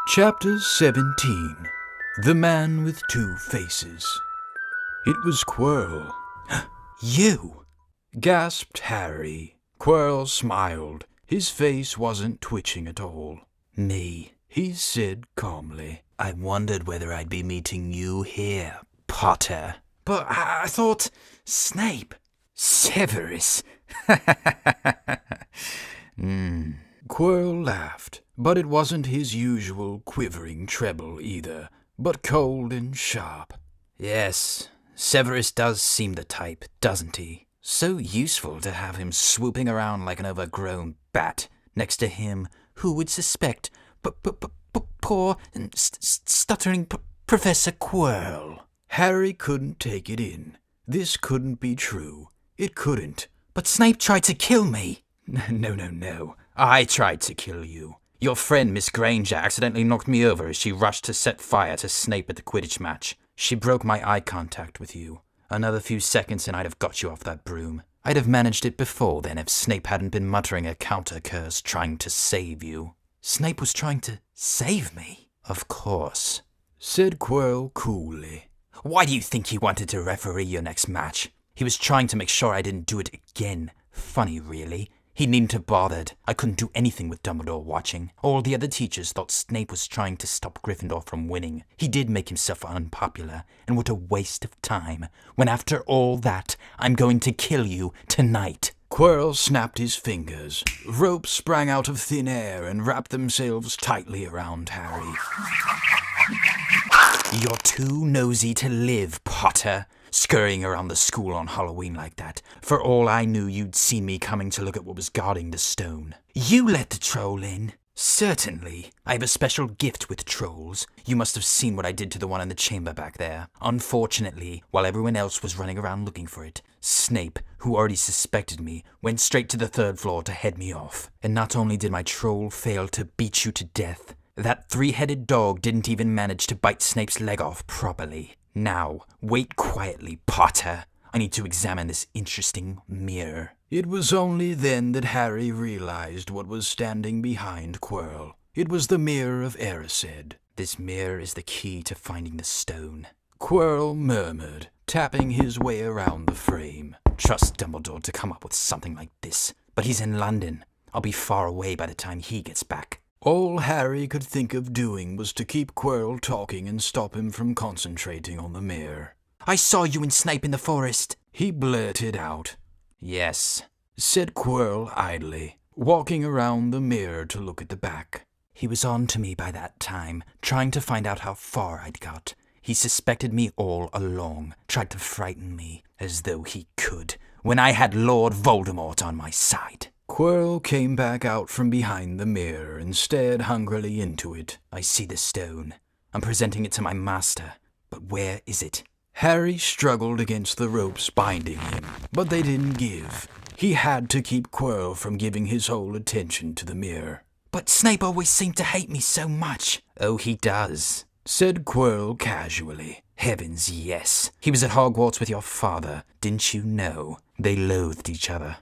Speaker 1: Chapter 17. The Man with Two Faces. It was Quirrell.
Speaker 3: You!
Speaker 1: Gasped Harry. Quirrell smiled. His face wasn't twitching at all.
Speaker 3: Me,
Speaker 1: he said calmly.
Speaker 3: I wondered whether I'd be meeting you here, Potter.
Speaker 4: But I thought Snape.
Speaker 3: Severus.
Speaker 1: Quirrell laughed, but it wasn't his usual quivering treble either, but cold and sharp.
Speaker 3: Yes, Severus does seem the type, doesn't he? So useful to have him swooping around like an overgrown bat. Next to him, who would suspect poor stuttering Professor Quirrell?
Speaker 1: Harry couldn't take it in. This couldn't be true. It couldn't.
Speaker 3: But Snape tried to kill me.
Speaker 1: No.
Speaker 3: I tried to kill you. Your friend Miss Granger accidentally knocked me over as she rushed to set fire to Snape at the Quidditch match. She broke my eye contact with you. Another few seconds and I'd have got you off that broom. I'd have managed it before then if Snape hadn't been muttering a counter-curse trying to save you. Snape was trying to save me?
Speaker 1: Of course, said Quirrell coolly.
Speaker 3: Why do you think he wanted to referee your next match? He was trying to make sure I didn't do it again. Funny, really. He needn't have bothered. I couldn't do anything with Dumbledore watching. All the other teachers thought Snape was trying to stop Gryffindor from winning. He did make himself unpopular, and what a waste of time, when after all that, I'm going to kill you tonight.
Speaker 1: Quirrell snapped his fingers. Ropes sprang out of thin air and wrapped themselves tightly around Harry.
Speaker 7: You're too nosy to live, Potter, scurrying around the school on Halloween like that. For all I knew, you'd seen me coming to look at what was guarding the stone. You let the troll in. Certainly. I have a special gift with trolls. You must have seen what I did to the one in the chamber back there. Unfortunately, while everyone else was running around looking for it, Snape, who already suspected me, went straight to the 3rd floor to head me off. And not only did my troll fail to beat you to death, that 3-headed dog didn't even manage to bite Snape's leg off properly. Now, wait quietly, Potter. I need to examine this interesting mirror.
Speaker 1: It was only then that Harry realized what was standing behind Quirrell. It was the mirror of Erised.
Speaker 7: This mirror is the key to finding the stone.
Speaker 1: Quirrell murmured, tapping his way around the frame.
Speaker 7: Trust Dumbledore to come up with something like this. But he's in London. I'll be far away by the time he gets back.
Speaker 1: All Harry could think of doing was to keep Quirrell talking and stop him from concentrating on the mirror.
Speaker 7: I saw you and Snape in the forest,
Speaker 1: he blurted out.
Speaker 7: Yes,
Speaker 1: said Quirrell idly, walking around the mirror to look at the back.
Speaker 7: He was on to me by that time, trying to find out how far I'd got. He suspected me all along, tried to frighten me, as though he could, when I had Lord Voldemort on my side.
Speaker 1: Quirrell came back out from behind the mirror and stared hungrily into it.
Speaker 7: I see the stone. I'm presenting it to my master, but where is it?
Speaker 1: Harry struggled against the ropes binding him, but they didn't give. He had to keep Quirrell from giving his whole attention to the mirror.
Speaker 7: But Snape always seemed to hate me so much. Oh, he does,
Speaker 1: said Quirrell casually.
Speaker 7: Heavens, yes. He was at Hogwarts with your father. Didn't you know? They loathed each other.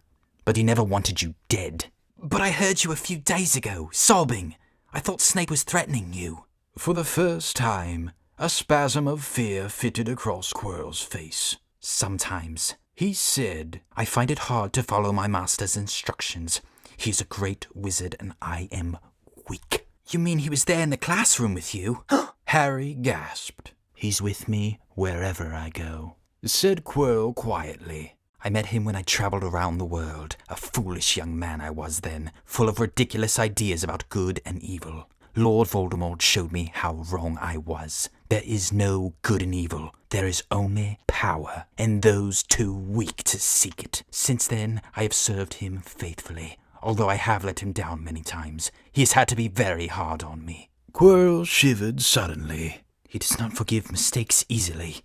Speaker 7: But he never wanted you dead. But I heard you a few days ago, sobbing. I thought Snape was threatening you.
Speaker 1: For the first time, a spasm of fear fitted across Quirrell's face.
Speaker 7: Sometimes, he said, I find it hard to follow my master's instructions. He is a great wizard and I am weak. You mean he was there in the classroom with you?
Speaker 1: Harry gasped.
Speaker 7: He's with me wherever I go,
Speaker 1: said Quirrell quietly.
Speaker 7: I met him when I travelled around the world. A foolish young man I was then, full of ridiculous ideas about good and evil. Lord Voldemort showed me how wrong I was. There is no good and evil. There is only power, and those too weak to seek it. Since then, I have served him faithfully. Although I have let him down many times, he has had to be very hard on me.
Speaker 1: Quirrell shivered suddenly.
Speaker 7: He does not forgive mistakes easily.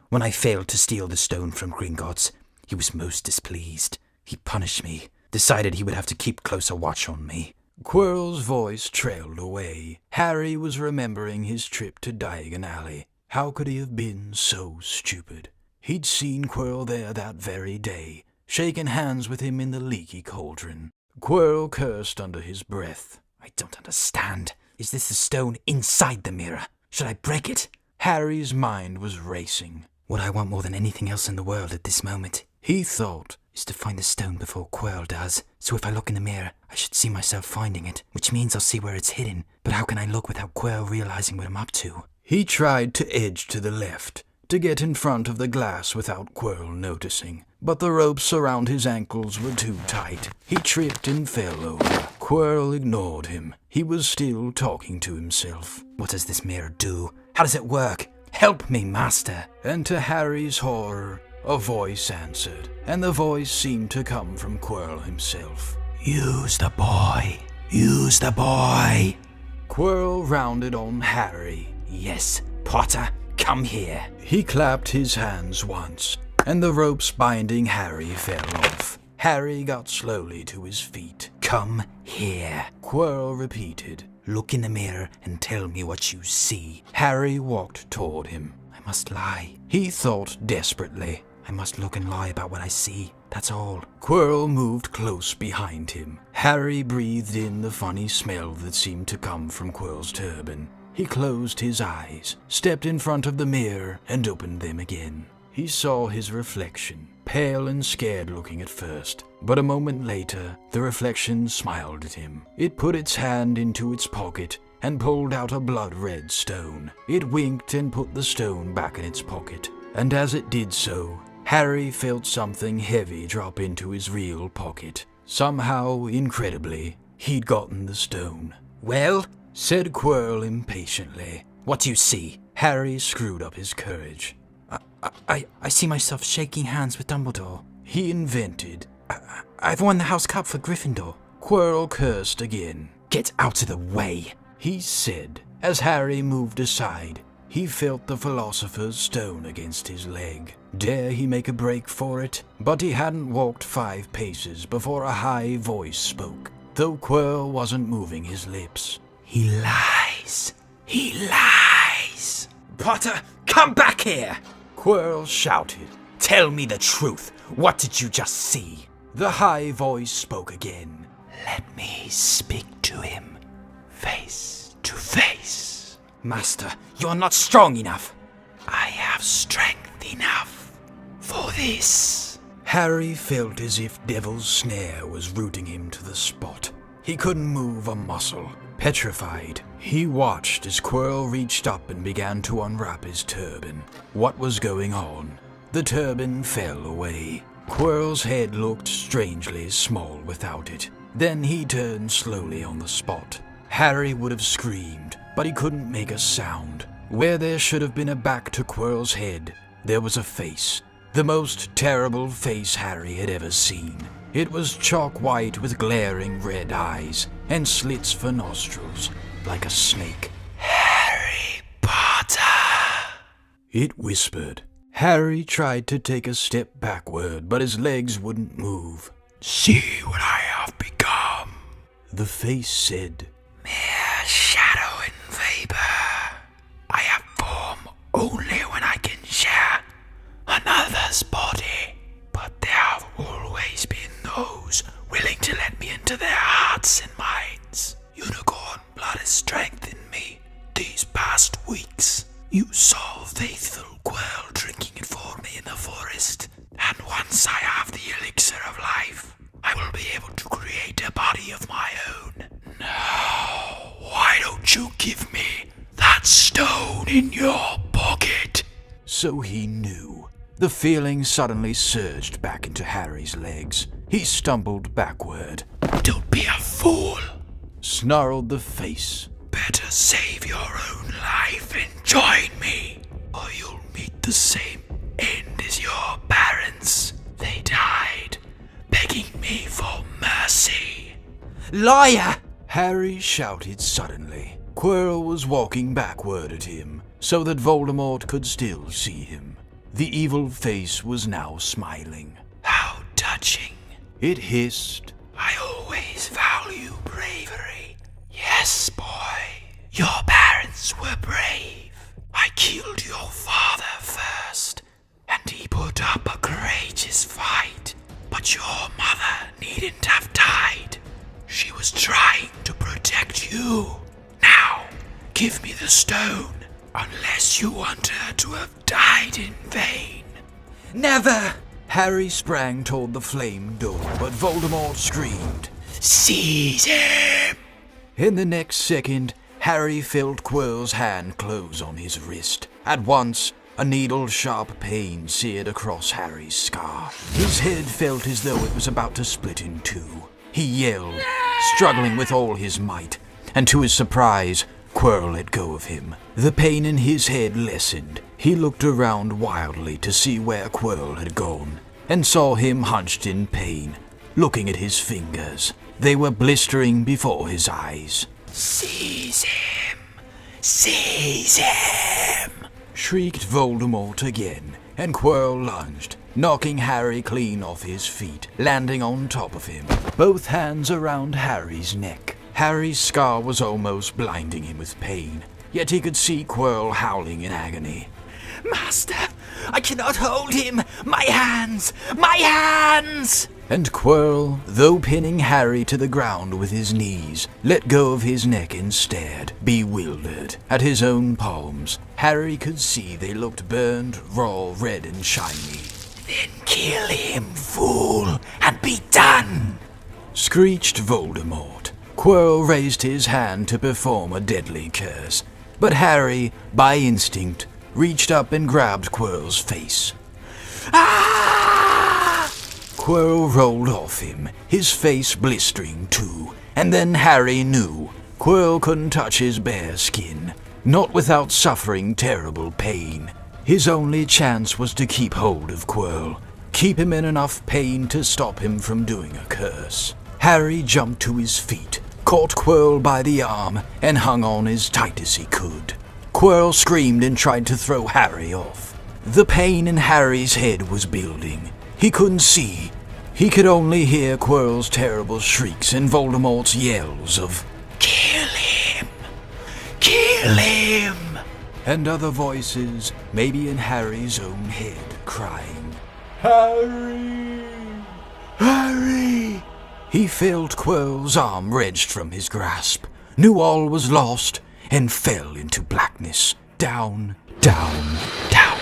Speaker 7: When I failed to steal the stone from Gringotts, he was most displeased. He punished me, decided he would have to keep closer watch on me.
Speaker 1: Quirrell's voice trailed away. Harry was remembering his trip to Diagon Alley. How could he have been so stupid? He'd seen Quirrell there that very day, shaken hands with him in the leaky cauldron. Quirrell cursed under his breath.
Speaker 7: I don't understand. Is this the stone inside the mirror? Should I break it?
Speaker 1: Harry's mind was racing.
Speaker 7: What I want more than anything else in the world at this moment,
Speaker 1: he thought,
Speaker 7: is to find the stone before Quirrell does. So if I look in the mirror, I should see myself finding it, which means I'll see where it's hidden. But how can I look without Quirrell realizing what I'm up to?
Speaker 1: He tried to edge to the left, to get in front of the glass without Quirrell noticing. But the ropes around his ankles were too tight. He tripped and fell over. Quirrell ignored him. He was still talking to himself.
Speaker 7: What does this mirror do? How does it work? Help me, master.
Speaker 1: And to Harry's horror, a voice answered, and the voice seemed to come from Quirrell himself.
Speaker 7: Use the boy. Use the boy.
Speaker 1: Quirrell rounded on Harry.
Speaker 7: Yes, Potter, come here.
Speaker 1: He clapped his hands once, and the ropes binding Harry fell off. Harry got slowly to his feet.
Speaker 7: Come here,
Speaker 1: Quirrell repeated.
Speaker 7: Look in the mirror and tell me what you see.
Speaker 1: Harry walked toward him.
Speaker 7: I must lie.
Speaker 1: He thought desperately.
Speaker 7: I must look and lie about what I see. That's all.
Speaker 1: Quirrell moved close behind him. Harry breathed in the funny smell that seemed to come from Quirrell's turban. He closed his eyes, stepped in front of the mirror, and opened them again. He saw his reflection, pale and scared looking at first, but a moment later, the reflection smiled at him. It put its hand into its pocket and pulled out a blood-red stone. It winked and put the stone back in its pocket, and as it did so, Harry felt something heavy drop into his real pocket. Somehow, incredibly, he'd gotten the stone.
Speaker 7: Well,
Speaker 1: said Quirrell impatiently.
Speaker 7: What do you see?
Speaker 2: Harry screwed up his courage.
Speaker 3: I see myself shaking hands with Dumbledore.
Speaker 2: He invented.
Speaker 3: I've won the House Cup for Gryffindor.
Speaker 2: Quirrell cursed again.
Speaker 3: Get out of the way,
Speaker 2: he said. As Harry moved aside, he felt the Philosopher's stone against his leg. Dare he make a break for it? But he hadn't walked 5 paces before a high voice spoke, though Quirrell wasn't moving his lips.
Speaker 3: He lies. He lies. Potter, come back here!
Speaker 2: Quirrell shouted.
Speaker 3: Tell me the truth. What did you just see?
Speaker 2: The high voice spoke again.
Speaker 3: Let me speak to him, face to face. Master, you're not strong enough. I have strength enough for this.
Speaker 2: Harry felt as if Devil's Snare was rooting him to the spot. He couldn't move a muscle. Petrified, he watched as Quirrell reached up and began to unwrap his turban. What was going on? The turban fell away. Quirrell's head looked strangely small without it. Then he turned slowly on the spot. Harry would have screamed, but he couldn't make a sound. Where there should have been a back to Quirrell's head, there was a face. The most terrible face Harry had ever seen. It was chalk white with glaring red eyes and slits for nostrils, like a snake.
Speaker 3: Harry Potter!
Speaker 2: It whispered. Harry tried to take a step backward, but his legs wouldn't move.
Speaker 3: See what I have become,
Speaker 2: the face said.
Speaker 3: Mere shadow and vapor. I have form only when I can share another's body. But there have always been those willing to let me into their hearts and minds. Unicorn blood has strengthened me these past weeks. You saw faithful Quirrell drinking it for me in the forest. And once I have the elixir of life, I will be able to create a body of my own. Now, why don't you give me that stone in your pocket?
Speaker 2: So he knew. The feeling suddenly surged back into Harry's legs. He stumbled backward.
Speaker 3: Don't be a fool,
Speaker 2: snarled the face.
Speaker 3: Better save your own life and join me, or you'll meet the same end as your parents. They died, begging me for mercy. Liar!
Speaker 2: Harry shouted suddenly. Quirrell was walking backward at him, so that Voldemort could still see him. The evil face was now smiling.
Speaker 3: How touching.
Speaker 2: It hissed.
Speaker 3: I always value bravery. Yes, boy. Your parents were brave. I killed your father first, and he put up a courageous fight. But your mother needn't have died. She was trying to protect you. Now, give me the stone, unless you want her to have died in vain. Never!
Speaker 2: Harry sprang toward the flame door, but Voldemort screamed,
Speaker 3: Seize him!
Speaker 2: In the next second, Harry felt Quirrell's hand close on his wrist. At once, a needle-sharp pain seared across Harry's scar. His head felt as though it was about to split in two. He yelled, struggling with all his might, and to his surprise, Quirrell let go of him. The pain in his head lessened. He looked around wildly to see where Quirrell had gone, and saw him hunched in pain, looking at his fingers. They were blistering before his eyes.
Speaker 3: Seize him! Seize him!
Speaker 2: Shrieked Voldemort again, and Quirrell lunged, knocking Harry clean off his feet, landing on top of him, both hands around Harry's neck. Harry's scar was almost blinding him with pain, yet he could see Quirrell howling in agony.
Speaker 3: Master, I cannot hold him! My hands! My hands!
Speaker 2: And Quirrell, though pinning Harry to the ground with his knees, let go of his neck instead, bewildered. At his own palms, Harry could see they looked burned, raw, red and shiny.
Speaker 3: Then kill him, fool, and be done!
Speaker 2: Screeched Voldemort. Quirrell raised his hand to perform a deadly curse, but Harry, by instinct, reached up and grabbed Quirrell's face.
Speaker 3: Ah!
Speaker 2: Quirrell rolled off him, his face blistering too, and then Harry knew Quirrell couldn't touch his bare skin.
Speaker 1: not without suffering terrible pain. His only chance was to keep hold of Quirrell, keep him in enough pain to stop him from doing a curse. Harry jumped to his feet, caught Quirrell by the arm, and hung on as tight as he could. Quirrell screamed and tried to throw Harry off. The pain in Harry's head was building. He couldn't see. He could only hear Quirrell's terrible shrieks and Voldemort's yells of, "Kill him! Kill him!" and other voices, maybe in Harry's own head, crying, "Harry! Harry!" He felt Quirrell's arm wrenched from his grasp, knew all was lost, and fell into blackness, down, down, down.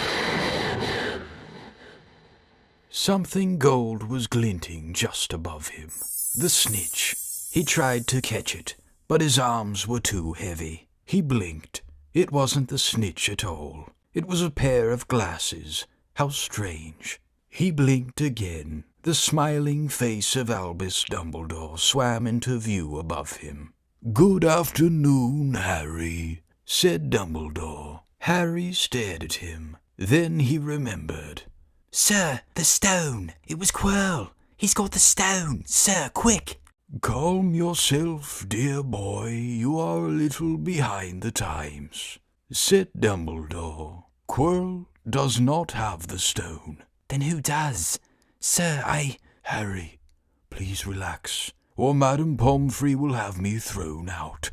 Speaker 1: Something gold was glinting just above him. The snitch. He tried to catch it, but his arms were too heavy. He blinked. It wasn't the snitch at all. It was a pair of glasses. How strange. He blinked again. The smiling face of Albus Dumbledore swam into view above him. "Good afternoon, Harry," said Dumbledore. Harry stared at him. Then he remembered.
Speaker 3: "Sir, the stone! It was Quirrell! He's got the stone! Sir, quick!"
Speaker 1: "Calm yourself, dear boy. You are a little behind the times," said Dumbledore. "Quirrell does not have the stone."
Speaker 3: "Then who does? Sir,
Speaker 1: Harry, please relax, or Madame Pomfrey will have me thrown out."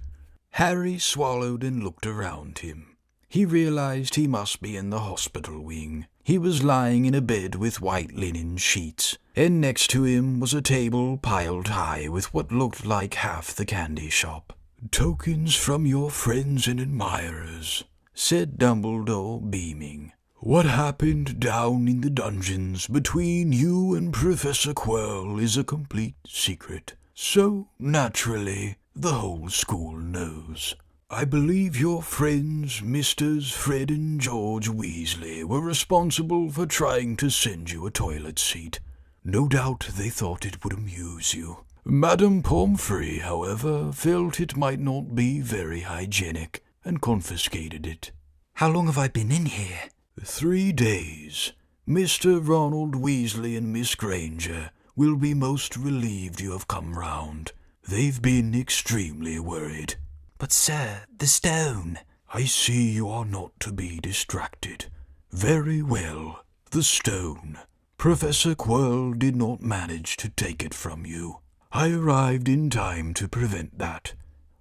Speaker 1: Harry swallowed and looked around him. He realized he must be in the hospital wing. He was lying in a bed with white linen sheets, and next to him was a table piled high with what looked like half the candy shop. "Tokens from your friends and admirers," said Dumbledore, beaming. "What happened down in the dungeons between you and Professor Quirrell is a complete secret. So, naturally, the whole school knows. I believe your friends, Misters Fred and George Weasley, were responsible for trying to send you a toilet seat. No doubt they thought it would amuse you. Madame Pomfrey, however, felt it might not be very hygienic and confiscated it."
Speaker 3: "How long have I been in here?"
Speaker 1: 3 days. Mr. Ronald Weasley and Miss Granger will be most relieved you have come round. They've been extremely worried."
Speaker 3: "But, sir, the stone."
Speaker 1: "I see you are not to be distracted. Very well. The stone. Professor Quirrell did not manage to take it from you. I arrived in time to prevent that,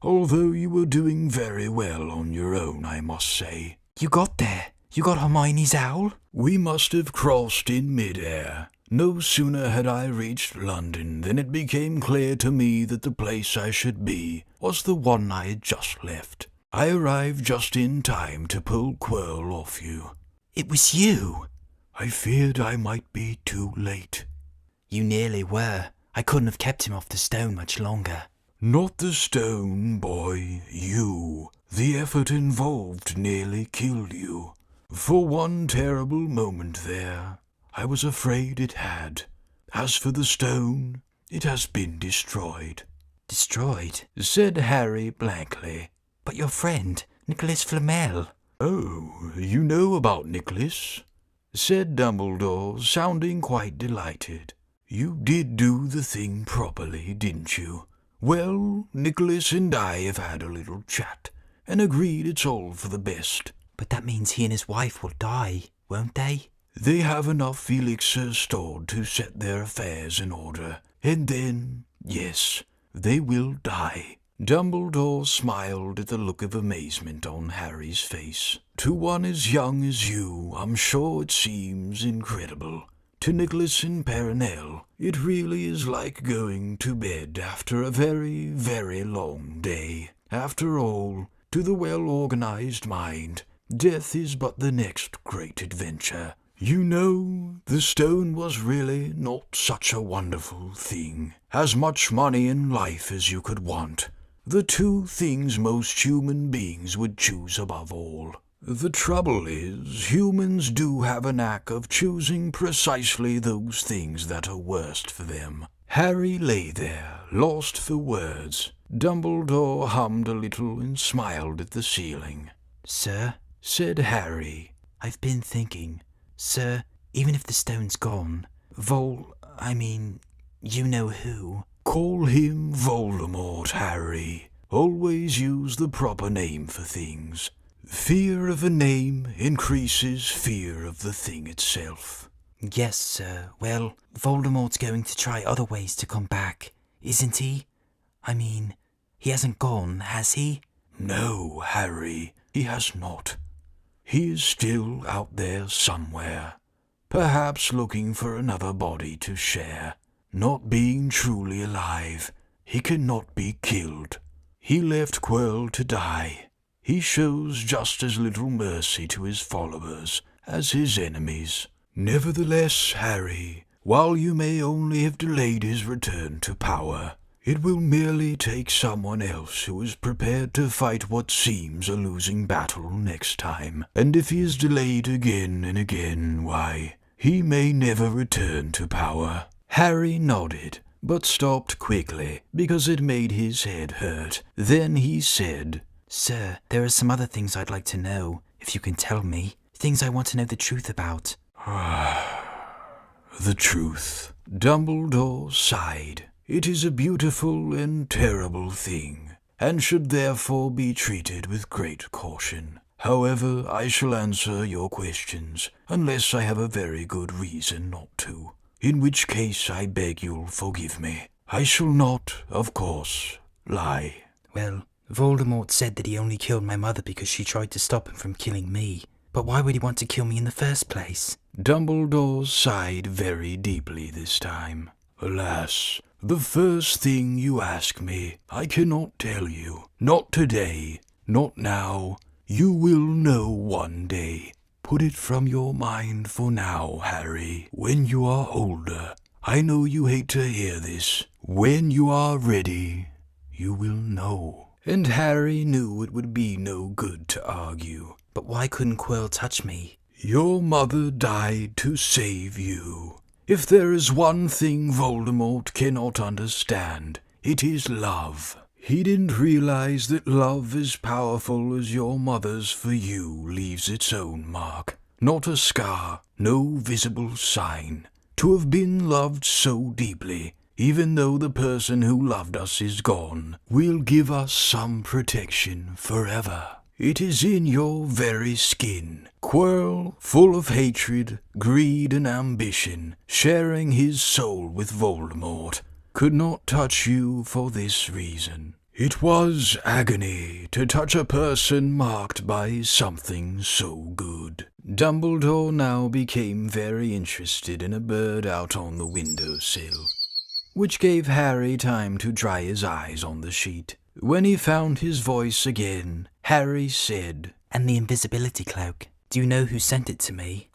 Speaker 1: although you were doing very well on your own, I must say."
Speaker 3: "You got there? You got Hermione's owl?"
Speaker 1: "We must have crossed in mid-air. No sooner had I reached London than it became clear to me that the place I should be was the one I had just left. I arrived just in time to pull Quirrell off you."
Speaker 3: "It was you?"
Speaker 1: "I feared I might be too late."
Speaker 3: "You nearly were. I couldn't have kept him off the stone much longer."
Speaker 1: "Not the stone, boy. You. The effort involved nearly killed you. For one terrible moment there, I was afraid it had. As for the stone, it has been destroyed."
Speaker 3: "Destroyed?"
Speaker 1: said Harry blankly.
Speaker 3: "But your friend, Nicholas Flamel."
Speaker 1: "Oh, you know about Nicholas?" said Dumbledore, sounding quite delighted. "You did do the thing properly, didn't you? Well, Nicholas and I have had a little chat, and agreed it's all for the best."
Speaker 3: "But that means he and his wife will die, won't they?"
Speaker 1: "They have enough elixir stored to set their affairs in order, and then, yes, they will die." Dumbledore smiled at the look of amazement on Harry's face. "To one as young as you, I'm sure it seems incredible. To Nicholas and Perenelle, it really is like going to bed after a very, very long day. After all, to the well-organized mind, death is but the next great adventure. You know, the stone was really not such a wonderful thing. As much money and life as you could want. The two things most human beings would choose above all. The trouble is, humans do have a knack of choosing precisely those things that are worst for them." Harry lay there, lost for words. Dumbledore hummed a little and smiled at the ceiling.
Speaker 2: Sir,
Speaker 3: said Harry. I've been thinking, sir, even if the stone's gone, you know who.
Speaker 5: Call him Voldemort, Harry. Always use the proper name for things. Fear of a name increases fear of the thing itself.
Speaker 3: Yes, sir. Well, Voldemort's going to try other ways to come back, isn't he? He hasn't gone, has he?
Speaker 5: No, Harry, he has not. He is still out there somewhere, perhaps looking for another body to share. Not being truly alive, he cannot be killed. He left Quirrell to die. He shows just as little mercy to his followers as his enemies. Nevertheless, Harry, while you may only have delayed his return to power, it will merely take someone else who is prepared to fight what seems a losing battle next time. And if he is delayed again and again, why, he may never return to power.
Speaker 2: Harry nodded, but stopped quickly because it made his head hurt. Then he said,
Speaker 3: Sir, there are some other things I'd like to know, if you can tell me. Things I want to know the truth about.
Speaker 5: The truth. Dumbledore sighed. It is a beautiful and terrible thing, and should therefore be treated with great caution. However, I shall answer your questions, unless I have a very good reason not to, in which case I beg you'll forgive me. I shall not, of course, lie.
Speaker 3: Well, Voldemort said that he only killed my mother because she tried to stop him from killing me. But why would he want to kill me in the first place?
Speaker 5: Dumbledore sighed very deeply this time. Alas, the first thing you ask me, I cannot tell you. Not today, not now. You will know one day. Put it from your mind for now, Harry. When you are older, I know you hate to hear this. When you are ready, you will know.
Speaker 2: And Harry knew it would be no good to argue.
Speaker 3: But why couldn't Quirrell touch me?
Speaker 5: Your mother died to save you. If there is one thing Voldemort cannot understand, it is love. He didn't realize that love as powerful as your mother's for you leaves its own mark. Not a scar, no visible sign. To have been loved so deeply, even though the person who loved us is gone, will give us some protection forever. It is in your very skin. Quirrell, full of hatred, greed, and ambition, sharing his soul with Voldemort, could not touch you for this reason. It was agony to touch a person marked by something so good.
Speaker 2: Dumbledore now became very interested in a bird out on the windowsill, which gave Harry time to dry his eyes on the sheet. When he found his voice again, Harry said,
Speaker 3: And the invisibility cloak. Do you know who sent it to me?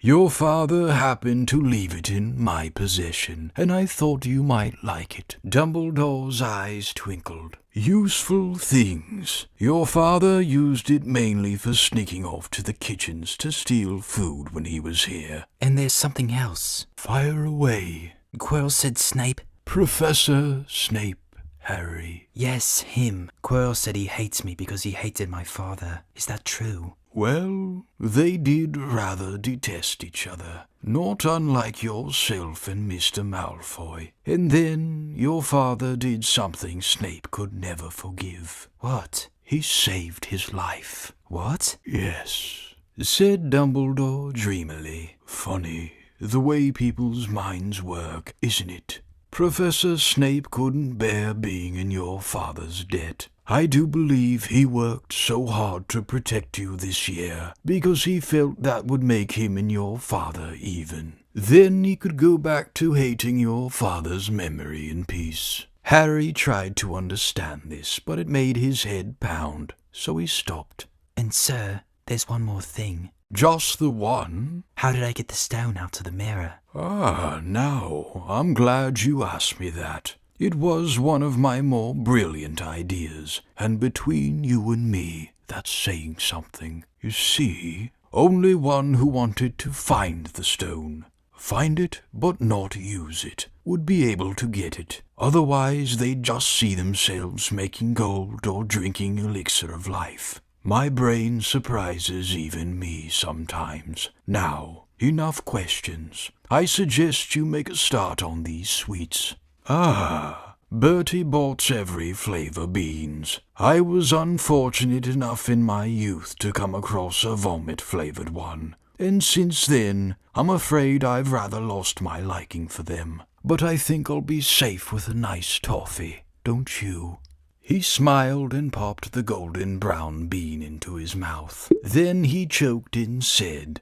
Speaker 5: Your father happened to leave it in my possession, and I thought you might like it. Dumbledore's eyes twinkled. Useful things. Your father used it mainly for sneaking off to the kitchens to steal food when he was here.
Speaker 3: And there's something else.
Speaker 5: Fire away.
Speaker 3: Quirrell said Snape.
Speaker 5: Professor Snape, Harry.
Speaker 3: Yes, him. Quirrell said he hates me because he hated my father. Is that true?
Speaker 5: Well, they did rather detest each other, not unlike yourself and Mr. Malfoy. And then your father did something Snape could never forgive.
Speaker 3: What?
Speaker 5: He saved his life.
Speaker 3: What?
Speaker 5: Yes, said Dumbledore dreamily. Funny, the way people's minds work, isn't it? Professor Snape couldn't bear being in your father's debt. I do believe he worked so hard to protect you this year because he felt that would make him and your father even. Then he could go back to hating your father's memory in peace. Harry tried to understand this, but it made his head pound, so he stopped.
Speaker 3: And sir, there's one more thing.
Speaker 5: Just the one?
Speaker 3: How did I get the stone out of the mirror?
Speaker 5: Now, I'm glad you asked me that. It was one of my more brilliant ideas, and between you and me, that's saying something. You see, only one who wanted to find the stone, find it but not use it, would be able to get it. Otherwise, they'd just see themselves making gold or drinking elixir of life.
Speaker 1: My brain surprises even me sometimes. Now, enough questions. I suggest you make a start on these sweets. Bertie bought every flavor beans. I was unfortunate enough in my youth to come across a vomit-flavored one, and since then, I'm afraid I've rather lost my liking for them. But I think I'll be safe with a nice toffee, don't you? He smiled and popped the golden brown bean into his mouth. Then he choked and said,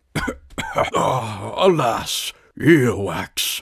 Speaker 1: Alas, earwax.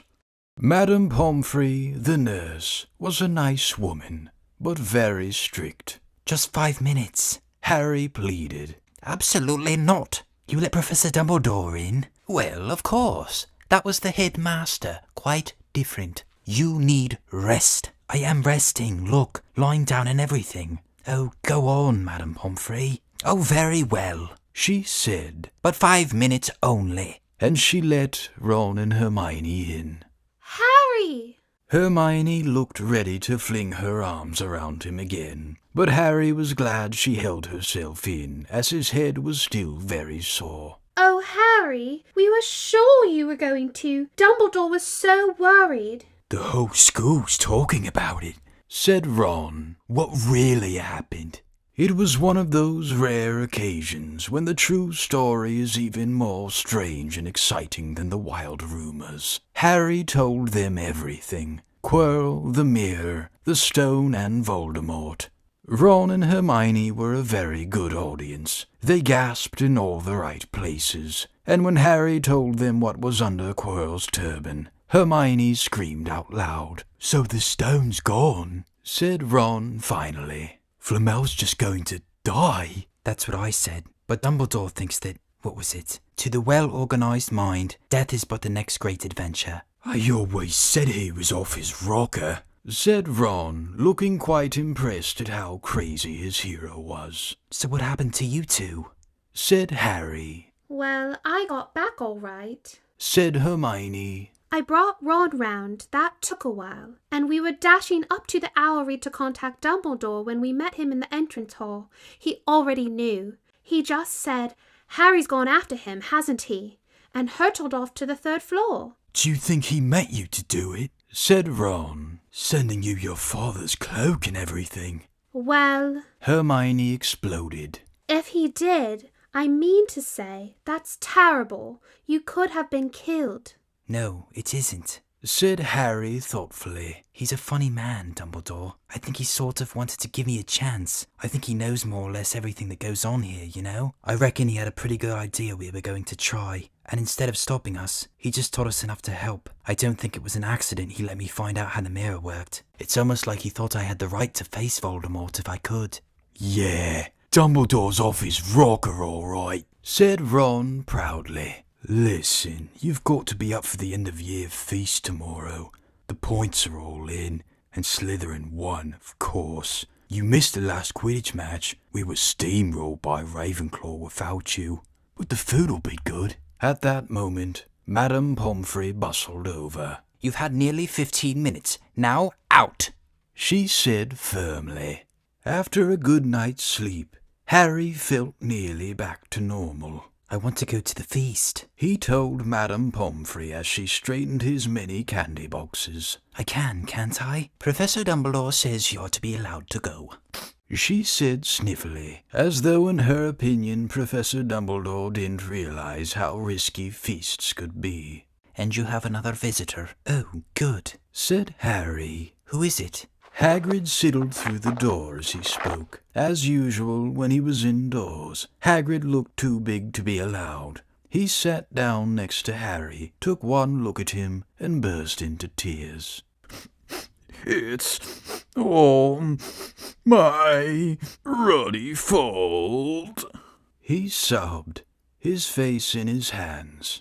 Speaker 1: Madame Pomfrey, the nurse, was a nice woman, but very strict.
Speaker 3: Just 5 minutes,
Speaker 1: Harry pleaded.
Speaker 3: Absolutely not. You let Professor Dumbledore in? Well, of course. That was the headmaster. Quite different. You need rest. I am resting. Look, lying down and everything. Oh, go on, Madame Pomfrey. Oh, very well, she said. But 5 minutes only.
Speaker 1: And she let Ron and Hermione in.
Speaker 6: Harry!
Speaker 1: Hermione looked ready to fling her arms around him again, but Harry was glad she held herself in, as his head was still very sore.
Speaker 6: Oh, Harry, we were sure you were going to. Dumbledore was so worried.
Speaker 5: The whole school's talking about it,
Speaker 1: said Ron.
Speaker 5: What really happened?
Speaker 1: It was one of those rare occasions when the true story is even more strange and exciting than the wild rumors. Harry told them everything. Quirrell, the mirror, the stone, and Voldemort. Ron and Hermione were a very good audience. They gasped in all the right places, and when Harry told them what was under Quirrell's turban, Hermione screamed out loud.
Speaker 5: So the stone's gone,
Speaker 1: said Ron finally.
Speaker 5: Flamel's just going to die.
Speaker 3: That's what I said. But Dumbledore thinks that, what was it? To the well-organized mind, death is but the next great adventure.
Speaker 5: I always said he was off his rocker,
Speaker 1: said Ron, looking quite impressed at how crazy his hero was.
Speaker 3: So what happened to you two?
Speaker 1: Said Harry.
Speaker 6: Well, I got back all right,
Speaker 1: said Hermione.
Speaker 6: I brought Ron round. That took a while. And we were dashing up to the Owlery to contact Dumbledore when we met him in the entrance hall. He already knew. He just said, Harry's gone after him, hasn't he? And hurtled off to the 3rd floor.
Speaker 5: Do you think he met you to do it?
Speaker 1: Said Ron.
Speaker 5: Sending you your father's cloak and everything.
Speaker 6: Well,
Speaker 1: Hermione exploded.
Speaker 6: If he did, I mean to say, that's terrible. You could have been killed.
Speaker 3: No, it isn't,
Speaker 1: said Harry thoughtfully.
Speaker 3: He's a funny man, Dumbledore. I think he sort of wanted to give me a chance. I think he knows more or less everything that goes on here, you know? I reckon he had a pretty good idea we were going to try, and instead of stopping us, he just taught us enough to help. I don't think it was an accident he let me find out how the mirror worked. It's almost like he thought I had the right to face Voldemort if I could.
Speaker 5: Yeah, Dumbledore's off his rocker all right,
Speaker 1: said Ron proudly.
Speaker 5: Listen, you've got to be up for the end-of-year feast tomorrow. The points are all in, and Slytherin won, of course. You missed the last Quidditch match. We were steamrolled by Ravenclaw without you. But the food'll be good.
Speaker 1: At that moment, Madame Pomfrey bustled over.
Speaker 3: You've had nearly 15 minutes. Now, out!
Speaker 1: She said firmly. After a good night's sleep, Harry felt nearly back to normal.
Speaker 3: I want to go to the feast,
Speaker 1: he told Madame Pomfrey as she straightened his many candy boxes.
Speaker 3: I can, can't I? Professor Dumbledore says you're to be allowed to go,
Speaker 1: she said sniffily, as though in her opinion Professor Dumbledore didn't realize how risky feasts could be.
Speaker 3: And you have another visitor. Oh, good,
Speaker 1: said Harry.
Speaker 3: Who is it?
Speaker 1: Hagrid sidled through the door as he spoke. As usual, when he was indoors, Hagrid looked too big to be allowed. He sat down next to Harry, took one look at him, and burst into tears.
Speaker 5: It's all my ruddy fault,
Speaker 1: he sobbed, his face in his hands.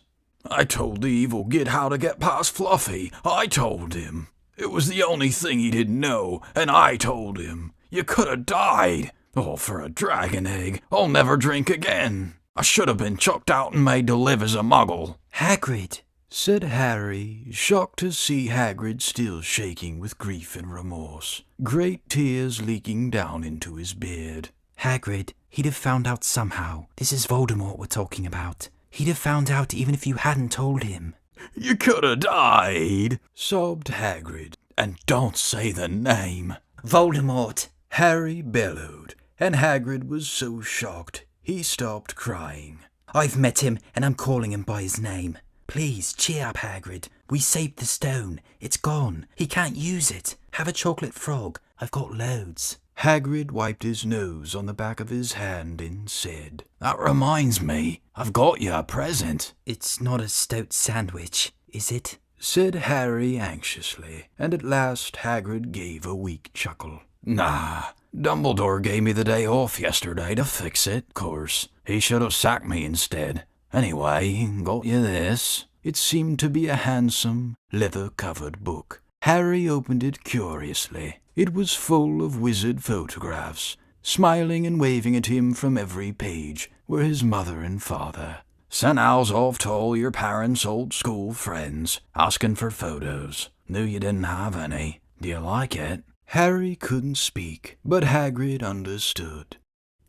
Speaker 5: I told the evil git how to get past Fluffy. I told him. It was the only thing he didn't know, and I told him. You could have died. All for a dragon egg. I'll never drink again. I should have been chucked out and made to live as a muggle.
Speaker 3: Hagrid,
Speaker 1: said Harry, shocked to see Hagrid still shaking with grief and remorse, great tears leaking down into his beard.
Speaker 3: Hagrid, he'd have found out somehow. This is Voldemort we're talking about. He'd have found out even if you hadn't told him.
Speaker 1: You could have died, sobbed Hagrid. And don't say the name.
Speaker 3: Voldemort!
Speaker 1: Harry bellowed, and Hagrid was so shocked he stopped crying.
Speaker 3: I've met him, and I'm calling him by his name. Please, cheer up, Hagrid. We saved the stone. It's gone. He can't use it. Have a chocolate frog. I've got loads.
Speaker 1: Hagrid wiped his nose on the back of his hand and said, That reminds me, I've got you a present.
Speaker 3: It's not a stout sandwich, is it?
Speaker 1: Said Harry anxiously, and at last Hagrid gave a weak chuckle. Nah, Dumbledore gave me the day off yesterday to fix it, course. He should have sacked me instead. Anyway, got you this. It seemed to be a handsome, leather-covered book. Harry opened it curiously. It was full of wizard photographs. Smiling and waving at him from every page were his mother and father. Sent owls off to all your parents' old school friends, asking for photos. Knew you didn't have any. Do you like it? Harry couldn't speak, but Hagrid understood.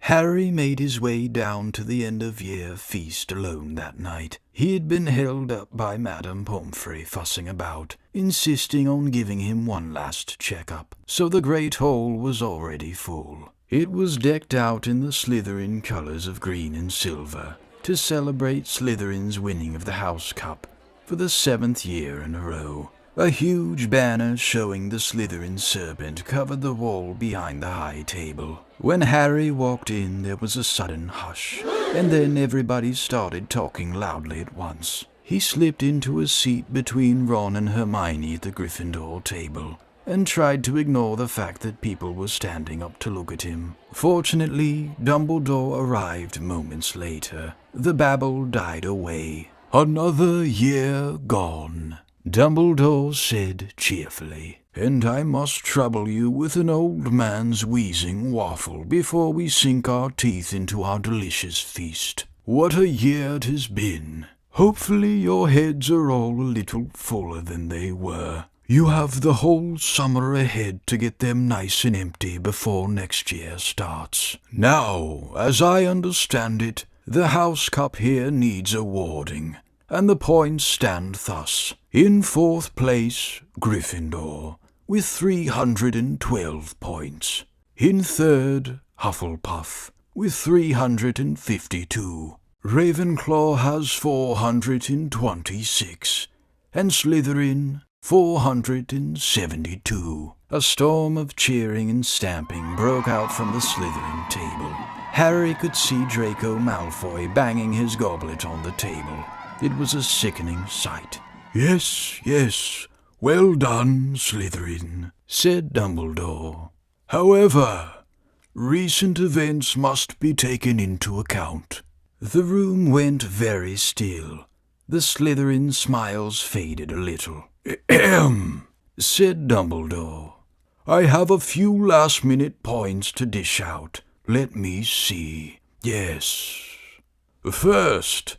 Speaker 1: Harry made his way down to the end-of-year feast alone that night. He had been held up by Madame Pomfrey fussing about, insisting on giving him one last check-up, so the great hall was already full. It was decked out in the Slytherin colours of green and silver, to celebrate Slytherin's winning of the House Cup for the 7th year in a row. A huge banner showing the Slytherin serpent covered the wall behind the high table. When Harry walked in, there was a sudden hush, and then everybody started talking loudly at once. He slipped into a seat between Ron and Hermione at the Gryffindor table, and tried to ignore the fact that people were standing up to look at him. Fortunately, Dumbledore arrived moments later. The babble died away. Another year gone, Dumbledore said cheerfully, and I must trouble you with an old man's wheezing waffle before we sink our teeth into our delicious feast. What a year 'tis been. Hopefully your heads are all a little fuller than they were. You have the whole summer ahead to get them nice and empty before next year starts. Now, as I understand it, the House Cup here needs awarding, and the points stand thus. In 4th place, Gryffindor, with 312 points. In 3rd, Hufflepuff, with 352. Ravenclaw has 426, and Slytherin 472. A storm of cheering and stamping broke out from the Slytherin table. Harry could see Draco Malfoy banging his goblet on the table. It was a sickening sight. Yes, yes, well done, Slytherin, said Dumbledore. However, recent events must be taken into account. The room went very still. The Slytherin smiles faded a little. Ahem, said Dumbledore. I have a few last-minute points to dish out. Let me see. Yes. First,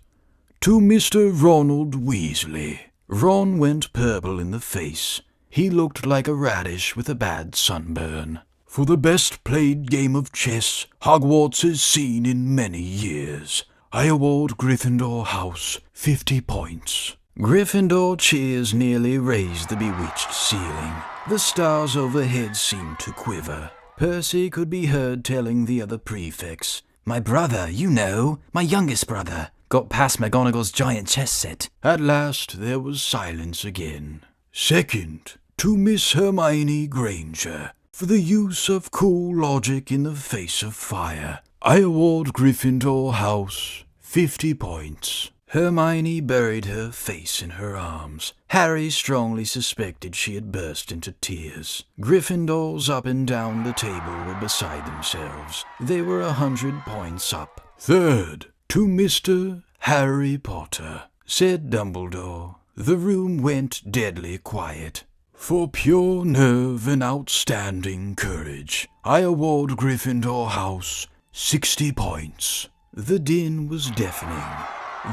Speaker 1: to Mr. Ronald Weasley. Ron went purple in the face. He looked like a radish with a bad sunburn. For the best played game of chess Hogwarts has seen in many years, I award Gryffindor House 50 points. Gryffindor cheers nearly raised the bewitched ceiling. The stars overhead seemed to quiver. Percy could be heard telling the other prefects, My brother, you know, my youngest brother, got past McGonagall's giant chess set. At last there was silence again. Second, to Miss Hermione Granger, for the use of cool logic in the face of fire, I award Gryffindor House 50 points. Hermione buried her face in her arms. Harry strongly suspected she had burst into tears. Gryffindors up and down the table were beside themselves. They were 100 points up. Third, to Mr. Harry Potter, said Dumbledore. The room went deadly quiet. For pure nerve and outstanding courage, I award Gryffindor House 60 points. The din was deafening.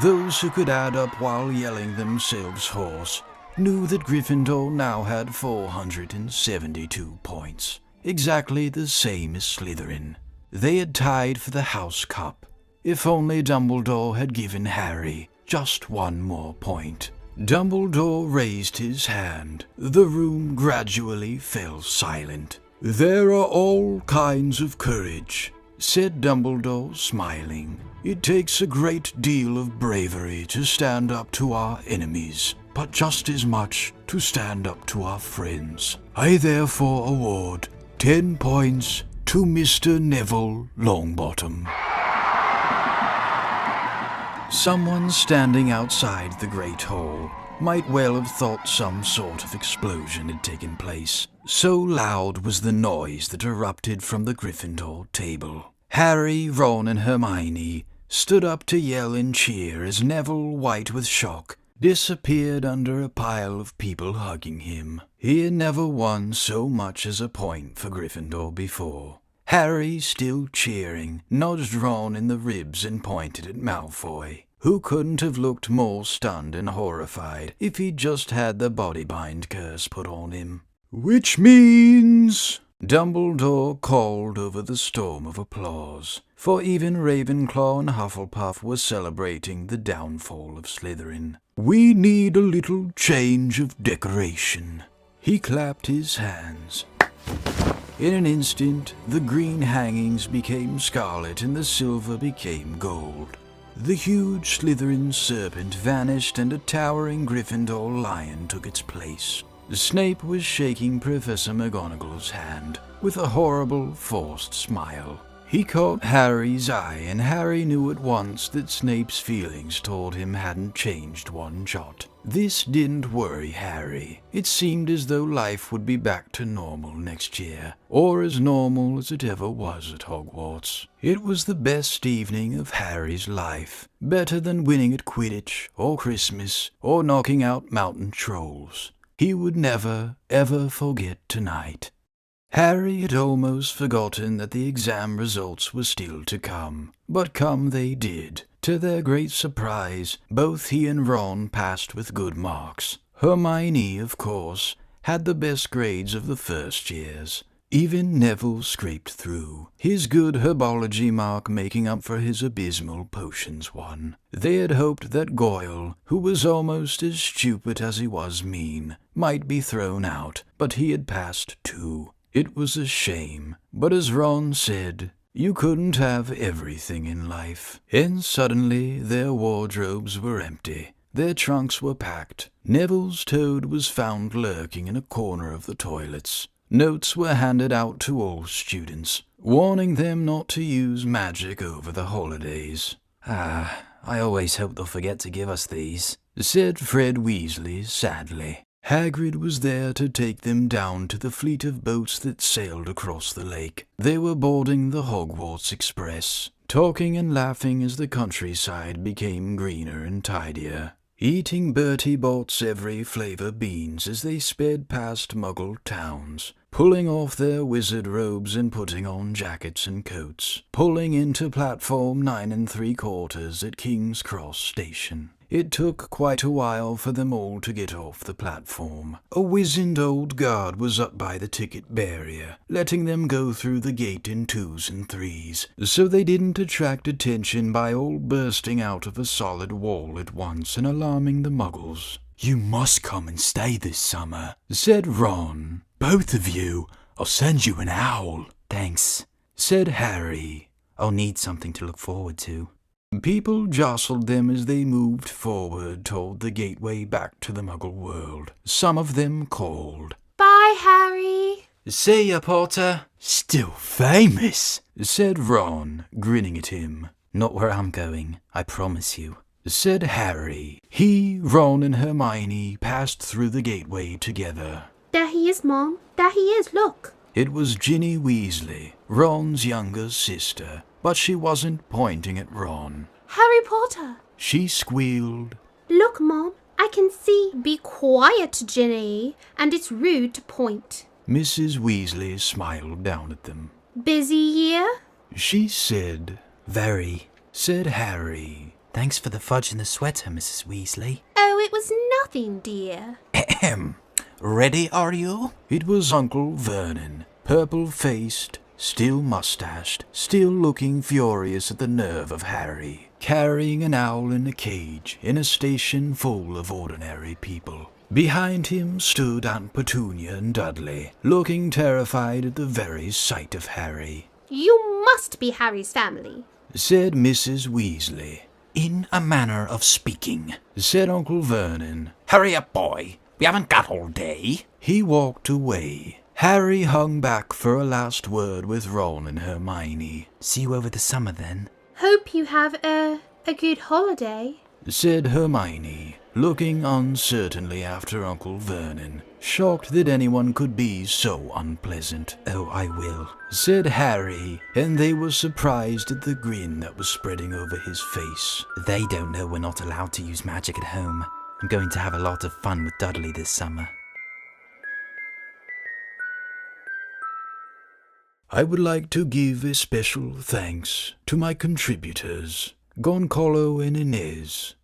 Speaker 1: Those who could add up while yelling themselves hoarse knew that Gryffindor now had 472 points, exactly the same as Slytherin.
Speaker 2: They had tied for the house cup. If only Dumbledore had given Harry just one more point. Dumbledore raised his hand. The room gradually fell silent. "There are all kinds of courage," said Dumbledore, smiling. "It takes a great deal of bravery to stand up to our enemies, but just as much to stand up to our friends. I therefore award 10 points to Mr. Neville Longbottom." Someone standing outside the Great Hall might well have thought some sort of explosion had taken place. So loud was the noise that erupted from the Gryffindor table. Harry, Ron, and Hermione stood up to yell and cheer as Neville, white with shock, disappeared under a pile of people hugging him. He had never won so much as a point for Gryffindor before. Harry, still cheering, nudged Ron in the ribs and pointed at Malfoy, who couldn't have looked more stunned and horrified if he'd just had the body-bind curse put on him. "Which means," Dumbledore called over the storm of applause, for even Ravenclaw and Hufflepuff were celebrating the downfall of Slytherin, "we need a little change of decoration." He clapped his hands. In an instant, the green hangings became scarlet and the silver became gold. The huge Slytherin serpent vanished and a towering Gryffindor lion took its place. Snape was shaking Professor McGonagall's hand with a horrible, forced smile. He caught Harry's eye, and Harry knew at once that Snape's feelings toward him hadn't changed one jot. This didn't worry Harry. It seemed as though life would be back to normal next year, or as normal as it ever was at Hogwarts. It was the best evening of Harry's life, better than winning at Quidditch, or Christmas, or knocking out mountain trolls. He would never, ever forget tonight. Harry had almost forgotten that the exam results were still to come, but come they did. To their great surprise, both he and Ron passed with good marks. Hermione, of course, had the best grades of the first years. Even Neville scraped through, his good herbology mark making up for his abysmal potions one. They had hoped that Goyle, who was almost as stupid as he was mean, might be thrown out, but he had passed too. It was a shame, but as Ron said, you couldn't have everything in life. And suddenly their wardrobes were empty. Their trunks were packed. Neville's toad was found lurking in a corner of the toilets. Notes were handed out to all students, warning them not to use magic over the holidays.
Speaker 3: I always hope they'll forget to give us these,
Speaker 2: said Fred Weasley sadly. Hagrid was there to take them down to the fleet of boats that sailed across the lake. They were boarding the Hogwarts Express, talking and laughing as the countryside became greener and tidier, eating Bertie Bott's every flavor beans as they sped past Muggle towns, pulling off their wizard robes and putting on jackets and coats, pulling into platform 9 3/4 at King's Cross Station. It took quite a while for them all to get off the platform. A wizened old guard was up by the ticket barrier, letting them go through the gate in 2s and 3s, so they didn't attract attention by all bursting out of a solid wall at once and alarming the Muggles.
Speaker 5: "You must come and stay this summer,"
Speaker 2: said Ron.
Speaker 5: "Both of you. I'll send you an owl."
Speaker 3: "Thanks,"
Speaker 2: said Harry.
Speaker 3: "I'll need something to look forward to."
Speaker 2: People jostled them as they moved forward toward the gateway back to the Muggle world. Some of them called,
Speaker 6: "Bye, Harry."
Speaker 3: "See ya, Potter."
Speaker 5: "Still famous,"
Speaker 2: said Ron, grinning at him.
Speaker 3: "Not where I'm going, I promise you,"
Speaker 2: said Harry. He, Ron, and Hermione passed through the gateway together.
Speaker 6: "There he is, Mom. There he is, look."
Speaker 2: It was Ginny Weasley, Ron's younger sister, but she wasn't pointing at Ron.
Speaker 6: "Harry Potter."
Speaker 2: She squealed.
Speaker 6: "Look, Mom, I can see." "Be quiet, Ginny, and it's rude to point."
Speaker 2: Mrs. Weasley smiled down at them.
Speaker 6: "Busy year?"
Speaker 2: she said.
Speaker 3: "Very,"
Speaker 2: said Harry.
Speaker 3: "Thanks for the fudge and the sweater, Mrs. Weasley."
Speaker 6: "Oh, it was nothing, dear."
Speaker 3: Ahem. "Ready, are you?"
Speaker 2: It was Uncle Vernon, purple-faced,
Speaker 1: still mustached, still looking furious at the nerve of Harry, carrying an owl in a cage in a station full of ordinary people. Behind him stood Aunt Petunia and Dudley, looking terrified at the very sight of Harry.
Speaker 6: You must be Harry's family,
Speaker 1: said Mrs. Weasley.
Speaker 7: In a manner of speaking,
Speaker 1: said Uncle Vernon.
Speaker 7: Hurry up, boy. We haven't got all day.
Speaker 1: He walked away. Harry hung back for a last word with Ron and Hermione.
Speaker 3: See you over the summer, then.
Speaker 6: Hope you have a good holiday,
Speaker 1: said Hermione, looking uncertainly after Uncle Vernon, shocked that anyone could be so unpleasant.
Speaker 3: Oh, I will,
Speaker 1: said Harry, and they were surprised at the grin that was spreading over his face.
Speaker 3: They don't know we're not allowed to use magic at home. I'm going to have a lot of fun with Dudley this summer.
Speaker 1: I would like to give a special thanks to my contributors, Goncalo and Inez.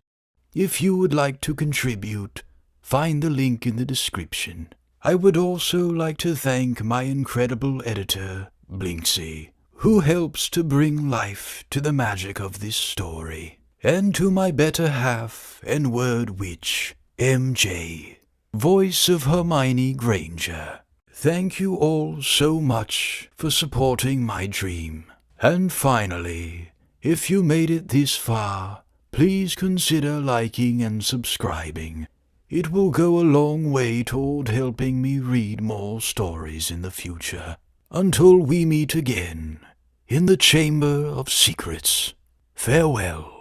Speaker 1: If you would like to contribute, find the link in the description. I would also like to thank my incredible editor, Blinksy, who helps to bring life to the magic of this story, and to my better half and word witch, MJ, voice of Hermione Granger. Thank you all so much for supporting my dream. And finally, if you made it this far, please consider liking and subscribing. It will go a long way toward helping me read more stories in the future. Until we meet again in the Chamber of Secrets, farewell.